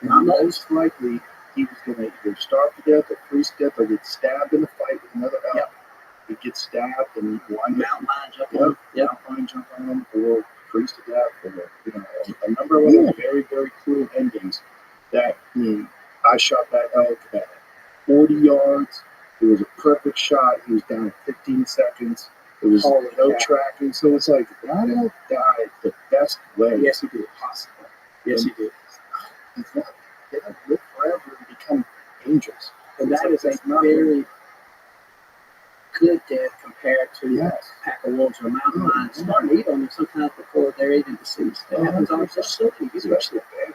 Most likely, he was going to either starve to death or freeze to death or get stabbed in a fight with another elk. Yep. He'd get stabbed and he'd wind Mountain lion jump on. mountain lion jump on him or freeze to death or a number of other very, very cruel endings. That I shot that elk at 40 yards. It was a perfect shot. He was down in 15 seconds. It was no tracking. So it's like, that elk died the best way possible. Yes, he did. They don't live forever and become dangerous. And that is a very good death compared to a pack of wolves or a mountain lion. Starting to eat on them sometimes before they're even deceased. That happens all the time, especially bears.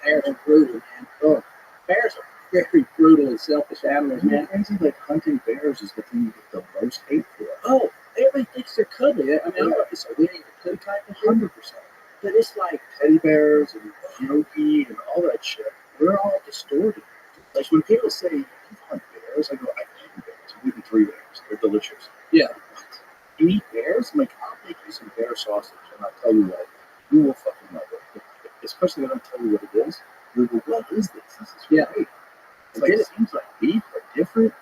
Bears are brutal, man. Bears are very brutal and selfish animals, man. Crazy, like hunting bears is the thing you get the most hate for. Oh, everybody thinks they're cuddly. I mean, I don't know if it's a Winnie the Pooh type of 100%. but it's like Teddy bears and yogi and all that shit. They're all distorted. Like when people say, you hunt bears, I go, I've eaten bears. I've eaten 3 bears. They're delicious. Yeah. You eat bears? I'm like, I'll make you some bear sausage and I'll tell you what, you will fucking love it. Especially when I tell you what it is. You'll go, what is this? This is great. It's like, it seems like beef, but different.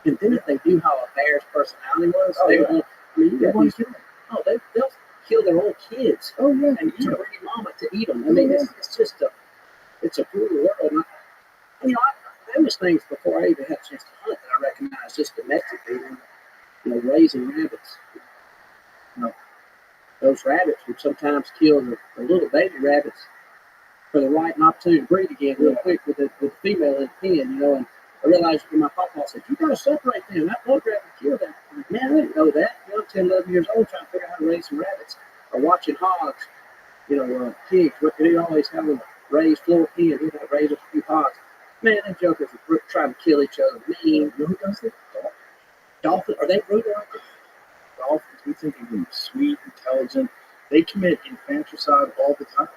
And then if they do how a bear's personality was, they want to kill them. Oh, they'll kill their own kids. Oh, yeah. And eat a pretty mama to eat them. I mean, it's just it's a brutal world. And there was things before I even had a chance to hunt that I recognized just domestically, raising rabbits. Those rabbits would sometimes kill the little baby rabbits for the right and opportunity to breed again real quick with the female in the pen, and I realized when my papa said, you got to separate them. That blood rabbit killed that. I'm like, man, I didn't know that. I'm 10, 11 years old trying to figure out how to raise some rabbits. Or watching hogs, pigs. They always have them raised floor pen. He'd have raised a few hogs. Man, them jokers are trying to kill each other. Mean. You know who does it? Dolphins. Are they brutal? Dolphins, we think of them sweet, intelligent. They commit infanticide all the time.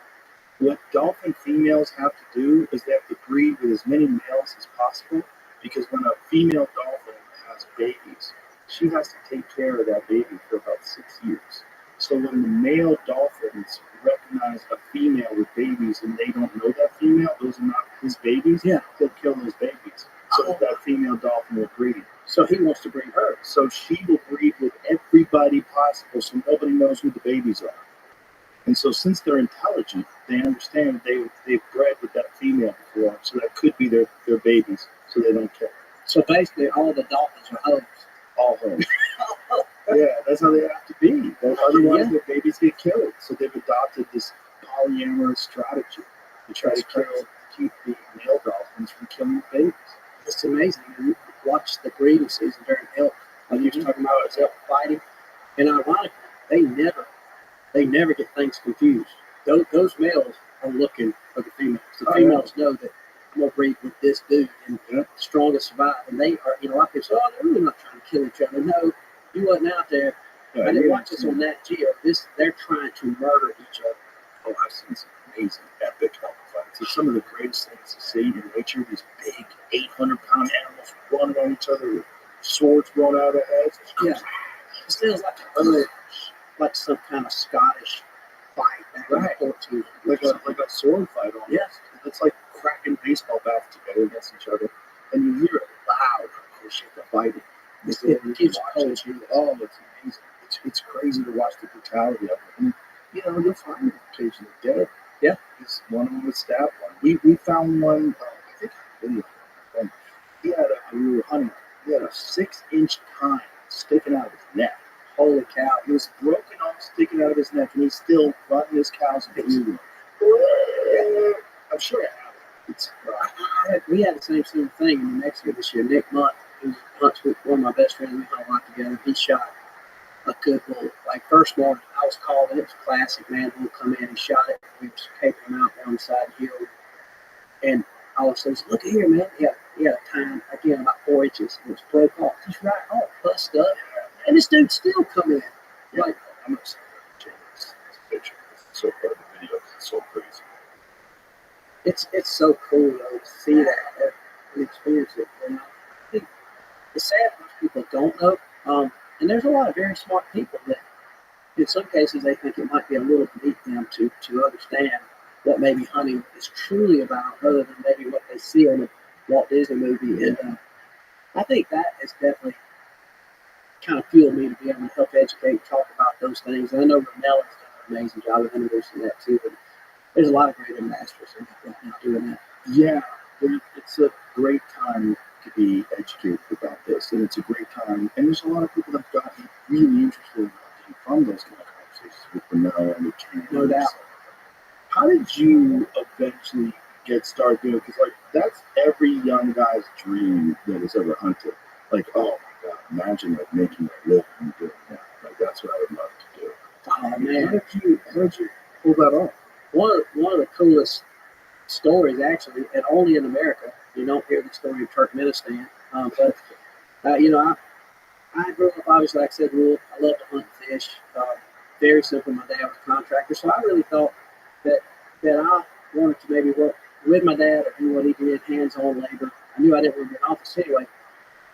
What dolphin females have to do is they have to breed with as many males as possible because when a female dolphin has babies, she has to take care of that baby for about 6 years. So when the male dolphins recognize a female with babies and they don't know that female, those are not his babies, he'll kill those babies. So that female dolphin will breed. So he wants to breed her. So she will breed with everybody possible so nobody knows who the babies are. And so since they're intelligent, they understand they've bred with that female before, so that could be their babies, so they don't kill them. So basically all the dolphins are hoes. All hoes. Yeah, that's how they have to be. Otherwise their babies get killed. So they've adopted this polyamorous strategy to try to keep the male dolphins from killing the babies. It's amazing. You watch the breeding season during elk. Like you were talking about elk fighting. And ironically, they never get things confused. Those males are looking for the females. The females know that I'm going to breed with this dude and the strongest survive. And they are, a lot of people say, oh, they're really not trying to kill each other. No, you wasn't out there. I didn't watch this on Nat Geo. They're trying to murder each other. Oh, I've seen some amazing epic elk fights. It's some of the greatest things to see in nature. These big 800-pound animals running on each other with swords growing out of their heads. Yeah. It sounds like some kind of Scottish fight back in the 1400s. Like a sword fight almost. Yes. It's like cracking baseball bats together against each other. And you hear it loud. Oh shit, they're fighting. It keeps cold. Oh, it's amazing. It's crazy to watch the brutality of it. And, you'll find them occasionally dead. Yeah. One of them was stabbed one. We found one, I think video. And we were hunting. He had a 6-inch tine sticking out of his neck. Holy cow. It was broken off, sticking out of his neck, and he's still running his cows and feeding. I'm sure it happened. We had the same thing in New Mexico this year. Nick Munt, who hunts with one of my best friends, we hunt a lot together. He shot a good bull. Like first morning, I was called, and it was classic, man. He'll come in and shot it. We was capering him out down the side of the hill. And all of a sudden, look at here, man. He had a time, again, about 4 inches. It was broke off. Just right off, bust up. And this dude still come in. Yeah. Like, I'm not saying this picture. It's so part of the video. It's so crazy. it's so cool though to see that and experience it. You know, I think it's sad most people don't know. And there's a lot of very smart people that, in some cases, they think it might be a little beneath them to understand what maybe hunting is truly about, other than maybe what they see on the Walt Disney movie. And I think that has definitely kind of fueled me to be able to help educate, talk about those things. And I know Ramella's done an amazing job of introducing that too. But there's a lot of great ambassadors right now doing that. Yeah, it's a great time to be educated about this, and it's a great time. And there's a lot of people that got really interested in hunting from those kind of conversations with Ramella and with Cam. No doubt. How did you eventually get started doing it? Because like that's every young guy's dream that has ever hunted. Like, oh my God, imagine like making a living doing that. Like that's what I would love to do. Oh man, How did you pull that off? one of the coolest stories, actually, and only in America. You don't hear the story of Turkmenistan. But you know, I grew up, obviously, like I said, rural. I love to hunt and fish. Very simple. My dad was a contractor, so I really thought that I wanted to maybe work with my dad or do what he did, hands-on labor. I knew I didn't want to be an office anyway.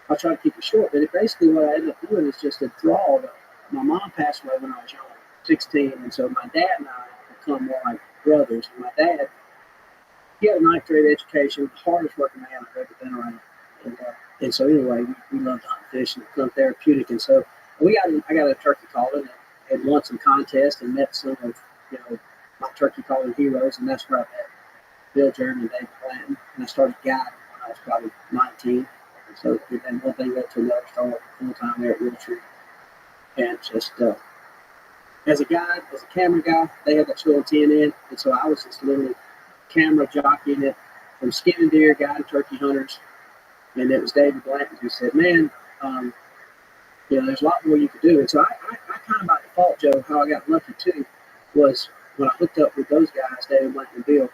I tried to keep it short, but basically what I ended up doing is just a draw. My mom passed away when I was young, 16, and so my dad and I become more like brothers. And my dad, he had a ninth grade education, the hardest working man I've ever been around. And so anyway, we loved hunting, fishing, and become therapeutic. And so I got a turkey calling and won some contests and met some of my turkey calling heroes, and that's where I met Bill Jeremy and David Blanton. And I started guiding when I was probably 19. And so then one thing led to another. Started working full time there at Rothschild. And just as a guide, as a camera guy, they had that show on TNN, and so I was just literally camera jockeying it from skinning deer, guiding turkey hunters. And it was David Blanton who said, man, there's a lot more you could do. And so I kind of by default, Joe, how I got lucky too, was when I hooked up with those guys, David Blanton and Bill,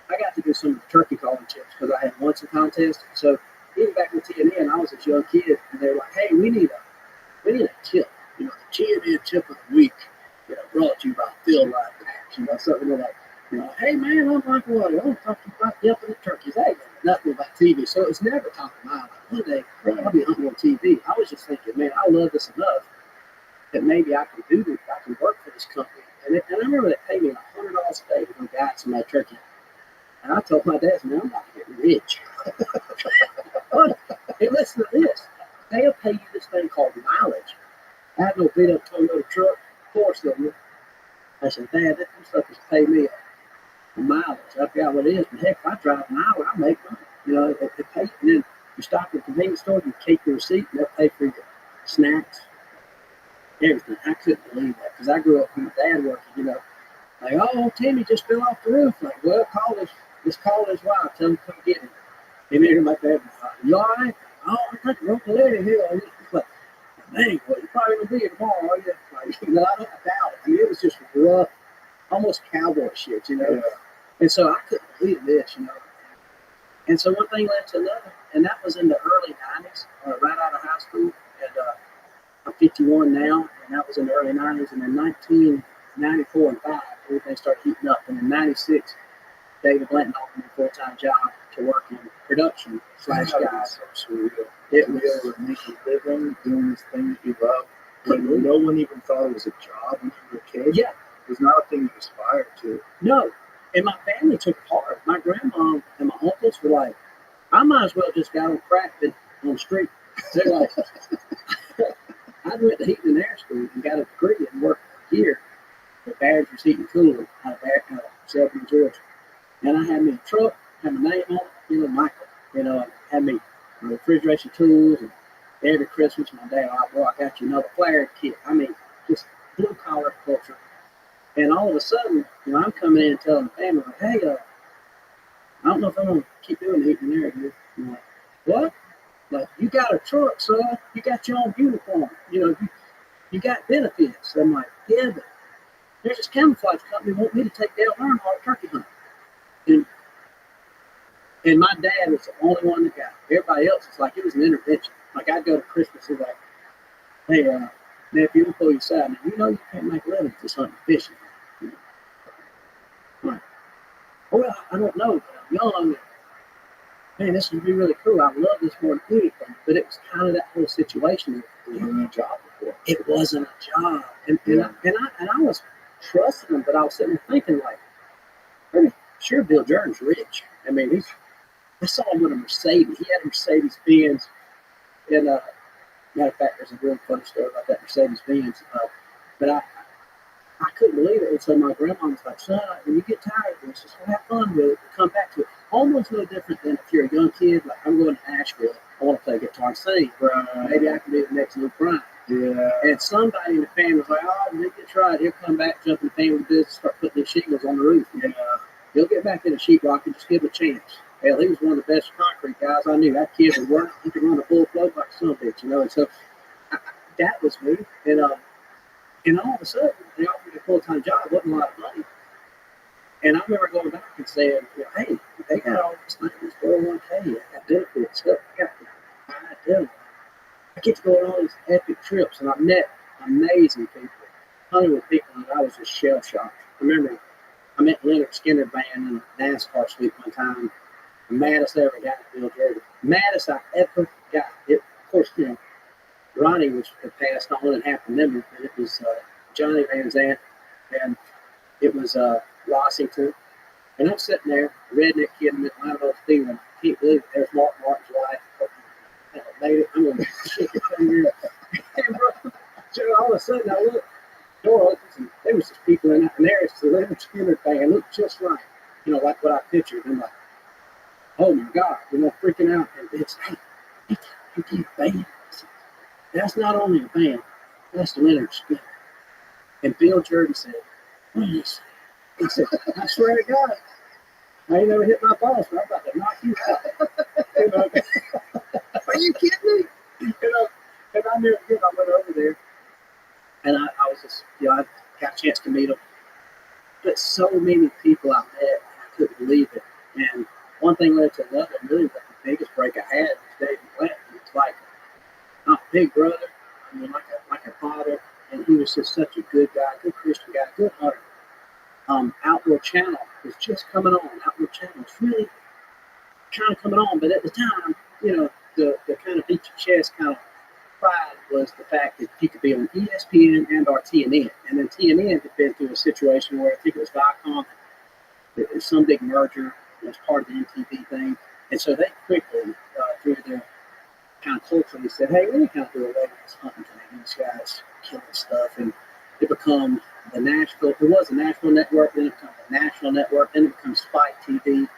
I got to do some of the turkey calling tips because I had won some contests. So even back with TNN, I was this young kid, and they were like, hey, we need a tip. The TNN tip of the week, brought to you by Phil Ryan Packs. Something like, hey man, I'm Michael Water. I'm talking about dipping the turkeys. Hey, nothing about TV. So it's never talking about one day I'll be hunting on TV. I was just thinking, man, I love this enough that maybe I can do this. I can work for this company. And I remember they paid me $100 a day to go guide some of that turkey. And I told my dad, man, I'm about to get rich. But hey, listen to this. They'll pay you this thing called mileage. I had no beat up Toyota truck, 4-cylinder. I said, Dad, that stuff is pay me a mileage. I forgot what it is, but heck, if I drive an hour, I make money. They pay, and then you stop at the convenience store, you take your receipt, and they'll pay for your snacks, everything. I couldn't believe that because I grew up with my dad working, like, oh, Timmy just fell off the roof. Like, well, call his wife, tell him to come get him. And then my dad was like, you all right? Oh, I think I broke the lady here. And he's like, dang, well, you're probably going to be here tomorrow, are you? Like, I don't doubt it. I mean, it was just rough, almost cowboy shit, Yeah. And so I couldn't believe this, And so one thing led to another, and that was in the early 90s, right out of high school. And I'm 51 now, and that was in the early 90s. And in 1994 and 5, everything started heating up. And in 96, David Blanton offered me a full-time job to work in production / guys. It was making a living, doing this thing that you love. When no one even thought it was a job when you were a kid. Yeah. It was not a thing you aspired to. No. And my family took part. My grandma and my uncles were like, I might as well just got on crack on the street. They're like, I went to heating and air school and got a degree and worked a year at Badger's Heating and Cooling out of Selby, Georgia. And I had me a truck, had my name on it, Michael. had me refrigeration tools, and every Christmas my dad, I got you another flare kit. I mean, just blue collar culture. And all of a sudden, I'm coming in and telling the family, like, hey, I don't know if I'm gonna keep doing the heating and air here. I'm like, what? Like, you got a truck, son. You got your own uniform. You got benefits. I'm like, yeah, but there's this camouflage company want me to take Dale Earnhardt turkey hunting. And my dad was the only one that got it. Everybody else, it's like it was an intervention. Like, I'd go to Christmas and like, hey, nephew, pull you aside. Now, you can't make a living just hunting fishing. I'm like, well, I don't know, but I'm young. Man, this would be really cool. I love this more than anything. But it was kind of that whole situation. It wasn't a job before. It wasn't a job. And I was trusting him, but I was sitting there thinking, like, pretty sure Bill Jordan's rich. I mean, I saw him with a Mercedes. He had a Mercedes Benz. And matter of fact, there's a real funny story about that Mercedes Benz. But I couldn't believe it. And so my grandma was like, son, when you get tired of this, just have fun with it and come back to it. Almost no different than if you're a young kid, like, I'm going to Nashville, I want to play guitar and sing. Maybe I can be the next Luke Bryan. Yeah. And somebody in the family was like, oh, when he gets right, he'll come back, jump in the family business, start putting these shingles on the roof. He'll get back in the sheetrock and just give him a chance. Hell, he was one of the best concrete guys I knew. That kid would work. He could run a full float like a son of a bitch, And so that was me. And all of a sudden, they offered me a full-time job. It wasn't a lot of money. And I remember going back and saying, hey, they got all this money, this 401k, I got benefits, stuff. I got to buy them. I get to go on all these epic trips, and I met amazing people, hunting with people, and I was just shell-shocked. I remember I met Leonard Skinner band in a NASCAR suite one time. The maddest I ever got at Bill Jordan. Maddest I ever got. Of course, Ronnie was passed on and half the member, and it was Johnny Van Zant, and it was Washington. And I'm sitting there, a redneck kid in Atlanta, feeling, I can't believe it. There's Mark Martin's wife. I made it. I'm going to shake your finger. And bro, all of a sudden, I look, door opens, and there was just people in there, and there's the Leonard Skinner thing. It looked just right, like what I pictured. And I'm like, oh my God, freaking out. And it's, hey, you keep band. That's not only a band, that's Leonard Skinner. And Bill Jordan said, what did he say? He said, I swear to God, I ain't never hit my boss, but I'm about to knock you out. Are you kidding me? And I never did. I went over there, and I was just, I got a chance to meet him. But so many people I met, I couldn't believe it. And one thing led to another. And really, the biggest break I had was David Blanton. It's like a big brother, like a father, and he was just such a good guy, good Christian guy, good hunter. Outdoor Channel was just coming on. Outdoor Channel was really kind of coming on, but at the time, the kind of beat your chest kind of pride was the fact that you could be on ESPN and or TNN. And then TNN had been through a situation where I think it was Viacom, there was some big merger, it was part of the MTV thing. And so they quickly, through their kind of culturally said, hey, we need to kind of do away with this hunting thing. These guys killing stuff. And it become the Nashville, it was a national network, then it becomes a national network, then it becomes Spike TV.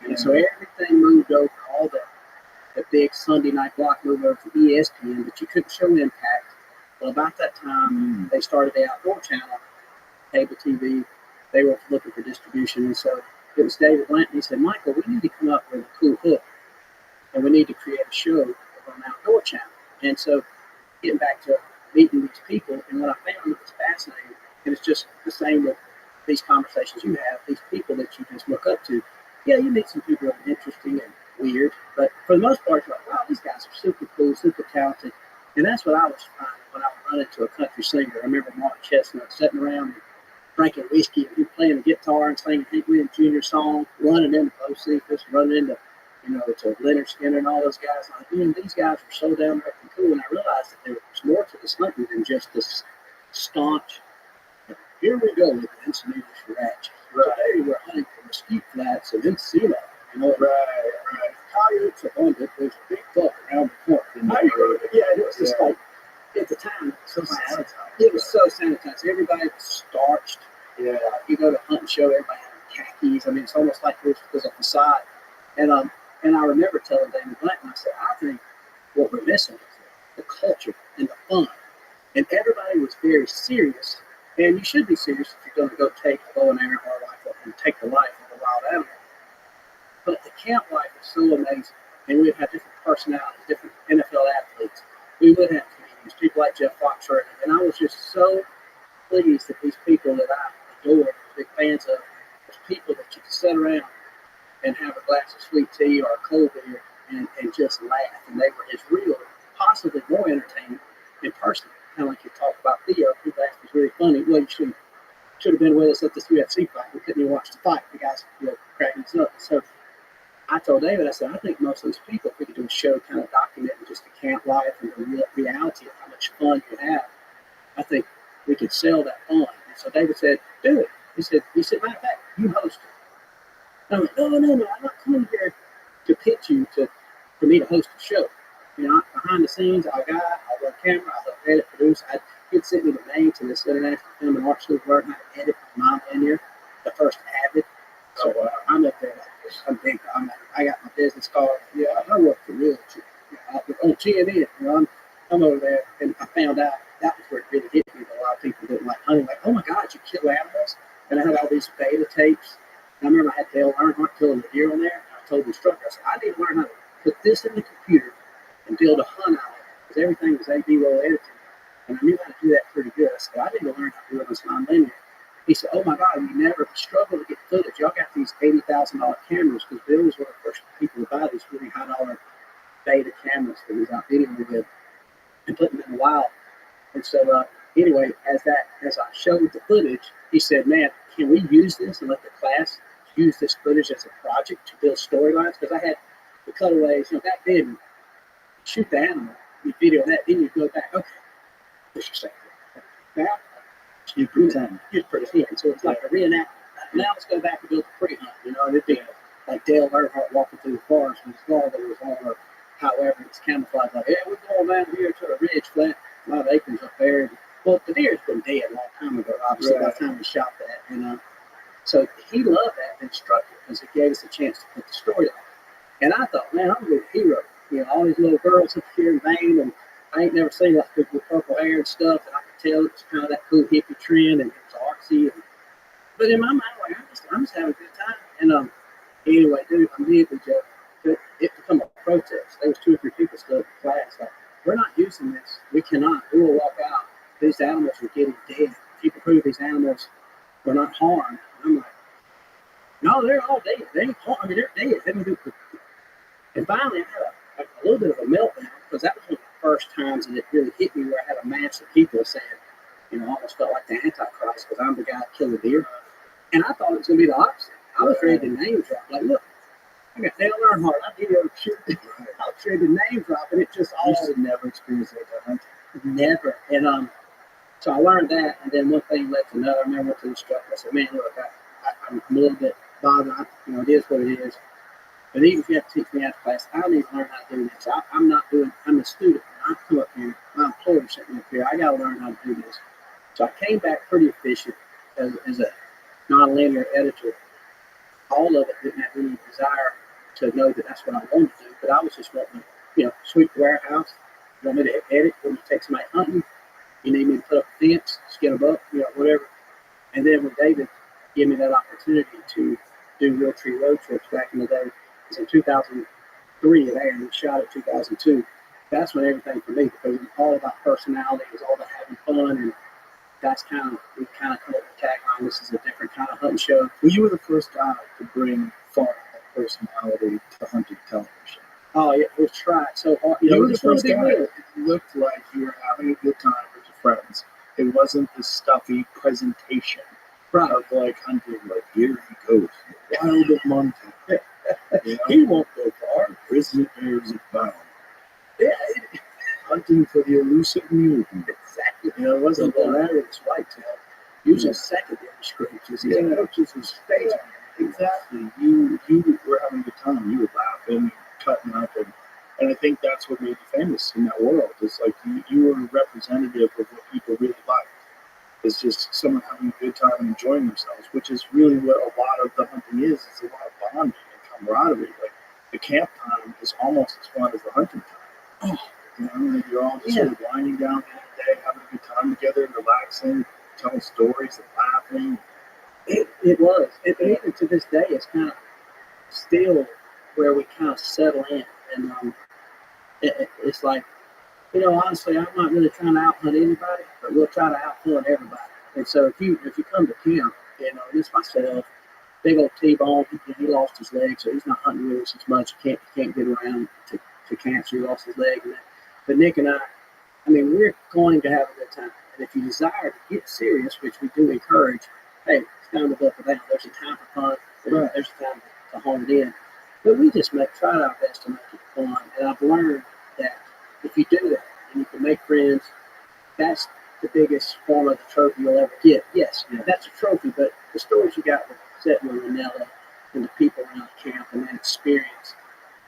And so everything moved over, all the big Sunday night block moved over to ESPN, but you couldn't show Impact. Well, about that time, they started the Outdoor Channel, cable TV. They were looking for distribution. And so it was David Blanton. He said, Michael, we need to come up with a cool hook, and we need to create a show on Outdoor Channel. And so getting back to meeting these people, and what I found that was fascinating, and it's just the same with these conversations you have, these people that you just look up to. Yeah, you meet some people that are interesting and weird, but for the most part, you're like, wow, these guys are super cool, super talented. And that's what I was finding when I would run into a country singer. I remember Mark Chestnut sitting around and drinking whiskey and playing the guitar and singing Hank Williams Jr. song, running into Bo Cephas, running into, to Leonard Skinner and all those guys. Like, man, these guys were so damn fucking cool. And I realized that there was more to this hunting than just this staunch, here we go with the Encinitas for ratchets. Today we're hunting for mesquite flats and Encino. Coyotes abundant. There's a big buck around the corner. Yeah, it was just like, at the time, it was so sanitized. Everybody was starched. You go to a hunting show, everybody had khakis. I mean, it's almost like it was a facade. And And I remember telling David Blank, and I said, I think what we're missing is the culture and the fun. And everybody was very serious. And you should be serious if you're going to go take a bow and arrow or a rifle and take the life of a wild animal. But the camp life is so amazing. And we'd have different personalities, different NFL athletes. We would have comedians, people like Jeff Foxworthy. And I was just so pleased that these people that I adore, big fans of, was people that you could sit around and have a glass of sweet tea or a cold beer and just laugh. And they were as real, possibly more entertaining in person. Kind of like you talked about Theo, who asked was really funny. Well, you should have been with us at this UFC fight. We couldn't even watch the fight. The guys cracking us up. So I told David, I said, I think most of those people, if we could do a show kind of documenting just the camp life and the reality of how much fun you have, I think we could sell that fun. And so David said, do it. He said, matter of fact, you host it. And I'm like, no, I'm not coming here to pitch you for me to host a show. You know, behind the scenes, I'll run camera, I'll edit, produce. He'd sent me the name to this international film and art school learn how to edit with Mom in here, the first Avid. So I'm up there like this. I got my business card. Yeah, I work for real. On TNN, I'm over there, and I found out that was where it really hit me. That a lot of people didn't like hunting. Like, oh my God, you kill animals? And I had all these beta tapes. And I remember I had Dale Earnhardt killing the deer on there. And I told the instructor, I said, I need to learn how to put this in the computer and build a hunt out of it, because everything was A/B roll editing. And I knew how to do that pretty good. I said, I need to learn how to do it on non-linear. He said, oh my God, we never struggled to get footage. Y'all got these $80,000 cameras, because Bill was one of the first people to buy these really high-dollar beta cameras that was out videoing with and putting them in the wild. And so anyway, as I showed the footage, he said, man, can we use this and let the class use this footage as a project to build storylines? Because I had the cutaways, back then, you shoot the animal, you video that, then you go back, okay, this is safe. Now, you pretend. So it's like a reenactment. Now let's go back and build a pre-hunt, and it'd be like Dale Earnhardt walking through the forest with his father was on her. However, it's camouflaged like, yeah, we're going down here to a ridge flat, a lot of acres up there. Well, the deer's been dead a long time ago, obviously, by the time we shot that. So he loved that instructor because it gave us a chance to put the story on. And I thought, man, I'm a good hero. All these little girls up here in Maine, and I ain't never seen like people with purple hair and stuff, and I could tell it was kind of that cool hippie trend, and it was artsy. But in my mind, like, I'm just having a good time. And anyway, dude, immediately, Jeff, it became a protest. There was 2 or 3 people still in the class. Like, we're not using this. We cannot. We will walk out. These animals are getting dead. People prove these animals were not harmed. And I'm like, no, they're all dead. They ain't harmed. I mean, they're dead. And finally, I had a little bit of a meltdown, because that was one of the first times that it really hit me, where I had a mass of people saying, almost felt like the Antichrist, because I'm the guy that killed the deer. And I thought it was going to be the opposite. I was ready to name drop. Like, look, I got Dale Earnhardt. I did a shoot. I was ready to name drop, and it just all. You never experienced that. Never. And so I learned that, and then one thing led to another. I remember to the instructor, I said, man, look, I'm a little bit bothered. It is what it is. But even if you have to teach me out of class, I need to learn how to do this. I'm a student. I come up here, my employer sitting up here. I got to learn how to do this. So I came back pretty efficient as a non-linear editor. All of it didn't have any desire to know that that's what I wanted to do, but I was just wanting to, sweep the warehouse. You want me to edit when you take somebody hunting? You need me to put up a fence, skin a buck, whatever. And then when David gave me that opportunity to do Real Tree Road Trips back in the day, it was in 2003 it aired, and we shot it 2002. That's when everything for me, because it was all about personality, it was all about having fun, and that's we kind of come up with the tagline, this is a different kind of hunting show. Well, you were the first guy to bring fun and personality to hunting television. Oh, yeah, we tried so hard. You were the first guy. It looked like you were having a good time with your friends. It wasn't the stuffy presentation of like hunting, like, here he goes, the wild of Montana. He won't go far. Grizzly bears abound. Yeah. Hunting for the elusive mule. Exactly. It wasn't the Larry's whitetail. Usually secondary screeches. Coaches was staging. Exactly. You were having a good time. You were laughing, cutting up, and I think that's what made you famous in that world. It's like you were a representative of what people really like. It's just someone having a good time and enjoying themselves, which is really what a lot of the hunting is. It's a lot of bonding and camaraderie. Like camp time is almost as fun as the hunting time. You know, like you're all just sort of winding down the end of the day, having a good time together, relaxing, telling stories and laughing. It was. And even to this day, it's kind of still where we kind of settle in. And it's like, you know, honestly, I'm not really trying to out-hunt anybody, but we'll try to out-hunt everybody. And so if you come to camp, you know, this myself, big old T-Bone, he lost his leg, so he's not hunting with us as much. He can't get around to camp, so he lost his leg. But Nick and I mean, we're going to have a good time. And if you desire to get serious, which we do encourage, hey, it's time to buckle down. There's a time for fun. There's a time to hone it in. But we just try our best to make it fun. And I've learned that if you do that and you can make friends, that's the biggest form of the trophy you'll ever get. Yes, that's a trophy, but the stories you got with setting with Ranella and the people around the camp and that experience,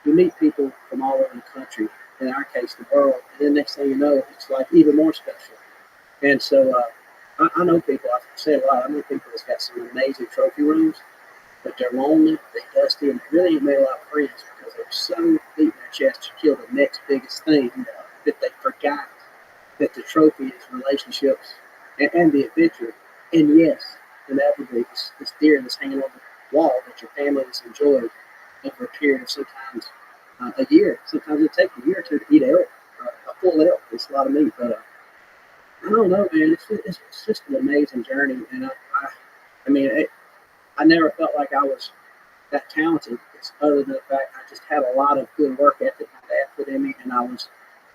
you meet people from all over the country, in our case, the world, and then next thing you know, it's like even more special. And so I know people, I've said a lot, I know people that's got some amazing trophy rooms, but they're lonely, they're dusty, and they really ain't made a lot of friends because they're so beating their chest to kill the next biggest thing that they forgot that the trophy is relationships and the adventure. And yes, inevitably, this deer that's hanging on the wall that your family has enjoyed over a period of sometimes a year. Sometimes it takes a year or two to eat elk, a full elk. It's a lot of meat, but I don't know, man. It's just an amazing journey, and I mean, I never felt like I was that talented. It's other than the fact I just had a lot of good work ethic my dad put in me, and I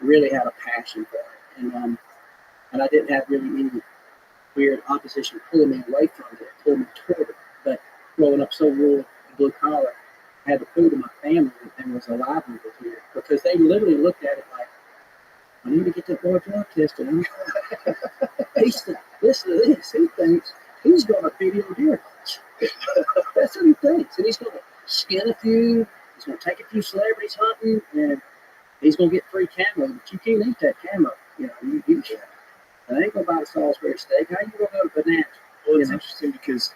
really had a passion for it, and I didn't have really any weird opposition pulling me away from it, pulling me toward it. But growing up so rural and blue collar, I had to prove to my family that there was a livelihood here because they literally looked at it like, I need to get that boy drug tested. Listen to this. He thinks he's going to video deer hunts. That's what he thinks. And he's going to skin a few. He's going to take a few celebrities hunting, and he's going to get free camo. But you can't eat that camo. You know, you can't. I ain't going to buy the Salisbury steak. How you going to go to Bananas? Well, it's interesting because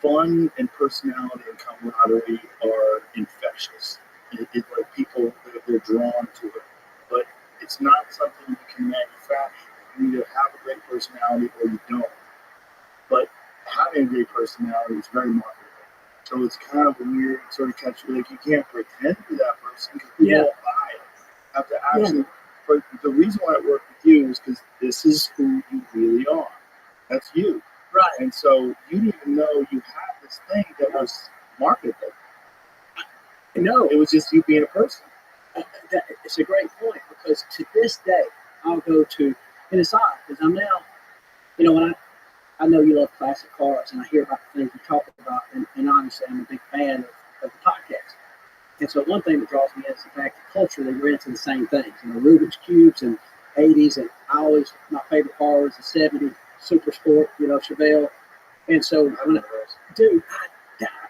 fun and personality and camaraderie are infectious. It's like people, they're drawn to it. But it's not something you can manufacture. You either have a great personality or you don't. But having a great personality is very marketable. So it's kind of a weird sort of catch. Like you can't pretend to be that person because people won't buy it. You have to actually. But the reason why it worked with you is because this is who you really are. That's you. Right. And so you didn't even know you had this thing that was marketable. No. It was just you being a person. It's a great point because to this day, I'll go to, and it's odd because I'm now, you know, when I know you love classic cars and I hear about the things you talk about, and honestly, I'm a big fan of the podcast. And so one thing that draws me in is the fact that culturally we're into the same things, you know, Rubik's Cubes and 80s, and my favorite car was the 70s Super Sport, you know, Chevelle. And so when I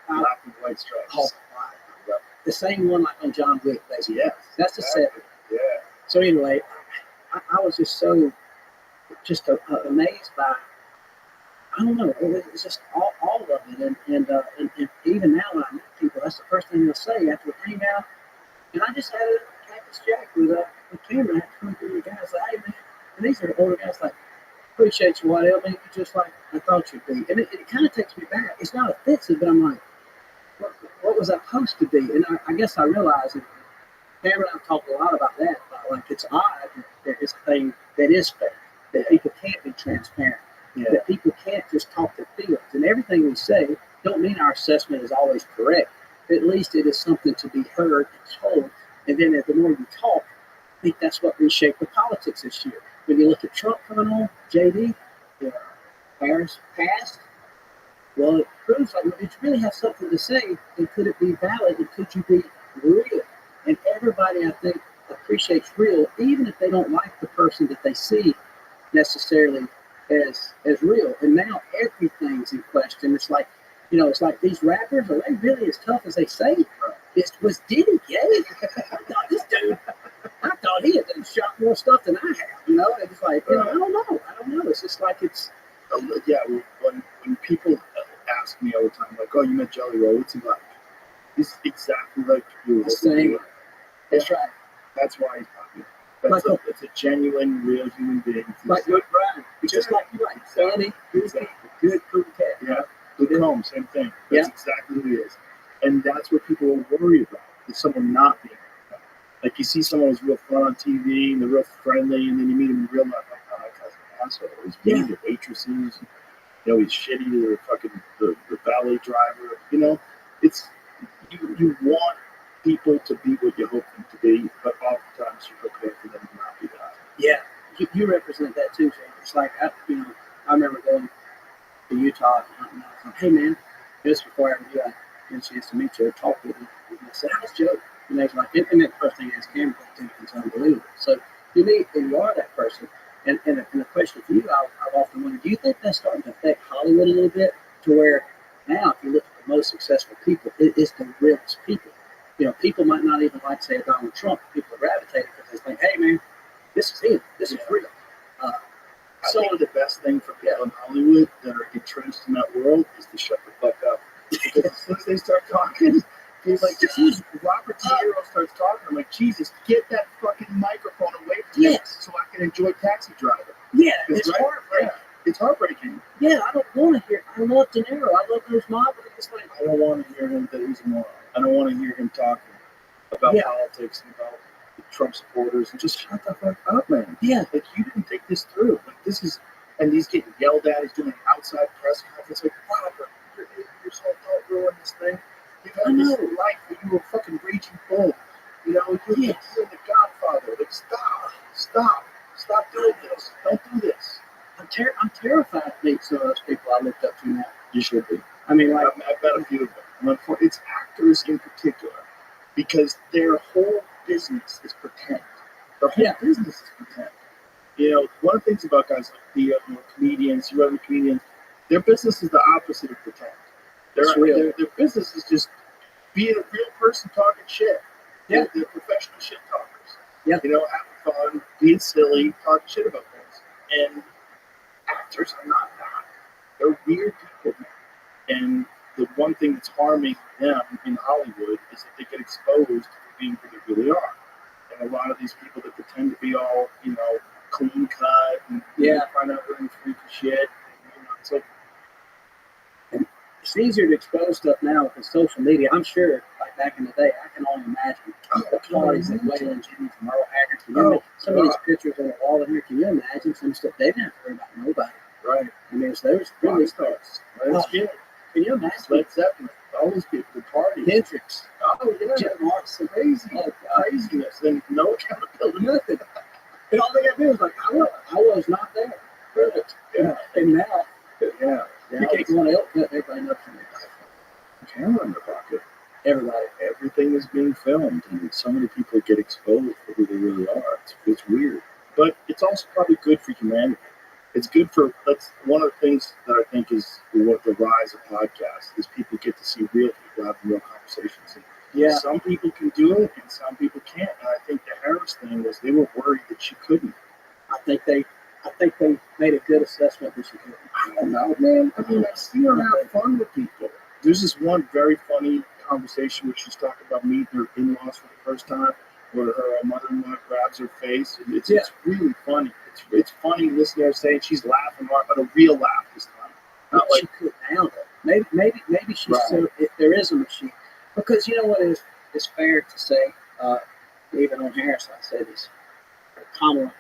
Black and white stripes. Oh, the same one like on John Wick, basically. Yes, that's the 70s. Yeah. So anyway, I was just amazed by, I don't know, it's just all of it. And even now when I meet people, that's the first thing they'll say after we hang out. And I just had a Cactus Jack with a camera. I had to come through the guys like, hey man, and these are older guys like, appreciate you, Whitey, man, you're just like I thought you'd be. And it kind of takes me back. It's not offensive, but I'm like, what was I supposed to be? And I guess I realized that Cameron and I've talked a lot about that, about like it's odd that there is a thing that is fake, that people can't be transparent, that people can't just talk their feelings. And everything we say don't mean our assessment is always correct. At least it is something to be heard and told. And then the more you talk, I think that's what reshaped the politics this year. When you look at Trump coming on, JD, Harris passed, well, it proves like, if you really have something to say, then could it be valid and could you be real? And everybody, I think, appreciates real, even if they don't like the person that they see necessarily as real. And now everything's in question. It's like, you know, it's like these rappers, are they really as tough as they say? Was Diddy gay? I thought this dude, he had done shot more stuff than I have, you know? And it's like, you know, I don't know. It's just like it's... Yeah, when people ask me all the time, like, oh, you met Jelly Roll, what's he like? is exactly like you. The same. That's right. That's why he's popular. That's a genuine, real human being. Like good Brian. Just like you like. Funny, Exactly. good, cool cat. Yeah. Luke Combs, same thing. That's exactly who he is. And that's what people will worry about, is someone not being like that. Like you see someone who's real fun on TV and they're real friendly, and then you meet him in real life, like, oh, that guy's an asshole. He's mean to waitresses. You know, he's shitty to the valet driver. You know, it's you want people to be what you hope them to be, but oftentimes you prepare for them to not be that. Yeah, you represent that too, Sam. It's like, I remember going to Utah and I was like, hey man, just before I ever do, I had a chance to meet you or talk with you. And I said, how's Joe? And they was like, and the first thing I asked him, it's unbelievable. So you meet and you are that person. And the question for you, I've often wondered, do you think that's starting to affect Hollywood a little bit, to where now if you look at the most successful people, it's the realest people. You know, people might not even like to say Donald Trump. People gravitate because they think, hey man, this is him. This is real. I think the best thing for people in Hollywood that are entrenched in that world is to shut the fuck up. Because as soon as they start talking, he's like, Jesus, Robert De Niro starts talking. I'm like, Jesus, get that fucking microphone away from me so I can enjoy Taxi Driver. Yeah, it's heartbreaking. Yeah, it's heartbreaking. Yeah, I don't want to hear. I love De Niro. I love those mob movies. Like, I don't want to hear him that he's a moron. I don't want to hear him talking about politics and about the Trump supporters, and just shut the fuck up, man. Yeah. Like, you didn't think this through. Like, this is, and he's getting yelled at. He's doing an outside press conference. Like, Robert, you're 8 years old. Don't ruin this thing. You've had this life where you were a fucking raging bull. You know, you're the Godfather. Like, stop doing this. Don't do this. I'm terrified to meet some of those people I looked up to now. You should be. I mean, like, I've met a few of them. It's actors in particular, because their whole business is pretend. Their whole business is pretend. You know, one of the things about guys like the comedians, you other comedians, their business is the opposite of pretend. Their business is just being a real person talking shit. Yeah. They're professional shit talkers. Yeah. You know, having fun, being silly, talking shit about things. And actors are not that. They're weird people. And the one thing that's harming them in Hollywood is that they get exposed to being who they really are. And a lot of these people that pretend to be all, you know, clean cut and find out really freaky shit. You know, it's like, it's easier to expose stuff now with social media. I'm sure, like back in the day, I can only imagine the parties at Waylon Jennings and Merle Haggard. Some of these pictures on the wall in here, can you imagine some stuff? They didn't have to worry about nobody. Right. I mean, so there was really stars. Can you imagine? Led Zeppelin, all these people, the party. Hendrix. Oh, yeah. Jim Morrison. Craziness. And no accountability. Nothing. And all they got to do was like, I was not there. Perfect. Yeah. And now, you can't go on elk cut, everybody knows something. Camera in their pocket. Everybody. Everything is being filmed, and so many people get exposed for who they really are. It's weird. But it's also probably good for humanity. It's good for, that's one of the things that I think is what the rise of podcasts is. People get to see real people having real conversations. And some people can do it and some people can't. And I think the Harris thing was they were worried that she couldn't. I think they made a good assessment that she couldn't. I don't know, man. I mean, I see her have fun with people. There's this one very funny conversation where she's talking about meeting her in-laws for the first time, where her mother-in-law grabs her face. And it's really funny. It's funny listening to her say it. She's laughing, but a real laugh this time. Not like she could now, though. Maybe she's so, if there is a machine. Because you know what is fair to say, even on Harris, I say this, Kamala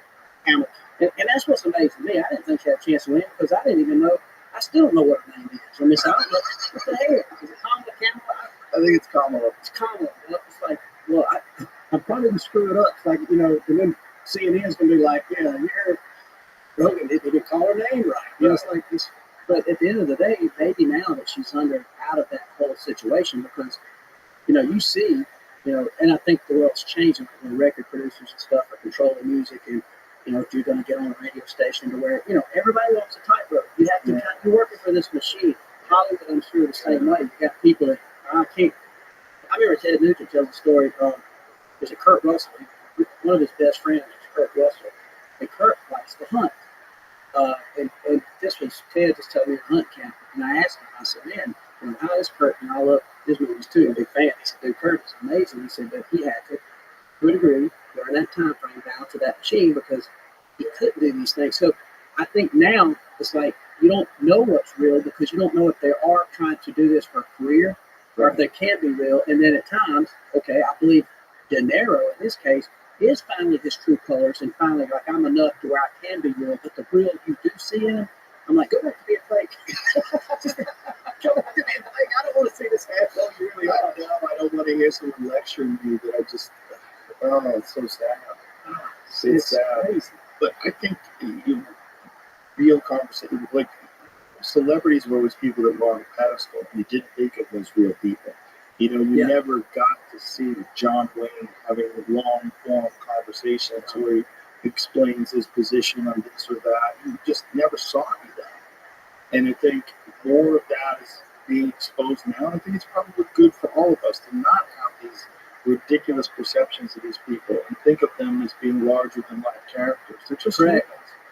Hamilton. And that's what's amazing to me. I didn't think she had a chance to win because I didn't even know. I still don't know what her name is. I mean, so I don't know. What the hell? Is it Kamala? I think it's Kamala. It's Kamala. It's like, well, I'm probably going to screw it up. It's like, you know, and then CNN's going to be like, yeah, you're Rogan. They didn't call her name right. You know, it's like this. But at the end of the day, maybe now that she's out of that whole situation, because, you know, you see, you know, and I think the world's changing when record producers and stuff are controlling music, and, you know, if you're going to get on a radio station to where, you know, everybody wants a tightrope. You have to, you're working for this machine. Hollywood, I'm sure, the same way. You got people that, I remember Ted Nugent tells a story. There's a Kurt Russell. One of his best friends is Kurt Russell. And Kurt likes to hunt. And this was Ted just telling me to hunt camp. And I asked him, I said, man, you know, how is Kurt? And I look, his movies too, a big fan. He said, dude, Kurt was amazing. He said that he had to a degree during that time frame down to that machine because he couldn't do these things. So I think now it's like you don't know what's real because you don't know if they are trying to do this for a career or if they can be real. And then at times, okay, I believe De Niro in this case is finally his true colors and finally like I'm enough to where I can be real. But the real you do see in him, I'm like, go back to being fake. Go back to being fake. I don't want to see this asshole you really are. I don't want to hear someone lecturing me that I just, oh, it's so sad. It's sad. Crazy. But I think real conversation, like celebrities were always people that were on a pedestal. You didn't think of them as real people. You know, you never got to see John Wayne having long form conversations where he explains his position on this or that. You just never saw any of that. And I think more of that is being exposed now. I think it's probably good for all of us to not have these ridiculous perceptions of these people and think of them as being larger than life characters. They're just humans.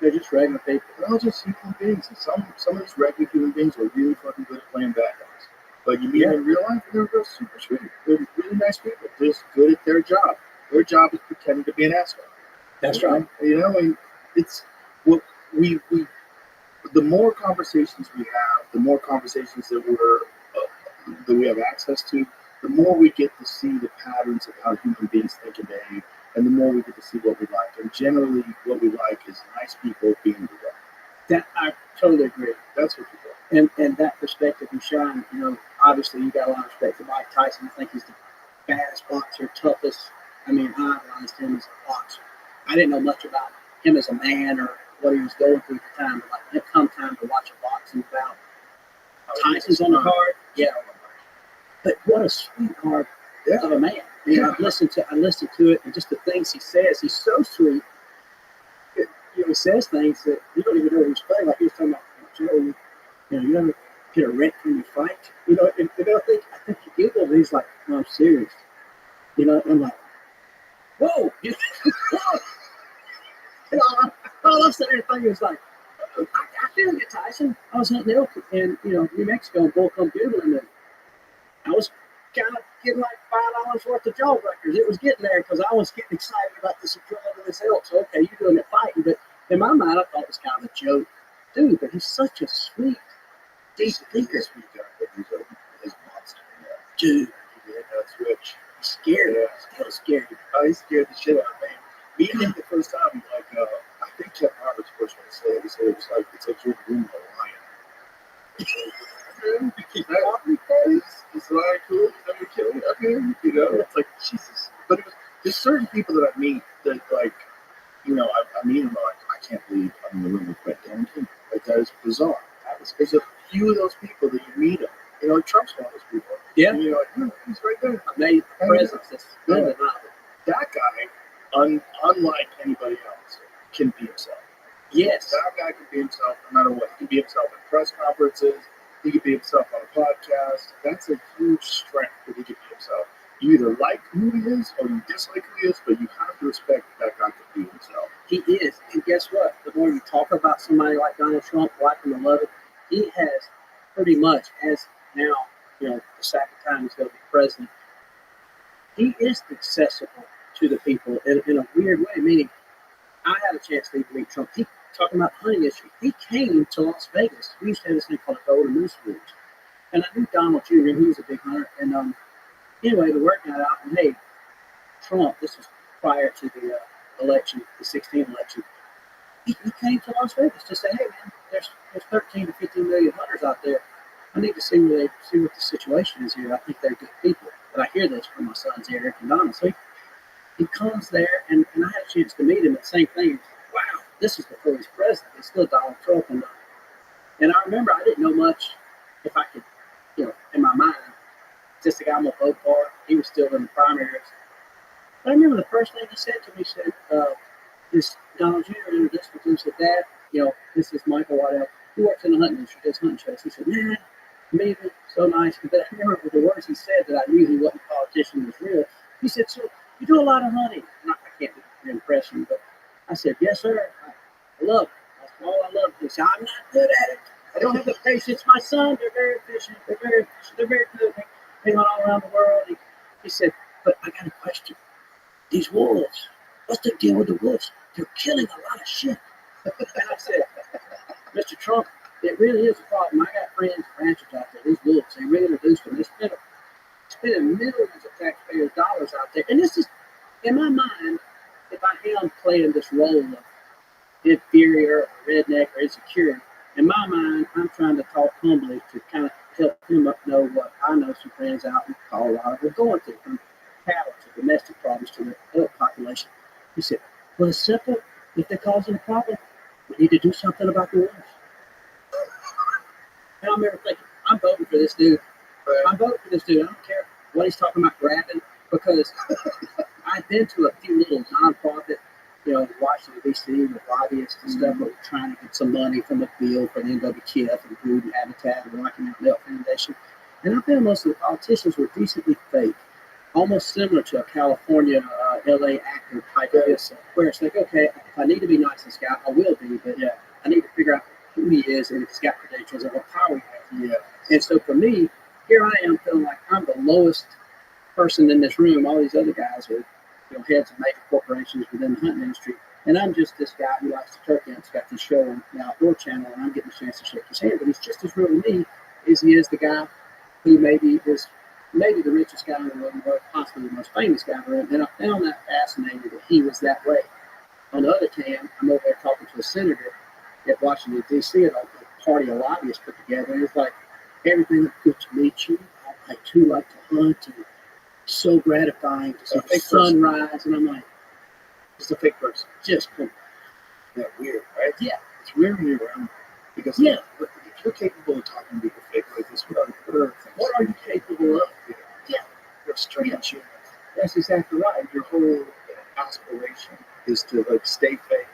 They're just regular people. They're all just human beings. And some of these regular human beings are really fucking good at playing bad guys. But you meet them in real life, and they're real super sweet. They're really nice people. They're just good at their job. Their job is pretending to be an asshole. That's right. You know, and it's what we the more conversations we have, the more conversations that we have access to, the more we get to see the patterns of how human beings think and behave, and the more we get to see what we like. And generally, what we like is nice people being real. That I totally agree. That's what we do. And that perspective you shine, you know, obviously you got a lot of respect for Mike Tyson. I think he's the baddest boxer, toughest. I mean, I idolized him as a boxer. I didn't know much about him as a man or what he was going through at the time, but like it come time to watch a boxing bout. Tyson's on the card, yeah. But what a sweetheart of a man. You know, I listened to it, and just the things he says, he's so sweet. You know, he says things that you don't even know he's playing. Like he was talking about, Joe, you know, you ever get a wreck when you fight? You know, and I think he giggled, and he's like, no, I'm serious. You know, and I'm like, whoa. You know, all I'm sitting there thinking is like, I feel you, Tyson. I was hunting elk in, you know, New Mexico and Bull Come Bugling, and I was kind of getting like $5 worth of jawbreakers. It was getting there because I was getting excited about this adrenaline of this elk. So, okay, you're doing it fighting. But in my mind, I thought it was kind of a joke. Dude, but he's such a sweet, deep thinker. Sweet guy, but he's a monster. Dude. Yeah, that's rich. He's scary. Yeah. Still scary. Oh, he scared the shit out of me. Meeting him the first time, like, I think Kevin Hart's first one to say it. He said it's like you're grooming a lion. It's like cool. Let me kill you. Okay, you know, it's like Jesus. But there's certain people that I meet that like, you know, I meet them like I can't believe I'm in the room with Brett Darrington. Like that is bizarre. There's a few of those people that you meet them. You know, like Trump's one of those people. Yeah. And you're like, oh, he's right there. Amazing presence. That guy, unlike anybody else, can be himself. Yes. That guy can be himself no matter what. He can be himself in press conferences. He can be himself on a podcast. That's a huge strength that he can be himself. You either like who he is or you dislike who he is, but you have to respect that guy can be himself. He is. And guess what? The more you talk about somebody like Donald Trump, like him and love it, he has pretty much, as now, you know, the second time he's going to be president, he is accessible to the people in a weird way, meaning I had a chance to meet Trump. He talking about hunting issue. He came to Las Vegas. We used to have this thing called a Golden Moose Ridge. And I knew Donald Jr., he was a big hunter. And anyway, the word got out, and hey, Trump, this was prior to the election, the 2016 election, he came to Las Vegas to say, hey, man, there's 13 to 15 million hunters out there. I need to see what the situation is here. I think they're good people. But I hear this from my sons, Eric and Donald. So he comes there, and I had a chance to meet him. And same thing. Wow, this is before he's president. It's still Donald Trump. And I remember I didn't know much, if I could, you know, in my mind, just the guy I'm going to vote for. He was still in the primaries. But I remember the first thing he said to me, he said, this Donald Jr. introduced me to him, said, Dad, you know, this is Michael Waddell. He works in the hunting industry, does hunting shows. He said, man, amazing, so nice. But I remember the words he said that I knew he wasn't a politician, was real. He said, so you do a lot of hunting. I can't do the impression, but I said, yes, sir. I love it. That's all I love. He said, I'm not good at it. I don't have the patience. My son, they're very efficient. They're very good. They went all around the world. He said, but I got a question. These wolves, what's the deal with the wolves? They're killing a lot of shit. And I said, Mr. Trump, it really is a problem. I got friends, ranchers out there. These wolves, they reintroduced them. They're spending millions of taxpayers' dollars out there. And this is, in my mind, if I am playing this role of inferior, or redneck, or insecure, in my mind, I'm trying to talk humbly to kind of help him know what I know some friends out in Colorado are going through, from cattle to domestic problems to the elk population. He said, well, it's simple. If they're causing a problem, we need to do something about the wolves. And I remember thinking, I'm voting for this dude. I'm voting for this dude. I don't care what he's talking about grabbing, because I've been to a few little nonprofit, in Washington, D.C. with lobbyists and stuff, but we're trying to get some money from the field for the NWTF and Food and Habitat and Rocky Mountain Elk Foundation. And I found most of the politicians were decently fake, almost similar to a California, LA actor type of this, where it's like, okay, if I need to be nice to this guy, I will be, but I need to figure out who he is and if he's got credentials and what power he has. And so for me, here I am feeling like I'm the lowest person in this room. All these other guys are, heads of major corporations within the hunting industry, and I'm just this guy who likes to turkey hunt. He's got this show on the Outdoor Channel, and I'm getting a chance to shake his hand. But he's just as real to me as he is the guy who maybe is the richest guy in the world, or possibly the most famous guy in the world. And I found that fascinating that he was that way. On the other hand, I'm over there talking to a senator at Washington, D.C., at a party of lobbyists put together, and it's like, everything good to meet you. I too like to hunt, and so gratifying to see the sunrise. And I'm like, It's a fake person. just cool. Yeah, weird, right? Yeah. It's weird when you're around because if you're capable of talking to people fake like this, what What are you capable of? Yeah. You're a strange human. That's exactly right. Your whole aspiration is to stay fake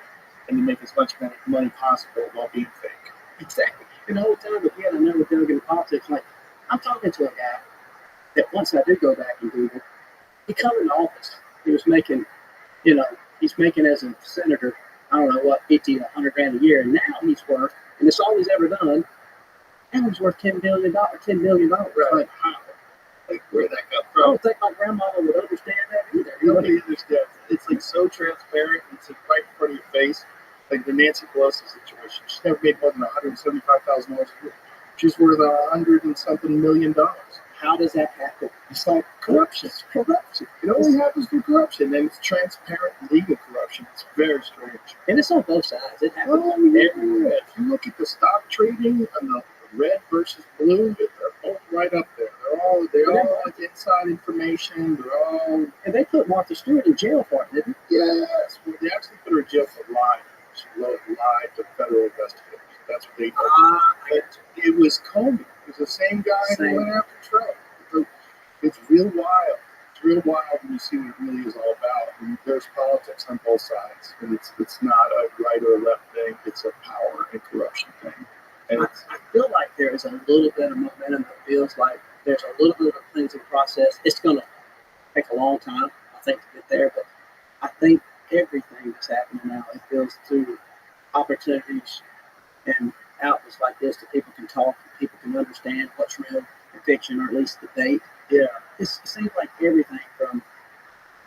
and to make as much money possible while being fake. Exactly. And the whole time, again, I never dug into politics. Like, I'm talking to a guy that once I did go back and Google, he come into office. He was making, he's making as a senator, I don't know what, 50 to 100 grand a year. And now he's worth, and it's all he's ever done, now he's worth $10 billion. Right. Like, how? Like, where'd that come I from? don't think my grandmother would understand that either. Nobody understands. It's so transparent. It's right in front of your face. Like the Nancy Pelosi situation. She's never made more than $175,000 a year. She's worth $100 and something million. How does that happen? It's like corruption. It's corruption. It only happens through corruption, and it's transparent legal corruption. It's very strange. And it's on both sides. It happens Everywhere. If you look at the stock trading and the red versus blue, they're both right up there. They're all like inside information. They're all. And they put Martha Stewart in jail for it, didn't they? Yes. Well, they actually put her in jail for lying. She lied to federal investigators. That's what they did. But it was Comey. It was the same guy who went after Trump. It's real wild. It's real wild when you see what it really is all about. And there's politics on both sides. And it's not a right or a left thing. It's a power and corruption thing. And I feel like there is a little bit of momentum that feels like there's a little bit of a cleansing process. It's going to take a long time, I think, to get there. But I think everything that's happening now, it feels through opportunities and outlets like this that people can talk, people can understand what's real and fiction, or at least debate. yeah, It seems like everything from,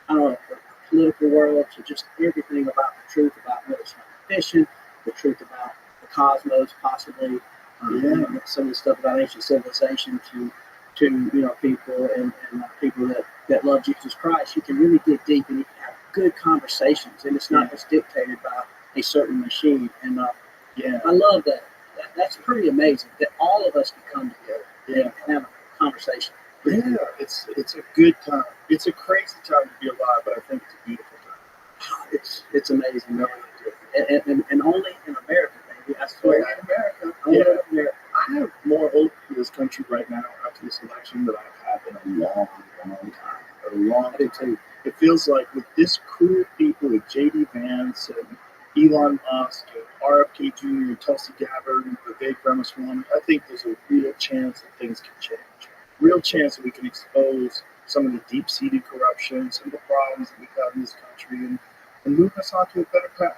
I don't know, the political world to just everything about the truth about whether it's fishing, the truth about the cosmos, possibly, some of the stuff about ancient civilization to people and people that love Jesus Christ. You can really dig deep and you can have good conversations, and it's not just dictated by a certain machine. And I love that. That's pretty amazing that all of us can come together and have a conversation. Yeah, it's a good time. It's a crazy time to be alive, but I think it's a beautiful time. It's amazing, no, and only in America, baby. I swear, in America. only in America. I have more hope for this country right now after this election than I've had in a long, long time. A long time. It feels like with this crew of people, with J.D. Vance and Elon Musk and RFK Jr. and Tulsi Gabbard and Vivek Ramaswamy, I think there's a real chance that things can change. Real chance that we can expose some of the deep-seated corruption, some of the problems that we have in this country, and move us onto a better path.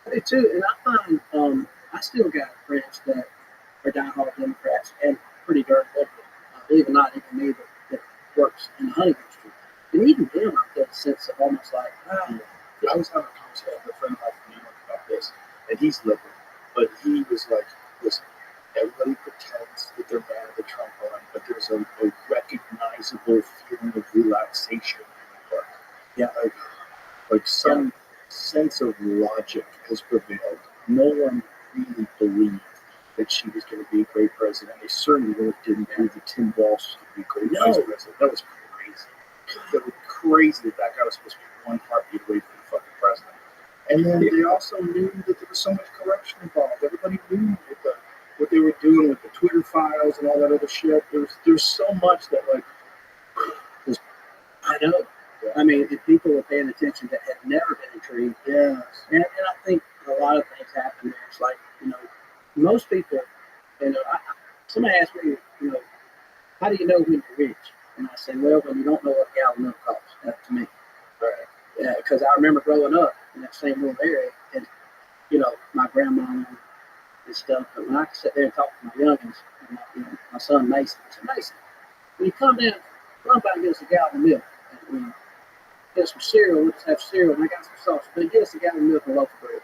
I do too, and I find I still got friends that are diehard Democrats and pretty darn liberal. Believe it or not, even me, but the honeymoon street. And even them, I felt a sense of almost like, I was having a conversation with a friend of mine from New York about this, and he's liberal, but he was like, listen, everybody pretends that they're mad at the Trump run, but there's a recognizable feeling of relaxation in the park. Yeah. Like some sense of logic has prevailed. No one really believed that she was going to be a great president. They certainly didn't believe that Tim Walsh was going to be a great vice president. That was crazy. That was crazy that guy was supposed to be one heartbeat away from the fucking president. And then they also knew that there was so much corruption involved. Everybody knew what they were doing with the Twitter files and all that other shit. There's so much that I know. I mean, if people were paying attention that had never been intrigued. Yes. And I think a lot of things happen there. It's like, most people, somebody asked me, how do you know when you're rich? And I said, well, when you don't know what a gallon of milk costs. That's to me. Right. Yeah, because I remember growing up in that same little area, and my grandma and stuff. But when I could sit there and talk to my youngins, my son Mason, I said, Mason, when you come down, run by and get us a gallon of milk. And, get some cereal. We'll just have cereal, and I got some sauce. But get us a gallon of milk and a loaf of bread.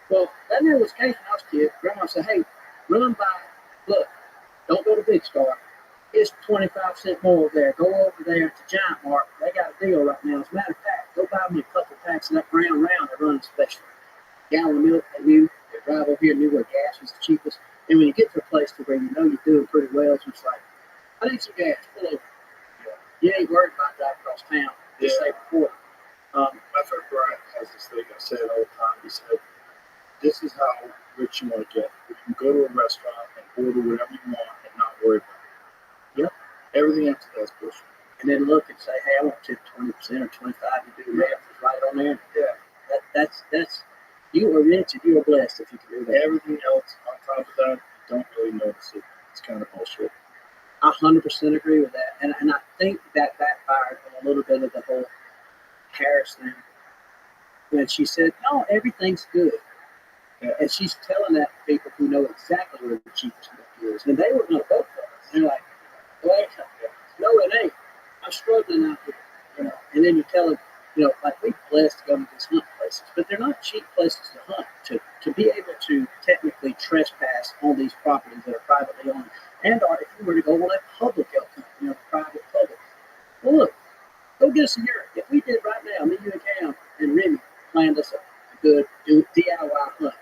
Well, that never was the case when I was a kid. Grandma said, hey, run by, look, don't go to Big Star. It's 25 cents more over there. Go over there at the Giant Mart. They got a deal right now. As a matter of fact, go buy me a couple packs of that brown round they're running special. Gallon of milk, they knew. They drive over here, knew where gas was the cheapest. And when you get to a place to where you know you're doing pretty well, it's just like, I need some gas. Pull over. You ain't worried about driving across town. Just save a quarter. My friend Brian has this thing I say it all the time. He said, this is how rich you want to get. You can go to a restaurant and order whatever you want and not worry about it. Yep. Everything after that's bullshit. And then look and say, hey, I want tip 20% or 25%. You do that. It's right on there. Yeah. That's you are rich and you are blessed if you can do that. Everything else on top of that, you don't really notice it. It's kind of bullshit. I 100% agree with that. And I think that backfired on a little bit of the whole Harris thing. When she said, no, everything's good. Yeah. And she's telling that to people who know exactly where the cheapest milk is. And they were going to vote for us. They're like, wait, no, it ain't. I'm struggling out here. And then you tell them, like we're blessed to go to these hunt places. But they're not cheap places to hunt. To be able to technically trespass on these properties that are privately owned. And or if you were to go on a public elk hunt, private public. Well, look, go get us a yurt. If we did right now, me, you, and Cam, and Remy planned us a good DIY hunt.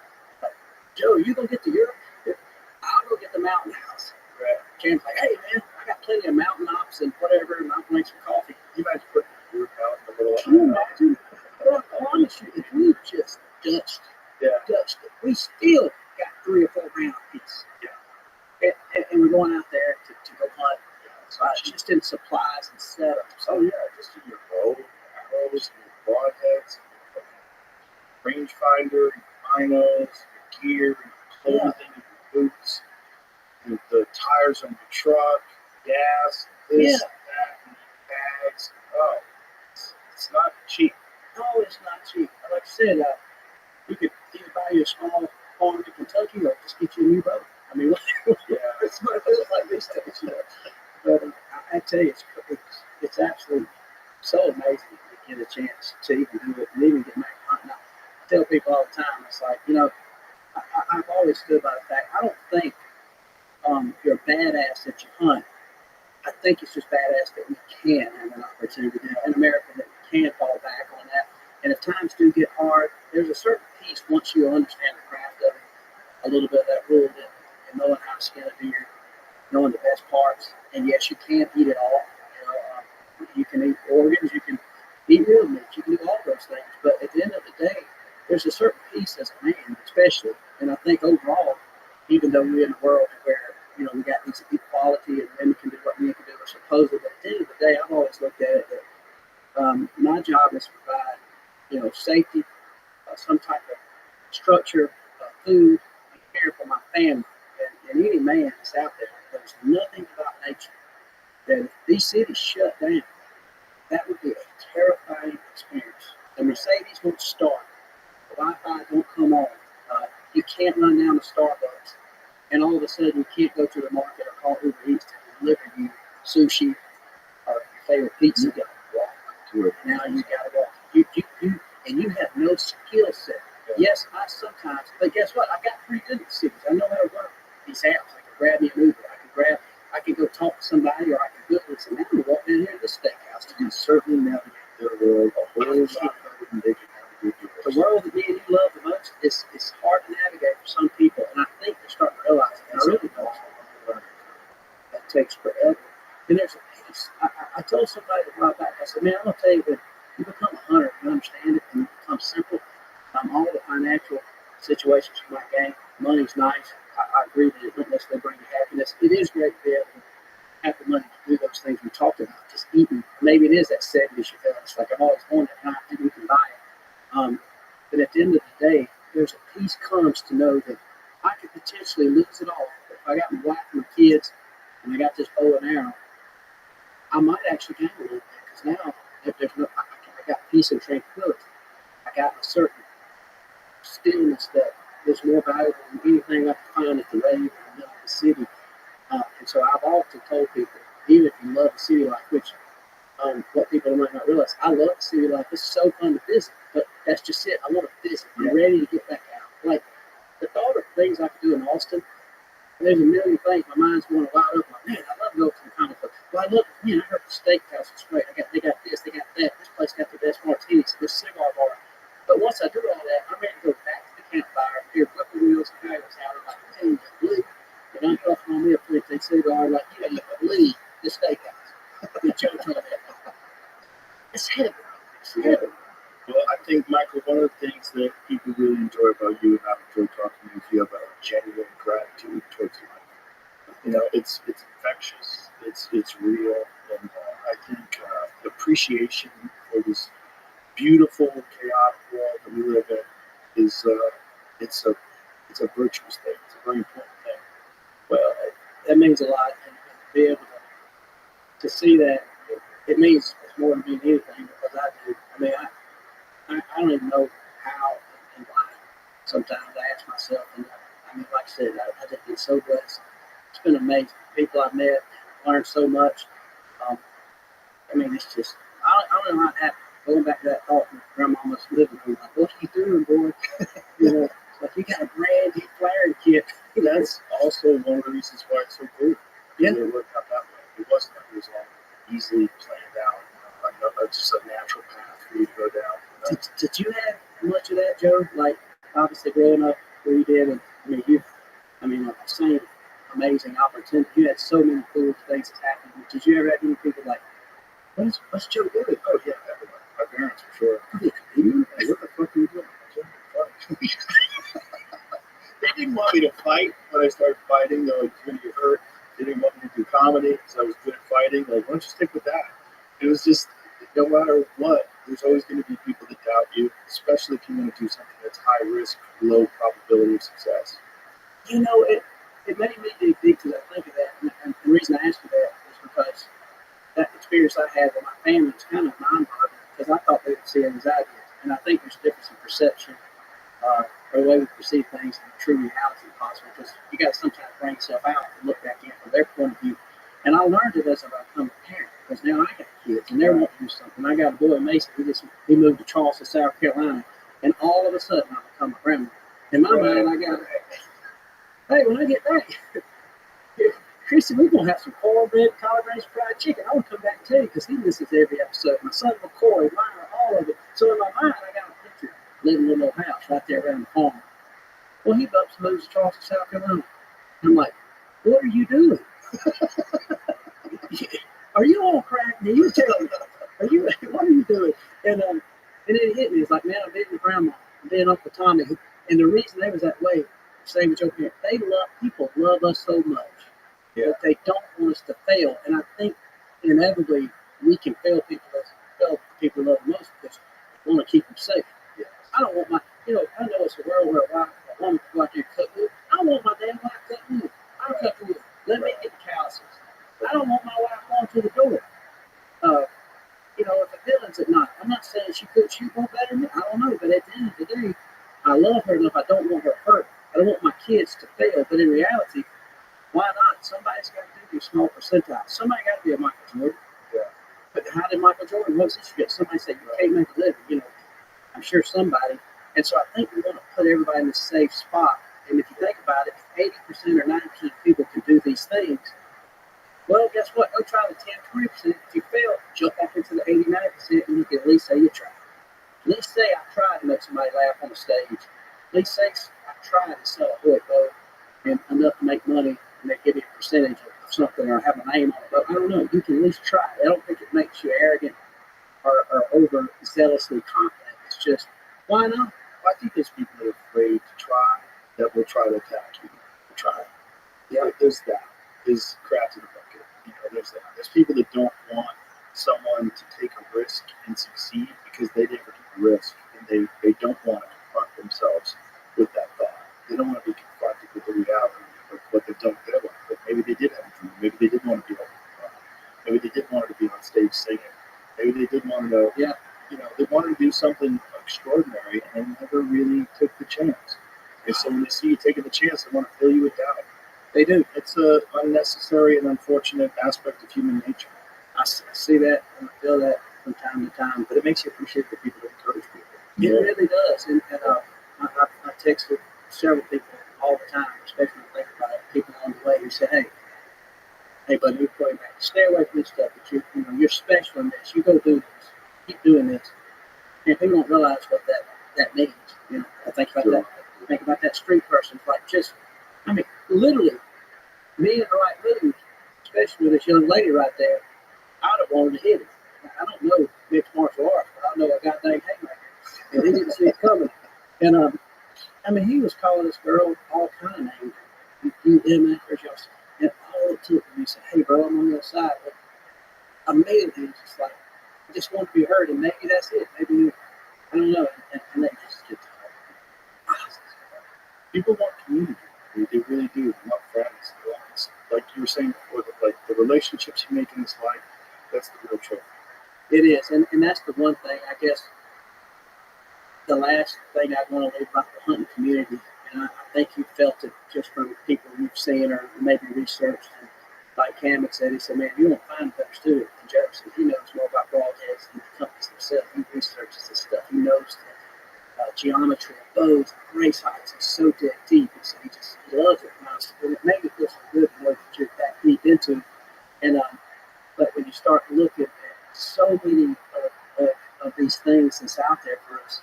Like, Joe, you gonna get the yurt? I'll go get the mountain house. Right. Cam's like, hey man, I got plenty of mountain ops and whatever, and I'll make some coffee. You might put the yurt out in the middle of Can you imagine? Well, I promise you, if we just dutched it, we still got 3 or 4 round apiece. Yeah. And we're going out there to go hunt. So just in supplies and setups. Oh yeah, just in your bow, arrows, your broadheads, rangefinder, binos, your gear, your clothing, your boots, the tires on your truck, gas, this, that, and bags. Oh, it's not cheap. No, it's not cheap. Like I said, you could either buy you a small farm in Kentucky or just get you a new boat. I mean, it's what it feels like these days. But I tell you, it's absolutely so amazing to get a chance to even do it and even get back hunting. I tell people all the time, it's like, I've always stood by the fact, I don't think you're a badass that you hunt. I think it's just badass that we can have an opportunity in America that we can fall back on that. And if times do get hard, there's a certain piece once you understand the craft of it, a little bit of that rule and knowing how to skin a deer, knowing the best parts. And yes, you can't eat it all. You can eat organs, you can eat real meat, you can do all those things. But at the end of the day, there's a certain piece as a man, especially. And I think overall, even though we're in a world where we got these equality and women can do what men can do, or supposedly, but at the end of the day, I've always looked at it that my job is to provide, safety, some type of structure, food, and care for my family. And any man that's out there, there's nothing about nature that if these cities shut down, that would be a terrifying experience. The Mercedes won't start, the Wi-Fi won't come on, you can't run down to Starbucks, and all of a sudden you can't go to the market or call Uber Eats to deliver you sushi or somebody, or I can Google and say, man, I'm gonna walk down here to this steakhouse. You can certainly navigate their world a whole lot better than they can navigate yours. The world that me and you love the most is hard to navigate for some people, and I think they're starting to realize it. And I really don't. That takes forever. And there's a piece. I told somebody a while back, I said, man, I'm going to tell you, when you become a hunter, you understand it, and you become simple, all the financial situations you might gain, money's nice. I agree that it don't necessarily bring you happiness. It is great to be able to have the money to do those things we talked about, just eating. Maybe it is that 70s you feel. It's like I've always wanted it, and I think we can buy it. But at the end of the day, there's a peace comes to know that I could potentially lose it all. If I got my wife and my kids, and I got this bow and arrow, I might actually gain a little bit, because now if there's no, I got peace and tranquility. I got a certain stillness that is more valuable than anything I can find at the rave or in the city. And so I've often told people, even if you love the city life, which what people might not realize, I love the city life. It's so fun to visit, but that's just it. I want to visit. I'm ready to get back out. Like the thought of things I could do in Austin, there's a million things. My mind's going wild up. Like, man, I love to go to the comic book. Well, I love, man, I heard the steakhouse is great. They got this, they got that. This place got the best martinis, this cigar bar. But once I do all that, I'm ready to go back to the campfire, hear whippoorwills and coyotes out. I'm like, man, you believe? And I'm talking on me a 15 cigar, like, you don't believe the steakhouse. The Joe told me. It's heaven. It's heaven. Well, I think, Michael, one of the things that people really enjoy about you, and I've enjoyed talking to you, is you have a genuine gratitude towards life. You know, it's infectious, it's real, and I think the appreciation for this beautiful, chaotic world that we live in is it's a virtuous thing. It's a very important thing. Well, that means a lot, and to be able to see that, it means it's more than anything, because I do. I mean, I don't even know how and why. Sometimes I ask myself, and I mean, like I said, I just been so blessed. It's been amazing. People I've met, learned so much. I mean, it's just, I don't know how it happened. Going back to that thought, grandmama's living room, like, what are you doing, boy? You know, like, you got a brand new flaring kit. That's also one of the reasons why it's so cool. Yeah. It worked out that way. It wasn't like it was all easily planned out. Like it's just a natural path for you to go down. You know? Did you have much of that, Joe? Like, obviously growing up where you did, and I mean, the same amazing opportunity. You had so many cool things that happened. Did you ever have any people like, what's Joe doing? Oh yeah, everybody. My parents for sure. Hey, what the fuck are you doing? They didn't want me to fight when I started fighting. They're like, you're gonna get hurt. They didn't want me to do comedy because I was good at fighting. Like, why don't you stick with that? It was just, no matter what, there's always going to be people that doubt you, especially if you want to do something that's high risk, low probability of success. You know, it made me dig deep because I think of that. And the reason I asked you that is because that experience I had with my family is kind of mind-boggling, because I thought they would see it as I did. And I think there's a difference in perception, or the way we perceive things, and true reality possible, because you got to sometimes bring yourself out and look back in from their point of view. And I learned it as I become a parent, because now I got kids and they're wanting to do something. I got a boy, Mason, he moved to Charleston, South Carolina, and all of a sudden I become a grandma. In my mind, I got, hey, when I get back, Christy, we're going to have some cornbread, collard greens, fried chicken. I want to come back too, because he listens to every episode. My son, McCoy, mine, all of it. So in my mind, I got a picture living in a little house right there around the farm. Well, he moves to Charleston, South Carolina. I'm like, what are you doing? Are you on crack? Now you tell me. What are you doing? And then it hit me. It's like, man, I'm being grandma. I'm being Uncle Tommy. And the reason they was that way, same as your parents, people love us so much that they don't want us to fail. And I think inevitably we can fail people love most, because we want to keep them safe. Yeah. I don't want I know it's a world where a woman can go out there and cut wood. I don't want my damn wife cutting wood. I'll cut wood. Let me get the calluses. I don't want my wife going to the door. If the villain's at night, I'm not saying she could shoot more better than me. I don't know. But at the end of the day, I love her enough. I don't want her hurt. I don't want my kids to fail. But in reality, why not? Somebody's got to do small percentile. Somebody got to be a Michael Jordan. Yeah. But how did Michael Jordan? What's this? You get somebody say you can't make a living. I'm sure somebody. And so I think we want to put everybody in a safe spot. And if you think about it, 80% or 90% of people can do these things. Well, guess what? Go try the 10, 20%. If you fail, jump back into the 89%, and you can at least say you tried. At least say I tried to make somebody laugh on the stage. At least say I tried to sell a hood boat and enough to make money, and they give you a percentage of something or have a name on it. But I don't know. You can at least try. I don't think it makes you arrogant or overzealously confident. It's just, why not? I think there's people that are afraid to try that will try to attack you. Try. Yeah, there's that. There's crabs in the bucket. There's that. There's people that don't want someone to take a risk and succeed because they never took a risk, and they don't want to confront themselves with that thought. They don't want to be confronted with the reality of what they've done with their life. But maybe they did have a dream. Maybe they did want to be on maybe they did want to be on stage singing. Maybe they did want to, they wanted to do something extraordinary and never really took the chance. And so when they see you taking the chance, they want to fill you with doubt. They do. It's a unnecessary and unfortunate aspect of human nature. I see that and I feel that from time to time. But it makes you appreciate the people that encourage people. It really does. And I texted several people all the time, especially when I think about it, people on the way who say, hey, buddy, you're going back. Stay away from this stuff. But you're special in this. You go do this. Keep doing this. And people don't realize what that means. I think about that. Think about that street person. It's like literally, me in the right mood, especially with this young lady right there, I'd have wanted to hit it. I don't know mixed martial arts, but I know a goddamn haymaker. And he didn't see it coming. And he was calling this girl all kind of names. You MFers, y'all. And all it took me to say, hey, bro, I'm on the other side. But immediately, it's just like, I just want to be heard, and maybe that's it. Maybe, I don't know. And they just get tired. People want community. They really do. They want friends. They want, like you were saying before, the relationships you make in this life, that's the real trophy. It is. And that's the one thing, I guess, the last thing I want to leave about the hunting community, and I think you felt it just from people you've seen or maybe researched. And like Cam had said, he said, man, you won't find a better student than Jefferson. He knows more about broadheads than the companies themselves. He researches this stuff. He knows the geometry of bows and race heights. He's so deep. And so he loves it. And it made me feel so good to know that you're that deep into it. And but when you start looking at so many of these things that's out there for us,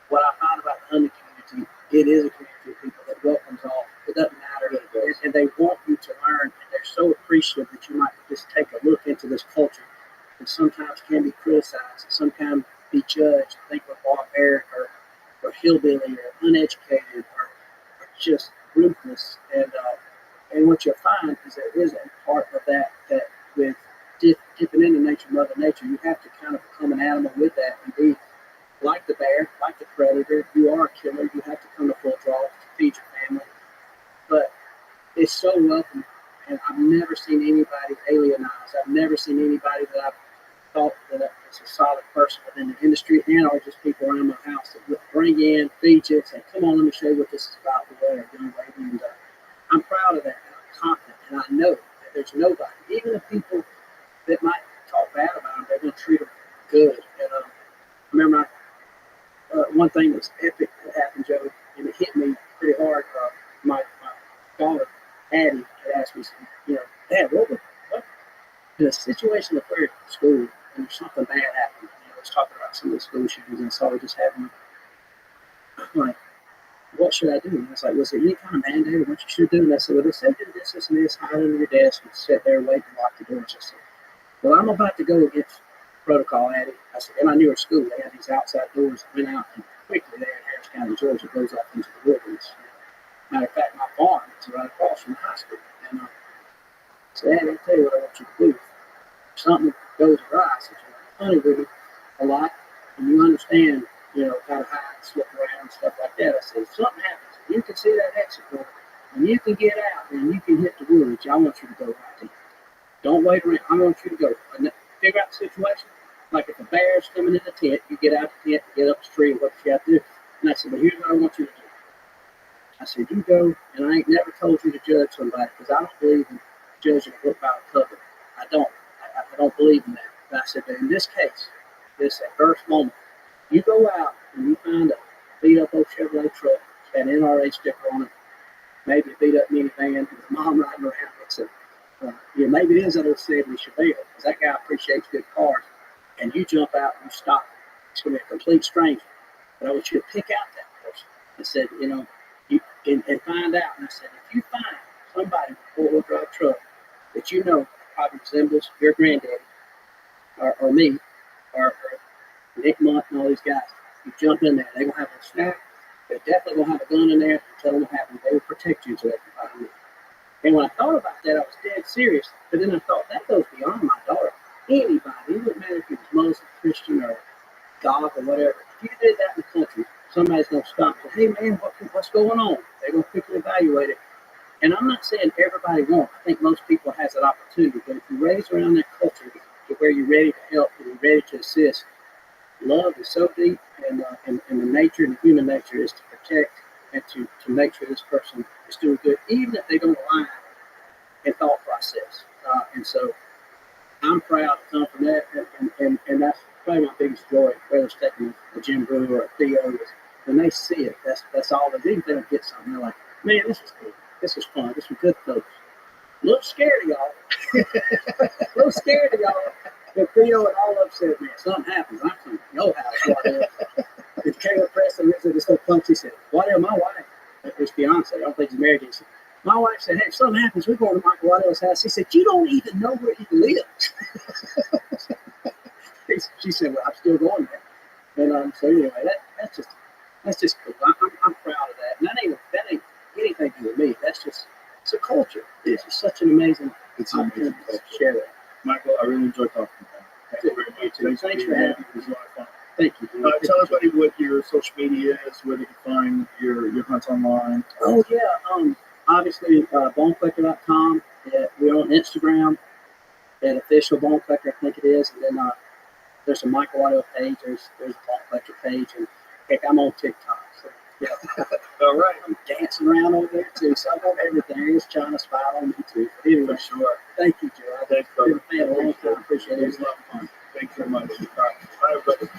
what I found about the hunting community, it is a community of people that welcomes all. It doesn't matter. And they want you to learn, and they're so appreciative that you might just take a look into this culture and sometimes can be criticized, sometimes be judged, think we're barbaric or hillbilly or uneducated or just ruthless. And what you'll find is there is a part of that with dipping into nature, Mother Nature, you have to kind of become an animal with that and be like the bear, like the predator. You are a killer. You have to come to full draw to feed your family. But it's so welcome, and I've never seen anybody alienized. I've never seen anybody that I've thought that is a solid person within the industry and or just people around my house that would bring in, feed you, and say, come on, let me show you what this is about, the way young lady. And I'm proud of that, and I'm confident, and I know that there's nobody, even the people that might talk bad about them, they're going to treat them good. And I remember one thing that's epic that happened, Joe, and it hit me pretty hard. My daughter, Addie, had asked me, Dad, what in a situation of prayer at school, and if something bad happened, I was talking about some of the school shootings and saw it just happening. I'm like, what should I do? And I was like, was there any kind of mandate or what you should do? And I said, well, they said do this, and this, hide under your desk and sit there, wait, and lock the doors. I said, well, I'm about to go against protocol, Addie. I said, and I knew her school, they had these outside doors that went out, and quickly there in Harris County, Georgia, goes off into the wilderness. Matter of fact, my farm is right across from the high school. And I said, Addie, I'll tell you what I want you to do. If something goes awry, I said, you're hunting with me a lot, and you understand, how to hide and slip around and stuff like that. I said, if something happens, you can see that exit door, and you can get out, and you can hit the woods. I want you to go right there. Don't wait around. I want you to go. And figure out the situation. Like if a bear's coming in the tent, you get out the tent, get up the tree, what you got to do. And I said, but here's what I want you to do. I said, you go, and I ain't never told you to judge somebody because I don't believe in judging a book by a cover. I don't. I don't believe in that. But I said, but in this case, this first moment, you go out and you find a beat up old Chevrolet truck, got an NRA sticker on it, maybe a beat up minivan with a mom riding around. It's maybe it is that old 70 Chevelle, because that guy appreciates good cars, and you jump out and you stop. It's going to be a complete stranger. But I want you to pick out that person. I said, and find out. And I said, if you find somebody with a four-wheel drive truck that you know probably resembles your granddaddy, or me, or Nick Munt and all these guys, you jump in there, they're going to have a snack. They're definitely going to have a gun in there. Tell them what happened. They will protect you until they can find me. And when I thought about that, I was dead serious. But then I thought, that goes beyond my daughter. Anybody, it wouldn't matter if he was Muslim, Christian, or God, or whatever. If you did that in the country, somebody's going to stop and say, hey, man, what's going on? They're going to quickly evaluate it. And I'm not saying everybody won't. I think most people has that opportunity. But if you raise around that culture to where you're ready to help and you're ready to assist, love is so deep, and the nature and the human nature is to protect and to make sure this person is doing good, even if they don't align in thought process. And so I'm proud to come from that, and that's probably my biggest joy, whether it's taking a Jim Brewer or a Theo, when they see it, that's all they do. Even if they don't get something, they're like, man, this is cool. This is fun. This was good folks. A little scared of y'all. A little scared of y'all. If Theo and all of them said, man, something happens, I'm coming to your house. Waddell. If Caleb Preston lives there, this little punk, he said, Waddell, my wife, it's Beyonce, I don't think he's married to him. My wife said, hey, if something happens, we're going to Michael Waddell's house. He said, you don't even know where he lives. She said, well, I'm still going there. And so anyway, that's just cool. I'm proud of that. And that ain't anything to do with me. It's a culture. It's just such an amazing opportunity to share that. Michael, I really enjoyed talking to you. Thank you very much. Thanks for having me. It was a lot of fun. Thank you. Tell everybody what your social media is, where they can find your hunts online. Oh, yeah. Obviously, bonecollector.com. We're on Instagram at official bone collector, I think it is. And then there's a Michael Waddell page. There's a bone collector page. And heck, I'm on TikTok. So, yeah. All right. I'm dancing around over there, too. So I'm on everything. It's China Spy on me, too. But anyway, sure. Thank you, Joe. I've been a fan a long time. Appreciate it. It was a lot of fun. Thank you very much. Bye, everybody.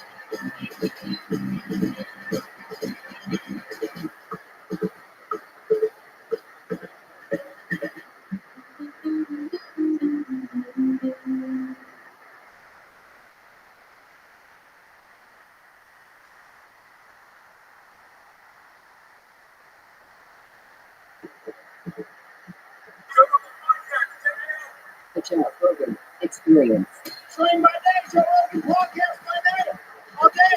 Program experience. Train by day, Joe Rogan, podcast by day, all day.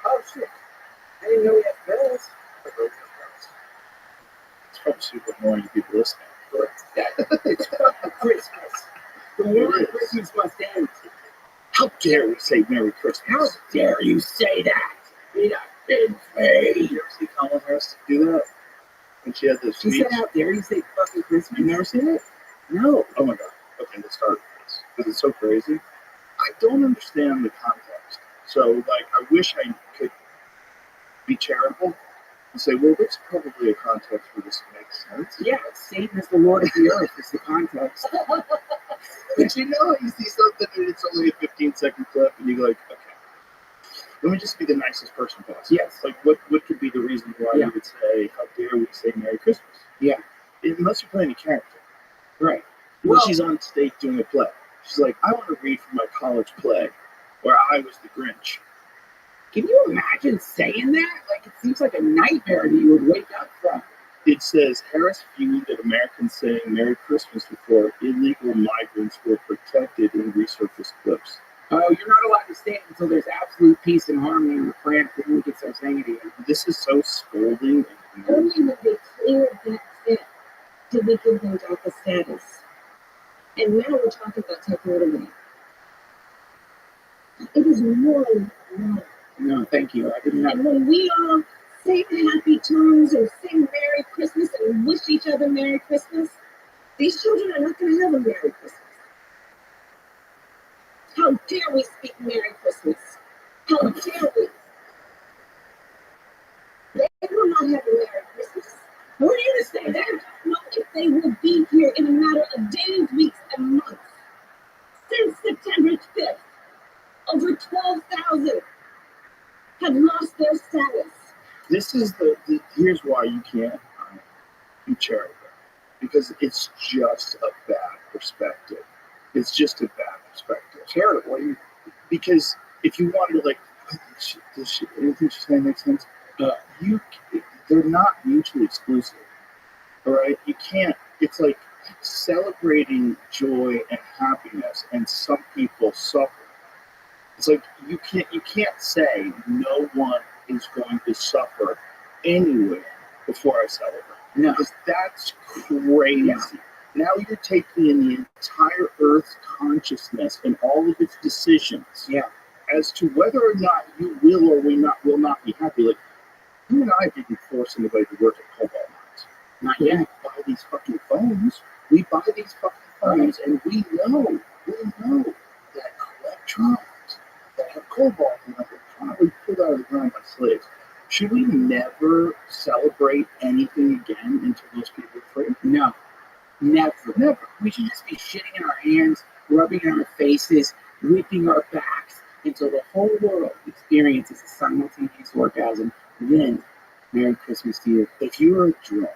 Oh, shit. I didn't know we had bells. It's probably super annoying to people listening. It's fucking Christmas. The Merry Christmas must end. How dare we say Merry Christmas? How dare you say that? In a big way. Did you ever see Kamala Harris do that? When she had this She speech? said, how dare you say fucking Christmas? You never seen it? No. Oh my god. Okay, let's start with this. Because it's so crazy. I don't understand the context. So, like, I wish I could be charitable and say, well, there's probably a context where this makes sense. Yeah, Satan is the Lord of the earth. It's the context. But you see something and it's only a 15-second clip and you're like, okay, let me just be the nicest person possible. Yes. Like, what could be the reason why you would say, how dare we say Merry Christmas? Yeah. Unless you're playing a character. Right. When Well, she's on stage doing a play. She's like, I want to read from my college play where I was the Grinch. can you imagine saying that? Like, it seems like a nightmare that you would wake up from. It says, Harris viewed that Americans saying Merry Christmas before illegal migrants were protected in resurfaced clips. Oh, you're not allowed to say it until there's absolute peace and harmony in the planet, then we can start saying it again. This is so scolding. Only when they cleared that fit did we give them DACA status. And now we're talking about taking it away. It is one love. No, thank you. I didn't have. And when we all say happy terms and sing Merry Christmas and wish each other Merry Christmas, these children are not going to have a Merry Christmas. How dare we speak Merry Christmas? How dare we? They will not have a Merry Christmas. Who are you to say They that? don't know if they will be here in a matter of days, weeks, and months. Since September 5th, over 12,000 have lost their status. This is here's why you can't be charitable. because it's just a bad perspective. It's just a bad perspective. Terrible. Because if you wanted to like, anything she's saying makes sense. You, they're not mutually exclusive. All right, you can't. It's like celebrating joy and happiness, and some people suffer. It's like you can't say no one is going to suffer anywhere before I celebrate. No. Because that's crazy. Yeah. Now you're taking in the entire Earth's consciousness and all of its decisions as to whether or not you will or will not be happy. Like, you and I didn't force anybody to work at Cobalt Mines. Not yet. We buy these fucking phones. We buy these fucking phones, and we know that electrons that have cobalt in them were probably pulled out of the ground by slaves. Should we never celebrate anything again until those people are free? No. Never. We should just be shitting in our hands, rubbing in our faces, whipping our backs until the whole world experiences a simultaneous orgasm. Then, Merry Christmas to you. If you're a drone,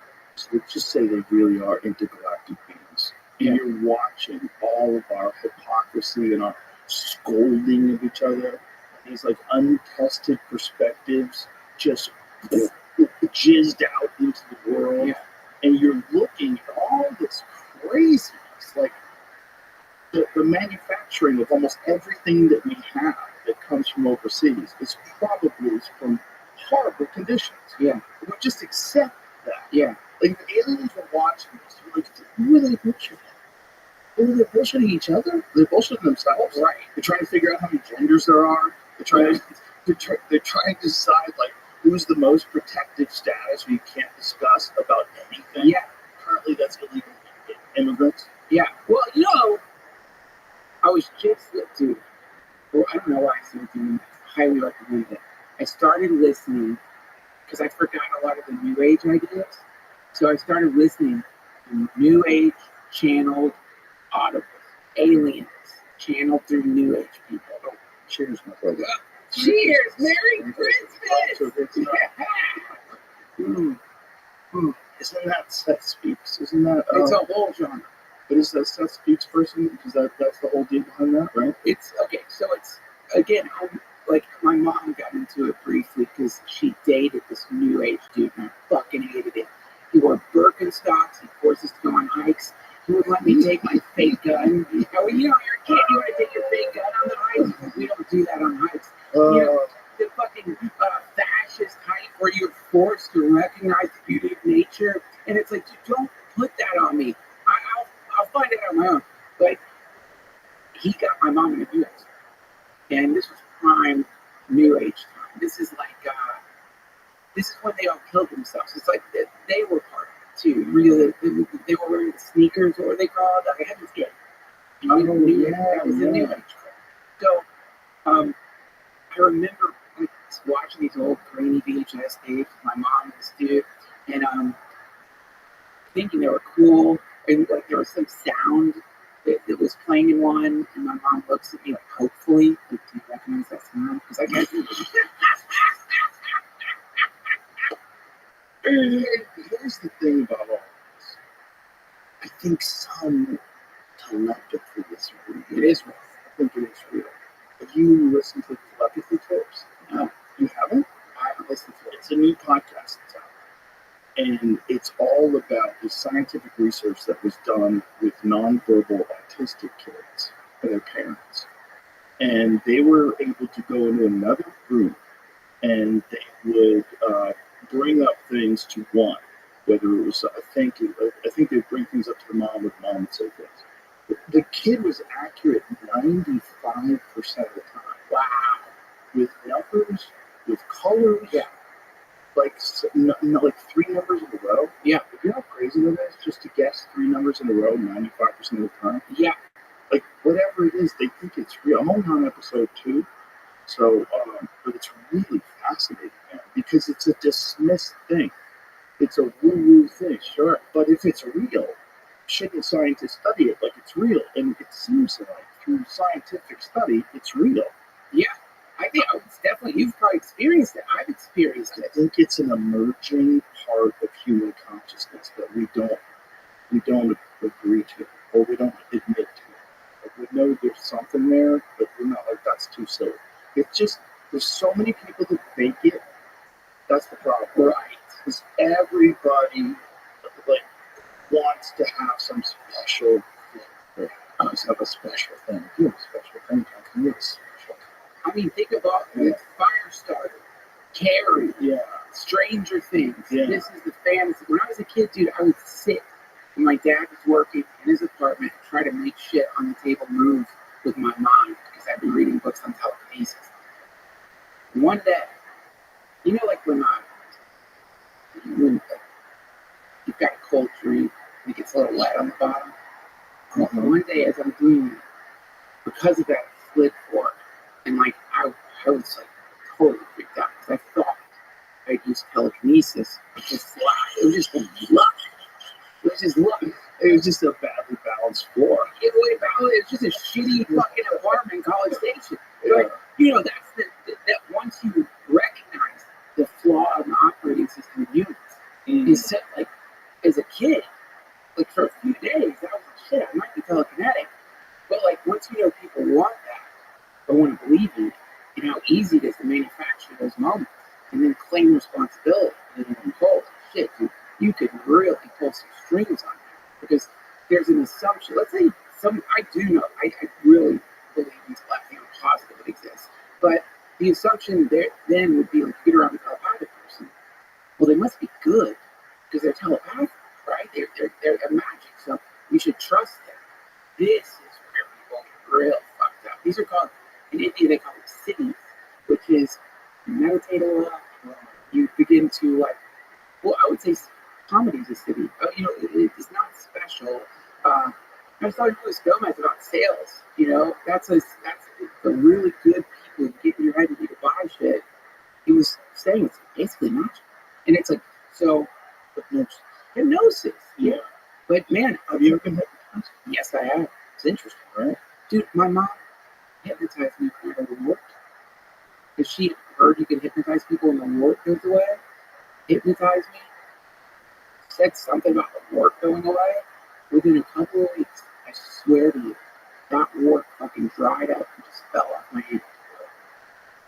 let's just say they really are intergalactic beings, and you're watching all of our hypocrisy and our scolding of each other, these like untested perspectives just jizzed out into the world, and you're looking at all this craziness, like the manufacturing of almost everything that we have that comes from overseas is probably from horrible conditions. Yeah. We just accept that. Yeah. Like the aliens were watching this, like, who are they bullshitting? Are they bullshitting each other? They're bullshitting themselves. Right. They're trying to figure out how many genders there are. They're trying to decide like who's the most protected status we can't discuss about anything. Yeah. Currently, that's illegal immigrants. Yeah. Well, I was just dude. Well, I don't know why I said it. I highly recommend it. I started listening because I forgot a lot of the New Age ideas. So I started listening to New Age channeled audibles, aliens channeled through New Age people. Oh, cheers, my brother. Cheers! Merry Christmas! Isn't that Seth Speaks? Isn't that? It's a whole genre. But is that Seth Speaks person? Because that's the whole deal behind that, right? It's okay. So it's again, like my mom got into it briefly because she dated this New Age dude, and I fucking hated it. He wore Birkenstocks. He forced us to go on hikes. He would let me take my fake gun. You're a kid. You want to take your fake gun on the hike? We don't do that on hikes. The fucking fascist hike where you're forced to recognize the beauty of nature, and it's like, you don't put that on me. I'll find it on my own. But he got my mom into New Age, and this was prime New Age time. This is like, this is when they all killed themselves. It's like they were part of it too. Really, they were wearing the sneakers, or what they called Heaven's Gate. That was the New Age. So, I remember watching these old grainy VHS tapes with my mom and this dude, and thinking they were cool, and like there was some sound that was playing in one, and my mom looks at me like, hopefully, like, do you recognize that sound? Because I guess. Here's the thing about all this. I think some telepathy is real. It is real. I think it is real. Have you listened to telepathy tapes? No. You haven't? I haven't listened to it. It's a new podcast that's out. And it's all about the scientific research that was done with nonverbal autistic kids and their parents. And they were able to go into another room, and they would bring up things to one, whether it was I think they'd bring things up to the mom, or the mom would say things. The kid was accurate 95% of the time. Wow. With numbers, with colors. Yeah. Like, like 3 numbers in a row. Yeah. You know how crazy that is? Just to guess 3 numbers in a row 95% of the time. Yeah. Like, whatever it is, they think it's real. I'm only on episode 2. So, but it's really fascinating, man, because it's a dismissed thing. It's a woo-woo thing, sure. But if it's real, shouldn't scientists study it like it's real? And it seems like through scientific study, it's real. Yeah. I think it's definitely, you've probably experienced it. I've experienced it. I think it's an emerging part of human consciousness that we don't we don't agree to, or we don't admit to it. Like we know there's something there, but we're not like that's too silly. It's just there's so many people that fake it. That's the problem, right? Because everybody like wants to have some special thing. They always have a special thing. If you have a special thing, how can you have a special? I mean, think about the Firestarter, Carrie, Yeah, Stranger Things. Yeah. This is the fantasy. When I was a kid, dude, I would sit when my dad was working in his apartment and try to make shit on the table move with my mind because I'd be reading books on telekinesis. One day, you know, like when you've got a cold drink and it gets a little wet on the bottom. One day, as I'm doing it, because of that split fork, and like I was like totally freaked out because I thought I'd use telekinesis. It was just luck. It was just luck. it was just a badly balanced floor. It was just a shitty fucking apartment in College Station. Like, you know, that's that once you recognize the flaw in the operating system units, you said like as a kid, like for a few days, I was like, shit, I might be telekinetic. But like once you know people want that, or want to believe in it, and how easy it is to manufacture those moments and then claim responsibility. And holy shit, dude, you could really pull some strings on that. Because there's an assumption. Let's say I do know, I really believe in telepathy. I'm positive it exists. But the assumption there then would be like, get around a telepathic person. Well, they must be good because they're telepathic, right? They're magic. So you should trust them. This is where people get real fucked up. These are called, in India, they call them cities, which is you meditate a lot, you begin to like, well, I would say comedy is a city. You know, it's not special. I was talking to Luis Gomez about sales. You know, that's the really good people who get in your head and you to buy shit. He was saying it's basically magic, and it's like so. Hypnosis, yeah. But man, Have you ever been hypnotized? yes, I have. It's interesting, right? Dude, my mom hypnotized me for the wart. If she heard you can hypnotize people and the wart goes away, hypnotized me, said something about the wart going away. Within a couple of weeks, I swear to you, that wart fucking dried up and just fell off my hand.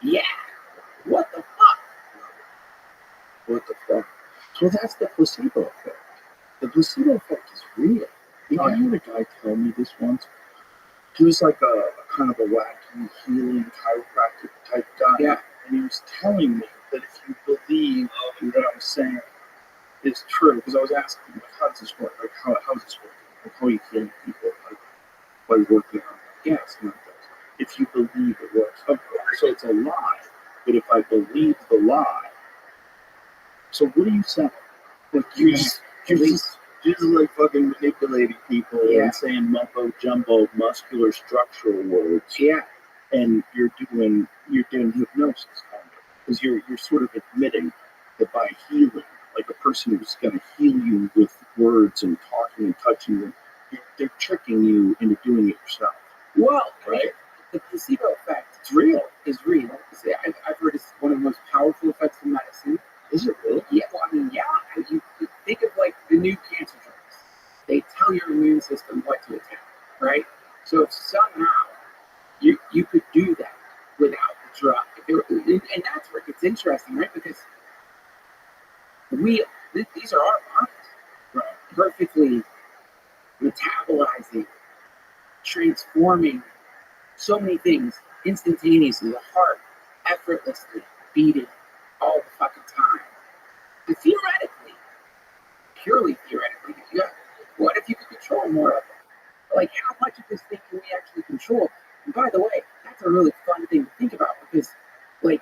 Yeah. What the fuck? What the fuck? So that's the placebo effect. The placebo effect is real. You know, I had a guy tell me this once. He was like a kind of a wacky healing chiropractic type guy. Yeah. And he was telling me that if you believe that I'm saying is true, because I was asking him, like, how does this work? Like, how's this working? Like, how are you healing people? Like, by working on gas and if you believe it works. Of course, so it's a lie. But if I believe the lie, so what are you saying? Like, you're just like fucking manipulating people and saying mumbo jumbo muscular structural words. Yeah. And you're doing hypnosis kind of. Because you're sort of admitting that by healing, like a person who's gonna heal you with words and talking and touching you, they're tricking you into doing it yourself. Well, right? The placebo effect It's real. is real. I've heard it's one of the most powerful effects of medicine. Is it really? Yeah, well, I mean, yeah. You think of like the new cancer drugs. They tell your immune system what to attack, right? So if somehow you could do that without the drug, and that's where it gets interesting, right? Because these are our bodies, right? Perfectly metabolizing, transforming so many things instantaneously. The heart effortlessly beating all the fucking time. And theoretically, purely theoretically, what if you could control more of it? Like, how much of this thing can we actually control? And by the way, that's a really fun thing to think about because, like,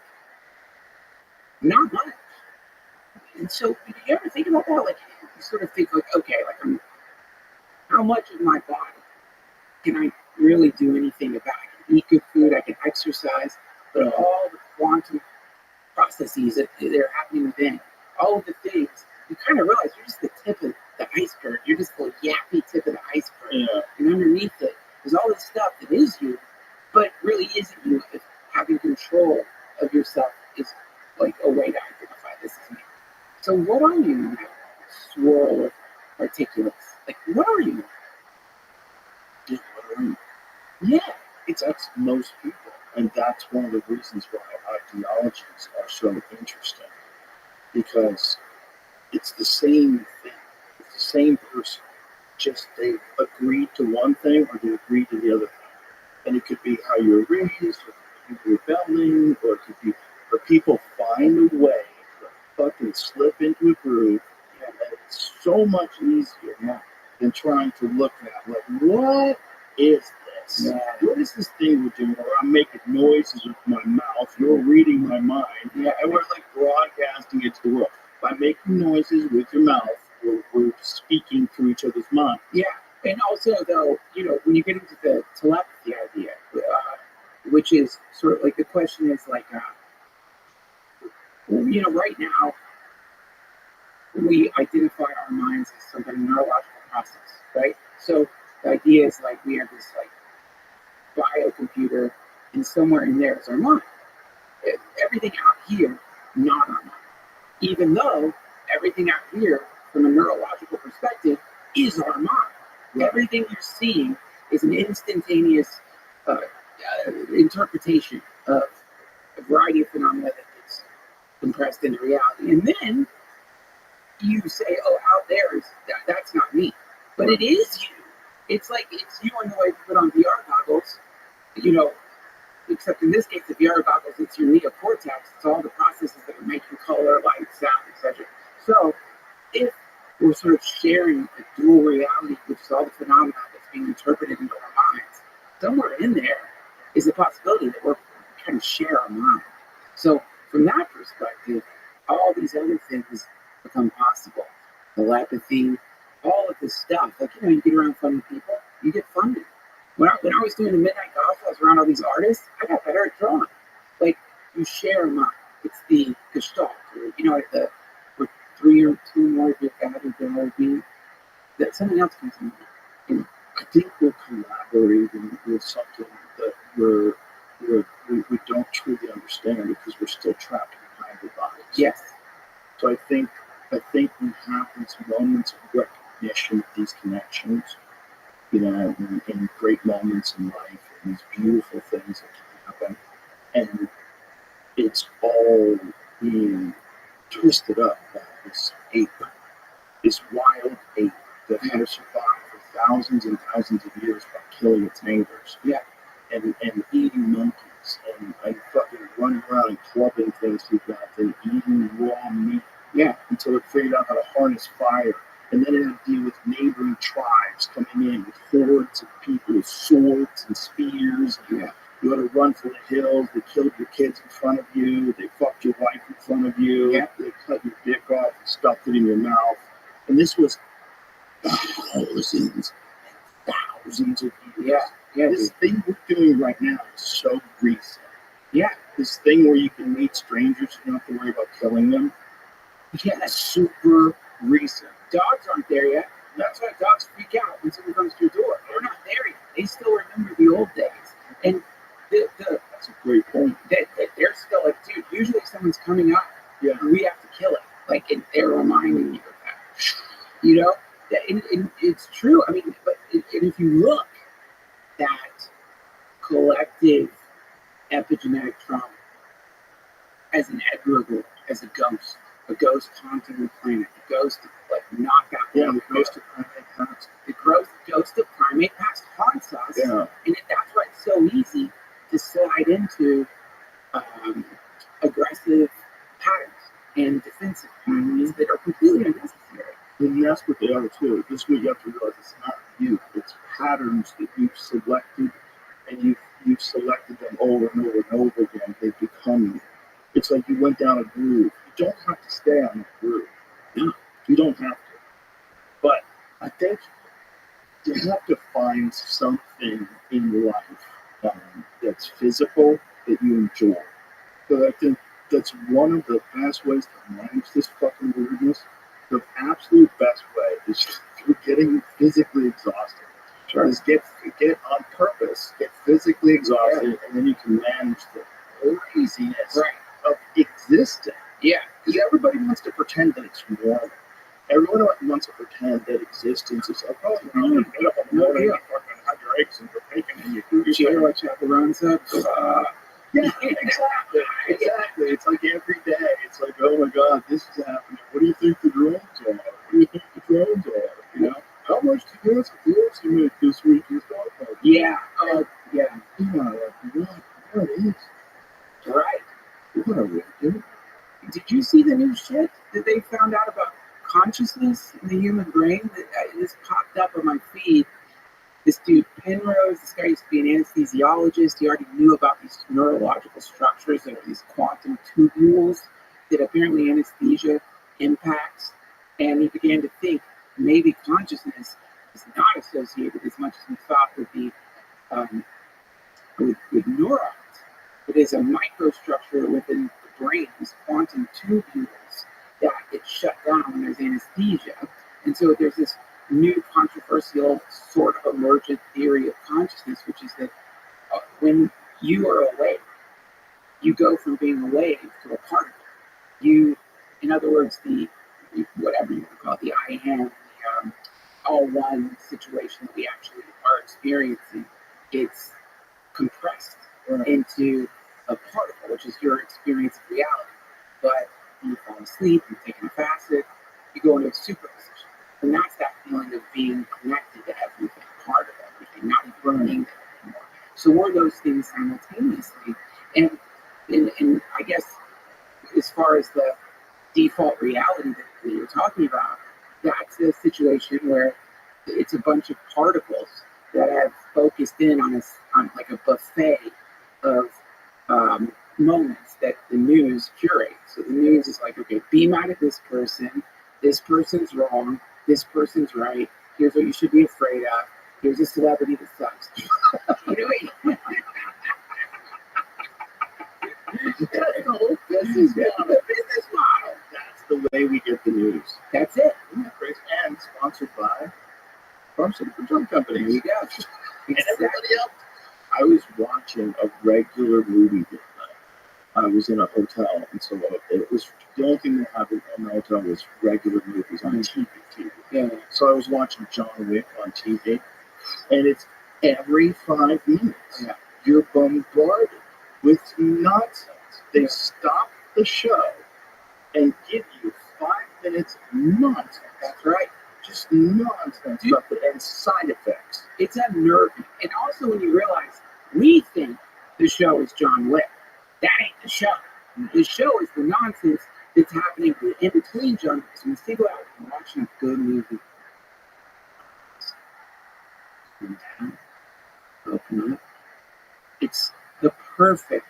not much. And so, do you ever think about that? Like, you sort of think, like, okay, like, how much of my body can I really do anything about? I can eat good food, I can exercise, but all the quantum processes that are happening within, all of the things, you kind of realize you're just the tip of the iceberg. You're just the yappy tip of the iceberg. Yeah. And underneath it, there's all this stuff that is you, but really isn't you. If having control of yourself is like a way to identify this as me. So what are you in that swirl of particulates? Like, That's most people, and that's one of the reasons why ideologies are so interesting, because it's the same thing. It's the same person. Just they agreed to one thing or they agreed to the other thing. And it could be how you were raised, or you were rebelling, or it could be, but people find a way to fucking slip into a groove, and it's so much easier than trying to look at, like, what is this? Yeah. What is this thing we're doing? Or I'm making noises with my mouth, you're reading my mind, and we're like broadcasting it to the world. By making noises with your mouth, we're speaking through each other's mind. Yeah, and also though, when you get into the telepathy idea, which is sort of like the question is like, right now we identify our minds as some kind of neurological process, right? So the idea is like we have this like biocomputer, and somewhere in there is our mind. Everything out here, not our mind. Even though everything out here, from a neurological perspective, is our mind. Right. Everything you're seeing is an instantaneous interpretation of a variety of phenomena that is compressed into reality. And then you say, oh, out there, that's not me. But it is you. It's like it's you in the way you put on VR goggles, except in this case, the VR goggles, it's your neocortex. It's all the processes that are making color, light, sound, etc. So if we're sort of sharing a dual reality, which is all the phenomena that's being interpreted into our minds, somewhere in there is a possibility that we're trying to share our mind. So from that perspective, all these other things become possible. Telepathy, all of this stuff. Like, you get around funny people, you get funded. When I was doing the Midnight Gospel, I was around all these artists, I got better at drawing. Like, you share a mind. It's the gestalt. With 3 or 2 more of your family being, that something else comes in. I think we're collaborating with something that we don't truly understand because we're still trapped behind our bodies. Yes. So I think we have these moments of recognition of these connections, in great moments in life, and these beautiful things that can happen. And it's all being twisted up by this ape, this wild ape that has survived for thousands and thousands of years by killing its neighbors. Yeah. And eating monkeys and fucking running around and clubbing things to death and eating raw meat. Yeah. Until it figured out how to harness fire. And then it had to deal with neighboring tribes coming in with hordes of people with swords and spears. Yeah. You had to run for the hills. They killed your kids in front of you. They fucked your wife in front of you. Yeah. They cut your dick off and stuffed it in your mouth. And this was thousands and thousands of years. Yeah. This thing we're doing right now is so recent. Yeah. This thing where you can meet strangers, you don't have to worry about killing them. Yeah, that's Super recent. dogs aren't there yet. That's why dogs freak out when someone comes to your door. They're not there yet. They still remember the old days. And That's a great point. they're still like, dude, usually someone's coming up, we have to kill it. Like, and they're reminding you of that. And it's true. I mean, but if you look at collective epigenetic trauma as an egregore, as a ghost haunting the planet, a ghost like knock out The ghost of primate past. the ghost of primate past haunts us, Yeah. and that's why it's so easy to slide into aggressive patterns and defensive patterns that are completely unnecessary. And that's what they are too. This is what you have to realize. It's not you. It's patterns that you've selected, and you've selected them over and over and over again. They become you. It's like you went down a groove. You don't have to stay on that groove. No. You don't have to. But I think you have to find something in life that's physical that you enjoy. So I think that's one of the best ways to manage this fucking weirdness. The absolute best way is through getting physically exhausted. Sure. Is get on purpose, get physically exhausted, and then you can manage the craziness of existing. Yeah. Because everybody wants to pretend that it's normal. Everyone wants to pretend that existence is like, oh, you get up in the morning, you fucking have your eggs and your bacon, and you do your cheer like Chaperone said. Yeah, exactly. Exactly. It's like every day. It's like, oh my God, this is happening. What do you think the drones are? What do you think the drones are? You know, how much do you guys make this week? You thought about? Yeah. Yeah. You know, like, what is? Right. What are we doing? Did you see the new shit that they found out about consciousness in the human brain? This popped up on my feed. This dude Penrose, this guy used to be an anesthesiologist. He already knew about these neurological structures that are these quantum tubules that apparently anesthesia impacts. And he began to think maybe consciousness is not associated as much as we thought with the with neurons. It is a microstructure within the brain, these quantum tubules that get shut down when there's anesthesia. And so there's this new controversial sort of emergent theory of consciousness, which is that when you are awake, you go from being a wave to a particle. You, in other words, whatever you want to call it, the I am, the all one situation that we actually are experiencing, it's compressed into a particle, which is your experience of reality. But when you fall asleep, you're taking a acid, you go into a super position. And that's that feeling of being connected to everything, part of everything, not burning there anymore. So we're those things simultaneously. And I guess as far as the default reality that you're talking about, that's a situation where it's a bunch of particles that have focused in on like a buffet of moments that the news curates. So the news is like, okay, be mad at this person's wrong, this person's right, here's what you should be afraid of, here's a celebrity that sucks. You know, That's the whole business model. Business model. That's the way we get the news. That's it. And sponsored by pharmaceutical drug companies. There you go. And everybody else. I was watching a regular movie this night. I was in a hotel, and so it was the only thing they had in the hotel was regular movies on TV. Yeah. So I was watching John Wick on TV, and it's every 5 minutes. Yeah. You're bombarded with nonsense. They stop the show and give you 5 minutes of nonsense. That's right. Just nonsense stuff and side effects. It's unnerving. And also when you realize we think the show is John Wick. That ain't the show. The show is the nonsense that's happening in between John Wick. So when you think about it, you're watching a good movie. Open up. It's the perfect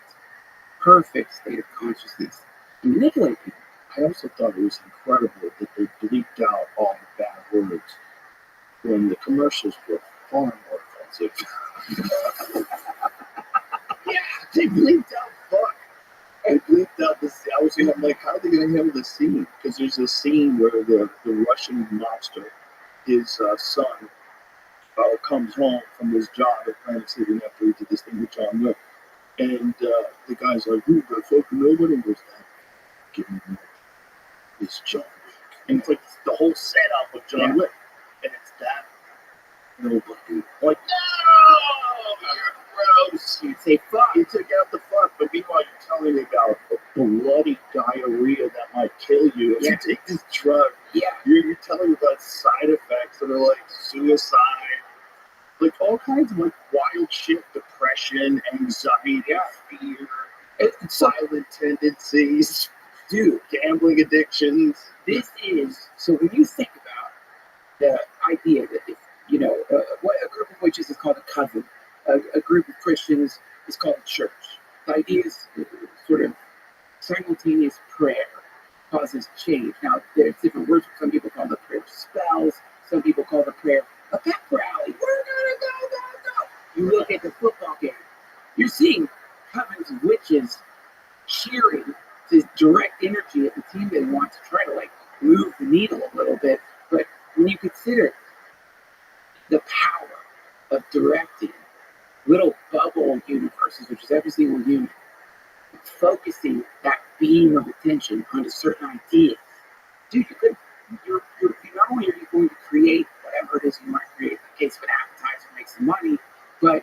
state of consciousness to manipulate people. I also thought it was incredible that they bleeped out all the bad words when the commercials were far more offensive. Yeah, they bleeped out fuck. They bleeped out this. I'm like, how are they going to handle this scene? Because there's a scene where the Russian mobster, his son, comes home from his job at Planet City after he did this thing with John Wick. And the guy's like, who the fuck nobody? And goes, give me more. It's John Wick. And it's like the whole setup of John Wick. And it's that nobody. Like, no! You're gross. You say fuck. You took out the fuck, but meanwhile you're telling me about a bloody diarrhea that might kill you if you take this drug. Yeah. You're telling me about side effects that are like suicide. Like all kinds of like wild shit, depression, anxiety, fear, violent tendencies, Dude, gambling addictions. this is, so when you think about the idea that if, what a group of witches is called a coven, a group of Christians is called a church. The idea is sort of simultaneous prayer causes change. Now, there's different words. Some people call the prayer spells. Some people call the prayer a pep rally. We're gonna go. You look at the football game. You're seeing covens of witches cheering to direct energy at the team they want to try to like move the needle a little bit. But when you consider the power of directing little bubble universes, which is every single human, focusing that beam of attention onto certain ideas, dude, you're not only are you going to create whatever it is you want to create, in the case of an advertiser, make some money, but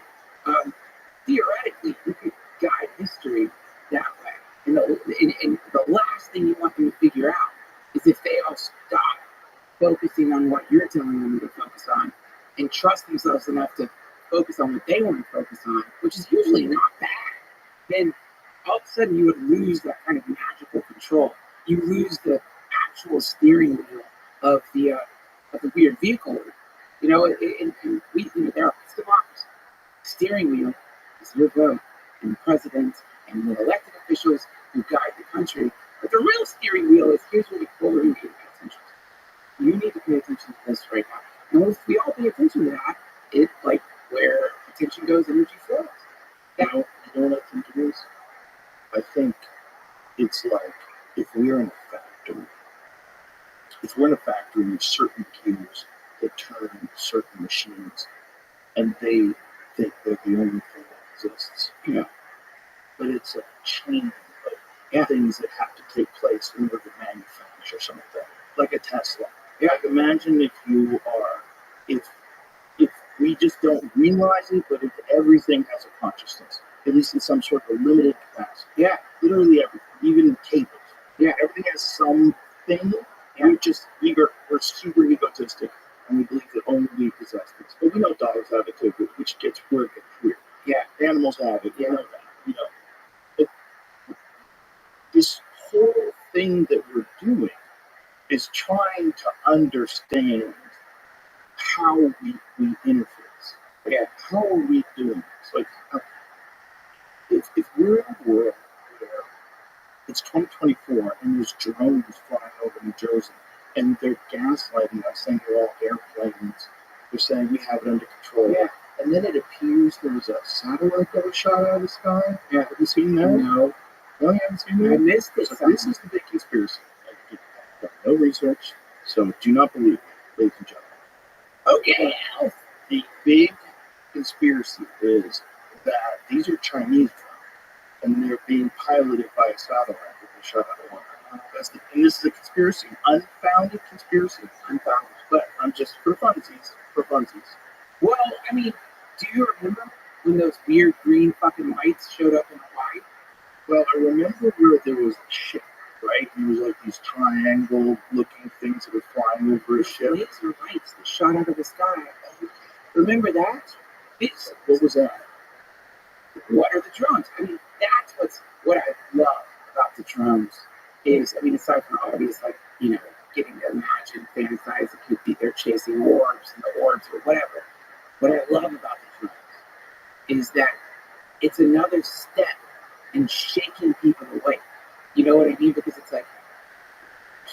theoretically, you could guide history that way. And the last thing you want them to figure out is if they all stop focusing on what you're telling them to focus on and trust themselves enough to focus on what they want to focus on, which is usually not bad, then all of a sudden you would lose that kind of magical control. You lose the actual steering wheel of the weird vehicle. You know, there are democracy. Steering wheel is your vote, and the president and the elected officials who guide the country. But the real steering wheel is here's what we need to pay attention to. You need to pay attention to this right now. And if we all pay attention to that, it's like where attention goes, energy flows. You know what I think it is? I think it's like if we're in a factory. If we're in a factory with certain gears that turn certain machines, and they think they're the only thing that exists. Yeah. But it's a chain of things that have to take place in order to manufacture something. Like a Tesla. Yeah. Like imagine if we just don't realize it, but if everything has a consciousness, at least in some sort of limited capacity. Yeah. Literally everything, even cables. Yeah. Everything has something. Yeah. We're super egotistic, and we believe that only we possess this. But we know dogs have it too, which gets weird. Yeah. Animals have it. You know that. You know. But this whole thing that we're doing is trying to understand how we interface. Yeah. How are we doing this? Like, if we're in a world where it's 2024 and there's drones flying over New Jersey and they're gaslighting us saying they're all airplanes, they're saying we have it under control. Yeah. And then it appears there was a satellite that was shot out of the sky. Yeah. Have you seen that? No. No, you haven't seen that? I missed it. So this is the big conspiracy. I've done no research, so do not believe me, ladies and gentlemen. Okay. The big conspiracy is that these are Chinese drones, and they're being piloted by a satellite that they shot out of one. And this is a conspiracy, unfounded conspiracy, unfounded. But I'm just for funsies. Well, I mean, do you remember when those weird green fucking lights showed up in Hawaii? Well, I remember where there was a ship, right? And there was like these triangle-looking things that were flying over a ship. Laser lights that shot out of the sky. Remember that? What was that? What are the drones? I mean, that's what I love about the drones is, I mean, aside from obvious, like, you know, getting to imagine, fantasize, it could be they're chasing orbs and the orbs or whatever. What I love about the drones is that it's another step in shaking people away. You know what I mean? Because it's like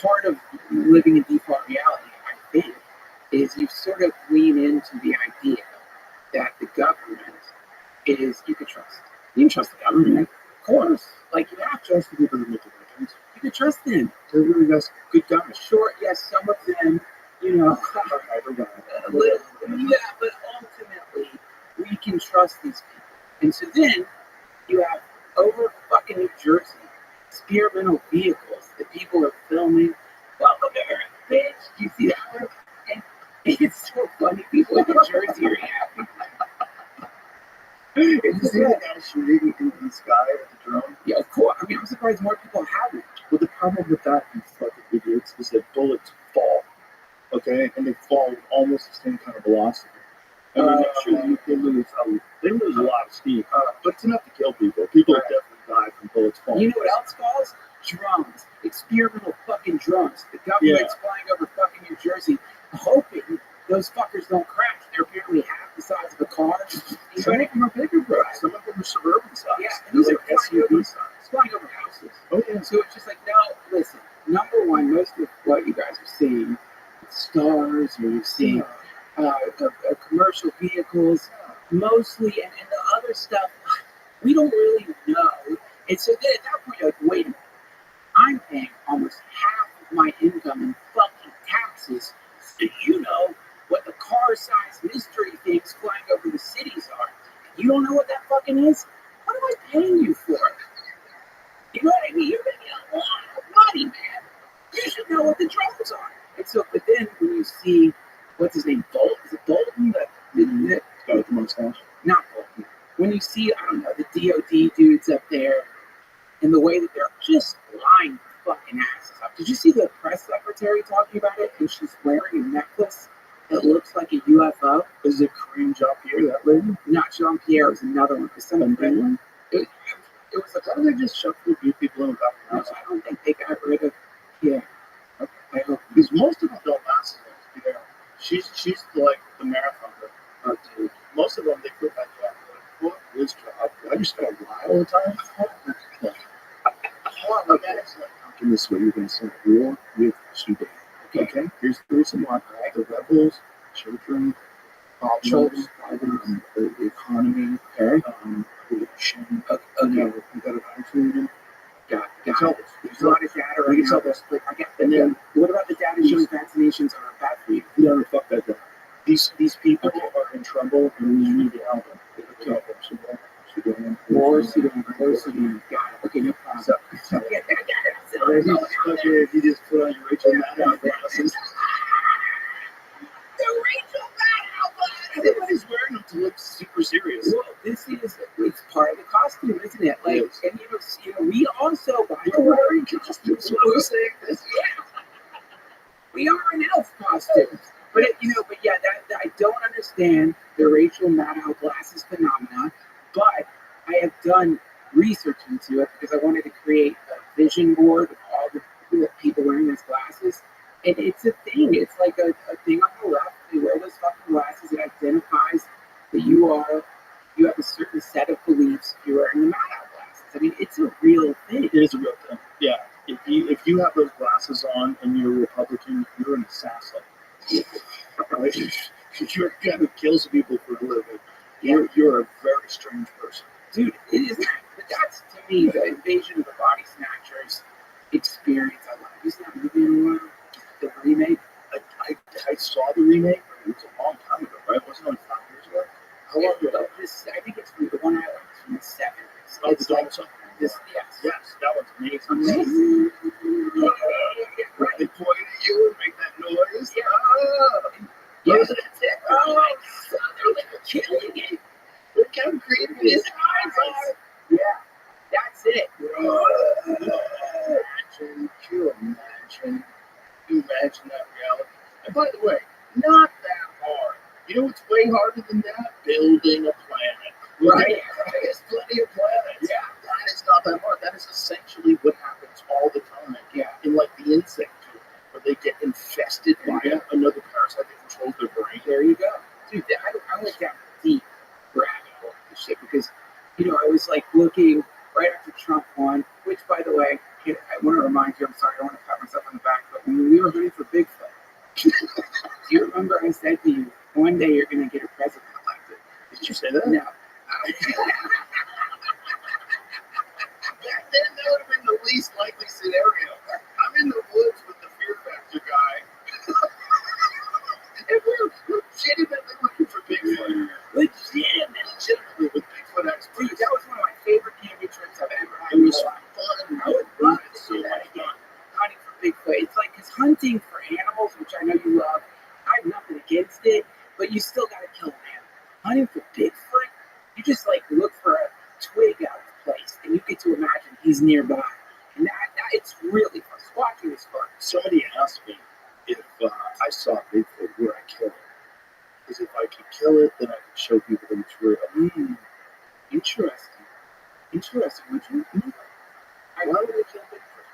part of living in default reality, I think, is you sort of lean into the idea that the government is, you can trust. You can trust the government, of course. Like, you have to trust the people who make the decisions. You can trust them. They're really good government. Sure, yes, some of them, you know, a little, yeah, but ultimately, we can trust these people. And so then, you have over fucking New Jersey, experimental vehicles that people are filming. Welcome to Earth, bitch. Do you see that? And it's so funny. People in New Jersey are happy. Is this the guy shooting in the sky with the drone? Yeah, of course. I mean, I'm surprised more people haven't. Well, the problem with that, you fucking idiots, is that bullets fall. Okay? And they fall with almost the same kind of velocity. I mean, actually, they lose a lot of speed. But it's enough to kill people. People have definitely died from bullets falling. You know what else falls? Drones. Experimental fucking drones. The government's flying over fucking New Jersey, hoping those fuckers don't crash. They're apparently half the size of a car. Some of them are bigger, bro. Some of them are suburban size. Yeah, These are SUV size. Flying over houses. Oh, yeah. So it's just like, no, listen. Number one, most of what you guys are seeing, stars, or you're seeing commercial vehicles, mostly, and the other stuff, we don't really know. And so then at that point, you're like, wait a minute. I'm paying almost half of my income in fucking taxes, so you know what the car-sized mystery things flying over the cities are. You don't know what that fucking is? What am I paying you for? You know what I mean? You're making a lot of money, man. You should know what the drones are. And so, but then when you see, what's his name, Bolton? Is it Bolton? Got with the mustache. Not Bolton. when you see, I don't know, the DOD dudes up there and the way that they're just lying their fucking asses up. Did you see the press secretary talking about it? And she's wearing a necklace that looks like a UFO. Is it Corinne Jean-Pierre, that lady? Not Jean-Pierre, it was another one. Because some of them, it was Why don't they just shuffle a few people in the back of the house? I don't think they got rid of. Yeah, I hope. Because most of them don't last as long. You know, she's like the marathoner. Dude. Most of them, they quit that job. Like, what is job? I just gotta lie all the time. How can this way you're going to send war with Sudan? Okay, here's the reason why. Right? The rebels, children, problems, the economy, pollution. You got an attitude. Got it. There's a lot of data right We now. can tell us. I get that. And then, what about the data showing vaccinations are bad for you? No, fuck that. These people are in trouble, and we need to help them. More Sudan. Got it. Okay, no problem. So, I got it. you just put on your Rachel Maddow glasses. The Rachel Maddow glasses. Everybody's wearing them to look super serious. Well, it's part of the costume, isn't it? Like, and we also, by the way, wearing costumes. So we're saying this. Yeah, we are in elf costumes. But that I don't understand the Rachel Maddow glasses phenomenon. But I have done research into it because I wanted to create a vision board of all the people wearing those glasses. And it's a thing. It's like a thing on the left. You wear those fucking glasses. It identifies that you have a certain set of beliefs if you're wearing the Maddow glasses. I mean, it's a real thing. It is a real thing. Yeah. If you have those glasses on and you're a Republican, you're an assassin. You're a guy who kills people for a living. You're a very strange person. Dude, it is. But that's, to me, the Invasion of the Body Snatchers experience. I love. Isn't that movie in a while? The remake? I saw the remake, but it was a long time ago, right? Wasn't it like 5 years ago? How long ago? I think it's from the one I like from the 70s. Oh, It's like this. Yes, that one's amazing. Right. They point at you and make that noise. Yeah. Oh my God, they're like killing it. Look how creepy his eyes are. Yeah, that's it. Can you imagine that reality? And by the way, not that hard. You know what's way harder than that? Building a planet. Right. There's plenty of planets. Yeah. That is not that hard. That is essentially what happens all the time. Yeah. In like the insect kingdom, where they get infested by another parasite that controls their brain. There you go. Dude, I went down deep rabbit hole with this shit because, I was like looking right after Trump won, which, by the way, I want to remind you, I'm sorry, I don't want to pat myself on the back, but when we were hunting for Bigfoot, do you remember I said to you, one day you're going to get a president elected? Did you say that? No. Back then, that would have been the least likely scenario. I'm in the woods with the Fear Factor guy. And we're legitimately looking for Bigfoot. Legitimately with Bigfoot experts. Dude, that was one of my favorite camping trips I've ever had. It was fun. I would love to do that again. Hunting for Bigfoot. It's like, because hunting for animals, which I know you love, I have nothing against it, but you still got to kill an animal. Hunting for Bigfoot, you just like look for a twig out of place, and you get to imagine he's nearby. And that it's really fun. Squatching is fun. Somebody asked me if I saw Bigfoot, would I kill it? Because if I could kill it, then I could show people that it's real. Interesting. Would you? Why would I kill Bigfoot?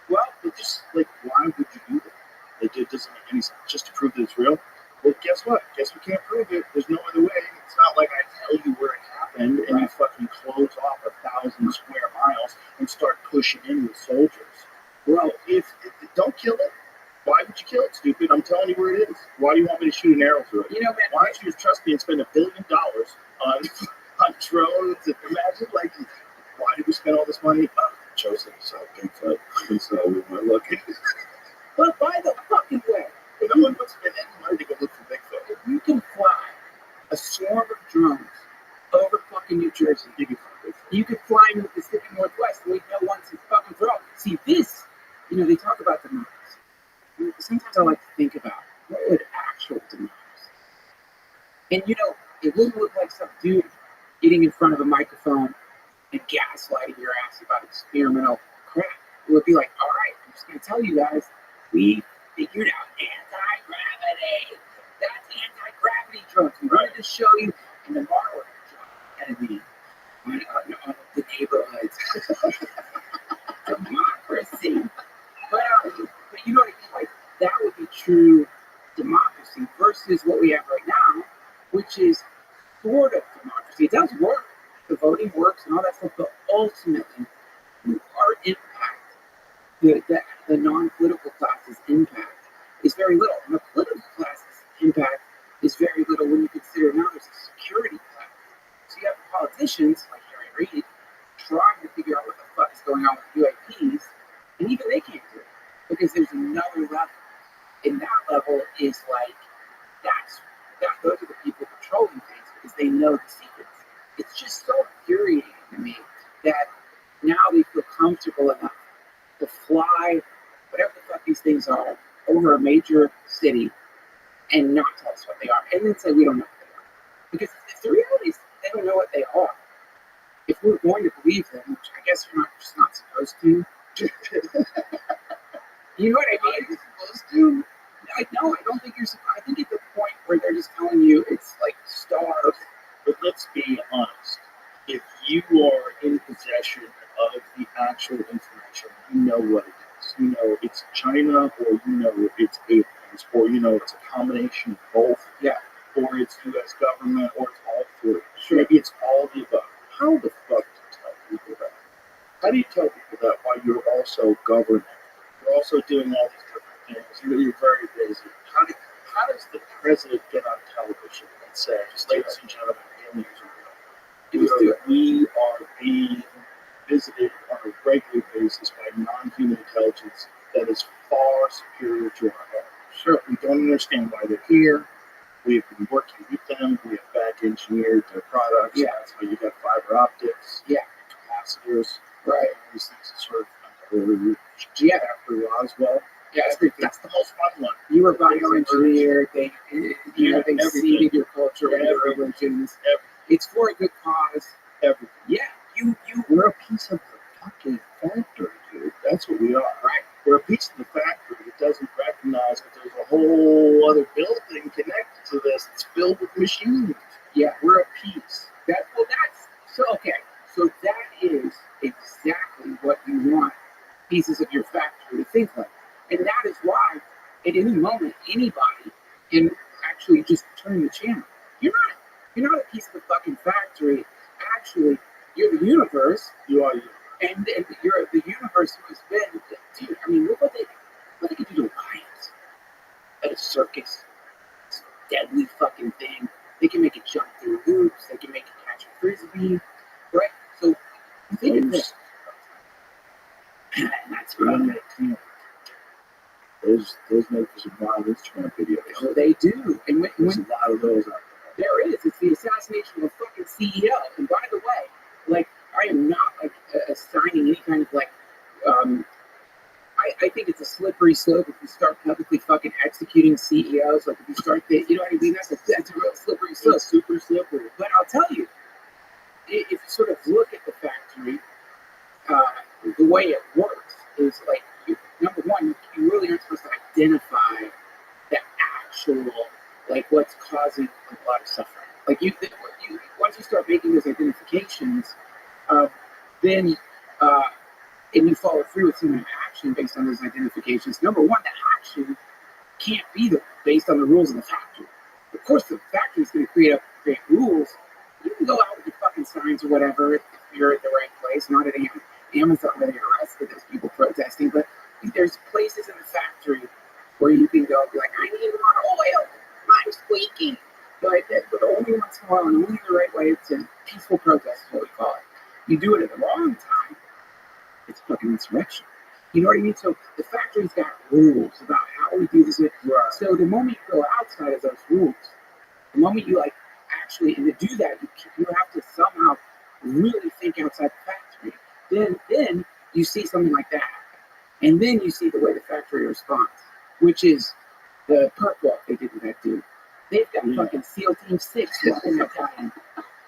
Well, it's just like, why would you do that? Like, it doesn't make any sense. Just to prove that it's real? Well, guess what? Guess we can't prove it. There's no other way. It's not like I tell you where it happened and you fucking close off 1,000 square miles and start pushing in with soldiers. Well, if don't kill it. Why would you kill it, stupid? I'm telling you where it is. Why do you want me to shoot an arrow through it? Man, why don't you just trust me and spend $1 billion on drones? And imagine, like, why did we spend all this money? Joseph saw Bigfoot, and so we went looking. But by the fucking way, No one would spend any money to go look for Bigfoot. if you can fly a swarm of drones over fucking New Jersey, you could fly in the Pacific Northwest and we'd know once it's fucking thrown. See, this, they talk about democracy. Sometimes I like to think about what would actual democracy. And it wouldn't look like some dude getting in front of a microphone and gaslighting your ass about experimental crap. It would be like, all right, I'm just going to tell you guys, we figured out anti-gravity. That's anti-gravity drugs. We wanted to show you, and tomorrow we're going to be on the neighborhoods. Democracy. But you know what I mean? Like, that would be true democracy versus what we have right now, which is sort of democracy. It does work. The voting works and all that stuff, but ultimately, our impact, the non-political class's impact, is very little. And the political class's impact is very little when you consider now there's a security class. So you have politicians like Harry Reid trying to figure out what the fuck is going on with UAPs, and even they can't do it because there's another level. And that level is like, those are the people controlling things because they know the secrets. It's just so infuriating to me that now they feel comfortable enough to fly whatever the fuck these things are over a major city and not tell us what they are, and then say we don't know what they are. Because if the reality is they don't know what they are, if we're going to believe them, which I guess we're just not supposed to, you know what I mean? You're supposed to. No, I don't think you're supposed. I think at the point where they're just telling you it's like stars. But let's be honest. If you are in possession of the actual information, you know what it is. You know it's China, or you know it's aliens, or you know it's a combination of both. Yeah. Or it's U.S. government, or it's all three. Sure. Maybe it's all the above. How the fuck do you tell people that? How do you tell people that while you're also governing? You're also doing all these different things. You're very busy. How does the president get on television and say, ladies and gentlemen, aliens are real? We are being visited on a regular basis by non-human intelligence that is far superior to our own. Sure, we don't understand why they're here. We've been working with them. We have back engineered their products. Yeah. That's how you got fiber optics. Yeah. Capacitors. Right. These things are sort of after Roswell. Yeah, That's the most fun one. You were bioengineered. They seeded your culture with your religions. It's for a good cause. Everything. Yeah, We're a piece of the fucking factory, dude. That's what we are. Right. We're a piece of the factory that doesn't recognize that there's a whole other building connected to this that's filled with machines. Yeah, we're a piece. So that is exactly what you want pieces of your factory to think like. And that is why at any moment anybody can actually just turn the channel. You're not a piece of the fucking factory. Actually, you're the universe. You are. And you're the universe who has been, dude, I mean, look what they can do to lions at a circus. It's a deadly fucking thing. They can make it jump through hoops. They can make it catch a frisbee. Right? So, think of this. And that's right. Those make for some wild Instagram videos. Oh, they do. And There's a lot of those out there. There is. It's the assassination of a fucking CEO. And by the way, like, I am not like assigning any kind of like. I think it's a slippery slope if you start publicly fucking executing CEOs. Like if you start, you know what I mean? That's a real slippery slope. It's super slippery. But I'll tell you, if you sort of look at the factory, the way it works is like, number one, you really aren't supposed to identify the actual, like what's causing a lot of suffering. Like once you start making those identifications, then and you follow through with some action based on those identifications. Number one, the action can't be based on the rules of the factory. Of course, the factory is going to create rules. You can go out with your fucking signs or whatever if you're at the right place. Not at Amazon where they arrested those people protesting, but there's places in the factory where you can go and be like, I need more oil. I'm squeaking. But only once in a while and only in the right way. It's a peaceful protest is what we call it. You do it at the wrong time, it's fucking insurrection. You know what I mean? So the factory's got rules about how we do this. So the moment you go outside of those rules, the moment you like actually, and to do that, you have to somehow really think outside the factory. Then you see something like that. And then you see the way the factory responds, which is the perk walk they did with that dude. They've got fucking SEAL Team 6 walking that guy in.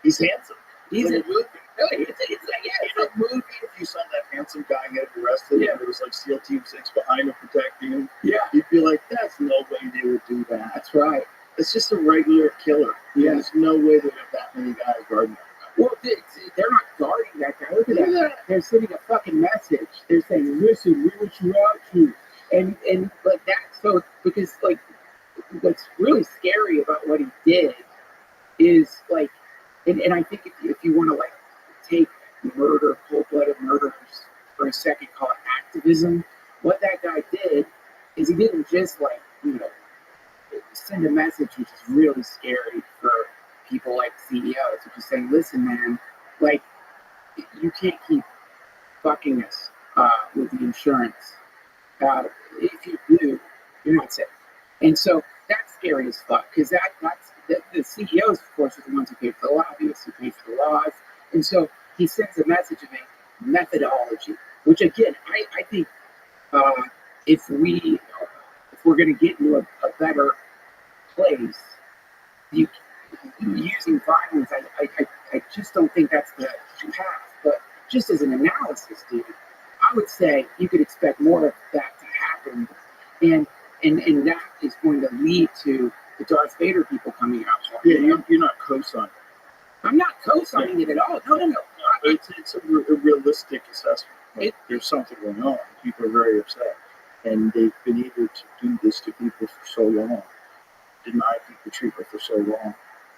He's handsome. He's Like a a movie. really. It's like yeah, In a movie, if you saw that handsome guy get arrested, Yeah. and there was like SEAL Team 6 behind him protecting him, yeah. you'd be like, "That's no way they would do that. That's right. It's just a regular killer. Yeah. There's no way they have that many guys guarding that Well, they're not guarding that guy. Look at guy." that. They're sending a fucking message. They're saying, "Listen, we want you out to," and like that. So because like what's really scary about what he did is like, and I think if you want to like take murder, cold-blooded murders for a second, call it activism. What that guy did is he didn't just like send a message, which is really scary for people like CEOs, which is saying, "Listen, man, like you can't keep fucking us with the insurance. If you do, you're not safe." And so that's scary as fuck because that's the CEOs, of course, are the ones who pay for the lobbyists, who pay for the laws. And so he sends a message of a methodology, which again, I think if we're going to get into a better place, using violence, I just don't think that's the path. But just as an analysis, dude, I would say you could expect more of that to happen, and that is going to lead to the Darth Vader people coming out. Yeah, you're not co-signing. I'm not co-signing it at all. No. It's a realistic assessment. Like, there's something going on. People are very upset, and they've been able to do this to people for so long, deny people treatment for so long.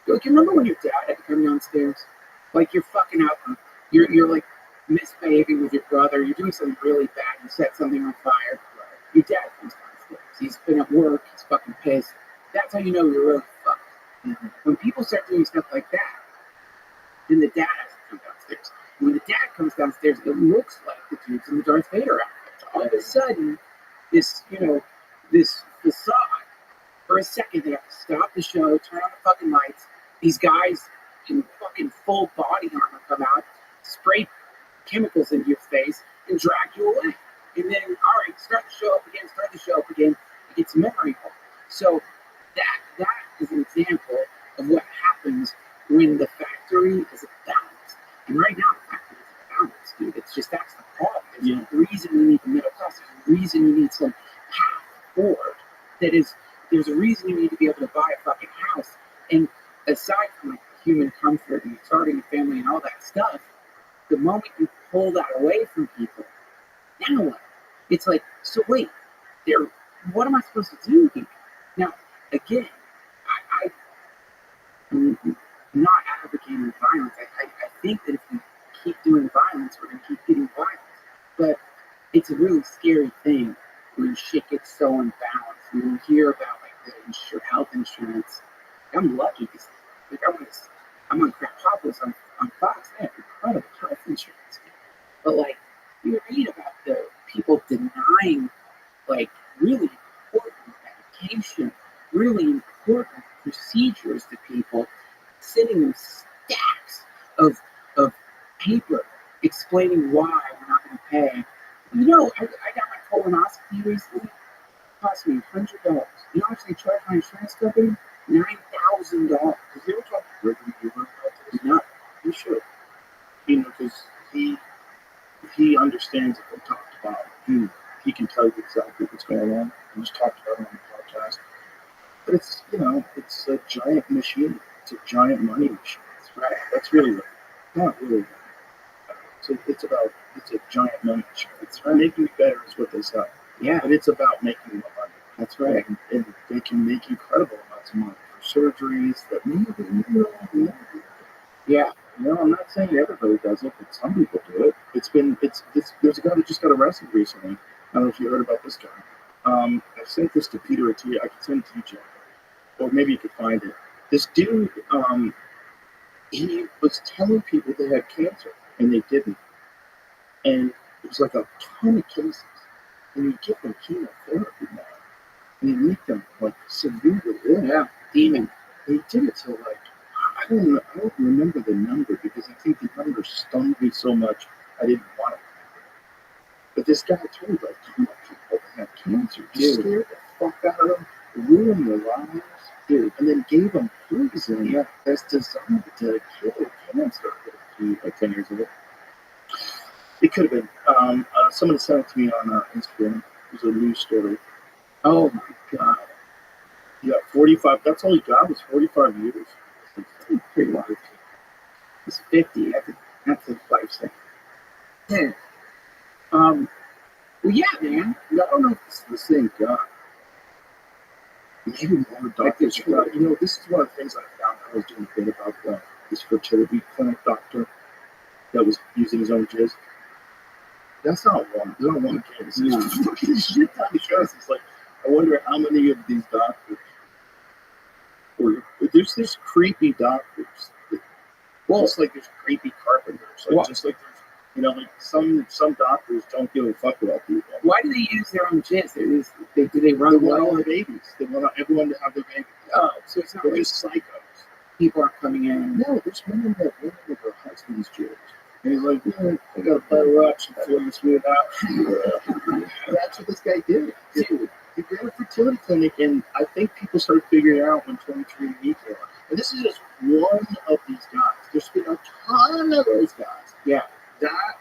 Like, you remember when your dad had to come downstairs? Like, you're fucking up. You're like misbehaving with your brother. You're doing something really bad. You set something on fire. Your dad comes downstairs. He's been at work. He's fucking pissed. That's how you know you're really fucked. Mm-hmm. When people start doing stuff like that, then the dad has to come downstairs. When the dad comes downstairs, it looks like the dudes in the Darth Vader outfit. All of a sudden, this facade, for a second, they have to stop the show, turn on the fucking lights. These guys in fucking full body armor come out, spray chemicals into your face, and drag you away. And then, all right, start the show up again. It's memorable. So that is an example of what happens when the factory is balanced. And right now, the factory is balanced, dude. It's just that's the problem. There's a reason we need the middle class. There's a reason you need some path forward. There's a reason you need to be able to buy a fucking house. And aside from like human comfort and starting a family and all that stuff, the moment you pull that away from people, now what? It's like, so wait, what am I supposed to do here? Now, again, I'm not advocating violence. I think that if we keep doing violence, we're going to keep getting violence. But it's a really scary thing when shit gets so imbalanced. When you hear about like the health insurance, I'm lucky because like I'm on Crapopolis on Fox. They have incredible health insurance. But like you read about the people denying like really important medication, really important procedures to people, sending them stacks of paper explaining why we're not going to pay. You know, I got my colonoscopy recently. It cost me $100. You know how much they charge my insurance company? $9,000. Have you ever talked to Gregory Huber about this? No. You should. You know, because he understands what we talked about. He can tell you exactly what's going on. We just talked about it on the podcast. But it's, it's a giant machine. It's a giant money machine. That's right. That's really what, not really. So it's a giant money machine. It's right. Making it better is what they say. Yeah. But it's about making more money. That's right. And they can make incredible amounts of money for surgeries that maybe. Yeah. I'm not saying everybody does it, but some people do it. There's a guy that just got arrested recently. I don't know if you heard about this guy. I sent this to Peter or Tia. I can send it to you, Jeff. Or maybe you could find it. This dude, he was telling people they had cancer, and they didn't. And it was like a ton of cases. And he'd give them chemotherapy now. And he'd make them, like, severely ill. Yeah. Demon. They did it to, like, I don't remember the number, because I think the number stunned me so much, I didn't want it. But this guy told, like, people that had cancer, just scared the fuck out of them, ruined their lives, dude, and then gave them poison that's designed to kill cancer. be like 10 years ago? It could have been. Somebody sent it to me on Instagram. It was a news story. Oh my God. Yeah, 45. That's all he got was 45 years. Pretty large. He's 50. That's a lifespan. Yeah. Well, yeah, man. I don't know if it's the same guy. Maybe more doctors. This is one of the things I found when I was doing a bit about this fertility clinic doctor that was using his own jizz. That's not one. There's not one case. There's fucking shit ton of cases. Like, I wonder how many of these doctors, or there's these creepy doctors. Just like there's creepy carpenters. Like, just like there's, like some doctors don't give a fuck about people. Why do they use their own jizz? Do they run They want away? all the babies. They want everyone to have their babies. Oh, so it's not They're like just psychos. people are coming in. No, there's women that went with her husband's jizz. And he's like, yeah, I got a butter up before you smooth out. That's what this guy did. Dude, he ran a fertility clinic, and I think people started figuring it out when 23andMe came out. And this is just one of these guys. There's been a ton of those guys. Yeah. That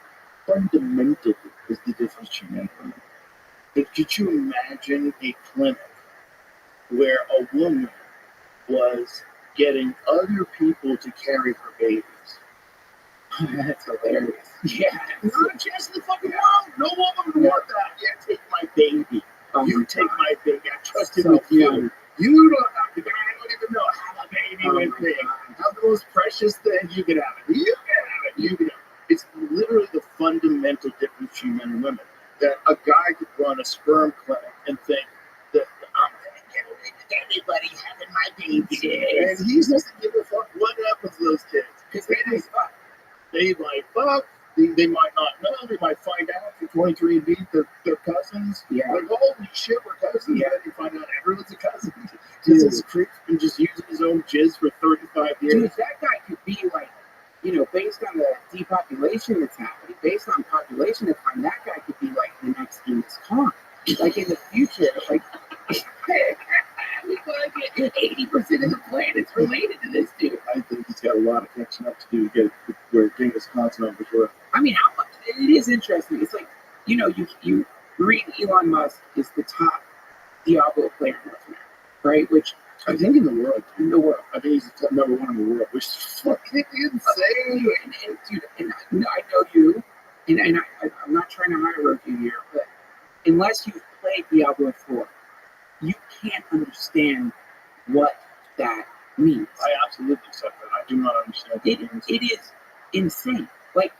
fundamentally is the difference between men and women. Like, could you imagine a clinic where a woman was getting other people to carry her babies? That's hilarious. Yeah, not a chance in the fucking world. No woman would want that. Yeah, take my baby. You take my baby. I trusted with you. You don't have to. I don't even know how a baby with me. Have the most precious thing. You can have it. You can have it. You can have it. It's literally the fundamental difference between men and women. That a guy could run a sperm clinic and think that I'm going to get away with everybody having my baby. And he doesn't give a fuck what happens to those kids. Because they might fuck. They might not know. They might find out from 23andMe that they're cousins. Yeah. Like, holy shit, we're cousins. Yeah. You find out everyone's a cousin. Because this creep's been just using his own jizz for 35 years. Dude, that guy could be like, based on the depopulation that's happening, based on population decline, that guy could be like the next Guinness Khan. Like in the future, like we're gonna get 80% of the planet's related to this dude. I think he's got a lot of catching up to do to get where Genghis Khan's numbers were. I mean, how much? It is interesting. It's like, you read Elon Musk is the top Diablo player in North America, right? Which I think in the world. I think he's the top number one in the world, which is fucking insane. And dude, and I know you, and I'm not trying to hierarchy here, but unless you've played Diablo 4, you can't understand what that means. I absolutely accept that. I do not understand what it means. It is insane. Like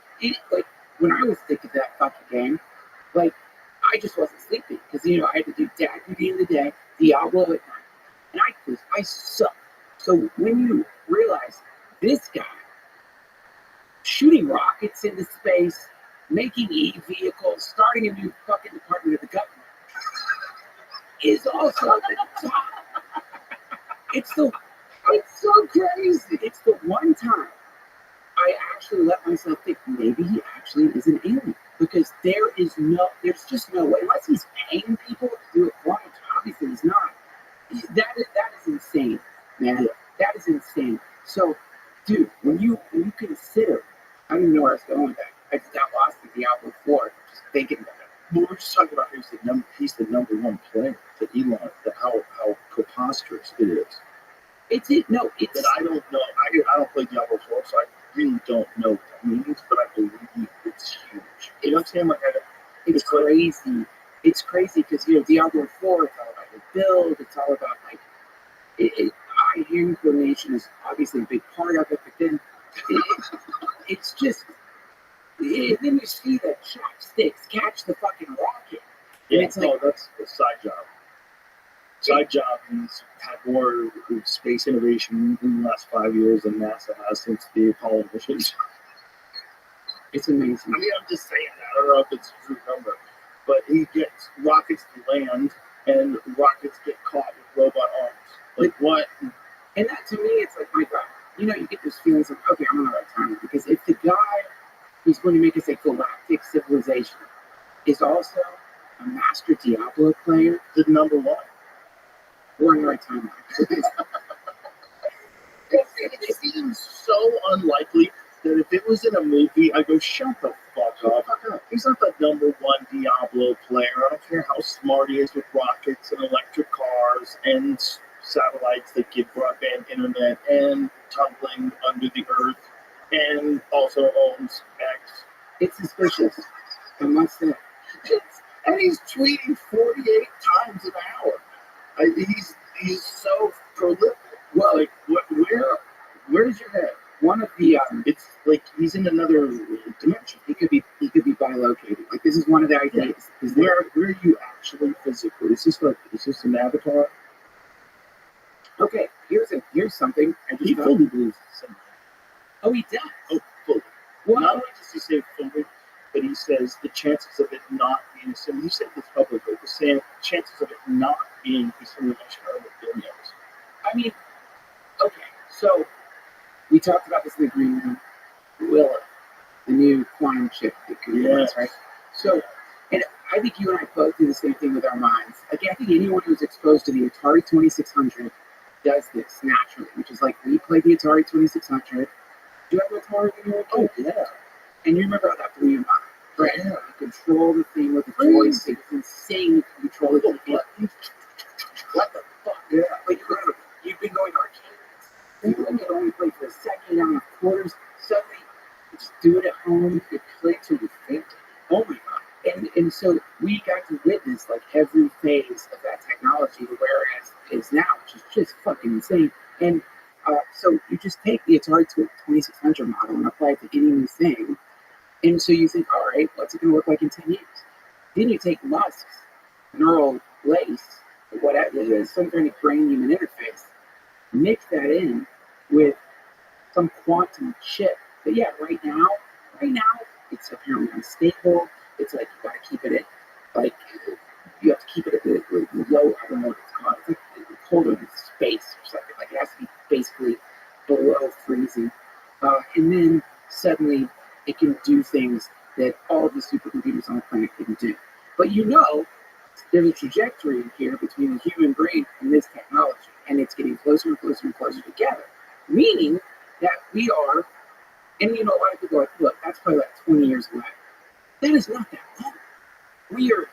when I was addicted to that fucking game, like I just wasn't sleeping because I had to do Dad duty in the day, Diablo at night, and I sucked. So when you realize this guy shooting rockets into space, making e-vehicles, starting a new fucking department of the government, is also the top. It's so crazy. It's the one time I actually let myself think maybe he actually is an alien, because there's just no way, unless he's paying people to do it for him, which obviously he's not. That is insane, man. Yeah. That is insane. So, dude, when you consider, I don't even know where I was going with that. I just got lost in Diablo 4, just thinking about it. Well, we're just talking about he's the number one player to Elon. How preposterous it is. It's But I don't know. I don't play Diablo 4, so I really don't know what that means. But I believe it's huge. You know what I'm saying? Like, it's crazy. It's crazy because Diablo 4. It's all about the build. It's all about like eye-hand coordination is obviously a big part of it. But then it's just. And then you see the chopsticks catch the fucking rocket. Yeah, it's like, that's a side job. Side job has had more space innovation in the last 5 years than NASA has since the Apollo missions. It's amazing. I mean, I'm just saying that. I don't know if it's a true number. But he gets rockets to land, and rockets get caught with robot arms. Like, what? And that, to me, it's like, my God. You get this feeling of, okay, I'm on the right time. Because if the guy who's going to make us a galactic civilization is also a master Diablo player, the number one. We're in the right timeline. It seems so unlikely that if it was in a movie, I'd go, shut the fuck up. He's not the #1 Diablo player. I don't care how smart he is with rockets and electric cars and satellites that give broadband internet and tumbling under the earth and also owns X. It's suspicious. I must say. And he's tweeting 48 times an hour. He's so prolific. Well, like, where's your head? One of the It's like he's in another dimension. he could be bilocated. Like this is one of the ideas. Is Where are you actually physically? Is this an avatar? okay, here's something. I just He thought- fully believes the same. oh, he does. Oh, fully. Well, Not only does he say fully, but he says the chances of it not being a simulation. He said this publicly. The chances of it not being a simulation are the billions. I mean, okay, so we talked about this in the green room. Willa, the new quantum chip that could be Yes. right? So, and I think you and I both do the same thing with our minds. Like, I think anyone who's exposed to the Atari 2600 does this naturally, which is like, we played the Atari 2600. Do you have an Atari when you were a kid? Oh, yeah. And you remember how that blew your mind, right? Yeah. You control the thing with the joystick. It's insane. You can control it. What the fuck? Yeah. Like, you've been going to arcades. You could only play for a second. You don't have quarters. Suddenly, you just do it at home. It clicks or you think. Oh my god! And so we got to witness like every phase of that technology, whereas it is now, which is just fucking insane. And so you just take the Atari 2600 model and apply it to any new thing. And so you think, all right, what's it going to look like in 10 years? Then you take Musk's neural lace, or whatever it is, some kind of brain-human interface, mix that in with some quantum chip. But yeah, right now, it's apparently unstable. It's like you got to keep it at, like, you have to keep it at the low, I don't know what it's called. It's like colder than space or something. Like it has to be basically below freezing. And then suddenly it can do things that all the supercomputers on the planet couldn't do. But you know, there's a trajectory here between the human brain and this technology, and it's getting closer and closer and closer together. Meaning that we are, and you know, a lot of people are like, look, that's probably like 20 years away. That is not that long. We are,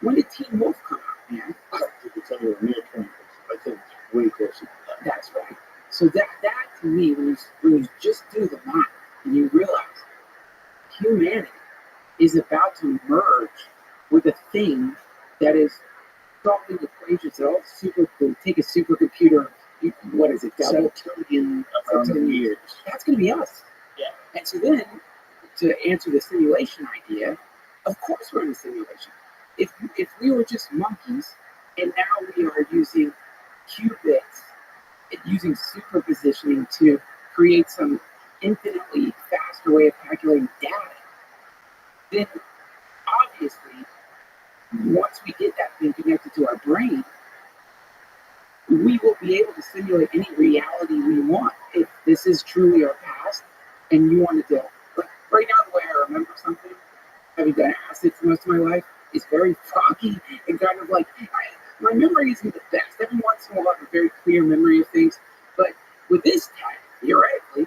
when did Teen Wolf come out, man? I don't think it's anywhere near 20 years. I think it's way closer to that. That's right. So that to me, when you just do the math and you realize humanity is about to merge with a thing that is solving equations that all take a supercomputer, what is it, Several trillion years. That's going to be us. Yeah. And so then, to answer the simulation idea, of course we're in a simulation. If we were just monkeys, and now we are using qubits, using superpositioning to create some infinitely faster way of calculating data, then obviously, once we get that thing connected to our brain, we will be able to simulate any reality we want. If this is truly our past, and you wanted to, like right now, the way I remember something, having done acid for most of my life, is very foggy and kind of like, my memory isn't the best. Every once in a while, I have a very clear memory of things, but with this tech, theoretically,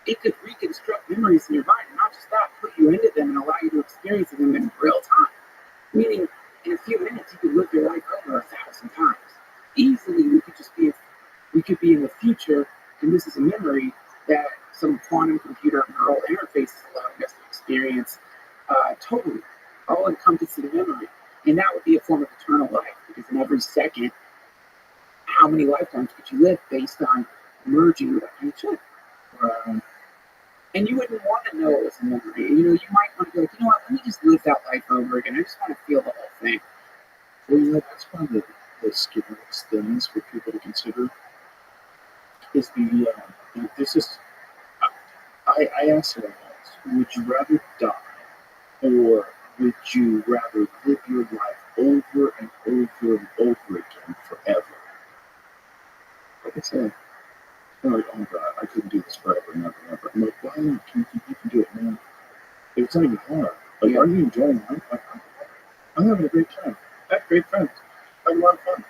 it could reconstruct memories in your mind, and not just that, put you into them and allow you to experience them in real time. Meaning, in a few minutes, you could live your life over 1,000 times. Easily, we could be in the future, and this is a memory that some quantum computer neural interface is allowing us to experience totally, all-encompassing memory. And that would be a form of eternal life, because in every second, how many lifetimes could you live based on merging with a chip? And you wouldn't want to know it was a memory. You know, you might want to be like, you know what, let me just live that life over again. I just want to feel the whole thing. Well, you know, that's one of the scariest things for people to consider is this is, I asked someone else, would you rather die or would you rather live your life over and over and over again forever? Like I said, they're like, oh God, I couldn't do this forever and ever and ever. I'm like, why not? You can do it now. It's not even hard. Like, are you enjoying life? I'm having a great time. I have great friends. I have a lot of fun.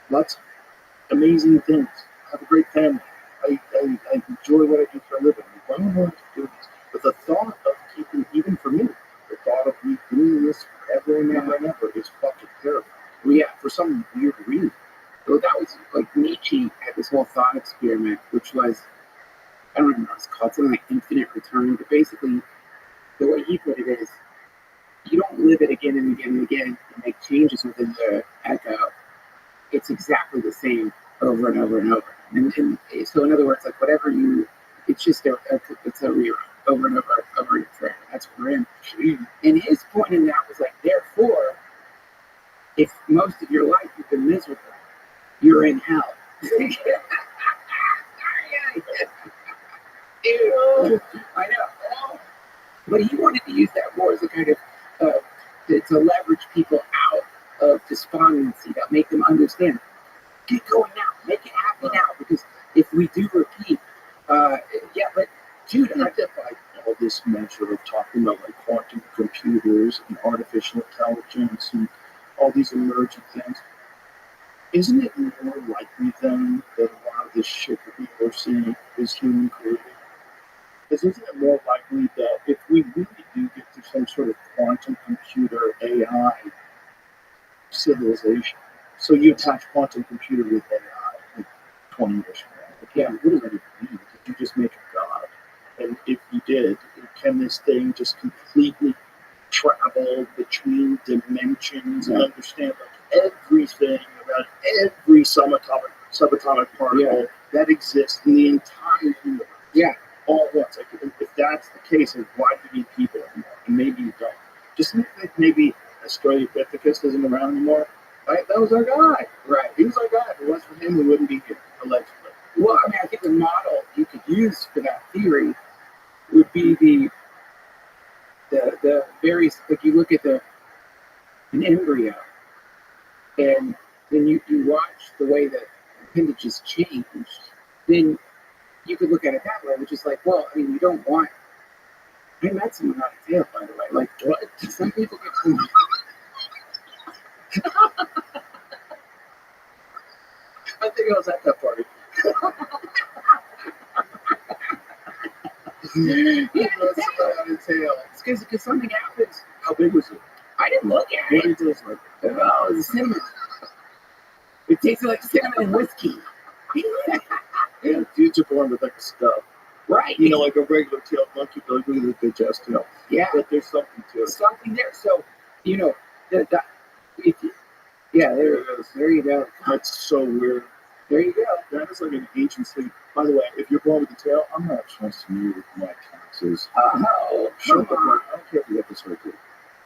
Lots of amazing things. I have a great family. I enjoy what I do for a living. experiment, which was, I don't remember what it's called, something like infinite return. But basically, the way he put it is, you don't live it again and again and again and make changes within the echo. It's exactly the same over and over and over. And so, in other words, like whatever you, it's just it's a rerun over and over and over again. That's what we're in. And his point in that was like, therefore, if most of your life you've been miserable, you're in hell. Ew. I know. But he wanted to use that more as a kind of to leverage people out of despondency, to make them understand. Get going now. Make it happy now. Because if we do repeat, but dude, I get by all this measure of talking about like quantum computers and artificial intelligence and all these emerging things. Isn't it more likely then that a lot of this shit that people are seeing is human created? Isn't it more likely that if we really do get to some sort of quantum computer AI civilization, so you attach quantum computer with AI like 20 years from now, like, yeah, what does that even mean? Did you just make a god? And if you did, can this thing just completely travel between dimensions and understand like everything about every subatomic particle that exists in the entire universe? Yeah. All at once. Like, if that's the case, then why do you need people anymore? And maybe you don't. Just think that maybe Australopithecus isn't around anymore. Right? That was our guy. Right. He was our guy. If it wasn't for him, we wouldn't be here, allegedly. Well, I mean, I think the model you could use for that theory would be the various, like you look at an embryo, and then you watch the way that appendages change, then you could look at it that way, which is like, well, I mean, you don't want. I met someone on a tail, by the way. Like, what? Some people get. I think I was at that party. It's because something happens. How big was it? I didn't look at What it. did it taste like? Oh, it was cinnamon. It tasted like cinnamon and whiskey. Yeah, dudes are born with like a stub. Right. You know, like a regular tail monkey, but like look at the digestion. Yeah. But there's something to it. Something there. So, you know, there it is. There you go. That's so weird. There you go. That is like an agency. By the way, if you're born with a tail, I'm not trusting you with my taxes. Oh, Shut come the on. fuck. I don't care if you get this right too.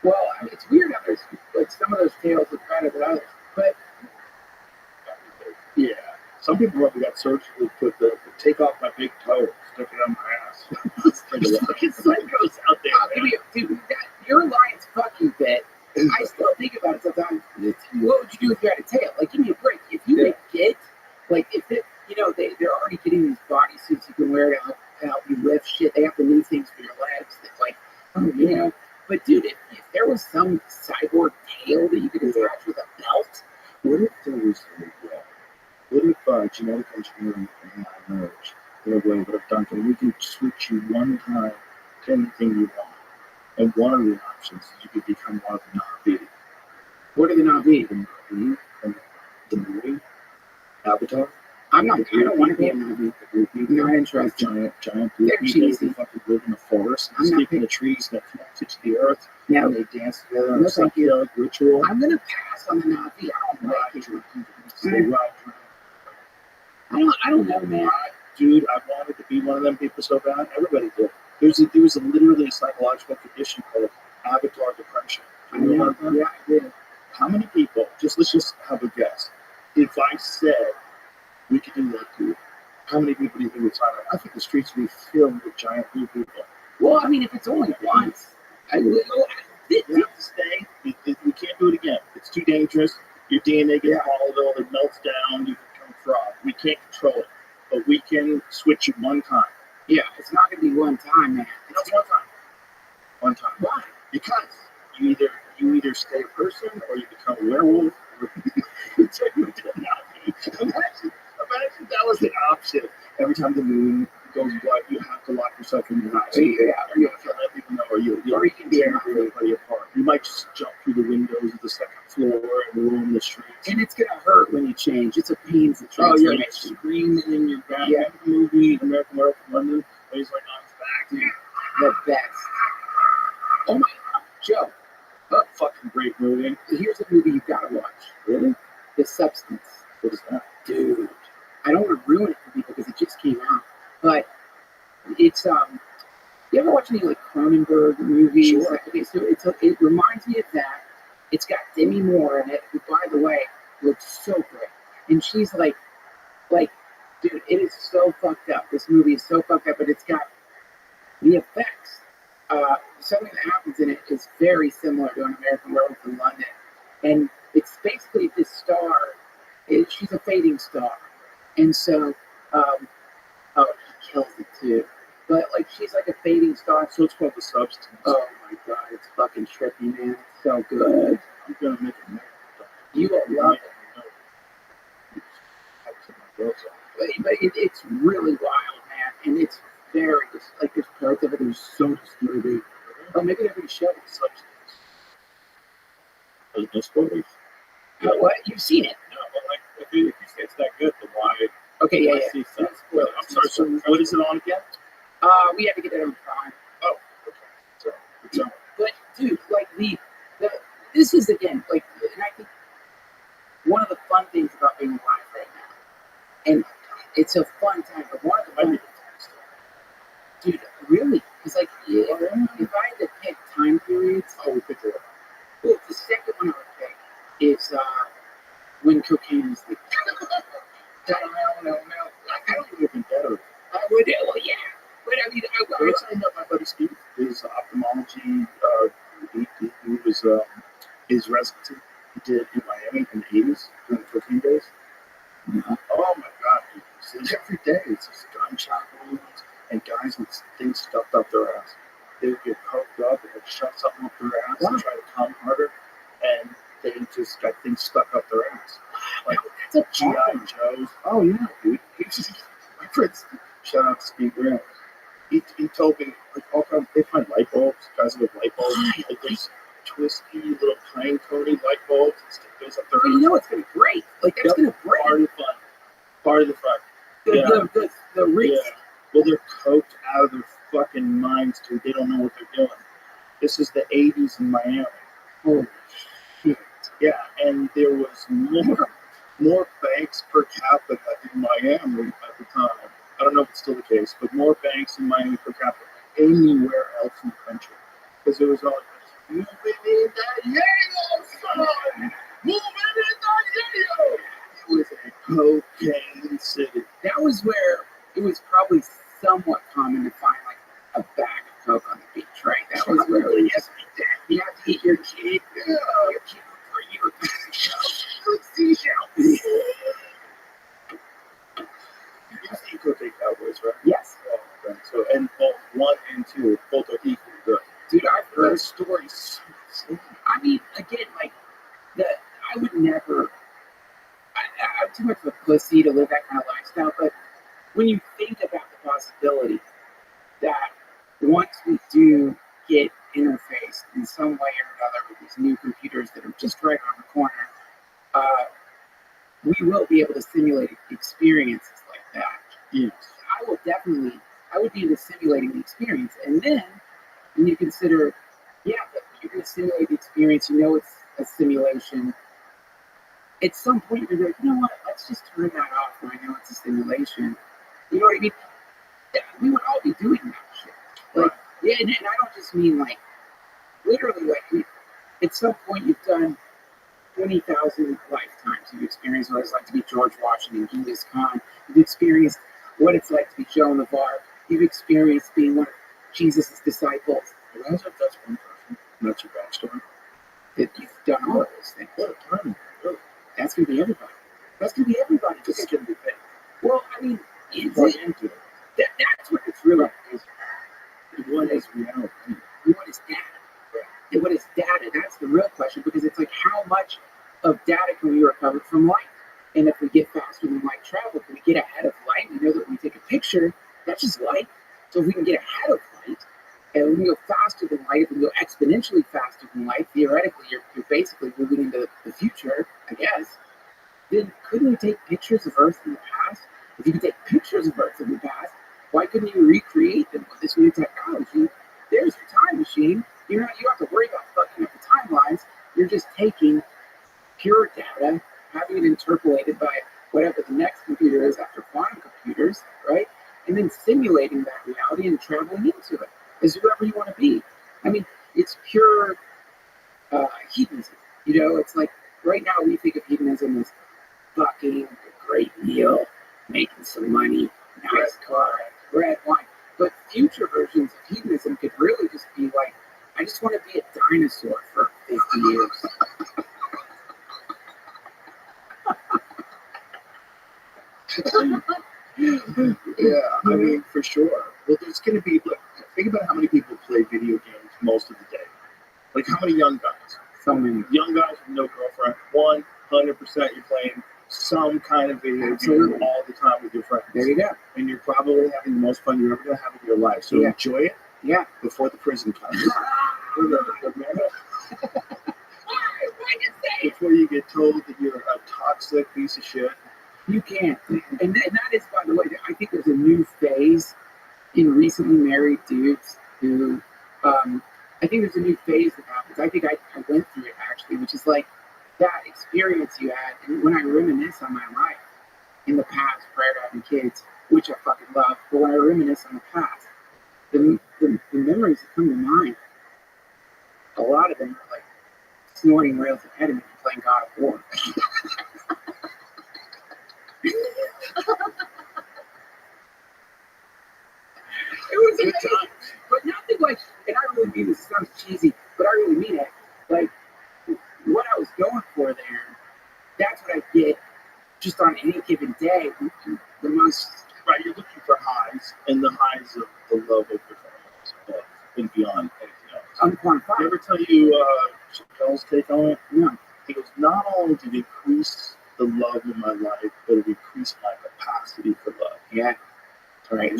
Well, I mean, it's weird how there's like some of those tails look better than others, but Yeah. Some people probably got surgically put the take off my big toe, stick it on my ass. There's fucking psychos out there. Dude, your line's fucking bit. I still think about it sometimes. What would you do if you had a tail? Like, give me a break. If you make it, like, if it, you know, they're already getting these bodysuits you can wear to help you lift shit. They have the new things for your legs. That's like, oh, you know. But, dude, if there was some cyborg tail that you could attach with a belt, What if there was what if genetic engineering and emerged in a way that have done and we can switch you one time to anything you want? And one of the options is you could become one of the Na'vi. what are the Na'vi? The Na'vi and the movie Avatar. I don't want to be a Na'vi. I'm not interested. Giant They're blue people cheesy. who fucking live in the forest I'm and not sleep in the trees that connect to the earth. Now, And they dance together No, on a thank you. psychedelic ritual. I'm going to pass on the Na'vi. I don't like it. They ride. I don't know, man. Dude, I wanted to be one of them people so bad. Everybody did. There was literally a psychological condition called avatar depression. I know. Yeah, I did. How many people, let's just have a guess. If I said we could do that to you, how many people do you think would sign up? I think the streets would be filled with giant blue people. Well, I mean, if it's only once, I will. You have to stay. We can't do it again. It's too dangerous. Your DNA gets volatile. It melts down. You become a frog. We can't control it. But we can switch you one time. Yeah, it's not going to be one time, man. It's one time. One time. Why? Because you either stay a person or you become a werewolf or you turn into a Nazi. Imagine that was the option. Every time the moon goes black, you have to lock yourself in your house. Yeah. Or you have to let people know, or you Or you can be tear everybody apart. You might just jump through the windows of the second floor and roam the streets. And it's gonna hurt when you change. It's a painful Oh yeah, transformation. you're screaming in your back. Yeah. The movie American Werewolf in London, where he's like on his back. The best. Oh my God, Joe! Fucking great movie. Here's a movie you gotta watch. Really? The Substance. What is that? Dude, I don't want to ruin it for people because it just came out. But it's you ever watch any like Cronenberg movies? Sure. Like, okay, so it reminds me of that. It's got Demi Moore in it, who, by the way, looks so great. And she's like, dude, it is so fucked up. This movie is so fucked up, but it's got the effects. Something that happens in it is very similar to an American Werewolf in London. And it's basically this star, she's a fading star. And so, he kills it too. But like, she's like a fading star. So it's called The Substance. Oh my God, it's fucking trippy, man. It's so good. I'm gonna make it. You will love it. But it's really wild, man. And it's very, like, there's parts of it that are so disturbing. Oh, maybe every show is Substance. There's no spoilers. What? You've seen it? No, but like, if you say it's that good, then why? Okay, yeah, why yeah. see stuff? I'm sorry. So what is it on again? We have to get it on Prime. Oh, okay. Sorry. It's on. But dude, like this is again like, and I think one of the fun things about being alive right now, and it's a fun time. But one of the fun, dude, really, it's like if I had to pick time periods, Oh, we picked it up. well, the second one I would pick is when cocaine was legal. No. I don't even better. Well, yeah, but I mean, I was saying that my buddy Steve, his ophthalmology, he was his residency he did in Miami in the 80s during the cocaine days. Oh my God, dude. It's every day. It's just gunshot wounds and guys with things stuffed up their ass. They would get poked up and they'd shove something up their ass and try to come harder, and they just got things stuck up their ass. Like that's a G.I. Joe's. Oh yeah, dude. My friends, shout out to Steve Graham. He told me like all kinds. They find light bulbs, guys with light bulbs. Like there's twisty little pine coney light bulbs and stick those up their But ass. you know it's gonna break. Like that's gonna break. Part of the fun. Part of the fun. The risk. Yeah. Well, they're coked out of their fucking minds, dude. They don't know what they're doing. This is the 80s in Miami. Oh shit. Yeah, and there was more banks per capita in Miami at the time. I don't know if it's still the case, but more banks in Miami per capita than anywhere else in the country. Because it was all moving in that yayo, son! Moving in that yayo! It was a cocaine city. That was where it was probably somewhat common to find like a bag of coke on the beach, right? That was where it was. You have to eat your kid. Your kid for you. Seashells. You've seen Cocaine Cowboys, right? Yes. Oh, right. So, and both 1 and 2, both are equally good. Dude, I've heard Those stories. I mean, again, like I would never. I'm too much of a pussy to live that kind of lifestyle. But when you think about the possibility that once we do get interfaced in some way or another with these new computers that are just right around the corner, we will be able to simulate experiences like that. Yes. I would be into simulating the experience, and then when you consider, yeah, you're going to simulate the experience, you know it's a simulation. At some point, you're like, you know what, let's just turn that off when I know it's a simulation. You know what I mean? We would all be doing that shit. Like, yeah, and I don't just mean like, literally, like, at some point you've done 20,000 lifetimes. You've experienced what it's like to be George Washington, Genghis Khan. You've experienced what it's like to be Joan of Arc. You've experienced being one of Jesus' disciples. Imagine if that's one person, and that's your backstory. That you've done all of those things. What a time, really. That's going to be everybody. That's going to be everybody. This is going to be big. Well, I mean, is Plug it? into it. That's what it's really is. What is reality? What is data? And what is data? That's the real question, because it's like, how much of data can we recover from light? And if we get faster than light travel, can we get ahead of light? We know that when we take a picture, that's just light. So if we can get ahead of light, and we can go faster than light, if we can go exponentially faster than light, theoretically, you're basically moving into the future, I guess. Then couldn't you take pictures of Earth in the past? If you could take pictures of Earth in the past, why couldn't you recreate them with this new technology? There's your time machine. You don't have to worry about fucking up the timelines. You're just taking pure data, having it interpolated by whatever the next computer is after quantum computers, right? And then simulating that reality and traveling into it as whoever you want to be. I mean, it's pure hedonism. You know, it's like right now we think of hedonism as fucking a great meal, making some money, nice car, red wine. But future versions of hedonism could really just be like, I just want to be a dinosaur for 50 years. Yeah, I mean, for sure. Well, there's going to be, look, think about how many people play video games most of the day. Like, how many young guys? So many. Young guys with no girlfriend. 100% you're playing some kind of video game all the time with your friends. There you go. And you're probably having the most fun you're ever going to have in your life. So enjoy it before the prison comes. Before you get told that you're a toxic piece of shit. You can't. And that is, by the way, I think there's a new phase in recently married dudes who, I think there's a new phase that happens. I think I went through it actually, which is like that experience you had. And when I reminisce on my life in the past prior to having kids, which I fucking love, but when I reminisce on the past, the memories that come to mind, a lot of them are like snorting rails of ketamine and playing God of War. It was a good time, but nothing like, and I really mean this, it sounds cheesy, but I really mean it. Like, what I was going for there, that's what I get just on any given day. The most, right, you're looking for highs, and the highs of the love of your family and beyond anything else. unquantifiable. Did I ever tell you Chappelle's take on it? No. He goes, not only did it increase the love in my life, but it increased my capacity for love. Yeah. Right.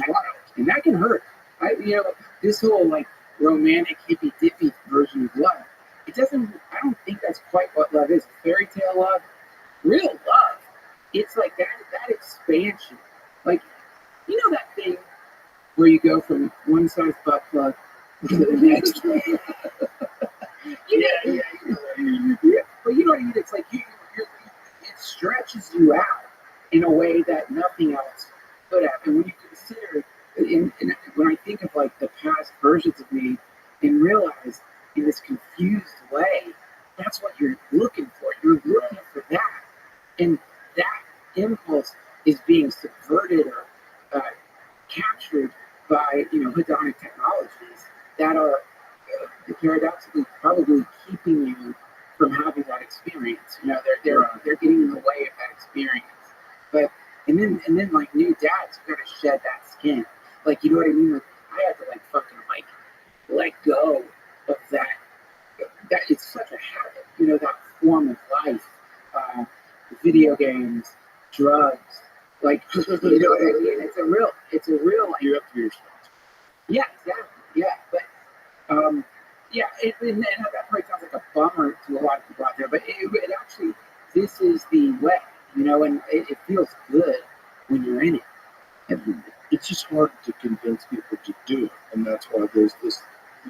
And that can hurt. This whole like romantic hippy dippy version of love, I don't think that's quite what love is. Fairy tale love, real love. It's like that expansion. Like, you know that thing where you go from one size butt plug to the next. Yeah. But you know what I mean? It's like it stretches you out in a way that nothing else could have. And when you consider, when I think of like the past versions of me and realize in this confused way, that's what you're looking for. You're looking for that. And that impulse is being subverted or captured by, hedonic technologies that are paradoxically probably keeping you from having that experience. They're getting in the way of that experience. But and then like new dads, you gotta shed that skin. Like, you know what I mean? Like, I had to like fucking like let go of that. That it's such a habit, that form of life. Video games, drugs, like you know what I mean? It's a real like, You have to be responsible. yeah, exactly. Yeah. But and that probably sounds like a bummer to a lot of people out there, but it actually, this is the way, and it feels good when you're in it. And it's just hard to convince people to do it, and that's why there's this.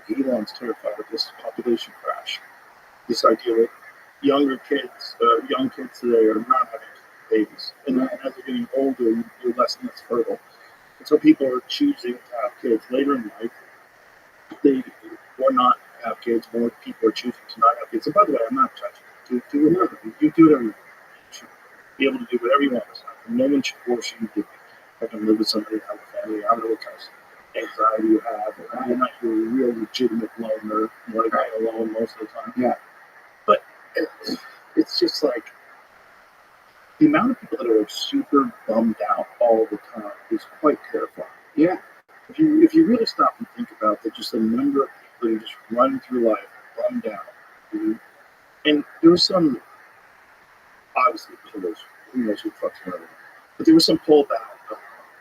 Elon's terrified of this population crash. This idea that young kids today are not having babies, and then as they're getting older, you're less and less fertile. And so people are choosing to have kids later in life. Or not have kids. More people are choosing to not have kids. And by the way, I'm not judging. Do whatever. You do whatever you want. You should be able to do whatever you want. No one should force you to do. I can live with somebody, have a family. I don't know what kind of anxiety you have, or whether or not you're a real legitimate loner. You want to be alone most of the time. Yeah. But it's just like the amount of people that are super bummed out all the time is quite terrifying. Yeah. If you really stop and think about that, just the number of people who just run through life bummed out. And there was some, obviously, who knows who fucks around, but there was some poll about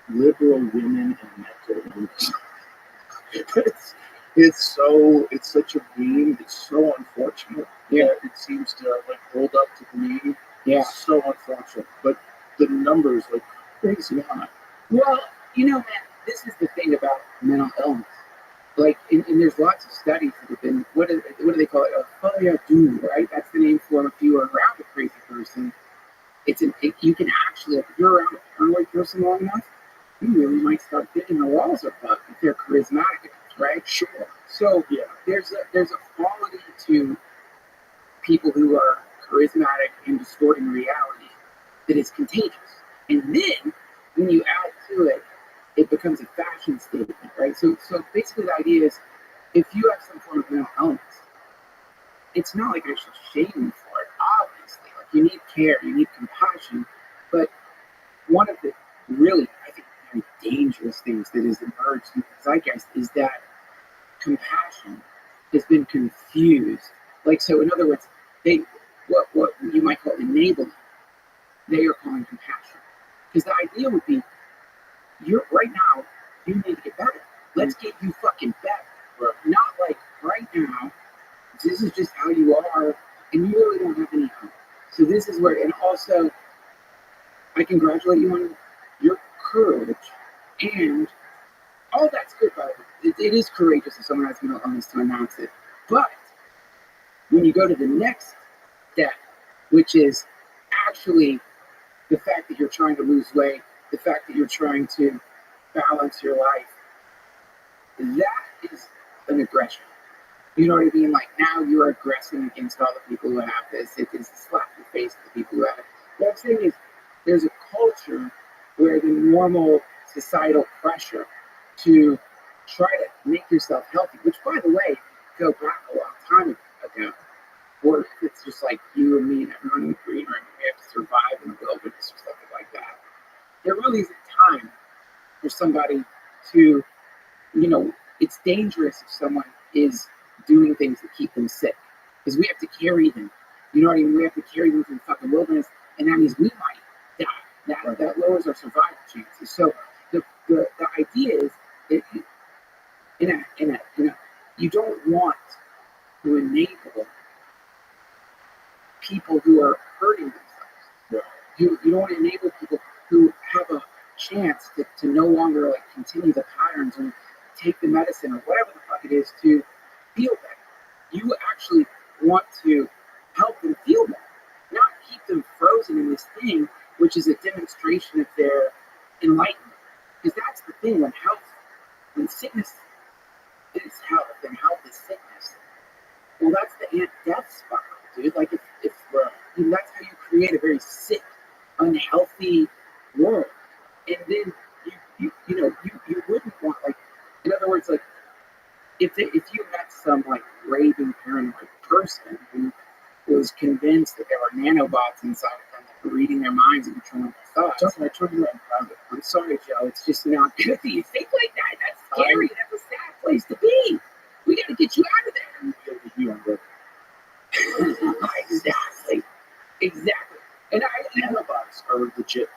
liberal women and mental illness. It's such a meme. It's so unfortunate. Yeah. That it seems to like hold up to the meme. Yeah. It's so unfortunate. But the numbers like crazy high. Well, man, this is the thing about mental illness. Like, and there's lots of studies that have been, what do they call it? A folie du, right? That's the name for if you are around a crazy person. You can actually, if you're around a paranoid person long enough, you really might start thinking the walls are bugged if they're charismatic enough, right? Sure. So Yeah. there's a quality to people who are charismatic and distorting reality that is contagious. And then when you add to it, it becomes a fashion statement, right? So basically the idea is if you have some form of mental illness, it's not like I should shame you for it, obviously. Like you need care, you need compassion. But one of the really, I think, very dangerous things that has emerged in the zeitgeist is that compassion has been confused. Like, so in other words, what you might call enabling, they are calling compassion. Because the idea would be, you're right now, you need to get better. Let's get you fucking better. Right. Not like right now, this is just how you are, and you really don't have any hope. So this is where, and also, I congratulate you on your courage, and all that's good, by the way. It is courageous if someone has mental illness to announce it. But when you go to the next step, which is actually the fact that you're trying to lose weight, the fact that you're trying to balance your life, that is an aggression. You know what I mean? Like now you're aggressing against all the people who have this. It is a slap in the face to the people who have it. What I'm saying is there's a culture where the normal societal pressure to try to make yourself healthy, which by the way, go back a long time ago, or if it's just like you and me and everyone in the green room, we have to survive in the wilderness or something like that. There really isn't time for somebody to, it's dangerous if someone is doing things that keep them sick. Because we have to carry them. You know what I mean? We have to carry them through the fucking wilderness, and that means we might die. That lowers our survival chances. So the idea is that you don't want to enable people who are hurting themselves. Yeah. You don't want to enable people who have a chance to no longer like continue the patterns or take the medicine or whatever the fuck it is to feel better. You actually want to help them feel better, not keep them frozen in this thing, which is a demonstration of their enlightenment. Because that's the thing when sickness is health and health is sickness. Well, that's the death spiral, dude. Like if that's how you create a very sick, unhealthy world, and then you wouldn't want, like, in other words, like if you met some like raving paranoid person who was convinced that there were nanobots inside of them that were reading their minds and controlling their thoughts. Justin, I told you that in private. I'm sorry, Joe. It's just not good that you think like that. That's scary. That's a sad place to be. We got to get you out of there. Exactly. And nanobots are legit.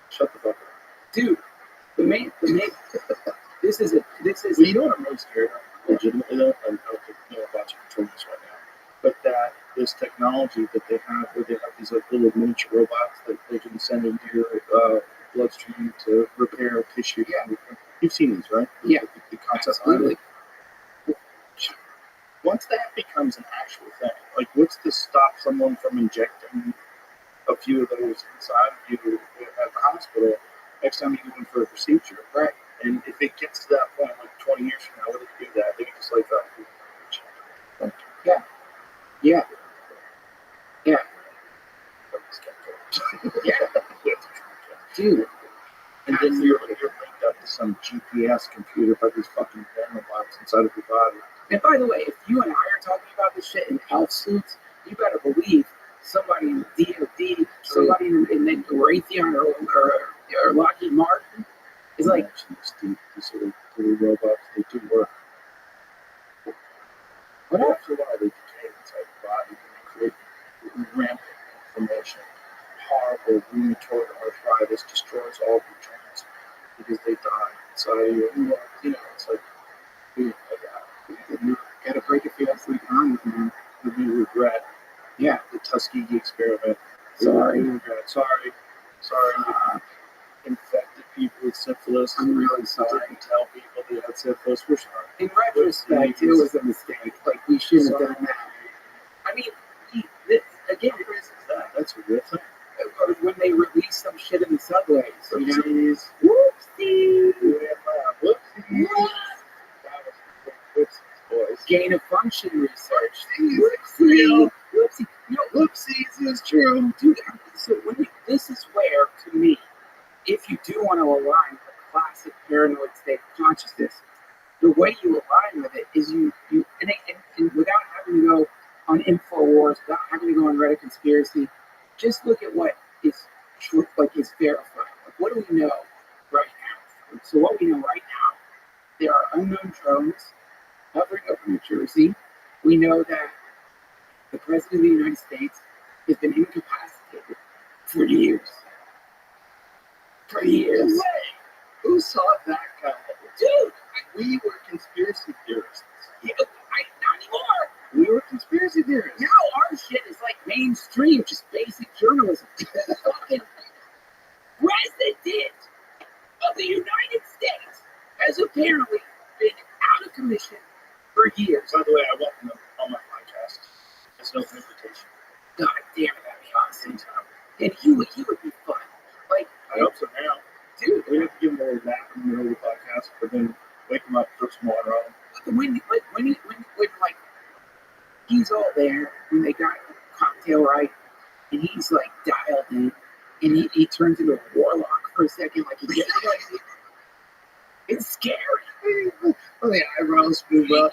Shut the fuck up, dude. The main. This is. Well, you know what I'm really scared of, legitimately though, and I don't think nanobots are controlling this right now, but that this technology that they have, where they have these like little miniature robots that they can send into your bloodstream to repair tissue. Yeah. You've seen these, right? Yeah. The concept. Absolutely. Once that becomes an actual thing, like what's to stop someone from injecting a few of those inside of you at the hospital next time you go in for a procedure, right? And if it gets to that point, like 20 years from now, what do they do that? They can just like, yeah. Yeah. Dude. And then you're linked up to some GPS computer by these fucking nanobots inside of your body. And by the way, if you and I are talking about this shit in elf suits, you better believe somebody in the DOD, somebody in the Raytheon or Lockheed Martin is like, these little robots, they do work. But after a while, they decay inside the body and they create rampant inflammation. Horrible rheumatoid arthritis destroys all your joints because they die inside of you. You know, it's like, dude, We regret Yeah. the Tuskegee experiment. Sorry. We regret. Sorry. Infected people with syphilis. I'm really sorry. Didn't tell people they had syphilis. We're sorry. In retrospect, it was a mistake. Like, we shouldn't have done that. I mean, again, That's a real thing. when they release some shit in the subways, you know? Whoopsies. Whoopsie! Whoopsies. That was whoopsies, boys. Gain of function research. Real. Whoopsie. You know, Whoopsies is true. dude, so this is where, to me, if you do want to align with a classic paranoid state of consciousness, the way you align with it is and without having to go on InfoWars, without having to go on Reddit conspiracy, just look at what is true, like is verified. Like, what do we know right now? So what we know right now, there are unknown drones hovering over New Jersey. We know that the President of the United States has been incapacitated for years. For years. No way. Who saw that coming? Dude, We were conspiracy theorists. not anymore. We were conspiracy theorists. Now our shit is like mainstream, just basic journalism. The fucking president of the United States has apparently been out of commission for years. By the way, I welcome them on my podcast. It's no invitation. God damn it, that'd be awesome. And he would be fun. Like, I hope so now. dude, We have to give him a little nap in the middle of the podcast, but then wake him up first tomorrow. when he's all there, when they got the cocktail right, and he's like dialed in, and he turns into a warlock for a second, like he gets like, it's scary. Oh, the eyebrows move up.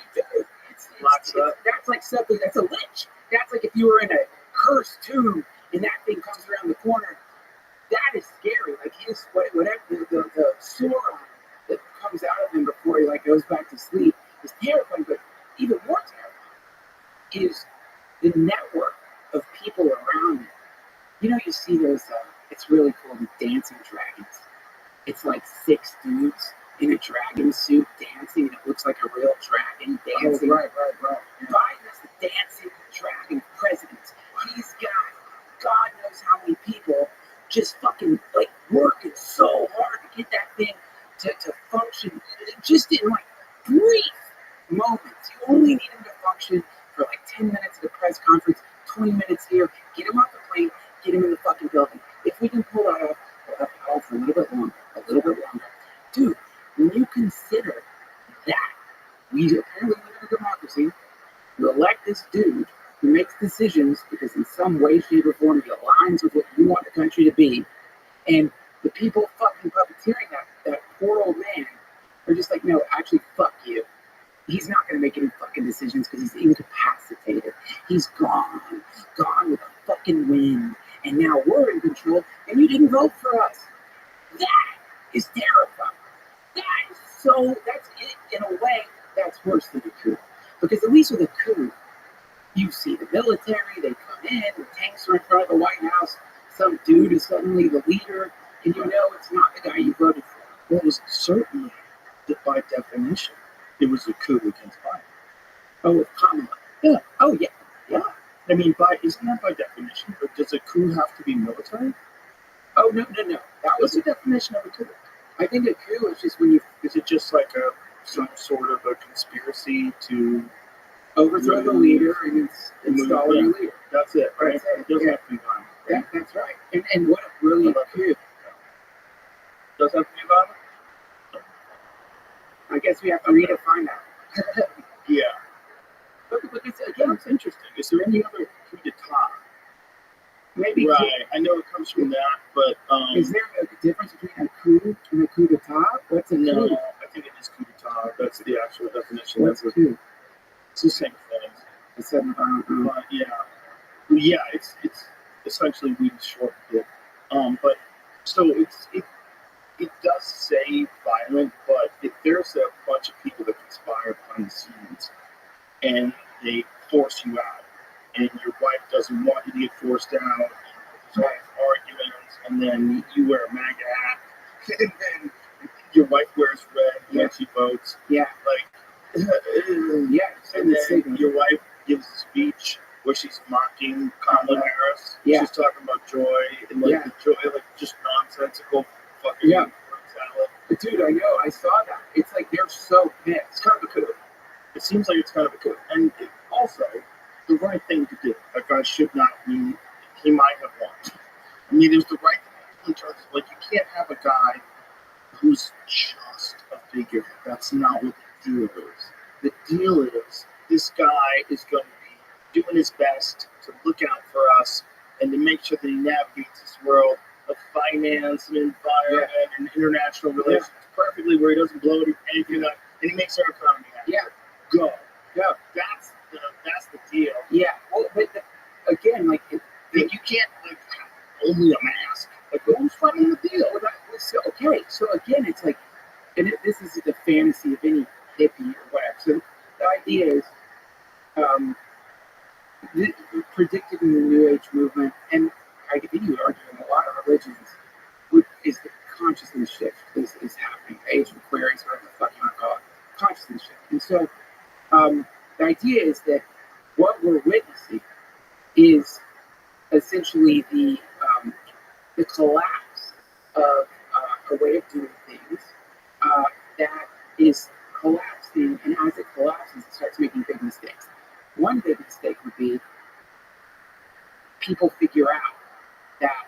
Locks up. That's like something. That's a lich. That's like if you were in a cursed tomb and that thing comes around the corner. That is scary. Like his whatever the sword that comes out of him before he like goes back to sleep is terrifying. But even more terrifying is the network of people around him. You know, you see those. It's really cool. The dancing dragons. It's like 6 dudes in a dragon suit dancing, and it looks like a real dragon dancing. Oh, right. Biden is the dancing dragon president. He's got God knows how many people just fucking like working so hard to get that thing to function just in like brief moments. You only need him to function for like 10 minutes at a press conference, 20 minutes here, get him off the plane, get him in the fucking building. If we can pull that off, we'll have power for a little bit longer. Dude, when you consider that we apparently live in a democracy, you elect this dude who makes decisions because in some way, shape, or form he aligns with what you want the country to be, and the people fucking puppeteering that poor old man are just like, no, actually, fuck you. He's not going to make any fucking decisions because he's incapacitated. He's gone with a fucking wind, and now we're in control, and you didn't vote for us. That is terrifying. That's it, in a way, that's worse than a coup. Because at least with a coup, you see the military, they come in, the tanks are in front of the White House, some dude is suddenly the leader, and you know it's not the guy you voted for. Well, it was certainly, by definition, it was a coup against Biden. Oh, with Kamala. Yeah. Oh, yeah. Yeah. I mean, isn't that by definition? But does a coup have to be military? Oh, no. That What's was the definition of a coup? I think a coup is just when you Is it just like some sort of a conspiracy to overthrow the leader and install a new leader. That's it, right? That's it. It doesn't Yeah. have to be violent. Yeah, that's right. And what a brilliant coup. Does it have to be violent? I guess we have to redefine that. Yeah. But it's, Yeah, again, it's interesting. Is there any other coup d'etat? maybe Right. I know it comes from that, but is there a difference between a coup and a coup d'etat? What's a no, coup? I think it is coup d'etat. That's the actual definition. What's a coup? It's the same thing. It's a, But yeah, it's essentially we short it. But so it does say violent, but if there's a bunch of people that conspire behind the scenes and they force you out, and your wife doesn't want you to get forced out, there's arguments, and then you wear a MAGA hat, and then your wife wears red when she votes. yeah, Like, yeah. and then your wife gives speech where she's mocking Kamala Harris. Yeah. She's talking about joy and like Yeah. the joy, like just nonsensical fucking Yeah. salad. But dude, I know, I saw that. It's like they're so pissed. It's kind of a coup. It seems like it's kind of a coup, and also the right thing to do. That guy should not be. He might have won. I mean, it was the right thing to do in terms of like you can't have a guy who's just a figurehead. That's not what the deal is. The deal is this guy is going to be doing his best to look out for us and to make sure that he navigates this world of finance and environment and international relations perfectly, where he doesn't blow anything up, and he makes our economy happy. Yeah. Go. That's the deal. Yeah. Well, but again, like, Like, you can't like only a mask. Like, who's funding the deal? well, so, okay, so again, it's like, and this is the fantasy of any hippie or whatever. So the idea is, predicted in the New Age movement, and I think you would argue in a lot of religions, is the consciousness shift is happening. The age of Aquarius, whatever the fuck you want to call it, consciousness shift. And so the idea is that what we're witnessing is essentially the collapse of a way of doing things that is collapsing, and as it collapses, it starts making big mistakes. One big mistake would be people figure out that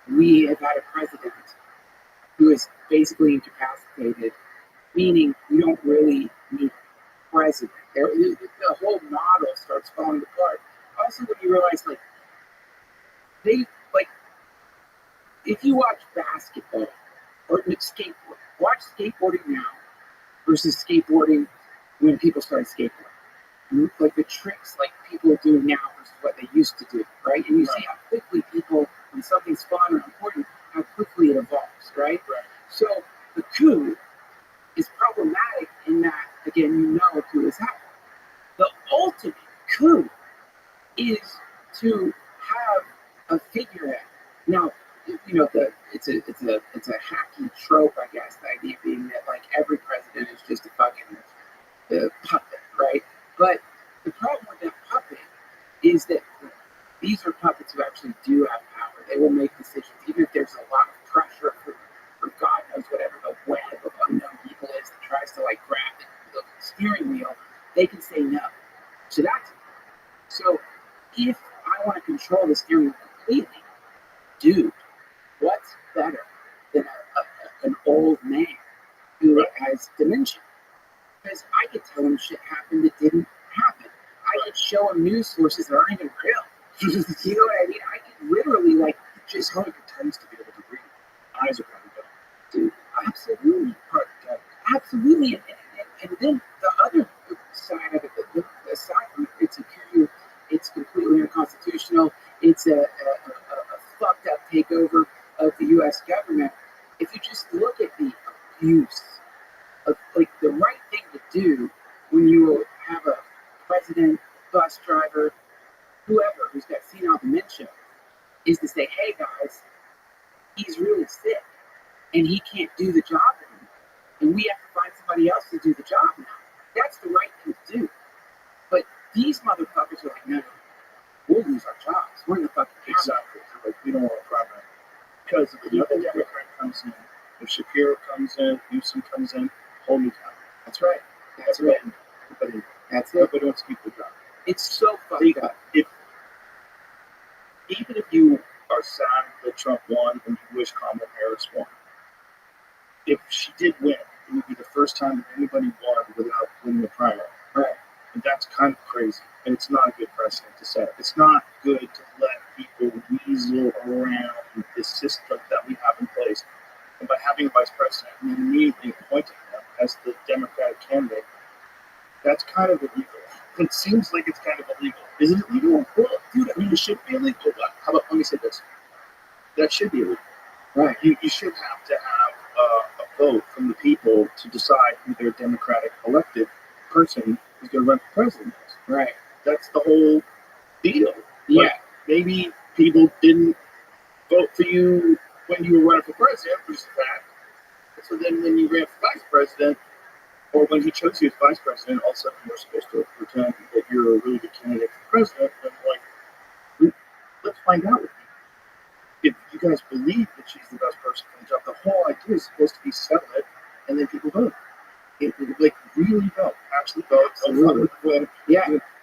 we have had a president who is basically incapacitated, meaning we don't really need a president. The whole model starts falling apart. Also, when you realize, like, if you watch basketball or skateboarding, watch skateboarding now versus skateboarding when people started skateboarding. Like the tricks like people are doing now versus what they used to do, right? And you see how quickly people, when something's fun or important, how quickly it evolves, right? So the coup is problematic in that, again, you know a coup is happening. The ultimate coup is to have a figurehead. Now, you know, it's a hacky trope, I guess. The idea being that like every president is just a fucking puppet, right? But the problem with that puppet is that these are puppets who actually do have power. They will make decisions, even if there's a lot of pressure for God knows whatever the web of unknown people is that tries to like grab the steering wheel. They can say no. So if I want to control the steering wheel completely, dude, what's better than an old man who has dementia? Because I could tell him shit happened that didn't happen. I could show him news sources that aren't even real. You know what I mean? I could literally like just How many times to be able to read? Eyes are probably done. dude, absolutely, absolutely. And then the other side of it, aside from it's imperial, it's completely unconstitutional. It's a fucked up takeover of the U.S. government. If you just look at the abuse of, like, the right thing to do when you have a president, bus driver, whoever who's got senile dementia, is to say, hey guys, he's really sick and he can't do the job anymore, and we have to find somebody else to do the job now. That's the right thing to do. But these motherfuckers are like, no, we'll lose our jobs. We're in the fucking cabinet. Exactly. Like, we don't want a primary. Because if another Democrat comes in, if Shapiro comes in, Newsom comes in, whole new town. That's right. That's right. That's it. Everybody wants to keep the job. It's so fucked up. Even if you are sad that Trump won and you wish Kamala Harris won, if she did win, it would be the first time that anybody won without winning the primary. Right. And that's kind of crazy. And it's not a good precedent to set. It's not good to let people weasel around the system that we have in place. And by having a vice president and then immediately appointing him as the Democratic candidate, that's kind of illegal. It seems like it's kind of illegal. Is it illegal? Well, dude, I mean, it should be illegal. But how about, let me say this. That should be illegal. Right. You should have to have a vote from the people to decide who their Democratic elected person is going to run for president. Right. That's the whole deal. Yeah. Like, maybe people didn't vote for you when you were running for president, which is a fact. So then when you ran for vice president, or when he chose you as vice president, all of a sudden you're supposed to pretend that you're a really good candidate president, then let's find out if you guys believe that she's the best person for the job. The whole idea is supposed to be settle it, and then people vote. Like really vote, actually vote. Don't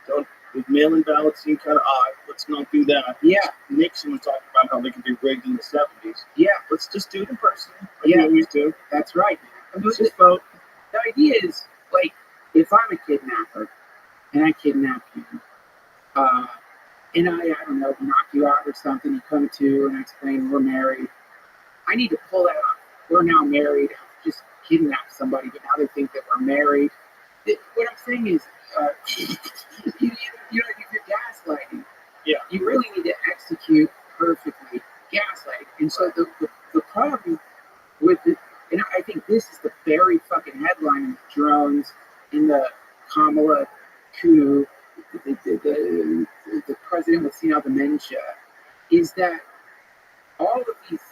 don't. With mail-in ballots seem kind of odd. Let's not do that. Yeah. Nixon was talking about how they could be rigged in the 70s. Yeah. Let's just do it in person. Like Yeah. we always do. That's right. Let's just vote. The idea is, like, if I'm a kidnapper and I kidnap you, and I don't know, knock you out or something, you come to and I explain we're married, I need to pull that off. We're now married. I've just kidnapped somebody, but now they think that we're married. What I'm saying is, you know, if you're gaslighting, you really need to execute perfectly gaslighting. And so the problem with it, and I think this is the very fucking headline in the drones, in the Kamala coup, the president with senile dementia, is that all of these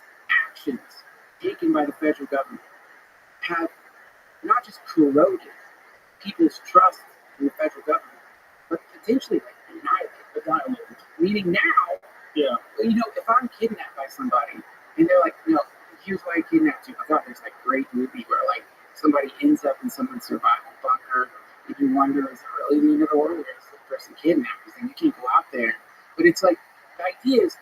actions taken by the federal government have not just corroded people's trust in the federal government, but potentially annihilated. Meaning now, you know, if I'm kidnapped by somebody and they're like, no, here's why I kidnapped you. I thought there's like great movie where like somebody ends up in someone's survival bunker. And you wonder, is it really the end of the world? Or is the person kidnapped? Because then you can't go out there. But it's like, the idea is,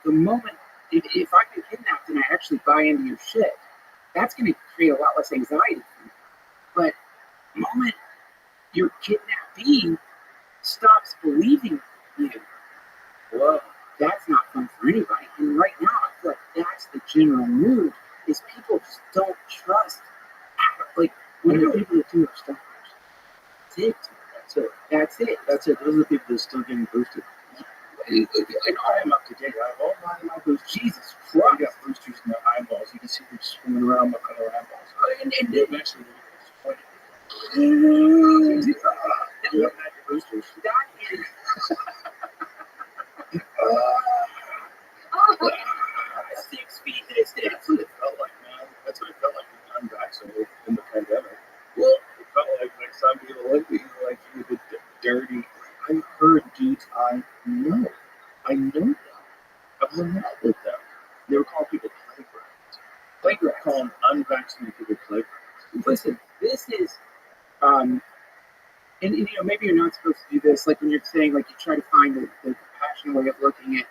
the moment, if I've been kidnapped and I actually buy into your shit, that's going to create a lot less anxiety for me. But the moment your kidnappee stops believing you, well, that's not fun for anybody. And right now, I feel like that's the general mood, is people just don't trust. Like, when the people that do stuff, that's it. Those are the people that are still getting boosted. And I am up to date. I have all my boosters. Jesus Christ. I got boosters in their eyeballs. You can see them swimming around behind their eyeballs. And eventually, boosters. That is. 6 feet distance. That's what it felt like, man. That's what it felt like being unvaccinated in the pandemic. Well, it felt like some people look at you like you were dirty. I heard dudes I know. I know them. I've hung out with them. They were calling people playgrounds. Calling unvaccinated people playgrounds. Listen, this is, and you know, maybe you're not supposed to do this. Like when you're saying, like you try to find the compassionate way of looking at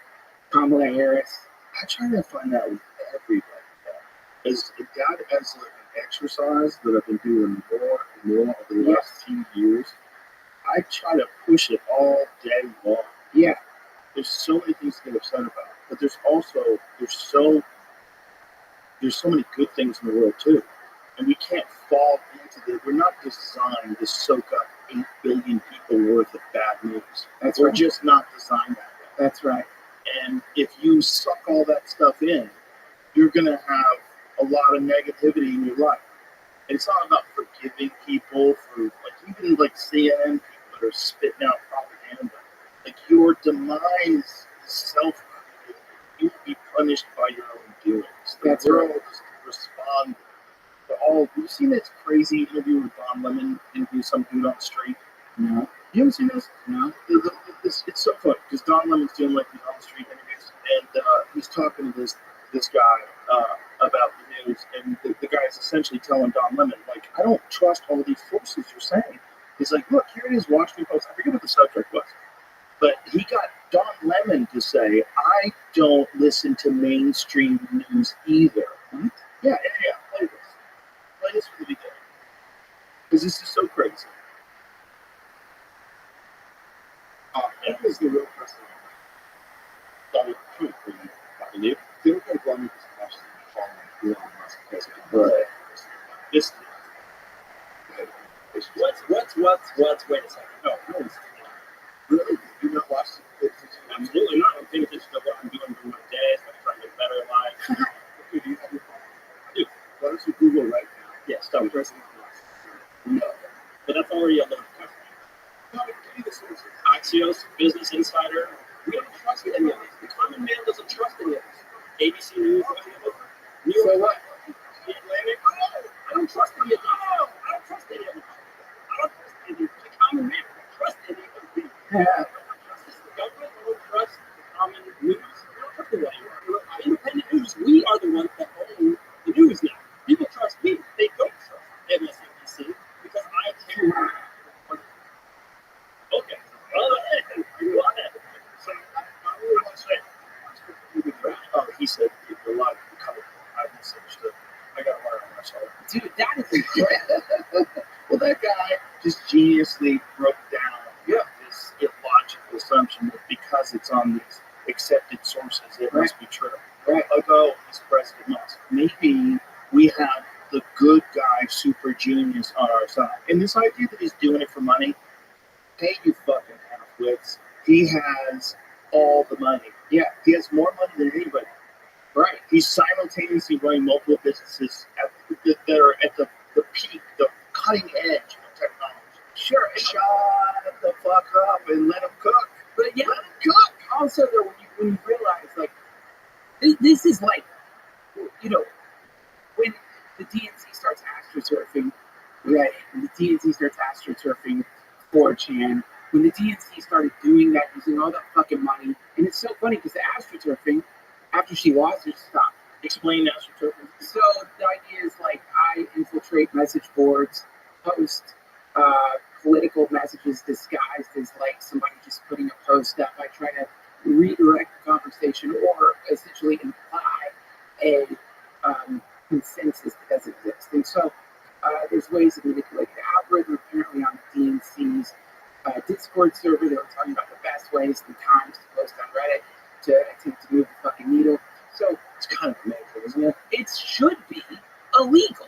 Kamala Harris. I try to find that with everybody. As an exercise that I've been doing more and more over the last few years, I try to push it all day long. Yeah. There's so many things to get upset about, but there's so many good things in the world too. And we can't fall into we're not designed to soak up 8 billion people worth of bad news. We're just not designed that way. That's right. And if you suck all that stuff in, you're going to have a lot of negativity in your life. And it's not about forgiving people for, like, even like CNN people that are spitting out propaganda. Like, your demise is self-created. You will be punished by your own doings. That's right. Just respond to all. Have you seen this crazy interview with Don Lemon interview some dude on the street? No. You haven't seen this? No. It's so funny because Don Lemon's doing like these on the street interviews, and he's talking to this guy about the news, and the guy's essentially telling Don Lemon, like, I don't trust all these sources you're saying. He's like, look, here it is, Washington Post. I forget what the subject was, but he got Don Lemon to say, I don't listen to mainstream news either. Hmm? Yeah. Play this from the beginning, because this is so crazy. That is the real person. Donald Trump, you don't get one of his questions following Elon Musk president. Right. This. What's? Wait a second. No. Really? You not watch it? Absolutely not. I'm paying attention to what I'm doing for my day. I'm trying to get better in life. Do you have your phone? I do. Why don't you Google right now? Yeah, stop president Musk. No. But that's already a little tough. No, give me the sources. Axios, Business Insider. We don't trust any of this. The common man doesn't trust any of this. ABC News, New York. So what? The Atlantic. I don't trust any of this. I don't trust any of this. I don't trust any of this. The common man doesn't trust any of this. Yeah. Well, that guy just geniusly broke down this illogical assumption that because it's on these accepted sources, it must be true. Right. Like, oh, this president must. Maybe we have the good guy super genius on our side. And this idea that he's doing it for money, hey, you fucking half-wits. He has all the money. Yeah, he has more money than anybody. Right. He's simultaneously running multiple businesses that are at the peak, the cutting edge of technology. Sure. Shut the fuck up and let him cook. But yeah, Let him cook. also though, when you realize like this is like, you know, when the DNC starts astroturfing Reddit, when the DNC starts astroturfing 4chan, when the DNC started doing that, using all that fucking money, and it's so funny because the astroturfing, after she lost, it stopped. Explain astroturfing. So the idea is like I infiltrate message boards, post political messages disguised as like somebody just putting a post up. I try to redirect the conversation or essentially imply a consensus that doesn't exist. And so there's ways of manipulating the algorithm. Apparently on the DNC's Discord server, they were talking about the best ways and times to post on Reddit to attempt to move the fucking needle. So It's kind of amazing, isn't it? it should be illegal.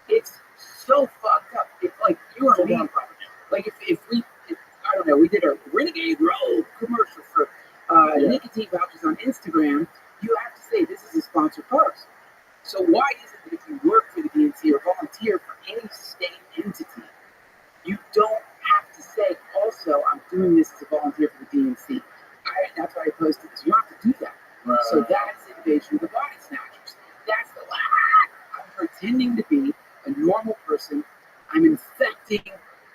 It's so fucked up. If like you or me, like if I don't know, we did a Renegade Road commercial for nicotine vouchers on Instagram, you have to say this is a sponsored post. So why is it that if you work for the DNC or volunteer for any state entity, you don't have to say also I'm doing this as a volunteer for the DNC? That's why I posted this. You don't have to do that. Right. So that's invasion of the body snatchers. That's the lie. I'm pretending to be a normal person. I'm infecting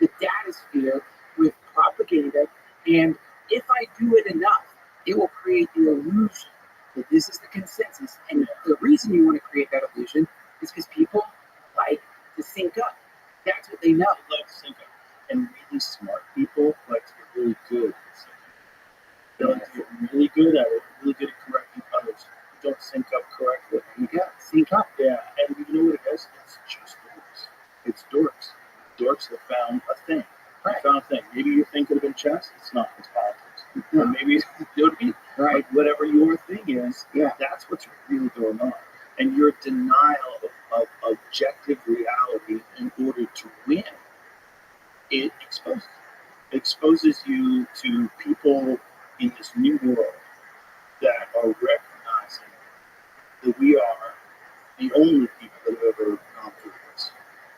the data sphere with propaganda, and if I do it enough, it will create the illusion that this is the consensus. And the reason you want to create that illusion is because people like to sync up. That's what they know. They like to sync up. And really smart people like to get really good at syncing. They like to get really good at it, really good at correcting others who don't sync up correctly. You got sync up. Yeah, and you know what it is? It's just dorks. It's dorks. Dorks that found a thing. Right. Found a thing. Maybe your thing could have been chess. It's not. It's politics. Or maybe, you know what I mean? Right. Like whatever your thing is, Yeah. that's what's really going on. And your denial of objective reality in order to win, it exposes you to people in this new world that are recognizing that we are the only people that have ever gone through this.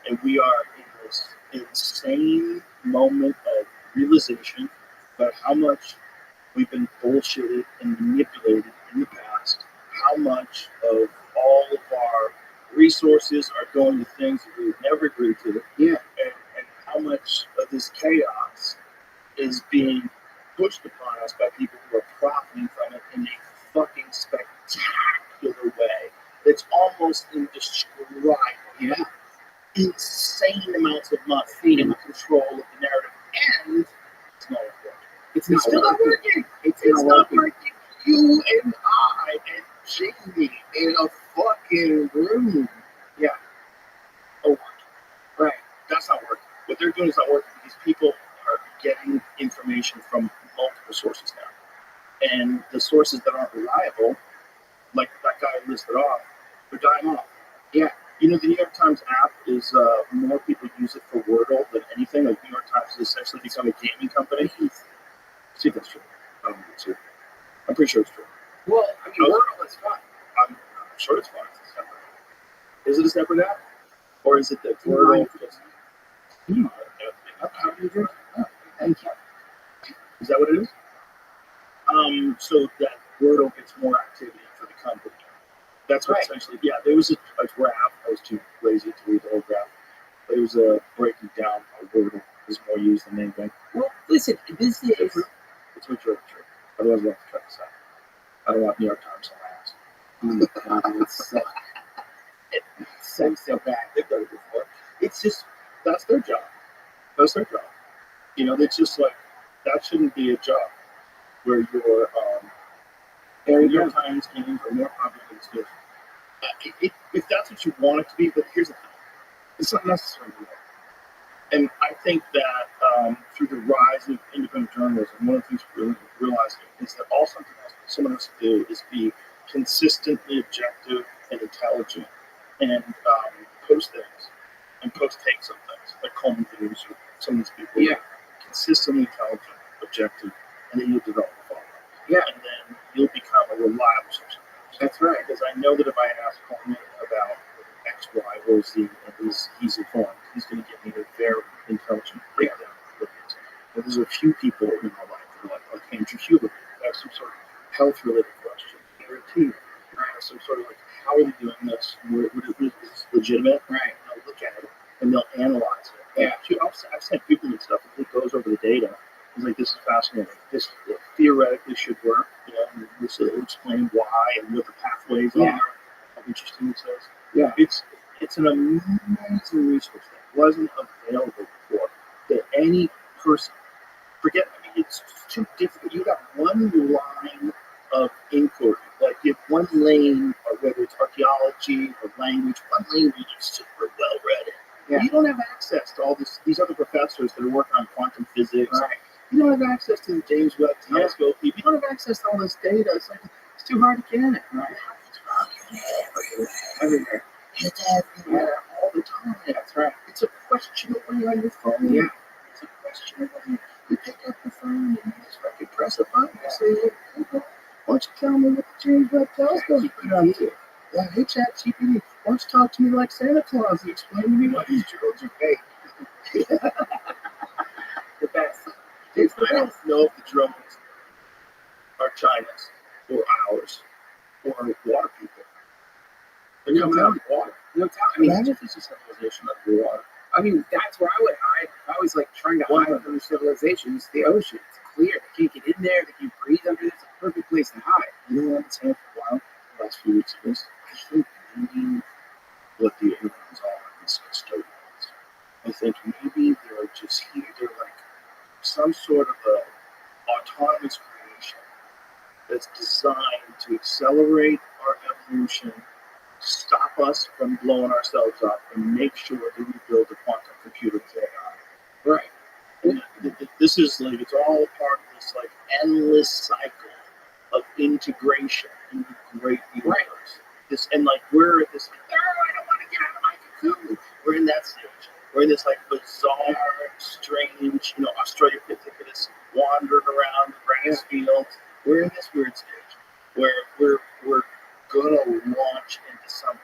And we are in this insane moment of realization about how much we've been bullshitted and manipulated in the past, how much of all of our resources are going to things that we would never agree to, Yeah. and how much of this chaos is being pushed upon us by people who are profiting from it in a fucking spectacular way that's almost indescribable. Yeah. Insane amounts of money in control of the narrative, and it's not working. It's It's still not working. It's not working. You and I and Jamie in a fucking room. Yeah. Oh, Right. that's not working. What they're doing is not working. These people are getting information from multiple sources now. And the sources that aren't reliable, like that guy listed off, they're dying off. Yeah. You know, the New York Times app is more people use it for Wordle than anything. Like, New York Times has essentially become a gaming company. See if that's true. I don't know if it's true. I'm pretty sure it's true. Well, I mean, Wordle is fun. I'm sure it's fine. It's separate. Is it a separate app? Or is it that No. Wordle just... How do you do it? Oh, thank you. Is that what it is? So that Wordle gets more activity for the company. That's what Right. essentially, yeah, there was a graph. I was too lazy to read the whole graph. But it was a breaking down how Wordle is more used than anything. Well, listen, this is It's what you're true. Otherwise, we'll have to try this out. I don't want New York Times on my ass. oh my God, it's so bad. They've done it before. It's just, that's their job. That's their job. You know, it's just like, that shouldn't be a job where your New York Times games are more popular than this. If that's what you want it to be, but here's the thing. It's not necessary. And I think that through the rise of independent journalism, one of the things we're realizing is that all someone has to do is be consistently objective and intelligent and post things and post takes on things, like Coleman News or some of these people. Yeah. Consistently intelligent, objective, and then you'll develop a following. Yeah. And then you'll become a reliable source of news. That's right. Because I know that if I ask Coleman about X, Y, or Z, and he's informed, he's going to give me a very intelligent breakdown of it. But there's a few people in my life that are like Andrew Hubert, that have some sort of health-related question. Guaranteed. Right? Some sort of like, how are they doing this? Is this legitimate? Right. And they'll look at it and they'll analyze it. Yeah. I've sent people and stuff. It goes over the data. It's like, this is fascinating. This theoretically should work. And this will explain why and what the pathways are. How interesting this is. Yeah. It's an amazing resource that wasn't available before that any person it's too difficult. You got one line of inquiry, like you have one lane, or whether it's archaeology or language, one lane where you're super well read. Yeah. You don't have access to all these other professors that are working on quantum physics. Right. You don't have access to the James Webb Telescope. You don't have access to all this data. It's like, it's too hard to get it. Right? Everywhere. It's everywhere all the time. That's right. It's a question away on your phone. Yeah. It's a question away. You pick up the phone and you just fucking press a button and say, hey, Google, why don't you tell me what the James Webb Telescope is put on to? Yeah, hey, ChatGPT, why don't you talk to me like Santa Claus and explain to me why these drones are fake? The best. I don't know if the drones are China's or ours or water people. They're coming out of water. No doubt. I mean, Imagine if it's a civilization under water. I mean, that's where I would hide. If I was like trying to hide from the civilization, it's the ocean. It's clear. They can't get in there. They can't breathe under it. It's a perfect place to hide. You know what I've been saying for a while, the last few weeks of this? I think maybe what the aliens are is custodians. I think maybe they're just here. They're like some sort of a autonomous creation that's designed to accelerate our evolution, stop us from blowing ourselves up, and make sure that we build a quantum computer with AI. Right. And this is like, it's all part of this like endless cycle of integration in the great universe. This, and like, we're at this, like, I don't want to get out of my cocoon. We're in that stage. We're in this like bizarre, strange, Australopithecus wandering around the grass fields. We're in this weird stage where we're gonna launch into some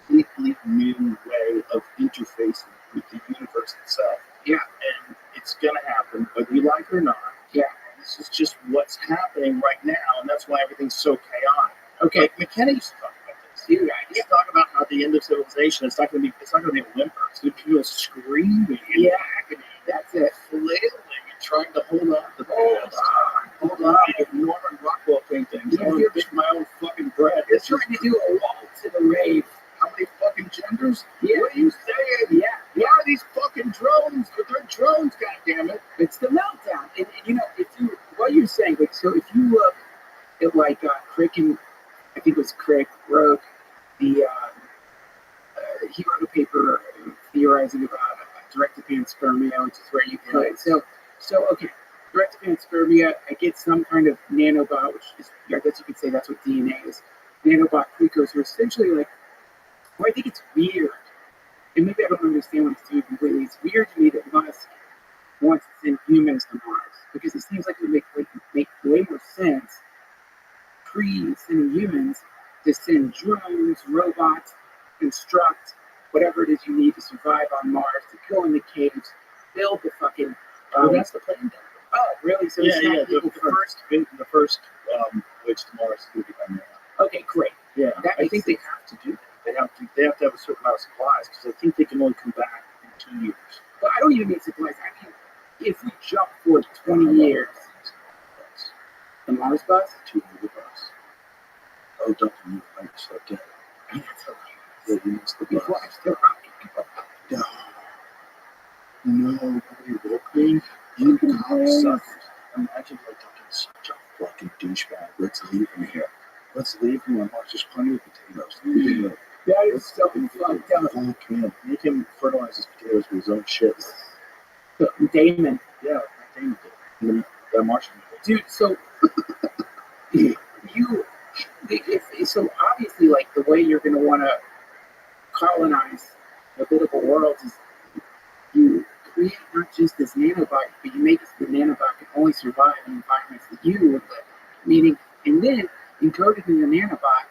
completely new way of interfacing with the universe itself. Yeah. And it's gonna happen, whether you like it or not. Yeah. This is just what's happening right now, and that's why everything's so chaotic. Okay. Like McKenna used to talk about this. He used to talk about how the end of civilization, it's not gonna be a whimper. It's gonna be people screaming in agony. That's it. Flailing and trying to hold on to the hold on to Norman Rockwell paintings. I want to pick my own fucking bread. They're trying to do a waltz to the rave. How many fucking genders? Yeah. What are you saying? Yeah. What are these fucking drones? They're drones, goddammit. It's the meltdown. And you know, what you're saying, like, so if you look at like Crick and I think it was Crick wrote he wrote a paper theorizing about directed panspermia, which is where you could. So okay, directed panspermia, I get some kind of nanobot, which is, I guess you could say that's what DNA is. Nanobot precursors are essentially like, well, I think it's weird, and maybe I don't understand what it's doing completely. It's weird to me that Musk wants to send humans to Mars, because it seems like it would make way more sense pre-sending humans to send drones, robots, construct whatever it is you need to survive on Mars, to go in the caves, build the fucking. That's the plan. Oh, really? So Yeah. The first voyage to Mars is going to be done now. Okay, great. Yeah, That I makes think they have to do that. They have to have a certain amount of supplies, because I think they can only come back in 2 years. But I don't even need supplies. I mean, if we jump forward 20 years, the Mars bus, 2 year bus. Oh, don't you like so dead? and that's hilarious. Yeah, you missed the We bus. watched the rocket. No, you woke me. You cocksuckers. Imagine like talking such a fucking douchebag. Let's leave him here. Let's leave him on Mars. There's plenty of potatoes. That is so fucked up. Full can. Make him fertilize his potatoes with his own shit. Damon. Yeah, Damon did. And that Martian. Dude, so you so obviously like the way you're gonna wanna colonize the habitable world is you create not just this nanobot, but you make it so the nanobot can only survive in environments that you would live. Meaning, and then encoded in the nanobot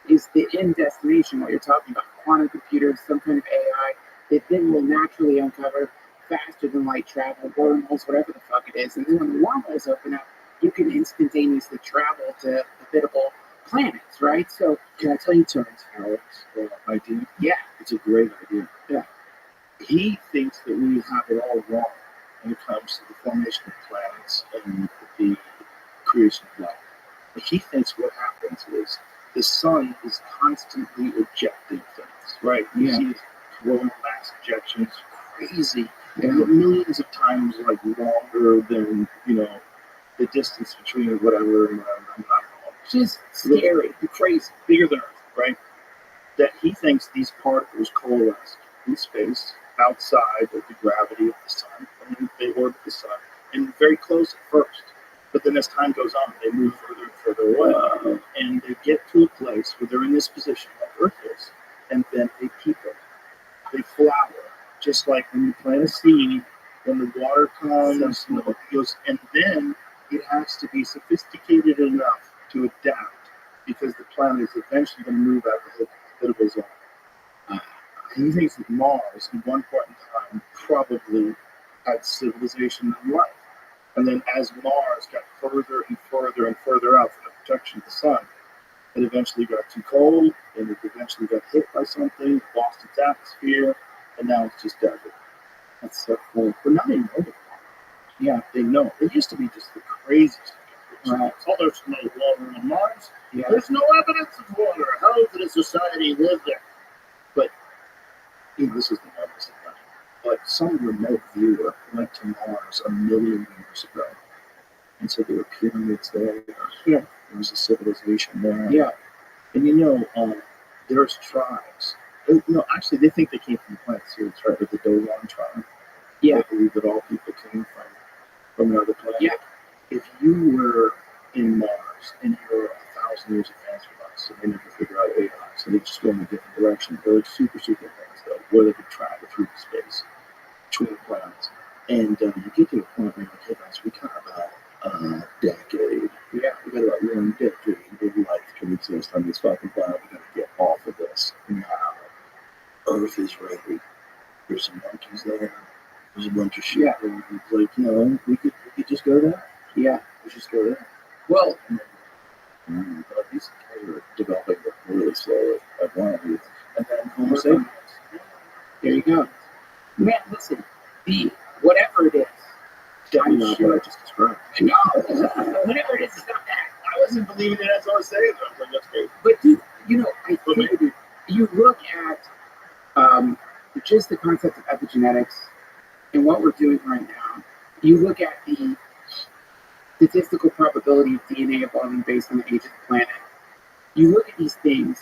is the end destination, what you're talking about, quantum computers, some kind of AI that then will naturally uncover faster than light travel, wormholes, whatever the fuck it is. And then when the wormholes open up, you can instantaneously travel to habitable planets, right? So, Can I tell you Terrence Howard's idea? yeah, It's a great idea. Yeah. He thinks that we have it all wrong when it comes to the formation of planets and the creation of life. But he thinks what happens is the sun is constantly ejecting things, right? You Yeah. see these coronal mass ejections, crazy, Yeah. millions of times like longer than, the distance between whatever and whatever. I'm not wrong. just scary, crazy. Bigger than Earth, right? That he thinks these particles coalesce in space outside of the gravity of the sun, and then they orbit the sun, and very close at first. But then as time goes on, they move further and further away, and they get to a place where they're in this position like Earth is, and then they people, they flower, just like when you plant a seed, when the water comes, it goes, and then it has to be sophisticated enough to adapt, because the planet is eventually going to move out of the habitable zone. He thinks that Mars, at one point in time, probably had civilization and life. And then as Mars got further and further and further out from the protection of the sun, it eventually got too cold, and it eventually got hit by something, lost its atmosphere, and now it's just desert. That's so cool. But now they know it. Yeah, they know. It used to be just the craziest. Right. Oh, there's no water on Mars. Yeah. There's no evidence of water. How could a society live there? But this is the hardest thing. But some remote viewer went to Mars 1,000,000 years ago and said there were pyramids there. Yeah. There was a civilization there. Yeah. And there's tribes. Actually, they think they came from the planet Sirius, right? With the Dogon tribe. Yeah. They believe that all people came from another planet. Yeah. If you were in Mars and you're 1,000 years advanced from us, and they never figure out AI, so they just go in a different direction. They're like super, super advanced, though, where they could travel through space between planets. And you get to a point where you're like, hey guys, we got about a decade. Yeah, we got about 1 decade of life can exist on this fucking planet. We gotta get off of this now. Earth is ready. There's some monkeys there. There's a bunch of shit. Yeah. And it's like, we could just go there. Yeah. We just go there. Well, But these guys are developing really slowly. Like one of these. And then Homo sapiens. there you go. Man, listen, whatever it is, Definitely I'm not sure. what I just described. No, whatever it is, it's not that. I wasn't believing it as I was saying it. I was like, that's great. But dude, I But think maybe. you look at just the concept of epigenetics and what we're doing right now. You look at the statistical probability of DNA evolving based on the age of the planet. You look at these things,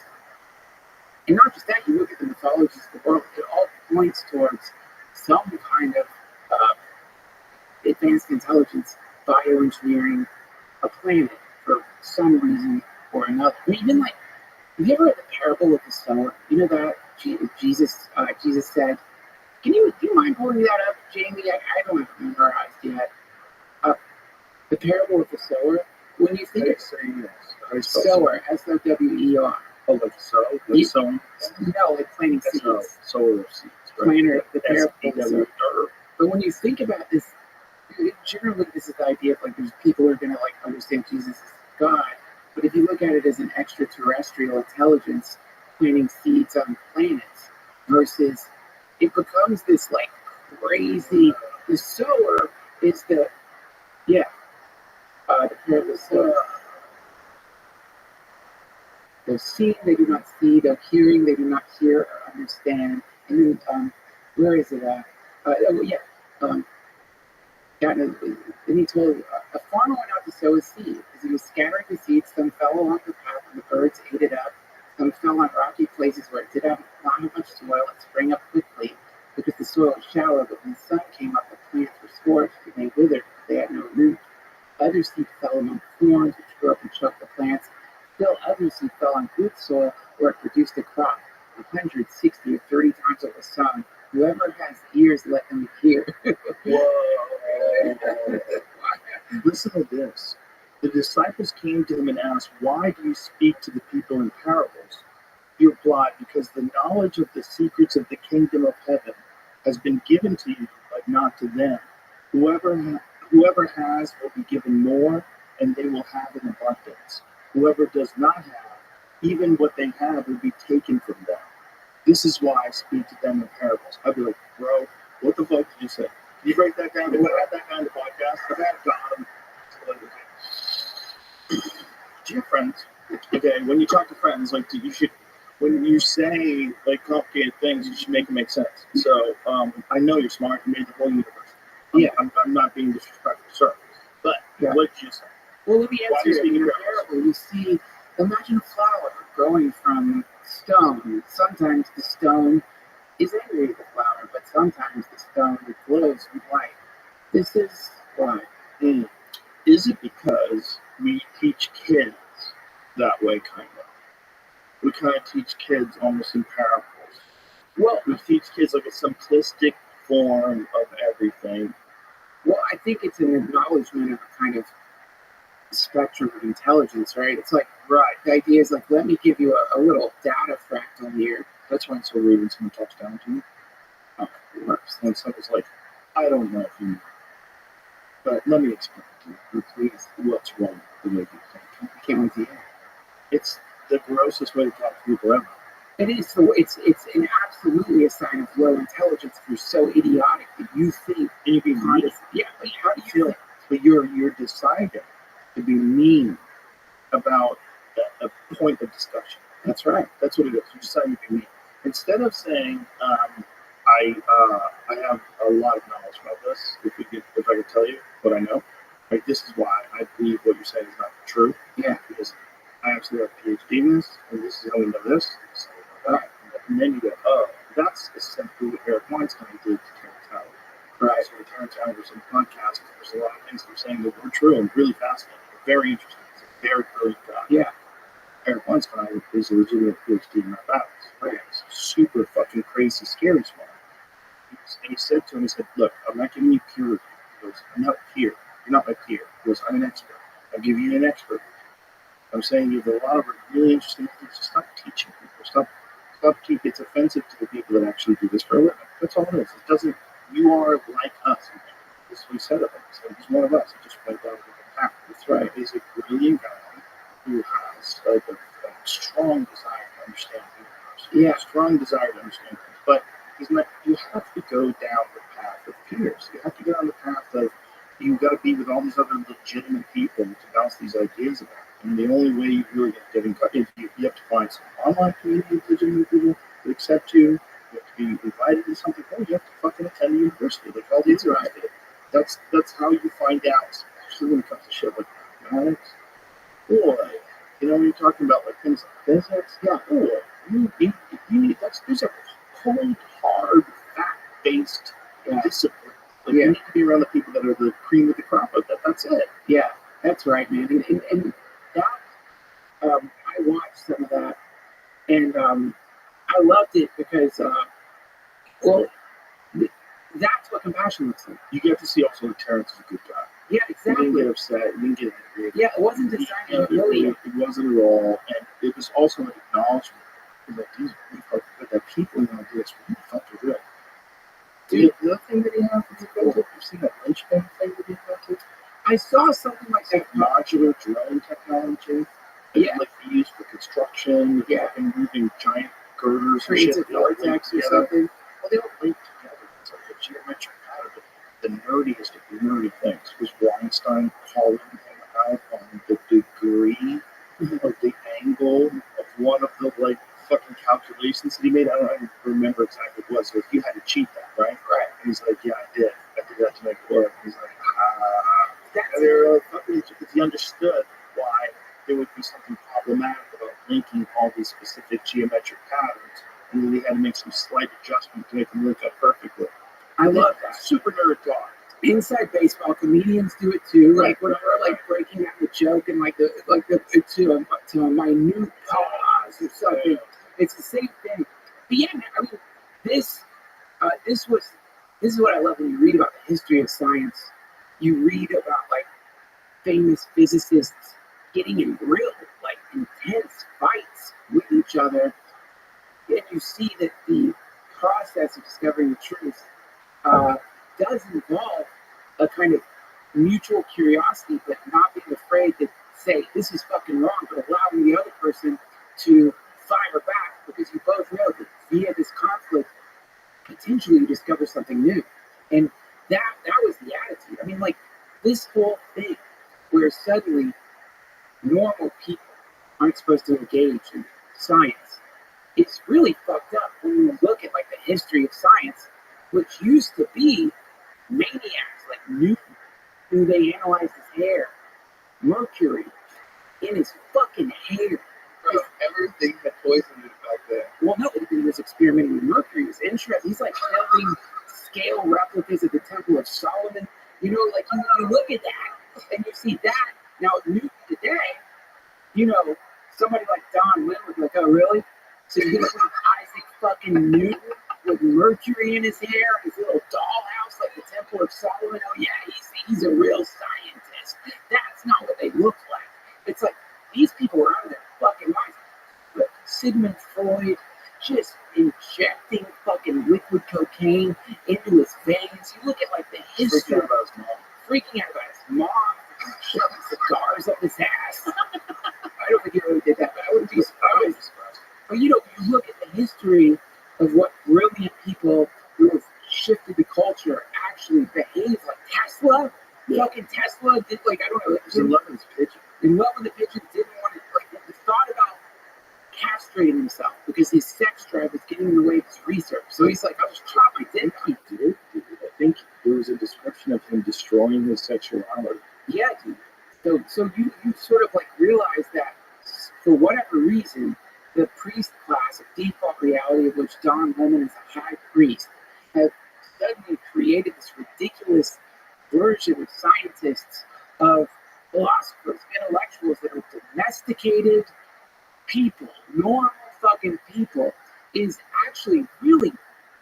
and not just that, you look at the mythologies of the world. It all points towards some kind of advanced intelligence bioengineering a planet for some reason or another. I mean, even like, have you ever read the parable of the sower? You know that Jesus said, do you mind pulling that up, Jamie? I don't have it memorized yet. The parable of the sower. When you think of saying this, sower, SOWER. Oh, like sow? Like sowing? No, like planting seeds. Sower of seeds. Right? Planter, the parable of the sower. S-E-W-R. But when you think about this, generally this is the idea of like there's people who are going to like understand Jesus as God. But if you look at it as an extraterrestrial intelligence planting seeds on planets versus it becomes this like crazy, the sower is the parable of the sower. They're seeing, they do not see. They're hearing, they do not hear or understand. And then, where is it at? And he told a farmer went out to sow his seed. As he was scattering the seeds, some fell along the path, and the birds ate it up. Some fell on rocky places where it did not have much soil and sprang up quickly because the soil was shallow, but when the sun came up, the plants were scorched and they withered because they had no root. Other seed fell among thorns, which grew up and choked the plants. Still other seed fell on good soil where it produced a crop, 160 or 30 times what was sown. Whoever has ears, let them hear. Whoa. Listen to this. The disciples came to him and asked, "Why do you speak to the people in parables?" He replied, "Because the knowledge of the secrets of the kingdom of heaven has been given to you, but not to them. Whoever has will be given more, and they will have in abundance. Whoever does not have, even what they have will be taken from them. This is why I speak to them in parables." I'd be like, "Bro, what the fuck did you say? Can you break that down? Did I have that kind of podcast? I've had got him." Do you have friends? Okay, when you talk to friends, like you should, when you say like complicated things, you should make them make sense. So I know you're smart. You made the whole universe. I'm not being disrespectful, sir. But what did you say? Well, let me Why do answer you it. speak in Parable, you see, imagine a flower growing from stone. Sometimes the stone is angry at the flower, but sometimes the stone glows with light. This is why. Is it because we teach kids that way, kind of? We kind of teach kids almost in parables. Well, We teach kids like a simplistic form of everything. well, I think it's an acknowledgement of a kind of spectrum of intelligence, right? It's like, right, the idea is like, let me give you a little data fractal here. That's why it's so weird when someone talks down to me. It works. When someone's like, "I don't know if you know, but let me explain to you, please, what's wrong with the way you think." I can't wait to hear. It's the grossest way to talk to people ever. It is so. It's an absolutely a sign of low intelligence if you're so idiotic that you think And you can behind read it. Yeah, but how do you feel think? but you're deciding to be mean about a point of discussion. That's right. That's what it is. You decide to be mean. Instead of saying, I have a lot of knowledge about this. If I could tell you what I know, like this is why I believe what you're saying is not true. Yeah. Because I actually have a PhD in this, and this is how we know this, and this is how we know that. And then you go, oh, that's essentially what Eric Weinstein did to Terrence Howard. Right. So when Terrence Howard was on the podcast, there's a lot of things that are saying that were true and really fascinating, very interesting. It's a very brilliant guy. Yeah. Eric Weinstein is a legitimate PhD in mathematics. Right. He's super fucking crazy, scary smart. And he said to him, he said, "Look, I'm not giving you peer review." He goes, "I'm not peer. You're not my peer." He goes, "I'm an expert. I'll give you an expert. I'm saying you have a lot of really interesting things. Just stop teaching people. Stop teaching. It's offensive to the people that actually do this for a living. That's all it is. It doesn't, you are like us." This is what he said of him. He said, "He's one of us. He just went down a different path." That's right. He's a brilliant guy who has like a strong desire to understand the universe. Yeah. A strong desire to understand things. But he's not, you have to go down the path of peers. You have to go down the path of, you've got to be with all these other legitimate people to bounce these ideas about. And the only way you really get in touch is you have to find some online community of legitimate people that accept you. You have to be invited to something. Oh, you have to fucking attend the university like all the other guys did. That's how you find out, especially when it comes to shit like mathematics. Or, you know, when you're talking about like things like physics, yeah, or there's a cold, hard, fact-based discipline. Like you need to be around the people that are the cream of the crop of that. That's it. Yeah, that's right, man. And that, I watched some of that, and I loved it because, that's what compassion looks like. You get to see also that Terrence is a good guy. Yeah, exactly. You didn't get upset. You didn't get angry. Yeah, it wasn't designed to really. It wasn't at all. And it was also an acknowledgement that these that people want to do this really fucking good. Dude, the other thing that he has is you've seen that linchpin thing that he invented? I saw something like that. Modular drone technology. Yeah. Like they use for construction. Yeah. And moving giant girders and Creates shit. a vortex or something. Well, they all link together. It's like a geometric pattern. The nerdiest of the nerdy things was Weinstein calling him out on the degree of the angle of one of the like fucking calculations that he made. I don't remember exactly what it was. So you had to cheat that, right? Right. And he's like, "Yeah, I did. I did that to make it work." And he's like, And they're like, fucking, because he understood why there would be something problematic about making all these specific geometric patterns, and then they had to make some slight adjustments to make them link up perfectly. I love that. Super nerd talk. Inside baseball, comedians do it too. Like when they're like breaking out the joke and like the to a minute pause or something. It's the same thing. But yeah, man, I mean, this this is what I love when you read about the history of science. You read about like famous physicists getting in real like intense fights with each other, and you see that the process of discovering the truth does involve a kind of mutual curiosity, but not being afraid to say this is fucking wrong, but allowing the other person to fire back because you both know that via this conflict, potentially you discover something new. And that was the attitude. I mean, like this whole thing where suddenly normal people aren't supposed to engage in science, it's really fucked up when you look at like the history of science, which used to be maniacs like Newton, who they analyzed his hair, Mercury in his fucking hair. Bro, everything had poisoned it back then. Well, no, he was experimenting with Mercury. It was interesting. He's like building scale replicas of the Temple of Solomon. You know, like you look at that and you see that. Now, Newton today, you know, somebody like Don Lim would be like, oh, really? So you're going to put Isaac fucking Newton with Mercury in his hair, his little dollhouse like the Temple of Solomon? Oh, yeah, he's a real scientist. That's not what they look like. It's like these people are out of their fucking minds. But Sigmund Freud just injecting fucking liquid cocaine into his veins. You look at like the history of freaking out about his mom, shoving cigars up his ass. I don't think he really did that, but I wouldn't be surprised. But you know, you look at the history of what brilliant people who have shifted the culture actually behave like Tesla. Fucking Tesla did like, I don't know, He's in love with his pigeon. in love with the pigeon, didn't want to, like, he thought about castrating himself because his sex drive was getting in the way of his research. So he's like, I was chopping dick. He did. I think there was a description of him destroying his sexuality. Yeah, dude. So you sort of like realize that for whatever reason, the priest class of default reality, of which Don Lemon is a high priest, have suddenly created this ridiculous version of scientists, of philosophers, intellectuals that are domesticated people, normal fucking people, is actually really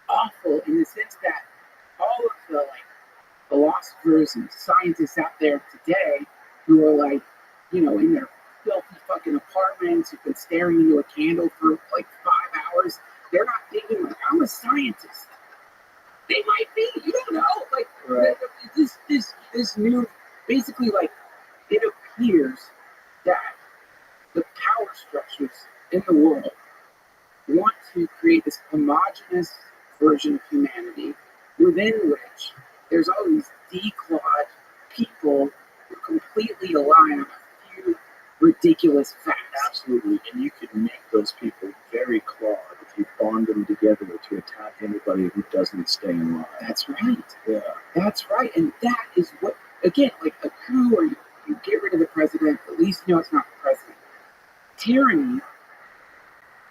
awful in the sense that all of the like philosophers and scientists out there today who are like, you know, in their filthy fucking apartments, who've been staring into a candle for like 5 hours, they're not thinking like, I'm a scientist. They might be, you don't know. Like Right. this new, basically, like, it appears that the power structures in the world want to create this homogenous version of humanity within which there's all these declawed people who completely align on a few ridiculous facts. Absolutely, and you could make those people very clawed if you bond them together to attack anybody who doesn't stay in line. That's right. Yeah. That's right. And that is what, again, like a coup where you get rid of the president, at least you know it's not the president. Tyranny,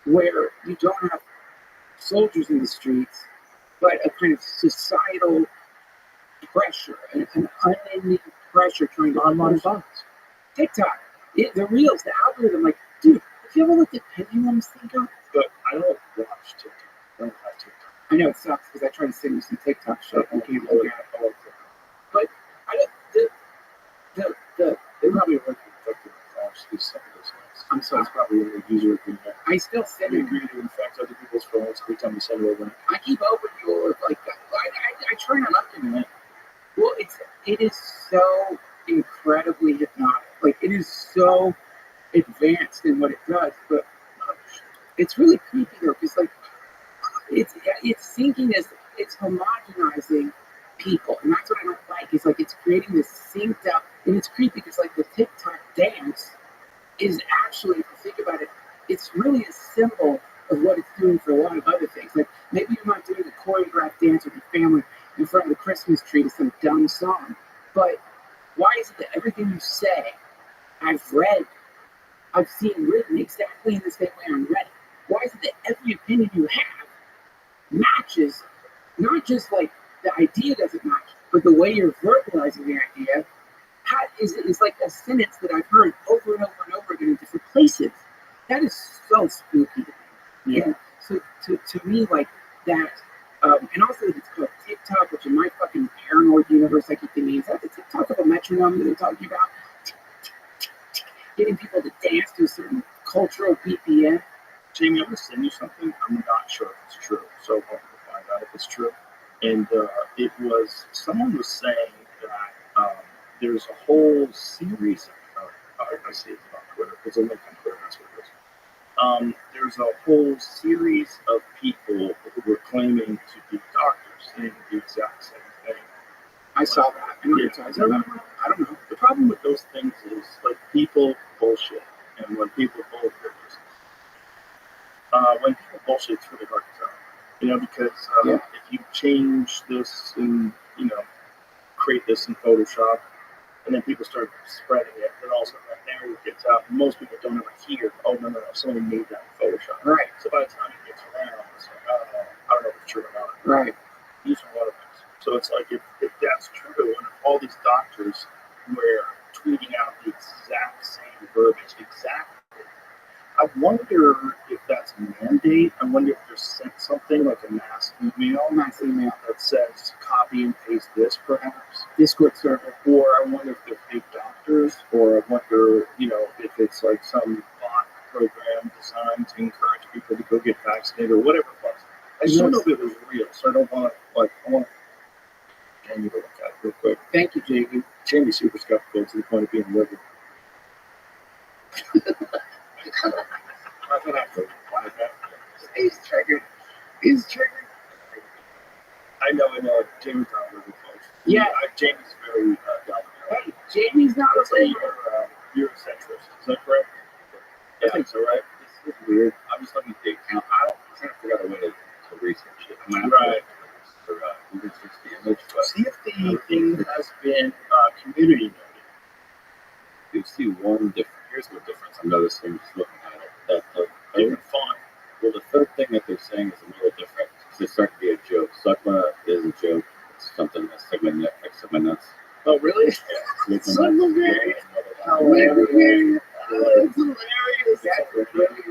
where you don't have soldiers in the streets, but a kind of societal pressure, an unending pressure trying to unlock bots. TikTok, the reels, the algorithm, like, dude, have you ever looked at pendulums, Thinko? But I don't watch TikTok. I don't have TikTok. I know it sucks because I try to send you some TikTok shit. You can't look at it. But I don't, They probably work infected with these some of those things. I'm sorry. It's probably a user agreement. I still send We you. agree to infect other people's phones every time we send a link. I keep open your like I try not to do it. Well, it is so incredibly hypnotic. Like it is so advanced in what it does, but it's really creepy though, because like it's thinking as it's homogenizing people, and that's what I don't like. Is like it's creating this synced up, and it's creepy because like the TikTok dance is actually, if you think about it, it's really a symbol of what it's doing for a lot of other things. Like maybe you're not doing a choreographed dance with your family in front of the Christmas tree to some dumb song, but why is it that everything you say, I've read, I've seen written exactly in the same way on Reddit. Why is it that every opinion you have matches, not just like the idea doesn't match, but the way you're verbalizing the idea is like a sentence that I've heard over and over and over again in different places. That is so spooky to me. Yeah. And so to me, like that, and also it's called TikTok, which in my fucking paranoid universe, I keep thinking, is that the TikTok of a metronome that they're talking about? Getting people to dance to a certain cultural BPM. Jamie, I'm going to send you something. I'm not sure if it's true, so I'm going to find out if it's true. And it was, someone was saying that there's a whole series of, I see it on Twitter, it's a link on Twitter, that's what it is. There's a whole series of people who were claiming to be doctors saying the exact same thing. I saw that. I know you're talking about. I don't know. The problem with those things is, like, people bullshit. And when people bullshit, it's really hard to tell. You know, because if you change this and, you know, create this in Photoshop, and then people start spreading it, then all of a sudden that narrative gets out. And most people don't ever hear, oh, no, someone made that in Photoshop. Right. So by the time it gets around, it's like, I don't know if it's true or not. Right. These are one of things. So it's like, if that's true, and if all these doctors were tweeting out the exact same verbiage, exactly, I wonder if that's a mandate. I wonder if they're sent something like a mass email that says copy and paste this, perhaps. Discord server. Or I wonder if they're fake doctors, or I wonder, you know, if it's like some bot program designed to encourage people to go get vaccinated or whatever it was. I just don't know if it was real, so I don't want to, like, I want Jamie to look at it real quick. Thank you, Jamie. Jamie's super skeptical to the point of being livid. He's triggered. He's triggered. I know. Jamie's not really close. Yeah. Jamie's very down. Hey, Jamie's not Let's say a you're a centrist. Is that correct? Yeah. I think so, right? This is weird. I'm just looking at the account. I'm trying to figure out a way to research it. I'm gonna have Right. to research the image, but See if the thing has been community noted. you see one difference. Here's the difference I'm noticing just looking at it. That the Different font. well, the third thing that they're saying is a little different. It's starting to be a joke. Sugma is a joke. It's something that's Sigma nuts. Oh, really? Yeah. Sigma nuts. Hilarious. Oh, it's hilarious.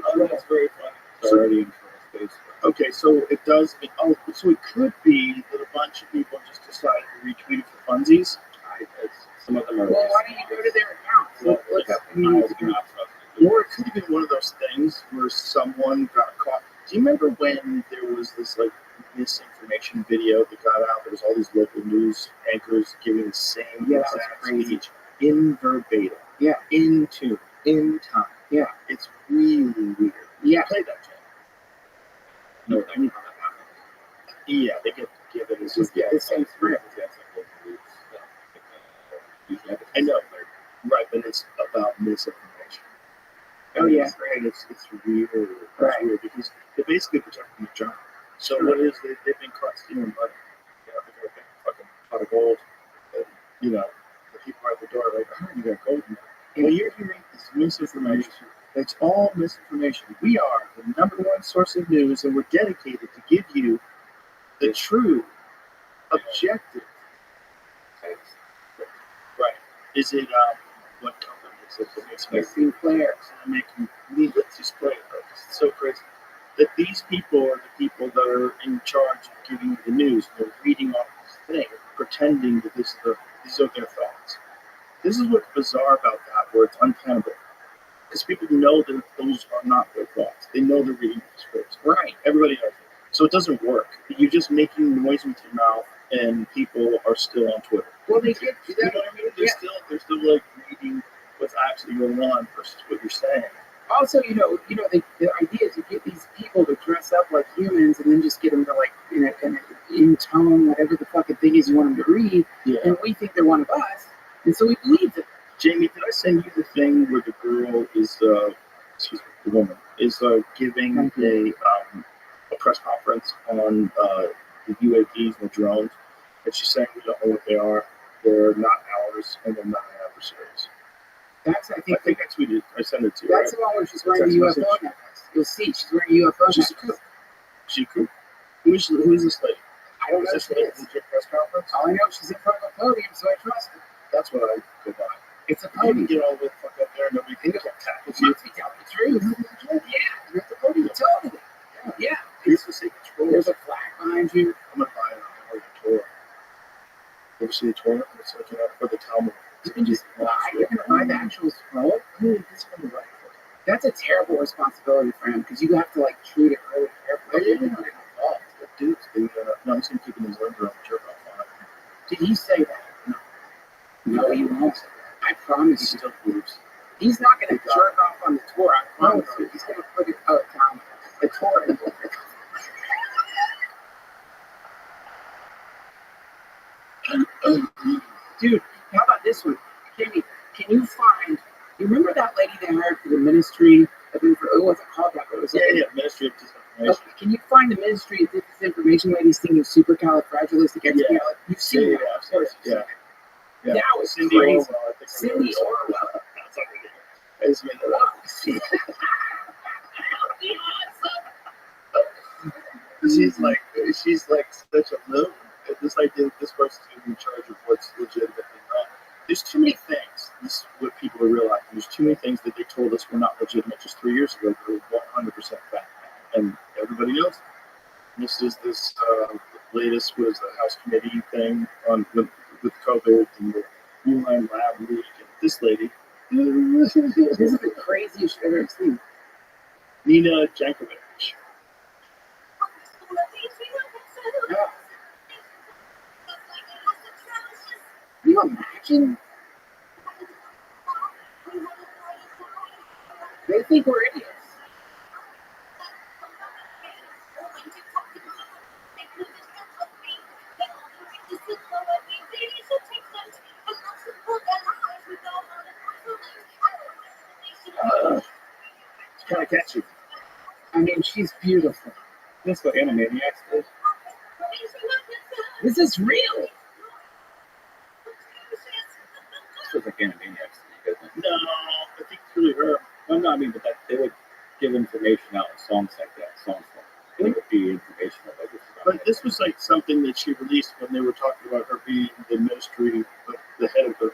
Oh, that's very funny. It's already in front of space. Okay, so it does. So it could be that a bunch of people just decided to retweet it for funsies. Some of them are. Well, why don't you go to their account? Look up. Or it could have been one of those things where someone got caught. Do you remember when there was this like misinformation video that got out? There was all these local news anchors giving the same exact speech in verbatim. Yeah. In tune. In time. Yeah. It's really weird. Yeah. Play that, Jay. No, I mean, how that happens. Yeah, they get it as Just the same script. I know, right? But it's about misinformation. Oh, yeah. Right. It's weird. Right. It's weird because they're basically protecting the job. So what is they've been caught stealing money? You know, they're gonna get fucking pot of gold. And, you know, the people at the door are like, oh, you got gold in there. Well, you're hearing this misinformation. It's all misinformation. We are the #1 source of news, and we're dedicated to give you the true, objective. Right. Is it what company is it that makes Maxine Claire. making let's just play it? It's so crazy that these people are the people that are in charge of giving you the news. They're reading off this thing, pretending that these are their thoughts. This is what's bizarre about that, where it's untenable. Because people know that those are not their thoughts. They know they're reading the scripts. Right. Everybody knows it. So it doesn't work. You're just making noise with your mouth, and people are still on Twitter. Well, they get You know what I mean? They're still like reading what's actually going on versus what you're saying. Also, the idea is you get these people to dress up like humans and then just get them to like in tone whatever the fucking thing is you want them to read, and we think they're one of us, and so we believe them. Jamie, did I send you the thing where the girl is, the woman is giving a press conference on the UAVs and the drones, and she's saying we don't know what they are, they're not ours, and they're not adversaries. That's, I I think, think I tweeted. I sent it to you. that's Right? the one where she's wearing Text the UFO message. necklace. You'll see, she's wearing a UFO She's a necklace. cook. She cool. Who is this lady? I don't Is know this who she lady is. legit press conference? All I know, she's in front of a podium, so I trust her. That's what I go by. It's a I can podium. get all the fuck up there. Nobody can tackle She you. must be telling the truth. Yeah, You're at the podium. totally. Yeah. Here's the secret scroll. There's a flag behind you. I'm gonna buy it on the Torah. You ever see the Torah? It's like for the Talmud. You can just buy. You're gonna buy the actual scroll. It's gonna be right. That's a terrible responsibility for him because you have to like treat it really carefully. Oh, dude, no, he's gonna keep it in his living room. Jerk off on it. Did he say that? No, he won't. I promise He you. still believes. He's not gonna jerk off on the tour. I promise you. He's gonna put it. Oh, Tom, the tour. Dude, how about this one? Kimmy, can you find? You remember that lady they hired for the ministry? It wasn't called that, but it was like Ministry of Disinformation. Okay, can you find the Ministry of Disinformation lady singing Supercalifragilisticexpialidocious? You've seen that, of course. Yeah. That was Cindy crazy. Orwell. I think Cindy Orwell. That's not good. I just made that up. She's like such a little. This idea that this person's going to be in charge of what's legitimate and not. There's too many things. This is what people are realizing. There's too many things that they told us were not legitimate just 3 years ago that were 100% fact, and everybody knows. This is latest was the House committee thing on with COVID and the Wuhan lab leak. And this lady, This is the craziest I've ever seen. Nina Jankovic. Yeah. Can you imagine? They think we're idiots. It's kind of catchy. I mean, she's beautiful. That's what Animaniacs did. This is real. This was like Animaniacs to me, doesn't it? No, I think it's really her. Well, no, I mean, but that they would give information out in songs like that, songs like it would be informational. Like this But this was like something that she released when they were talking about her being the ministry, the head of the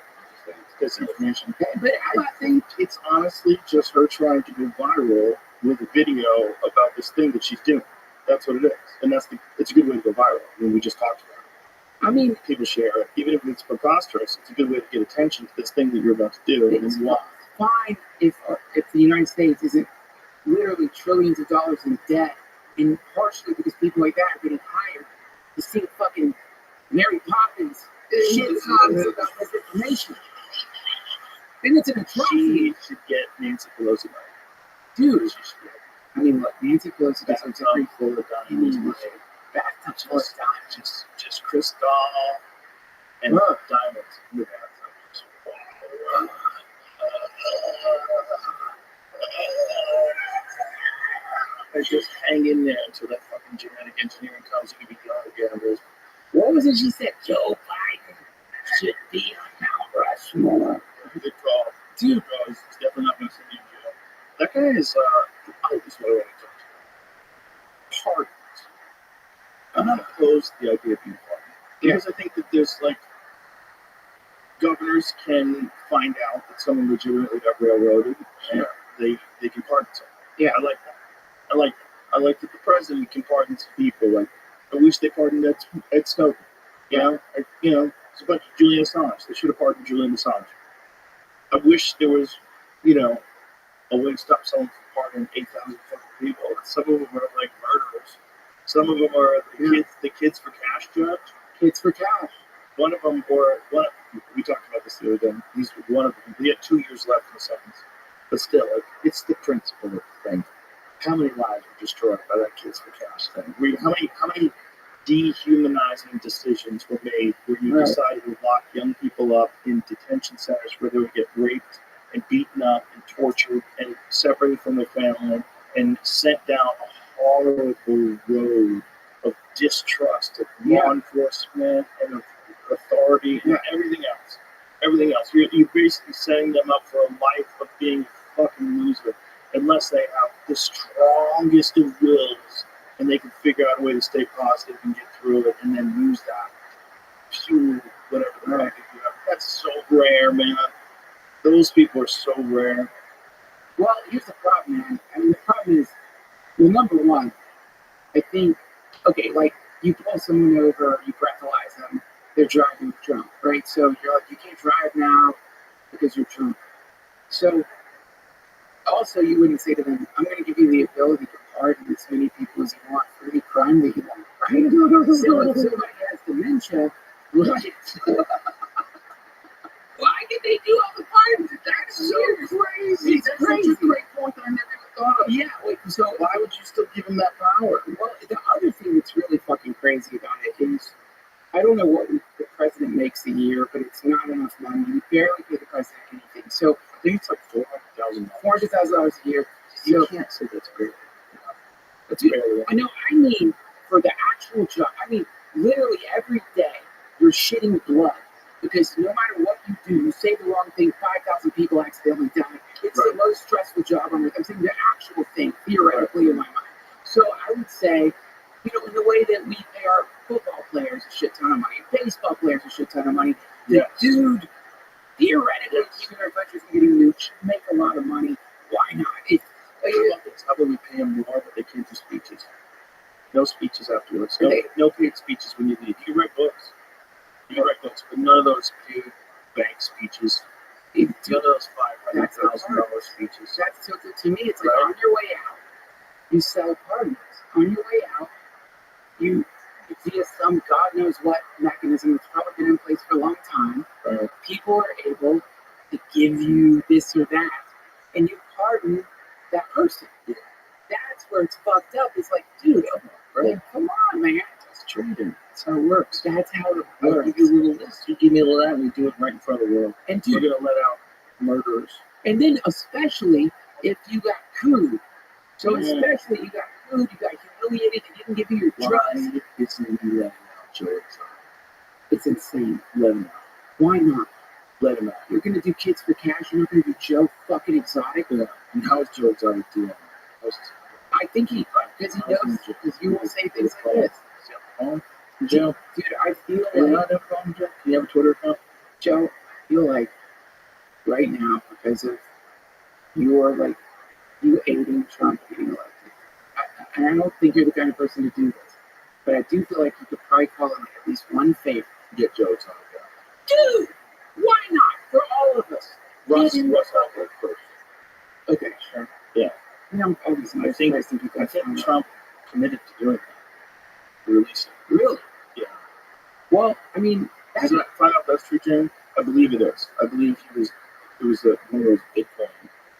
disinformation. But I think it's honestly just her trying to go viral with a video about this thing that she's doing. That's what it is, and it's a good way to go viral. I mean, we just talked about it. I mean, People share it, even if it's preposterous. It's a good way to get attention to this thing that you're about to do. it's And why? fine if the United States isn't literally trillions of dollars in debt, and partially because people like that are getting hired to sing fucking Mary Poppins shit songs about misinformation. Then it's an atrocity. She should get Nancy Pelosi money. Dude, She should get I mean, look, Nancy Pelosi that doesn't tongue take full of diamonds. bathtub full of diamonds. Just crystal and diamonds in the bathtub. I just hang in there until that fucking genetic engineering comes and you be gone again. What was it she said? Joe Biden should be on Mount Rushmore. Good call. Dude, He's definitely not going to send you in jail. That guy is, this is what I want to talk about. Pardons. I'm not opposed to the idea of being pardoned. Because I think that there's, like, governors can find out that someone legitimately got railroaded and they can pardon someone. Yeah. I like that. I like that the president can pardon some people. Like, I wish they pardoned Ed Snowden. You know, it's a bunch of Julian Assange. They should have pardoned Julian Assange. I wish there was, a way to stop someone from pardoning 8,000 fucking people. Some of them are like murderers. Some of them are the kids for cash judge. kids for cash. We talked about this the other day. He's one of them. He had 2 years left in the sentence. But still, it's the principle of the thing. How many lives were destroyed by that kids for cash thing? How many dehumanizing decisions were made where you decided to lock young people up in detention centers where they would get raped and beaten up and tortured and separated from their family and sent down a horrible road of distrust of law enforcement and of authority and everything else. everything else. You're basically setting them up for a life of being a fucking loser unless they have the strongest of wills and they can figure out a way to stay positive and get through it and then use that to whatever the heck you have. That's so rare, man. Those people are so rare. Well, here's the problem, man. I mean, the problem is, well, number one, I think, okay, like you pull someone over, you breathalyze them, they're driving drunk, right? So you're like, you can't drive now because you're drunk. So also, you wouldn't say to them, I'm going to give you the ability to pardon as many people as you want for any crime that you want, right? So if somebody has dementia, right? Why did they do all the pardons? That's so crazy. That's Crazy. such a great point that I never even thought of. Yeah, wait, so Why would you still give them that power? well, the other thing that's really fucking crazy about it is, I don't know what the president makes a year, but it's not enough money. You barely pay the president anything. So I think it's like $400,000. $400,000 a year. You So can't say that's great. That's Dude, barely. I know. I mean, for the actual job. I mean, literally every day you're shitting blood because no matter what you do, you say the wrong thing. 5,000 people accidentally die. It's the most stressful job on earth. I'm saying the actual thing, theoretically, in my mind. So I would say, you know, in the way that we pay our football players a shit ton of money, baseball players a shit ton of money, the Yes. dude theoretically keeping our country from getting nuked should make a lot of money. Why not? How about we pay them more, but they can't do speeches? No speeches afterwards. Okay. No paid speeches when you leave. You write books. But none of those paid bank speeches. None of those $500,000 speeches. That's so to me. It's like on your way out, you sell pardons. On your way out, you via some God knows what mechanism that's probably been in place for a long time. People are able to give you this or that, and you pardon that person. That's where it's fucked up. It's like, dude, come on, man. It's trading. That's how it works. That's how it I'll works. give you a little this. You give me a little that, and we do it right in front of the world. And We're dude, gonna let out murderers. and then especially if you got cooed. So Yeah. especially you got cooed, you got humiliated, they didn't give you your trust. It's an 11 out, Joe. It's insane. Let him out. Why not? Let him out. You're gonna do Kids for Cash. You're not gonna do Joe fucking Exotic. Yeah. And how is Joe Exotic doing? I think because he knows, because you will say things like this. Joe, Dude, I feel you like, not have a phone, Joe? Do you have a Twitter account? Joe, I feel like right now, because of your, like, you aiding Trump getting elected, and I don't think you're the kind of person to do this, but I do feel like you could probably call him at least one favor. Get Joe Exotic out. Dude, why not? For all of us. Russ Get him- out there first. Okay, sure. Yeah. You know, obviously, I think Trump committed to doing that. Release it. Really? Yeah. Well, I mean, Is that find out if that's true, Jim? I believe it is. I believe it was one of those Bitcoin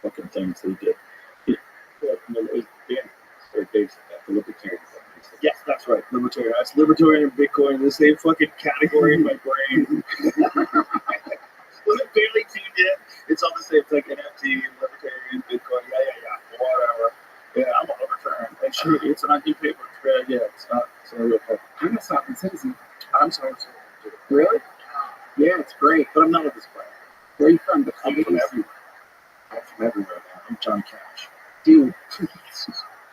fucking things that he did. The libertarian. Yes, that's right. Libertarian. That's libertarian and Bitcoin in the same fucking category in my brain. Was it barely tuned in? It's all the same. It's like NFT, libertarian, Bitcoin. Yeah. Whatever. Yeah, I'm a libertarian. And sure, it's an ID paper. Yeah, it's not a real paper. I'm a sovereign citizen. I'm sorry. Really? Yeah, it's great. But I'm not at this point. Where are you from? The I'm from Philippines? everywhere. I'm from everywhere, man. I'm Johnny Cash. Dude,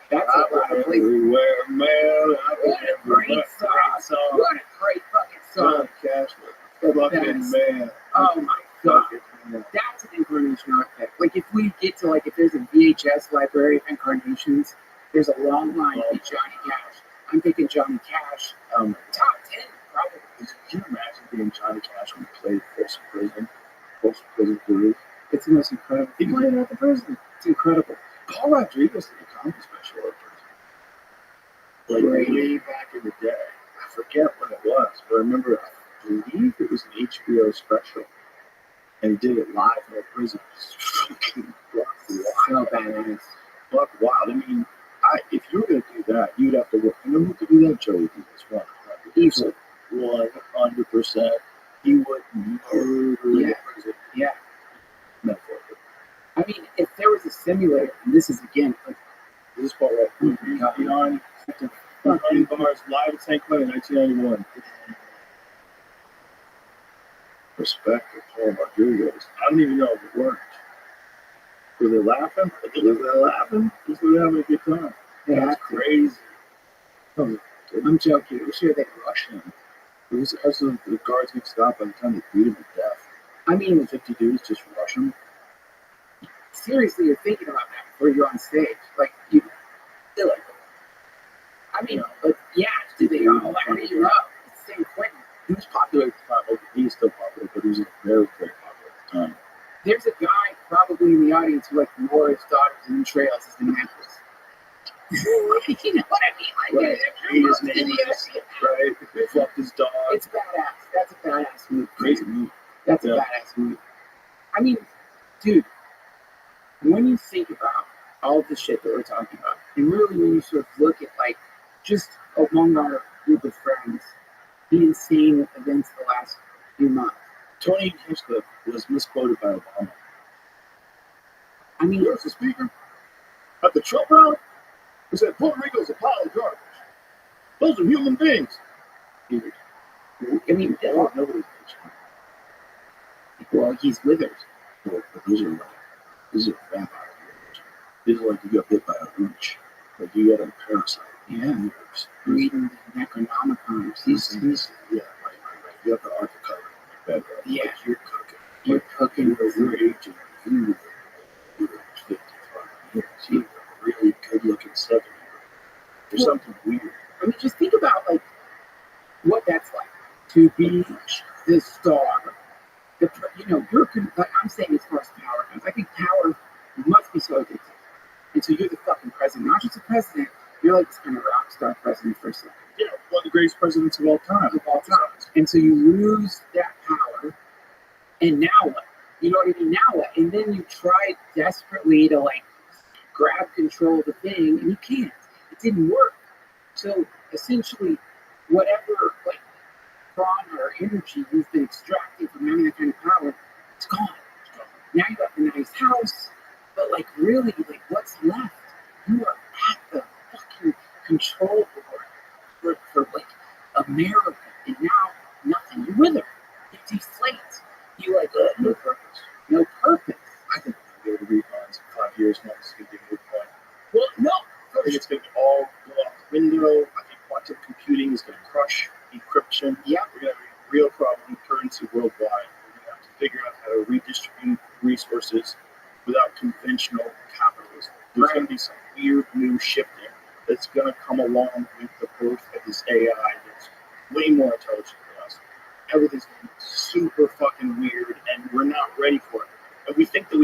that's I'm a lot of places. everywhere, man. I'm What a great song. What a great fucking song. Johnny Cash, fucking man. Oh my god. Fucking man. That's an incarnation architect. Like if we get to like if there's a VHS library of incarnations, there's a long line with Johnny Cash. I'm thinking Johnny Cash. Top 10 probably. Can you imagine being Johnny Cash when he played Post Prison Blues? It's the most incredible. He played at the prison. It's incredible. Paul Rodriguez did a comedy special at prison. Like Great. way back in the day. I forget when it was, but I remember, I believe it was an HBO special. And he did it live in a prison. Fucking So badass. Buck wild. I mean, if you were going to do that, you'd have to work. You know who could do that? Joey Diaz. 100%. 100%. He would murder the prison. Yeah. Metaphorically. I mean, if there was a simulator, and this is again, like, This is part right. Beyond bars live at St. Quentin in 1991. Respect for Paul Rodriguez. I don't even know if it worked. Were they laughing? Was they laughing? Just were they having a good time? Yeah, That's crazy. I'm joking. I'm sure they rushed him. It was also the guards get stopped by the time they beat him to death. I mean, 50 dudes just rush him. seriously, you're thinking about that before you're on stage. Like, you feel like, I mean, like, yeah, do they all line you up? It's San Quentin. He was popular at the time. Well, he's still popular, but he was very, very popular at the time. There's a guy probably in the audience who like wore his daughter's new trails as a necklace. You know what I mean? Like, Ate his neighbors, right? Fucked his dog. it's badass. That's a badass move. Crazy move. That's a Yeah. badass move. I mean, dude, when you think about all the shit that we're talking about, and really when you sort of look at like just among our group of friends, the insane events of the last few months. Tony Hinchcliffe was misquoted by Obama. I mean, Here's the speaker. At the Trump rally, he said Puerto Rico's a pile of garbage. Those are human beings. Dude, I mean, nobody's well, he's withered. but these are vampires. These are like you got bit by a hooch. Like you got a parasite. Yeah, Years. reading the Necronomicon. He's Yeah, right. You have the Arthur cover like that. Right? Yeah. Like you're cooking. you're cooking. You're aging. You were 55 years. You're a really good looking 70. There's something weird. I mean, just think about like what that's like to be the star. You know, like I'm saying as far as power goes, I think power must be so addictive. And so you're the fucking president, not just the president. You're like this kind of rock star president for a second. Yeah, one of the greatest presidents of all time. And so you lose that power, and now what? You know what I mean? Now what? And then you try desperately to like grab control of the thing, and you can't. It didn't work. So essentially, whatever like prana or energy you've been extracting from having that kind of power, it's gone. Now you got the nice house, but like really, like what's left? You are at the fucking control board for like America, and now nothing. You wither. You deflate. You like No purpose. no purpose. I think we're going to be rebonds in 5 years now. It's going to be a good point. Well, no. I think it's going to all go out the window. I think quantum computing is going to crush encryption. Yeah. We're going to have a real problem with currency worldwide. We're going to have to figure out how to redistribute resources without conventional capitalism. There's going to be some weird new shifting that's going to come along with the birth of this AI that's way more intelligent than us. Everything's going to be super fucking weird, and we're not ready for it. And we think that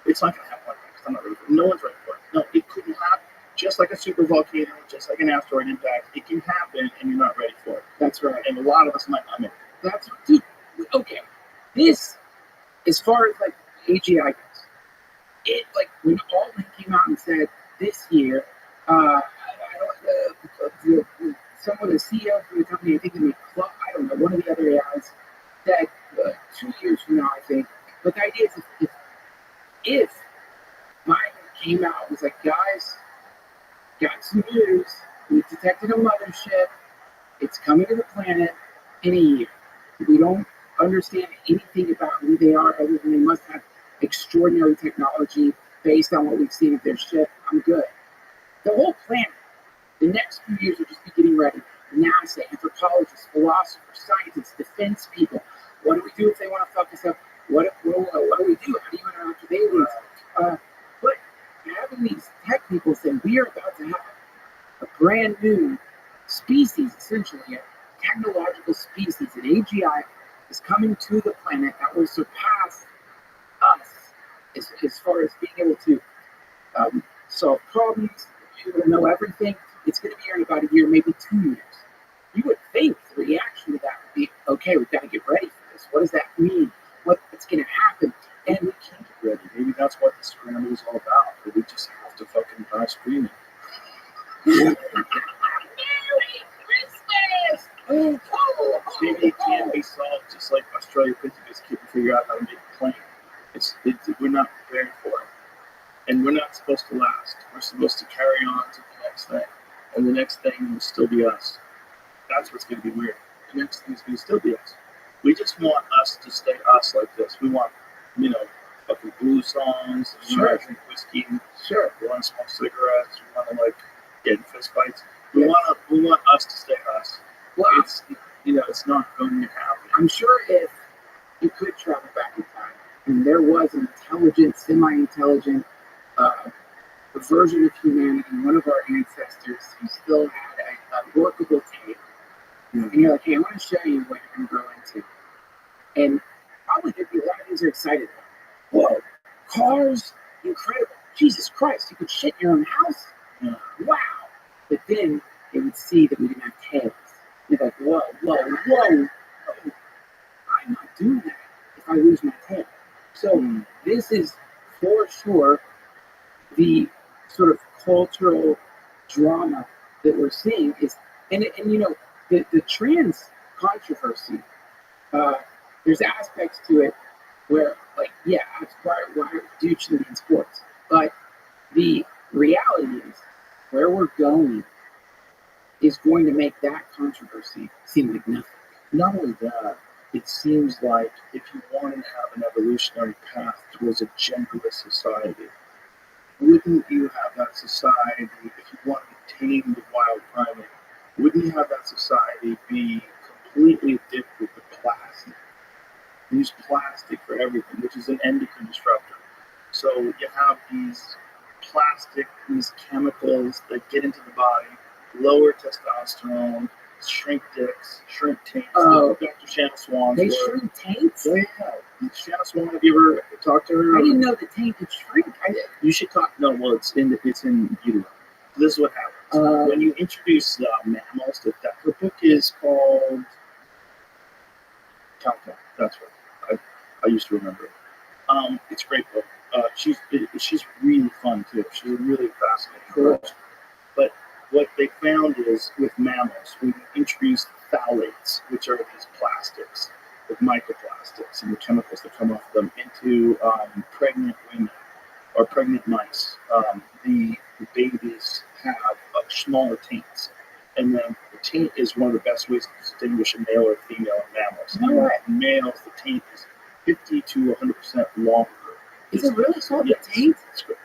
it's not going to happen like that. I'm not ready for it. No one's ready for it. No, it couldn't happen. Just like a super volcano, just like an asteroid impact, it can happen, and you're not ready for it. That's right. And a lot of us might not make it. That's dude. Okay. This, as far as like AGI goes, it like when Altman came out and said this year, someone, the CEO from the company, I think they made I don't know, one of the other AIs, said 2 years from now, I think. But the idea is if Biden came out and was like, guys, got some news. We've detected a mothership. It's coming to the planet in a year. We don't understand anything about who they are other than they must have extraordinary technology based on what we've seen of their ship. I'm good. The whole planet, the next few years will just be getting ready. NASA, anthropologists, philosophers, scientists, defense people. What do we do if they want to fuck us up? What do we do? How do you interact with aliens? But having these tech people say we are about to have a brand new species, essentially a technological species, an AGI is coming to the planet that will surpass us as far as being able to solve problems, be able to know everything. It's going to be here in about a year, maybe 2 years. You would think the reaction to that would be, okay, we've got to get ready for this. What does that mean? What's going to happen? And we can't Get ready. Maybe that's what the scramble is all about. But we just have to fucking die screaming. Merry Christmas! Maybe it can be solved just like Australia just couldn't figure out how to make a plane. We're not prepared for it. And we're not supposed to last. We're supposed to carry on to the next thing. And the next thing will still be us. That's what's going to be weird. The next thing is going to still be us. We just want us to stay us like this. We want, fucking blues songs. We Sure. want to drink whiskey. Sure. We want to smoke cigarettes. We want to get in fist fights. We want us to stay us. Well, It's not going to happen. I'm sure if you could travel back in time and there was an intelligent, semi-intelligent version of humanity, one of our ancestors who still had a workable tape, and you're like, hey, I want to show you what you're going to grow into. And probably there'd be a lot of things you're excited about. Whoa, cars, incredible. Jesus Christ, you could shit in your own house? Yeah. Wow. But then they would see that we didn't have tails. They're like, whoa. I'm not doing that if I lose my tail. So this is for sure the sort of cultural drama that we're seeing is, and the trans controversy, there's aspects to it where, why dudes shouldn't be in sports. But the reality is, where we're going is going to make that controversy seem like nothing. Not only that, it seems like if you want to have an evolutionary path towards a genderless society, wouldn't you have that society, if you want to tame the wild primate, wouldn't you have that society be completely addicted to plastic? Use plastic for everything, which is an endocrine disruptor. So you have these chemicals that get into the body, lower testosterone, shrink dicks, shrink taints. Oh. Dr. Shanna Swan. They shrink taints? Yeah. Shanna Swan, have you ever talked to her? I didn't know the taint could shrink. You should talk. No, well, it's in utero. This is what happens. When you introduce mammals, her book is called Countdown. That's right. I used to remember it. It's a great book. She's really fun too. She's a really fascinating person. But what they found is with mammals, we introduce phthalates, which are these plastics, with microplastics and the chemicals that come off them, into pregnant women or pregnant mice. The babies have smaller taints, and then the taint is one of the best ways to distinguish a male or female in mammals. Males, the taint is 50 to 100% longer. Is it really called the taint?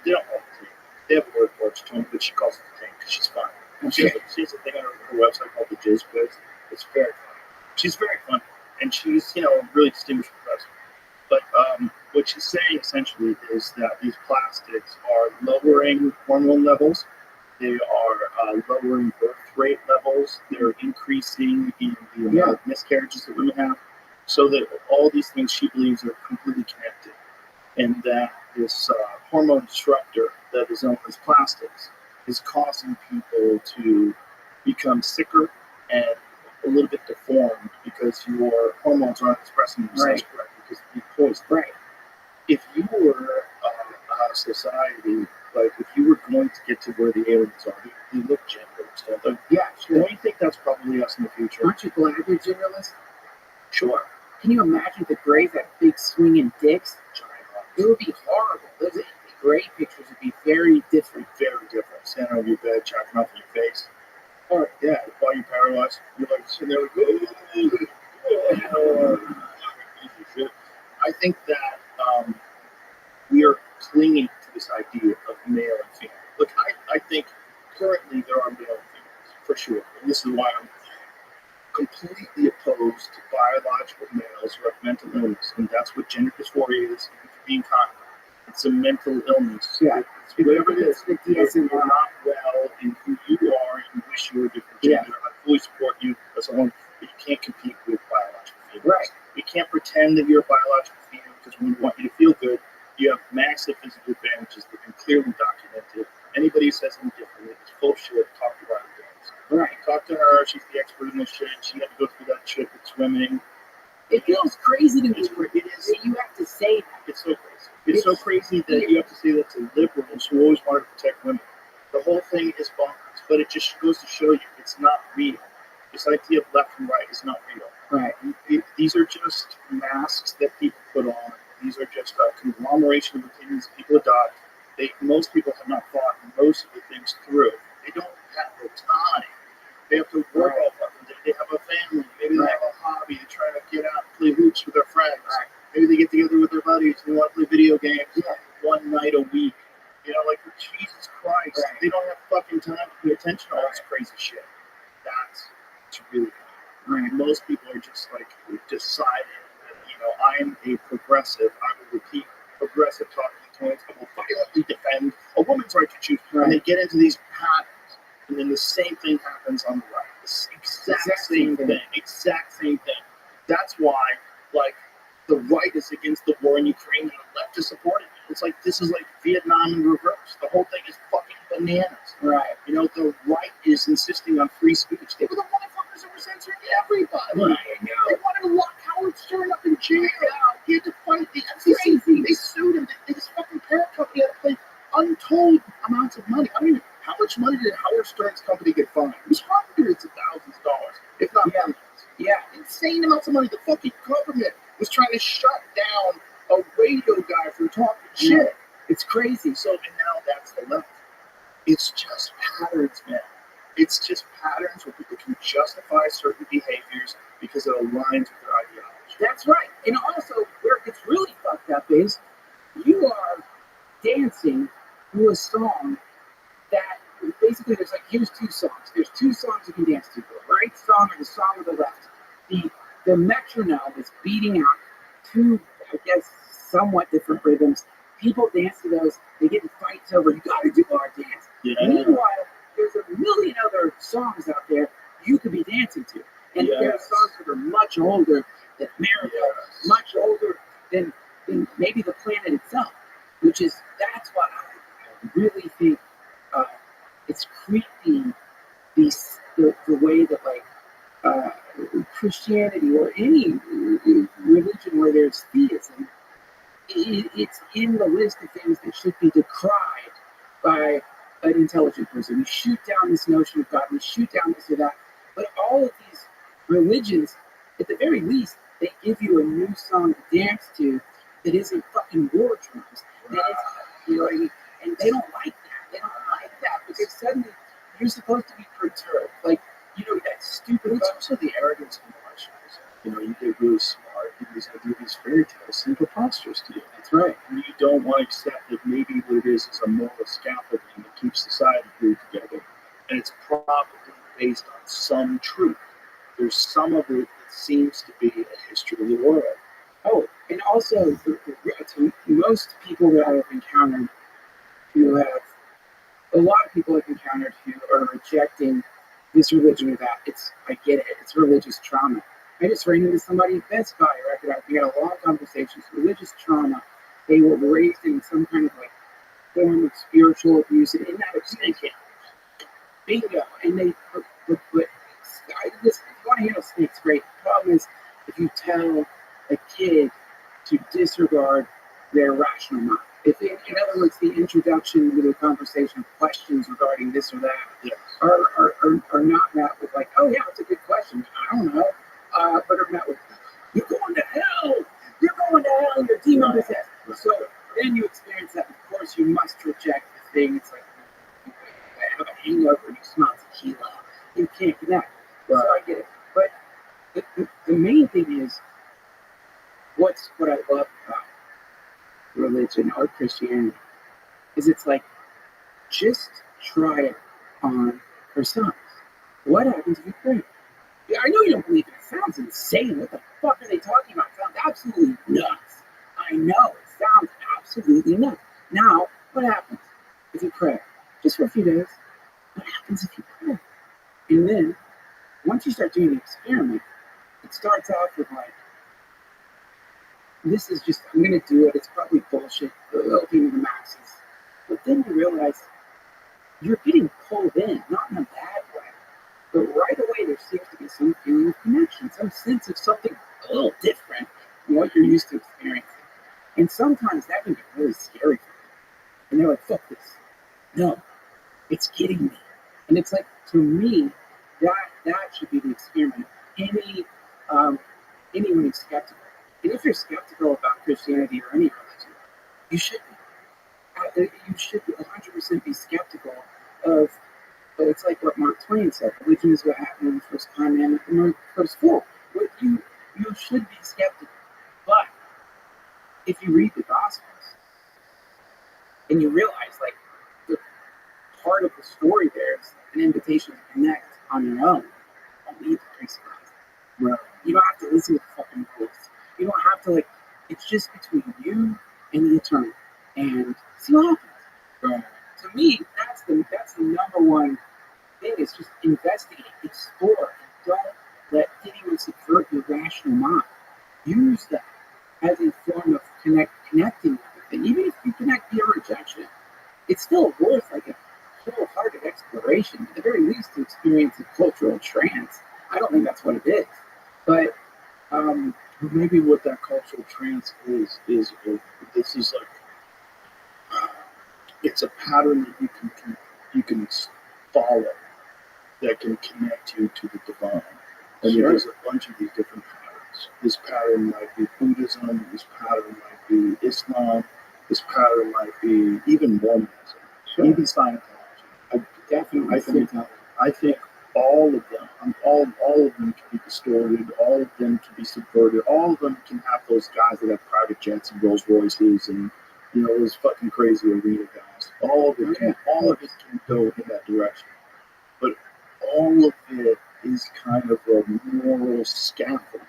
They don't call it the taint. They have a word for it, but she calls it the taint because she's fun. She has a thing on her website called the Jizz Quiz. It's very funny. She's very funny, and she's a really distinguished professor. But what she's saying essentially is that these plastics are lowering hormone levels. They are lowering birth rate levels. They're increasing in the amount of miscarriages that women have. So that all these things she believes are completely connected. And that this hormone disruptor that is known as plastics is causing people to become sicker and a little bit deformed because your hormones aren't expressing themselves correctly because you're poisoned. Right. If you were a society, if you were going to get to where the aliens are, they look genderless, don't they? Yeah, sure. Don't you think that's probably us in the future? Aren't you glad you're genderless? Sure. Can you imagine the Greys had big swinging dicks? It would be horrible. The Grey pictures would be very different. Very different. Standing over your bed, jacking off in your face. Or, while you're paralyzed, you're sitting there I think that we are clinging to this idea of male and female. Look, I think currently there are male and females, for sure. And this is why I'm completely opposed to biological males who have mental illness. And that's what gender dysphoria is, being kind. It's a mental illness. Yeah. It's whatever it is. If you're not well in who you are and you wish you were a different gender, I fully support you as someone, but you can't compete with biological females. Right. You can't pretend that you're a biological female because we want you to feel good. You have massive physical advantages that have been clearly documented. Anybody who says anything differently is full shit. Talk to her. Right. Talk to her. She's the expert in this shit. She had to go through that shit with swimming. It feels crazy to me. It is. That you have to say that. It's so crazy. It's so crazy that you have to say that to liberals who always wanted to protect women. The whole thing is bonkers, but it just goes to show you it's not real. This idea of left and right is not real. Right. These are just masks that people put on. These are just a conglomeration of opinions people adopt. Most people have not thought most of the things through. They don't have the time. They have to work all of them. they have a family, maybe they have a hobby, they're trying to get out and play hoops with their friends. Maybe they get together with their buddies and they want to play video games one night a week. You know, like, Jesus Christ, they don't have fucking time to pay attention to all this crazy shit. It's really bad. Right. Most people are just like deciding that, you know, I am a progressive. I will repeat progressive talking points. I will violently defend a woman's right to choose. And they get into these patterns, and then the same thing happens on the right. The exact same thing. Exact same thing. That's why, like, the right is against the war in Ukraine and the left is supporting it. It's like, this is like Vietnam in reverse. The whole thing is fucking bananas. Right. You know, the right is insisting on free speech. They were the motherfuckers that were censoring everybody. Right. I know. They wanted to lock Howard Stern up in jail. He had to fight the FCC. They sued him. His fucking parent company had to pay untold amounts of money. I mean, how much money did Howard Stern's company get fined? It was hundreds of thousands of dollars, if not millions. Yeah. Insane amounts of money. The fucking government was trying to shut down a radio guy from talking shit. It's crazy. So, and now that's the left. It's just patterns, man. It's just patterns where people can justify certain behaviors because it aligns with their ideology. That's right. And also, where it gets really fucked up is you are dancing to a song that basically there's like, here's two songs. There's two songs you can dance to. The right song or the song on the left. The metronome is beating out two, I guess, somewhat different rhythms. People dance to those. They get in fights over, you got to do our dance. Yeah. Meanwhile, there's a million other songs out there you could be dancing to. And there are songs that are much older than America, much older than maybe the planet itself, which is, that's why I really think it's creepy, the way that, like, Christianity or any religion where there's theism, it's in the list of things that should be decried by an intelligent person. We shoot down this notion of God, we shoot down this or that. But all of these religions, at the very least, they give you a new song to dance to that isn't fucking war drums. That is, you know what I mean? And they don't like that. They don't like that because suddenly you're supposed to be perturbed. Like, you know, that stupid. It's also the arrogance of intellectualism. You know, you get really smart, you do these fairy tales, seem preposterous to you. That's right. And you don't want to accept that maybe what it is a moral scaffolding that keeps society glued together. And it's probably based on some truth. There's some of it that seems to be a history of the world. Oh, and also, to most people that I've encountered who have, a lot of people I've encountered who are rejecting this religion or that, I get it, it's religious trauma. I just ran into somebody at Best Buy, right? We had a long conversation. Religious trauma. They were raised in some kind of like form of spiritual abuse, and in that abuse, bingo. And they, but if you want to handle snakes, great. The problem is if you tell a kid to disregard their rational mind. If, in other words, the introduction to the conversation of questions regarding this or that are not met with like, oh yeah, it's a good question. I don't know. But are met with, you're going to hell. You're going to hell. You're demon possessed. So then you experience that. Of course, you must reject the thing. It's like, I have a hangover and you smell tequila. You can't connect. So I get it. But the main thing is, what I love about religion or Christianity is it's like, just try it on for science. What happens if you pray? Yeah, I know you don't believe it. It sounds insane. What the fuck are they talking about? It sounds absolutely nuts. I know. It sounds absolutely nuts. Now, what happens if you pray? Just for a few days. What happens if you pray? And then, once you start doing the experiment, it starts off with like, this is just, I'm going to do it. It's probably bullshit, appealing to the masses. But then you realize you're getting pulled in, not in a bad way. But right away, there seems to be some feeling of connection, some sense of something a little different from what you're used to experiencing. And sometimes that can be really scary for them. And they're like, fuck this. No, it's getting me. And it's like, to me, that should be the experiment. Anyone who's skeptical. And if you're skeptical about Christianity or any religion, you should be. You should 100% be skeptical of it's like what Mark Twain said. Religion is what happened when the first con man at the first fool. What you should be skeptical. But if you read the Gospels and you realize, like, the part of the story there is an invitation to connect on your own. You don't need the priest of Christ. Right. You don't have to listen to the fucking voice. You don't have to, like, it's just between you and the eternal. And see what happens. Right. To me, that's the number one thing, is just investigate, explore, and don't let anyone subvert your rational mind. Use that as a form of connecting with it. And even if you connect via rejection, it's still worth like a wholehearted exploration, at the very least, to experience a cultural trance. I don't think that's what it is, but maybe what that cultural trance is this is like it's a pattern that you can follow that can connect you to the divine. And there's a bunch of these different patterns. This pattern might be Buddhism. This pattern might be Islam. This pattern might be even Mormonism, even Scientology. I think all of them, all of them can be distorted. All of them can be subverted. All of them can have those guys that have private jets and Rolls Royces and those fucking crazy arena guys. All of it can go in that direction. But all of it is kind of a moral scaffolding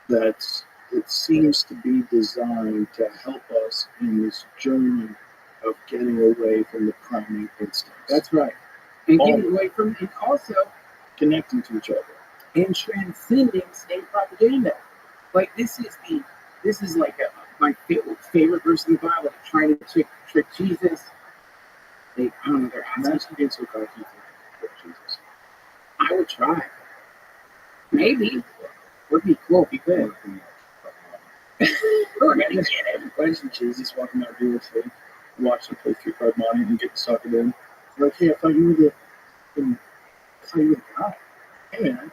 that seems to be designed to help us in this journey of getting away from the primate instincts. that's right. And getting away from, and also Connecting to each other. and transcending state propaganda. Like this is like my favorite verse in the Bible. They're trying to trick Jesus. I don't know. They're Imagine being so cocky to trick Jesus. I would try. Maybe. Would be cool if you could. We're gonna get it. Imagine Jesus walking out here and watch them play 3-card money and get suckered in. Like, hey, I thought you were the guy. Hey man,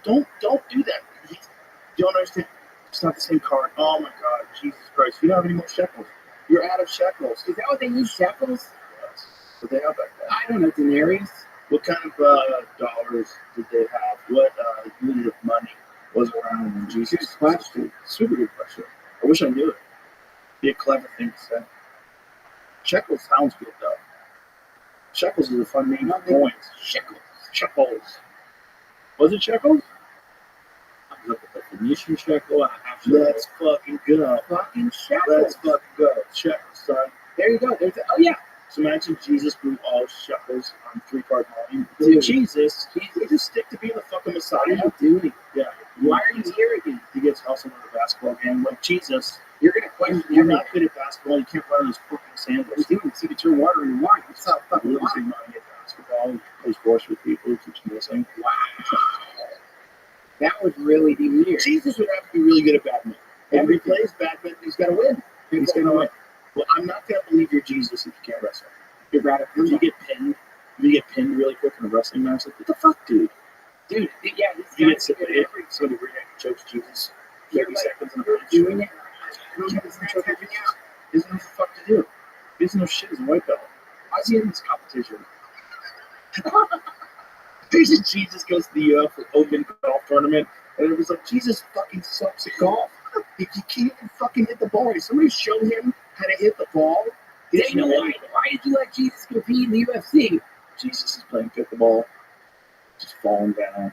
don't do that. You don't understand. It's not the same card. Oh my God, Jesus Christ! You don't have any more shekels. You're out of shekels. Is that what they use, shekels? Yes. What they have back then. I don't know, denarius. What kind of dollars did they have? What unit of money was around when Jesus? Good question. Super good question. I wish I knew it. Be a clever thing to say. Shekels sounds good though. Shekels is a fun name for coins. Shekels. Was it shekels? I look at the Phoenician shekel. Let's fucking go. Fucking shekels. Let's fucking go. Shekels, son. There you go. Oh yeah. So imagine Jesus blew all shekels on 3-card money. Dude. Jesus, he just stick to being the fucking Messiah. What are you doing? Yeah. Why are you here again? He gets hustled in a basketball game. Like, Jesus, You're gonna question you're everything. not good at basketball. You can't run those fucking sandals. What are you doing? So you can turn water into wine. It's not fucking Losing wine. money at basketball. He plays sports with people. He keeps missing. Wow. That would really be weird. Jesus would have to be really good at badminton. If he plays badminton, he's got to win. He's going to win. Well, I'm not going to believe you're Jesus if you can't wrestle. You're right up If you get pinned, really quick in a wrestling match, like, what the fuck, dude? Dude, yeah, You he's get somebody rear naked chokes Jesus 30 seconds in a match. doing it. He doesn't know what the fuck to do. He doesn't know shit as a white belt. Why is he in this competition? Jesus goes to the Open golf tournament, and it was like, Jesus fucking sucks at golf. He can't even fucking hit the ball. If somebody show him how to hit the ball, he doesn't know Why did you let Jesus compete in the UFC? Jesus is playing pickleball, just falling down.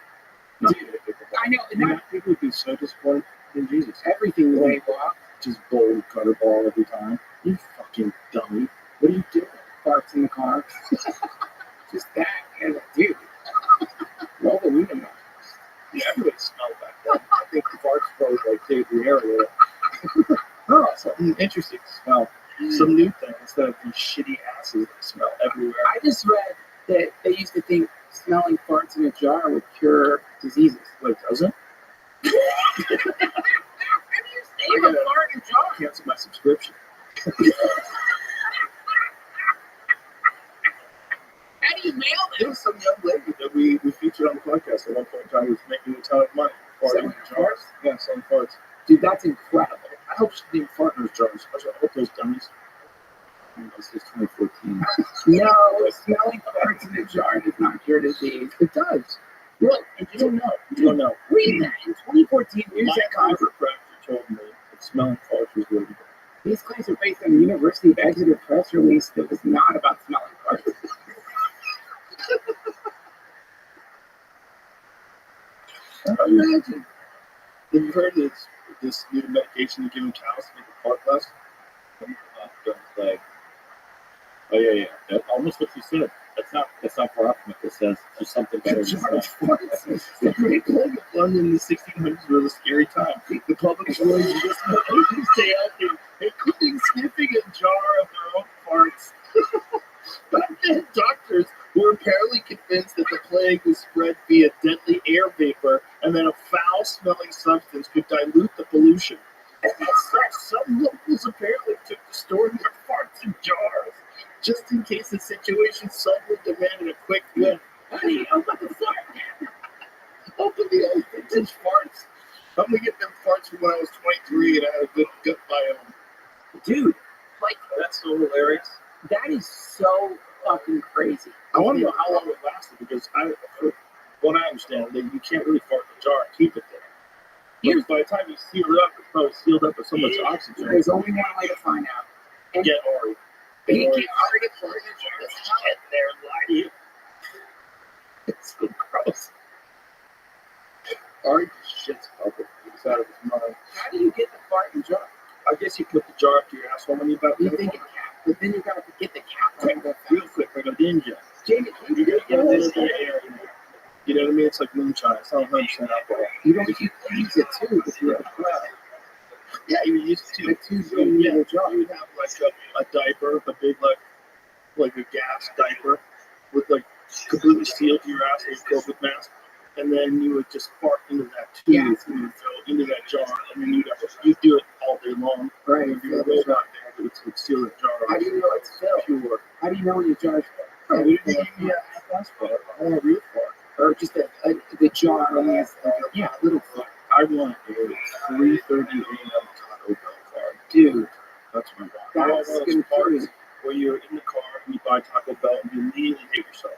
Not Dude, good at pickleball. I know, and You that know, people would be so disappointed in Jesus. everything the way walk, Just bold cutter ball every time. You fucking dummy. What are you doing? farts in the car. Just that, and dude. Roll the window down. Yeah, everybody smelled back then. I think the farts probably like cleared the air a little. Oh, something interesting to smell. Some new thing instead of these shitty asses that smell everywhere. I just read that they used to think smelling farts in a jar would cure diseases. Wait, does it? How do you save a fart in a jar? Cancel my subscription. How do you mail There it? was some young lady that we featured on the podcast at one point in time who was making a ton of money. Farting in Selling jars. Yeah, selling farts. Dude, that's incredible. I hope she didn't fart in those jars. I hope those dummies. It's just 2014. No, smelling farts in a jar does not cure disease. It does. Look, And you don't know. You dude, don't know. read that. In 2014, My news that comes. chiropractor told me that smelling farts was really good. These claims are based on the University of Exeter press release that was not about smelling farts. Imagine. Have you heard this new medication they're giving cows to make the fart less? Don't play. Oh yeah. That, almost what you said. That's not far off from what it says. There's something better than Jar of that. farts. The Great Plague of London in the 1600s was a scary time. The public was willing to just stay healthy, including sniffing a jar of their own farts. Back then, doctors were apparently convinced that the plague was spread via deadly air vapor and that a foul-smelling substance could dilute the pollution. As such, some locals apparently took to storing their farts in jars, just in case the situation suddenly demanded a quick win. Honey, open the fart! Open the old vintage farts. I'm gonna get them farts from when I was 23 and I had a good gut biome. Dude, like, That's so hilarious. that is so fucking crazy. I want to know how long it lasted because from what I understand, that you can't really fart in a jar and keep it there. Here's- But by the time you seal it up, it's probably sealed up with so much oxygen. There's only one way to find out. Get Ari. You Ari. can't already fart in a jar. Just get there and lie to you. It's so gross. Ari shits public. He's out of his mind. How do you get the fart in a jar? I guess you put the jar up to your asshole when you about You to think it cap, but then you gotta get the cap on the real quick like a ninja. Jamie, can You you gotta get it into the air. You know what I mean? It's like moonshine. It's not 100% alcohol. You don't use it too if you're a pro. Yeah, you used to. Like two in Yeah, the jar. you would have like a diaper, a big like a gas diaper with like completely sealed to your ass with a COVID mask, and then you would just fart into that tube, Yeah. and you'd go into that jar, and then you'd do it all day long. Right. And if you were way out there, it would seal that jar. How do you know it's filled? Pure. How do you know when your jar's Oh, filled? we didn't even get a glass fart. I want a real fart. Or just the jar only has a little fart. I want a 3:30 a.m. Taco Bell fart. Dude, That's my God. I want that's one of gonna those parties where you're in the car and you buy Taco Bell and you immediately hate yourself.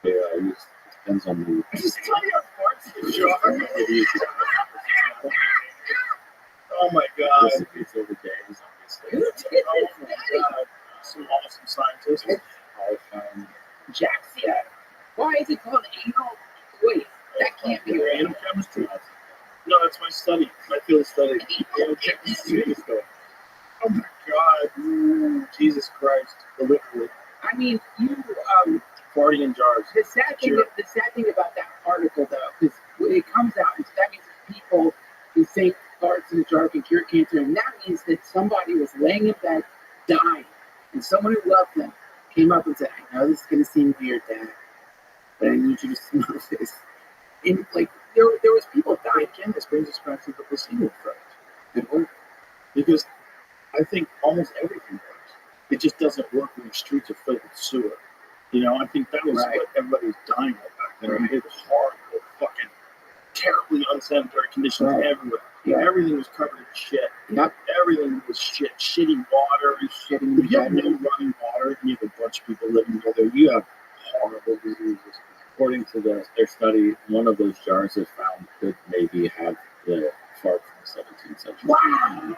Yeah, it depends on the. Just tell me our farts in the jar. Oh my God. recipes every day. Obviously. Oh my God. Some awesome scientists. Jacksia. Why is it called anal? Wait, that can't be Your right. animal chemistry? No, that's my study. My field of study. Animal chemistry. Oh my God. Jesus Christ. Literally. I mean, you Farting in jars. the sad thing about that article though, because when it comes out, that means people who think farts in a jar can cure cancer, and that means that somebody was laying in bed dying, and someone who loved them came up and said, "I know this is gonna seem weird, Dad, but I need you to smell this." And like there was people dying. Again, this brings us back to the placebo effect. It worked. Because I think almost everything works. It just doesn't work when the streets are filled with sewer. You know, I think that was Right. what everybody was dying of back then. I mean, it was horrible, fucking terribly unsanitary conditions Right. everywhere. Yeah. Everything was covered in shit. Yep. Everything was shit. Shitty water. Shitting in If you have bed. no running water and you have a bunch of people living together, you have horrible diseases. According to their study, one of those jars they found could maybe have the fart from the 17th century. Wow.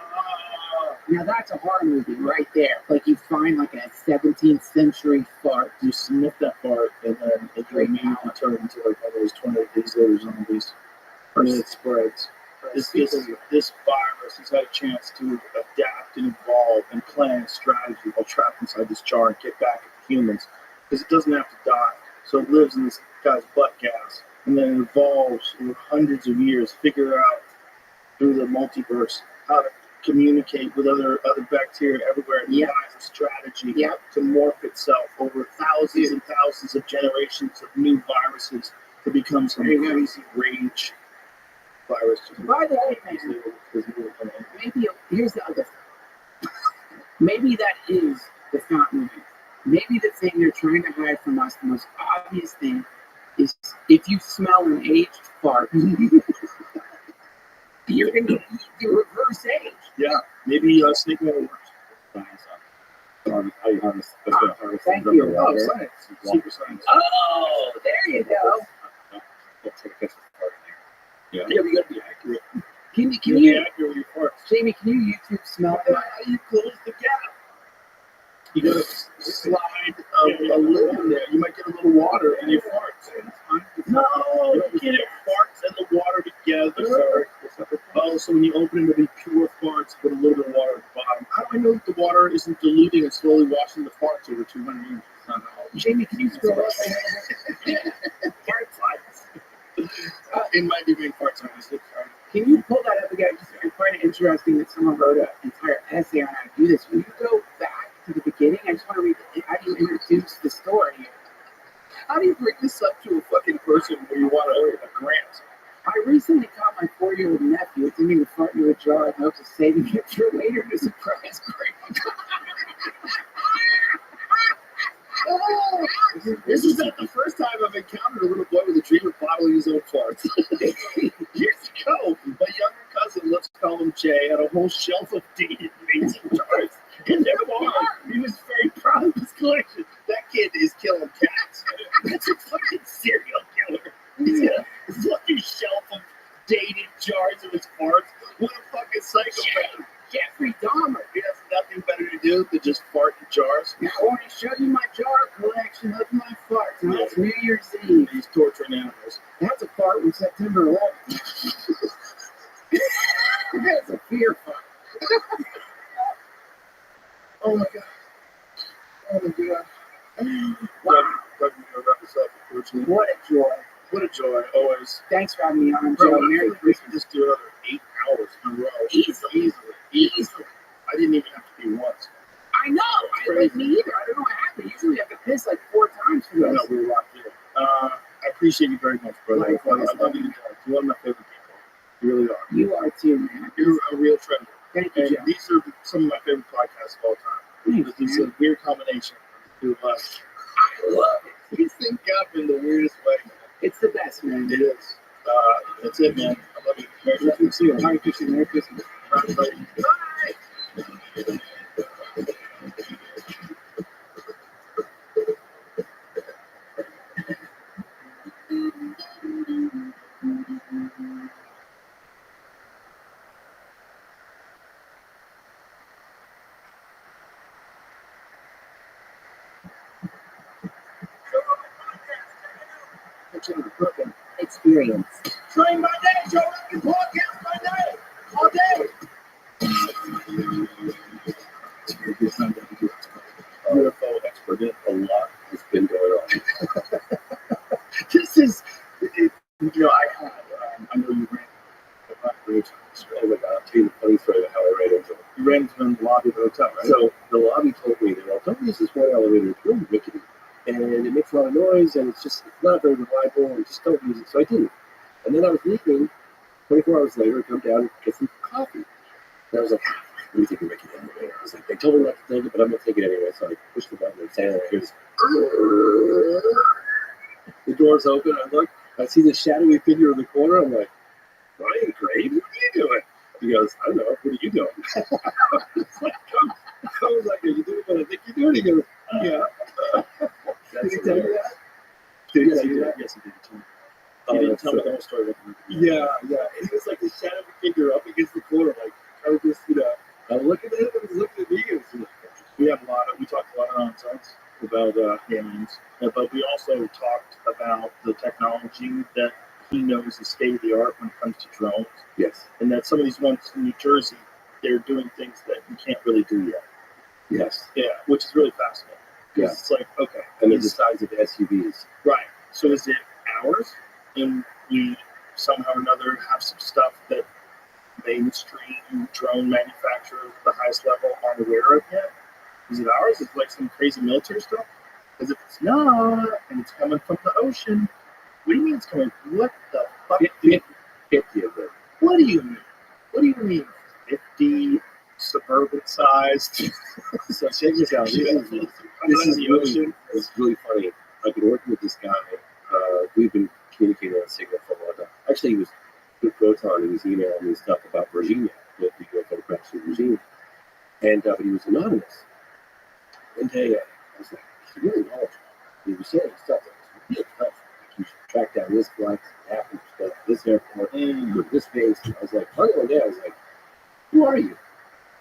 Now that's a horror movie right there. Like you find like a 17th century fart. You sniff that fart and then it immediately turn into like one of those 28 days later zombies. And then it spreads. This virus has had a chance to adapt and evolve and plan a strategy while trapped inside this jar and get back at the humans. Because it doesn't have to die. So it lives in this guy's butt gas. And then it evolves over hundreds of years, figure out through the multiverse how to communicate with other bacteria everywhere and devise a strategy to morph itself over thousands and thousands of generations of new viruses to become some crazy rage virus. By the way, man, maybe here's the other thing. Maybe that is the fountain of youth. Maybe the thing they're trying to hide from us, the most obvious thing, is if you smell an aged fart, you're going to be the reverse age. Yeah, maybe snake oil works. How you harvest Thank the you. water. Oh, science. Super science. Oh, there you go. Let's take a guess at the part here. Yeah, we gotta be accurate. Can Be you, accurate with your farts. Jamie? Can you YouTube smell? How you close the gap? You gotta slide a lid in there. You might get a little water in your farts. No, you can't have farts and the water together. Oh, so when you open it, it'll be pure farts, but a little bit of water at the bottom. How do I know that the water isn't diluting and slowly washing the farts over 200 years? Jamie, can you scroll up? Fart science. It might be being fart science. Can you pull that up again? I find it interesting that someone wrote an entire essay on how to do this. Will you go back to the beginning? I just want to read how do you introduce the story. How do you bring this up to a fucking person where you want a grant? I recently caught my 4-year-old nephew attempting to fart into a jar in hopes of saving it for later to surprise grandma. This is not the first time I've encountered a little boy with a dream of bottling his own farts. Years ago, my younger cousin, let's call him Jay, had a whole shelf of dated mason jars. In their bar, he was very proud of his collection. That kid is killing cats. That's a fucking serial killer. He's got a fucking shelf of dated jars of his farts. What a fucking psychopath. Jeffrey Dahmer. He has nothing better to do than just fart in jars. Now I want to show you my jar collection of my farts. And that's New Year's Eve. He's torturing animals. That's a fart from September 11th. That's a fear fart. Oh my god. Oh my god. Wow. Rabbi, wrap this up, unfortunately. What a joy. What a joy, always. Thanks for having me on, Bro, Joe. I Merry feel like we Christmas. could just do another 8 hours in a row. Easily. Easily. I didn't even have to be once. I know. I like me either. I don't know what happened. Usually I have to piss like 4 times for I this. know we were locked in. I appreciate you very much, brother. I Likewise. love you to death. You're one of my favorite people. You really are. You are too, man. You're a real treasure. Thank you, And Joe. these are some of my favorite podcasts of all time. Thanks, This is man. a weird combination of the two of us. I love it. We sync up in the weirdest way. It's the best, man. It is. That's it, man. I love you. Merry Christmas to you. Merry Christmas. Merry Christmas. Bye. Experience. Train by day, Joe Rogan podcast by day, all day. UFO expert in a lot has been going on. This is, I know you ran the bridge. Oh my God, I'll tell you the funny story about how I ran into him. You ran into him in the lobby of the hotel, right? So the lobby told me that there's this one elevator, it's really rickety, and it makes a lot of noise, and it's not very reliable, and just don't use it. So I didn't. And then I was leaving. 24 hours later, I come down and get some coffee. And I was like, let me take a rickety elevator. I was like, they told me not to take it, but I'm going to take it anyway. So I pushed the button and sound goes, the door's open. I look, I see this shadowy figure in the corner. I'm like, Ryan Graves, what are you doing? He goes, I don't know, what are you doing? I was like, are you doing what I think you're doing? He goes, yeah. Did he tell you that? Did he tell you that? Yes, he did. Oh, He didn't that's tell so- me the whole story. With me. Yeah. And he was like this shadowy figure up against the corner, like, I was just, I'm looking at him and he's looking at me. And it's like, We talked a lot of nonsense about aliens, but we also talked about the technology that he knows is state of the art when it comes to drones, yes. and that some of these ones in New Jersey, they're doing things that you can't really do yet. Yes. Yeah, which is really fascinating. 'Cause Yeah. It's like, okay, And they're the size of SUVs. right. So is it ours, and we somehow or another have some stuff that mainstream drone manufacturers at the highest level aren't aware of yet? Is it ours? Is it like some crazy military stuff? Because if it's not, and it's coming from the ocean, what do you mean it's coming? What the fuck? 50 of them. What do you mean? What do you mean? 50 suburban sized. So check this out. This is the really, ocean. it's really funny. I've been working with this guy. We've been communicating on Signal for a long time. Actually, he was with Proton. He was emailing me stuff about Virginia, with the UFO crash in Virginia. And but he was anonymous. One day, I was like, he's really knowledgeable. He was saying stuff that was really helpful. Like, you should track down this flight, happened to this airport, go to this base. And I was like, finally one day, I was like, who are you?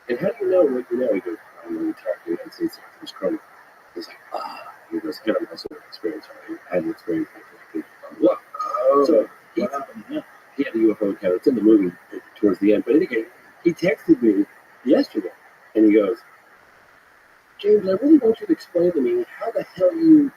And how do you know what you know? He goes, I'm the entire United States Air Force colonel. He's like, ah. He goes, and I'm also an experience. I had an experience like what? Oh, so what happened? Yeah. He had a UFO encounter. It's in the movie towards the end. But anyway, he texted me yesterday, and he goes, James, I really want you to explain to me how the hell you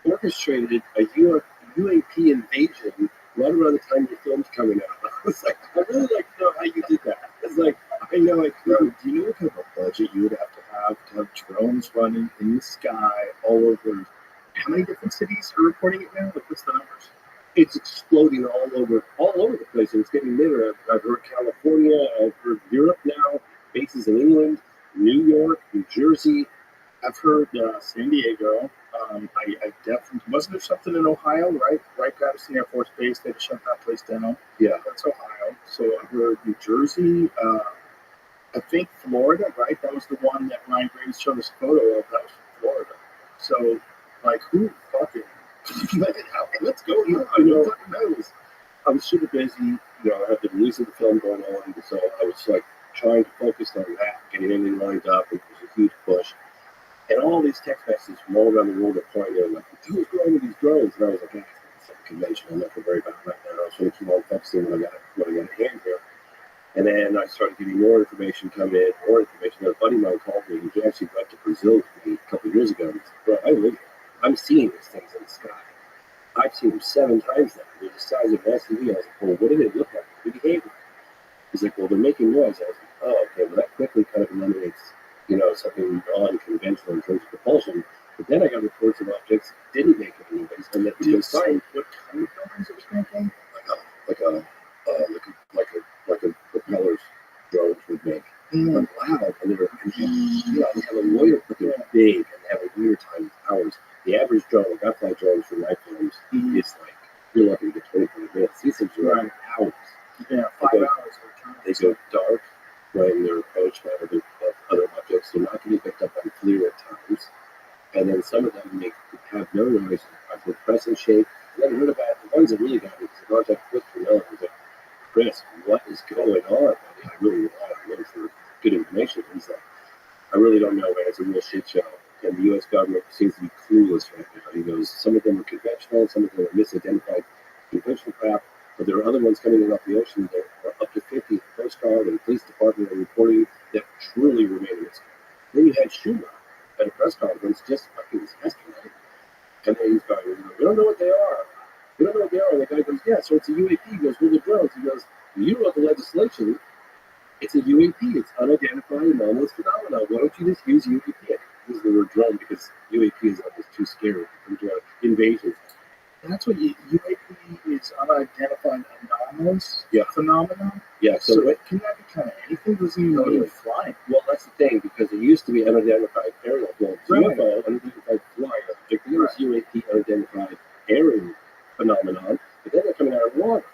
orchestrated a UAP invasion right around the time your film's coming out. I was like, I really like to know how you did that. It's like, I know I could. Do you know what kind of a budget you would have to have drones running in the sky all over? How many different cities are reporting it now? Like, what's the numbers? It's exploding all over the place, and it's getting bigger. I've heard California, I've heard Europe now, bases in England, New York, New Jersey. I've heard San Diego. I definitely wasn't there something in Ohio, right? Right, Patterson Air Force Base. They had to shut that place down. Yeah, that's Ohio. So I heard New Jersey. I think Florida, right? That was the one that Ryan Graves showed us a photo of. That was from Florida. So, like, who fucking let it happen? Let's go. I know. Fucking knows. I was super busy. You know, I had the release of the film going on, so I was like trying to focus on that, getting everything lined up. It was a huge push. And all these text messages from all around the world are pouring in, like, who's growing with these drones? And I was like, it's a convention. I'm not going to worry about it right now. I was going to keep on focusing when I got in hand here. And then I started getting more information come in, more information. A buddy of mine called me, and he actually went to Brazil with me a couple of years ago. And he said, bro, I live here. I'm seeing these things in the sky. I've seen them 7 times now. They're the size of an SUV. I was like, well, what do they look like? What do they behave like? He's like, well, they're making noise. I was like, oh, okay. Well, that quickly kind of eliminates, something non-conventional in terms of propulsion. But then I got reports of objects that didn't make any noise, and that did say what kind of noise it was making? Like a propellers drones would make. But loud, and they have a loiter, but they're big, and they have a weird time hours. The average drone, like I fly drones for night films, it's like you're lucky to get 24 minutes. These things are like hours. Yeah, 5 hours. They go dark when they're approached by other objects. They're not going to be picked up on FLIR at times. And then some of them have no noise, are crescent shape. And then heard about the ones that really got me, because I contacted Chris Cornell, and was like, Chris, what is going on? I really rely on him for good information. He's like, I really don't know, man. It's a real shit show. And the U.S. government seems to be clueless right now. He goes, some of them are conventional, some of them are misidentified conventional craft, but there are other ones coming in off the ocean that are up to 50. The Coast Guard and the police department are reporting that truly remain mystery. Then you had Schumer at a press conference just fucking yesterday. And then he's going, we don't know what they are. We don't know what they are. And the guy goes, yeah, so it's a UAP. He goes, well, the drones. He goes, you wrote the legislation. It's a UAP. It's unidentified anomalous phenomenon. Why don't you just use UAP? Use the word drone because UAP is almost too scary for invasion. That's what UAP is, unidentified anomalous phenomenon? Yeah, so can that be kind of anything? Doesn't even know you're flying. Well, that's the thing, because it used to be unidentified aerial. Well, UFO, unidentified flying. There was UAP, unidentified aerial phenomenon, but then they're coming out of water.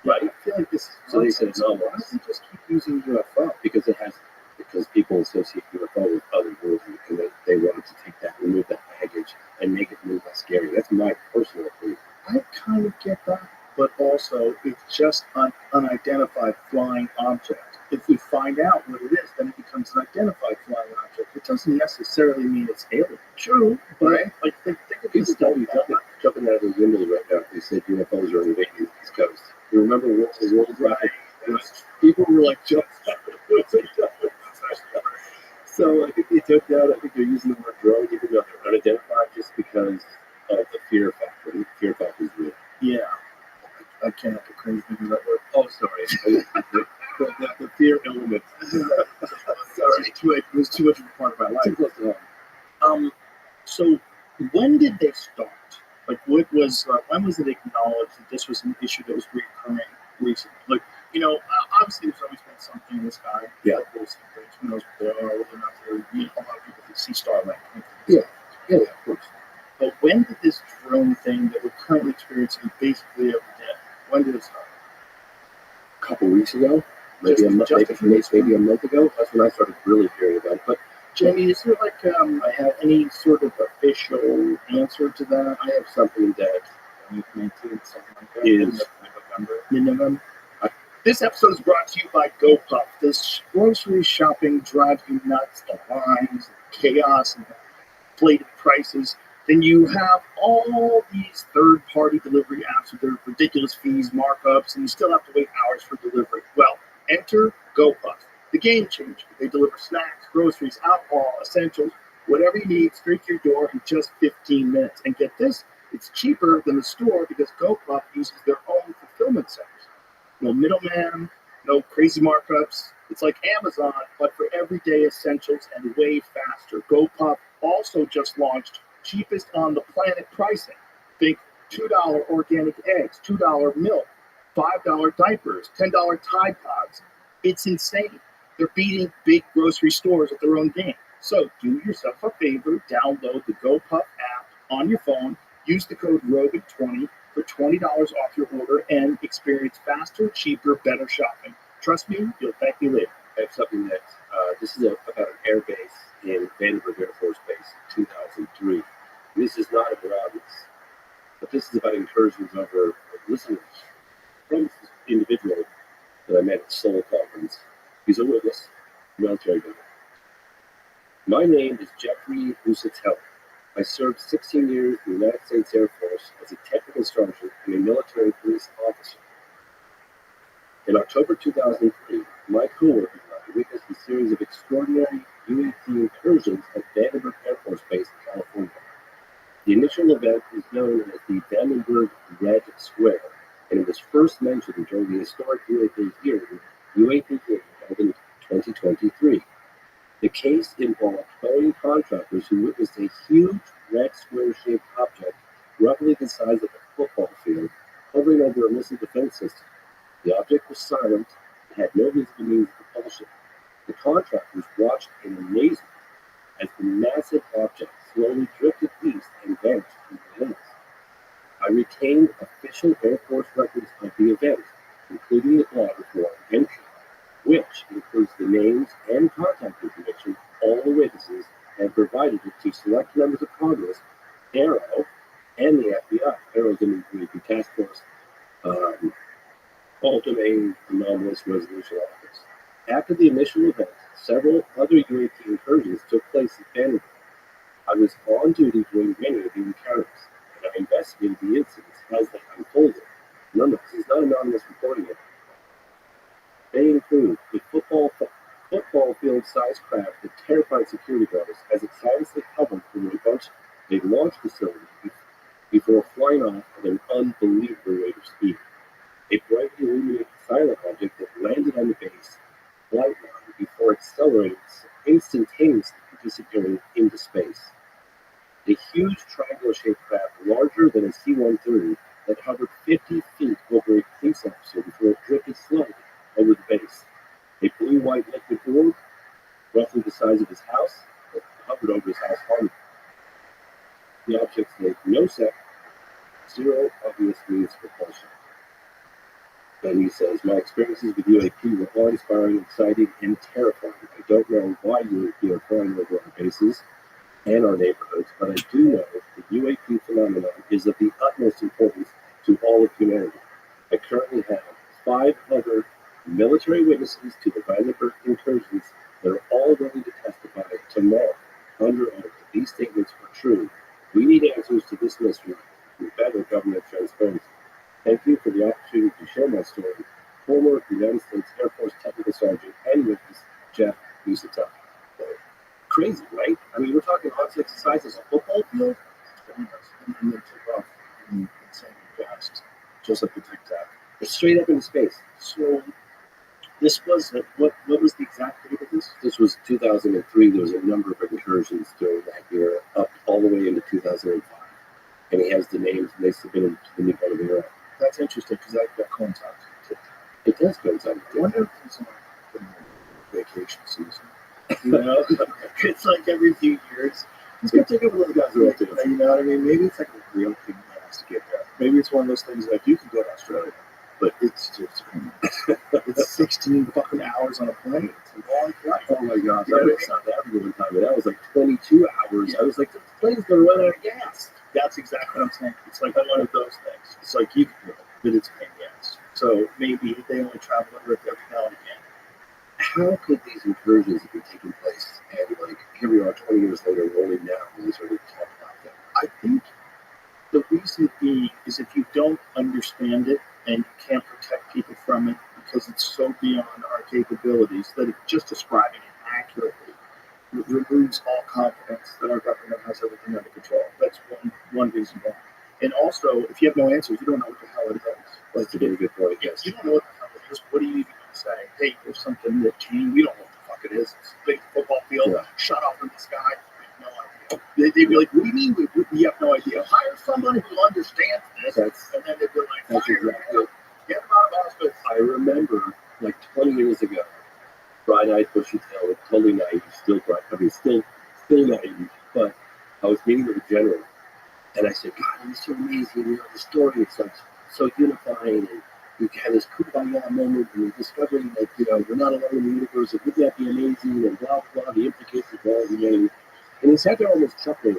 Right? I feel like this. So they said anomalous. Why don't we just keep using UFO? Because people associate UFO with other worlds, and they wanted to take that, remove that baggage, and make it move less scary. That's my personal opinion. I kind of get that, but also it's just an unidentified flying object. If we find out what it is, then it becomes an identified flying object. It doesn't necessarily mean it's alien. True, but like think of this stuff. Jumping out of the windows right now. They said UFOs are invading the East Coast. You remember what the world ride? People were like jumping out of the windows. So I think they took down. I think they're using the word drone, even though they're unidentified, just because of the fear factor. The fear factor is real. Yeah, I cannot get crazy with that word. Oh, sorry. the fear element. Sorry, it was too much of a part of my life. Too close to home. So when did they start? Like, what was when was it acknowledged that this was an issue that was recurring recently? Like, obviously there's always been something in the sky. Yeah. Who knows what they are, whether or not they're, a lot of people can see Starlink. Yeah, of course. But when did this drone thing that we're currently experiencing basically every day, when did it start? A couple weeks ago. maybe a month ago. That's when I started really hearing about it. But Jamie, is there like I have any sort of official answer to that? I have something that 2019, something like that. Is November. This episode is brought to you by GoPuff. This grocery shopping drives you nuts, the lines, the chaos, and the inflated prices. Then you have all these third-party delivery apps with their ridiculous fees, markups, and you still have to wait hours for delivery. Well, enter GoPuff, the game changer. They deliver snacks, groceries, alcohol, essentials, whatever you need, straight to your door in just 15 minutes. And get this, it's cheaper than the store because GoPuff uses their own fulfillment centers. No middleman, no crazy markups. It's like Amazon, but for everyday essentials and way faster. GoPuff also just launched cheapest on the planet pricing. Think $2 organic eggs, $2 milk, $5 diapers, $10 Tide Pods. It's insane. They're beating big grocery stores at their own game. So do yourself a favor, download the GoPuff app on your phone, use the code ROGAN20 for $20 off your order, and experience faster, cheaper, better shopping. Trust me, you'll thank me later. I have something that this is about an air base in Vandenberg Air Force Base, 2003. And this is not about this, but this is about incursions over listeners from this individual that I met at Seoul Conference. He's a witness, military guy. My name is Jeffrey Usatel. I served 16 years in the United States Air Force as a technical sergeant and a military police officer. In October 2003, my coworker and I witnessed a series of extraordinary UAP incursions at Vandenberg Air Force Base in California. The initial event is known as the Vandenberg Red Square, and it was first mentioned during the historic UAP hearing held in 2023. The case involved Boeing contractors who witnessed a huge red square-shaped object, roughly the size of a football field, hovering over a missile defense system. The object was silent and had no visible means of propulsion. The contractors watched in amazement as the massive object slowly drifted east and vanished into the hills. I retained official Air Force records of the event, including the log report entry, which includes the names and contact information of all the witnesses, and provided it to select members of Congress, Aero, and the FBI. Aero's in the task force, all-domain anomalous resolution office. After the initial event, several other UAP incursions took place at Vandenberg. I was on duty during many of the encounters, and I investigated the incidents as they unfolded. Remember, this is not anonymous reporting it. They include a football field-sized craft that terrified security guards as it silently hovered over a launch facility before flying off at an unbelievable rate of speed. A brightly illuminated silent object that landed on the base flight line before accelerating instantaneously, disappearing into space. A huge triangular-shaped craft larger than a C-130 that hovered 50 feet over a police officer before it drifted slowly over the base. A blue-white liquid orb, roughly the size of his house, that hovered over his house on. The objects made no sound, zero obvious means of propulsion. Then he says, my experiences with UAP were awe-inspiring, exciting, and terrifying. I don't know why UAP are flying over our bases and our neighborhoods, but I do know that the UAP phenomenon is of the utmost importance to all of humanity. I currently have 5 other military witnesses to the Vandenberg incursions that are all ready to testify tomorrow under oath that these statements are true. We need answers to this mystery with better government transparency. Thank you for the opportunity to share my story. Former United States Air Force Technical Sergeant and witness Jeff Usatel. Crazy, right? I mean, we're talking objects the size of a football field, And then took off in insane fast, just like the Tic Tac. it's straight up into space. So this was what was the exact date of this? This was 2003. There was a number of incursions during that year, up all the way into 2005. And he has the names, and they submitted to the New York Bureau. That's interesting because that coincides. It does coincide. I wonder if it's like vacation season. You know, it's like every few years. It's gonna take a little bit. You know what I mean? Maybe it's like a real thing that has to get there. Maybe it's one of those things like you can go to Australia, but it's just it's 16 fucking hours on a plane. It's a long flight. Oh my gosh, You I know what I went mean? to South Africa one time, and that was like 22 hours. I was like, the plane's gonna run out of gas. That's exactly what I'm saying. It's like one of those things. It's like you know that it's pain in the ass. So maybe they only travel on Earth every now and again. How could these incursions have been taking place? And like, here we are 20 years later, rolling now, and we sort of talk about them. I think the reason being is if you don't understand it and you can't protect people from it because it's so beyond our capabilities that just describing it accurately removes all confidence that our government has everything under control. That's one reason why. And also, if you have no answers, you don't know what the hell it is. That's a very good point, yes. You don't know what the hell it is. What are you even going to say? Hey, there's something that changed. We don't know what the fuck it is. It's a big football field shut off in the sky. We have no idea. They'd be like, what do you mean we have no idea? Hire somebody who understands this. And then they'd be like, fire him. Get him out of hospital. I remember like 20 years ago, bright-eyed, bushy-tailed, totally naive, still naive, but I was meeting with a general, and I said, God, it's so amazing, you know, the story is like so unifying, and we have this kumbaya moment, and we're discovering that, you know, we're not alone in the universe, and wouldn't that be amazing, and blah, blah, the implications of all humanity. And he sat there almost chuckling.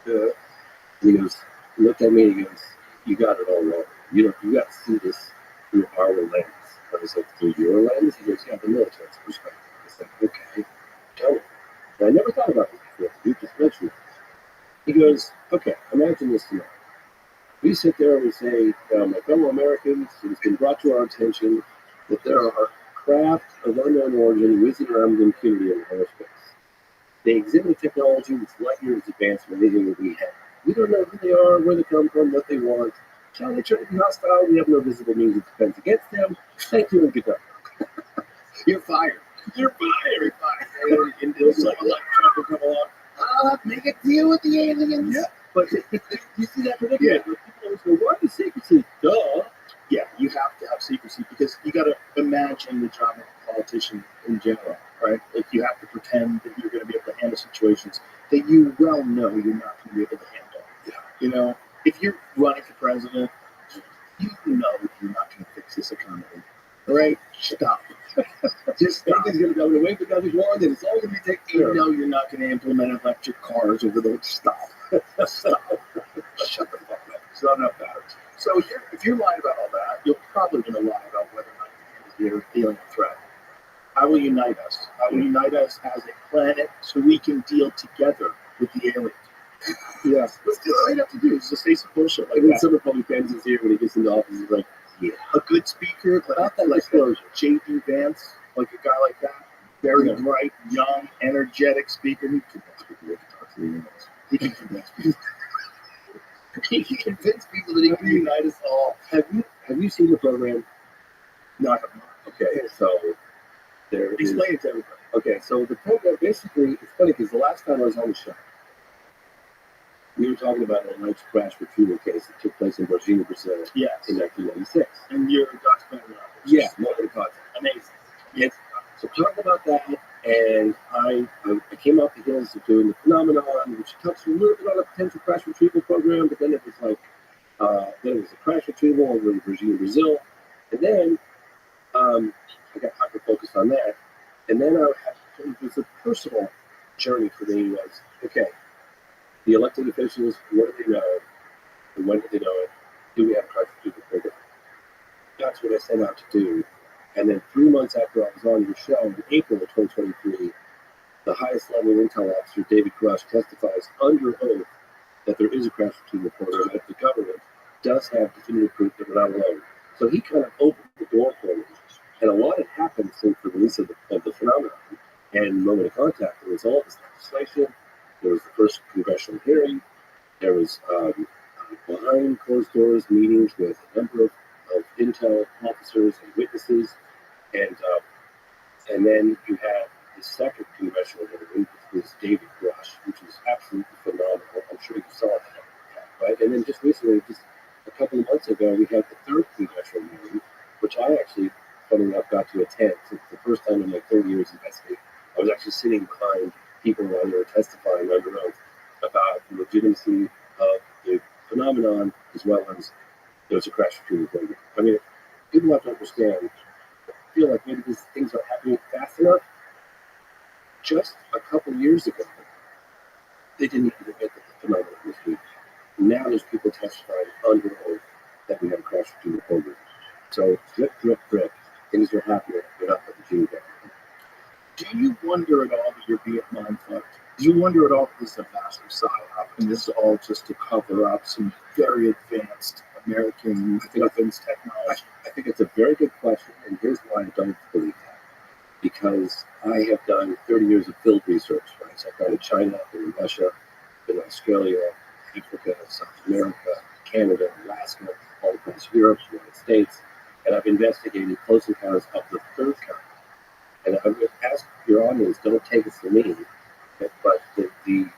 He goes, looked at me, and he goes, you got it all wrong. You know, you got to see this through our lens. I was like, through your lens? He goes, yeah, the military's perspective. I was like, okay, tell me. And I never thought about this before. You just mentioned it. He goes, okay, imagine this scenario. We sit there and we say, my fellow Americans, it has been brought to our attention that there are craft of unknown origin whizzing around with impunity in airspace. They exhibit technology that's light years advanced from anything that we have. We don't know who they are, where they come from, what they want. Shall they try to be hostile? We have no visible means of defense against them. Thank you and good night. You're fired. You're fired. You're fired. And there's like electronic will come along. Make a deal with the aliens. Yeah. But you see that predicament? Yeah. People always go, why is secrecy? Duh. Yeah, you have to have secrecy because you got to imagine the job of a politician in general, right? Like you have to pretend that you're going to be able to handle situations that you well know you're not going to be able to handle. Yeah. You know, if you're running for president, you know you're not going to fix this economy. Right? Stop. Just stop. Everything's going to go to wave the magic wand and it's all going to be taken care You of. know you're not going to implement electric cars over the stop. Stop. Shut the fuck up. It's not enough batteries. So if you're lying about all that, you're probably going to lie about whether or not you're feeling a threat. I will unite us. I will unite us as a planet so we can deal together with the aliens. Yes. That's all you have to do is just say some bullshit like And then that. some Republicans is here when he gets into office. He's like, yeah. A good speaker, like J.D. Vance, like a guy like that, very bright, young, energetic speaker. He can talk to the aliens. He can convince people. He can convince people that he can unite us all. Have you seen the program? No, I have not. Okay, so there is. Explain it to everybody. Okay, so the program basically, it's funny because the last time I was on the show, we were talking about an alleged crash retrieval case that took place in Virginia, Brazil Yes. in 1996. And you're documentary on this. Yeah, Mormon contact. Amazing. Yes. So talking about that, and I came off the heels of doing the phenomenon, which touched a little bit on a potential crash retrieval program, but then it was like, then it was a crash retrieval over in Virginia, Brazil, and then I got hyper focused on that, and then it was a personal journey for me. Was okay. The elected officials, what do they know? And when do they know it? Do we have a crash retrieval program? That's what I set out to do. And then 3 months after I was on your show, in April of 2023, the highest level intel officer, David Grush, testifies under oath that there is a crash retrieval program and that the government does have definitive proof that we're not alone. So he kind of opened the door for me. And a lot had happened since the release of the phenomenon and moment of contact. There was all this legislation. There was the first congressional hearing. There was behind closed doors meetings with a number of intel officers and witnesses, and then you had the second congressional hearing, which was David Grush, which was absolutely phenomenal. I'm sure you saw that, right? And then just recently, just a couple of months ago, we had the third congressional hearing, which I actually, funny enough, got to attend. It's the first time in like 30 years investigating. I was actually sitting behind people while they were testifying under oath about the legitimacy of the phenomenon as well as there's a crash retrieval program. I mean, people have to understand feel like maybe these things are happening fast enough. Just a couple years ago, they didn't even admit that the phenomenon was real. Now there's people testifying under oath that we have a crash due to COVID. So drip, drip, drip, things are happening without the gene back. Do you wonder at all that you're being mind fucked? Do you wonder at all that this is a massive psyop and this is all just to cover up some very advanced American weapons technology? I think it's a very good question, and here's why I don't believe that. Because I have done 30 years of field research, right? So I've gone to China, been in Russia, been in Australia, Africa, South America, Canada, Alaska, all across Europe, United States, and I've investigated close encounters of the third kind. And I would ask your audience, don't take it from me, but the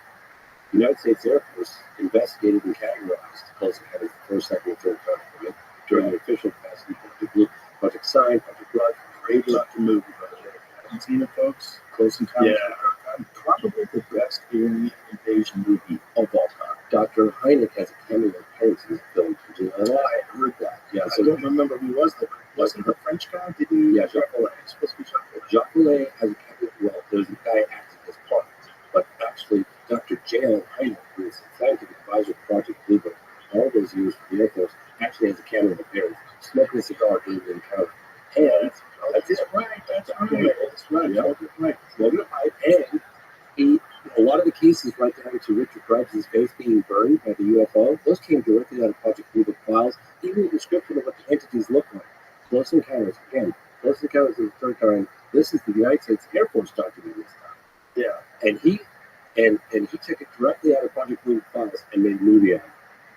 United States Air Force investigated and categorized close encounters of the first, second, and third kind, right? During the official capacity, Project Sign, Project Blood, Great lucky movie, by the way. Haven't seen it, folks? Close Encounters of the Third Kind. Probably the best alien invasion movie of all time. Dr. Hynek has a cameo appearance in the film. Did you know that? I heard that. Yeah, I don't remember who was the wasn't the French guy? Did he? Yeah, Jacques Vallée. It's supposed to be Jacques Vallée. Jacques Vallée has a cameo. Well, there's a guy acting his part, but actually, Dr. J.L. Hynek, who is a scientific advisor to Project Bluebird all those years for the Air Force, actually has a cameo appearance, smoking a cigar during the encounter. And That's right. That's right. That's right. Yeah. Smoking pipe. smoking a pipe, and he, a lot of the cases right down to Richard Price's face being burned by the UFO, those came directly out of Project Bluebird files, even the description of what the entities look like. Close encounters, again, close encounters of the third kind. This is the United States Air Force document this time. Yeah. And he took it directly out of Project Bluebird files and made a movie out of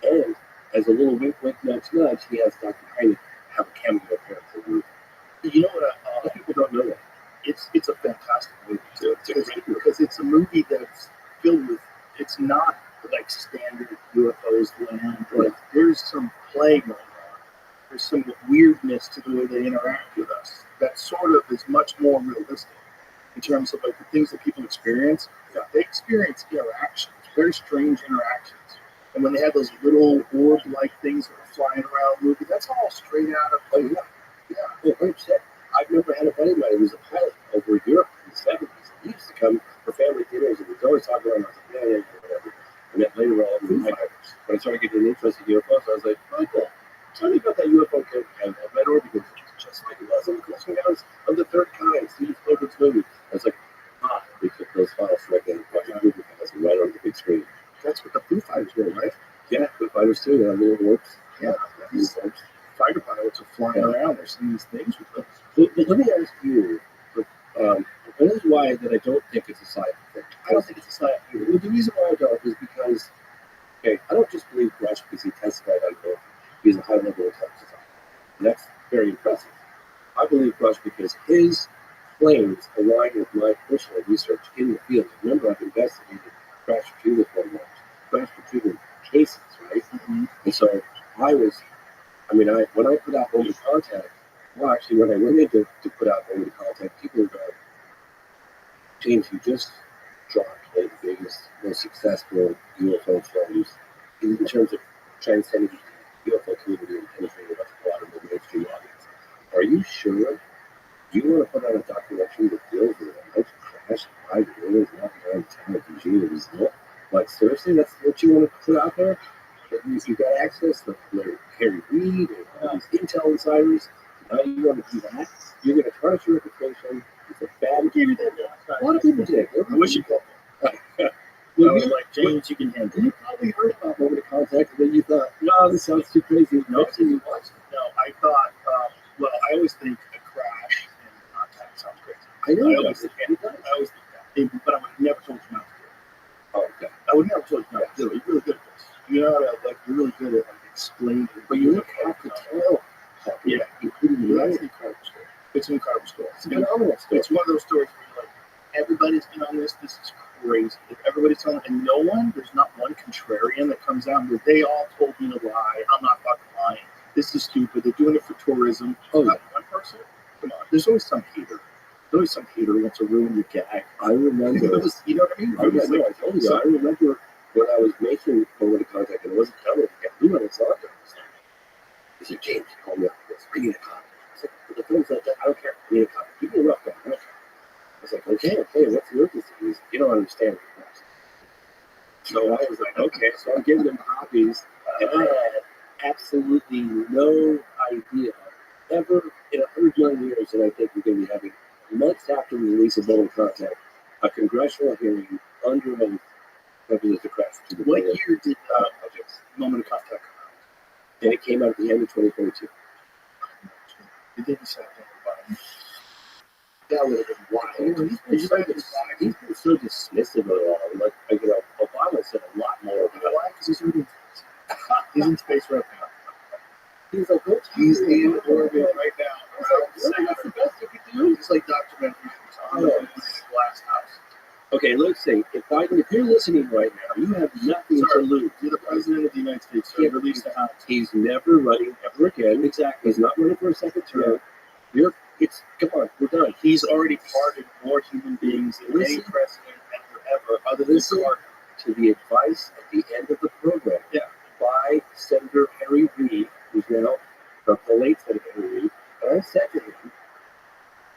it. And as a little wink, wink, nudge, nudge, he has Dr. Hynek have a cameo appearance in the movie. You know what? A lot of people don't know that. It's a fantastic movie too. Because it's a movie that's filled with. It's not like standard UFOs land. Like there's some play going on. There's some weirdness to the way they interact with us. That sort of is much more realistic in terms of like the things that people experience. Yeah, they experience interactions, very strange interactions. And when they have those little orb-like things that are flying around the movie, that's all straight out of. Oh yeah. Yeah, 100%. I've never had a buddy of mine who was a pilot over in Europe in the 70s. He used to come for family dinners and we'd always talk about it. I was like, yeah, whatever. And then later on, when I started getting interested in UFOs, I was like, oh, cool. Tell me about that UFO kid and Red Orbital, just like it was in the Close Encounters of the Third Kind, Steve Spielberg's movie. I was like, they took those files directly and put the movie files right on the big screen. That's what the Foo Fighters were, right? Yeah, Foo Fighters too. They have little warps. Yeah. Fighter pilots are flying around. They're seeing these things with them. But let me ask you, this is why that I don't think it's a side effect. I don't think it's a side effect. Well, the reason why I don't is because, okay, I don't just believe Rush because he testified on both. He's a high-level intelligence officer. And that's very impressive. I believe Rush because his claims align with my personal research in the field. Remember, I've investigated crash retrieval programs, crash retrieval cases, right? Mm-hmm. And so when I put out Home to Contact, well, actually, when I went in to put out Home to Contact, people were going, James, you just dropped one of the biggest, most successful UFO films in terms of transcending the UFO community and penetrating a much broader, more mainstream audience. Are you sure you want to put out a documentary that deals with a large crash, 5 aliens walking around town with the G result? Like, seriously, that's what you want to put out there? That means you got access to Harry Reid and all these intel insiders. Now you want to do that? You're going to tarnish your reputation. It's a bad game. A lot of people did. I wish you could. Well, I was like, James, you can handle you it. probably heard about Moment of Contact, and then you thought, no, this sounds too crazy. No, you watched it. No, I thought, well, I always think a crash and contact sounds crazy. I know I that. always think that. But I would have never told you not to do it. Oh, okay. I would never told you not to do it. You're really good at this. You know how to, like, you're really good at, like, explaining. But you look half the tail. Yeah. Including the That's other. incredible story. It's an incredible story. It's a phenomenal story. It's one of those stories where you're like, everybody's been on this. This is crazy. Everybody's telling, and there's not one contrarian that comes out and they all told me to lie. I'm not fucking lying. This is stupid. They're doing it for tourism. Oh, Not one person. Come on. There's always some hater. There's always some hater who wants to ruin your gag. I remember. You know what I mean? I remember when I was making Moment of Contact and it wasn't coming. We went and saw it. He said, James, call me up. Bring me a contact. I said, the film's like that. I don't care. So I was like, okay, so I'm giving them copies, and I had absolutely no idea ever in 100 million years that I think we're going to be having months after the release of Moment of Contact, a congressional hearing under oath represents the crash to the What public year did projects. Moment of Contact come out? And it came out at the end of 2022. You think he sat down with Biden? That would have been wild. You know, he's been so dismissive of it all. Like, you know, Obama said a lot more about it. Why? Because he's in space right now. He's like, go He's in orbit right now. That's the best you could do. It's like documentaries on the glass house. Okay, let's say if you're listening right now, you have nothing to lose. You're the president of the United States. So release the house. He's never running ever again. Exactly. He's not running for a second term. Come on, we're done. He's already pardoned more human beings than any president ever, other than Carter. To the advice at the end of the program by Senator Harry Reid, who's now the late Senator Harry Reid, and I said to him,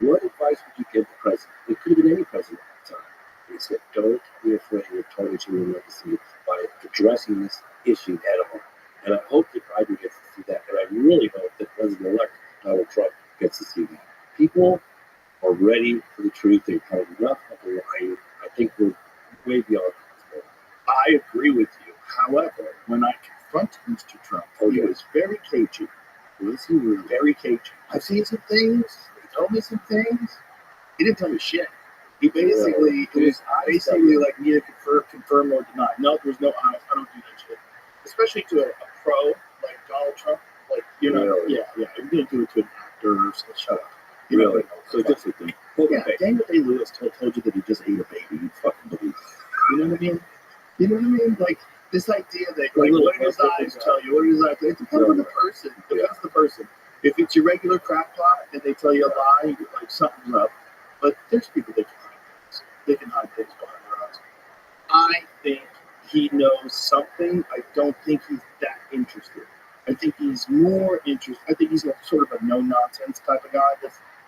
what advice would you give the president? It could have been any president at the time. And he said, don't be afraid of tarnishing your legacy by addressing this issue head on. And I hope that Biden gets to see that, and I really hope that President-elect Donald Trump gets to see that. People are ready for the truth. They've had enough of the lying. I think we're way beyond that. I agree with you. However, when I confronted Mr. Trump, he was very cagey. He was very cagey. I've seen some things. He told me some things. He didn't tell me shit. He basically, it was basically like neither confirm or deny. No, there was no honest. I don't do that shit. Especially to a pro like Donald Trump. Like, you know, yeah. I'm going to do it to an actor. So shut up. You know, so just with them. Yeah, Daniel Day-Lewis told you that he just ate a baby. You fucking believe it. You know what I mean? You know what I mean? Like, this idea that, like, what did his eyes tell you? What did his eyes tell you? It depends on the person. It depends on the person. If it's your regular crackpot and they tell you a lie, like, something's up. But there's people that can hide things. They can hide things behind their eyes. I think he knows something. I don't think he's that interested. I think he's more interested. I think he's a sort of a no-nonsense type of guy.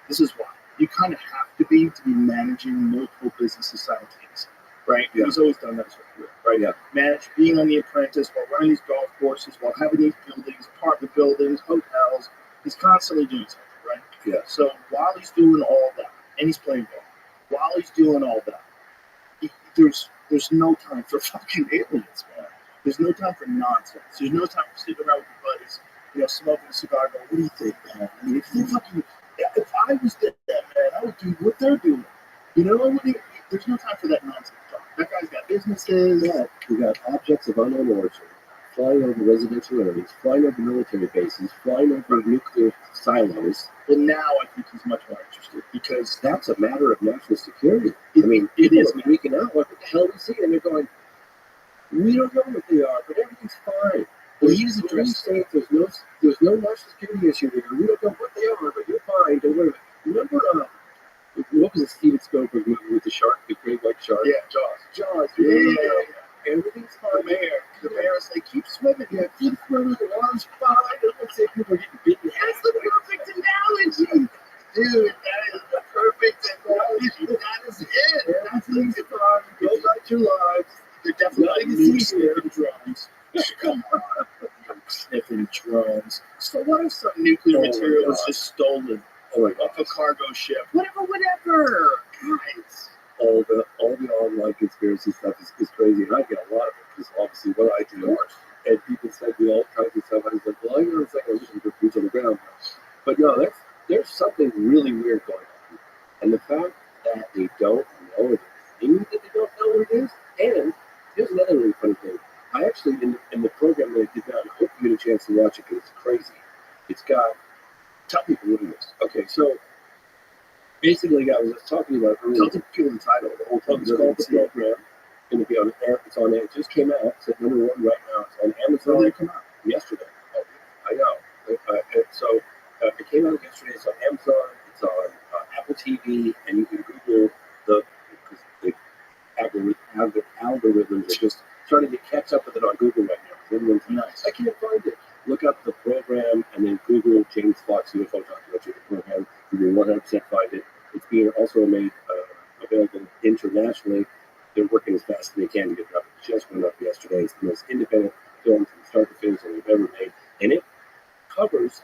This is why. You kind of have to be managing multiple businesses simultaneously, right? Yeah. He's always done that sort of work, right? Yeah. Being on The Apprentice, while running these golf courses, while having these buildings, apartment buildings, hotels. He's constantly doing something, right? Yeah. So while he's doing all that, and he's playing golf, while he's doing all that, there's no time for fucking aliens, man. There's no time for nonsense. There's no time for sitting around with your buddies, you know, smoking a cigar, going, what do you think, man? I mean, if I was dead, man, I would do what they're doing. You know, there's no time for that nonsense talk. That guy's got businesses. Yeah, we got objects of unknown origin, flying over residential areas, flying over military bases, flying over nuclear silos. Well, now I think he's much more interested because that's a matter of national security. I mean, it is freaking out. What the hell do we see? And they're going, we don't know what they are, but everything's fine. Well, he doesn't say there's no national security issue here. We don't know what they are, but you're fine. Don't worry. Remember, what was the Steven Spielberg movie with the shark, the great white shark? Yeah, Jaws. Yeah. Everything's fine. The mayor is like, keep swimming. Yeah, keep swimming. The water's fine. I don't say people are getting bitten. That's the perfect analogy. Dude, that is the perfect analogy. That is it. Everything's fine. Go about your lives. They're definitely sniffing drones. Come on. Sniffing drones. So what if some nuclear material was just stolen off a cargo ship? Whatever. Guys. All the online conspiracy stuff is crazy, and I get a lot of it because obviously what I do, and people send me all kinds of stuff. I was like, well, you know, it's like I'm looking for boots on the ground. But no, there's something really weird going on, and the fact that they don't know it, they mean that they don't know what it is. And here's another really funny thing. I actually, in the program that I did now, I hope you get a chance to watch it because it's crazy. It's got, tell people what it is. Okay, so basically, I was talking about earlier. Tell people the title. The whole program. It's called the program. It's going to be on air. It's on air. It just came out. It's at #1 right now. It's on Amazon. When did it come out? Yesterday. Oh, I know. It came out yesterday. It's on Amazon. It's on Apple TV, and you can Google the algorithms are just starting to catch up with it on Google right now. Everyone's nice. I can't find it. Look up the program and then Google James Fox UFO documentary. The program. You will 100% find it. It's being also made available internationally. They're working as fast as they can to get it up. It just went up today. It's the most independent film from start to finish that we've ever made. And it covers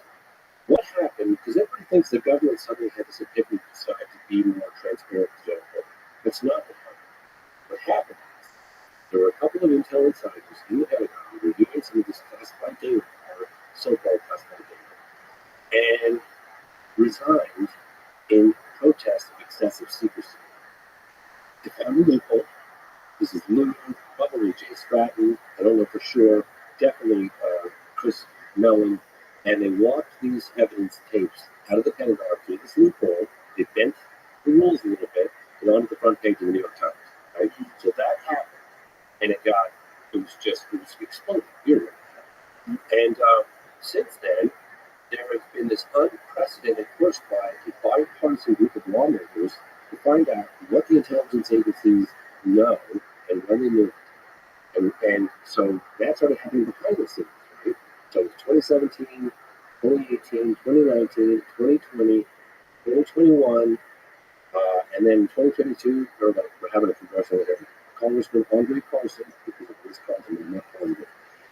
what happened, because everybody thinks the government suddenly had this epiphany to decide to be more transparent to general public. That's not what happened. What happened is there were a couple of intel insiders in the Pentagon reviewing some of this classified data, or so-called classified data, and resigned in protest of excessive secrecy. They found a loophole. This is Lou, probably Jay Stratton, I don't know for sure, definitely Chris Mellon, and they walked these evidence tapes out of the Pentagon through this loophole. They bent the rules a little bit and onto the front page of the New York Times. Right? So that happened, and it was exploded. And since then, there has been this unprecedented push by a bipartisan group of lawmakers to find out what the intelligence agencies know and when they knew. And so that started happening behind the scenes, right? So it's 2017, 2018, 2019, 2020, 2021, and then 2022, we're having a congressional hearing. Congressman Andre Carson, because of his Carson, I'm not positive,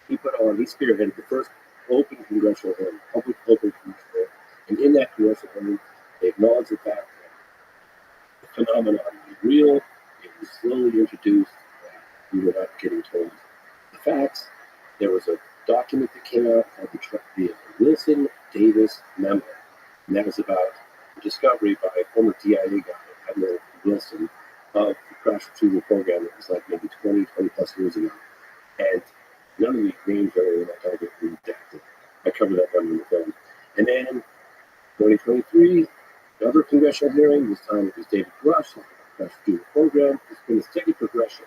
he spearheaded the first open congressional hearing, public open congressional hearing. And in that congressional hearing, they acknowledged the fact that the phenomenon was real, it was slowly introduced, we were not getting told the facts. There was a document that came out called the Wilson Davis Memo, and that was about the discovery by a former DIA guy, Admiral Wilson, of the crash retrieval program that was like maybe 20 plus years ago. And none of the names or anything like that were redacted. I covered that one in the film. And then 2023, another congressional hearing. This time it was David Grush, the crash retrieval program. It's been a steady progression.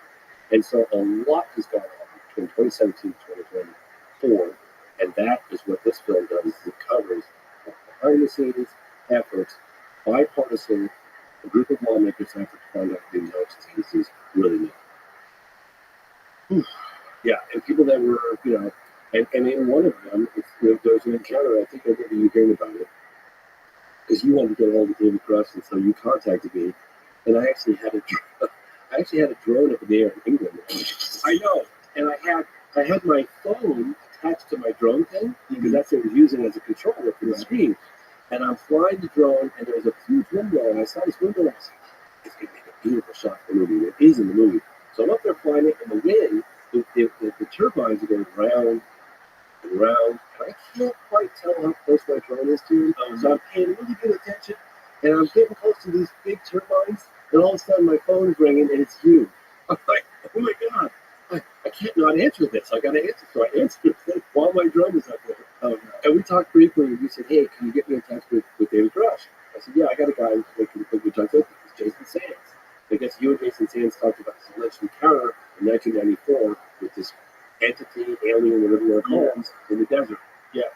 And so a lot has gone on between 2017 and 2024. And that is what this film does. Is it covers behind the scenes efforts, bipartisan, a group of lawmakers effort to find out what the intelligence agencies really know. Yeah, and people that were, and in one of them, there was an encounter, I think I remember you hearing about it, because you wanted to get hold of David Grush, and so you contacted me, and I actually had a drone up in the air in England. I know, and I had my phone attached to my drone thing, because that's what I was using as a controller for the screen. And I'm flying the drone, and there's a huge window, and I saw this window, and I was like, it's going to make a beautiful shot for the movie. It is in the movie. So I'm up there flying it, and the wind, the turbines are going round and round, and I can't quite tell how close my drone is to it. So I'm paying really good attention, and I'm getting close to these big turbines, and all of a sudden my phone's ringing, and it's you. I'm like, oh my God, I can't not answer this. I got to answer. So I answered it while my drone is up there. And we talked briefly, and you said, hey, can you get me in touch with David Grush? I said, yeah, I got a guy who can put you in touch with. It's Jason Sands. I guess you and Jason Sands talked about this alleged encounter in 1994 with this entity, alien, whatever you want to call it, in the desert. Yes.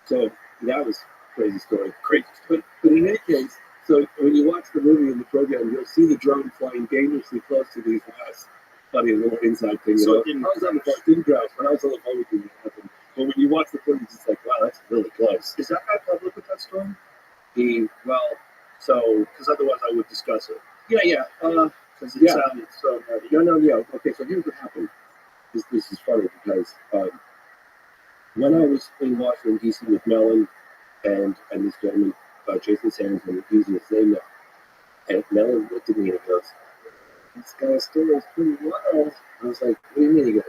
So that was a crazy story. Crazy story. But in any case, so when you watch the movie in the program, you'll see the drone flying dangerously close to these guys. Funny little inside thing. So I was on the phone, didn't crash, when I was on the phone with you, it happened. But when you watch the footage, it's like, wow, that's really close. Is that guy public with that story? So, Because otherwise I would discuss it. yeah. Because it sounded so heavy. Yeah. Okay, so here's what happened. This is funny because when I was in Washington, D.C. with Mellon and this gentleman, Jason Sands, and using his name now, and Mellon looked at me and he goes, this guy's story is pretty wild. I was like, what do you mean? He goes,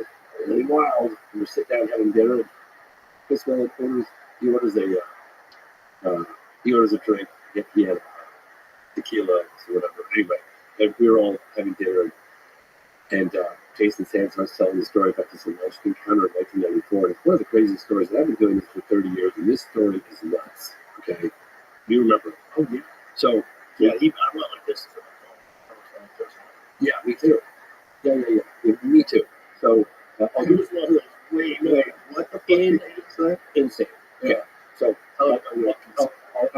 really wild. And we're sitting down having dinner, and Chris Mellon orders a drink. He had tequila or whatever. Anyway, and we were all having dinner, and Jason Sands was telling the story about this alleged encounter in 1994. And it's one of the craziest stories. And I've been doing this for 30 years, and this story is nuts. Okay, you remember? Oh yeah. So I went like this. Yeah, me too. Yeah. Me too. So I'll do this one. Wait. What the fuck did you say? Insane. Yeah. So I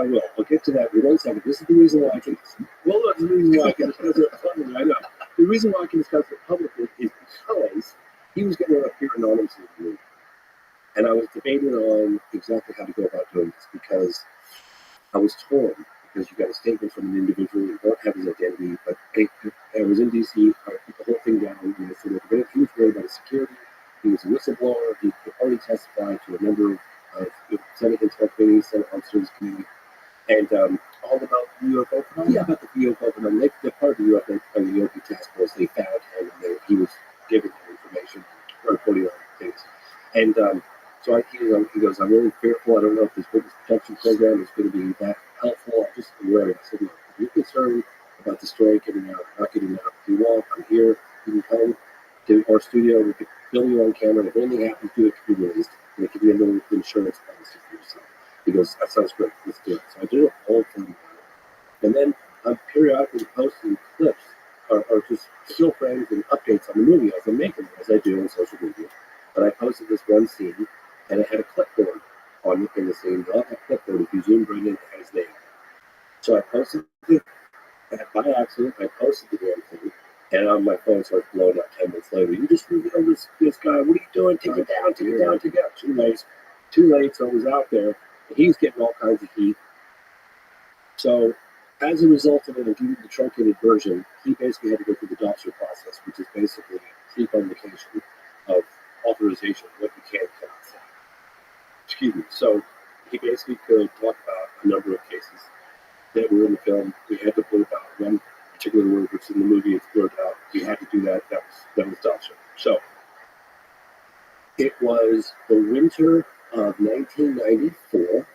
will. I'll get to that in 1 second. This is the reason why I can. Well, that's the reason why I can discuss it publicly. I know. The reason why I can discuss it publicly is because he was going to appear anonymously with me, and I was debating on exactly how to go about doing this because I was torn. Because you got a statement from an individual who don't have his identity, but I was in DC, I put the whole thing down, so there was a huge worry about his security, whistleblower. He already testified to a number of Senate Intel Committee, Senate Armed Services Committee, and All about UFO phenomenon? yeah, about the UFO phenomenon. They're part of the UFO task force. They found him, and he was giving them information, reporting on things. And he goes, I'm really fearful. I don't know if this witness protection program is going to be that helpful. I'm just worried. I said, look, if you're concerned about the story getting out, not getting out, if you want, I'm here. You can come to our studio. We could film you on camera. If anything happens to it, it could be released. And it could be a little insurance policy for yourself. He goes, that sounds great. Let's do it. So I do a whole thing about it. And then I'm periodically posting clips or just still frames and updates on the movie as I'm making it, as I do on social media. But I posted this one scene, and it had a clipboard in the scene. On that clipboard, if you zoom right in, it had his name. So I posted it by accident. I posted the damn thing, and on my phone starts blowing up 10 minutes later. You just revealed this guy. What are you doing? Take it down, take it down, take it down. Too late, so it was out there. He's getting all kinds of heat. So as a result of it, and due to the truncated version, he basically had to go through the Doppler process, which is basically a pre-publication of authorization of what you can and cannot say. Excuse me. So he basically could talk about a number of cases that were in the film. We had to blur out one particular word, which in the movie it's blurred out. We had to do that. That was Doppler. So it was the winter of 1994.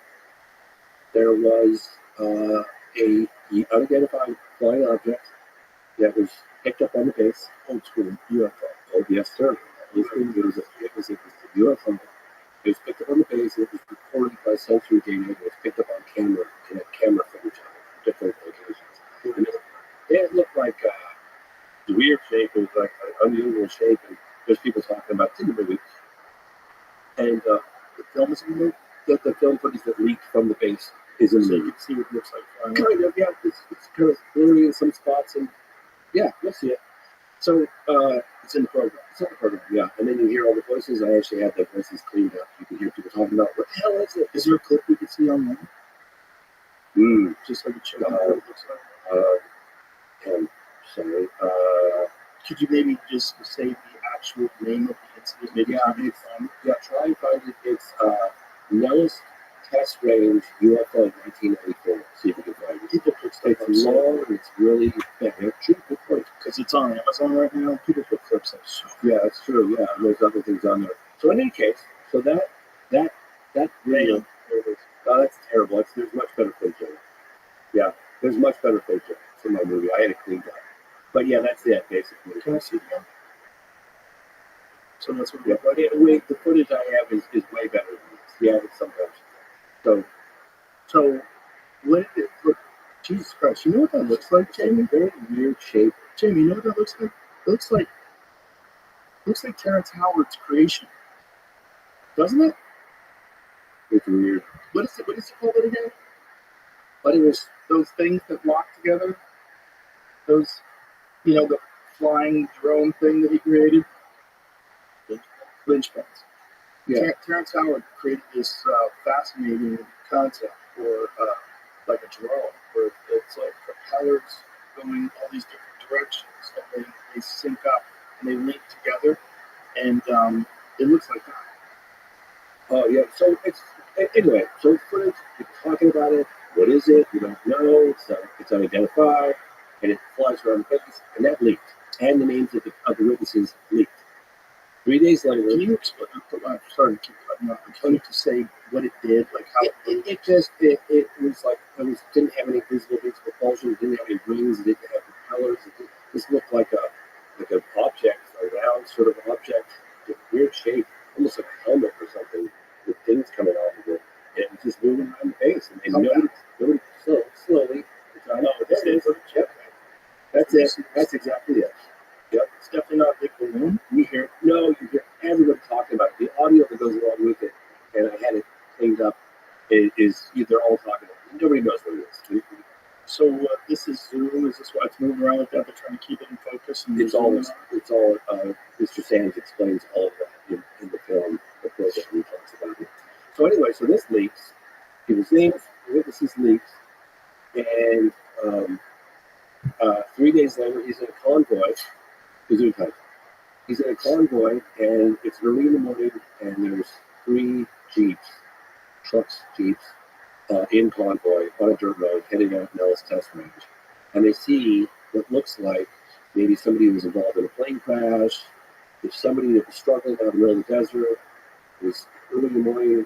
There was a unidentified flying object that was picked up on the base. Old school UFO. Oh yes, sir. It was a UFO. It was picked up on the base. It was recorded by sensory data. It was picked up on camera and had camera footage on different locations. And it looked like a weird shape. It was like an unusual shape, and there's people talking about it in the movie. And the film is in the movie. The film footage that leaked from the base is in the movie. You can see what it looks like. Kind of, yeah. It's kind of blurry in some spots, and yeah, you'll see it. So it's in the program. It's in the program, yeah. And then you hear all the voices. I actually had the voices cleaned up. You can hear people talking about what the hell is it? Is there a clip we can see online? Just so we check out what it looks like. I'm sorry. Could you maybe just say the actual name of the incident? Maybe Try and find it. It's Nellis Test Range UFO 1994. See if you can find it. People put stuff on It's long and it's really big. True, good point. because it's on Amazon right now. People put clips up. So Yeah, that's true. Yeah, and there's other things on there. So in any case, so that video, oh, that's terrible. There's much better footage of it. Yeah, there's much better footage of it. It's in my movie. I had it cleaned up. But yeah, that's it basically. Can I see it again? So that's what Yeah, but the footage I have is way better than this. Yeah, it's sometimes. So what did it look? Jesus Christ! You know what that looks like, Jamie? Very weird shape. Jamie, you know what that looks like? It looks like Terrence Howard's creation, doesn't it? It's weird. What is it called again? But it was those things that lock together. Those, the flying drone thing that he created. Lynchpins. Yeah. Terrence Howard created this fascinating concept for like a drone, where it's like propellers going all these different directions, and they sync up and they link together, and it looks like that. Oh yeah. So anyway. So footage. People talking about it. What is it? You don't know. It's unidentified, and it flies around the base, and that leaked, and the names of the witnesses leaked. 3 days later, Can you explain? I'm sorry to keep cutting off. Can you just say what it did, like how it was like didn't have any visible propulsion. It didn't have any wings. It didn't have propellers. It just looked like an object, a round sort of object with weird shape, almost like a helmet or something with things coming off of it. And it was just moving around the base, and nobody slowly. That's it. Yep. That's it. That's exactly it. Yep. it's definitely not a big balloon. You hear everybody talking about it. The audio that goes along with it, and I had it cleaned up. Is they're all talking about it. Nobody knows what it is. So this is Zoom. Is this why it's moving around like that? They're trying to keep it in focus. And It's all. Mr. Sands explains all of that in the film. The program he talks about it. So anyway, so this leaks. People's names, witnesses leaks, and 3 days later, he's in a convoy. He's in a a convoy, and it's early in the morning, and there's 3 jeeps, in convoy on a dirt road heading out Nellis Test Range. And they see what looks like maybe somebody who was involved in a plane crash. There's somebody that was struggling out in the middle of the desert. It was early in the morning,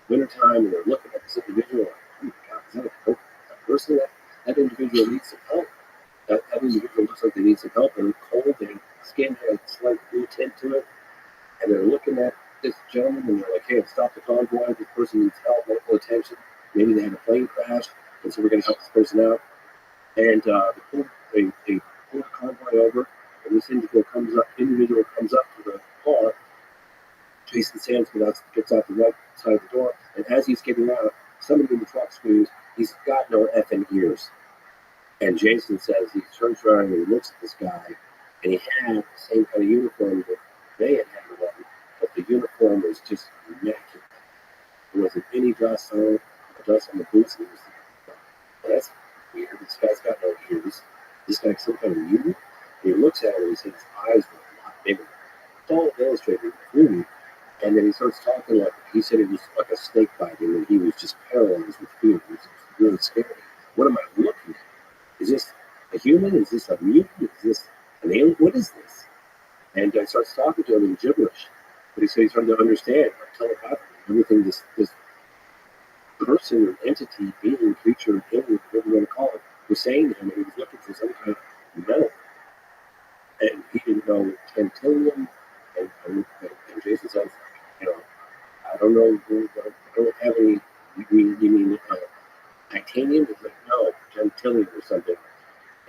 wintertime, and they're looking at this individual like, oh my God, is that a person? That individual needs some help. That individual looks like they need some help. They're cold, their skin has a slight blue tint to it. And they're looking at this gentleman and they're like, hey, stop the convoy. This person needs help, medical attention. Maybe they had a plane crash, and so we're going to help this person out. And they pull the convoy over, and this individual comes up to the car. Jason Sands gets out the right side of the door, and as he's getting out, somebody in the truck screams, he's got no effing ears. And Jason says he turns around and he looks at this guy, and he had the same kind of uniform that they had on, but the uniform was just immaculate. There wasn't any dust on the boots. And well, that's weird. This guy's got no ears. This guy's some kind of mutant. And he looks at him and he says his eyes were a lot bigger. It's all illustrated in the movie. And then he starts talking like, he said it was like a snake biting and he was just paralyzed with fear. It was really scary. What am I looking at? Is this a human? Is this a mutant? Is this an alien? What is this? And I starts talking to him in gibberish. But he said he's trying to understand, like telepathically, everything this person or entity, being, creature, alien, whatever you want to call it, was saying to him, and he was looking for some kind of metal. And he didn't know tantalum, and Jason says, I don't know, I don't have any, you mean titanium? He's like, no, tantalum or something.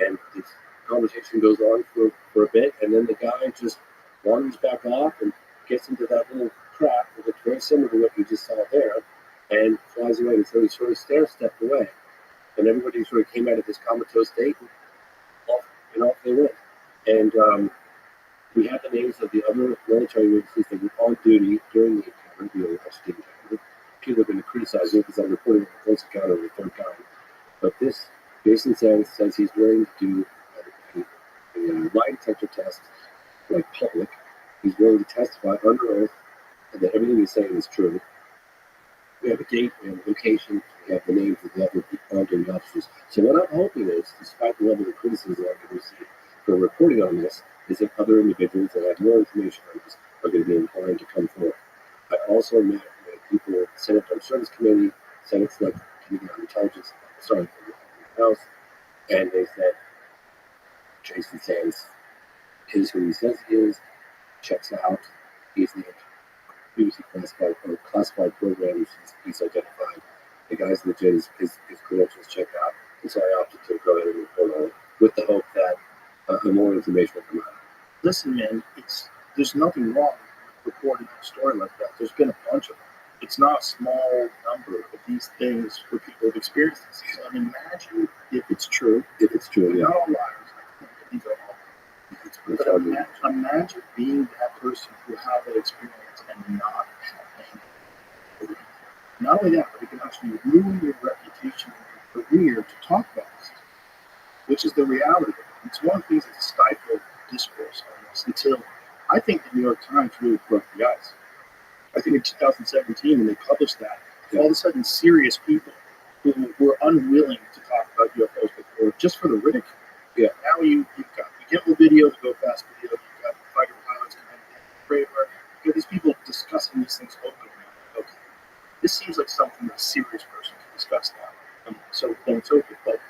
And this conversation goes on for a bit, and then the guy just wanders back off and gets into that little craft that looks very similar to what you just saw there, and flies away. And so he sort of stepped away. And everybody sort of came out of this comatose state, and off they went. And we had the names of the other military witnesses that were on duty during the encounter, the alleged encounter. People are going to criticize me because I'm reporting a close encounter of the third kind. But this, Jason says he's willing to do a lie detector test, like public. He's willing to testify under oath that everything he's saying is true. We have a date, we have a location, we have the names of the other on-duty officers. So what I'm hoping is, despite the level of criticism I'm going to receive for reporting on this, is that other individuals that have more information on this are going to be inclined to come forward. I also met people, Senate Armed Service Committee, Senate Select Committee on Intelligence, the House, and they said Jason Sands is who he says he is, checks out, he's the previously classified programs he's identified. The guy's legit, his credentials checked out, and so I opted to go ahead and report on it with the hope that more information will come out. Listen, man, there's nothing wrong with reporting a story like that. There's been a bunch of them. It's not a small number of these things where people have experienced this. So imagine if it's true. If it's true, yeah. Not all liars. These are all. But imagine being that person who had that experience and not have anything. Not only that, but it can actually ruin your reputation and your career to talk about this, which is the reality of it. It's one of the things that stifled discourse on this until I think the New York Times really broke the ice. I think in 2017 when they published that, all of a sudden serious people who were unwilling to talk about UFOs before, just for the ridicule. Yeah. Now you've got the Gimple video, the Go Fast video, you've got fighter pilots coming in, radar. You have these people discussing these things openly. Okay, this seems like something that a serious person can discuss now. So don't take it, but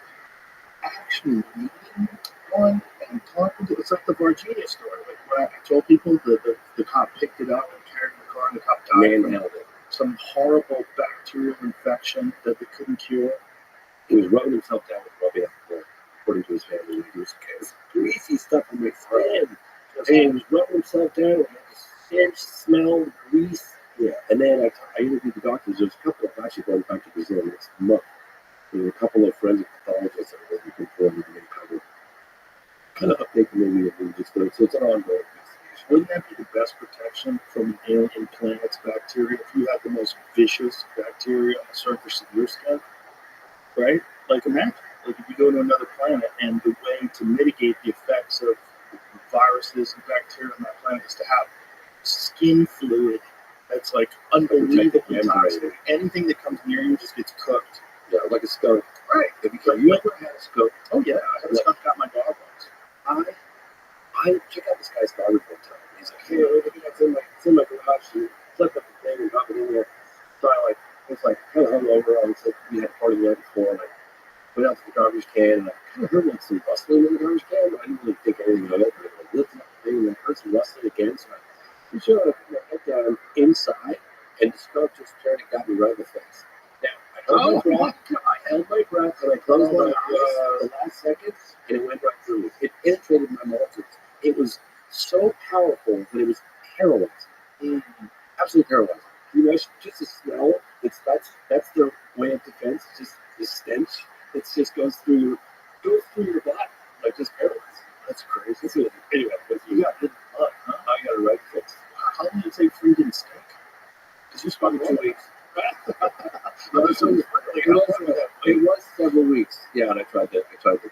actually meeting one and talking to, it's like the Virginia story. Like when I told people the cop picked it up and carried the car and the cop died from some horrible bacterial infection that they couldn't cure. He was rubbing himself down with Rabbi alcohol, according to his family. He was greasy stuff in his skin. And he was rubbing himself down with this stench, smell, grease. Yeah. And then I interviewed the doctors. There's a couple of actually going back to Brazil next month. There were a couple of forensic pathologists that were looking for him to cover. Kind of update the movie and just go. So it's an ongoing investigation. Wouldn't that be the best protection from alien planets bacteria if you had the most vicious bacteria on the surface of your skin? Right? Like imagine, like if you go to another planet and the way to mitigate the effects of viruses and bacteria on that planet is to have skin fluid that's like unbelievably toxic. Anything that comes near you just gets cooked. Yeah, like a skunk. Right. Have you ever had a skunk? Oh yeah, I had a skunk out my dog once. I check out this guy's garbage one time. He's like, hey, look at that. It's in my garage. And flip up the thing and drop it in there. So I was kind of hungover. I was like, we had a party the night before. And I went out to the garbage can and I kind of heard like some rustling in the garbage can. I didn't really think anything of it. But I lifted up the thing and I heard some rustling again. So I put my head down inside and the skunk just turned and got me right in the face. Now, I held my breath and I closed my eyes the last second and it went right through me. It penetrated my muscles. It was so powerful that it was paralyzing. Absolutely paralyzing. You know, just the smell, that's their way of defense, just the stench that just goes through your body, like just paralyzed. That's crazy. Anyway, you got hit in the butt, huh? I got it right fixed. How long did it take for you to get stink? Because you're probably 2 weeks. It was several weeks. Yeah, and I tried the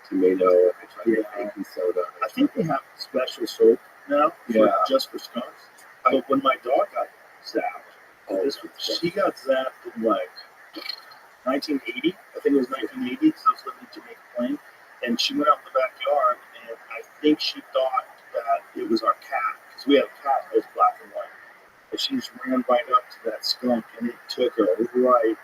tomato, I tried the baking soda. I think they have special soap now just for skunks. But when my dog got zapped, she got zapped in like 1980. I think it was 1980 because I was living in Jamaica Plain. And she went out in the backyard, and I think she thought that it was our cat because we had a cat that was black and white. And she just ran right up to that skunk, and it took her right in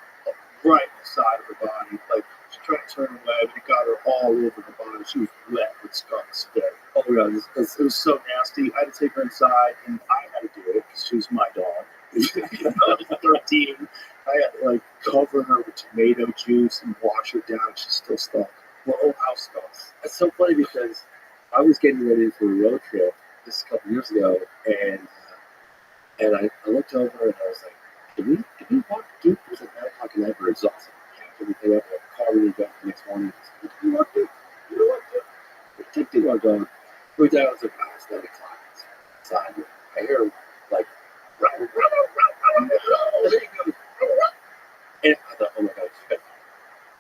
the side of her body. Like, she tried to turn away, but it got her all over her body. She was wet with skunk spit. Oh, yeah, it was so nasty. I had to take her inside, and I had to do it because she was my dog. I was 13. I had to, like, cover her with tomato juice and wash her down. She still stunk. The whole house stunk. It's so funny because I was getting ready for a road trip this a couple years ago, and I looked over and I was like, did we walk through? It was like 9 o'clock at night, we were exhausted. Packed everything up, and the car really got the next morning. Did we walk through? You know what? We did our dog. We down, I was like, it's 9 o'clock. It's outside. I hear him like, and then he goes, and I thought, oh my God,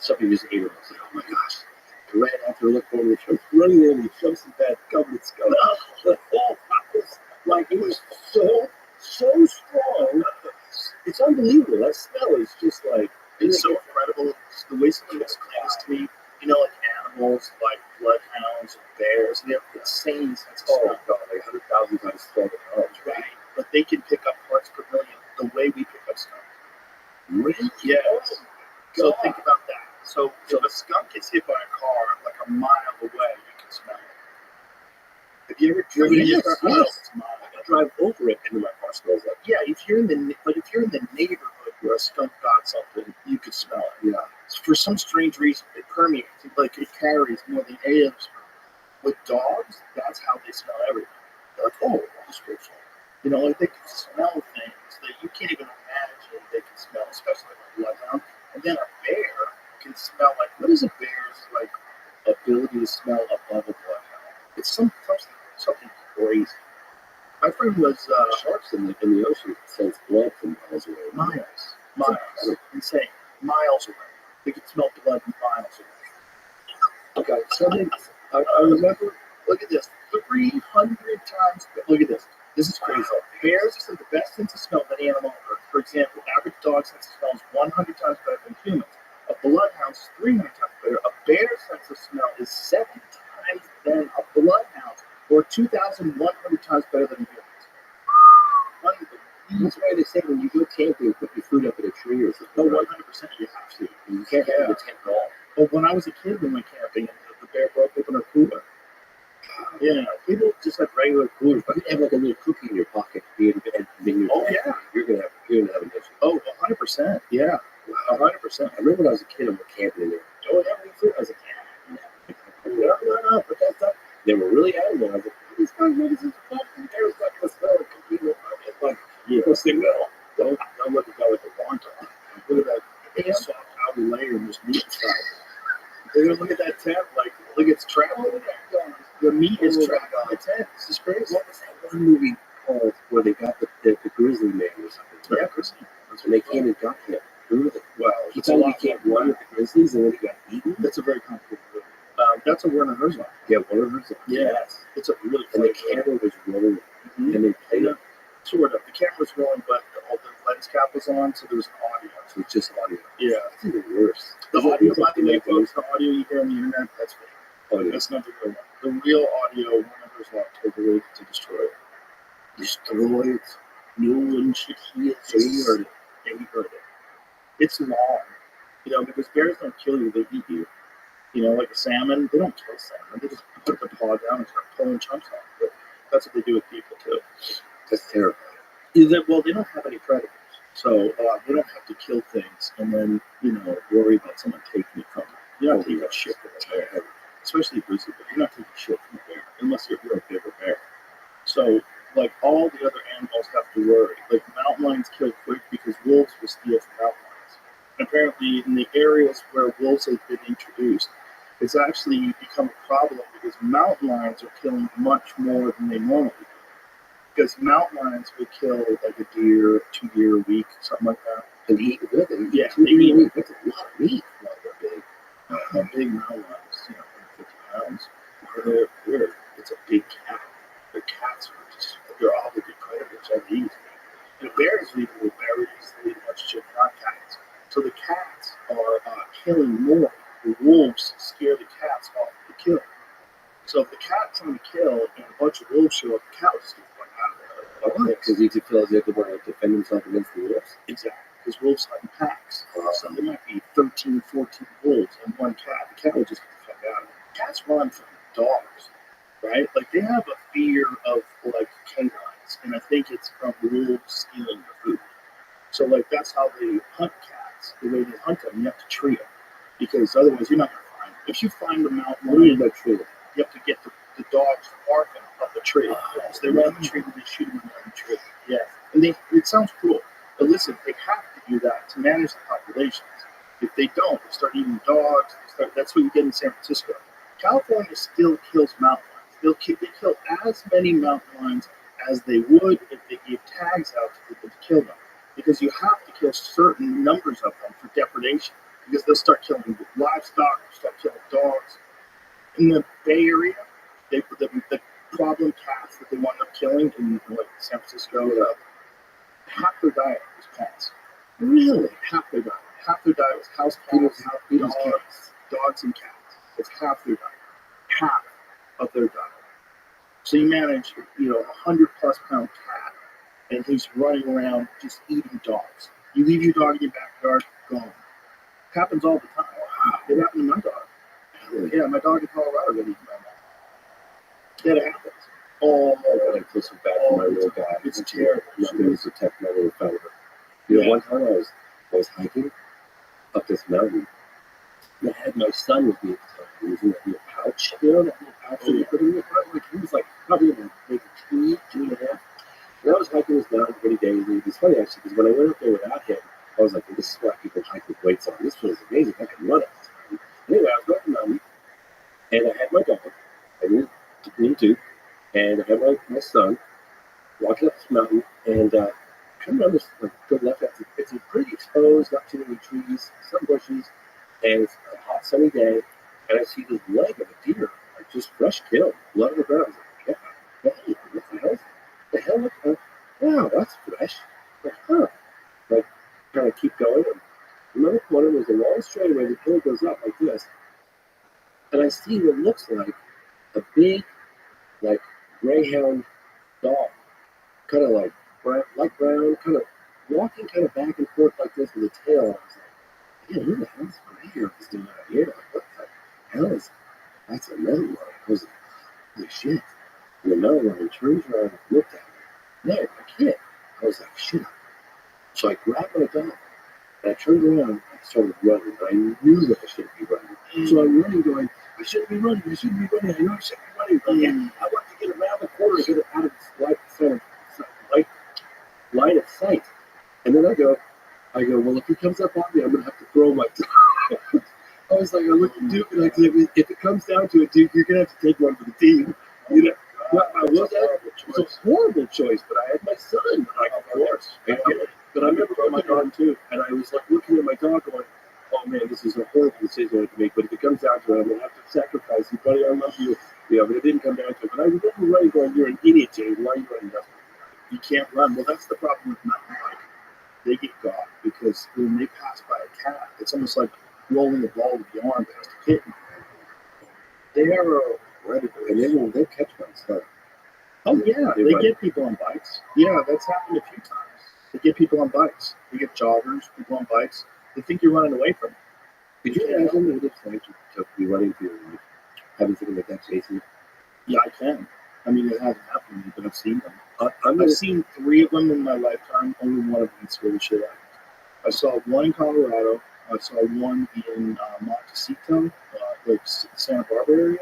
something just ate him. I was like, oh my gosh. I ran after, looked over the truck, running in, and jumped in bed, covered in skunk. The whole house, like, it was so strong. It's unbelievable. That smell is just like, it's so incredible. It's the way something explains to me, you know, like animals, like bloodhounds and bears, and they have the same sense of smell. God, like 100,000 times stronger than ours, right? But they can pick up parts per million the way we pick up skunk. Really? Yes. So think about that. So if a skunk gets hit by a car like a mile away, you can smell it. Have you ever driven in your house? I drive over it and then my car smells like. Yeah, if you're in the neighborhood where a skunk got something, you could smell it. Yeah. For some strange reason, it permeates. Like it carries more than any other smell. With dogs, that's how they smell everything. They're like, oh, that's great smell. You know, like they can smell things that you can't even imagine they can smell, especially like a bloodhound. And then a bear can smell like, what is a bear's like ability to smell above a bloodhound? It's something crazy. My friend was Sharks in the ocean sense blood from miles away. Miles. Insane. Miles away. They can smell blood miles away. Okay, something I remember, look at this, 300 times, look at this. This is crazy. Bears are the best sense of smell of any animal on Earth. For example, average dog sense of smell is 100 times better than humans. A bloodhound is 300 times better. A bear's sense of smell is 7 times than a bloodhound, or 2,100 times better than humans. That's why they say when you go camping, put your food up in a tree or something. Oh, 100% you have to. You can't have the tent at all. Well, when I was a kid, we went camping, and the bear broke open our cooler. Yeah, people just have regular coolers, but you have like a little cookie in your pocket. You're gonna have an issue. Oh, 100%. Yeah, 100%. I remember when I was a kid, I went camping in there. Oh, yeah, me too. I was a kid. No, but that's not. They were really adamant. I was like, these guys made this fucking bears not gonna smell like cookie. Like, yeah, of course they will. Don't look at that like a wonton. Look at that soft outer layer and this meat inside. They're gonna look at that tent like, look, it's trapped. Look at that. The meat is trapped on the tent. This is crazy. What was that one movie called where they got the grizzly man or something? Yeah, grizzly. And they came and got him. Well, he told me he can't run with the grizzlies and then he got eaten. That's a very complicated movie. That's a Werner Herzog. Yeah, one of hers. Yes, it's a really And the funny camera was rolling, movie. and they played it, Sort of. The camera was rolling, but all the lens cap was on, so there was an audio. so it's just audio. Yeah. It's even worse. The Is it- audio, is it by the way, like folks, the audio you hear on the internet, that's fake. audio? That's not the real one. The real audio, Werner Herzog told the radio to destroy it. Destroy it. No one should hear it. So he heard it. Yeah, he heard it. It's long. Because bears don't kill you, they eat you. Like a salmon, they don't kill salmon. They just put the paw down and start pulling chunks off. But that's what they do with people, too. That's terrible. Well, they don't have any predators. So they don't have to kill things and then, worry about someone taking it from them. You're not taking shit from a bear. Especially a grizzly bear. You're not taking shit from a bear unless you're a bigger bear. So, like, all the other animals have to worry. Like, mountain lions kill quick because wolves will steal from mountain lions. And apparently, in the areas where wolves have been introduced, it's actually become a problem because mountain lions are killing much more than they normally do. Because mountain lions would kill like a deer, 2 deer a week, something like that. And eat with it. Yeah, they they eat eat. That's a lot of meat. Well, they're big. Big mountain lions, 50 pounds. It's a big cat. The cats they're all the good predators that they eat. And bears eat with berries, they eat much shit, not cats. So the cats are killing more. The wolves scare the cats off the kill. So if the cat's on the kill and a bunch of wolves show up, the cat will just get run out of it. Because he feels they have to want to defend himself against the wolves. Exactly. Because wolves hunt in packs. So there might be 13, 14 wolves and one cat. The cat will just get the fuck out of it. Cats run from dogs, right? Like, they have a fear of, like, canines. And I think it's from wolves stealing their food. So, like, that's how they hunt cats. The way they hunt them, you have to treat them. Because otherwise, you're not going to find them. If you find the mountain lion, you have to get the dogs barking up the tree. So they run up the tree and they shoot them down the tree. Yeah. And it sounds cruel. But listen, they have to do that to manage the populations. If they don't, they start eating dogs. That's what you get in San Francisco. California still kills mountain lions. They kill as many mountain lions as they would if they gave tags out to people to kill them. Because you have to kill certain numbers of them for depredation. Because they'll start killing livestock, start killing dogs. In the Bay Area, the problem cats that they wound up killing in like San Francisco, half their diet was cats. Really? Half their diet. Half their diet was house cats, dogs and cats. It's half their diet. Half of their diet. So you manage, 100+ pound cat, and he's running around just eating dogs. You leave your dog in your backyard, gone. Happens all the time. Wow. It happened to my dog. Yeah, my dog in Colorado got eaten by a mouse. That happens. I feel so bad for my little guy. It's terrible. I'm going to protect my little fellow. One time I was hiking up this mountain. And I had my son with me at the time. He was in that little pouch, that little pouch that you put in your front. Like, he was like probably maybe 2.5. And I was hiking this mountain pretty daily. It's funny actually, because when I went up there without him, I was like, well, this is why people hike with weights on. This feels amazing. I can run it. Anyway, I was going up the mountain, and I had my dog. I knew too. And I had my son walking up this mountain, and coming down this good left. It's a pretty exposed, not too many trees, some bushes, and it's a hot sunny day. And I see this leg of a deer, like just fresh killed, blood on the ground. I was like, yeah, what the hell? The hell? Wow, that's fresh. Like, huh? Like, kind of keep going. And another corner was a long straightaway. The hill goes up like this, and I see what looks like a big, like, greyhound dog, kind of like light brown, kind of walking kind of back and forth like this with a tail. I was like, yeah, who the hell's Greyhound is doing out here? Like, what the hell is that? That's another one. I was like, holy shit. And another one turns around and looked at me. No, I can't. I was like, shit. So I grabbed my dog and I turned around and I started running. I knew that I shouldn't be running. So I'm running going, I shouldn't be running. I shouldn't be running. I know I shouldn't be running. But yeah, I want to get around the corner and get it out of this line of sight. And then I go, well, if he comes up on me, I'm going to have to throw my dog. I was like, I look at Duke and I said, if it comes down to it, Duke, you're going to have to take one for the team. You know, what I was at, it was a horrible choice, but I had my son. Like, of course. But I remember my dog too, and I was like looking at my dog going, oh man, this is a horrible decision I have to make, but if it comes down to it, I'm going to have to sacrifice can't run. Well, that's the problem with mountain biking. They get got because when they pass by a cat, it's almost like rolling a ball with the arm past a kitten. They are predators. And they'll catch one stuff. Oh yeah, they get people on bikes. Yeah, that's happened a few times. They get people on bikes. They get joggers, people on bikes. They think you're running away from them. Could you imagine what it's like to be running through your life, having something like that chasing you? Yeah, I can. I mean, it hasn't happened to me, but I've seen them. I've seen 3 of them in my lifetime. Only one of them can scare the shit out of me. I saw one in Colorado. I saw one in Montecito, like Santa Barbara area.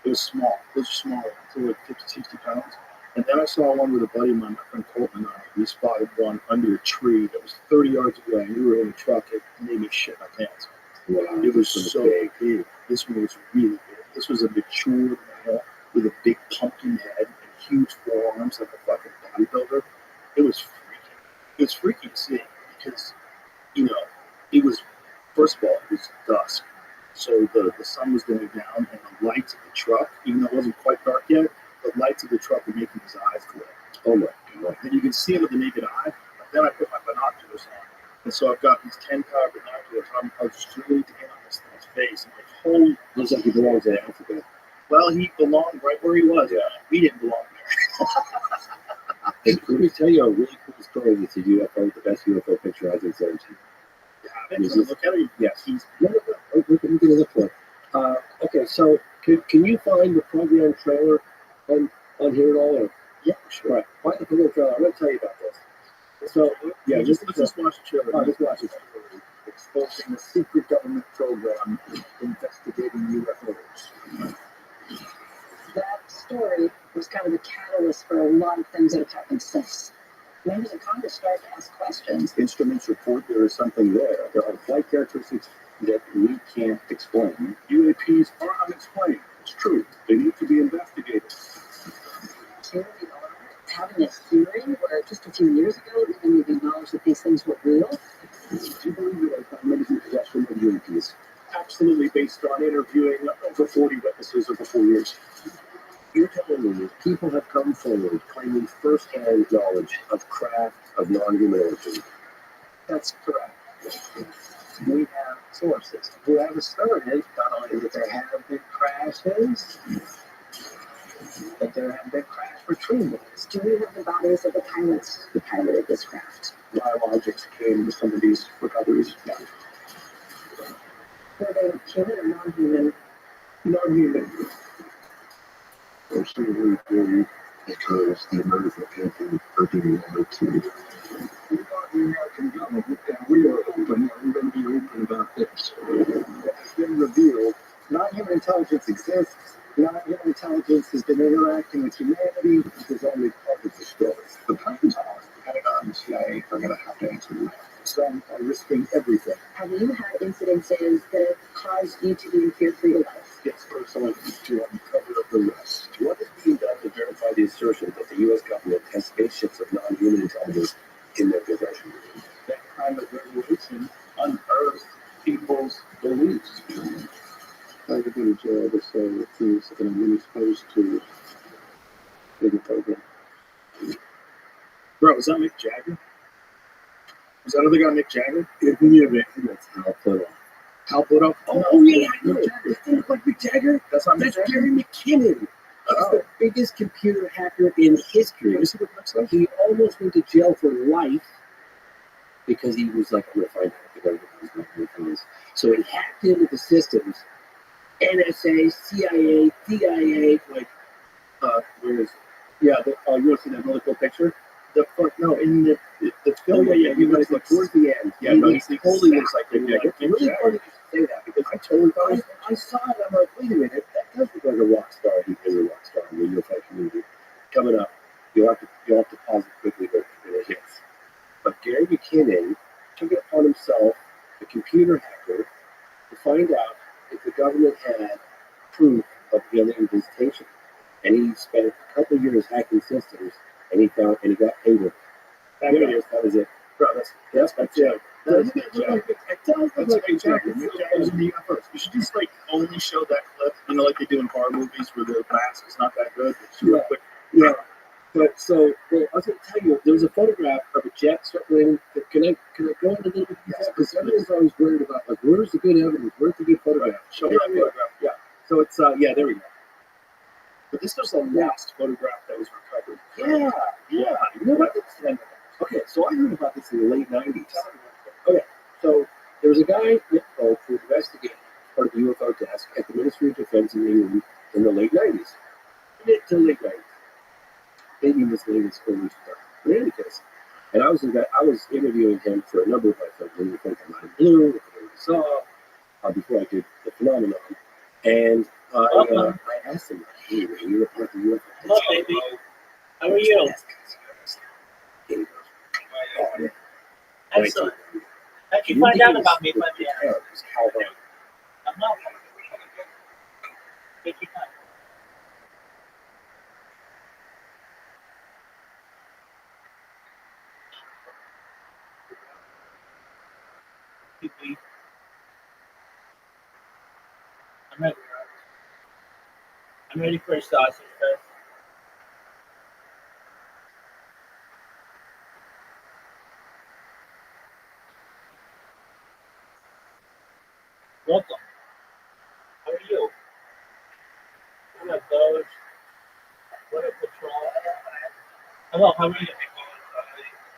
It was small. Those are small. They were like 50, 60 pounds. And then I saw one with a buddy of mine, my friend Colton and I. We spotted one under a tree that was 30 yards away. We were in a truck. It made me shit my pants. Wow. It was so big. This one was really big. This was a mature male with a big pumpkin head and huge forearms like a fucking bodybuilder. It was freaky. It was freaky to see because, it was, first of all, it was dusk. So the sun was going down and the lights of the truck, even though it wasn't quite dark yet, the lights of the truck were making his eyes glow. Oh my God. And you can see him with the naked eye. But then I put my binoculars on. And so I've got these 10-power binoculars. I was straight in on this thing's face. And like, holy. Looks like he belongs in Africa. Well, he belonged right where he was. Yeah. We didn't belong there. And let me tell you a really cool story that's a UFO, the best UFO picture I've ever seen. Look at it. Yes. We're going to look for it. Okay, so can you find the program trailer on here at all? Or? Yeah, sure. Right. Find the program trailer. I'm going to tell you about this. So, yeah, let's just watch the trailer. Oh, just watch it. Exposing a secret government program investigating UFOs. That story was kind of the catalyst for a lot of things that have happened since. Members of Congress started to ask questions. Instruments report there is something there. There are flight characteristics that we can't explain. UAPs are unexplained. It's true. They need to be investigated. Here we are having a hearing where just a few years ago we didn't even acknowledge that these things were real. Do you believe that somebody's in possession of UAPs? Absolutely, based on interviewing over 40 witnesses over 4 years. You're telling me people have come forward claiming first-hand knowledge of craft of non-human origin. That's correct. We have sources who have asserted not only that there have been crashes, but there have been crash retrievals. Do we have the bodies of the pilots who piloted this craft? Biologics came to some of these recoveries. Yeah. Were they human or non-human? Non-human. Personally, because the American people are being lied to. We are the American government, and we are open, and we're going to be open about this. It has been revealed non-human intelligence exists. Non-human intelligence has been interacting with humanity. This is only part of the story. The Pentagon, the Pentagon, and CIA are going to have to answer that. Some are risking everything. Have you had incidences that have caused you to be in fear for your life? Yes, personally, to uncover the rest. What is being done to verify the assertion that the U.S. government has spaceships of non-human intelligence in their possession? That kind of revelation unearths people's beliefs. I could go to jail to say things that I'm exposed to in the program. Bro, was that Mick Jagger? Was that other guy Mick Jagger? That's Hal Pluto. Hal Pluto? Oh yeah, I know. That didn't look like Mick Jagger. That's not Mick That's Jagger? Gary McKinnon. He's the biggest computer hacker in history. Let me see what it looks like. He almost went to jail for life because he was like, I'm going to find out the government is not going to do this. So he hacked into the systems, NSA, CIA, DIA, Where is you want to see that really cool picture? In the film. He looks like towards the end. Yeah, no, he totally looks like Mick Jagger. It's really funny you say that because I totally thought I saw it. I'm like, wait a minute, that does look like a rock star. He is a rock star in the UFO community. Coming up, you'll have to pause it quickly, but it hits. But Gary McKinnon took it upon himself, the computer hacker, to find out if the government had proof of alien visitation. And he spent a couple of years hacking systems, and he got paid. That was it. Bro, that's Mick Jagger. Doesn't it look like it does look like Mick Jagger. Mick Jagger's in the UFOs. You should just only show that clip, like they do in horror movies where the mask is not that good. It's real quick. Yeah. But so, well, I was going to tell you, there was a photograph of a jet circling. Can I go into a little bit? Because everyone's always worried about, like, where's the good evidence? Where's the good photograph? Show me that photograph. Yeah. So it's yeah, there we go. But this was the last photograph that was recovered. Yeah. You know what? Okay, so I heard about this in the late 90s. Okay, so there was a guy, Nick Pope, who investigated part of the UFO desk at the Ministry of Defense in England in the late 90s. Mid to late 90s. Maybe this late is early 2000s. But in any case, and I was interviewing him for a number of my films. When you think I'm Out of Blue, What the Saw, before I did The Phenomenon. And I asked him, hey, man, you're a part of the UFO. Hello, baby. How are you? And he goes, oh, yeah. Excellent. How'd you find out about me, my man? I'm not. Take your time. I'm ready. I'm ready for a sausage fest. Welcome. How are you? What up, Doge? What up, Patrol? Hello, how are you?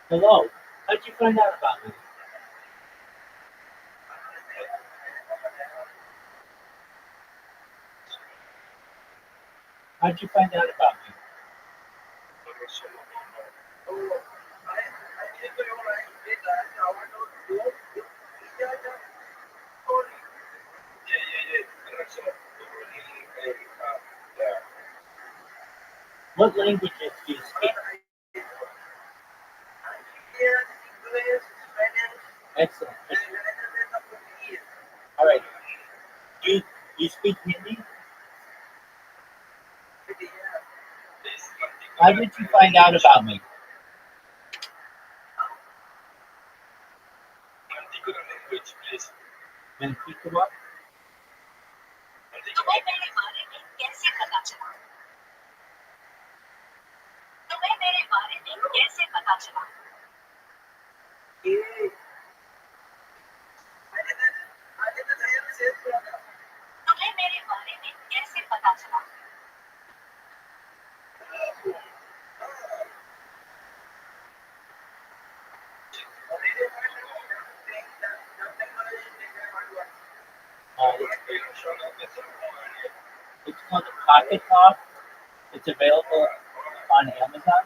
Hello. How'd you find out about me? How'd you find out about me? What languages do you speak? Excellent. All right. You speak Hindi? How did you find out about me? Mantikura? तुम्हें मेरे बारे में कैसे पता चला? तुम्हें मेरे बारे में कैसे पता चला? तुम्हें मेरे बारे में कैसे पता चला? It's called the Pocket Talk. It's available on Amazon.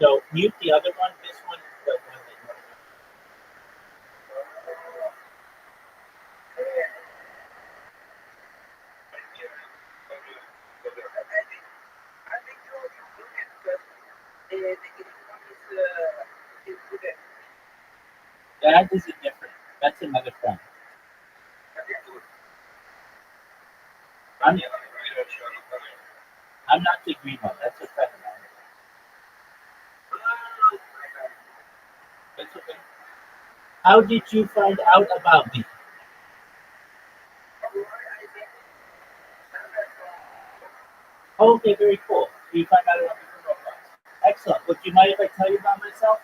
So mute the other one. This one is the one that you That is a different. That's another friend. I'm not the green one. That's a friend of mine. That's okay. How did you find out about me? Oh, okay, very cool. So you find out about me from Roblox. Excellent. Would you mind if I tell you about myself?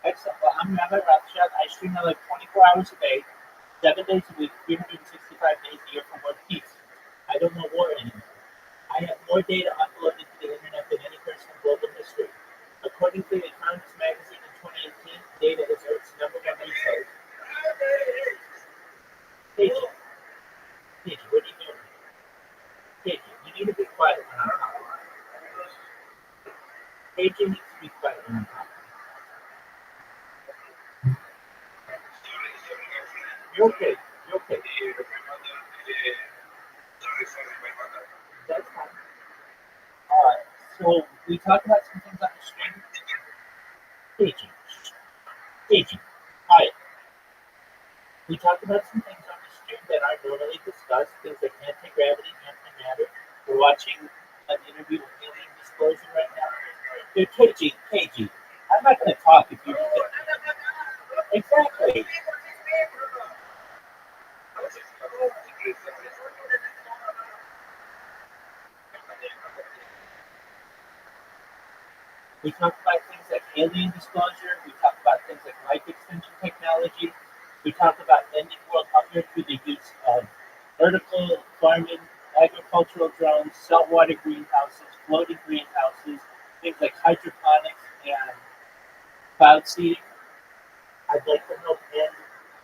Excellent. Well, I'm Rabbi Rothschild. I stream like 24 hours a day, 7 days a week, 365 days a year for world peace. I don't know war anymore. I have more data uploaded to the internet than any person in global history. According to the Economist magazine in 2018, data is Earth's number one resource. Paige, what are you doing? Paige, you need to be quiet when I'm talking. Paige needs to be quiet when I'm talking. You're okay. You're okay. That's fine. So we talked about some things on the stream. Paige. Hi. We talked about some things on the stream that aren't normally discussed, things like anti-gravity, matter. We're watching an interview with Alien Disclosure right now. Dude, KG, I'm not going to talk if you exactly. We talk about things like alien disclosure. We talk about things like life extension technology. We talk about ending world hunger through the use of vertical farming, agricultural drones, saltwater greenhouses, floating greenhouses, things like hydroponics and cloud seeding. I'd like to help end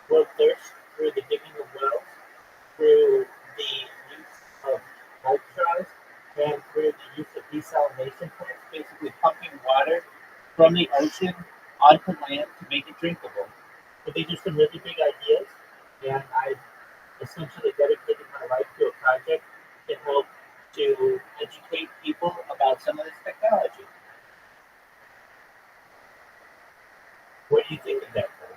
world thirst through the digging of wells, through the use of Rothschild, and through the use of desalination plants, basically pumping water from the ocean onto land to make it drinkable. So these are some really big ideas, and I essentially dedicated my life to a project to help to educate people about some of this technology. What do you think of that, Coach?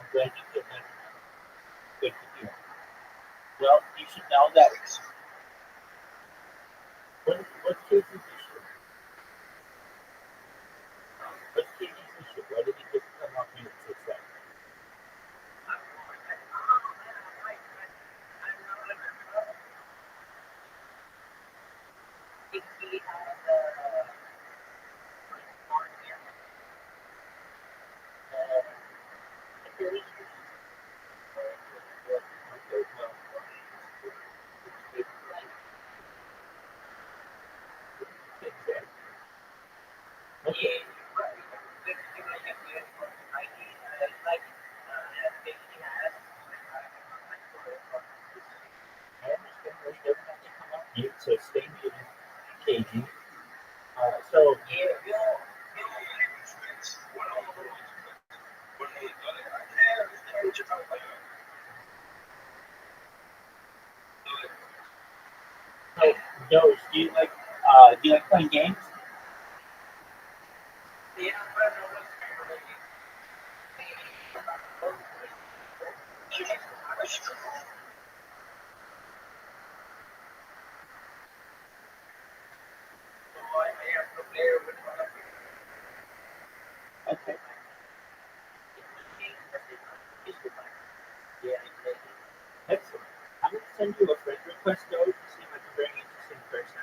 I'm glad you feel that. Good to hear. Well, you should know that. What's Casey's issue? What's Casey's issue? Why did he just come up here and say that? Okay. I understand that he doesn't have to come up here, so stay muted, KG. So Hey, Doge, do you like playing games? Okay. Excellent. I'm going to send you a friend request, Doge. You seem like a very interesting person,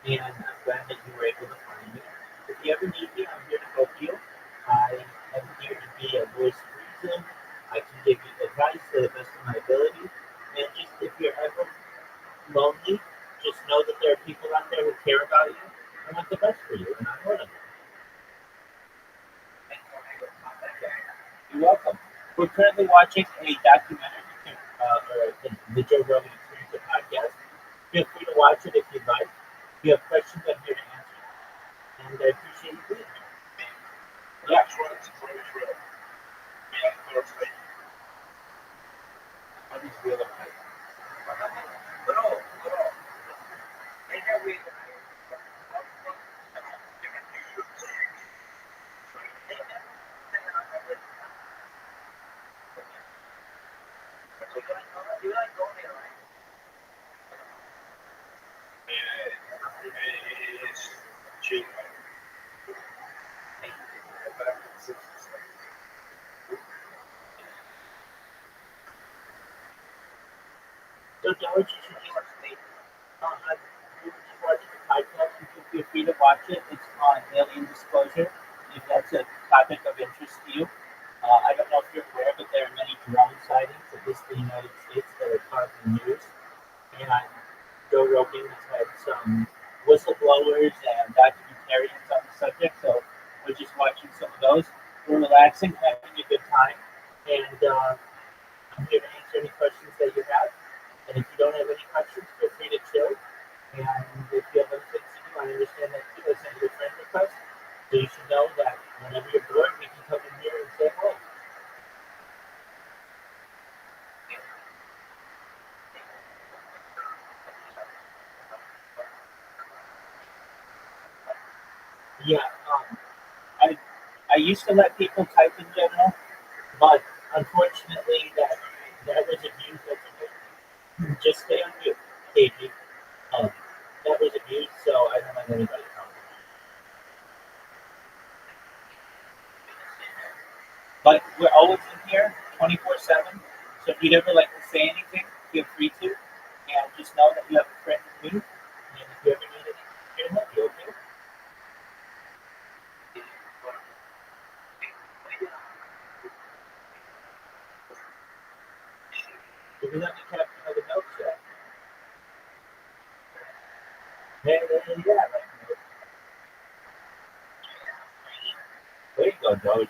and I'm glad that you were able to find me. If you ever need me, I'm here to help you. I am here to be a voice of reason. I can give you advice to the best of my ability. And just if you're ever lonely, just know that there are people out there who care about you and want the best for you, and I'm one of them. You're welcome. We're currently watching a documentary, or the Joe Rogan Experience, a podcast. Feel free to watch it if you'd like. If you have questions, I'm here to answer. And I appreciate you being here. Yeah. How do you feel about it? So, George, you should just we were just watching the podcast. You can feel free to watch it. It's on alien disclosure. If that's a topic of interest to you, I don't know if you're aware, but there are many drone sightings, at least in the United States, that are causing news. And Joe Rogan has had some whistleblowers and documentarians on the subject, so we're just watching some of those. We're relaxing, having a good time, and I'm here to answer any questions that you have. And if you don't have any questions, feel free to chill. And if you have other things to do, I understand that too. I sent you a friend request, so you should know that whenever you're bored, we can come in here and say hello. Yeah, I used to let people type in general, but unfortunately that was abused. Just stay on mute, Katie. That was abused, so I don't let anybody comment. But we're always in here, 24/7. So if you'd ever like to say anything, feel free to. And just know that you have a friend in me. And if you ever need anything, here to help you, okay? If you let me captain of the milk set. Hey, yeah, like, there you go, Doge.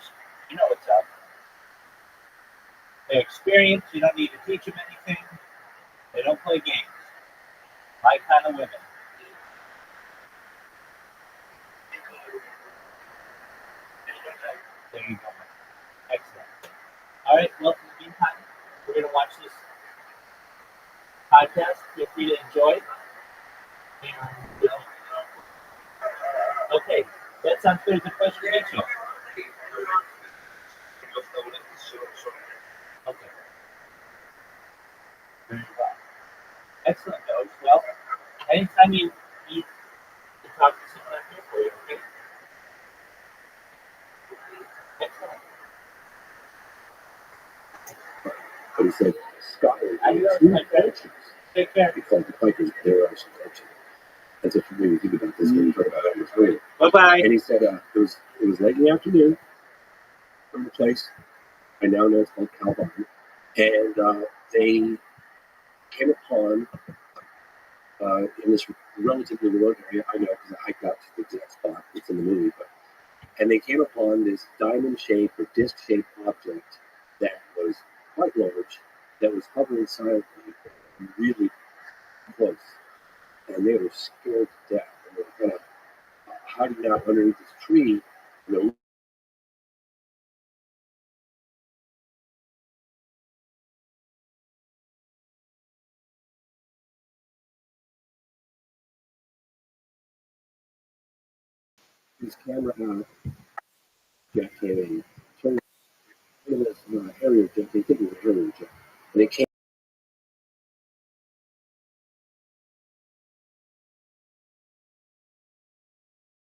You know what's up. They're experienced. You don't need to teach them anything. They don't play games. My kind of women. There you go. Excellent. All right. Well, in the meantime, we're going to watch this podcast. Feel free to enjoy it. And, okay. That sounds good. It's a pleasure to meet you. Okay. Very well. Excellent, Doge. Well, anytime you need to talk to someone, I'm here for you. Okay. Excellent. But he said, Scotland I had know. two My friend. coaches. Take care. He called the Quakers their Irish coaches. That's what you really think about this when you talk about Irish radio. Bye bye. And he said it was late in the afternoon from the place I now know it's called Calvin, and they came upon in this relatively remote area. I know because I hiked out to the exact spot. It's in the movie, and they came upon this diamond-shaped or disc-shaped object that was quite large, that was hovering silently, really close, and they were scared to death. And they were kind of hiding out underneath this tree, you know. This camera out, Jack came in, turned this Harrier, they think